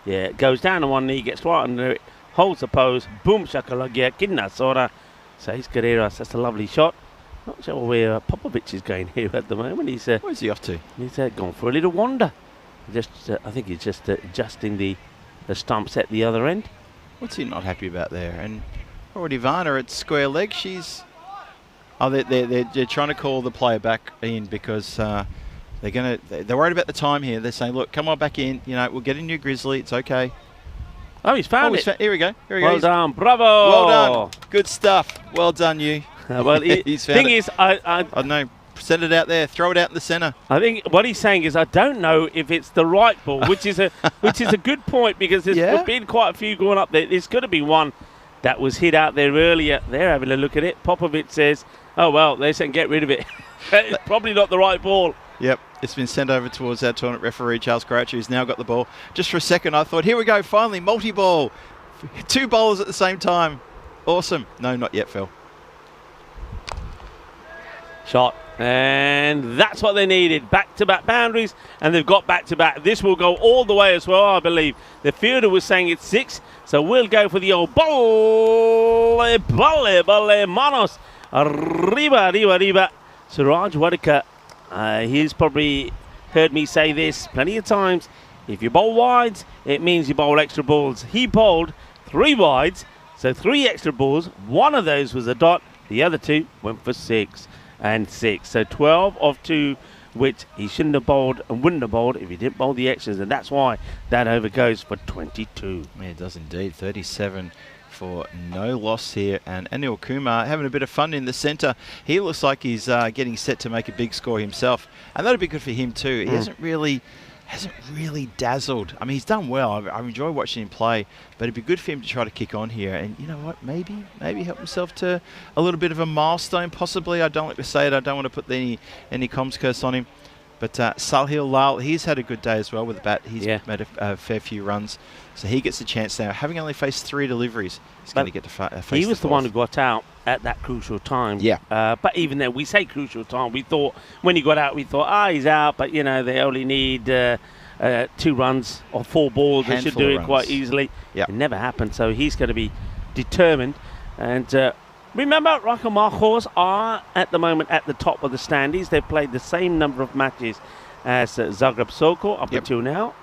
Yeah, it goes down on one knee, gets right under it, holds the pose, boom, shakalagya, kinna sora. Says Guerreras. That's a lovely shot. Not sure where Popovic is going here at the moment. Where's he off to? He's gone for a little wander. I think he's just adjusting the stumps at the other end. What's he not happy about there? And already Ivana at square leg. They're trying to call the player back in because they're worried about the time here. They're saying, look, come on back in. You know, we'll get a new Grizzly. It's okay. Oh, he's found it. Here we go. Well done. Bravo. Well done. Good stuff. Well done, you. Well, he's found it. I don't know. Send it out there. Throw it out in the centre. I think what he's saying is I don't know if it's the right ball, which is a good point because there's been quite a few going up there. There's got to be one that was hit out there earlier. They're having a look at it. Popovic says, oh, well, they said get rid of it. It's probably not the right ball. Yep, it's been sent over towards our tournament referee, Charles Croatia, who's now got the ball. Just for a second, I thought, here we go, finally, multi-ball. 2 bowlers at the same time. Awesome. No, not yet, Phil. Shot. And that's what they needed. Back-to-back boundaries, and they've got back-to-back. This will go all the way as well, I believe. The fielder was saying it's 6, so we'll go for the old ball. Manos. Arriba. Suraj Wadekar. He's probably heard me say this plenty of times. If you bowl wides, it means you bowl extra balls. He bowled 3 wides, so 3 extra balls. One of those was a dot. The other 2 went for 6 and 6. So 12 of 2, which he shouldn't have bowled and wouldn't have bowled if he didn't bowl the extras. And that's why that over goes for 22. Yeah, it does indeed. 37 for no loss here. And Anil Kumar having a bit of fun in the centre. He looks like he's getting set to make a big score himself. And that'll be good for him too. He hasn't really dazzled. I mean, he's done well. I enjoy watching him play, but it'd be good for him to try to kick on here. And you know what? Maybe help himself to a little bit of a milestone, possibly. I don't like to say it. I don't want to put any comms curse on him. But Salhil Lal, he's had a good day as well with the bat. He's made a fair few runs. So he gets a chance now. Having only faced 3 deliveries, he's going to get to face he was the one who got out at that crucial time. Yeah. But even then, we say crucial time. We thought, when he got out, we thought, he's out. But, you know, they only need 2 runs or 4 balls. They should do it quite easily. Yep. It never happened. So he's going to be determined. And remember, Rakamarkos are at the moment at the top of the standings. They've played the same number of matches as Zagreb Soko up until now.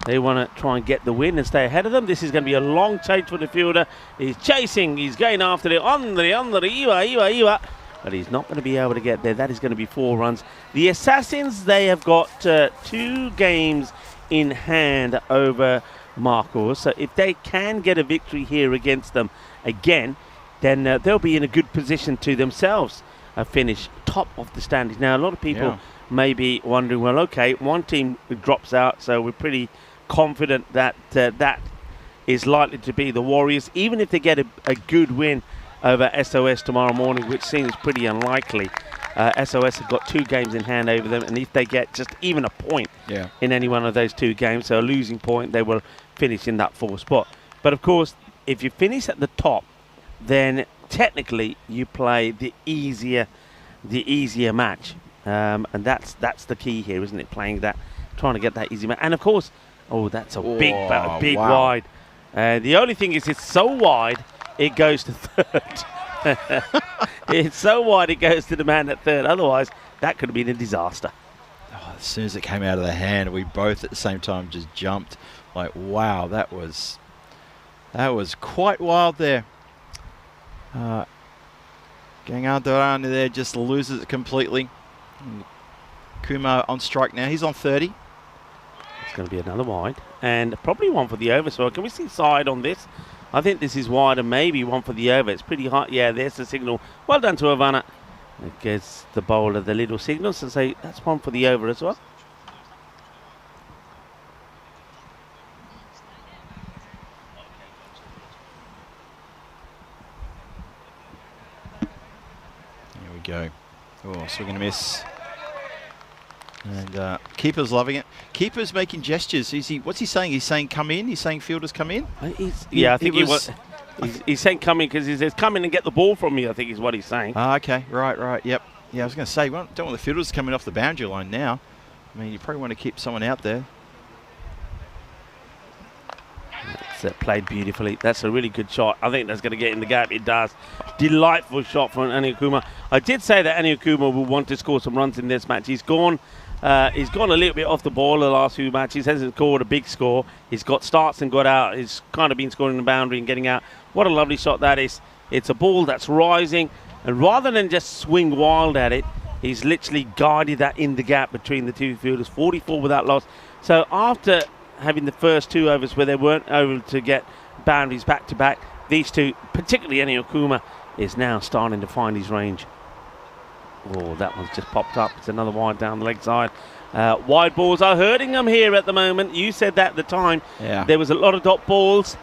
They want to try and get the win and stay ahead of them. This is going to be a long chase for the fielder. He's chasing. He's going after it. Iwa. But he's not going to be able to get there. That is going to be 4 runs. The Assassins, they have got 2 games in hand over Marcos. So if they can get a victory here against them again, then they'll be in a good position to themselves finish top of the standings. Now, a lot of people may be wondering, well, okay, one team drops out, so we're pretty confident that that is likely to be the Warriors, even if they get a good win over SOS tomorrow morning, which seems pretty unlikely. SOS have got 2 games in hand over them, and if they get just even a point in any one of those 2 games, so a losing point, they will finish in that 4th spot. But of course, if you finish at the top then technically you play the easier match, and that's the key here, isn't it? Playing that, trying to get that easy match, and of course, that's a big wow. wide. The only thing is, it's so wide, it goes to third. It's so wide, it goes to the man at third. Otherwise, that could have been a disaster. As soon as it came out of the hand, we both at the same time just jumped. Like, wow, that was quite wild there. Gangadorani there just loses it completely. Kumar on strike now. He's on 30. It's going to be another wide, and probably one for the over. So can we see side on this? I think this is wide, and maybe one for the over. It's pretty hot. Yeah, there's the signal. Well done to Ivana. It gives the bowler the little signals to say that's one for the over as well. Here we go. Oh, swing and a miss. And keeper's loving it. Keeper's making gestures. What's he saying? He's saying come in? He's saying fielders come in? I think he's saying come in because he says come in and get the ball from me, I think is what he's saying. Okay, right, yep. Yeah, I was going to say, well, don't want the fielders coming off the boundary line now. I mean, you probably want to keep someone out there. That's played beautifully. That's a really good shot. I think that's going to get in the gap. It does. Delightful shot from Aniakuma. I did say that Aniakuma will want to score some runs in this match. He's gone a little bit off the ball the last few matches. Hasn't scored a big score. He's got starts and got out. He's kind of been scoring the boundary and getting out. What a lovely shot that is. It's a ball that's rising, and rather than just swing wild at it, he's literally guided that in the gap between the two fielders. 44 without loss. So after having the first 2 overs where they weren't able to get boundaries back to back, these two, particularly Aniakuma, is now starting to find his range. Oh, that one's just popped up. It's another wide down the leg side. Wide balls are hurting them here at the moment. You said that at the time. Yeah. There was a lot of dot balls,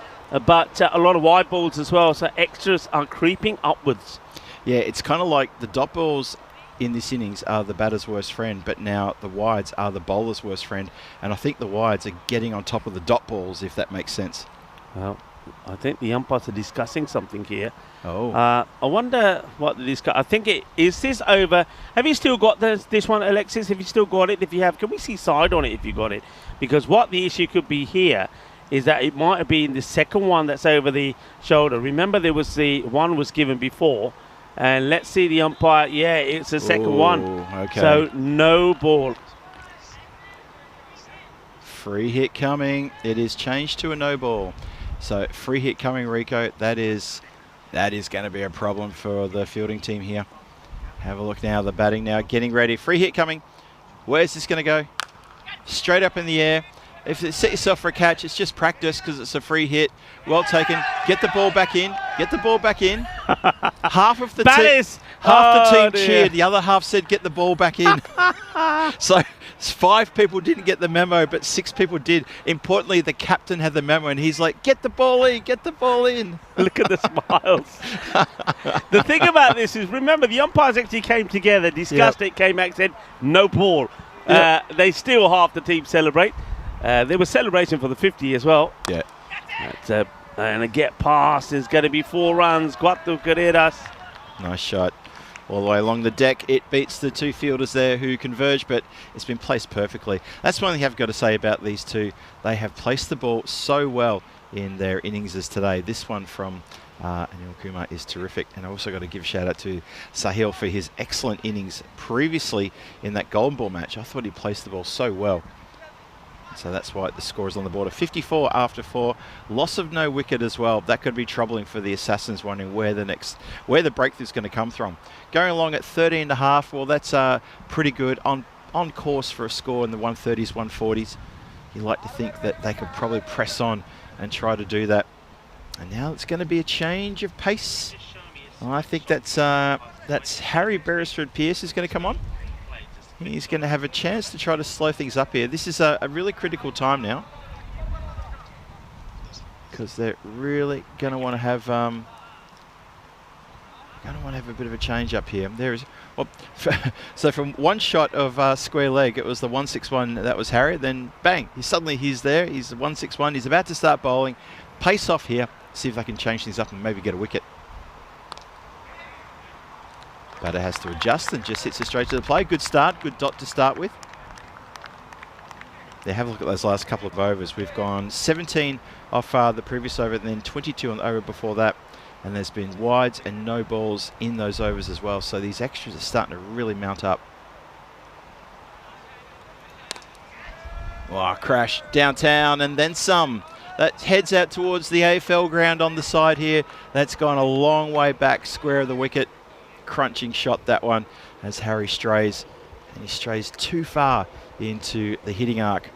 but a lot of wide balls as well. So extras are creeping upwards. Yeah, it's kind of like the dot balls in this innings are the batter's worst friend, but now the wides are the bowler's worst friend. And I think the wides are getting on top of the dot balls, if that makes sense. Well, I think the umpires are discussing something here. Oh. I wonder what the discuss. I think is this over. Have you still got this one, Alexis? Have you still got it? If you have, can we see side on it if you got it? Because what the issue could be here is that it might have been the second one that's over the shoulder. Remember, there was the one was given before. And let's see the umpire. Yeah, it's the second one. Okay. So no ball. Free hit coming. It is changed to a no ball. So free hit coming, Rico. That is going to be a problem for the fielding team here. Have a look now. The batting now getting ready. Free hit coming. Where's this going to go? Straight up in the air. If you set yourself for a catch, it's just practice because it's a free hit. Well taken. Get the ball back in. Get the ball back in. Half of the team cheered. The other half said, get the ball back in. So 5 people didn't get the memo, but 6 people did. Importantly, the captain had the memo, and he's like, get the ball in. Get the ball in. Look at the smiles. The thing about this is, remember, the umpires actually came together, discussed it, came back, said, no ball. Yep. They still half the team celebrate. There was celebration for the 50 as well. Yeah. And a get past. There's going to be 4 runs. Cuatro carreras. Nice shot. All the way along the deck. It beats the 2 fielders there who converge, but it's been placed perfectly. That's one thing I've got to say about these two. They have placed the ball so well in their innings today. This one from Anil Kumar is terrific. And I also got to give a shout out to Sahil for his excellent innings previously in that golden ball match. I thought he placed the ball so well. So that's why the score is on the board of 54 after 4. Loss of no wicket as well. That could be troubling for the Assassins, wondering where the breakthrough is going to come from. Going along at 13.5. Well, that's pretty good. On course for a score in the 130s, 140s. You like to think that they could probably press on and try to do that. And now it's going to be a change of pace. I think that's Harry Beresford-Pearce is going to come on. He's going to have a chance to try to slow things up here. This is a really critical time now, because they're really going to want to have a bit of a change up here. So from one shot of square leg, it was the 161 that was Harry. Then bang, he's there. He's the 161. He's about to start bowling. Pace off here. See if they can change things up and maybe get a wicket. But it has to adjust and just hits it straight to the play. Good start, good dot to start with. There, have a look at those last couple of overs. We've gone 17 off the previous over and then 22 on the over before that. And there's been wides and no balls in those overs as well. So these extras are starting to really mount up. Oh, crash downtown and then some. That heads out towards the AFL ground on the side here. That's gone a long way back, square of the wicket. Crunching shot, that one, as Harry strays. And he strays too far into the hitting arc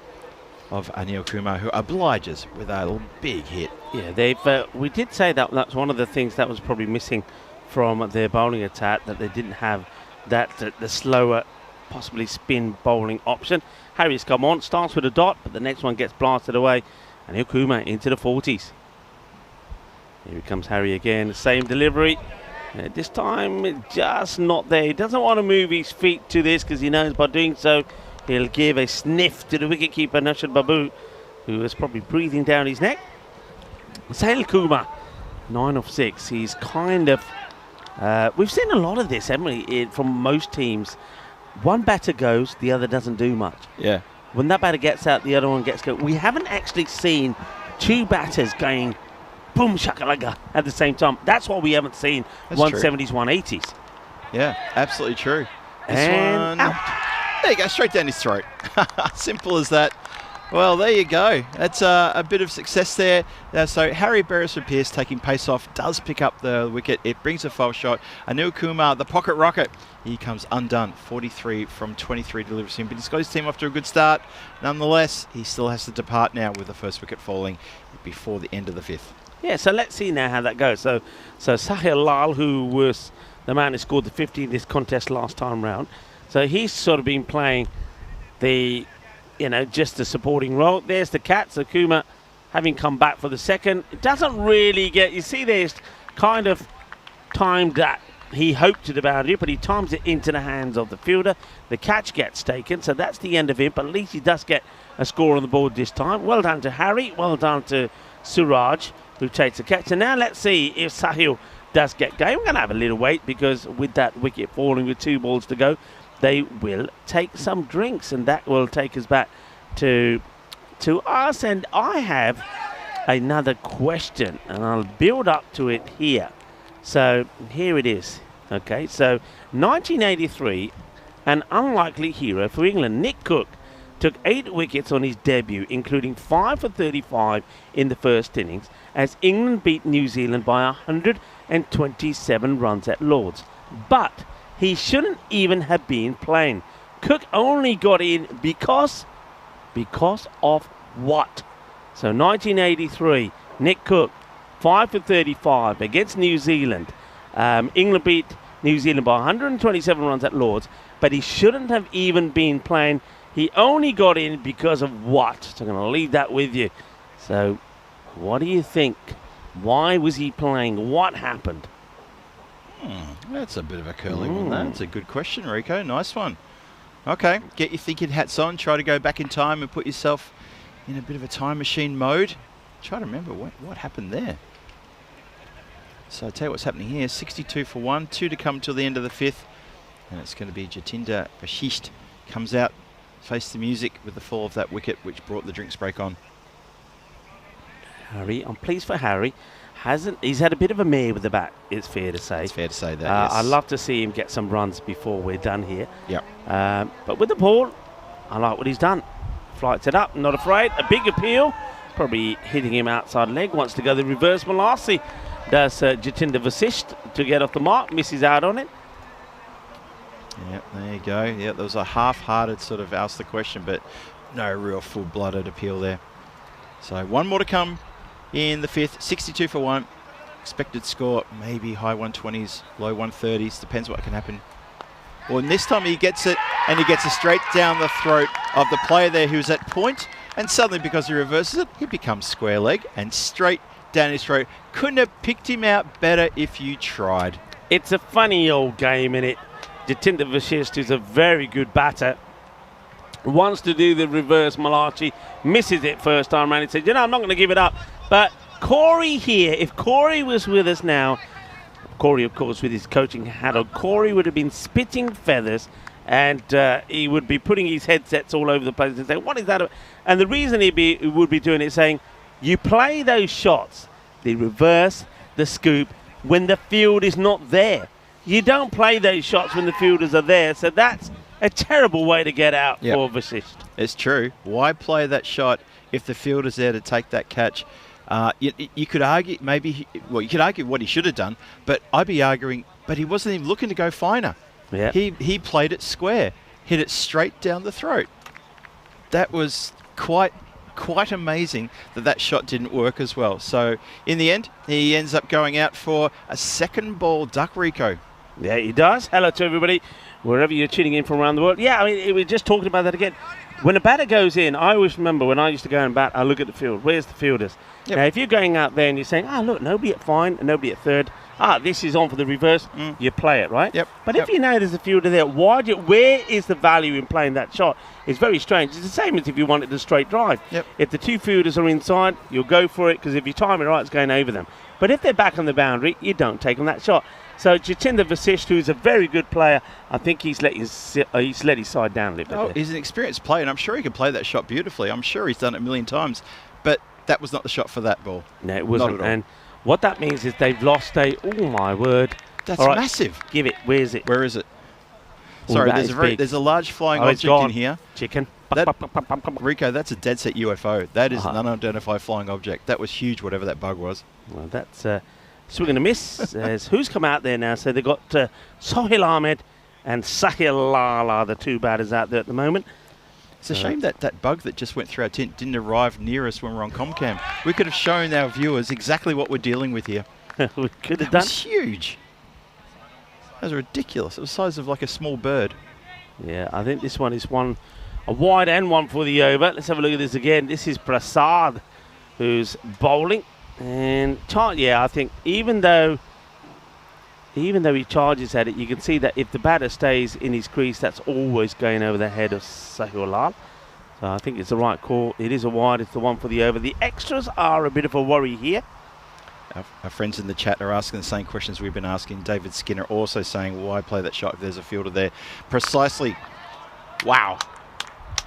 of Anil Kumar, who obliges with a big hit. Yeah, we did say that that's one of the things that was probably missing from their bowling attack, that they didn't have the slower, possibly spin bowling option. Harry's come on, starts with a dot, but the next one gets blasted away. Anil Kumar into the 40s. Here comes Harry again, the same delivery. This time, just not there. He doesn't want to move his feet to this because he knows by doing so, he'll give a sniff to the wicketkeeper, Nashad Babu, who is probably breathing down his neck. Sahil Kumar, 9 of 6. He's kind of... we've seen a lot of this, haven't we, from most teams. One batter goes, the other doesn't do much. Yeah. When that batter gets out, the other one gets go. We haven't actually seen two batters going boom shakalaka at the same time. That's what we haven't seen. That's 170s, 180s. Yeah, absolutely true. This And one, out. there you go, straight down his throat. Simple as that. Well, there you go. That's a bit of success there. So Harry Beresford-Pearce taking pace off, does pick up the wicket. It brings a foul shot. Anil Kumar, the pocket rocket, he comes undone. 43 from 23 delivers him, but he's got his team off to a good start. Nonetheless, he still has to depart now with the first wicket falling before the end of the 5th. Yeah, so let's see now how that goes. So Sahil Lal, who was the man who scored the 50 in this contest last time round, so he's sort of been playing the, just the supporting role. There's the catch. So Kumar, having come back for the second, it doesn't really get, you see there's kind of timed that he hoped to the boundary, but he times it into the hands of the fielder. The catch gets taken, so that's the end of it, but at least he does get a score on the board this time. Well done to Harry, well done to Suraj, who takes the catch. And now let's see if Sahil does get going. We're going to have a little wait because with that wicket falling with 2 balls to go, they will take some drinks, and that will take us back to us. And I have another question, and I'll build up to it here. So here it is. Okay, so 1983, an unlikely hero for England, Nick Cook, took 8 wickets on his debut, including 5 for 35 in the first innings, as England beat New Zealand by 127 runs at Lord's. But he shouldn't even have been playing. Cook only got in because of what? So 1983, Nick Cook, 5 for 35 against New Zealand. England beat New Zealand by 127 runs at Lord's, but he shouldn't have even been playing. He only got in because of what? So I'm going to leave that with you. So what do you think? Why was he playing? What happened? That's a bit of a curling one. That's a good question, Rico. Nice one. Okay, get your thinking hats on. Try to go back in time and put yourself in a bit of a time machine mode. Try to remember what happened there. So I'll tell you what's happening here. 62 for 1, 2 to come till the end of the 5th. And it's going to be Jatinder Vashisht comes out, face the music with the fall of that wicket, which brought the drinks break on. Harry, I'm pleased for Harry. He's had a bit of a mare with the bat, it's fair to say. It's fair to say that, yes. I'd love to see him get some runs before we're done here. Yep. But with the ball, I like what he's done. Flights it up, not afraid. A big appeal, probably hitting him outside leg. Wants to go the reverse Malasi. Does Jatinder Vasisht to get off the mark, misses out on it. Yep, there you go. Yep, there was a half-hearted sort of ask the question, but no real full-blooded appeal there. So 1 more to come in the 5th. 62 for 1. Expected score, maybe high 120s, low 130s. Depends what can happen. Well, and this time he gets it, and he gets it straight down the throat of the player there who's at point. And suddenly, because he reverses it, he becomes square leg and straight down his throat. Couldn't have picked him out better if you tried. It's a funny old game, innit? Jatinder Vasisht, who's a very good batter, wants to do the reverse Malachi, misses it first time around. He said, I'm not going to give it up. But Corey here, if Corey was with us now, Corey, of course, with his coaching hat on. Corey would have been spitting feathers, and he would be putting his headsets all over the place and saying, what is that? And the reason he would be doing it is saying, you play those shots, the reverse, the scoop, when the field is not there. You don't play those shots when the fielders are there. So that's a terrible way to get out for Vasisht. It's true. Why play that shot if the fielder's there to take that catch? You could argue you could argue what he should have done, but I'd be arguing, but he wasn't even looking to go finer. Yeah. He played it square, hit it straight down the throat. That was quite amazing that shot didn't work as well. So in the end, he ends up going out for a second ball duck, Rico. Yeah, he does. Hello to everybody, wherever you're tuning in from around the world. Yeah, I mean, we're just talking about that again. When a batter goes in, I always remember when I used to go and bat, I look at the field. Where's the fielders? Yep. Now, if you're going out there and you're saying, look, nobody at fine and nobody at third. This is on for the reverse. You play it, right? Yep. But if you know there's a fielder there, where is the value in playing that shot? It's very strange. It's the same as if you wanted a straight drive. Yep. If the two fielders are inside, you'll go for it because if you time it right, it's going over them. But if they're back on the boundary, you don't take on that shot. So Jatinder Vasisht, who's a very good player, I think he's let his side down a little bit. He's an experienced player, and I'm sure he can play that shot beautifully. I'm sure he's done it a million times, but that was not the shot for that ball. No, it wasn't. And what that means is they've lost oh my word. That's massive. Give it. Where is it? Where is it? Sorry, there's a large flying object in here. Chicken. Rico, that's a dead set UFO. That is an unidentified flying object. That was huge, whatever that bug was. Well, that's swing and a miss. Who's come out there now? So they've got Sohail Ahmed and Sahil Lal, the two batters out there at the moment. It's a shame that bug that just went through our tent didn't arrive near us when we were on Comcam. We could have shown our viewers exactly what we're dealing with here. We could have done. It was huge. That was ridiculous. It was the size of like a small bird. Yeah, I think this one is a wide and one for the over. Let's have a look at this again. This is Prasad, who's bowling. And I think even though he charges at it, you can see that if the batter stays in his crease, that's always going over the head of Sahil Lal. So I think it's the right call. It is a wide. It's the one for the over. The extras are a bit of a worry here. Our friends in the chat are asking the same questions we've been asking. David Skinner also saying, why play that shot if there's a fielder there? Precisely. Wow.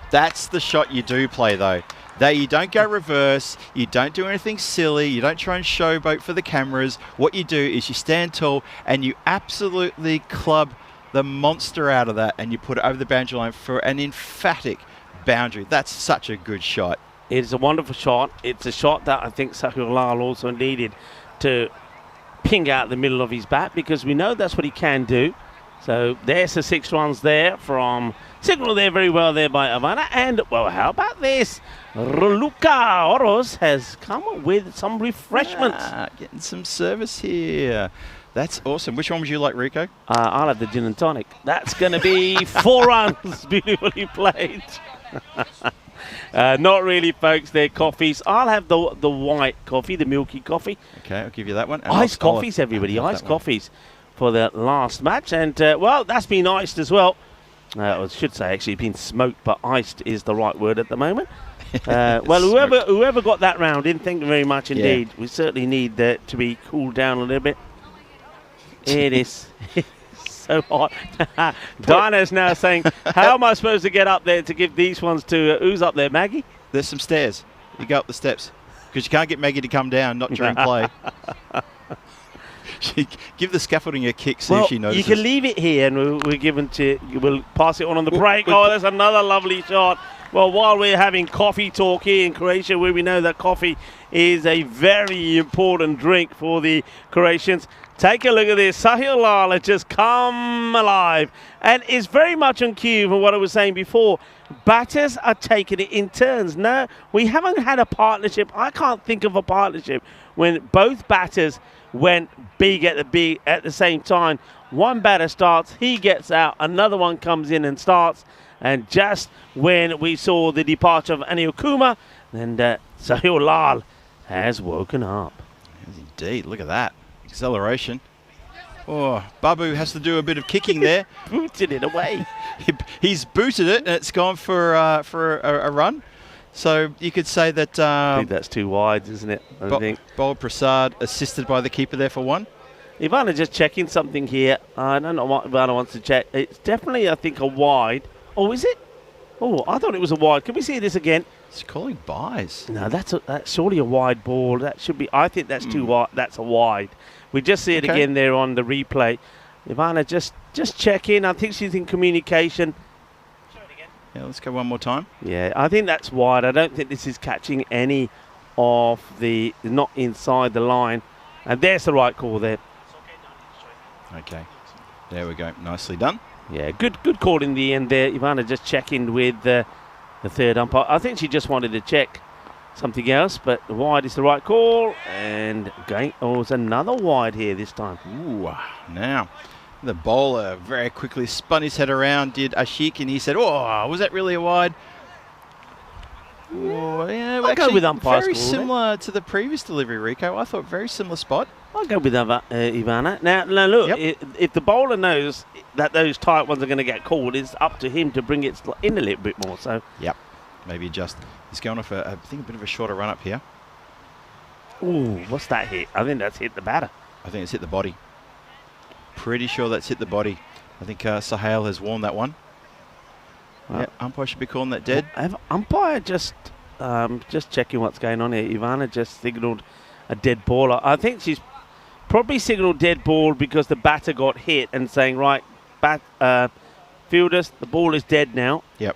That's the shot you do play, though. That you don't go reverse, you don't do anything silly, you don't try and showboat for the cameras. What you do is you stand tall and you absolutely club the monster out of that and you put it over the boundary line for an emphatic boundary. That's such a good shot. It is a wonderful shot. It's a shot that I think Sahil Lal also needed to ping out the middle of his bat because we know that's what he can do. So there's the 6 runs there from signal there very well there by Avana. And, well, how about this? Luca Oros has come with some refreshments. Getting some service here. That's awesome. Which one would you like, Rico? I'll have the gin and tonic. That's going to be 4 runs. Beautifully played. Not really, folks. They're coffees. I'll have the white coffee, the milky coffee. Okay, I'll give you that one. And iced coffees, everybody. Iced coffees for the last match. And, well, that's been iced as well. I should say, actually, been smoked, but iced is the right word at the moment. Well, whoever got that round in, thank you very much indeed. We certainly need that to be cooled down a little bit. It is so hot. Diana's now saying, how am I supposed to get up there to give these ones to, who's up there, Maggie? There's some stairs. You go up the steps. Because you can't get Maggie to come down, not during play. Give the scaffolding a kick, see if she notices. You can leave it here and we'll pass it on the break. There's another lovely shot. Well, while we're having coffee talk here in Croatia, where we know that coffee is a very important drink for the Croatians, take a look at this. Sahil Lal has just come alive and is very much on cue from what I was saying before. Batters are taking it in turns. No, we haven't had a partnership. I can't think of a partnership when both batters went big at the same time. One batter starts, he gets out, another one comes in and starts. And just when we saw the departure of Anil Kumar, then Sahil Lal has woken up. Yes, indeed, look at that. Acceleration. Oh, Babu has to do a bit of kicking there. Booted it away. He's booted it and it's gone for a run. So you could say that... I think that's too wide, isn't it? I think. Bold Prasad assisted by the keeper there for one. Ivana just checking something here. I don't know what Ivana wants to check. It's definitely, I think, a wide. Oh, is it? Oh, I thought it was a wide. Can we see this again? It's calling buys. No, that's surely a wide ball. That should be. I think that's too wide. That's a wide. We just see it again there on the replay. Ivana just checking. I think she's in communication. Yeah, let's go one more time. Yeah, I think that's wide. I don't think this is catching any of the, not inside the line. And there's the right call there. Okay, there we go. Nicely done. Yeah, good call in the end there. Ivana just checking with the third umpire. I think she just wanted to check something else, but the wide is the right call. And again, it's another wide here this time. Ooh, now the bowler very quickly spun his head around, did Ashik, and he said, "Oh, was that really a wide?" Oh, yeah, I'll go with umpire's very call similar to the previous delivery, Rico. I thought very similar spot. I'll go with Ivana. Now look, if the bowler knows that those tight ones are going to get called, it's up to him to bring it in a little bit more. So, yep, maybe just he's going off I think a bit of a shorter run up here. Ooh, what's that hit? I think that's hit the batter. I think it's hit the body. Pretty sure that's hit the body. I think Sahel has worn that one. Well, yeah, umpire should be calling that dead. Umpire just checking what's going on here. Ivana just signalled a dead ball. I think she's probably signalled dead ball because the batter got hit and saying, right, fielders, the ball is dead now. Yep.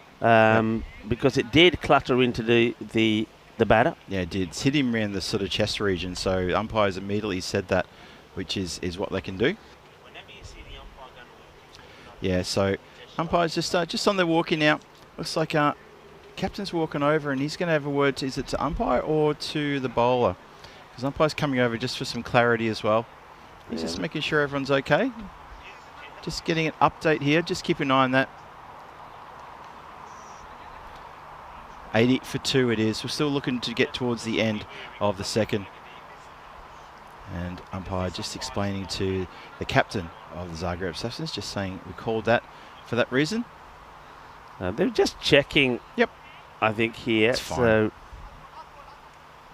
Because it did clutter into the batter. Yeah, it did. It's hit him around the sort of chest region. So umpires immediately said that, which is what they can do. Yeah, so umpires just on their walking now. Looks like captain's walking over and he's going to have a word. Is it to umpire or to the bowler? Because umpire's coming over just for some clarity as well. He's just making sure everyone's okay. Just getting an update here. Just keep an eye on that. 80 for 2 it is. We're still looking to get towards the end of the second. And umpire just explaining to the captain of the Zagreb Assassins, just saying we called that for that reason. They're just checking. Yep. I think here. So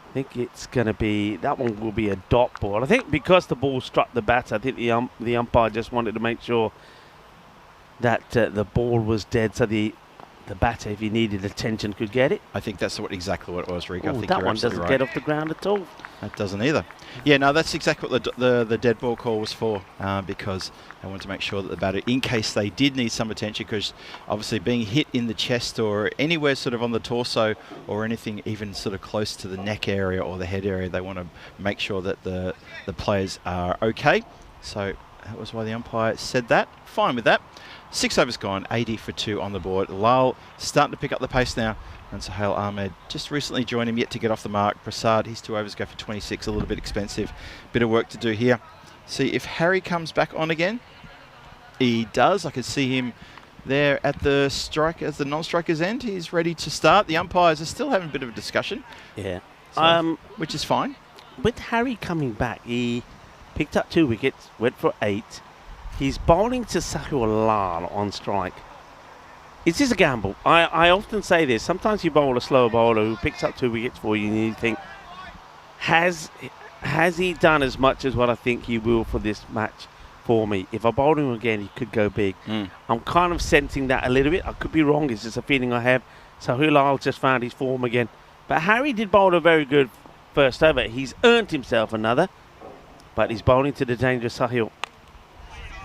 I think it's going to be, that one will be a dot ball. I think because the ball struck the batter, I think the umpire just wanted to make sure that the ball was dead, so the batter, if he needed attention, could get it. I think that's exactly what it was, Rico. I think that you're one doesn't right. get off the ground at all. That doesn't either. Yeah, no, that's exactly what the dead ball call was for, because they wanted to make sure that the batter, in case they did need some attention, because obviously being hit in the chest or anywhere sort of on the torso or anything even sort of close to the neck area or the head area, they want to make sure that the players are okay. So that was why the umpire said that. Fine with that. 6 overs gone, 80 for 2 on the board. Lal starting to pick up the pace now. And Sahel Ahmed just recently joined him, yet to get off the mark. Prasad, his 2 overs go for 26, a little bit expensive. Bit of work to do here. See if Harry comes back on again. He does. I can see him there at the non-striker's end. He's ready to start. The umpires are still having a bit of a discussion. Yeah. So, which is fine. With Harry coming back, he picked up 2 wickets, went for 8. He's bowling to Sahil Lal on strike. Is this a gamble? I often say this. Sometimes you bowl a slower bowler who picks up 2 wickets for you and you think, has he done as much as what I think he will for this match for me? If I bowled him again, he could go big. I'm kind of sensing that a little bit. I could be wrong. It's just a feeling I have. Sahil Lal just found his form again. But Harry did bowl a very good first over. He's earned himself another. But he's bowling to the dangerous Sahil.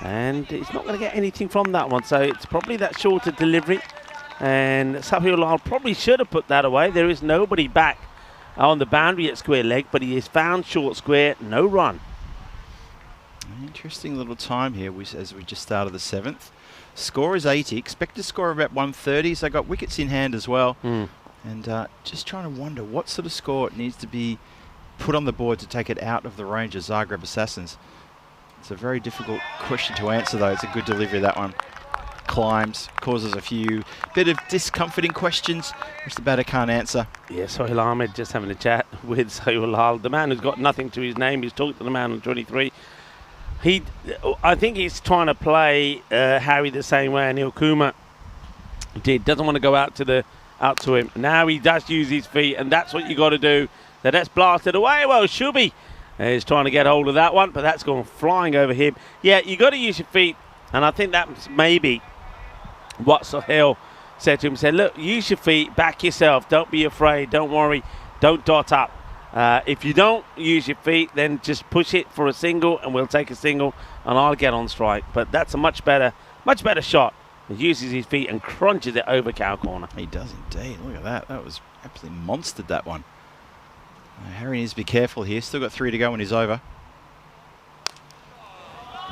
And he's not going to get anything from that one. So it's probably that shorter delivery. And Sahil Lal probably should have put that away. There is nobody back on the boundary at square leg, but he has found short square, no run. Interesting little time here as we just started the 7th. Score is 80. Expected score about 130. So got wickets in hand as well. And just trying to wonder what sort of score it needs to be put on the board to take it out of the range of Zagreb Assassins. It's a very difficult question to answer, though. It's a good delivery, that one. Climbs, causes a few bit of discomforting questions, which the batter can't answer. Yeah, Sahil Ahmed just having a chat with Sahil Lal. The man who's got nothing to his name. He's talking to the man on 23. I think he's trying to play Harry the same way Anil Kumar did. Doesn't want to go out to him. Now he does use his feet, and that's what you got to do. Now that's blasted away. Well, Shubi is trying to get hold of that one, but that's gone flying over him. Yeah, you got to use your feet, and I think that's maybe what Sohail said to him. Said, look, use your feet, back yourself, don't be afraid, don't worry, don't dot up. If you don't use your feet, then just push it for a single, and we'll take a single, and I'll get on strike. But that's a much better shot. He uses his feet and crunches it over cow corner. He does indeed. Look at that. That was absolutely monstered, that one. Harry needs to be careful here. Still got 3 to go and he's over.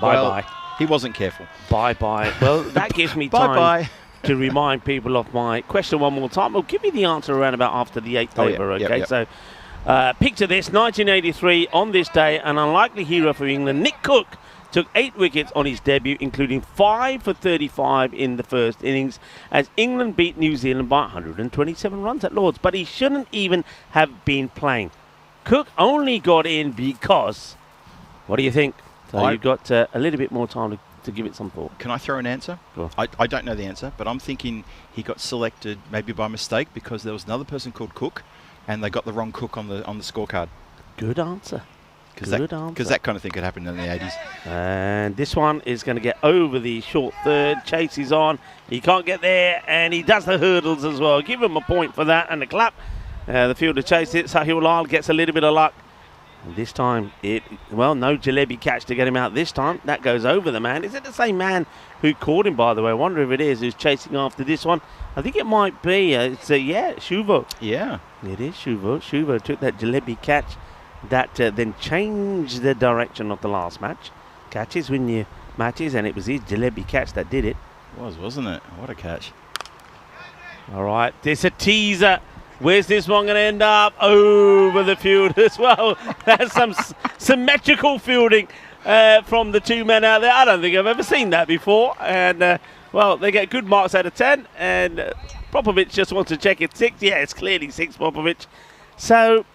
Bye-bye. He wasn't careful. Bye-bye. Well, that gives me time Bye-bye. to remind people of my question one more time. We'll give you the answer around about after the 8th over, okay? Yep. So, picture this, 1983, on this day, an unlikely hero for England, Nick Cook, took 8 wickets on his debut, including 5 for 35 in the first innings, as England beat New Zealand by 127 runs at Lord's. But he shouldn't even have been playing. Cook only got in because, what do you think? So you've got a little bit more time to give it some thought. Can I throw an answer? Sure. I don't know the answer, but I'm thinking he got selected maybe by mistake because there was another person called Cook, and they got the wrong Cook on the scorecard. Good answer. Because that kind of thing could happen in the 80s. And this one is going to get over the short third. Chase is on. He can't get there, and he does the hurdles as well. Give him a point for that and a clap. The fielder chased it. Sahil Lal gets a little bit of luck. And this time, no Jalebi catch to get him out this time. That goes over the man. Is it the same man who caught him, by the way? I wonder if it is, who's chasing after this one. I think it might be. Shuvo. Yeah. It is Shuvo. Shuvo took that Jalebi catch. That then changed the direction of the last match. Catches win your matches, and it was his Jalebi catch that did it. It was, wasn't it? What a catch. All right, there's a teaser. Where's this one going to end up? Over the field as well. That's some symmetrical fielding from the 2 men out there. I don't think I've ever seen that before. And, they get good marks out of 10. And Popovic just wants to check it 6. Yeah, it's clearly 6, Popovic. So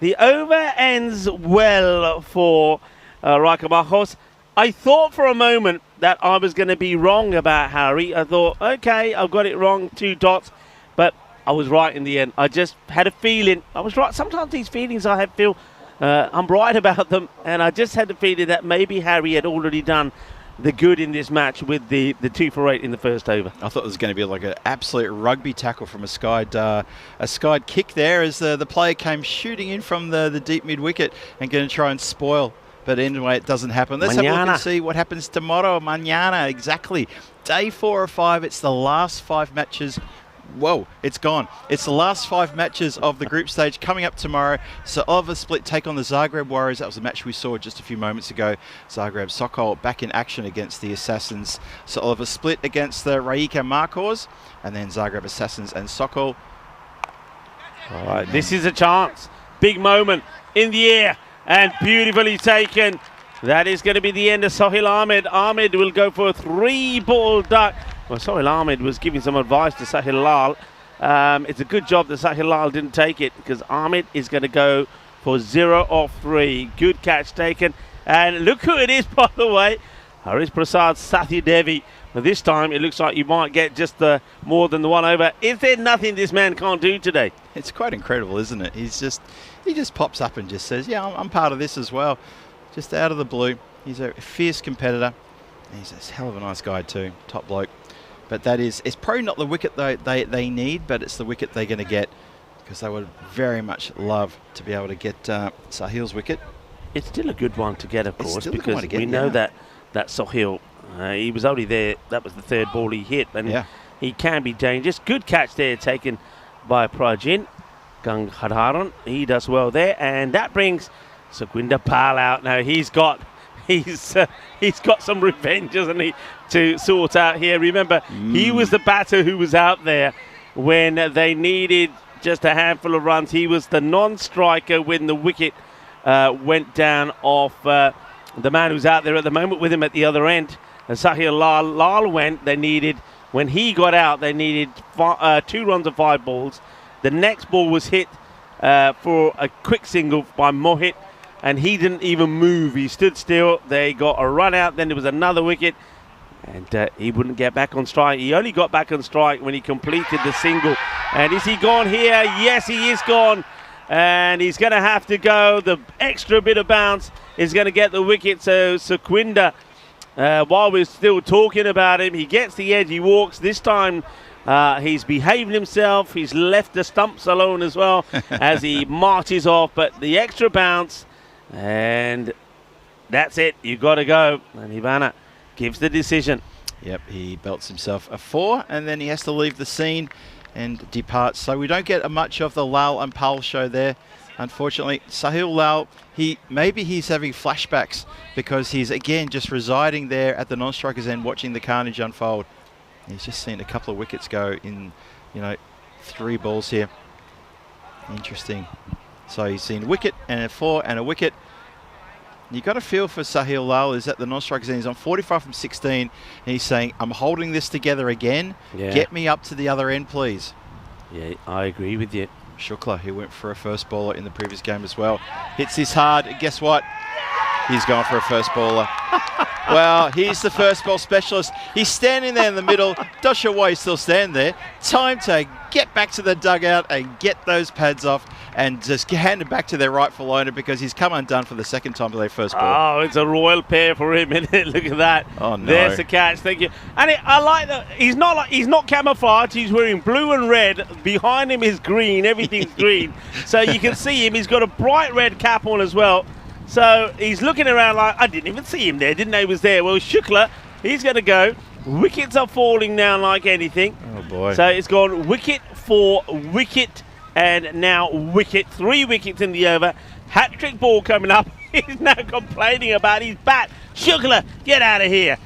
the over ends well for Rakamakos. I thought for a moment that I was going to be wrong about Harry. I thought, okay, I've got it wrong, 2 dots. But I was right in the end. I just had a feeling. I was right. Sometimes these feelings I feel I'm right about them. And I just had the feeling that maybe Harry had already done the good in this match with the 2 for 8 in the first over. I thought it was going to be like an absolute rugby tackle from a skied kick there as the player came shooting in from the deep mid wicket and going to try and spoil. But anyway, it doesn't happen. Let's have a look and see what happens tomorrow. Mañana, exactly. Day 4 or 5. It's the last 5 matches. Whoa, it's gone. It's the last 5 matches of the group stage coming up tomorrow. So Oliver Split take on the Zagreb Warriors. That was the match we saw just a few moments ago. Zagreb Sokol back in action against the Assassins. So Oliver Split against the Rijeka Markors, and then Zagreb Assassins and Sokol. All right, this is a chance. Big moment in the air and beautifully taken. That is going to be the end of Sohail Ahmed. Ahmed will go for a 3-ball duck. Well, Sohail Ahmed was giving some advice to Sahil Lal. It's a good job that Sahil Lal didn't take it because Ahmed is going to go for 0 of 3. Good catch taken. And look who it is, by the way. Haris Prasad Sathya Devi. But this time it looks like you might get just more than the 1 over. Is there nothing this man can't do today? It's quite incredible, isn't it? He just pops up and just says, yeah, I'm part of this as well. Just out of the blue. He's a fierce competitor. He's a hell of a nice guy too. Top bloke. But it's probably not the wicket they need, but it's the wicket they're going to get because they would very much love to be able to get Sahil's wicket. It's still a good one to get, of course, because we know that Sohail, he was only there. That was the 3rd ball he hit, and he can be dangerous. Good catch there taken by Prajin Gangadharan. He does well there, and that brings Sukhwinder Pal out. Now he's got some revenge, hasn't he, to sort out here. Remember, he was the batter who was out there when they needed just a handful of runs. He was the non-striker when the wicket went down off the man who's out there at the moment with him at the other end. Sahil Lal went. When he got out, they needed 2 runs of 5 balls. The next ball was hit for a quick single by Mohit, and he didn't even move. He stood still. They got a run out. Then there was another wicket, and he wouldn't get back on strike. He only got back on strike when he completed the single. And is he gone here? Yes, he is gone. and he's going to have to go. The extra bit of bounce is going to get the wicket. So Sequinda, while we're still talking about him, he gets the edge, he walks. This time he's behaved himself. He's left the stumps alone as well as he marches off. But the extra bounce, and that's it. You've got to go. And Ivana gives the decision. Yep, he belts himself a 4, and then he has to leave the scene and departs. So we don't get much of the Lal and Pal show there. Unfortunately, Sahil Lal, maybe he's having flashbacks because he's again just residing there at the non-strikers end, watching the carnage unfold. He's just seen a couple of wickets go in, 3 balls here. Interesting. So he's seen a wicket and a 4 and a wicket. You got to feel for Sahil Lal is at the non-strikers end. He's on 45 from 16, and he's saying, "I'm holding this together again. Yeah. Get me up to the other end, please." Yeah, I agree with you. Shukla, who went for a first bowler in the previous game as well, hits this hard. And guess what? He's gone for a first bowler. Well, he's the first ball specialist. He's standing there in the middle. Not sure why he's still standing there. Time to get back to the dugout and get those pads off and just hand it back to their rightful owner because he's come undone for the second time to their first ball. Oh, it's a royal pair for him, isn't it? Look at that. Oh, no. There's the catch. Thank you. And I like that. He's not camouflaged. He's wearing blue and red. Behind him is green. Everything's green. So you can see him. He's got a bright red cap on as well. So he's looking around like, I didn't even see him there. Didn't know he was there. Well, Shukla, he's going to go. Wickets are falling now like anything. Oh, boy. So it's gone wicket for wicket and now wicket. 3 wickets in the over. Hat-trick ball coming up. He's now complaining about his bat. Shukla, get out of here.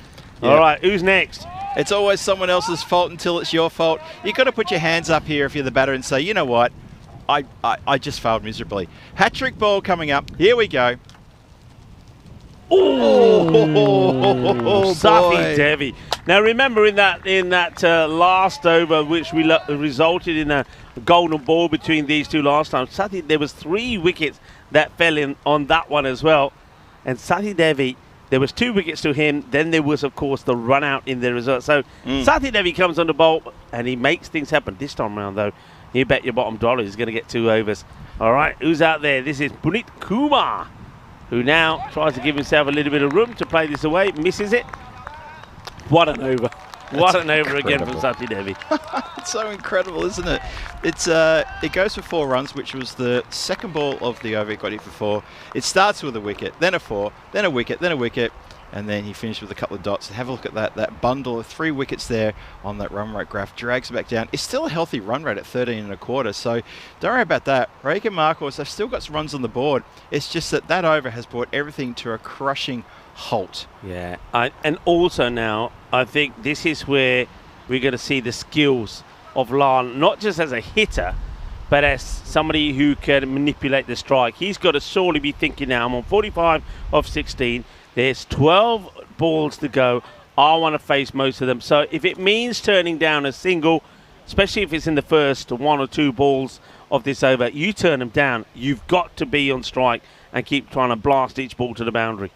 Yeah. All right, who's next? It's always someone else's fault until it's your fault. You've got to put your hands up here if you're the batter and say, you know what? I just failed miserably. Hat-trick ball coming up. Here we go. Oh, Safi Devi. Now remember in that last over, which resulted in a golden ball between these two last time, there was 3 wickets that fell in on that one as well. And Safi Devi, there was 2 wickets to him. Then there was, of course, the run out in the result. So Safi Devi comes on the bowl and he makes things happen. This time around, though, you bet your bottom dollar he's going to get 2 overs. All right, who's out there? This is Punit Kumar, who now tries to give himself a little bit of room to play this away. Misses it. What an over. What an over again from Safi Devi. It's so incredible, isn't it? It goes for 4 runs, which was the second ball of the over. It got hit for 4. It starts with a wicket, then a 4, then a wicket, then a wicket, and then he finished with a couple of dots. Have a look at that bundle of 3 wickets there on that run rate graph. Drags back down. It's still a healthy run rate at 13 1/4, so don't worry about that. Rake and Marcos, they've still got some runs on the board. It's just that over has brought everything to a crushing halt. Yeah, and also now, I think this is where we're going to see the skills of Lal, not just as a hitter, but as somebody who can manipulate the strike. He's got to surely be thinking now, I'm on 45 of 16. There's 12 balls to go. I want to face most of them. So if it means turning down a single, especially if it's in the first 1 or 2 balls of this over, you turn them down. You've got to be on strike and keep trying to blast each ball to the boundary.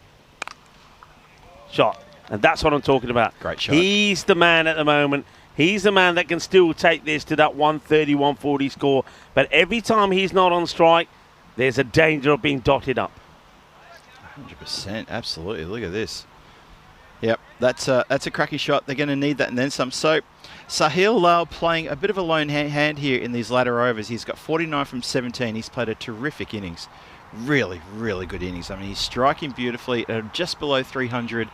Shot. And that's what I'm talking about. Great shot. He's the man at the moment. He's the man that can still take this to that 130, 140 score. But every time he's not on strike, there's a danger of being dotted up. 100%, absolutely. Look at this. Yep, that's a cracky shot. They're going to need that and then some. So Sahil Lal playing a bit of a lone hand here in these latter overs. He's got 49 from 17. He's played a terrific innings. Really, really good innings. I mean, he's striking beautifully at just below 300,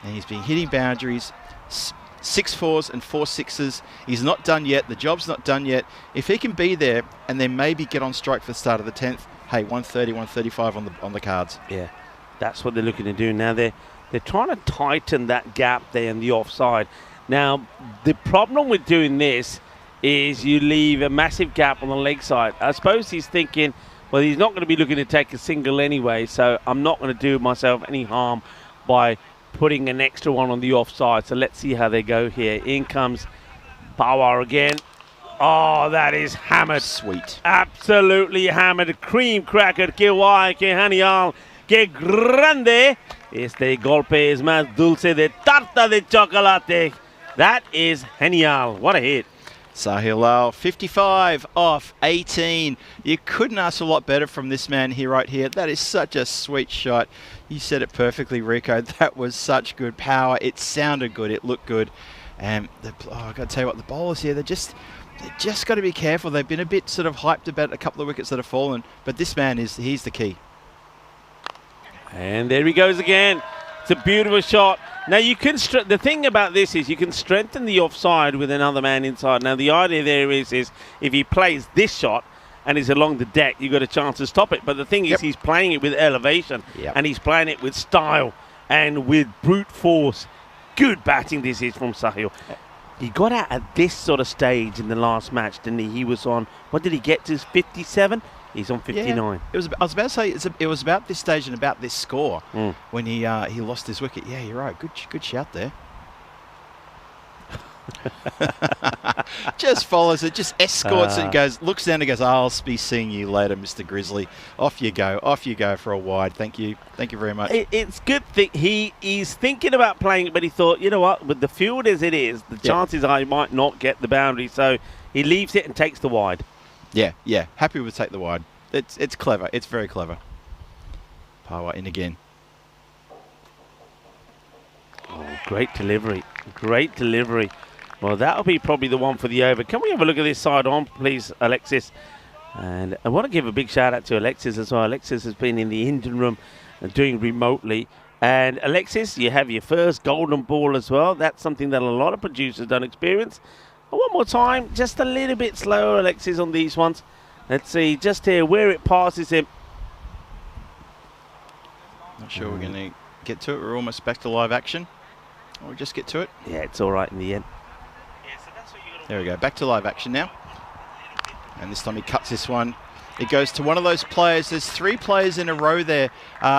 and he's been hitting boundaries. 6 4s and 4 6s. He's not done yet. The job's not done yet. If he can be there and then maybe get on strike for the start of the 10th, hey, 130, 135 on the cards. Yeah, that's what they're looking to do. Now they're trying to tighten that gap there in the offside. Now, the problem with doing this is you leave a massive gap on the leg side. I suppose he's thinking, well, he's not going to be looking to take a single anyway, so I'm not going to do myself any harm by putting an extra one on the offside. So let's see how they go here. In comes Pawar again. Oh, that is hammered. Sweet. Absolutely hammered. Cream cracker. Que guay, que genial, que grande. Este golpe es más dulce de tarta de chocolate. That is genial. What a hit. Sahil Lal, 55 off 18. You couldn't ask a lot better from this man here, right here. That is such a sweet shot. You said it perfectly, Rico. That was such good power. It sounded good. It looked good. And I've got to tell you what, the bowlers here, they just got to be careful. They've been a bit sort of hyped about a couple of wickets that have fallen, but this man he's the key. And there he goes again. It's a beautiful shot. Now you can the thing about this is you can strengthen the offside with another man inside. Now the idea there is if he plays this shot and is along the deck, you've got a chance to stop it. But the thing is he's playing it with elevation and he's playing it with style and with brute force. Good batting this is from Sahil. He got out at this sort of stage in the last match, didn't he? He was on, what did he get to, 57? He's on 59. Yeah, I was about to say it was about this stage and about this score when he lost his wicket. Yeah, you're right. Good shout there. Just follows it, just escorts it, and goes, looks down and goes, I'll be seeing you later, Mr. Grizzly. Off you go for a wide. Thank you very much. It's good that he's thinking about playing it, but he thought, you know what, with the field as it is, the chances are he might not get the boundary, so he leaves it and takes the wide. Yeah, happy with take the wide. It's clever, it's very clever. Power in again. Oh, great delivery. Well, that'll be probably the one for the over. Can we have a look at this side on, please, Alexis? And I want to give a big shout out to Alexis as well. Alexis has been in the engine room doing remotely. And Alexis, you have your first golden ball as well. That's something that a lot of producers don't experience. And one more time, just a little bit slower, Alexis, on these ones. Let's see, just here where it passes him. Not sure we're going to get to it. We're almost back to live action. Or we just get to it. Yeah, it's all right in the end. There we go, back to live action now. And this time he cuts this one. It goes to one of those players. There's 3 players in a row there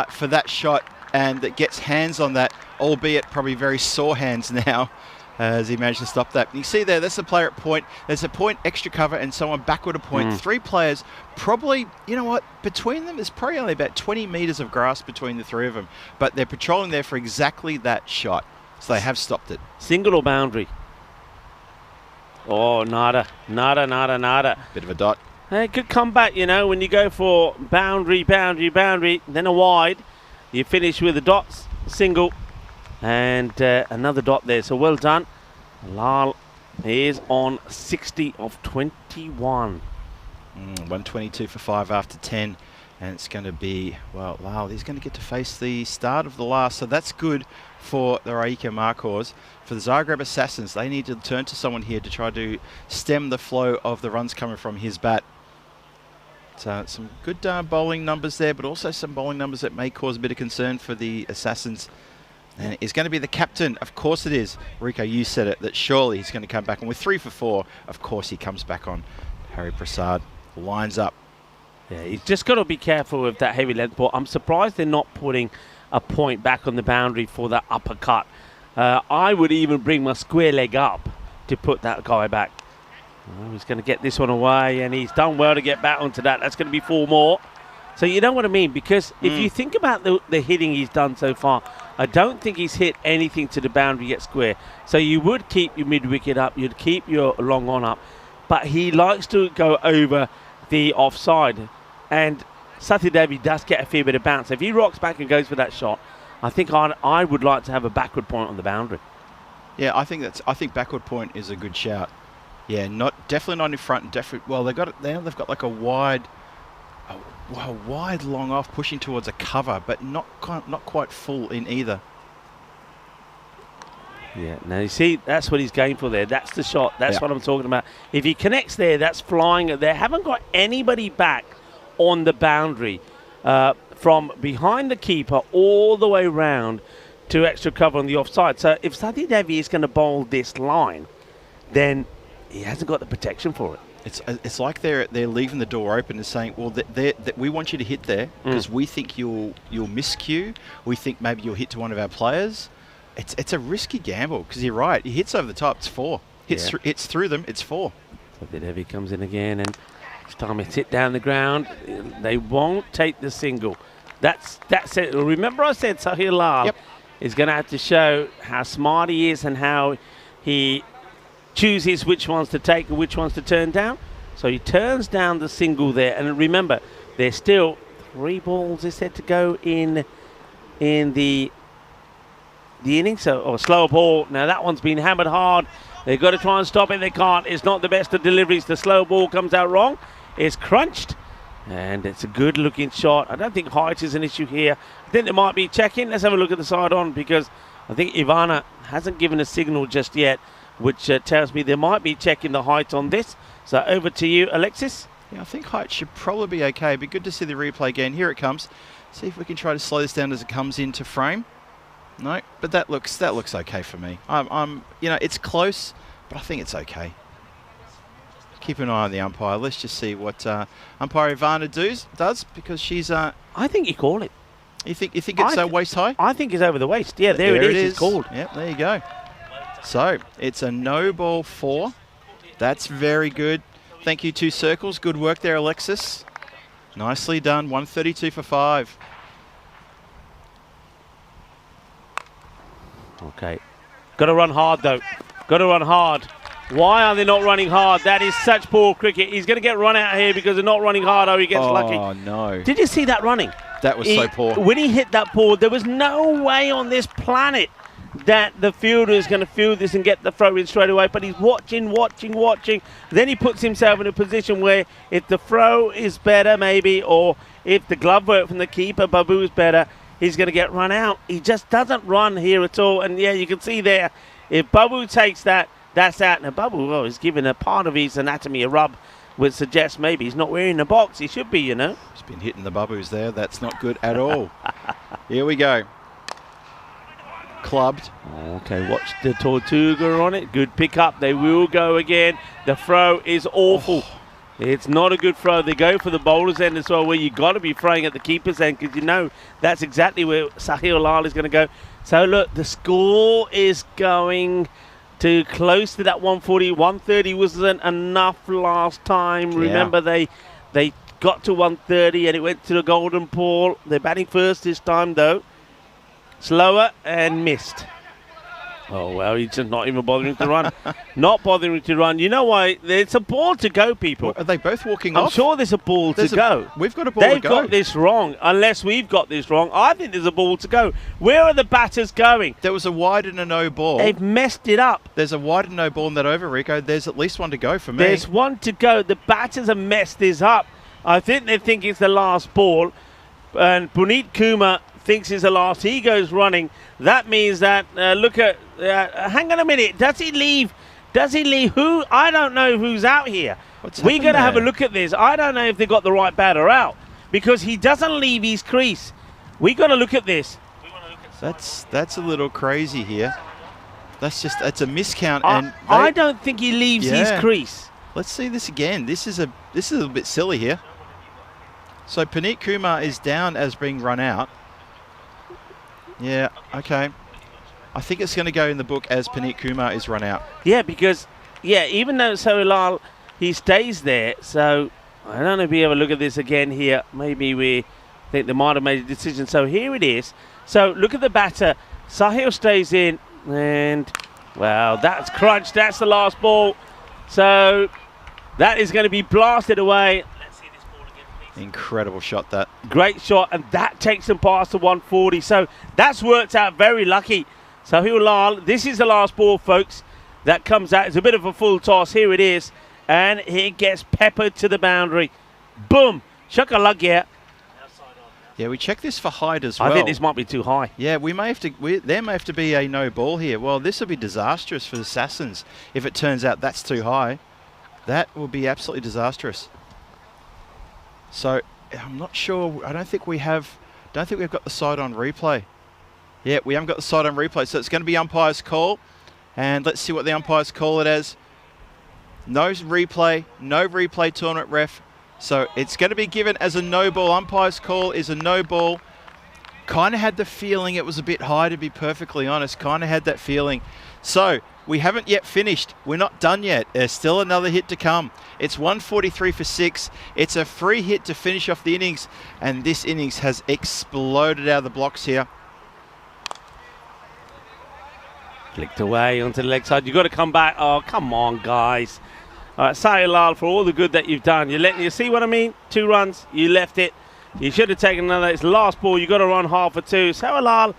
for that shot, and that gets hands on that, albeit probably very sore hands now, as he managed to stop that. You see there, that's the player at point. There's a point extra cover and someone backward a point. 3 players, probably, you know what, between them, there's probably only about 20 metres of grass between the 3 of them, but they're patrolling there for exactly that shot. So they have stopped it. Single or boundary? Oh, nada. Bit of a dot. Hey, good comeback, you know, when you go for boundary, then a wide. You finish with a dot, single, and another dot there. So well done. Lal is on 60 of 21. 122 for 5 after 10. And it's going to be, well, Lal, he's going to get to face the start of the last. So that's good for the Raika Marcos. For the Zagreb Assassins, they need to turn to someone here to try to stem the flow of the runs coming from his bat. So some good bowling numbers there, but also some bowling numbers that may cause a bit of concern for the Assassins. And it's going to be the captain. Of course it is. Rico, you said it, that surely he's going to come back. And with 3 for 4, of course he comes back on. Harry Prasad lines up. Yeah, he's just got to be careful with that heavy length ball. I'm surprised they're not putting a point back on the boundary for that uppercut. I would even bring my square leg up to put that guy back. Oh, he's going to get this one away, and he's done well to get back onto that. That's going to be 4 more. So you know what I mean? Because if you think about the hitting he's done so far, I don't think he's hit anything to the boundary yet square. So you would keep your mid-wicket up, you'd keep your long on up, but he likes to go over the offside. And Satya Devi does get a fair bit of bounce. If he rocks back and goes for that shot, I think I would like to have a backward point on the boundary. Yeah, I think backward point is a good shout. Yeah, definitely not in front. Definitely. Well, they've got like a wide long off, pushing towards a cover, but not quite full in either. Yeah, now you see, that's what he's going for there. That's the shot. That's what I'm talking about. If he connects there, that's flying. They haven't got anybody back on the boundary from behind the keeper all the way round to extra cover on the offside. So if Satya Devi is going to bowl this line, then he hasn't got the protection for it. It's like they're leaving the door open and saying, well, we want you to hit there because we think you'll miscue. We think maybe you'll hit to one of our players. It's a risky gamble because you're right. He hits over the top. It's 4. Hits through them. It's 4. Satya Devi comes in again, and this time it's hit down the ground. They won't take the single. That's it. Remember I said Sahil Lal is going to have to show how smart he is and how he chooses which ones to take and which ones to turn down. So he turns down the single there. And remember, there's still 3 balls is said to go in the inning. So, or slower ball. Now that one's been hammered hard. They've got to try and stop it. They can't. It's not the best of deliveries. The slow ball comes out wrong. It's crunched. And it's a good looking shot. I don't think height is an issue here. I think there might be checking. Let's have a look at the side on, because I think Ivana hasn't given a signal just yet, which tells me there might be checking the height on this. So over to you, Alexis. Yeah, I think height should probably be okay. It'd be good to see the replay again. Here it comes. See if we can try to slow this down as it comes into frame. No, but that looks okay for me. I'm you know, it's close, but I think it's okay. Keep an eye on the umpire. Let's just see what umpire Ivana does, because she's. I think you call it. You think it's waist high? I think it's over the waist. Yeah, there it is. It's called. Yep, there you go. So it's a no ball 4. That's very good. Thank you, 2 circles. Good work there, Alexis. Nicely done. 132 for 5. Okay. Got to run hard though. Got to run hard. Why are they not running hard? That is such poor cricket. He's going to get run out here because they're not running hard. Oh, he gets lucky. Oh, no. Did you see that running? That was so poor. When he hit that ball, there was no way on this planet that the fielder is going to field this and get the throw in straight away. But he's watching. Then he puts himself in a position where if the throw is better, maybe, or if the glove work from the keeper, Babu, is better, he's going to get run out. He just doesn't run here at all. And, yeah, you can see there, if Babu takes that, that's out. Now, Babu, well, is giving a part of his anatomy a rub, which suggests maybe he's not wearing the box. He should be, you know. He's been hitting the Babus there. That's not good at all. Here we go. Clubbed. Okay, watch the Tortuga on it. Good pick up. They will go again. The throw is awful. Oh. It's not a good throw. They go for the bowler's end as well, where you got to be throwing at the keeper's end, because you know that's exactly where Sahil Lal is going to go. So, look, the score is going to close to that 140. 130 wasn't enough last time. Yeah. Remember, they got to 130 and it went to the golden ball. They're batting first this time, though. Slower and missed. Oh, well, he's just not even bothering to run. Not bothering to run. You know why? It's a ball to go, people. Are they both walking off? I'm sure there's a ball to go. We've got a ball to go. They've got this wrong, unless we've got this wrong. I think there's a ball to go. Where are the batters going? There was a wide and a no ball. They've messed it up. There's a wide and no ball in that over, Rico. There's at least one to go for me. There's one to go. The batters have messed this up. I think they think it's the last ball. And Puneet Kumar thinks it's the last. He goes running. That means that, look at, hang on a minute. Does he leave? Who? I don't know who's out here. We're going to have a look at this. I don't know if they got the right batter out, because he doesn't leave his crease. We got to look at this. That's a little crazy here. That's a miscount. And I don't think he leaves his crease. Let's see this again. This is a little bit silly here. So Puneet Kumar is down as being run out. Yeah, okay. I think it's going to go in the book as Puneet Kumar is run out. Yeah, because, even though Sohilal, he stays there. So I don't know if we have a look at this again here. Maybe we think they might have made a decision. So here it is. So look at the batter. Sahil stays in. And, well, that's crunched. That's the last ball. So that is going to be blasted away. Incredible shot, that. Great shot, and that takes them past the 140. So that's worked out very lucky. Sahil Lal, this is the last ball, folks. That comes out. It's a bit of a full toss. Here it is. And it gets peppered to the boundary. Boom. Shakalagya. Yeah, we checked this for height as well. I think this might be too high. Yeah, there may have to be a no ball here. Well, this will be disastrous for the Assassins if it turns out that's too high. That will be absolutely disastrous. So I'm not sure. I don't think we've got the side on replay. Yeah, we haven't got the side on replay. So it's going to be umpire's call. And let's see what the umpires call it as. No replay tournament ref. So it's going to be given as a no ball. Umpire's call is a no ball. Kind of had the feeling it was a bit high, to be perfectly honest. Kind of had that feeling. So we haven't yet finished. We're not done yet. There's still another hit to come. It's 143 for 6. It's a free hit to finish off the innings. And this innings has exploded out of the blocks here. Flicked away onto the leg side. You've got to come back. Oh, come on, guys. All right, Sahil, for all the good that you've done. You see what I mean? 2 runs. You left it. You should have taken another. It's the last ball. You've got to run half for 2. Sahil,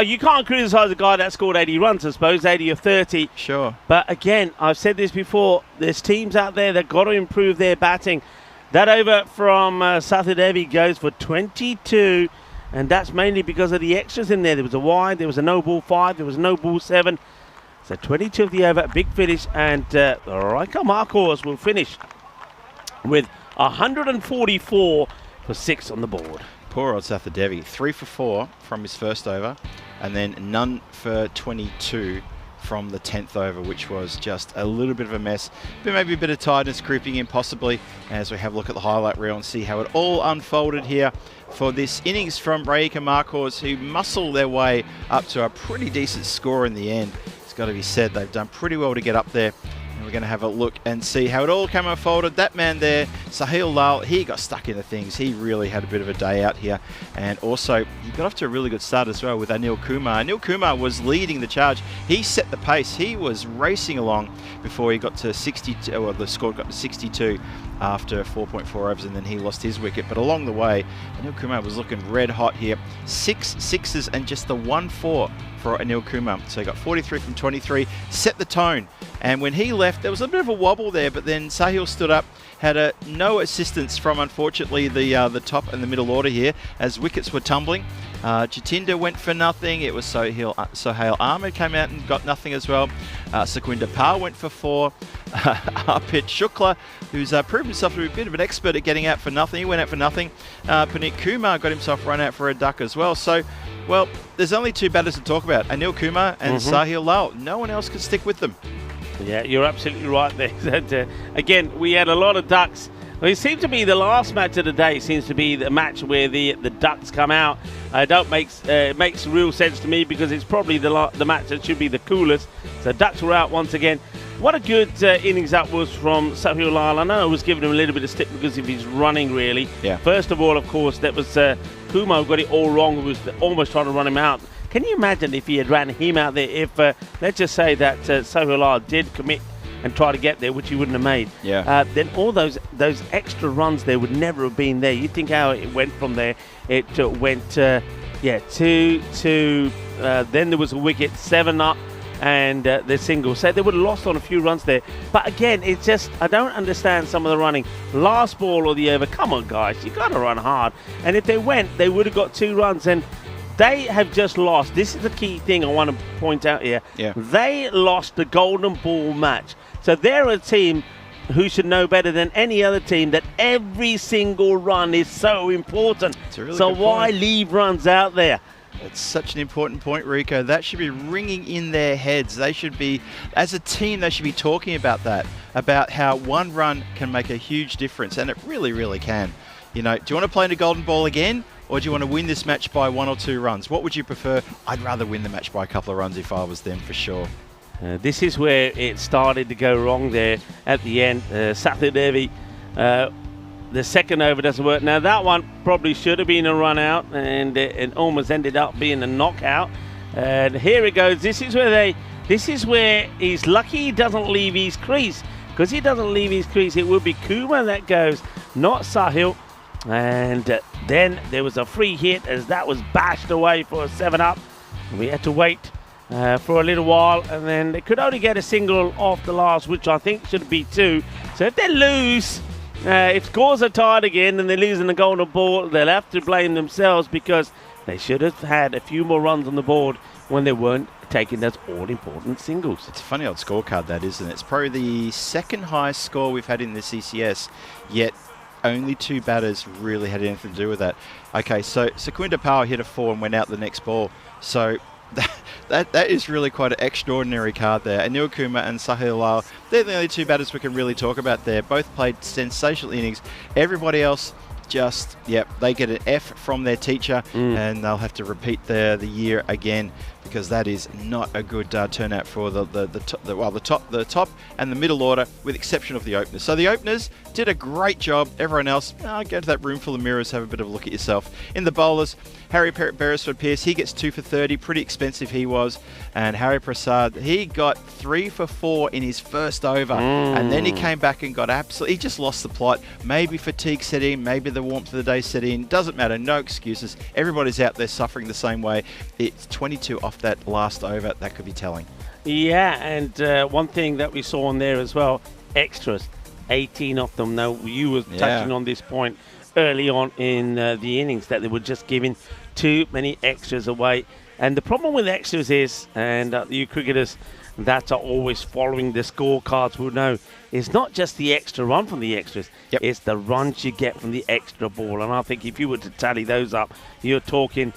you can't criticise a guy that scored 80 runs, I suppose, 80 or 30. Sure. But again, I've said this before. There's teams out there that got to improve their batting. That over from Sathadevi goes for 22. And that's mainly because of the extras in there. There was a wide, there was a no ball 5, there was a no ball 7. So 22 of the over, big finish, and Raika Marcos will finish with 144 for 6 on the board. Poor old Sathadevi, 3 for 4 from his first over, and then none for 22 from the 10th over, which was just a little bit of a mess. But maybe a bit of tiredness creeping in possibly as we have a look at the highlight reel and see how it all unfolded here for this innings from Raika Marcos, who muscled their way up to a pretty decent score in the end. It's got to be said, they've done pretty well to get up there. And we're going to have a look and see how it all came unfolded. That man there, Sahil Lal, he got stuck into things. He really had a bit of a day out here. And also, he got off to a really good start as well with Anil Kumar. Anil Kumar was leading the charge. He set the pace. He was racing along before he got to 62, or the score got to 62 after 4.4 overs, and then he lost his wicket. But along the way, Anil Kumar was looking red hot here. 6 sixes and just the 1-4 for Anil Kumar. So he got 43 from 23, set the tone. And when he left, there was a bit of a wobble there, but then Sahil stood up, had no assistance from, unfortunately, the top and the middle order here as wickets were tumbling. Jatinder went for nothing. It was Sohail Ahmed came out and got nothing as well. Sukhwinder Paul went for 4. Arpit Shukla, who's proven himself to be a bit of an expert at getting out for nothing, he went out for nothing. Puneet Kumar got himself run out for a duck as well. So, well, there's only 2 batters to talk about, Anil Kumar and Sahil Lal. No one else could stick with them. Yeah, you're absolutely right there. And, again, we had a lot of ducks. Well, it seems to be the last match of the day seems to be the match where the ducks come out. It makes real sense to me because it's probably the match that should be the coolest. So ducks were out once again. What a good innings that was from Sahil Lal. I know I was giving him a little bit of stick because of his running, really. Yeah. First of all, of course, that was Kumar who got it all wrong, who was almost trying to run him out. Can you imagine if he had ran him out there? If, let's just say that Sahil Lal did commit and try to get there, which he wouldn't have made. Yeah. Then all those extra runs there would never have been there. You think how it went from there. It went, 2, then there was a wicket, 7 up, and the single. So they would have lost on a few runs there. But again, it's just, I don't understand some of the running. Last ball or the over, come on guys, you got to run hard. And if they went, they would have got 2 runs. And they have just lost. This is the key thing I want to point out here. Yeah. They lost the golden ball match. So they're a team who should know better than any other team that every single run is so important. It's a really so good why point. leave runs out there? It's such an important point, Rico. That should be ringing in their heads. They should be, as a team, they should be talking about that, about how 1 run can make a huge difference, and it really, really can. You know, do you want to play in a golden ball again, or do you want to win this match by 1 or 2 runs? What would you prefer? I'd rather win the match by a couple of runs if I was them, for sure. This is where it started to go wrong there at the end. Sathadevi, the second over doesn't work. Now that one probably should have been a run out, and it almost ended up being a knockout. And here it goes. This is where he's lucky he doesn't leave his crease, because he doesn't leave his crease. It would be Kumar that goes, not Sahil. And then there was a free hit as that was bashed away for a 7 up. We had to wait for a little while, and then they could only get a single off the last, which I think should be 2. So if they lose, if scores are tied again and they're losing the golden ball, they'll have to blame themselves because they should have had a few more runs on the board when they weren't taking those all-important singles. It's a funny old scorecard, that, isn't it? It's probably the 2nd highest score we've had in this ECS, yet only 2 batters really had anything to do with that. Okay, so Sukhwinder Paul hit a 4 and went out the next ball. So that is really quite an extraordinary card there. Anil Kumar and Sahil Lal, they're the only 2 batters we can really talk about there. Both played sensational innings. Everybody else just, they get an F from their teacher, and they'll have to repeat the year again. because that is not a good turnout for the top and the middle order, with exception of the openers. So the openers did a great job. Everyone else, go to that room full of mirrors, have a bit of a look at yourself. In the bowlers, Harry Beresford Pearce, he gets 2 for 30, pretty expensive he was, and Harry Prasad, he got 3 for 4 in his first over, and then he came back and got he just lost the plot. Maybe fatigue set in, maybe the warmth of the day set in, doesn't matter, no excuses. Everybody's out there suffering the same way. It's 22 off that last over, that could be telling. Yeah, and one thing that we saw on there as well, extras, 18 of them. Now, you were touching on this point early on in the innings, that they were just giving too many extras away. And the problem with extras is, and you cricketers that are always following the scorecards will know, it's not just the extra run from the extras, it's the runs you get from the extra ball. And I think if you were to tally those up, you're talking,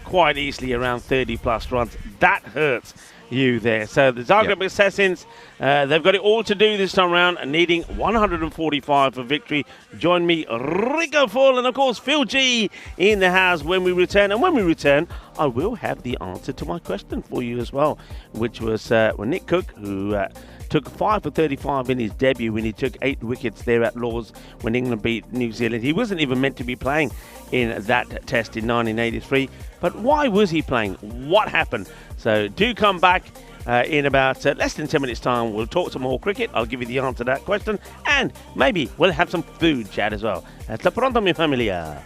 quite easily around 30 plus runs. That hurts you there. So the Zagreb Assassins, they've got it all to do this time around, needing 145 for victory. Join me, Rico Fall, and of course Phil G in the house when we return. And when we return, I will have the answer to my question for you as well, which was Nick Cook, who took 5 for 35 in his debut when he took 8 wickets there at Lord's when England beat New Zealand. He wasn't even meant to be playing in that test in 1983. But why was he playing? What happened? So do come back in about less than 10 minutes' time. We'll talk some more cricket. I'll give you the answer to that question. And maybe we'll have some food chat as well. Hasta pronto, mi familia.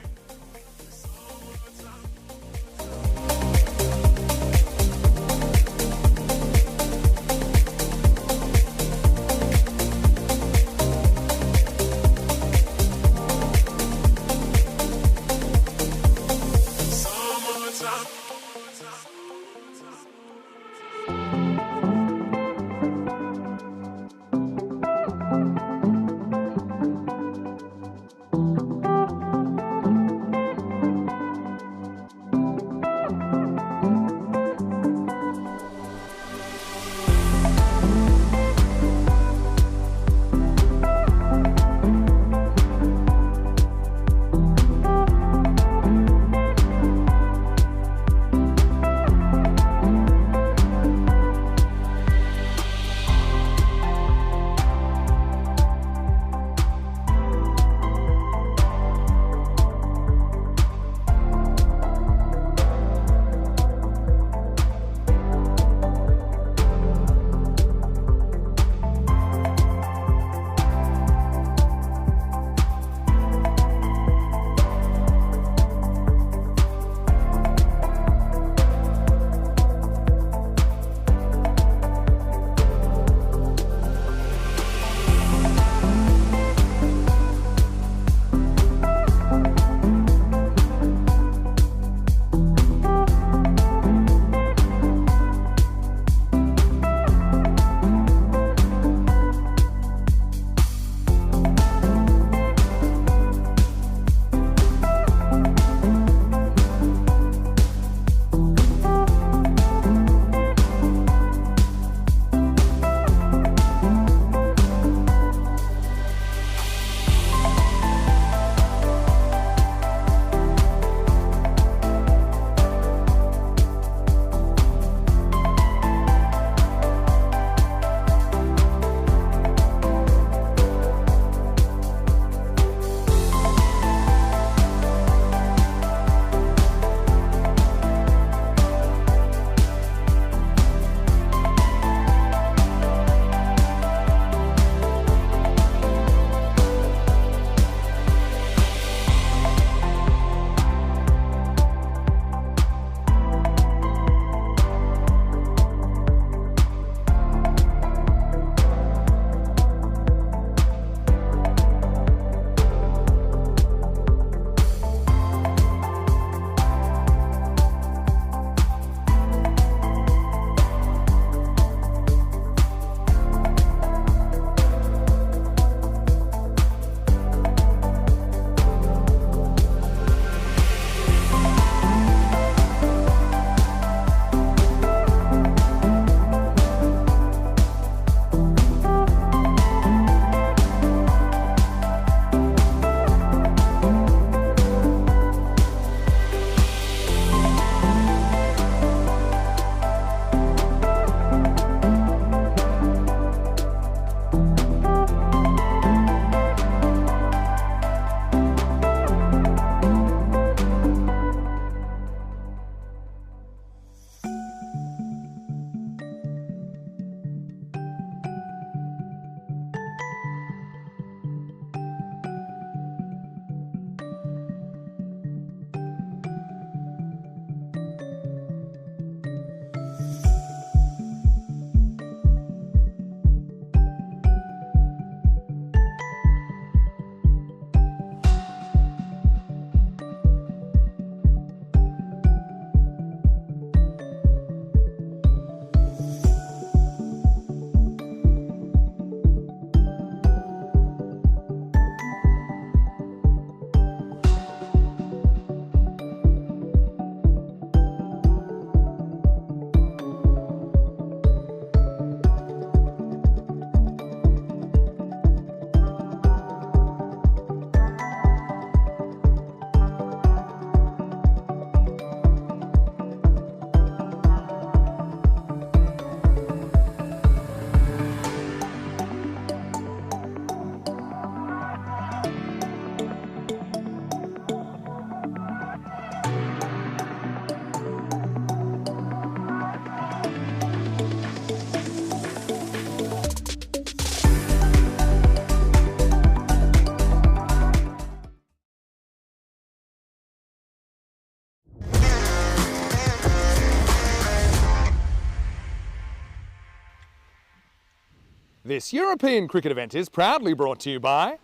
This European cricket event is proudly brought to you by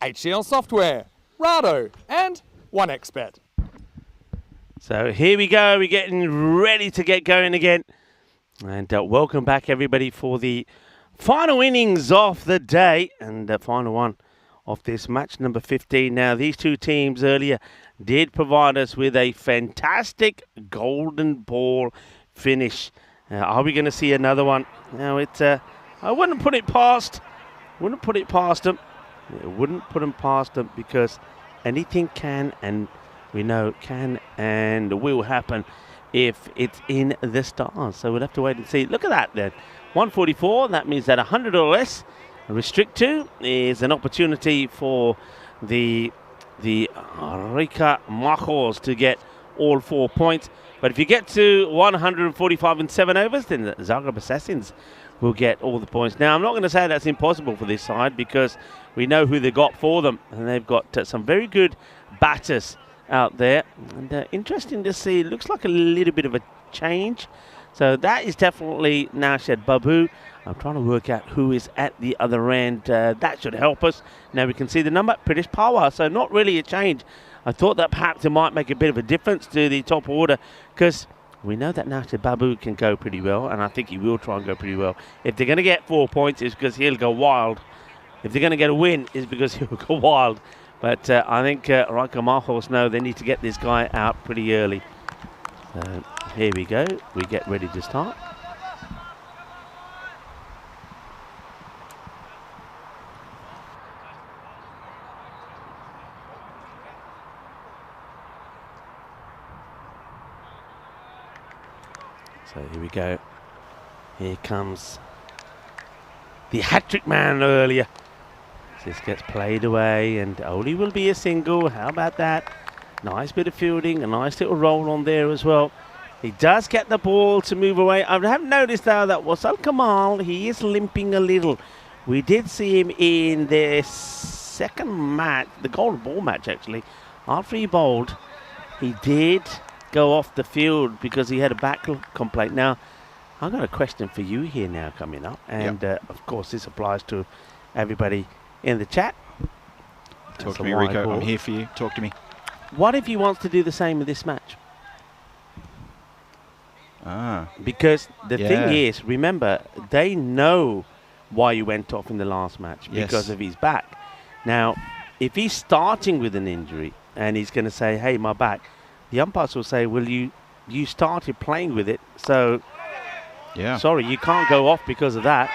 HCL Software, Rado and 1xBet. So here we go, we're getting ready to get going again. And welcome back everybody for the final innings of the day and the final one of this match number 15. Now these two teams earlier did provide us with a fantastic golden ball finish. Are we going to see another one? Now I wouldn't put it past them. It wouldn't put them past them because anything can, and we know can and will happen if it's in the stars. So we'll have to wait and see. Look at that then. 144, that means that 100 or less. Restrict to is an opportunity for the Rika Machos to get all 4 points. But if you get to 145 and 7 overs, then the Zagreb Assassins will get all the points. Now, I'm not going to say that's impossible for this side because we know who they got for them. And they've got some very good batters out there. And interesting to see, looks like a little bit of a change. So that is definitely Naushad Babu. I'm trying to work out who is at the other end. That should help us. Now we can see the number, British Power. So not really a change. I thought that perhaps it might make a bit of a difference to the top order because we know that Naushad Babu can go pretty well, and I think he will try and go pretty well. If they're going to get 4 points, it's because he'll go wild. If they're going to get a win, it's because he'll go wild. But I think Rika Machos know they need to get this guy out pretty early. So here we go. We get ready to start. So here we go. Here comes the hat-trick man earlier. This gets played away and only will be a single. How about that? Nice bit of fielding, a nice little roll on there as well. He does get the ball to move away. I have noticed though that Wasal Kamal, he is limping a little. We did see him in the second match, the golden ball match actually. After he bowled, he did go off the field because he had a back complaint. Now, I've got a question for you here now coming up. And of course, this applies to everybody in the chat. Talk to me, Rico. I'm here for you. Talk to me. What if he wants to do the same with this match? Because the thing is, remember, they know why he went off in the last match because of his back. Now, if he's starting with an injury and he's going to say, hey, my back, the umpires will say, well, you started playing with it, so sorry, you can't go off because of that.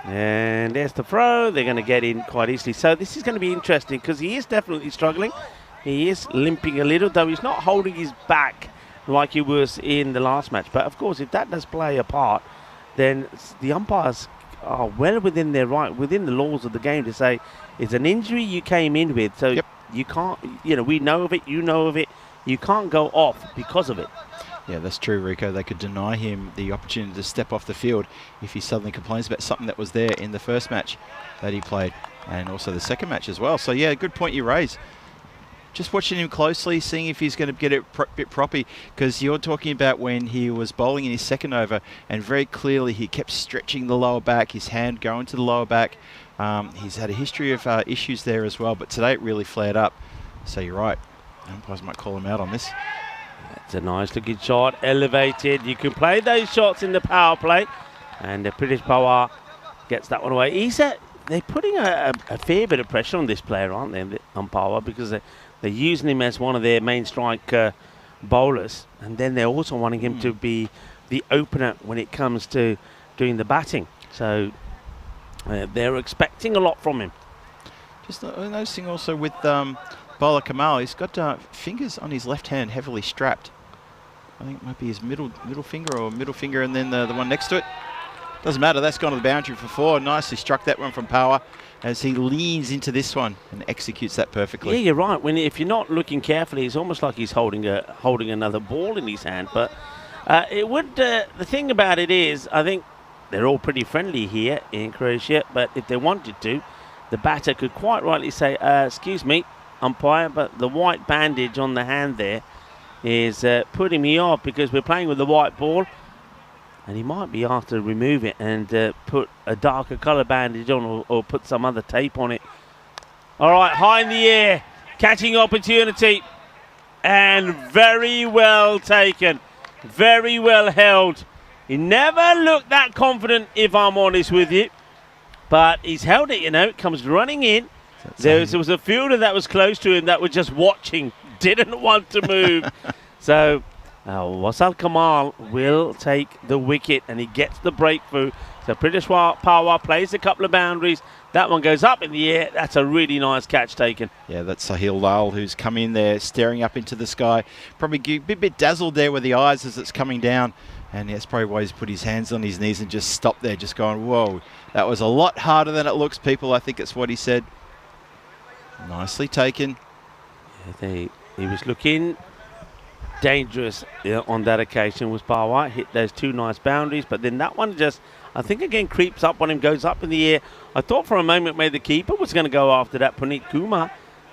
And there's the throw. They're going to get in quite easily. So this is going to be interesting because he is definitely struggling. He is limping a little, though he's not holding his back like he was in the last match. But, of course, if that does play a part, then the umpires are well within their right, within the laws of the game to say it's an injury you came in with. So you can't, we know of it, you know of it. You can't go off because of it. Yeah, that's true, Rico. They could deny him the opportunity to step off the field if he suddenly complains about something that was there in the first match that he played and also the second match as well. So, yeah, good point you raise. Just watching him closely, seeing if he's going to get it a bit proppy, because you're talking about when he was bowling in his second over and very clearly he kept stretching the lower back, his hand going to the lower back. He's had a history of issues there as well, but today it really flared up. So you're right. Umpires might call him out on this. It's a nice looking shot, elevated. You can play those shots in the power play. And the British Power gets that one away. They're putting a fair bit of pressure on this player, aren't they, the umpire, because they're using him as one of their main strike bowlers. And then they're also wanting him to be the opener when it comes to doing the batting. So they're expecting a lot from him. Just noticing also with bowler Kamal, he's got fingers on his left hand heavily strapped. I think it might be his middle finger and then the one next to it. Doesn't matter, that's gone to the boundary for 4. Nicely struck that one from Power as he leans into this one and executes that perfectly. Yeah, you're right. If you're not looking carefully, it's almost like he's holding another ball in his hand. But the thing about it is, I think they're all pretty friendly here in Croatia, but if they wanted to, the batter could quite rightly say, excuse me, umpire, but the white bandage on the hand there is putting me off because we're playing with the white ball. and he might be asked to remove it and put a darker colour bandage on, or put some other tape on it. All right, high in the air, catching opportunity, and very well taken, very well held. He never looked that confident, if I'm honest with you, but he's held it, you know. It comes running in. There was a fielder that was close to him that was just watching, didn't want to move. So Wasal Kamal will take the wicket, and he gets the breakthrough. So British Power plays a couple of boundaries. That one goes up in the air. That's a really nice catch taken. Yeah, that's Sahil Lal, who's come in there staring up into the sky. Probably a bit dazzled there with the eyes as it's coming down. And that's probably why he's put his hands on his knees and just stopped there, just going, whoa, that was a lot harder than it looks, people. I think that's what he said. Nicely taken. Yeah, he was looking dangerous on that occasion. Was Pawar hit those two nice boundaries, but then that one just, I think, again creeps up on him, goes up in the air. I thought for a moment maybe the keeper was going to go after that, Puneet Kumar,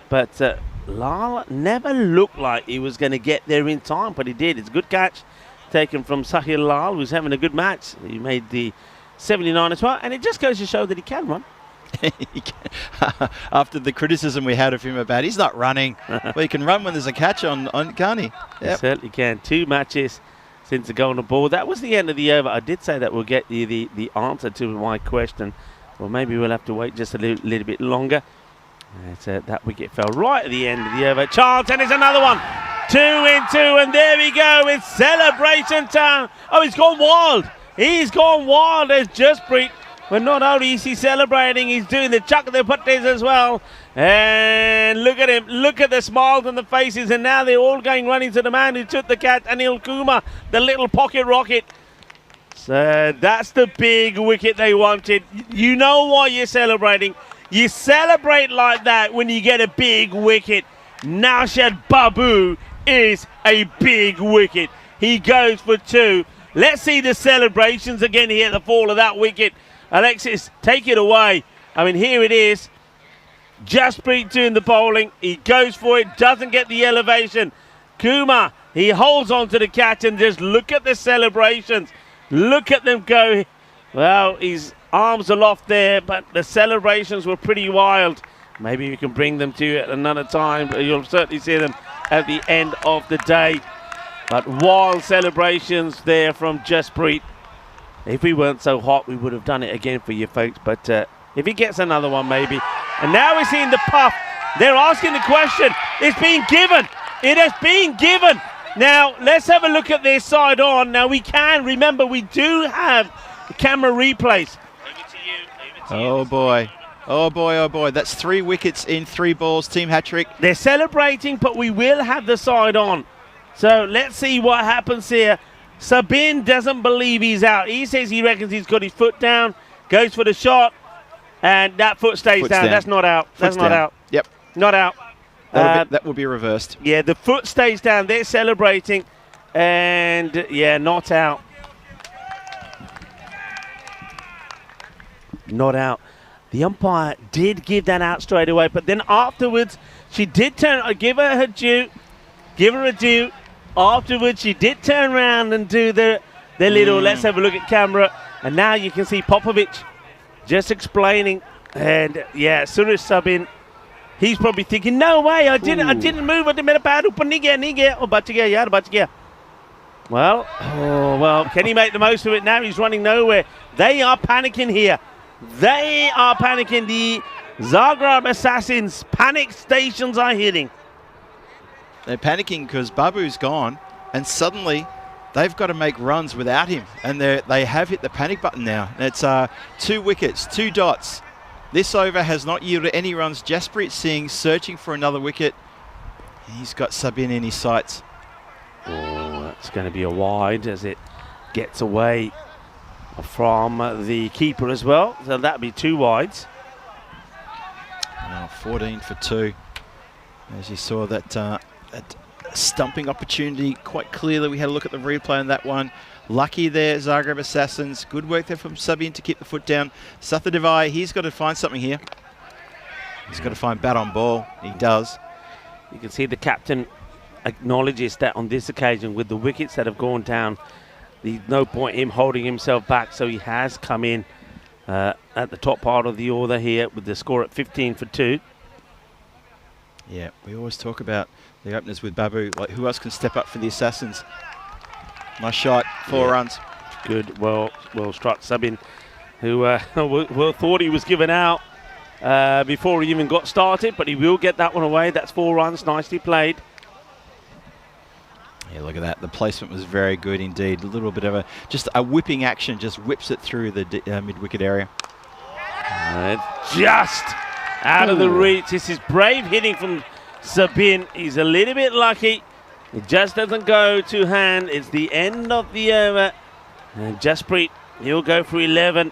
but Lal never looked like he was going to get there in time, but he did. It's a good catch taken from Sahil Lal, who's having a good match. He made the 79 as well, and it just goes to show that he can run. After the criticism we had of him about he's not running, well, he can run when there's a catch on, can't he? He certainly can. 2 matches since the golden ball. That was the end of the over. I did say that we'll get you the answer to my question. Well, maybe we'll have to wait just a little bit longer. That wicket fell right at the end of the over. Chance, and it's another one. 2 in 2, and there we go. It's celebration time. Oh, he's gone wild. He's gone wild. There's Jasprit. But not only is he celebrating, he's doing the chuck of the putties as well. And look at him. Look at the smiles on the faces. And now they're all going running to the man who took the catch, Anil Kumar, the little pocket rocket. So that's the big wicket they wanted. You know why you're celebrating. You celebrate like that when you get a big wicket. Naushad Babu is a big wicket. He goes for 2. Let's see the celebrations again here at the fall of that wicket. Alexis, take it away. I mean, here it is. Jasprit doing the bowling. He goes for it, doesn't get the elevation. Kumar, he holds on to the catch, and just look at the celebrations. Look at them go. Well, his arms aloft there, but the celebrations were pretty wild. Maybe you can bring them to you at another time, but you'll certainly see them at the end of the day. But wild celebrations there from Jasprit. If we weren't so hot, we would have done it again for you folks. But if he gets another one, maybe. And now we're seeing the puff. They're asking the question. It's being given. It has been given. Now, let's have a look at their side on. Now, we can. Remember, we do have camera replays. Oh, boy. Oh, boy, oh, boy. That's 3 wickets in 3 balls. Team hat-trick. They're celebrating, but we will have the side on. So let's see what happens here. Sabin doesn't believe he's out. He says he reckons he's got his foot down, goes for the shot, and that foot stays down. That's not out. That's not out. Yep. Not out. That will be reversed. Yeah, the foot stays down. They're celebrating, and yeah, not out. Not out. The umpire did give that out straight away, but then afterwards, she did turn. Give her due. Give her a due. Afterwards, she did turn around and do the little, let's have a look at camera. And now you can see Popovic just explaining. And yeah, Suresh Sabin, he's probably thinking, no way, I didn't move. I didn't make a bad. Oh, bach gaya. Well, can he make the most of it now? He's running nowhere. They are panicking here. They are panicking. The Zagreb Assassins panic stations are hitting. They're panicking because Babu's gone, and suddenly they've got to make runs without him. And they have hit the panic button now. It's 2 wickets, 2 dots. This over has not yielded any runs. Jasprit Singh searching for another wicket. He's got Sabin in his sights. Oh, that's going to be a wide as it gets away from the keeper as well. So that'll be 2 wides. Now 14 for 2. As you saw that stumping opportunity quite clearly. We had a look at the replay on that one. Lucky there, Zagreb Assassins. Good work there from Sabin to keep the foot down. Sathadevai, he's got to find something here. He's got to find bat on ball. He does. You can see the captain acknowledges that on this occasion with the wickets that have gone down, there's no point him holding himself back, so he has come in at the top part of the order here with the score at 15 for 2. Yeah, we always talk about the openers with Babu, like who else can step up for the Assassins. Nice shot, 4 runs. Good, well struck. Sabin, who thought he was given out before he even got started, but he will get that one away. That's 4 runs, nicely played. Yeah, look at that. The placement was very good indeed. A little bit of just a whipping action, just whips it through the mid-wicket area. Just out of the reach. This is brave hitting from Sabin. He's a little bit lucky. It just doesn't go to hand. It's the end of the over. And Jasprit, he'll go for 11.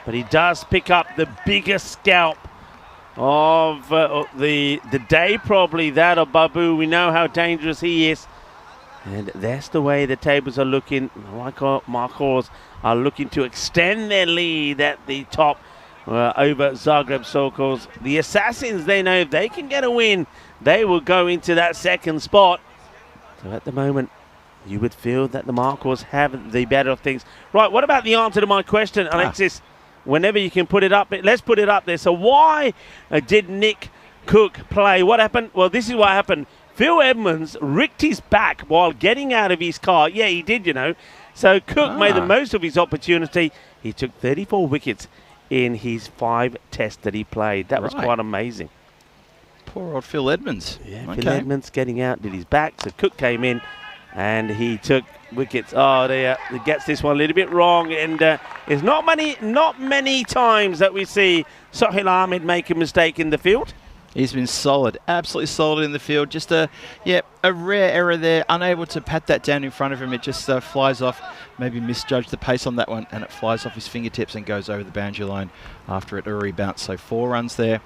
But he does pick up the biggest scalp of the day, probably that of Babu. We know how dangerous he is. And that's the way the tables are looking. Marcos are looking to extend their lead at the top over Zagreb Sokos. The Assassins, they know if they can get a win, they will go into that second spot. So at the moment, you would feel that the Marcos have the better of things. Right, what about the answer to my question, Alexis? Whenever you can put it up, let's put it up there. So why did Nick Cook play? What happened? Well, this is what happened. Phil Edmonds ricked his back while getting out of his car. Yeah, he did, you know. So Cook made the most of his opportunity. He took 34 wickets in his 5 tests that he played. That was quite amazing. Poor old Phil Edmonds. Yeah, okay. Phil Edmonds getting out, did his back. So Cook came in and he took wickets. Oh, dear. He gets this one a little bit wrong. And it's not many times that we see Sohail Ahmed make a mistake in the field. He's been solid, absolutely solid in the field. Just a rare error there, unable to pat that down in front of him. It just flies off, maybe misjudged the pace on that one, and it flies off his fingertips and goes over the boundary line after it already bounced. So 4 runs there.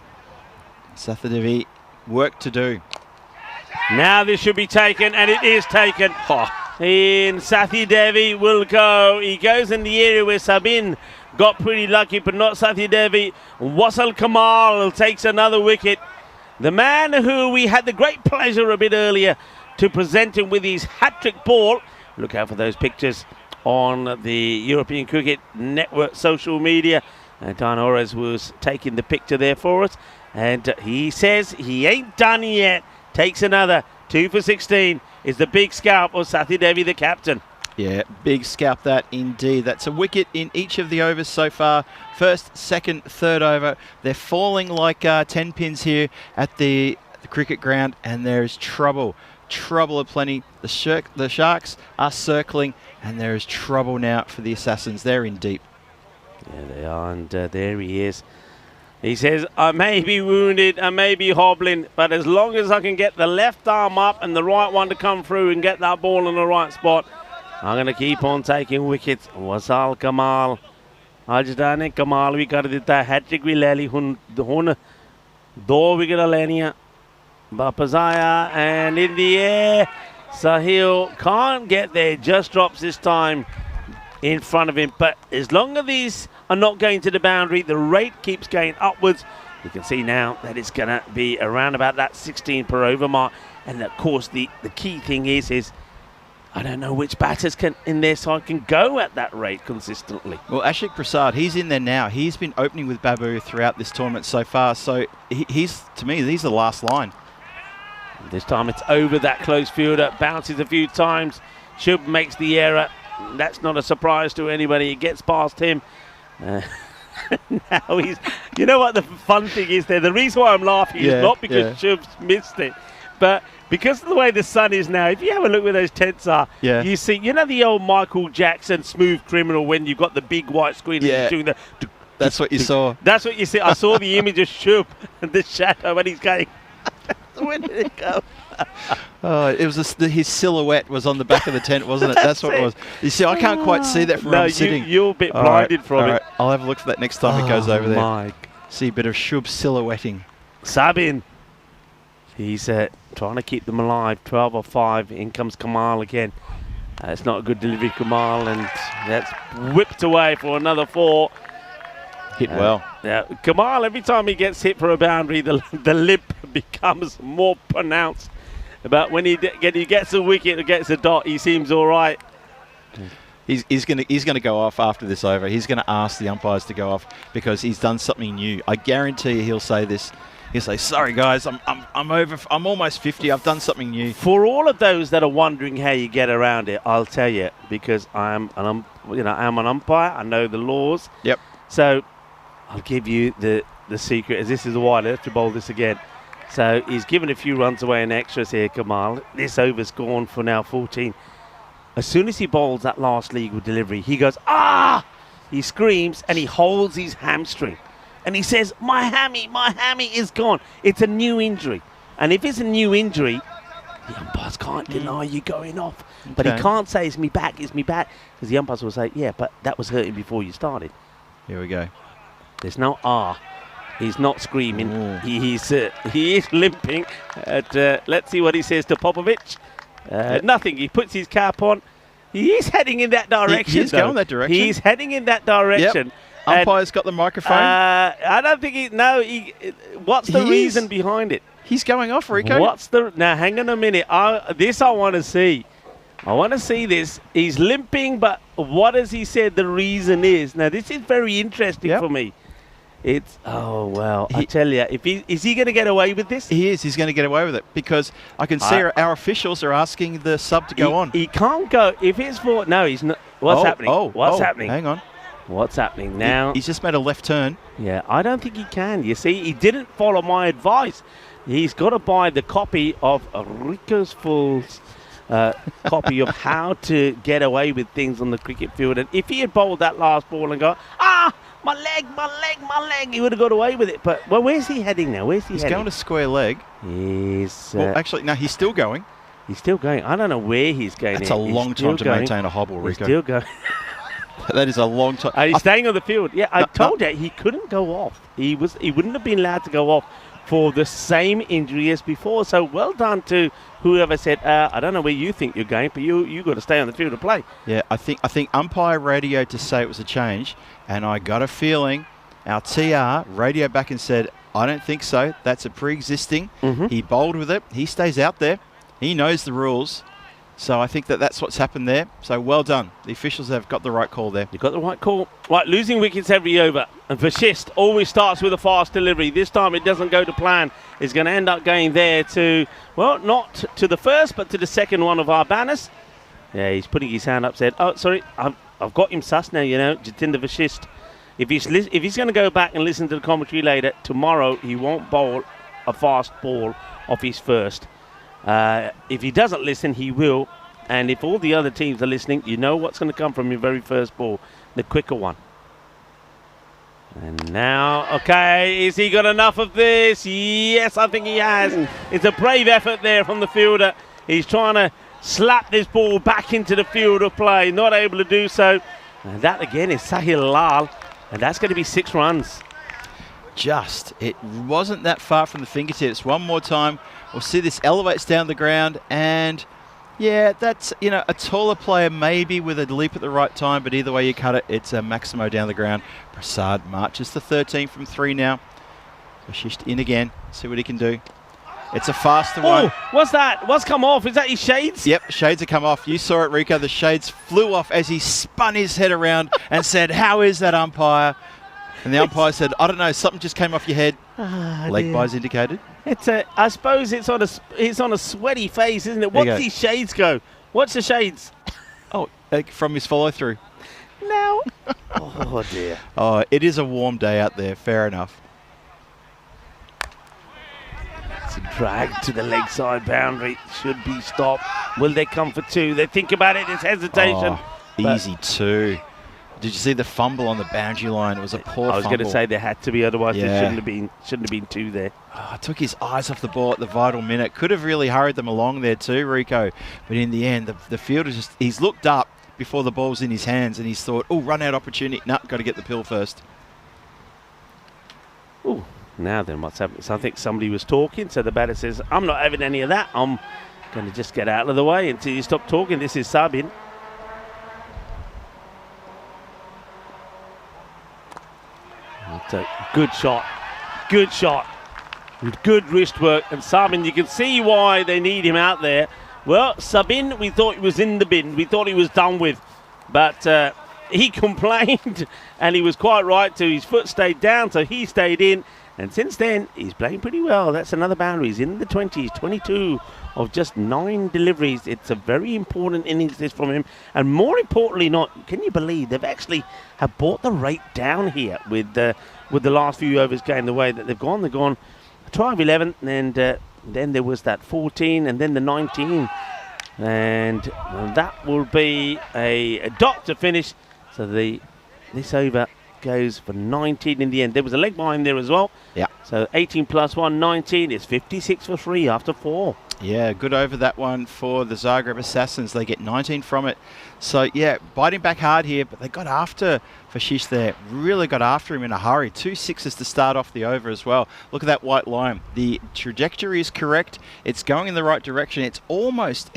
Sathadevi, work to do. Now this should be taken, and it is taken. In Sathi Devi will go. He goes in the area where Sabin got pretty lucky, but not Sathi Devi. Wasal Kamal takes another wicket. The man who we had the great pleasure a bit earlier to present him with his hat-trick ball. Look out for those pictures on the European Cricket Network social media. Dan Ores was taking the picture there for us. And he says he ain't done yet. Takes another. 2 for 16 is the big scalp of Sathi Devi, the captain. Yeah, big scalp that indeed. That's a wicket in each of the overs so far. First, second, third over. They're falling like 10 pins here at the cricket ground, and there is trouble. Trouble aplenty. The Sharks are circling, and there is trouble now for the Assassins. They're in deep. Yeah, they are, and there he is. He says, I may be wounded, I may be hobbling, but as long as I can get the left arm up and the right one to come through and get that ball in the right spot, I'm going to keep on taking wickets. Wasal Kamal. Ajdane Kamal we kar dita hat-trick we le li hun 2 wicket leniya. Wapas aaya, and in the air, Sahil can't get there, just drops this time in front of him. But as long as these are not going to the boundary, the rate keeps going upwards. You can see now that it's going to be around about that 16 per over mark. And of course, the key thing is I don't know which batters in their side can go at that rate consistently. Well, Ashik Prasad, he's in there now. He's been opening with Babu throughout this tournament so far. So he's, to me, he's the last line. This time it's over that close fielder. Bounces a few times. Shub makes the error. That's not a surprise to anybody. It gets past him. Now he's... You know what the fun thing is there? The reason why I'm laughing is not because Shub's missed it, but because of the way the sun is now. If you have a look where those tents are, you see, you know the old Michael Jackson Smooth Criminal when you've got the big white screen and you're doing the... That's what you saw. That's what you see. I saw the image of Shub and the shadow when he's going... Where did it go? It was his silhouette was on the back of the tent, wasn't it? That's what it was. You see, I can't quite see that from where I'm sitting. You're a bit blinded from it. I'll have a look for that next time it goes over there. See a bit of Shub silhouetting. Sabin. He's trying to keep them alive. 12 or 5. In comes Kamal again. It's not a good delivery, Kamal, and that's whipped away for another 4. Hit well. Yeah, Kamal, every time he gets hit for a boundary, the limp becomes more pronounced. But when he gets a wicket or gets a dot, he seems all right. He's going to go off after this over. He's going to ask the umpires to go off because he's done something new. I guarantee you he'll say this. He'll say, "Sorry guys, I'm almost 50. I've done something new." For all of those that are wondering how you get around it, I'll tell you, because I'm an umpire. I know the laws. Yep. So I'll give you the secret. As this is a wide, let's bowl this again. So he's given a few runs away in extras here, Kamal. This over's gone for now 14. As soon as he bowls that last legal delivery, he goes, "Ah!" He screams and he holds his hamstring. And he says, my hammy is gone. It's a new injury. And if it's a new injury, the umpires can't deny you going off. Okay. But he can't say, it's me back. Because the umpires will say, yeah, but that was hurting before you started. Here we go. There's no He's not screaming. He is limping. Let's see what he says to Popovic. Nothing. He puts his cap on. He is heading in that direction. He is going that direction. He's heading in that direction. Yep. Umpire's got the microphone. I don't think what's the reason behind it? He's going off, Rico. Now, hang on a minute. This I want to see. I want to see this. He's limping, but what has he said the reason is? Now, this is very interesting for me. It's, I tell you, is he going to get away with this? He is. He's going to get away with it because I can see our officials are asking the sub to go on. He can't go. If it's for... No, he's not. What's happening? What's happening? Hang on. What's happening now? He's just made a left turn. Yeah, I don't think he can. You see, he didn't follow my advice. He's got to buy the copy of Rico's Fool's copy of how to get away with things on the cricket field. And if he had bowled that last ball and go, my leg, he would have got away with it. But, where's he heading now? He's going to square leg. Actually, no, he's still going. He's still going. I don't know where he's going. That's a long time to maintain a hobble, Rico. He's still going. That is a long time. He's staying on the field. Yeah, I told you he couldn't go off. He wouldn't have been allowed to go off for the same injury as before. So well done to whoever said, I don't know where you think you're going, but you got to stay on the field to play. Yeah, I think umpire radioed to say it was a change, and I got a feeling our TR radioed back and said, I don't think so. That's a pre-existing. He bowled with it. He stays out there. He knows the rules. So I think that's what's happened there. So well done. The officials have got the right call there. You've got the right call. Right, losing wickets every over. And Vashist always starts with a fast delivery. This time it doesn't go to plan. It's going to end up going there to, well, not to the first, but to the second one of our banners. Yeah, he's putting his hand up, said, oh, sorry, I've got him sus now, Jatinder Vashist. If he's going to go back and listen to the commentary later, tomorrow he won't bowl a fast ball off his first. If he doesn't listen, he will. And if all the other teams are listening, you know what's going to come from your very first ball, the quicker one. And now, okay, has he got enough of this? Yes, I think he has. It's a brave effort there from the fielder. He's trying to slap this ball back into the field of play, not able to do so. And that again is Sahil Lal, and that's going to be 6 runs. It wasn't that far from the fingertips. One more time, we'll see this elevates down the ground, and yeah, that's, a taller player maybe with a leap at the right time, but either way you cut it, it's a Maximo down the ground. Prasad marches to 13 from 3 now. Vashisht in again, see what he can do. It's a faster one. Oh, what's that? What's come off? Is that his shades? Yep, shades have come off. You saw it, Rico. The shades flew off as he spun his head around and said, how is that, umpire? And the umpire said, I don't know, something just came off your head. Leg byes indicated. I suppose it's on a sweaty face, isn't it? What's these shades go? What's the shades? Oh, from his follow through. No. Oh dear. Oh, it is a warm day out there. Fair enough. It's a drag to the leg side boundary. Should be stopped. Will they come for 2? They think about it. There's hesitation. Easy 2. Did you see the fumble on the boundary line? It was a poor fumble. I was going to say there had to be, otherwise there shouldn't have been 2 there. Took his eyes off the ball at the vital minute. Could have really hurried them along there too, Rico. But in the end, the fielder he's looked up before the ball's in his hands and he's thought, run out opportunity. No, got to get the pill first. Oh, now then what's happening? So I think somebody was talking, so the batter says, I'm not having any of that. I'm going to just get out of the way until you stop talking. This is Sabin. It's a good shot. Good shot. Good wrist work. And Sabin, you can see why they need him out there. Well, Sabin, we thought he was in the bin. We thought he was done with. But he complained, and he was quite right to. His foot stayed down, so he stayed in. And since then, he's playing pretty well. That's another boundary. He's in the 20s, 22 of just 9 deliveries. It's a very important innings this from him. And more importantly, can you believe they've actually have brought the rate down here with the last few overs going the way that they've gone. They've gone 12, 11, and then there was that 14, and then the 19. And that will be a dot to finish. So this over goes for 19 in the end. There was a leg behind there as well. Yeah. So 18 plus 1, 19. It's 56 for 3 after 4. Yeah, good over that one for the Zagreb Assassins. They get 19 from it. So, yeah, biting back hard here, but they got after Fashish there. Really got after him in a hurry. 2 sixes to start off the over as well. Look at that white line. The trajectory is correct. It's going in the right direction. It's almost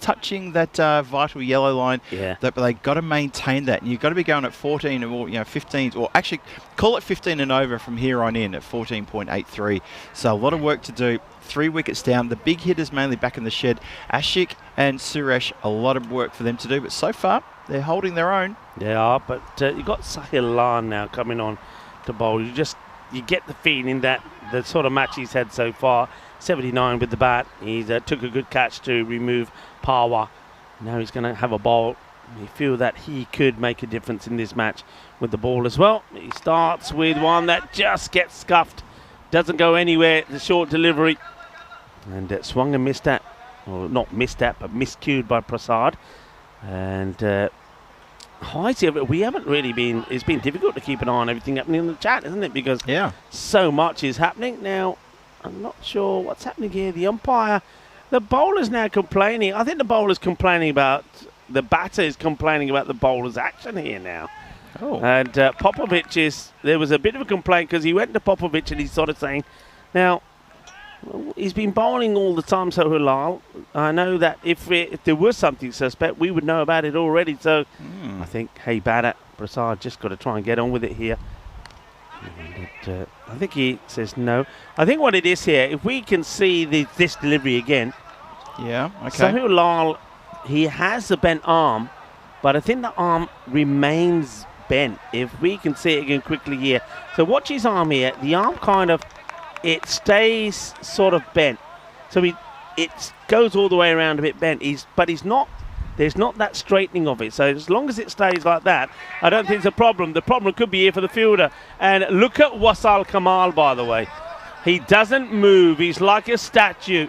touching that vital yellow line. Yeah. But they got to maintain that. And you've got to be going at 14 or 15, or actually call it 15 and over from here on in at 14.83. So a lot of work to do. 3 wickets down. The big hitters mainly back in the shed. Ashik and Suresh, a lot of work for them to do. But so far, they're holding their own. They are, but you've got Sahil Lan now coming on to bowl. You get the feeling that the sort of match he's had so far, 79 with the bat. He took a good catch to remove Parwa. Now he's going to have a bowl. We feel that he could make a difference in this match with the ball as well. He starts with one that just gets scuffed. Doesn't go anywhere. The short delivery. And swung and missed that. Well, not missed that, but miscued by Prasad. And we haven't really been... It's been difficult to keep an eye on everything happening in the chat, isn't it? Because so much is happening. Now, I'm not sure what's happening here. The umpire... The bowler's now complaining. I think the bowler's complaining about... The batter is complaining about the bowler's action here now. Oh. And Popovic there was a bit of a complaint because he went to Popovic and he's sort of saying, now, he's been bowling all the time, so Hilal. I know that if there was something suspect, we would know about it already. So I think, hey, batter, Prasad just got to try and get on with it here. And I think he says no. I think what it is here, if we can see this delivery again. Yeah, okay. So Hilal, he has the bent arm, but I think the arm remains bent. If we can see it again quickly here. So watch his arm here. The arm kind of, it stays sort of bent. So it goes all the way around a bit bent. But he's not, there's not that straightening of it. So as long as it stays like that, I don't think it's a problem. The problem could be here for the fielder. And look at Wasal Kamal, by the way. He doesn't move. He's like a statue.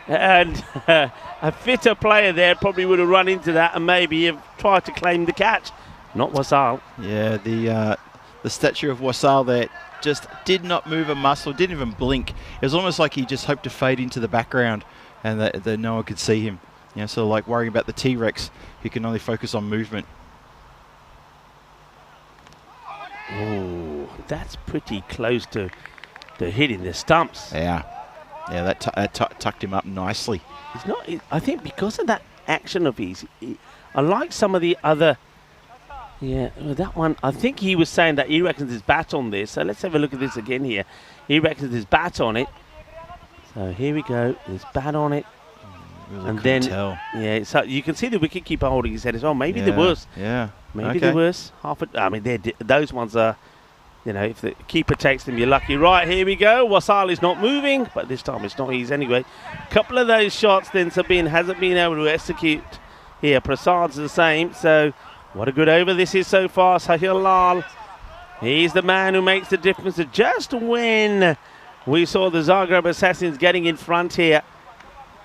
And a fitter player there probably would have run into that and maybe have tried to claim the catch. Not Wasal. Yeah, the statue of Wasal there just did not move a muscle, didn't even blink. It was almost like he just hoped to fade into the background and that no one could see him. You know, sort of like worrying about the T-Rex who can only focus on movement. Oh, that's pretty close to hitting the stumps. Yeah. Yeah, that tucked him up nicely. It's not. I think because of that action of his, I like some of the other. Yeah, that one. I think he was saying that he reckons his bat on this. So let's have a look at this again here. He reckons his bat on it. So here we go. His bat on it. Really and then yeah, so you can see the wicketkeeper holding his head as well. Maybe there was. Yeah. Maybe there was I mean, those ones are. You know, if the keeper takes them, you're lucky. Right, here we go. Wasal is not moving, but this time it's not his anyway. Couple of those shots then Sabine hasn't been able to execute here. Prasad's the same, so what a good over this is so far. Sahil Lal, he's the man who makes the difference. Just when we saw the Zagreb Assassins getting in front here,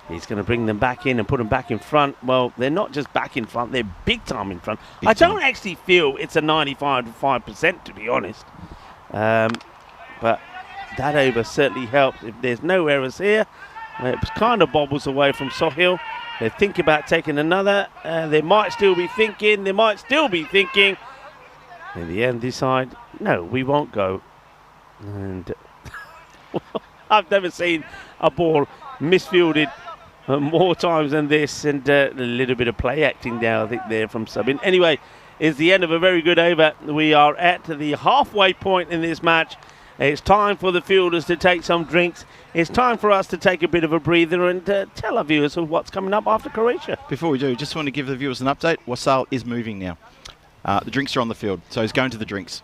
he's going to bring them back in and put them back in front. Well, they're not just back in front, they're big time in front. I don't actually feel it's a 95%, to be honest. But that over certainly helps. If there's no errors here, it kind of bobbles away from Sohail. They think about taking another. They might still be thinking. In the end, decide, no, we won't go. And I've never seen a ball misfielded more times than this, and a little bit of play acting there, I think, there from Sabin. Anyway, it's the end of a very good over. We are at the halfway point in this match, It's time for the fielders to take some drinks. It's time for us to take a bit of a breather and tell our viewers of what's coming up after Croatia. Before we do, just want to give the viewers an update. Wasal is moving now. The drinks are on the field, so he's going to the drinks.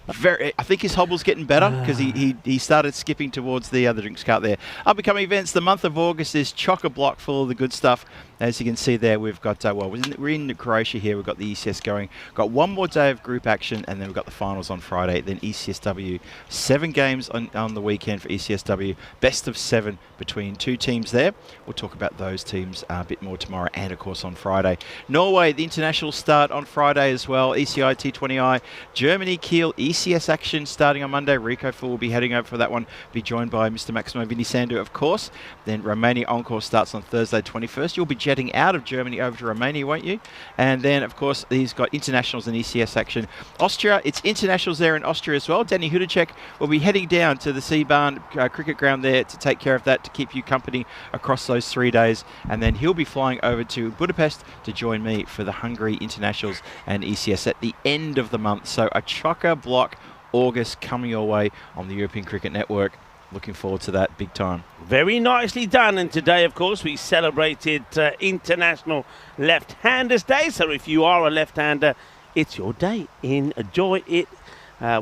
I think his hobble's getting better because he started skipping towards the other drinks cart there. Upcoming events, the month of August is chock-a-block full of the good stuff. As you can see there, we've got, we're in Croatia here. We've got the ECS going. Got one more day of group action, and then we've got the finals on Friday. Then ECSW, 7 games on the weekend for ECSW. Best of 7 between 2 teams there. We'll talk about those teams a bit more tomorrow and, of course, on Friday. Norway, the international start on Friday as well. ECI, T20I. Germany, Kiel, ECS action starting on Monday. Rico Full will be heading over for that one. Be joined by Mr. Maximo Vinisandu, of course. Then Romania Encore starts on Thursday, 21st. You'll be jetting out of Germany over to Romania, won't you? And then, of course, he's got internationals and ECS action. Austria, it's internationals there in Austria as well. Danny Hudacek will be heading down to the Seabarn cricket ground there to take care of that, to keep you company across those 3 days. And then he'll be flying over to Budapest to join me for the Hungary internationals and ECS at the end of the month. So a chock-a-block August coming your way on the European Cricket Network. Looking forward to that big time. Very nicely done. And today, of course, we celebrated International Left-Handers Day. So if you are a left-hander, it's your day. Enjoy it.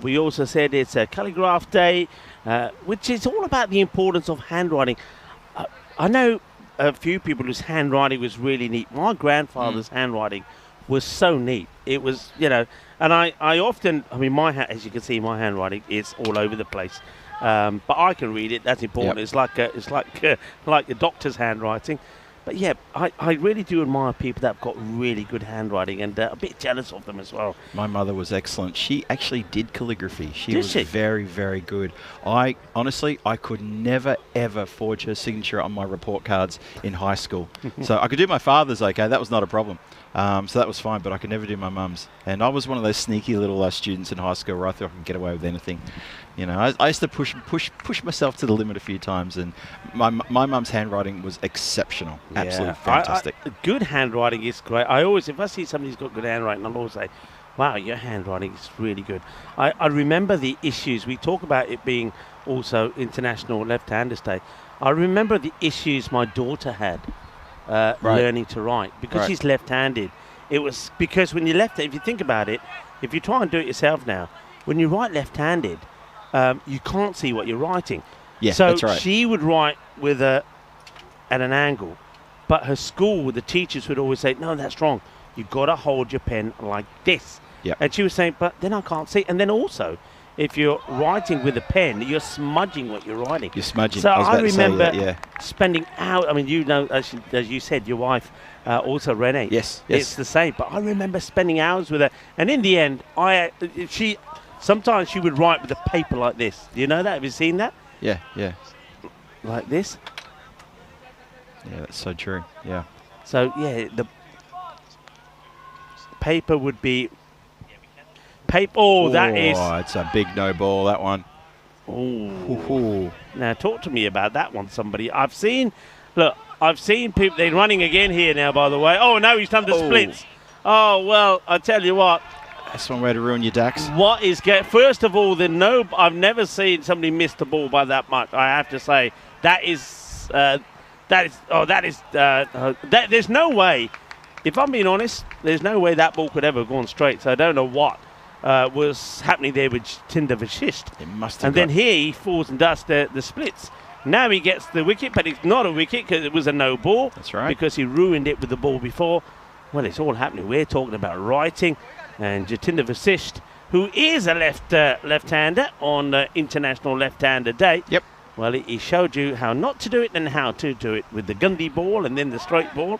We also said it's a calligraph day, which is all about the importance of handwriting. I know a few people whose handwriting was really neat. My grandfather's handwriting was so neat. It was, and I often, as you can see, my handwriting is all over the place. But I can read it. That's important. Yep. It's like the doctor's handwriting. But yeah, I really do admire people that have got really good handwriting, and a bit jealous of them as well. My mother was excellent. She actually did calligraphy. She was very, very good. I could never, ever forge her signature on my report cards in high school. So I could do my father's okay. That was not a problem. So that was fine, but I could never do my mum's. And I was one of those sneaky little students in high school where I thought I could get away with anything. I used to push myself to the limit a few times, and my mum's handwriting was exceptional. Yeah. Absolutely fantastic. Good handwriting is great. If I see somebody who's got good handwriting, I'll always say, wow, your handwriting is really good. I remember the issues. We talk about it being also International Left-Handers Day. I remember the issues my daughter had learning to write because she's left-handed. It was because when you're left-handed, if you think about it, if you try and do it yourself now, when you write left-handed, you can't see what you're writing. Yeah, so that's right. She would write at an angle, but her school, the teachers would always say, no, that's wrong. You've got to hold your pen like this. Yep. And she was saying, but then I can't see. And then also, if you're writing with a pen, you're smudging what you're writing. You're smudging. So I remember spending hours. As you said, your wife, also Renee. Yes. It's the same. But I remember spending hours with her. And in the end, sometimes she would write with a paper like this. Do you know that? Have you seen that? Yeah. Like this. Yeah, that's so true. Yeah. So, yeah, the paper would be... that is... Oh, it's a big no ball, that one. Oh. Now, talk to me about that one, somebody. I've seen people... They're running again here now, by the way. Oh, no, he's done the splits. Oh, well, I tell you what. That's one way to ruin your DAX. First of all, I've never seen somebody miss the ball by that much. I have to say there's no way. If I'm being honest, there's no way that ball could ever have gone straight. So I don't know what was happening there with Tinder Vashist. It must have. And then here he falls and does the splits. Now he gets the wicket, but it's not a wicket because it was a no ball. That's right. Because he ruined it with the ball before. Well, it's all happening. We're talking about writing. And Jatinder Vasisht, who is a left-hander on International Left-Hander Day. Yep. Well, he showed you how not to do it and how to do it with the Gundy ball and then the straight ball.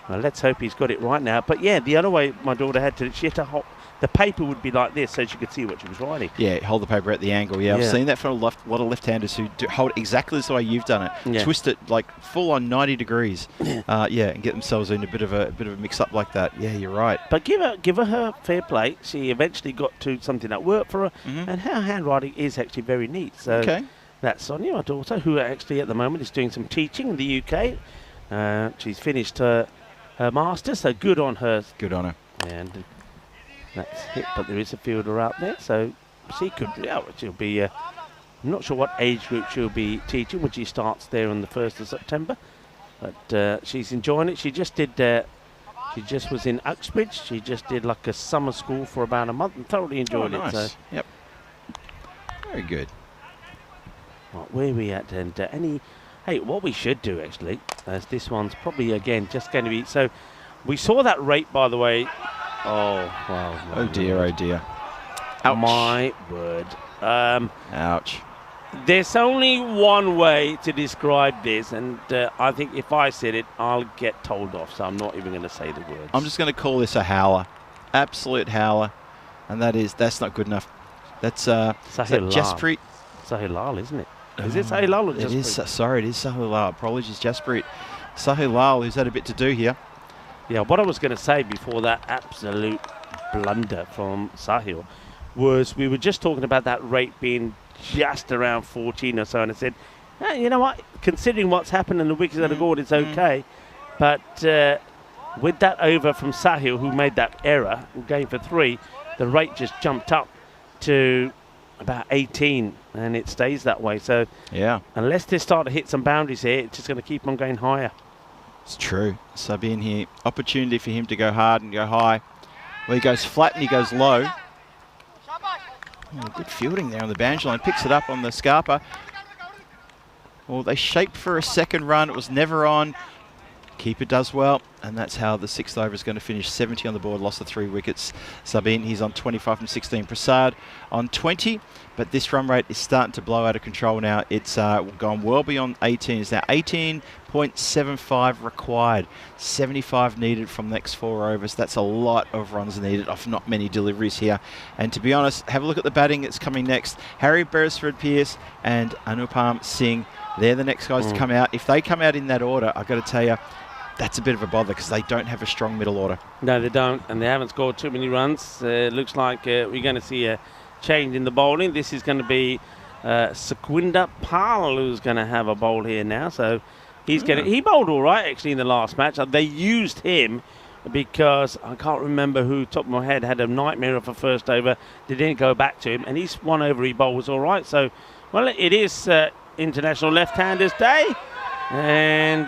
Well, let's hope he's got it right now. But yeah, the other way my daughter she had to hold. The paper would be like this so she could see what she was writing. Yeah, hold the paper at the angle. Yeah, I've seen that from a lot of left-handers who hold exactly the way you've done it. Yeah. Twist it like full on 90 degrees. And get themselves in a bit of a mix-up like that. Yeah, you're right. But give her fair play. She eventually got to something that worked for her, and her handwriting is actually very neat. So that's Sonia, my daughter, who actually at the moment is doing some teaching in the UK. She's finished her master's, so good on her. Good on her. And that's hit, but there is a fielder out there, so she could, yeah, she'll be, I'm not sure what age group she'll be teaching when she starts there on the 1st of September. But she's enjoying it. She just did, she just was in Uxbridge. She just did like a summer school for about a month and thoroughly enjoyed nice. it. So. Yep. Very good. Right, where are we at? And hey, what we should do actually, as this one's probably again just going to be, so we saw that rate, by the way. Oh, wow. Oh dear, word. oh dear. Ouch. My word. Ouch. There's only one way to describe this, and I think if I said it, I'll get told off, so I'm not even going to say the words. I'm just going to call this a howler. Absolute howler. And that's not good enough. That's Sahil Jasprit. Sahil Lal, isn't it? Is it Sahil Lal or Jasprit? It is, sorry, it is Sahil Lal. Apologies, Jasprit. Sahil Lal, who's had a bit to do here. Yeah, what I was going to say before that absolute blunder from Sahil was we were just talking about that rate being just around 14 or so, and I said, hey, you know what, considering what's happened in the wickets that are gone, it's okay. But with that over from Sahil, who made that error, going for 3, the rate just jumped up to about 18, and it stays that way. So yeah, unless they start to hit some boundaries here, it's just going to keep on going higher. It's true. Sub in here, opportunity for him to go hard and go high. Well, he goes flat and he goes low. Oh, good fielding there on the boundary line. Picks it up on the Scarpa. Well, they shaped for a second run. It was never on. Keeper does well, and that's how the 6th over is going to finish. 70 on the board, lost the 3 wickets. Sabine, he's on 25 from 16. Prasad on 20, but this run rate is starting to blow out of control now. It's gone well beyond 18. It's now 18.75 required. 75 needed from the next 4 overs. That's a lot of runs needed off not many deliveries here. And to be honest, have a look at the batting that's coming next. Harry Beresford-Pierce and Anupam Singh. They're the next guys to come out. If they come out in that order, I've got to tell you, that's a bit of a bother because they don't have a strong middle order. No, they don't, and they haven't scored too many runs. Looks like we're going to see a change in the bowling. This is going to be Sequinder Pal who's going to have a bowl here now. So he's getting. He bowled all right actually in the last match. They used him because I can't remember who, top of my head, had a nightmare of a first over. They didn't go back to him, and he's 1 over he bowled was all right. So, well, it is International Left-Handers Day, and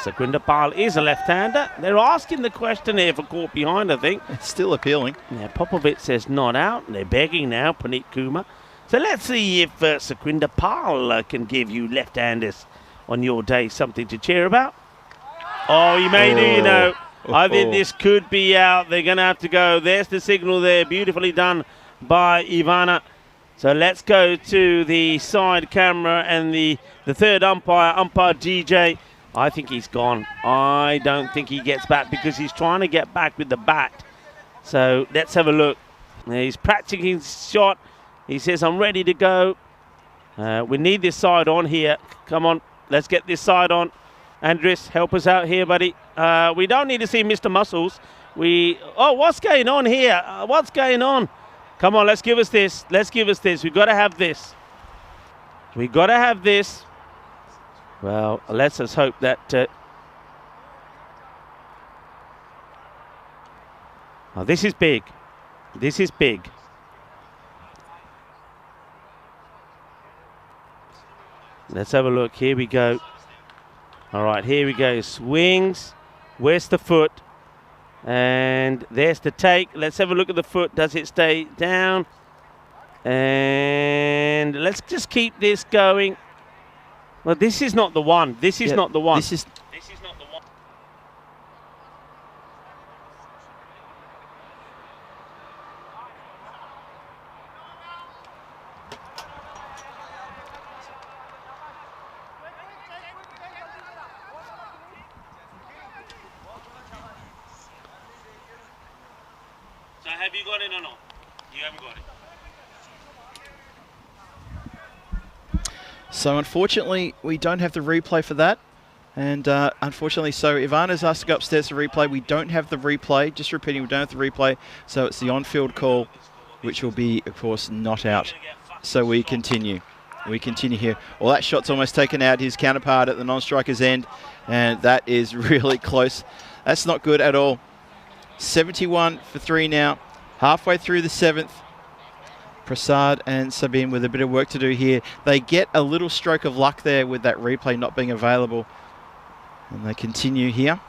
Sequinder Pal is a left-hander. They're asking the question here for caught behind, I think. It's still appealing. Yeah, Popovic says not out, and they're begging now, Puneet Kumar. So let's see if Sequinder Pal can give you left-handers on your day something to cheer about. Oh, you may do, you know. I think this could be out. They're going to have to go. There's the signal there, beautifully done by Ivana. So let's go to the side camera and the third umpire DJ. I think he's gone. I don't think he gets back because he's trying to get back with the bat. So let's have a look. He's practicing his shot. He says, I'm ready to go. We need this side on here. Come on, let's get this side on. Andres, help us out here, buddy. We don't need to see Mr. Muscles. Oh, what's going on here? What's going on? Come on, let's give us this. Let's give us this. We've got to have this. We've got to have this. Well, let's just hope that... oh, this is big. This is big. Let's have a look. Here we go. All right, here we go. Swings. Where's the foot? And there's the take. Let's have a look at the foot. Does it stay down? And let's just keep this going. Well, this is not the one. This is not the one. This is not the one. So have you got it or not? You haven't got it. So unfortunately, we don't have the replay for that. And unfortunately, so Ivana's asked to go upstairs to replay. We don't have the replay. Just repeating, we don't have the replay. So it's the on-field call, which will be, of course, not out. So we continue. We continue here. Well, that shot's almost taken out his counterpart at the non-striker's end. And that is really close. That's not good at all. 71 for 3 now. Halfway through the 7th. Prasad and Sabine with a bit of work to do here. They get a little stroke of luck there with that replay not being available. And they continue here.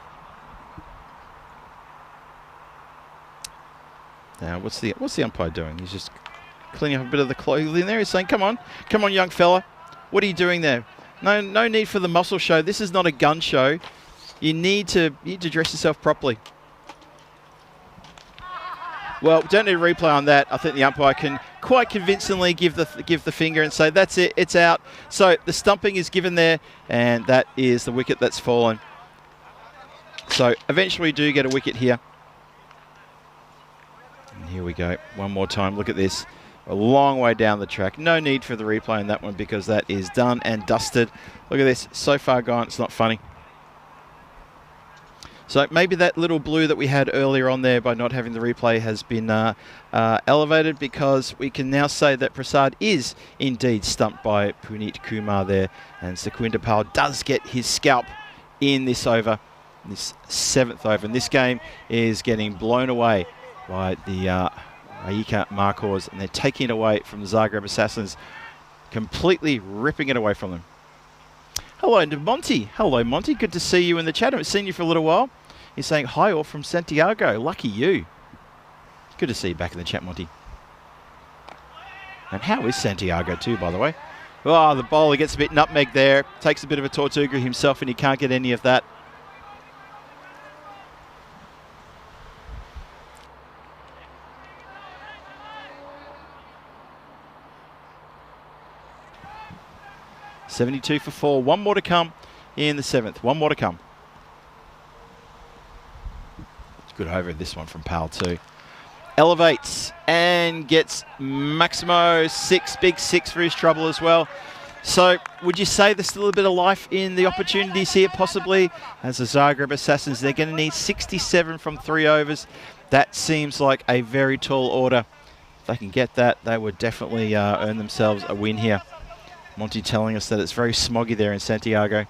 Now, what's the umpire doing? He's just cleaning up a bit of the clothing there. He's saying, come on, young fella. What are you doing there? No need for the muscle show. This is not a gun show. You need to dress yourself properly. Well, don't need a replay on that. I think the umpire can quite convincingly give the finger and say, that's it, it's out. So the stumping is given there, and that is the wicket that's fallen. So eventually we do get a wicket here. And here we go, one more time. Look at this. A long way down the track. No need for the replay on that one because that is done and dusted. Look at this, so far gone, it's not funny. So maybe that little blue that we had earlier on there by not having the replay has been elevated, because we can now say that Prasad is indeed stumped by Puneet Kumar there, and Sukhwinder Pal does get his scalp in this over, this 7th over. And this game is getting blown away by the Rijeka Markors, and they're taking it away from the Zagreb Assassins, completely ripping it away from them. Hello to Monty. Hello, Monty. Good to see you in the chat. I haven't seen you for a little while. He's saying, hi all from Santiago. Lucky you. Good to see you back in the chat, Monty. And how is Santiago too, by the way? Oh, the bowler gets a bit nutmeg there. Takes a bit of a Tortuga himself, and he can't get any of that. .72 for 4. One more to come in the 7th. One more to come. It's good over this one from Pal too. Elevates and gets Maximo 6. Big 6 for his trouble as well. So would you say there's still a bit of life in the opportunities here possibly? As the Zagreb Assassins, they're going to need 67 from 3 overs. That seems like a very tall order. If they can get that, they would definitely earn themselves a win here. Monty telling us that it's very smoggy there in Santiago.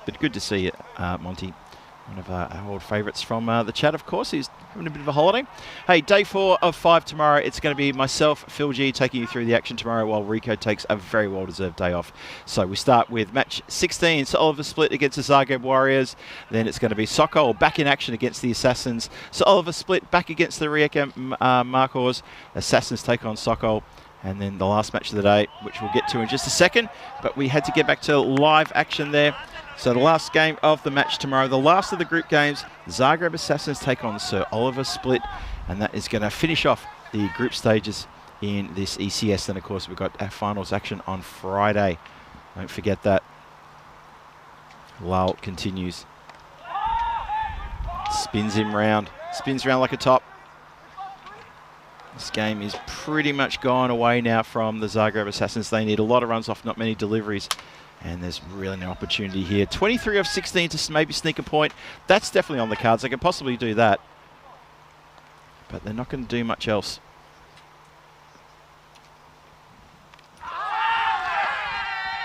But good to see you, Monty. One of our old favourites from the chat, of course. He's having a bit of a holiday. Hey, day 4 of 5 tomorrow. It's going to be myself, Phil G, taking you through the action tomorrow, while Rico takes a very well-deserved day off. So we start with match 16. So Oliver Split against the Zagreb Warriors. Then it's going to be Sokol back in action against the Assassins. So Oliver Split back against the Rijeka Markors. Assassins take on Sokol. And then the last match of the day, which we'll get to in just a second. But we had to get back to live action there. So the last game of the match tomorrow, the last of the group games, Zagreb Assassins take on Sir Oliver Split. And that is going to finish off the group stages in this ECS. Then, of course, we've got our finals action on Friday. Don't forget that. Lal continues. Spins him round. Spins around like a top. This game is pretty much gone away now from the Zagreb Assassins. They need a lot of runs off, not many deliveries. And there's really no opportunity here. 23 of 16 to maybe sneak a point. That's definitely on the cards. They can possibly do that. But they're not going to do much else.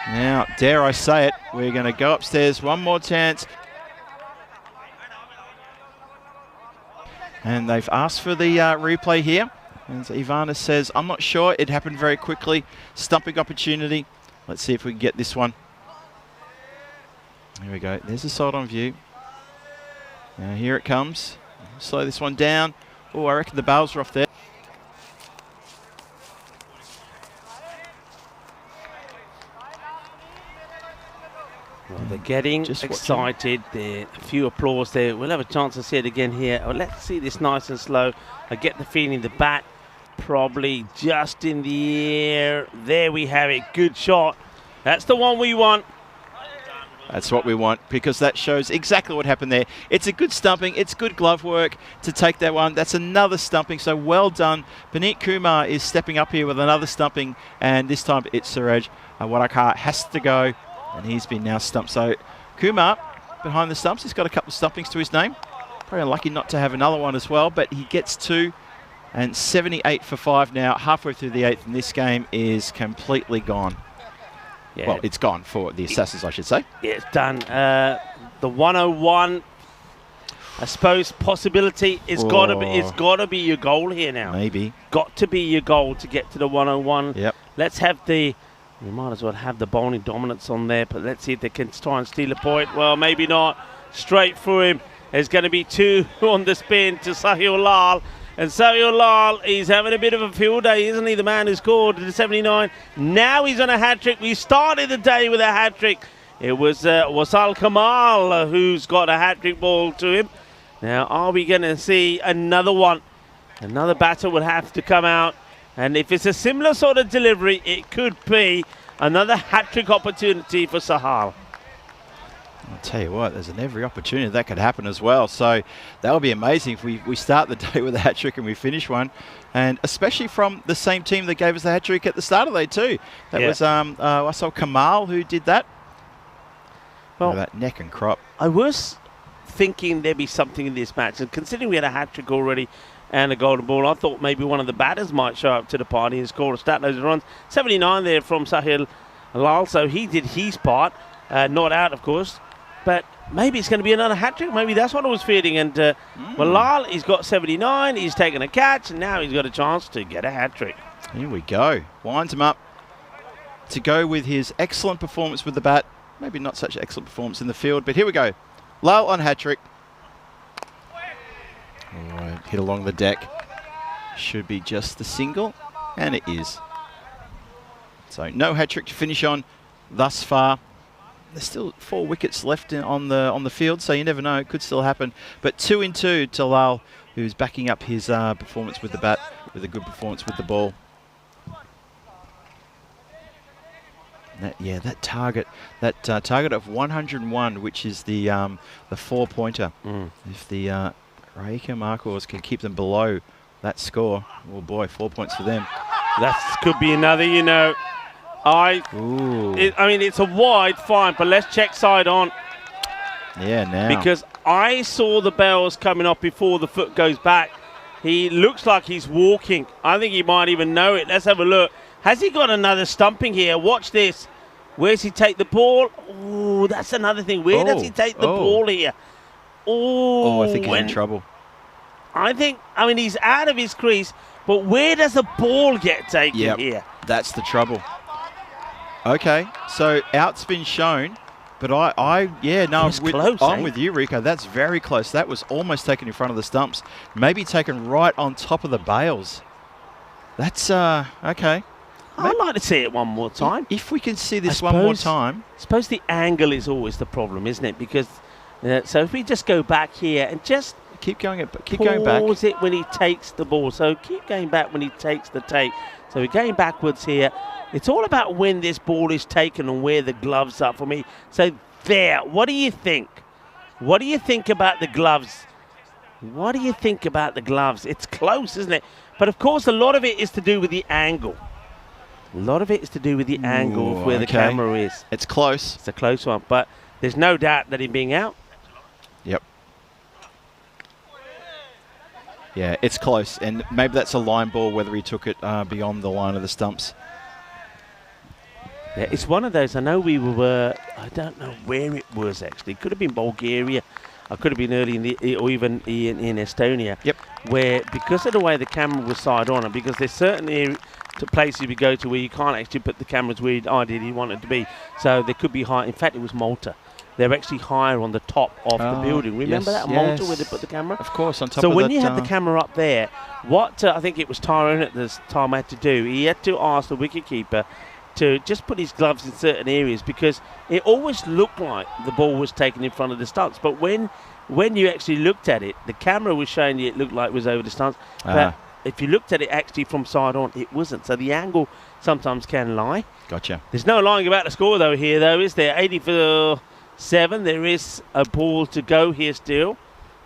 Now, dare I say it, we're going to go upstairs. One more chance. And they've asked for the replay here. And Ivana says, I'm not sure. It happened very quickly. Stumping opportunity. Let's see if we can get this one. Here we go. There's the side on view. Now here it comes. Slow this one down. Oh, I reckon the bails are off there. Well, they're getting Just excited. There, a few applause there. We'll have a chance to see it again here. Oh, let's see this nice and slow. I get the feeling the bat probably just in the air. There we have it. Good shot. That's the one we want. That's what we want, because that shows exactly what happened there. It's a good stumping. It's good glove work to take that one. That's another stumping, so well done. Puneet Kumar is stepping up here with another stumping, and this time it's Suraj Wadakar has to go, and he's been now stumped. So Kumar, behind the stumps, he's got a couple of stumpings to his name. Probably unlucky not to have another one as well, but he gets 2. And 78 for 5 now, halfway through the 8th, and this game is completely gone. Yeah. Well, it's gone for the Assassins, I should say. Yeah, it's done. The 101. I suppose possibility it's got to be your goal here now. Maybe. Got to be your goal to get to the 101. Yep. Let's have we might as well have the bowling dominance on there, but let's see if they can try and steal a point. Well, maybe not. Straight through him. There's going to be 2 on the spin to Sahil Lal. And Sahil Lal, he's having a bit of a field day, isn't he? The man who scored the 79. Now he's on a hat-trick. We started the day with a hat-trick. It was Wasal Kamal who's got a hat-trick ball to him. Now, are we going to see another one? Another batter would have to come out. And if it's a similar sort of delivery, it could be another hat-trick opportunity for Sahal. I'll tell you what, there's every opportunity that could happen as well. So that would be amazing if we start the day with a hat-trick and we finish one. And especially from the same team that gave us the hat-trick at the start of the day too. That was, I saw Kamal who did that. Well, that neck and crop. I was thinking there'd be something in this match. And considering we had a hat-trick already and a golden ball, I thought maybe one of the batters might show up to the party and score a stat loads of runs. 79 there from Sahil Lal, so he did his part. Not out, of course. But maybe it's going to be another hat-trick. Maybe that's what I was feeling. And well, Lal, he's got 79. He's taken a catch, and now he's got a chance to get a hat-trick. Here we go. Winds him up to go with his excellent performance with the bat. Maybe not such excellent performance in the field, but here we go. Lal on hat-trick. All right, hit along the deck. Should be just the single, and it is. So no hat-trick to finish on thus far. There's still 4 wickets left on the field, so you never know. It could still happen. But 2 in 2 to Lal, who's backing up his performance with the bat with a good performance with the ball. That target of 101, which is the 4-pointer. If the Croatia Marcos can keep them below that score, oh boy, 4 points for them. That could be another, you know. I mean, it's a wide, fine, but let's check side on. Yeah, now. Because I saw the bells coming off before the foot goes back. He looks like he's walking. I think he might even know it. Let's have a look. Has he got another stumping here? Watch this. Where's he take the ball? Oh, that's another thing. Where does he take the ball here? Oh, I think he's in trouble. I mean, he's out of his crease, but where does the ball get taken here? That's the trouble. Okay, so out's been shown, but I'm with you, Rico. That's very close. That was almost taken in front of the stumps. Maybe taken right on top of the bails. That's, okay. I'd like to see it one more time. If we can see this one more time. I suppose the angle is always the problem, isn't it? Because, so if we just go back here and just keep going back. Pause it when he takes the ball. So keep going back when he takes the take. So we're going backwards here. It's all about when this ball is taken and where the gloves are for me. So there, what do you think? What do you think about the gloves? What do you think about the gloves? It's close, isn't it? But of course, a lot of it is to do with the angle. A lot of it is to do with the angle of where the camera is. It's close. It's a close one, but there's no doubt that him being out. Yep. Yeah, it's close, and maybe that's a line ball, whether he took it beyond the line of the stumps. Yeah, it's one of those. I know we were, I don't know where it was actually. It could have been Bulgaria. I could have been early or even in Estonia. Yep. Where, because of the way the camera was side on, and because there's certain places you go to where you can't actually put the cameras where you ideally want it to be. So they could be high. In fact, it was Malta. They're actually higher on the top of the building. Remember that Malta where they put the camera? Of course, on top of So when you have the camera up there, what I think it was Tyrone at this time had to do, he had to ask the wicketkeeper to just put his gloves in certain areas, because it always looked like the ball was taken in front of the stumps. But when you actually looked at it, the camera was showing you it looked like it was over the stumps. But if you looked at it actually from side on, it wasn't. So the angle sometimes can lie. Gotcha. There's no lying about the score though here, though, is there? 80-for-7. There is a ball to go here still.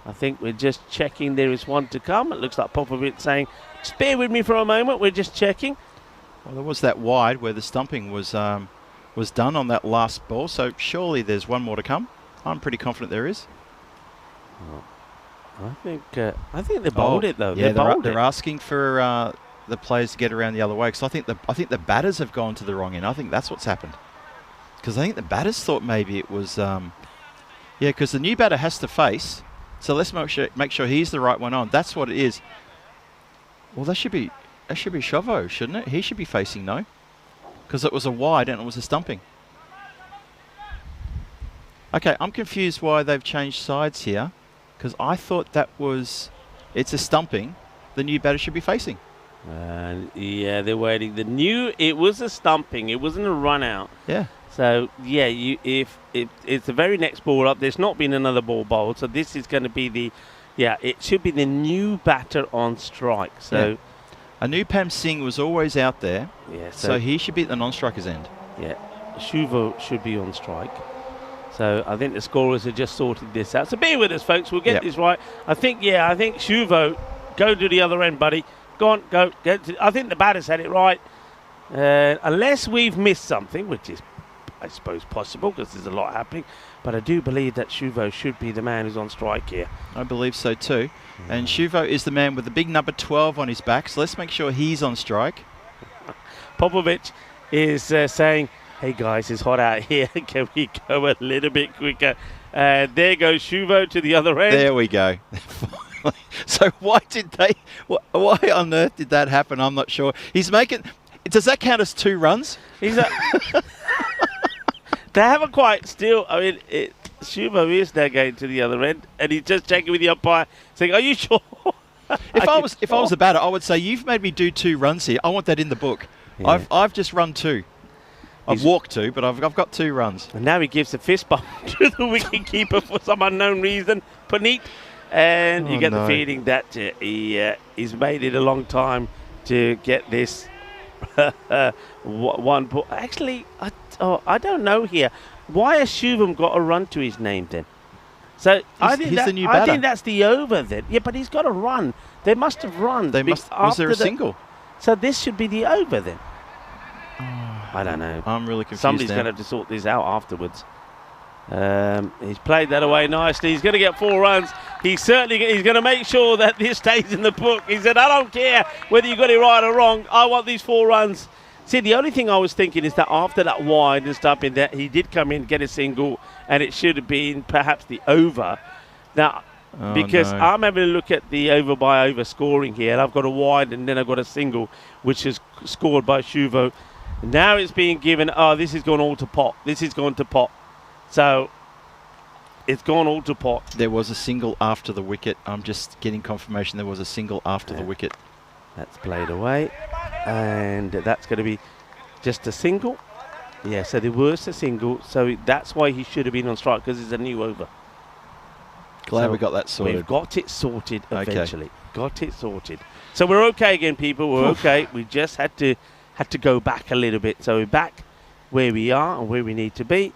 I think we're just checking. There is one to come. It looks like Popovic saying, just bear with me for a moment. We're just checking. Well, there was that wide where the stumping was done on that last ball, so surely there's one more to come. I'm pretty confident there is. I think they bowled it though. Yeah, they're asking for the players to get around the other way, because I think the batters have gone to the wrong end. I think that's what's happened, because I think the batters thought maybe it was because the new batter has to face. So let's make sure he's the right one on. That's what it is. Well, that should be Chauveau, shouldn't it? He should be facing no, because it was a wide and it was a stumping. Okay, I'm confused why they've changed sides here, because I thought it's a stumping. The new batter should be facing. Yeah, they're waiting. It was a stumping. It wasn't a run out. Yeah. So yeah, if it's the very next ball up, there's not been another ball bowled. So this is going to be it should be the new batter on strike. So Anupam Singh was always out there. Yeah. So he should be at the non-striker's end. Yeah, Chauveau should be on strike. So I think the scorers have just sorted this out. So bear with us, folks. We'll get this right. I think Chauveau, go to the other end, buddy. Go on, go. I think the batter's had it right. Unless we've missed something, which is, I suppose, possible because there's a lot happening. But I do believe that Chauveau should be the man who's on strike here. I believe so too. And Chauveau is the man with the big number 12 on his back. So let's make sure he's on strike. Popovic is saying, hey guys, it's hot out here. Can we go a little bit quicker? There goes Chauveau to the other end. There we go. So why on earth did that happen? I'm not sure. He's making. Does that count as 2 runs? They haven't quite still. I mean, Chauveau is now going to the other end, and he's just checking with the umpire, saying, "Are you sure?" If I was a batter, I would say, "You've made me do 2 runs here. I want that in the book. Yeah. I've just run 2. I've walked 2, but I've got 2 runs." And now he gives a fist bump to the wicketkeeper for some unknown reason, Puneet. And you get the feeling that he's made it a long time to get this one ball. Actually, I don't know here. Why has Chauveau got a run to his name then? So he's the new batter. I think that's the over then. Yeah, but he's got a run. They must have run. Was there a single? So this should be the over then. I don't know. I'm really confused. Somebody's going to have to sort this out afterwards. He's played that away nicely. He's going to get 4 runs. He's going to make sure that this stays in the book. He said, I don't care whether you got it right or wrong. I want these 4 runs. See, the only thing I was thinking is that after that wide and stuff in that, he did come in, get a single, and it should have been perhaps the over. Now, because I'm having a look at the over by over scoring here, and I've got a wide and then I've got a single, which is scored by Chauveau. Now it's being given, this has gone all to pot. This has gone to pot. So it's gone all to pot. There was a single after the wicket. I'm just getting confirmation there was a single after the wicket. That's played away. And that's going to be just a single. Yeah, so there was a single. So that's why he should have been on strike, because it's a new over. Glad we got that sorted. We've got it sorted eventually. Got it sorted. So we're okay again, people. We're okay. We just had to go back a little bit. So we're back where we are and where we need to be.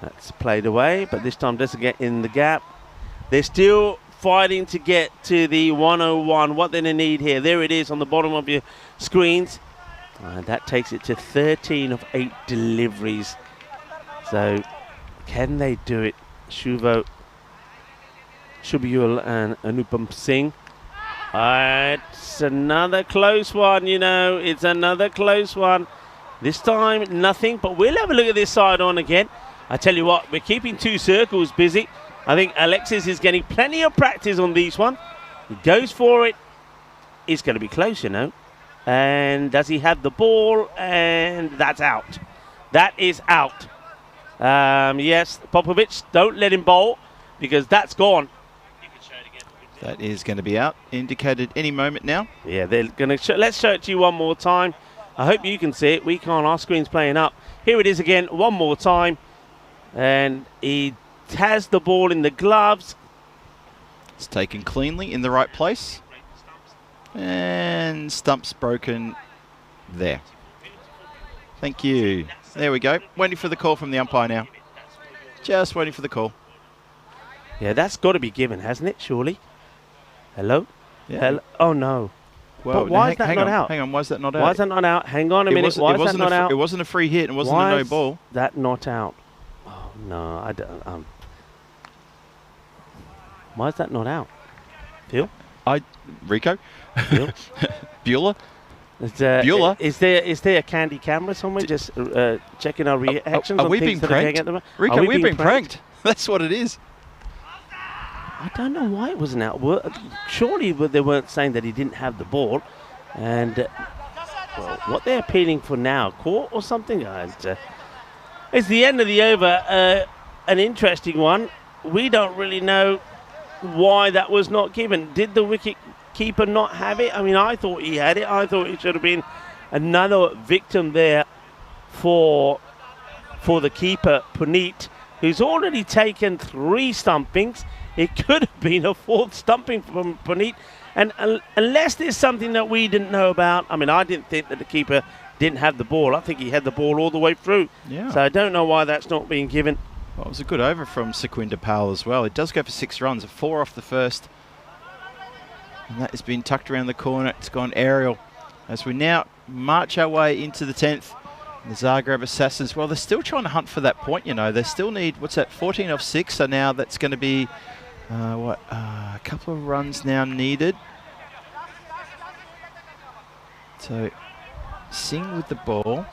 That's played away, but this time doesn't get in the gap. They're still fighting to get to the 101. What they need here. There it is on the bottom of your screens. And that takes it to 13 of 8 deliveries. So can they do it? Chauveau, Shubiul and Anupam Singh. It's another close one, It's another close one. This time, nothing. But we'll have a look at this side on again. I tell you what, we're keeping 2 circles busy. I think Alexis is getting plenty of practice on these one. He goes for it. It's going to be close, And does he have the ball? And that's out. That is out. Yes, Popovic, don't let him bowl, because that's gone. That is going to be out. Indicated any moment now. Yeah, they're going to. Let's show it to you one more time. I hope you can see it. We can't. Our screen's playing up. Here it is again, one more time. And he has the ball in the gloves. It's taken cleanly in the right place. And stump's broken there. Thank you. There we go. Waiting for the call from the umpire now. Just waiting for the call. Yeah, that's got to be given, hasn't it, surely? Hello? Yeah. Hello? Oh, no. Well, but why is that not out? Hang on, why is that not out? Why is that not out? Hang on a minute. Why is that not out? It wasn't a free hit. It wasn't a no ball. Why is that not out? Oh, no. I don't. Why is that not out? Phil? Rico? Phil? Bueller? Bueller? Is there a candy camera somewhere just checking our reactions? Are we being pranked? Rico, we're being pranked. That's what it is. I don't know why it wasn't out. Surely they weren't saying that he didn't have the ball. And well, what they're appealing for now, court or something? It's the end of the over. An interesting one. We don't really know why that was not given. Did the wicket keeper not have it? I mean, I thought he had it. I thought it should have been another victim there for the keeper, Puneet, who's already taken 3 stumpings. It could have been a 4th stumping from Puneet. And unless there's something that we didn't know about, I mean, I didn't think that the keeper didn't have the ball. I think he had the ball all the way through. Yeah. So I don't know why that's not being given. Well, it was a good over from Sequinder Powell as well. It does go for 6 runs, a 4 off the first. And that has been tucked around the corner. It's gone aerial. As we now march our way into the 10th. The Zagreb Assassins, well, they're still trying to hunt for that point, you know. They still need, 14 off 6. So now that's going to be, a couple of runs now needed. So, Singh with the ball.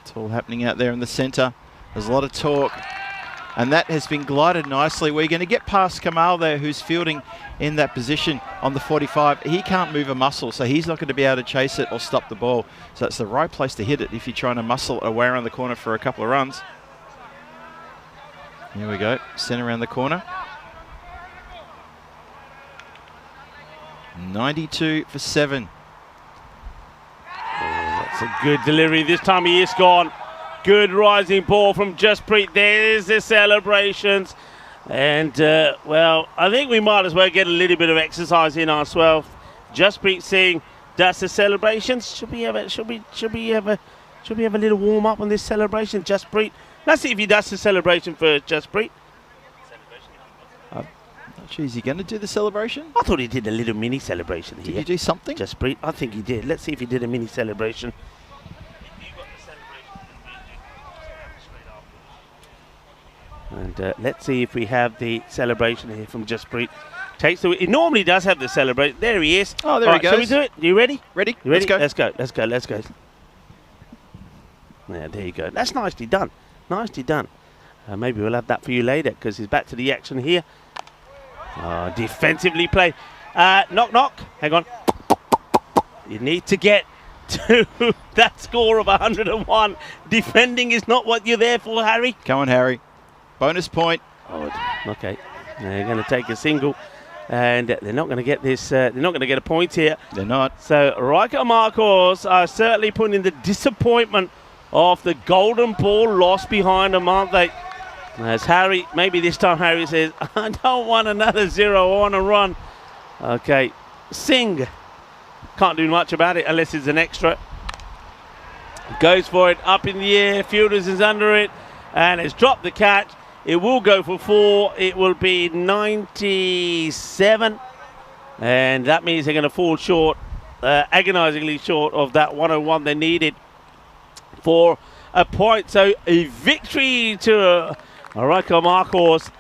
It's all happening out there in the centre. There's a lot of talk. And that has been glided nicely. We're going to get past Kamal there, who's fielding in that position on the 45. He can't move a muscle, so he's not going to be able to chase it or stop the ball. So it's the right place to hit it if you're trying to muscle away around the corner for a couple of runs. Here we go, sent around the corner. 92 for 7. That's a good delivery. This time he is gone. Good rising ball from Jasprit. There's the celebrations. And, well, I think we might as well get a little bit of exercise in our 12th. Jasprit Singh does the celebrations. Should we have a little warm up on this celebration, Jasprit? Let's see if he does the celebration for Jasprit. Not sure, is he going to do the celebration? I thought he did a little mini celebration here. Did he do something? Jasprit, I think he did. Let's see if he did a mini celebration. And let's see if we have the celebration here from Jasprit. He normally does have the celebration. There he is. Oh, there he goes. Shall we do it? You ready? Ready? You ready? Let's go. Let's go. Yeah, there you go. That's nicely done. Nicely done. Maybe we'll have that for you later because he's back to the action here. Defensively played. Knock, knock. Hang on. You need to get to that score of 101. Defending is not what you're there for, Harry. Come on, Harry. Bonus point. Oh, okay. They're going to take a single, and they're not going to get this. They're not going to get a point here. They're not. So Riker Marcos are certainly putting in the disappointment of the golden ball loss behind them, aren't they? As Harry, maybe this time Harry says, I don't want another 0 on a run. Okay, Singh can't do much about it unless it's an extra. Goes for it, up in the air. Fielders is under it, and it's dropped the catch. It will go for 4. It will be 97. And that means they're going to fall short, agonizingly short of that 101 they needed for a point. So a victory to Riker Marcos.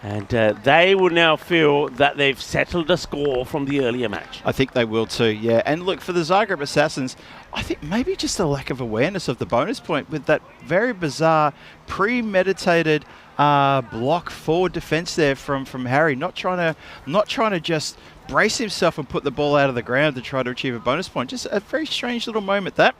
And they will now feel that they've settled the score from the earlier match. I think they will too, yeah. And look, for the Zagreb Assassins, I think maybe just a lack of awareness of the bonus point with that very bizarre, premeditated block forward defence there from Harry. Not trying to just brace himself and put the ball out of the ground to try to achieve a bonus point. Just a very strange little moment, that.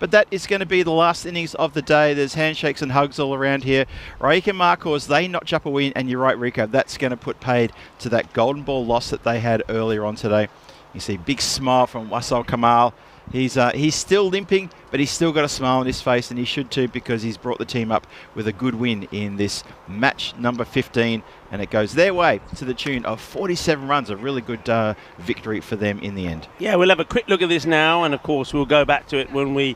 But that is going to be the last innings of the day. There's handshakes and hugs all around here. Riker Marcos, they notch up a win, and you're right, Rico, that's going to put paid to that golden ball loss that they had earlier on today. You see big smile from Wasal Kamal. He's still limping, but he's still got a smile on his face, and he should too, because he's brought the team up with a good win in this match number 15, and it goes their way to the tune of 47 runs. A really good victory for them in the end. Yeah, we'll have a quick look at this now, and of course we'll go back to it when we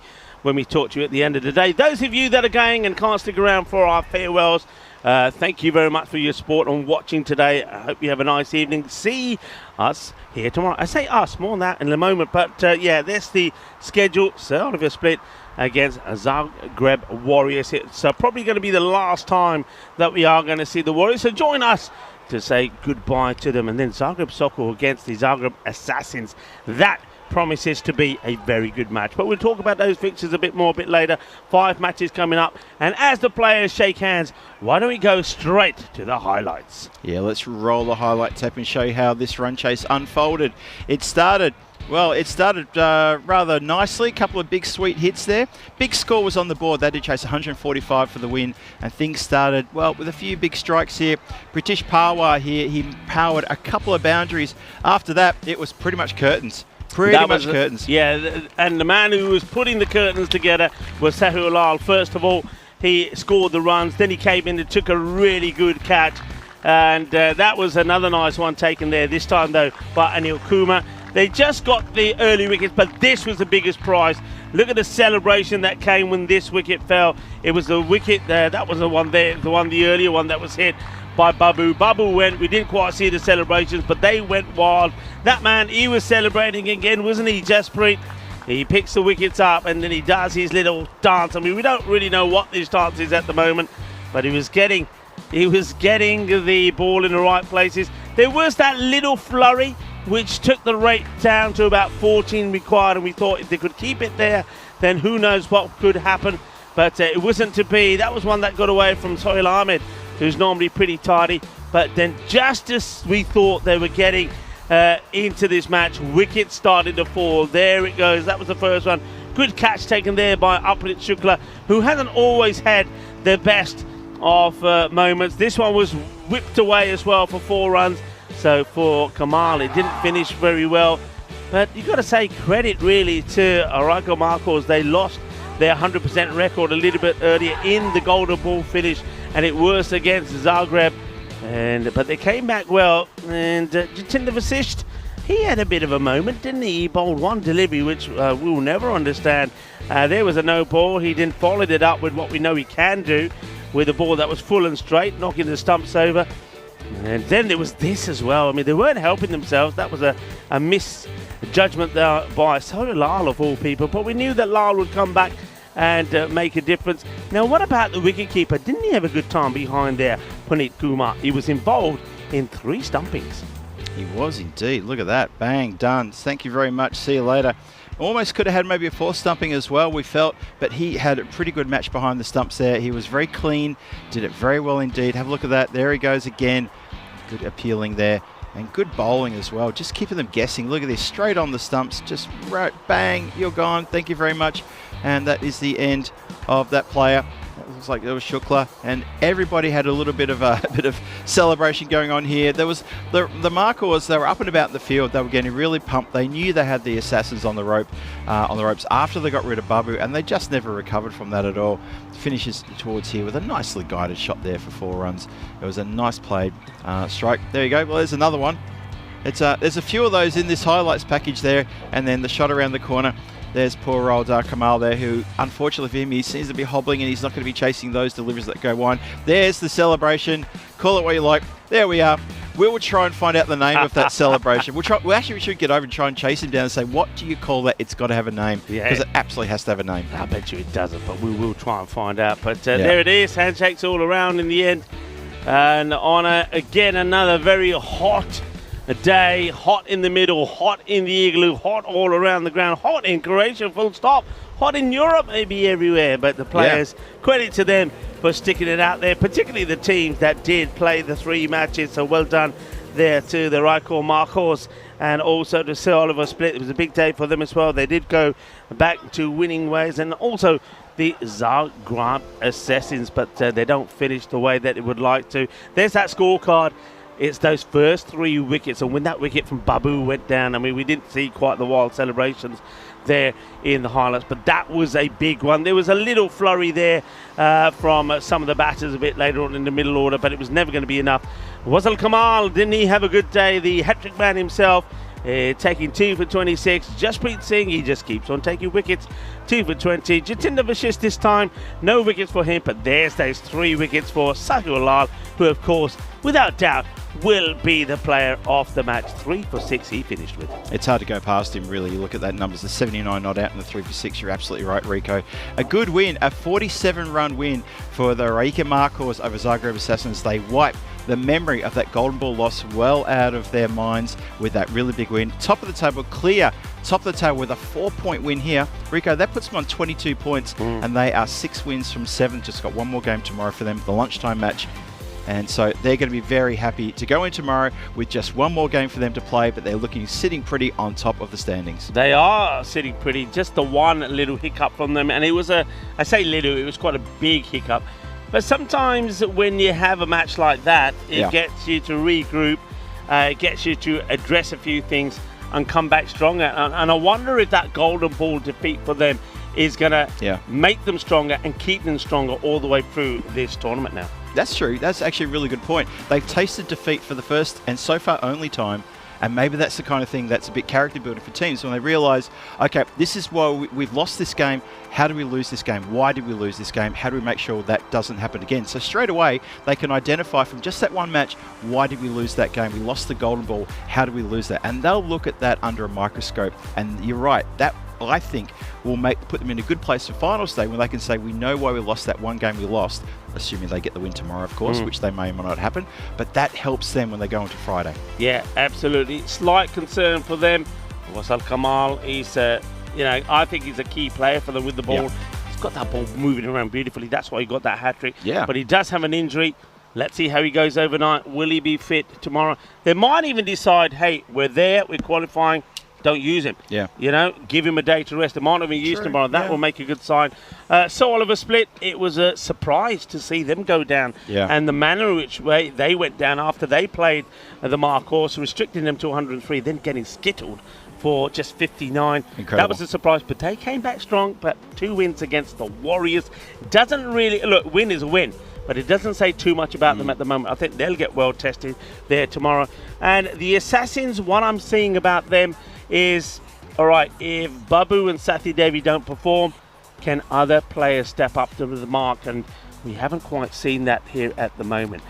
talk to you at the end of the day. Those of you that are going and can't stick around for our farewells, thank you very much for your support and watching today. I hope you have a nice evening. See us here tomorrow. I say us, more on that in a moment. But yeah, that's the schedule. So Oliver split against Zagreb Warriors. It's probably going to be the last time that we are going to see the Warriors. So join us to say goodbye to them. And then Zagreb Soccer against the Zagreb Assassins. That promises to be a very good match. But we'll talk about those fixtures a bit more a bit later. 5 matches coming up. And as the players shake hands, why don't we go straight to the highlights? Yeah, let's roll the highlight tape and show you how this run chase unfolded. It started rather nicely. A couple of big sweet hits there. Big score was on the board. They did chase 145 for the win, and things started, well, with a few big strikes here. British Power here, he powered a couple of boundaries. After that, it was pretty much curtains. Curtains. Yeah, and the man who was putting the curtains together was Sahul Lal. First of all, he scored the runs. Then he came in and took a really good catch. And that was another nice one taken there, this time though by Anil Kumar. They just got the early wickets, but this was the biggest prize. Look at the celebration that came when this wicket fell. It was the wicket there, that was the one there, the earlier one that was hit by Babu. Babu went, we didn't quite see the celebrations, but they went wild. That man, he was celebrating again, wasn't he, Jasprit? He picks the wickets up and then he does his little dance. I mean, we don't really know what this dance is at the moment, but he was getting the ball in the right places. There was that little flurry which took the rate down to about 14 required, and we thought if they could keep it there, then who knows what could happen. But it wasn't to be. That was one that got away from Sohail Ahmed, who's normally pretty tidy. But then just as we thought they were getting into this match, wickets started to fall. There it goes. That was the first one. Good catch taken there by Uprit Shukla, who hasn't always had the best of moments. This one was whipped away as well for 4 runs. So for Kamal, it didn't finish very well. But you've got to say credit really to Raiko Marcos. They lost their 100% record a little bit earlier in the golden ball finish, and it was against Zagreb. But they came back well. And Jatinder Vasisht, he had a bit of a moment, didn't he? He bowled one delivery, which we'll never understand. There was a no ball. He then followed it up with what we know he can do, with a ball that was full and straight, knocking the stumps over. And then there was this as well. I mean, they weren't helping themselves. That was a misjudgment there by Sohail Lal of all people. But we knew that Lal would come back and make a difference. Now, what about the wicketkeeper? Didn't he have a good time behind there, Puneet Kumar? He was involved in 3 stumpings. He was indeed. Look at that. Bang, done. Thank you very much. See you later. Almost could have had maybe a 4th stumping as well, we felt, but he had a pretty good match behind the stumps there. He was very clean, did it very well indeed. Have a look at that. There he goes again. Good appealing there. And good bowling as well, just keeping them guessing. Look at this, straight on the stumps, just right, bang, you're gone. Thank you very much. And that is the end of that player. It looks like there was Shukla, and everybody had a little bit of celebration going on here. There was the Marcos. They were up and about in the field. They were getting really pumped. They knew they had the assassins on the ropes after they got rid of Babu, and they just never recovered from that at all. Finishes towards here with a nicely guided shot there for 4 runs. It was a nice played strike. There you go. Well, there's another one. There's a few of those in this highlights package there, and then the shot around the corner. There's poor old Kamal there, who, unfortunately for him, he seems to be hobbling and he's not going to be chasing those deliveries that go wide. There's the celebration. Call it what you like. There we are. We will try and find out the name of that celebration. We should get over and try and chase him down and say, what do you call that? It's got to have a name. Because it absolutely has to have a name. I bet you it doesn't, but we will try and find out. But there it is. Handshakes all around in the end. And on again, another very hot day, hot in the middle, hot in the igloo, hot all around the ground, hot in Croatia, full stop, hot in Europe, maybe everywhere. But the players, credit to them for sticking it out there, particularly the teams that did play the 3 matches. So well done there to the Raiko Marcos and also to Sir Oliver Split. It was a big day for them as well. They did go back to winning ways, and also the Zagreb Assassins, but they don't finish the way that they would like to. There's that scorecard. It's those first 3 wickets, and when that wicket from Babu went down, I mean, we didn't see quite the wild celebrations there in the highlights, but that was a big one. There was a little flurry there from some of the batters a bit later on in the middle order, but it was never going to be enough. Wasal Kamal, didn't he have a good day? The hat-trick man himself, taking 2 for 26. Jasprit Singh, he just keeps on taking wickets. 2 for 20. Jatinder Vasisht this time, no wickets for him, but there's those 3 wickets for Sahul Lal, who of course, without doubt, will be the player of the match. 3 for 6 he finished with. It's hard to go past him, really. You look at that numbers, the 79 not out and the 3 for 6. You're absolutely right, Rico. A good win, a 47-run win for the Raiko Marcos over Zagreb Assassins. They wipe the memory of that golden ball loss well out of their minds with that really big win. Top of the table, clear. Top of the table with a 4-point win here. Rico, that puts them on 22 points, and they are 6 wins from 7. Just got one more game tomorrow for them, the lunchtime match. And so they're going to be very happy to go in tomorrow with just one more game for them to play, but they're sitting pretty on top of the standings. They are sitting pretty. Just the one little hiccup from them, and it was I say little, it was quite a big hiccup. But sometimes when you have a match like that, it gets you to regroup, it gets you to address a few things and come back stronger. And I wonder if that golden ball defeat for them is going to make them stronger and keep them stronger all the way through this tournament now. That's true. That's actually a really good point. They've tasted defeat for the first and so far only time, and maybe that's the kind of thing that's a bit character building for teams when they realise, okay, this is why we've lost this game. How do we lose this game? Why did we lose this game? How do we make sure that doesn't happen again? So straight away, they can identify from just that one match, why did we lose that game? We lost the golden ball. How do we lose that? And they'll look at that under a microscope. And you're right, that I think will put them in a good place for finals day when they can say, we know why we lost that one game we lost, assuming they get the win tomorrow, of course, which they may or may not happen. But that helps them when they go into Friday. Yeah, absolutely. Slight concern for them. Wasal Kamal, he's, I think he's a key player for them with the ball. Yeah. He's got that ball moving around beautifully. That's why he got that hat-trick. Yeah. But he does have an injury. Let's see how he goes overnight. Will he be fit tomorrow? They might even decide, hey, we're there, we're qualifying. Don't use him. Yeah. Give him a day to rest. They might not be used tomorrow. That will make a good sign. So Oliver Split, it was a surprise to see them go down. Yeah. And the manner in which way they went down after they played the Marcos, restricting them to 103, then getting skittled for just 59. Incredible. That was a surprise, but they came back strong. But 2 wins against the Warriors doesn't really look. Win is a win, but it doesn't say too much about them at the moment. I think they'll get well tested there tomorrow. And the Assassins, what I'm seeing about them is, all right, if Babu and Sathi Devi don't perform, can other players step up to the mark? And we haven't quite seen that here at the moment.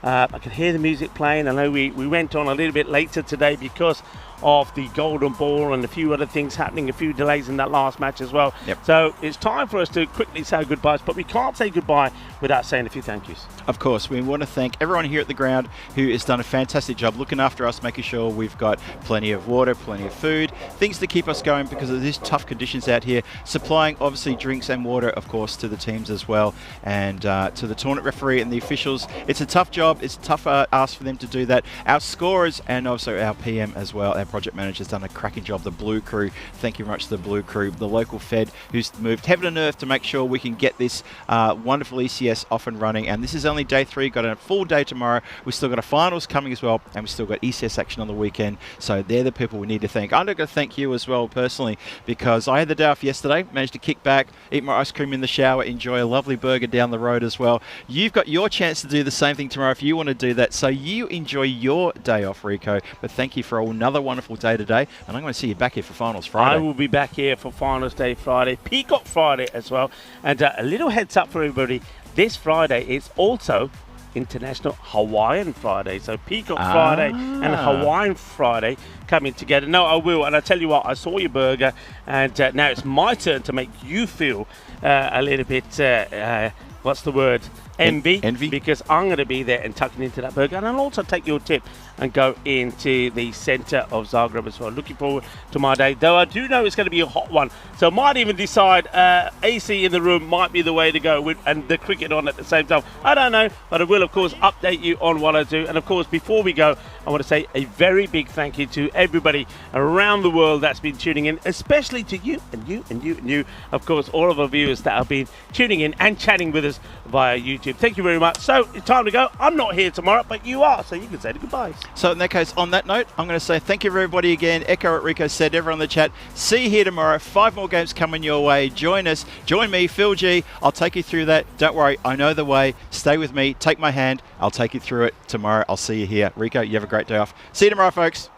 I can hear the music playing. I know we went on a little bit later today because of the golden ball and a few other things happening, a few delays in that last match as well. Yep. So it's time for us to quickly say goodbyes, but we can't say goodbye without saying a few thank yous. Of course, we want to thank everyone here at the ground who has done a fantastic job looking after us, making sure we've got plenty of water, plenty of food, things to keep us going because of these tough conditions out here, supplying obviously drinks and water, of course, to the teams as well, and to the tournament referee and the officials. It's a tough job. It's a tough ask for them to do that. Our scorers and also our PM as well, our project manager, has done a cracking job. The Blue Crew, thank you very much to the Blue Crew, the local Fed who's moved heaven and earth to make sure we can get this wonderful ECS off and running. And this is only day 3, got a full day tomorrow. We've still got a finals coming as well, and we've still got ECS action on the weekend. So they're the people we need to thank. I'm going to thank you as well personally, because I had the day off yesterday, managed to kick back, eat my ice cream in the shower, enjoy a lovely burger down the road as well. You've got your chance to do the same thing tomorrow if you want to do that. So you enjoy your day off, Rico. But thank you for another wonderful day today, and I'm going to see you back here for Finals Friday. I will be back here for Finals Day Friday, Peacock Friday as well. And a little heads up for everybody, this Friday is also International Hawaiian Friday. So Peacock Friday and Hawaiian Friday coming together. No, I will. And I tell you what, I saw your burger, and now it's my turn to make you feel a little bit, what's the word? Envy. Because I'm going to be there and tucking into that burger. And I'll also take your tip and go into the centre of Zagreb as well. Looking forward to my day, though I do know it's going to be a hot one. So I might even decide AC in the room might be the way to go and the cricket on at the same time. I don't know, but I will, of course, update you on what I do. And, of course, before we go, I want to say a very big thank you to everybody around the world that's been tuning in, especially to you and you and you and you. Of course, all of our viewers that have been tuning in and chatting with us via YouTube. Thank you very much. So it's time to go. I'm not here tomorrow, but you are, so you can say the goodbyes. So in that case, on that note, I'm going to say thank you everybody again. Echo what Rico said, everyone in the chat. See you here tomorrow. 5 more games coming your way. Join us. Join me, Phil G. I'll take you through that. Don't worry, I know the way. Stay with me. Take my hand. I'll take you through it tomorrow. I'll see you here. Rico, you have a great day off. See you tomorrow, folks.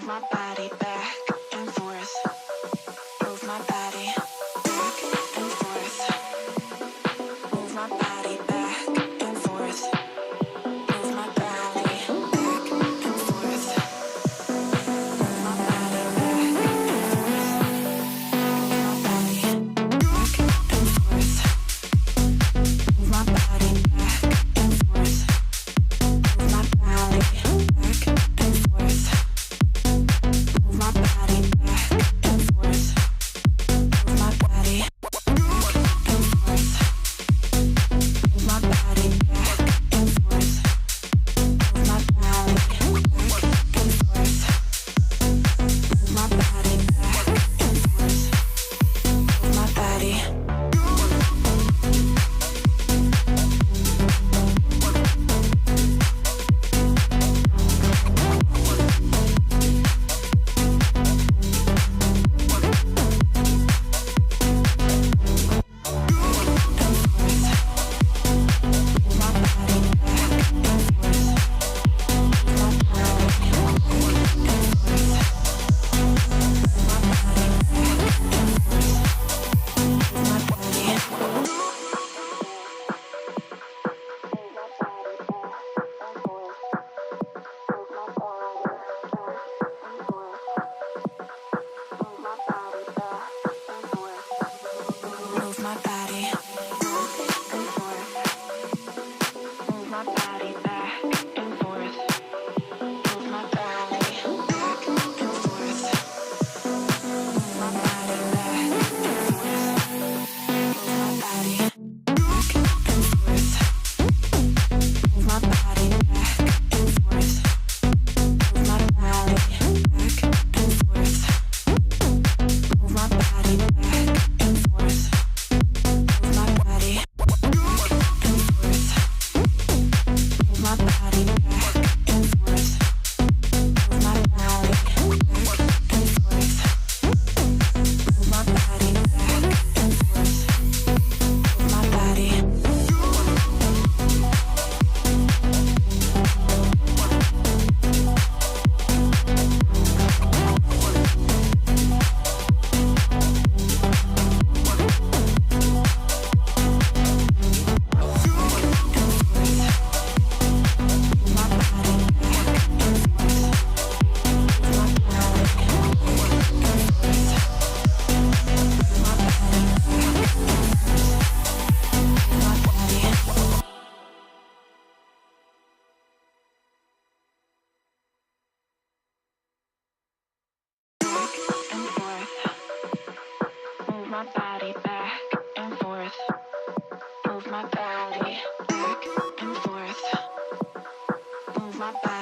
Move my body back and forth. Move my body back and forth. Move my body back and forth. Move my body back and forth. Move my body back and forth. Move my body back and forth. Move my body back and forth. Move my body back and forth. Move my body back and forth. Move my body back and forth. Move my body back and forth. Move my body back and forth. Move my body back and forth. Move my body. Move my body and forth. Move my body back and forth. Move my body back and forth. Move my body back and forth. Move my body back and forth. Move my body back and forth. Move my body back and forth. Move my body back and forth. Move my body back and forth. Move my body back and forth. Move my body back and forth. Move my body back and forth. Move my body. Move my body back and forth. Move my body back and forth. Move my body.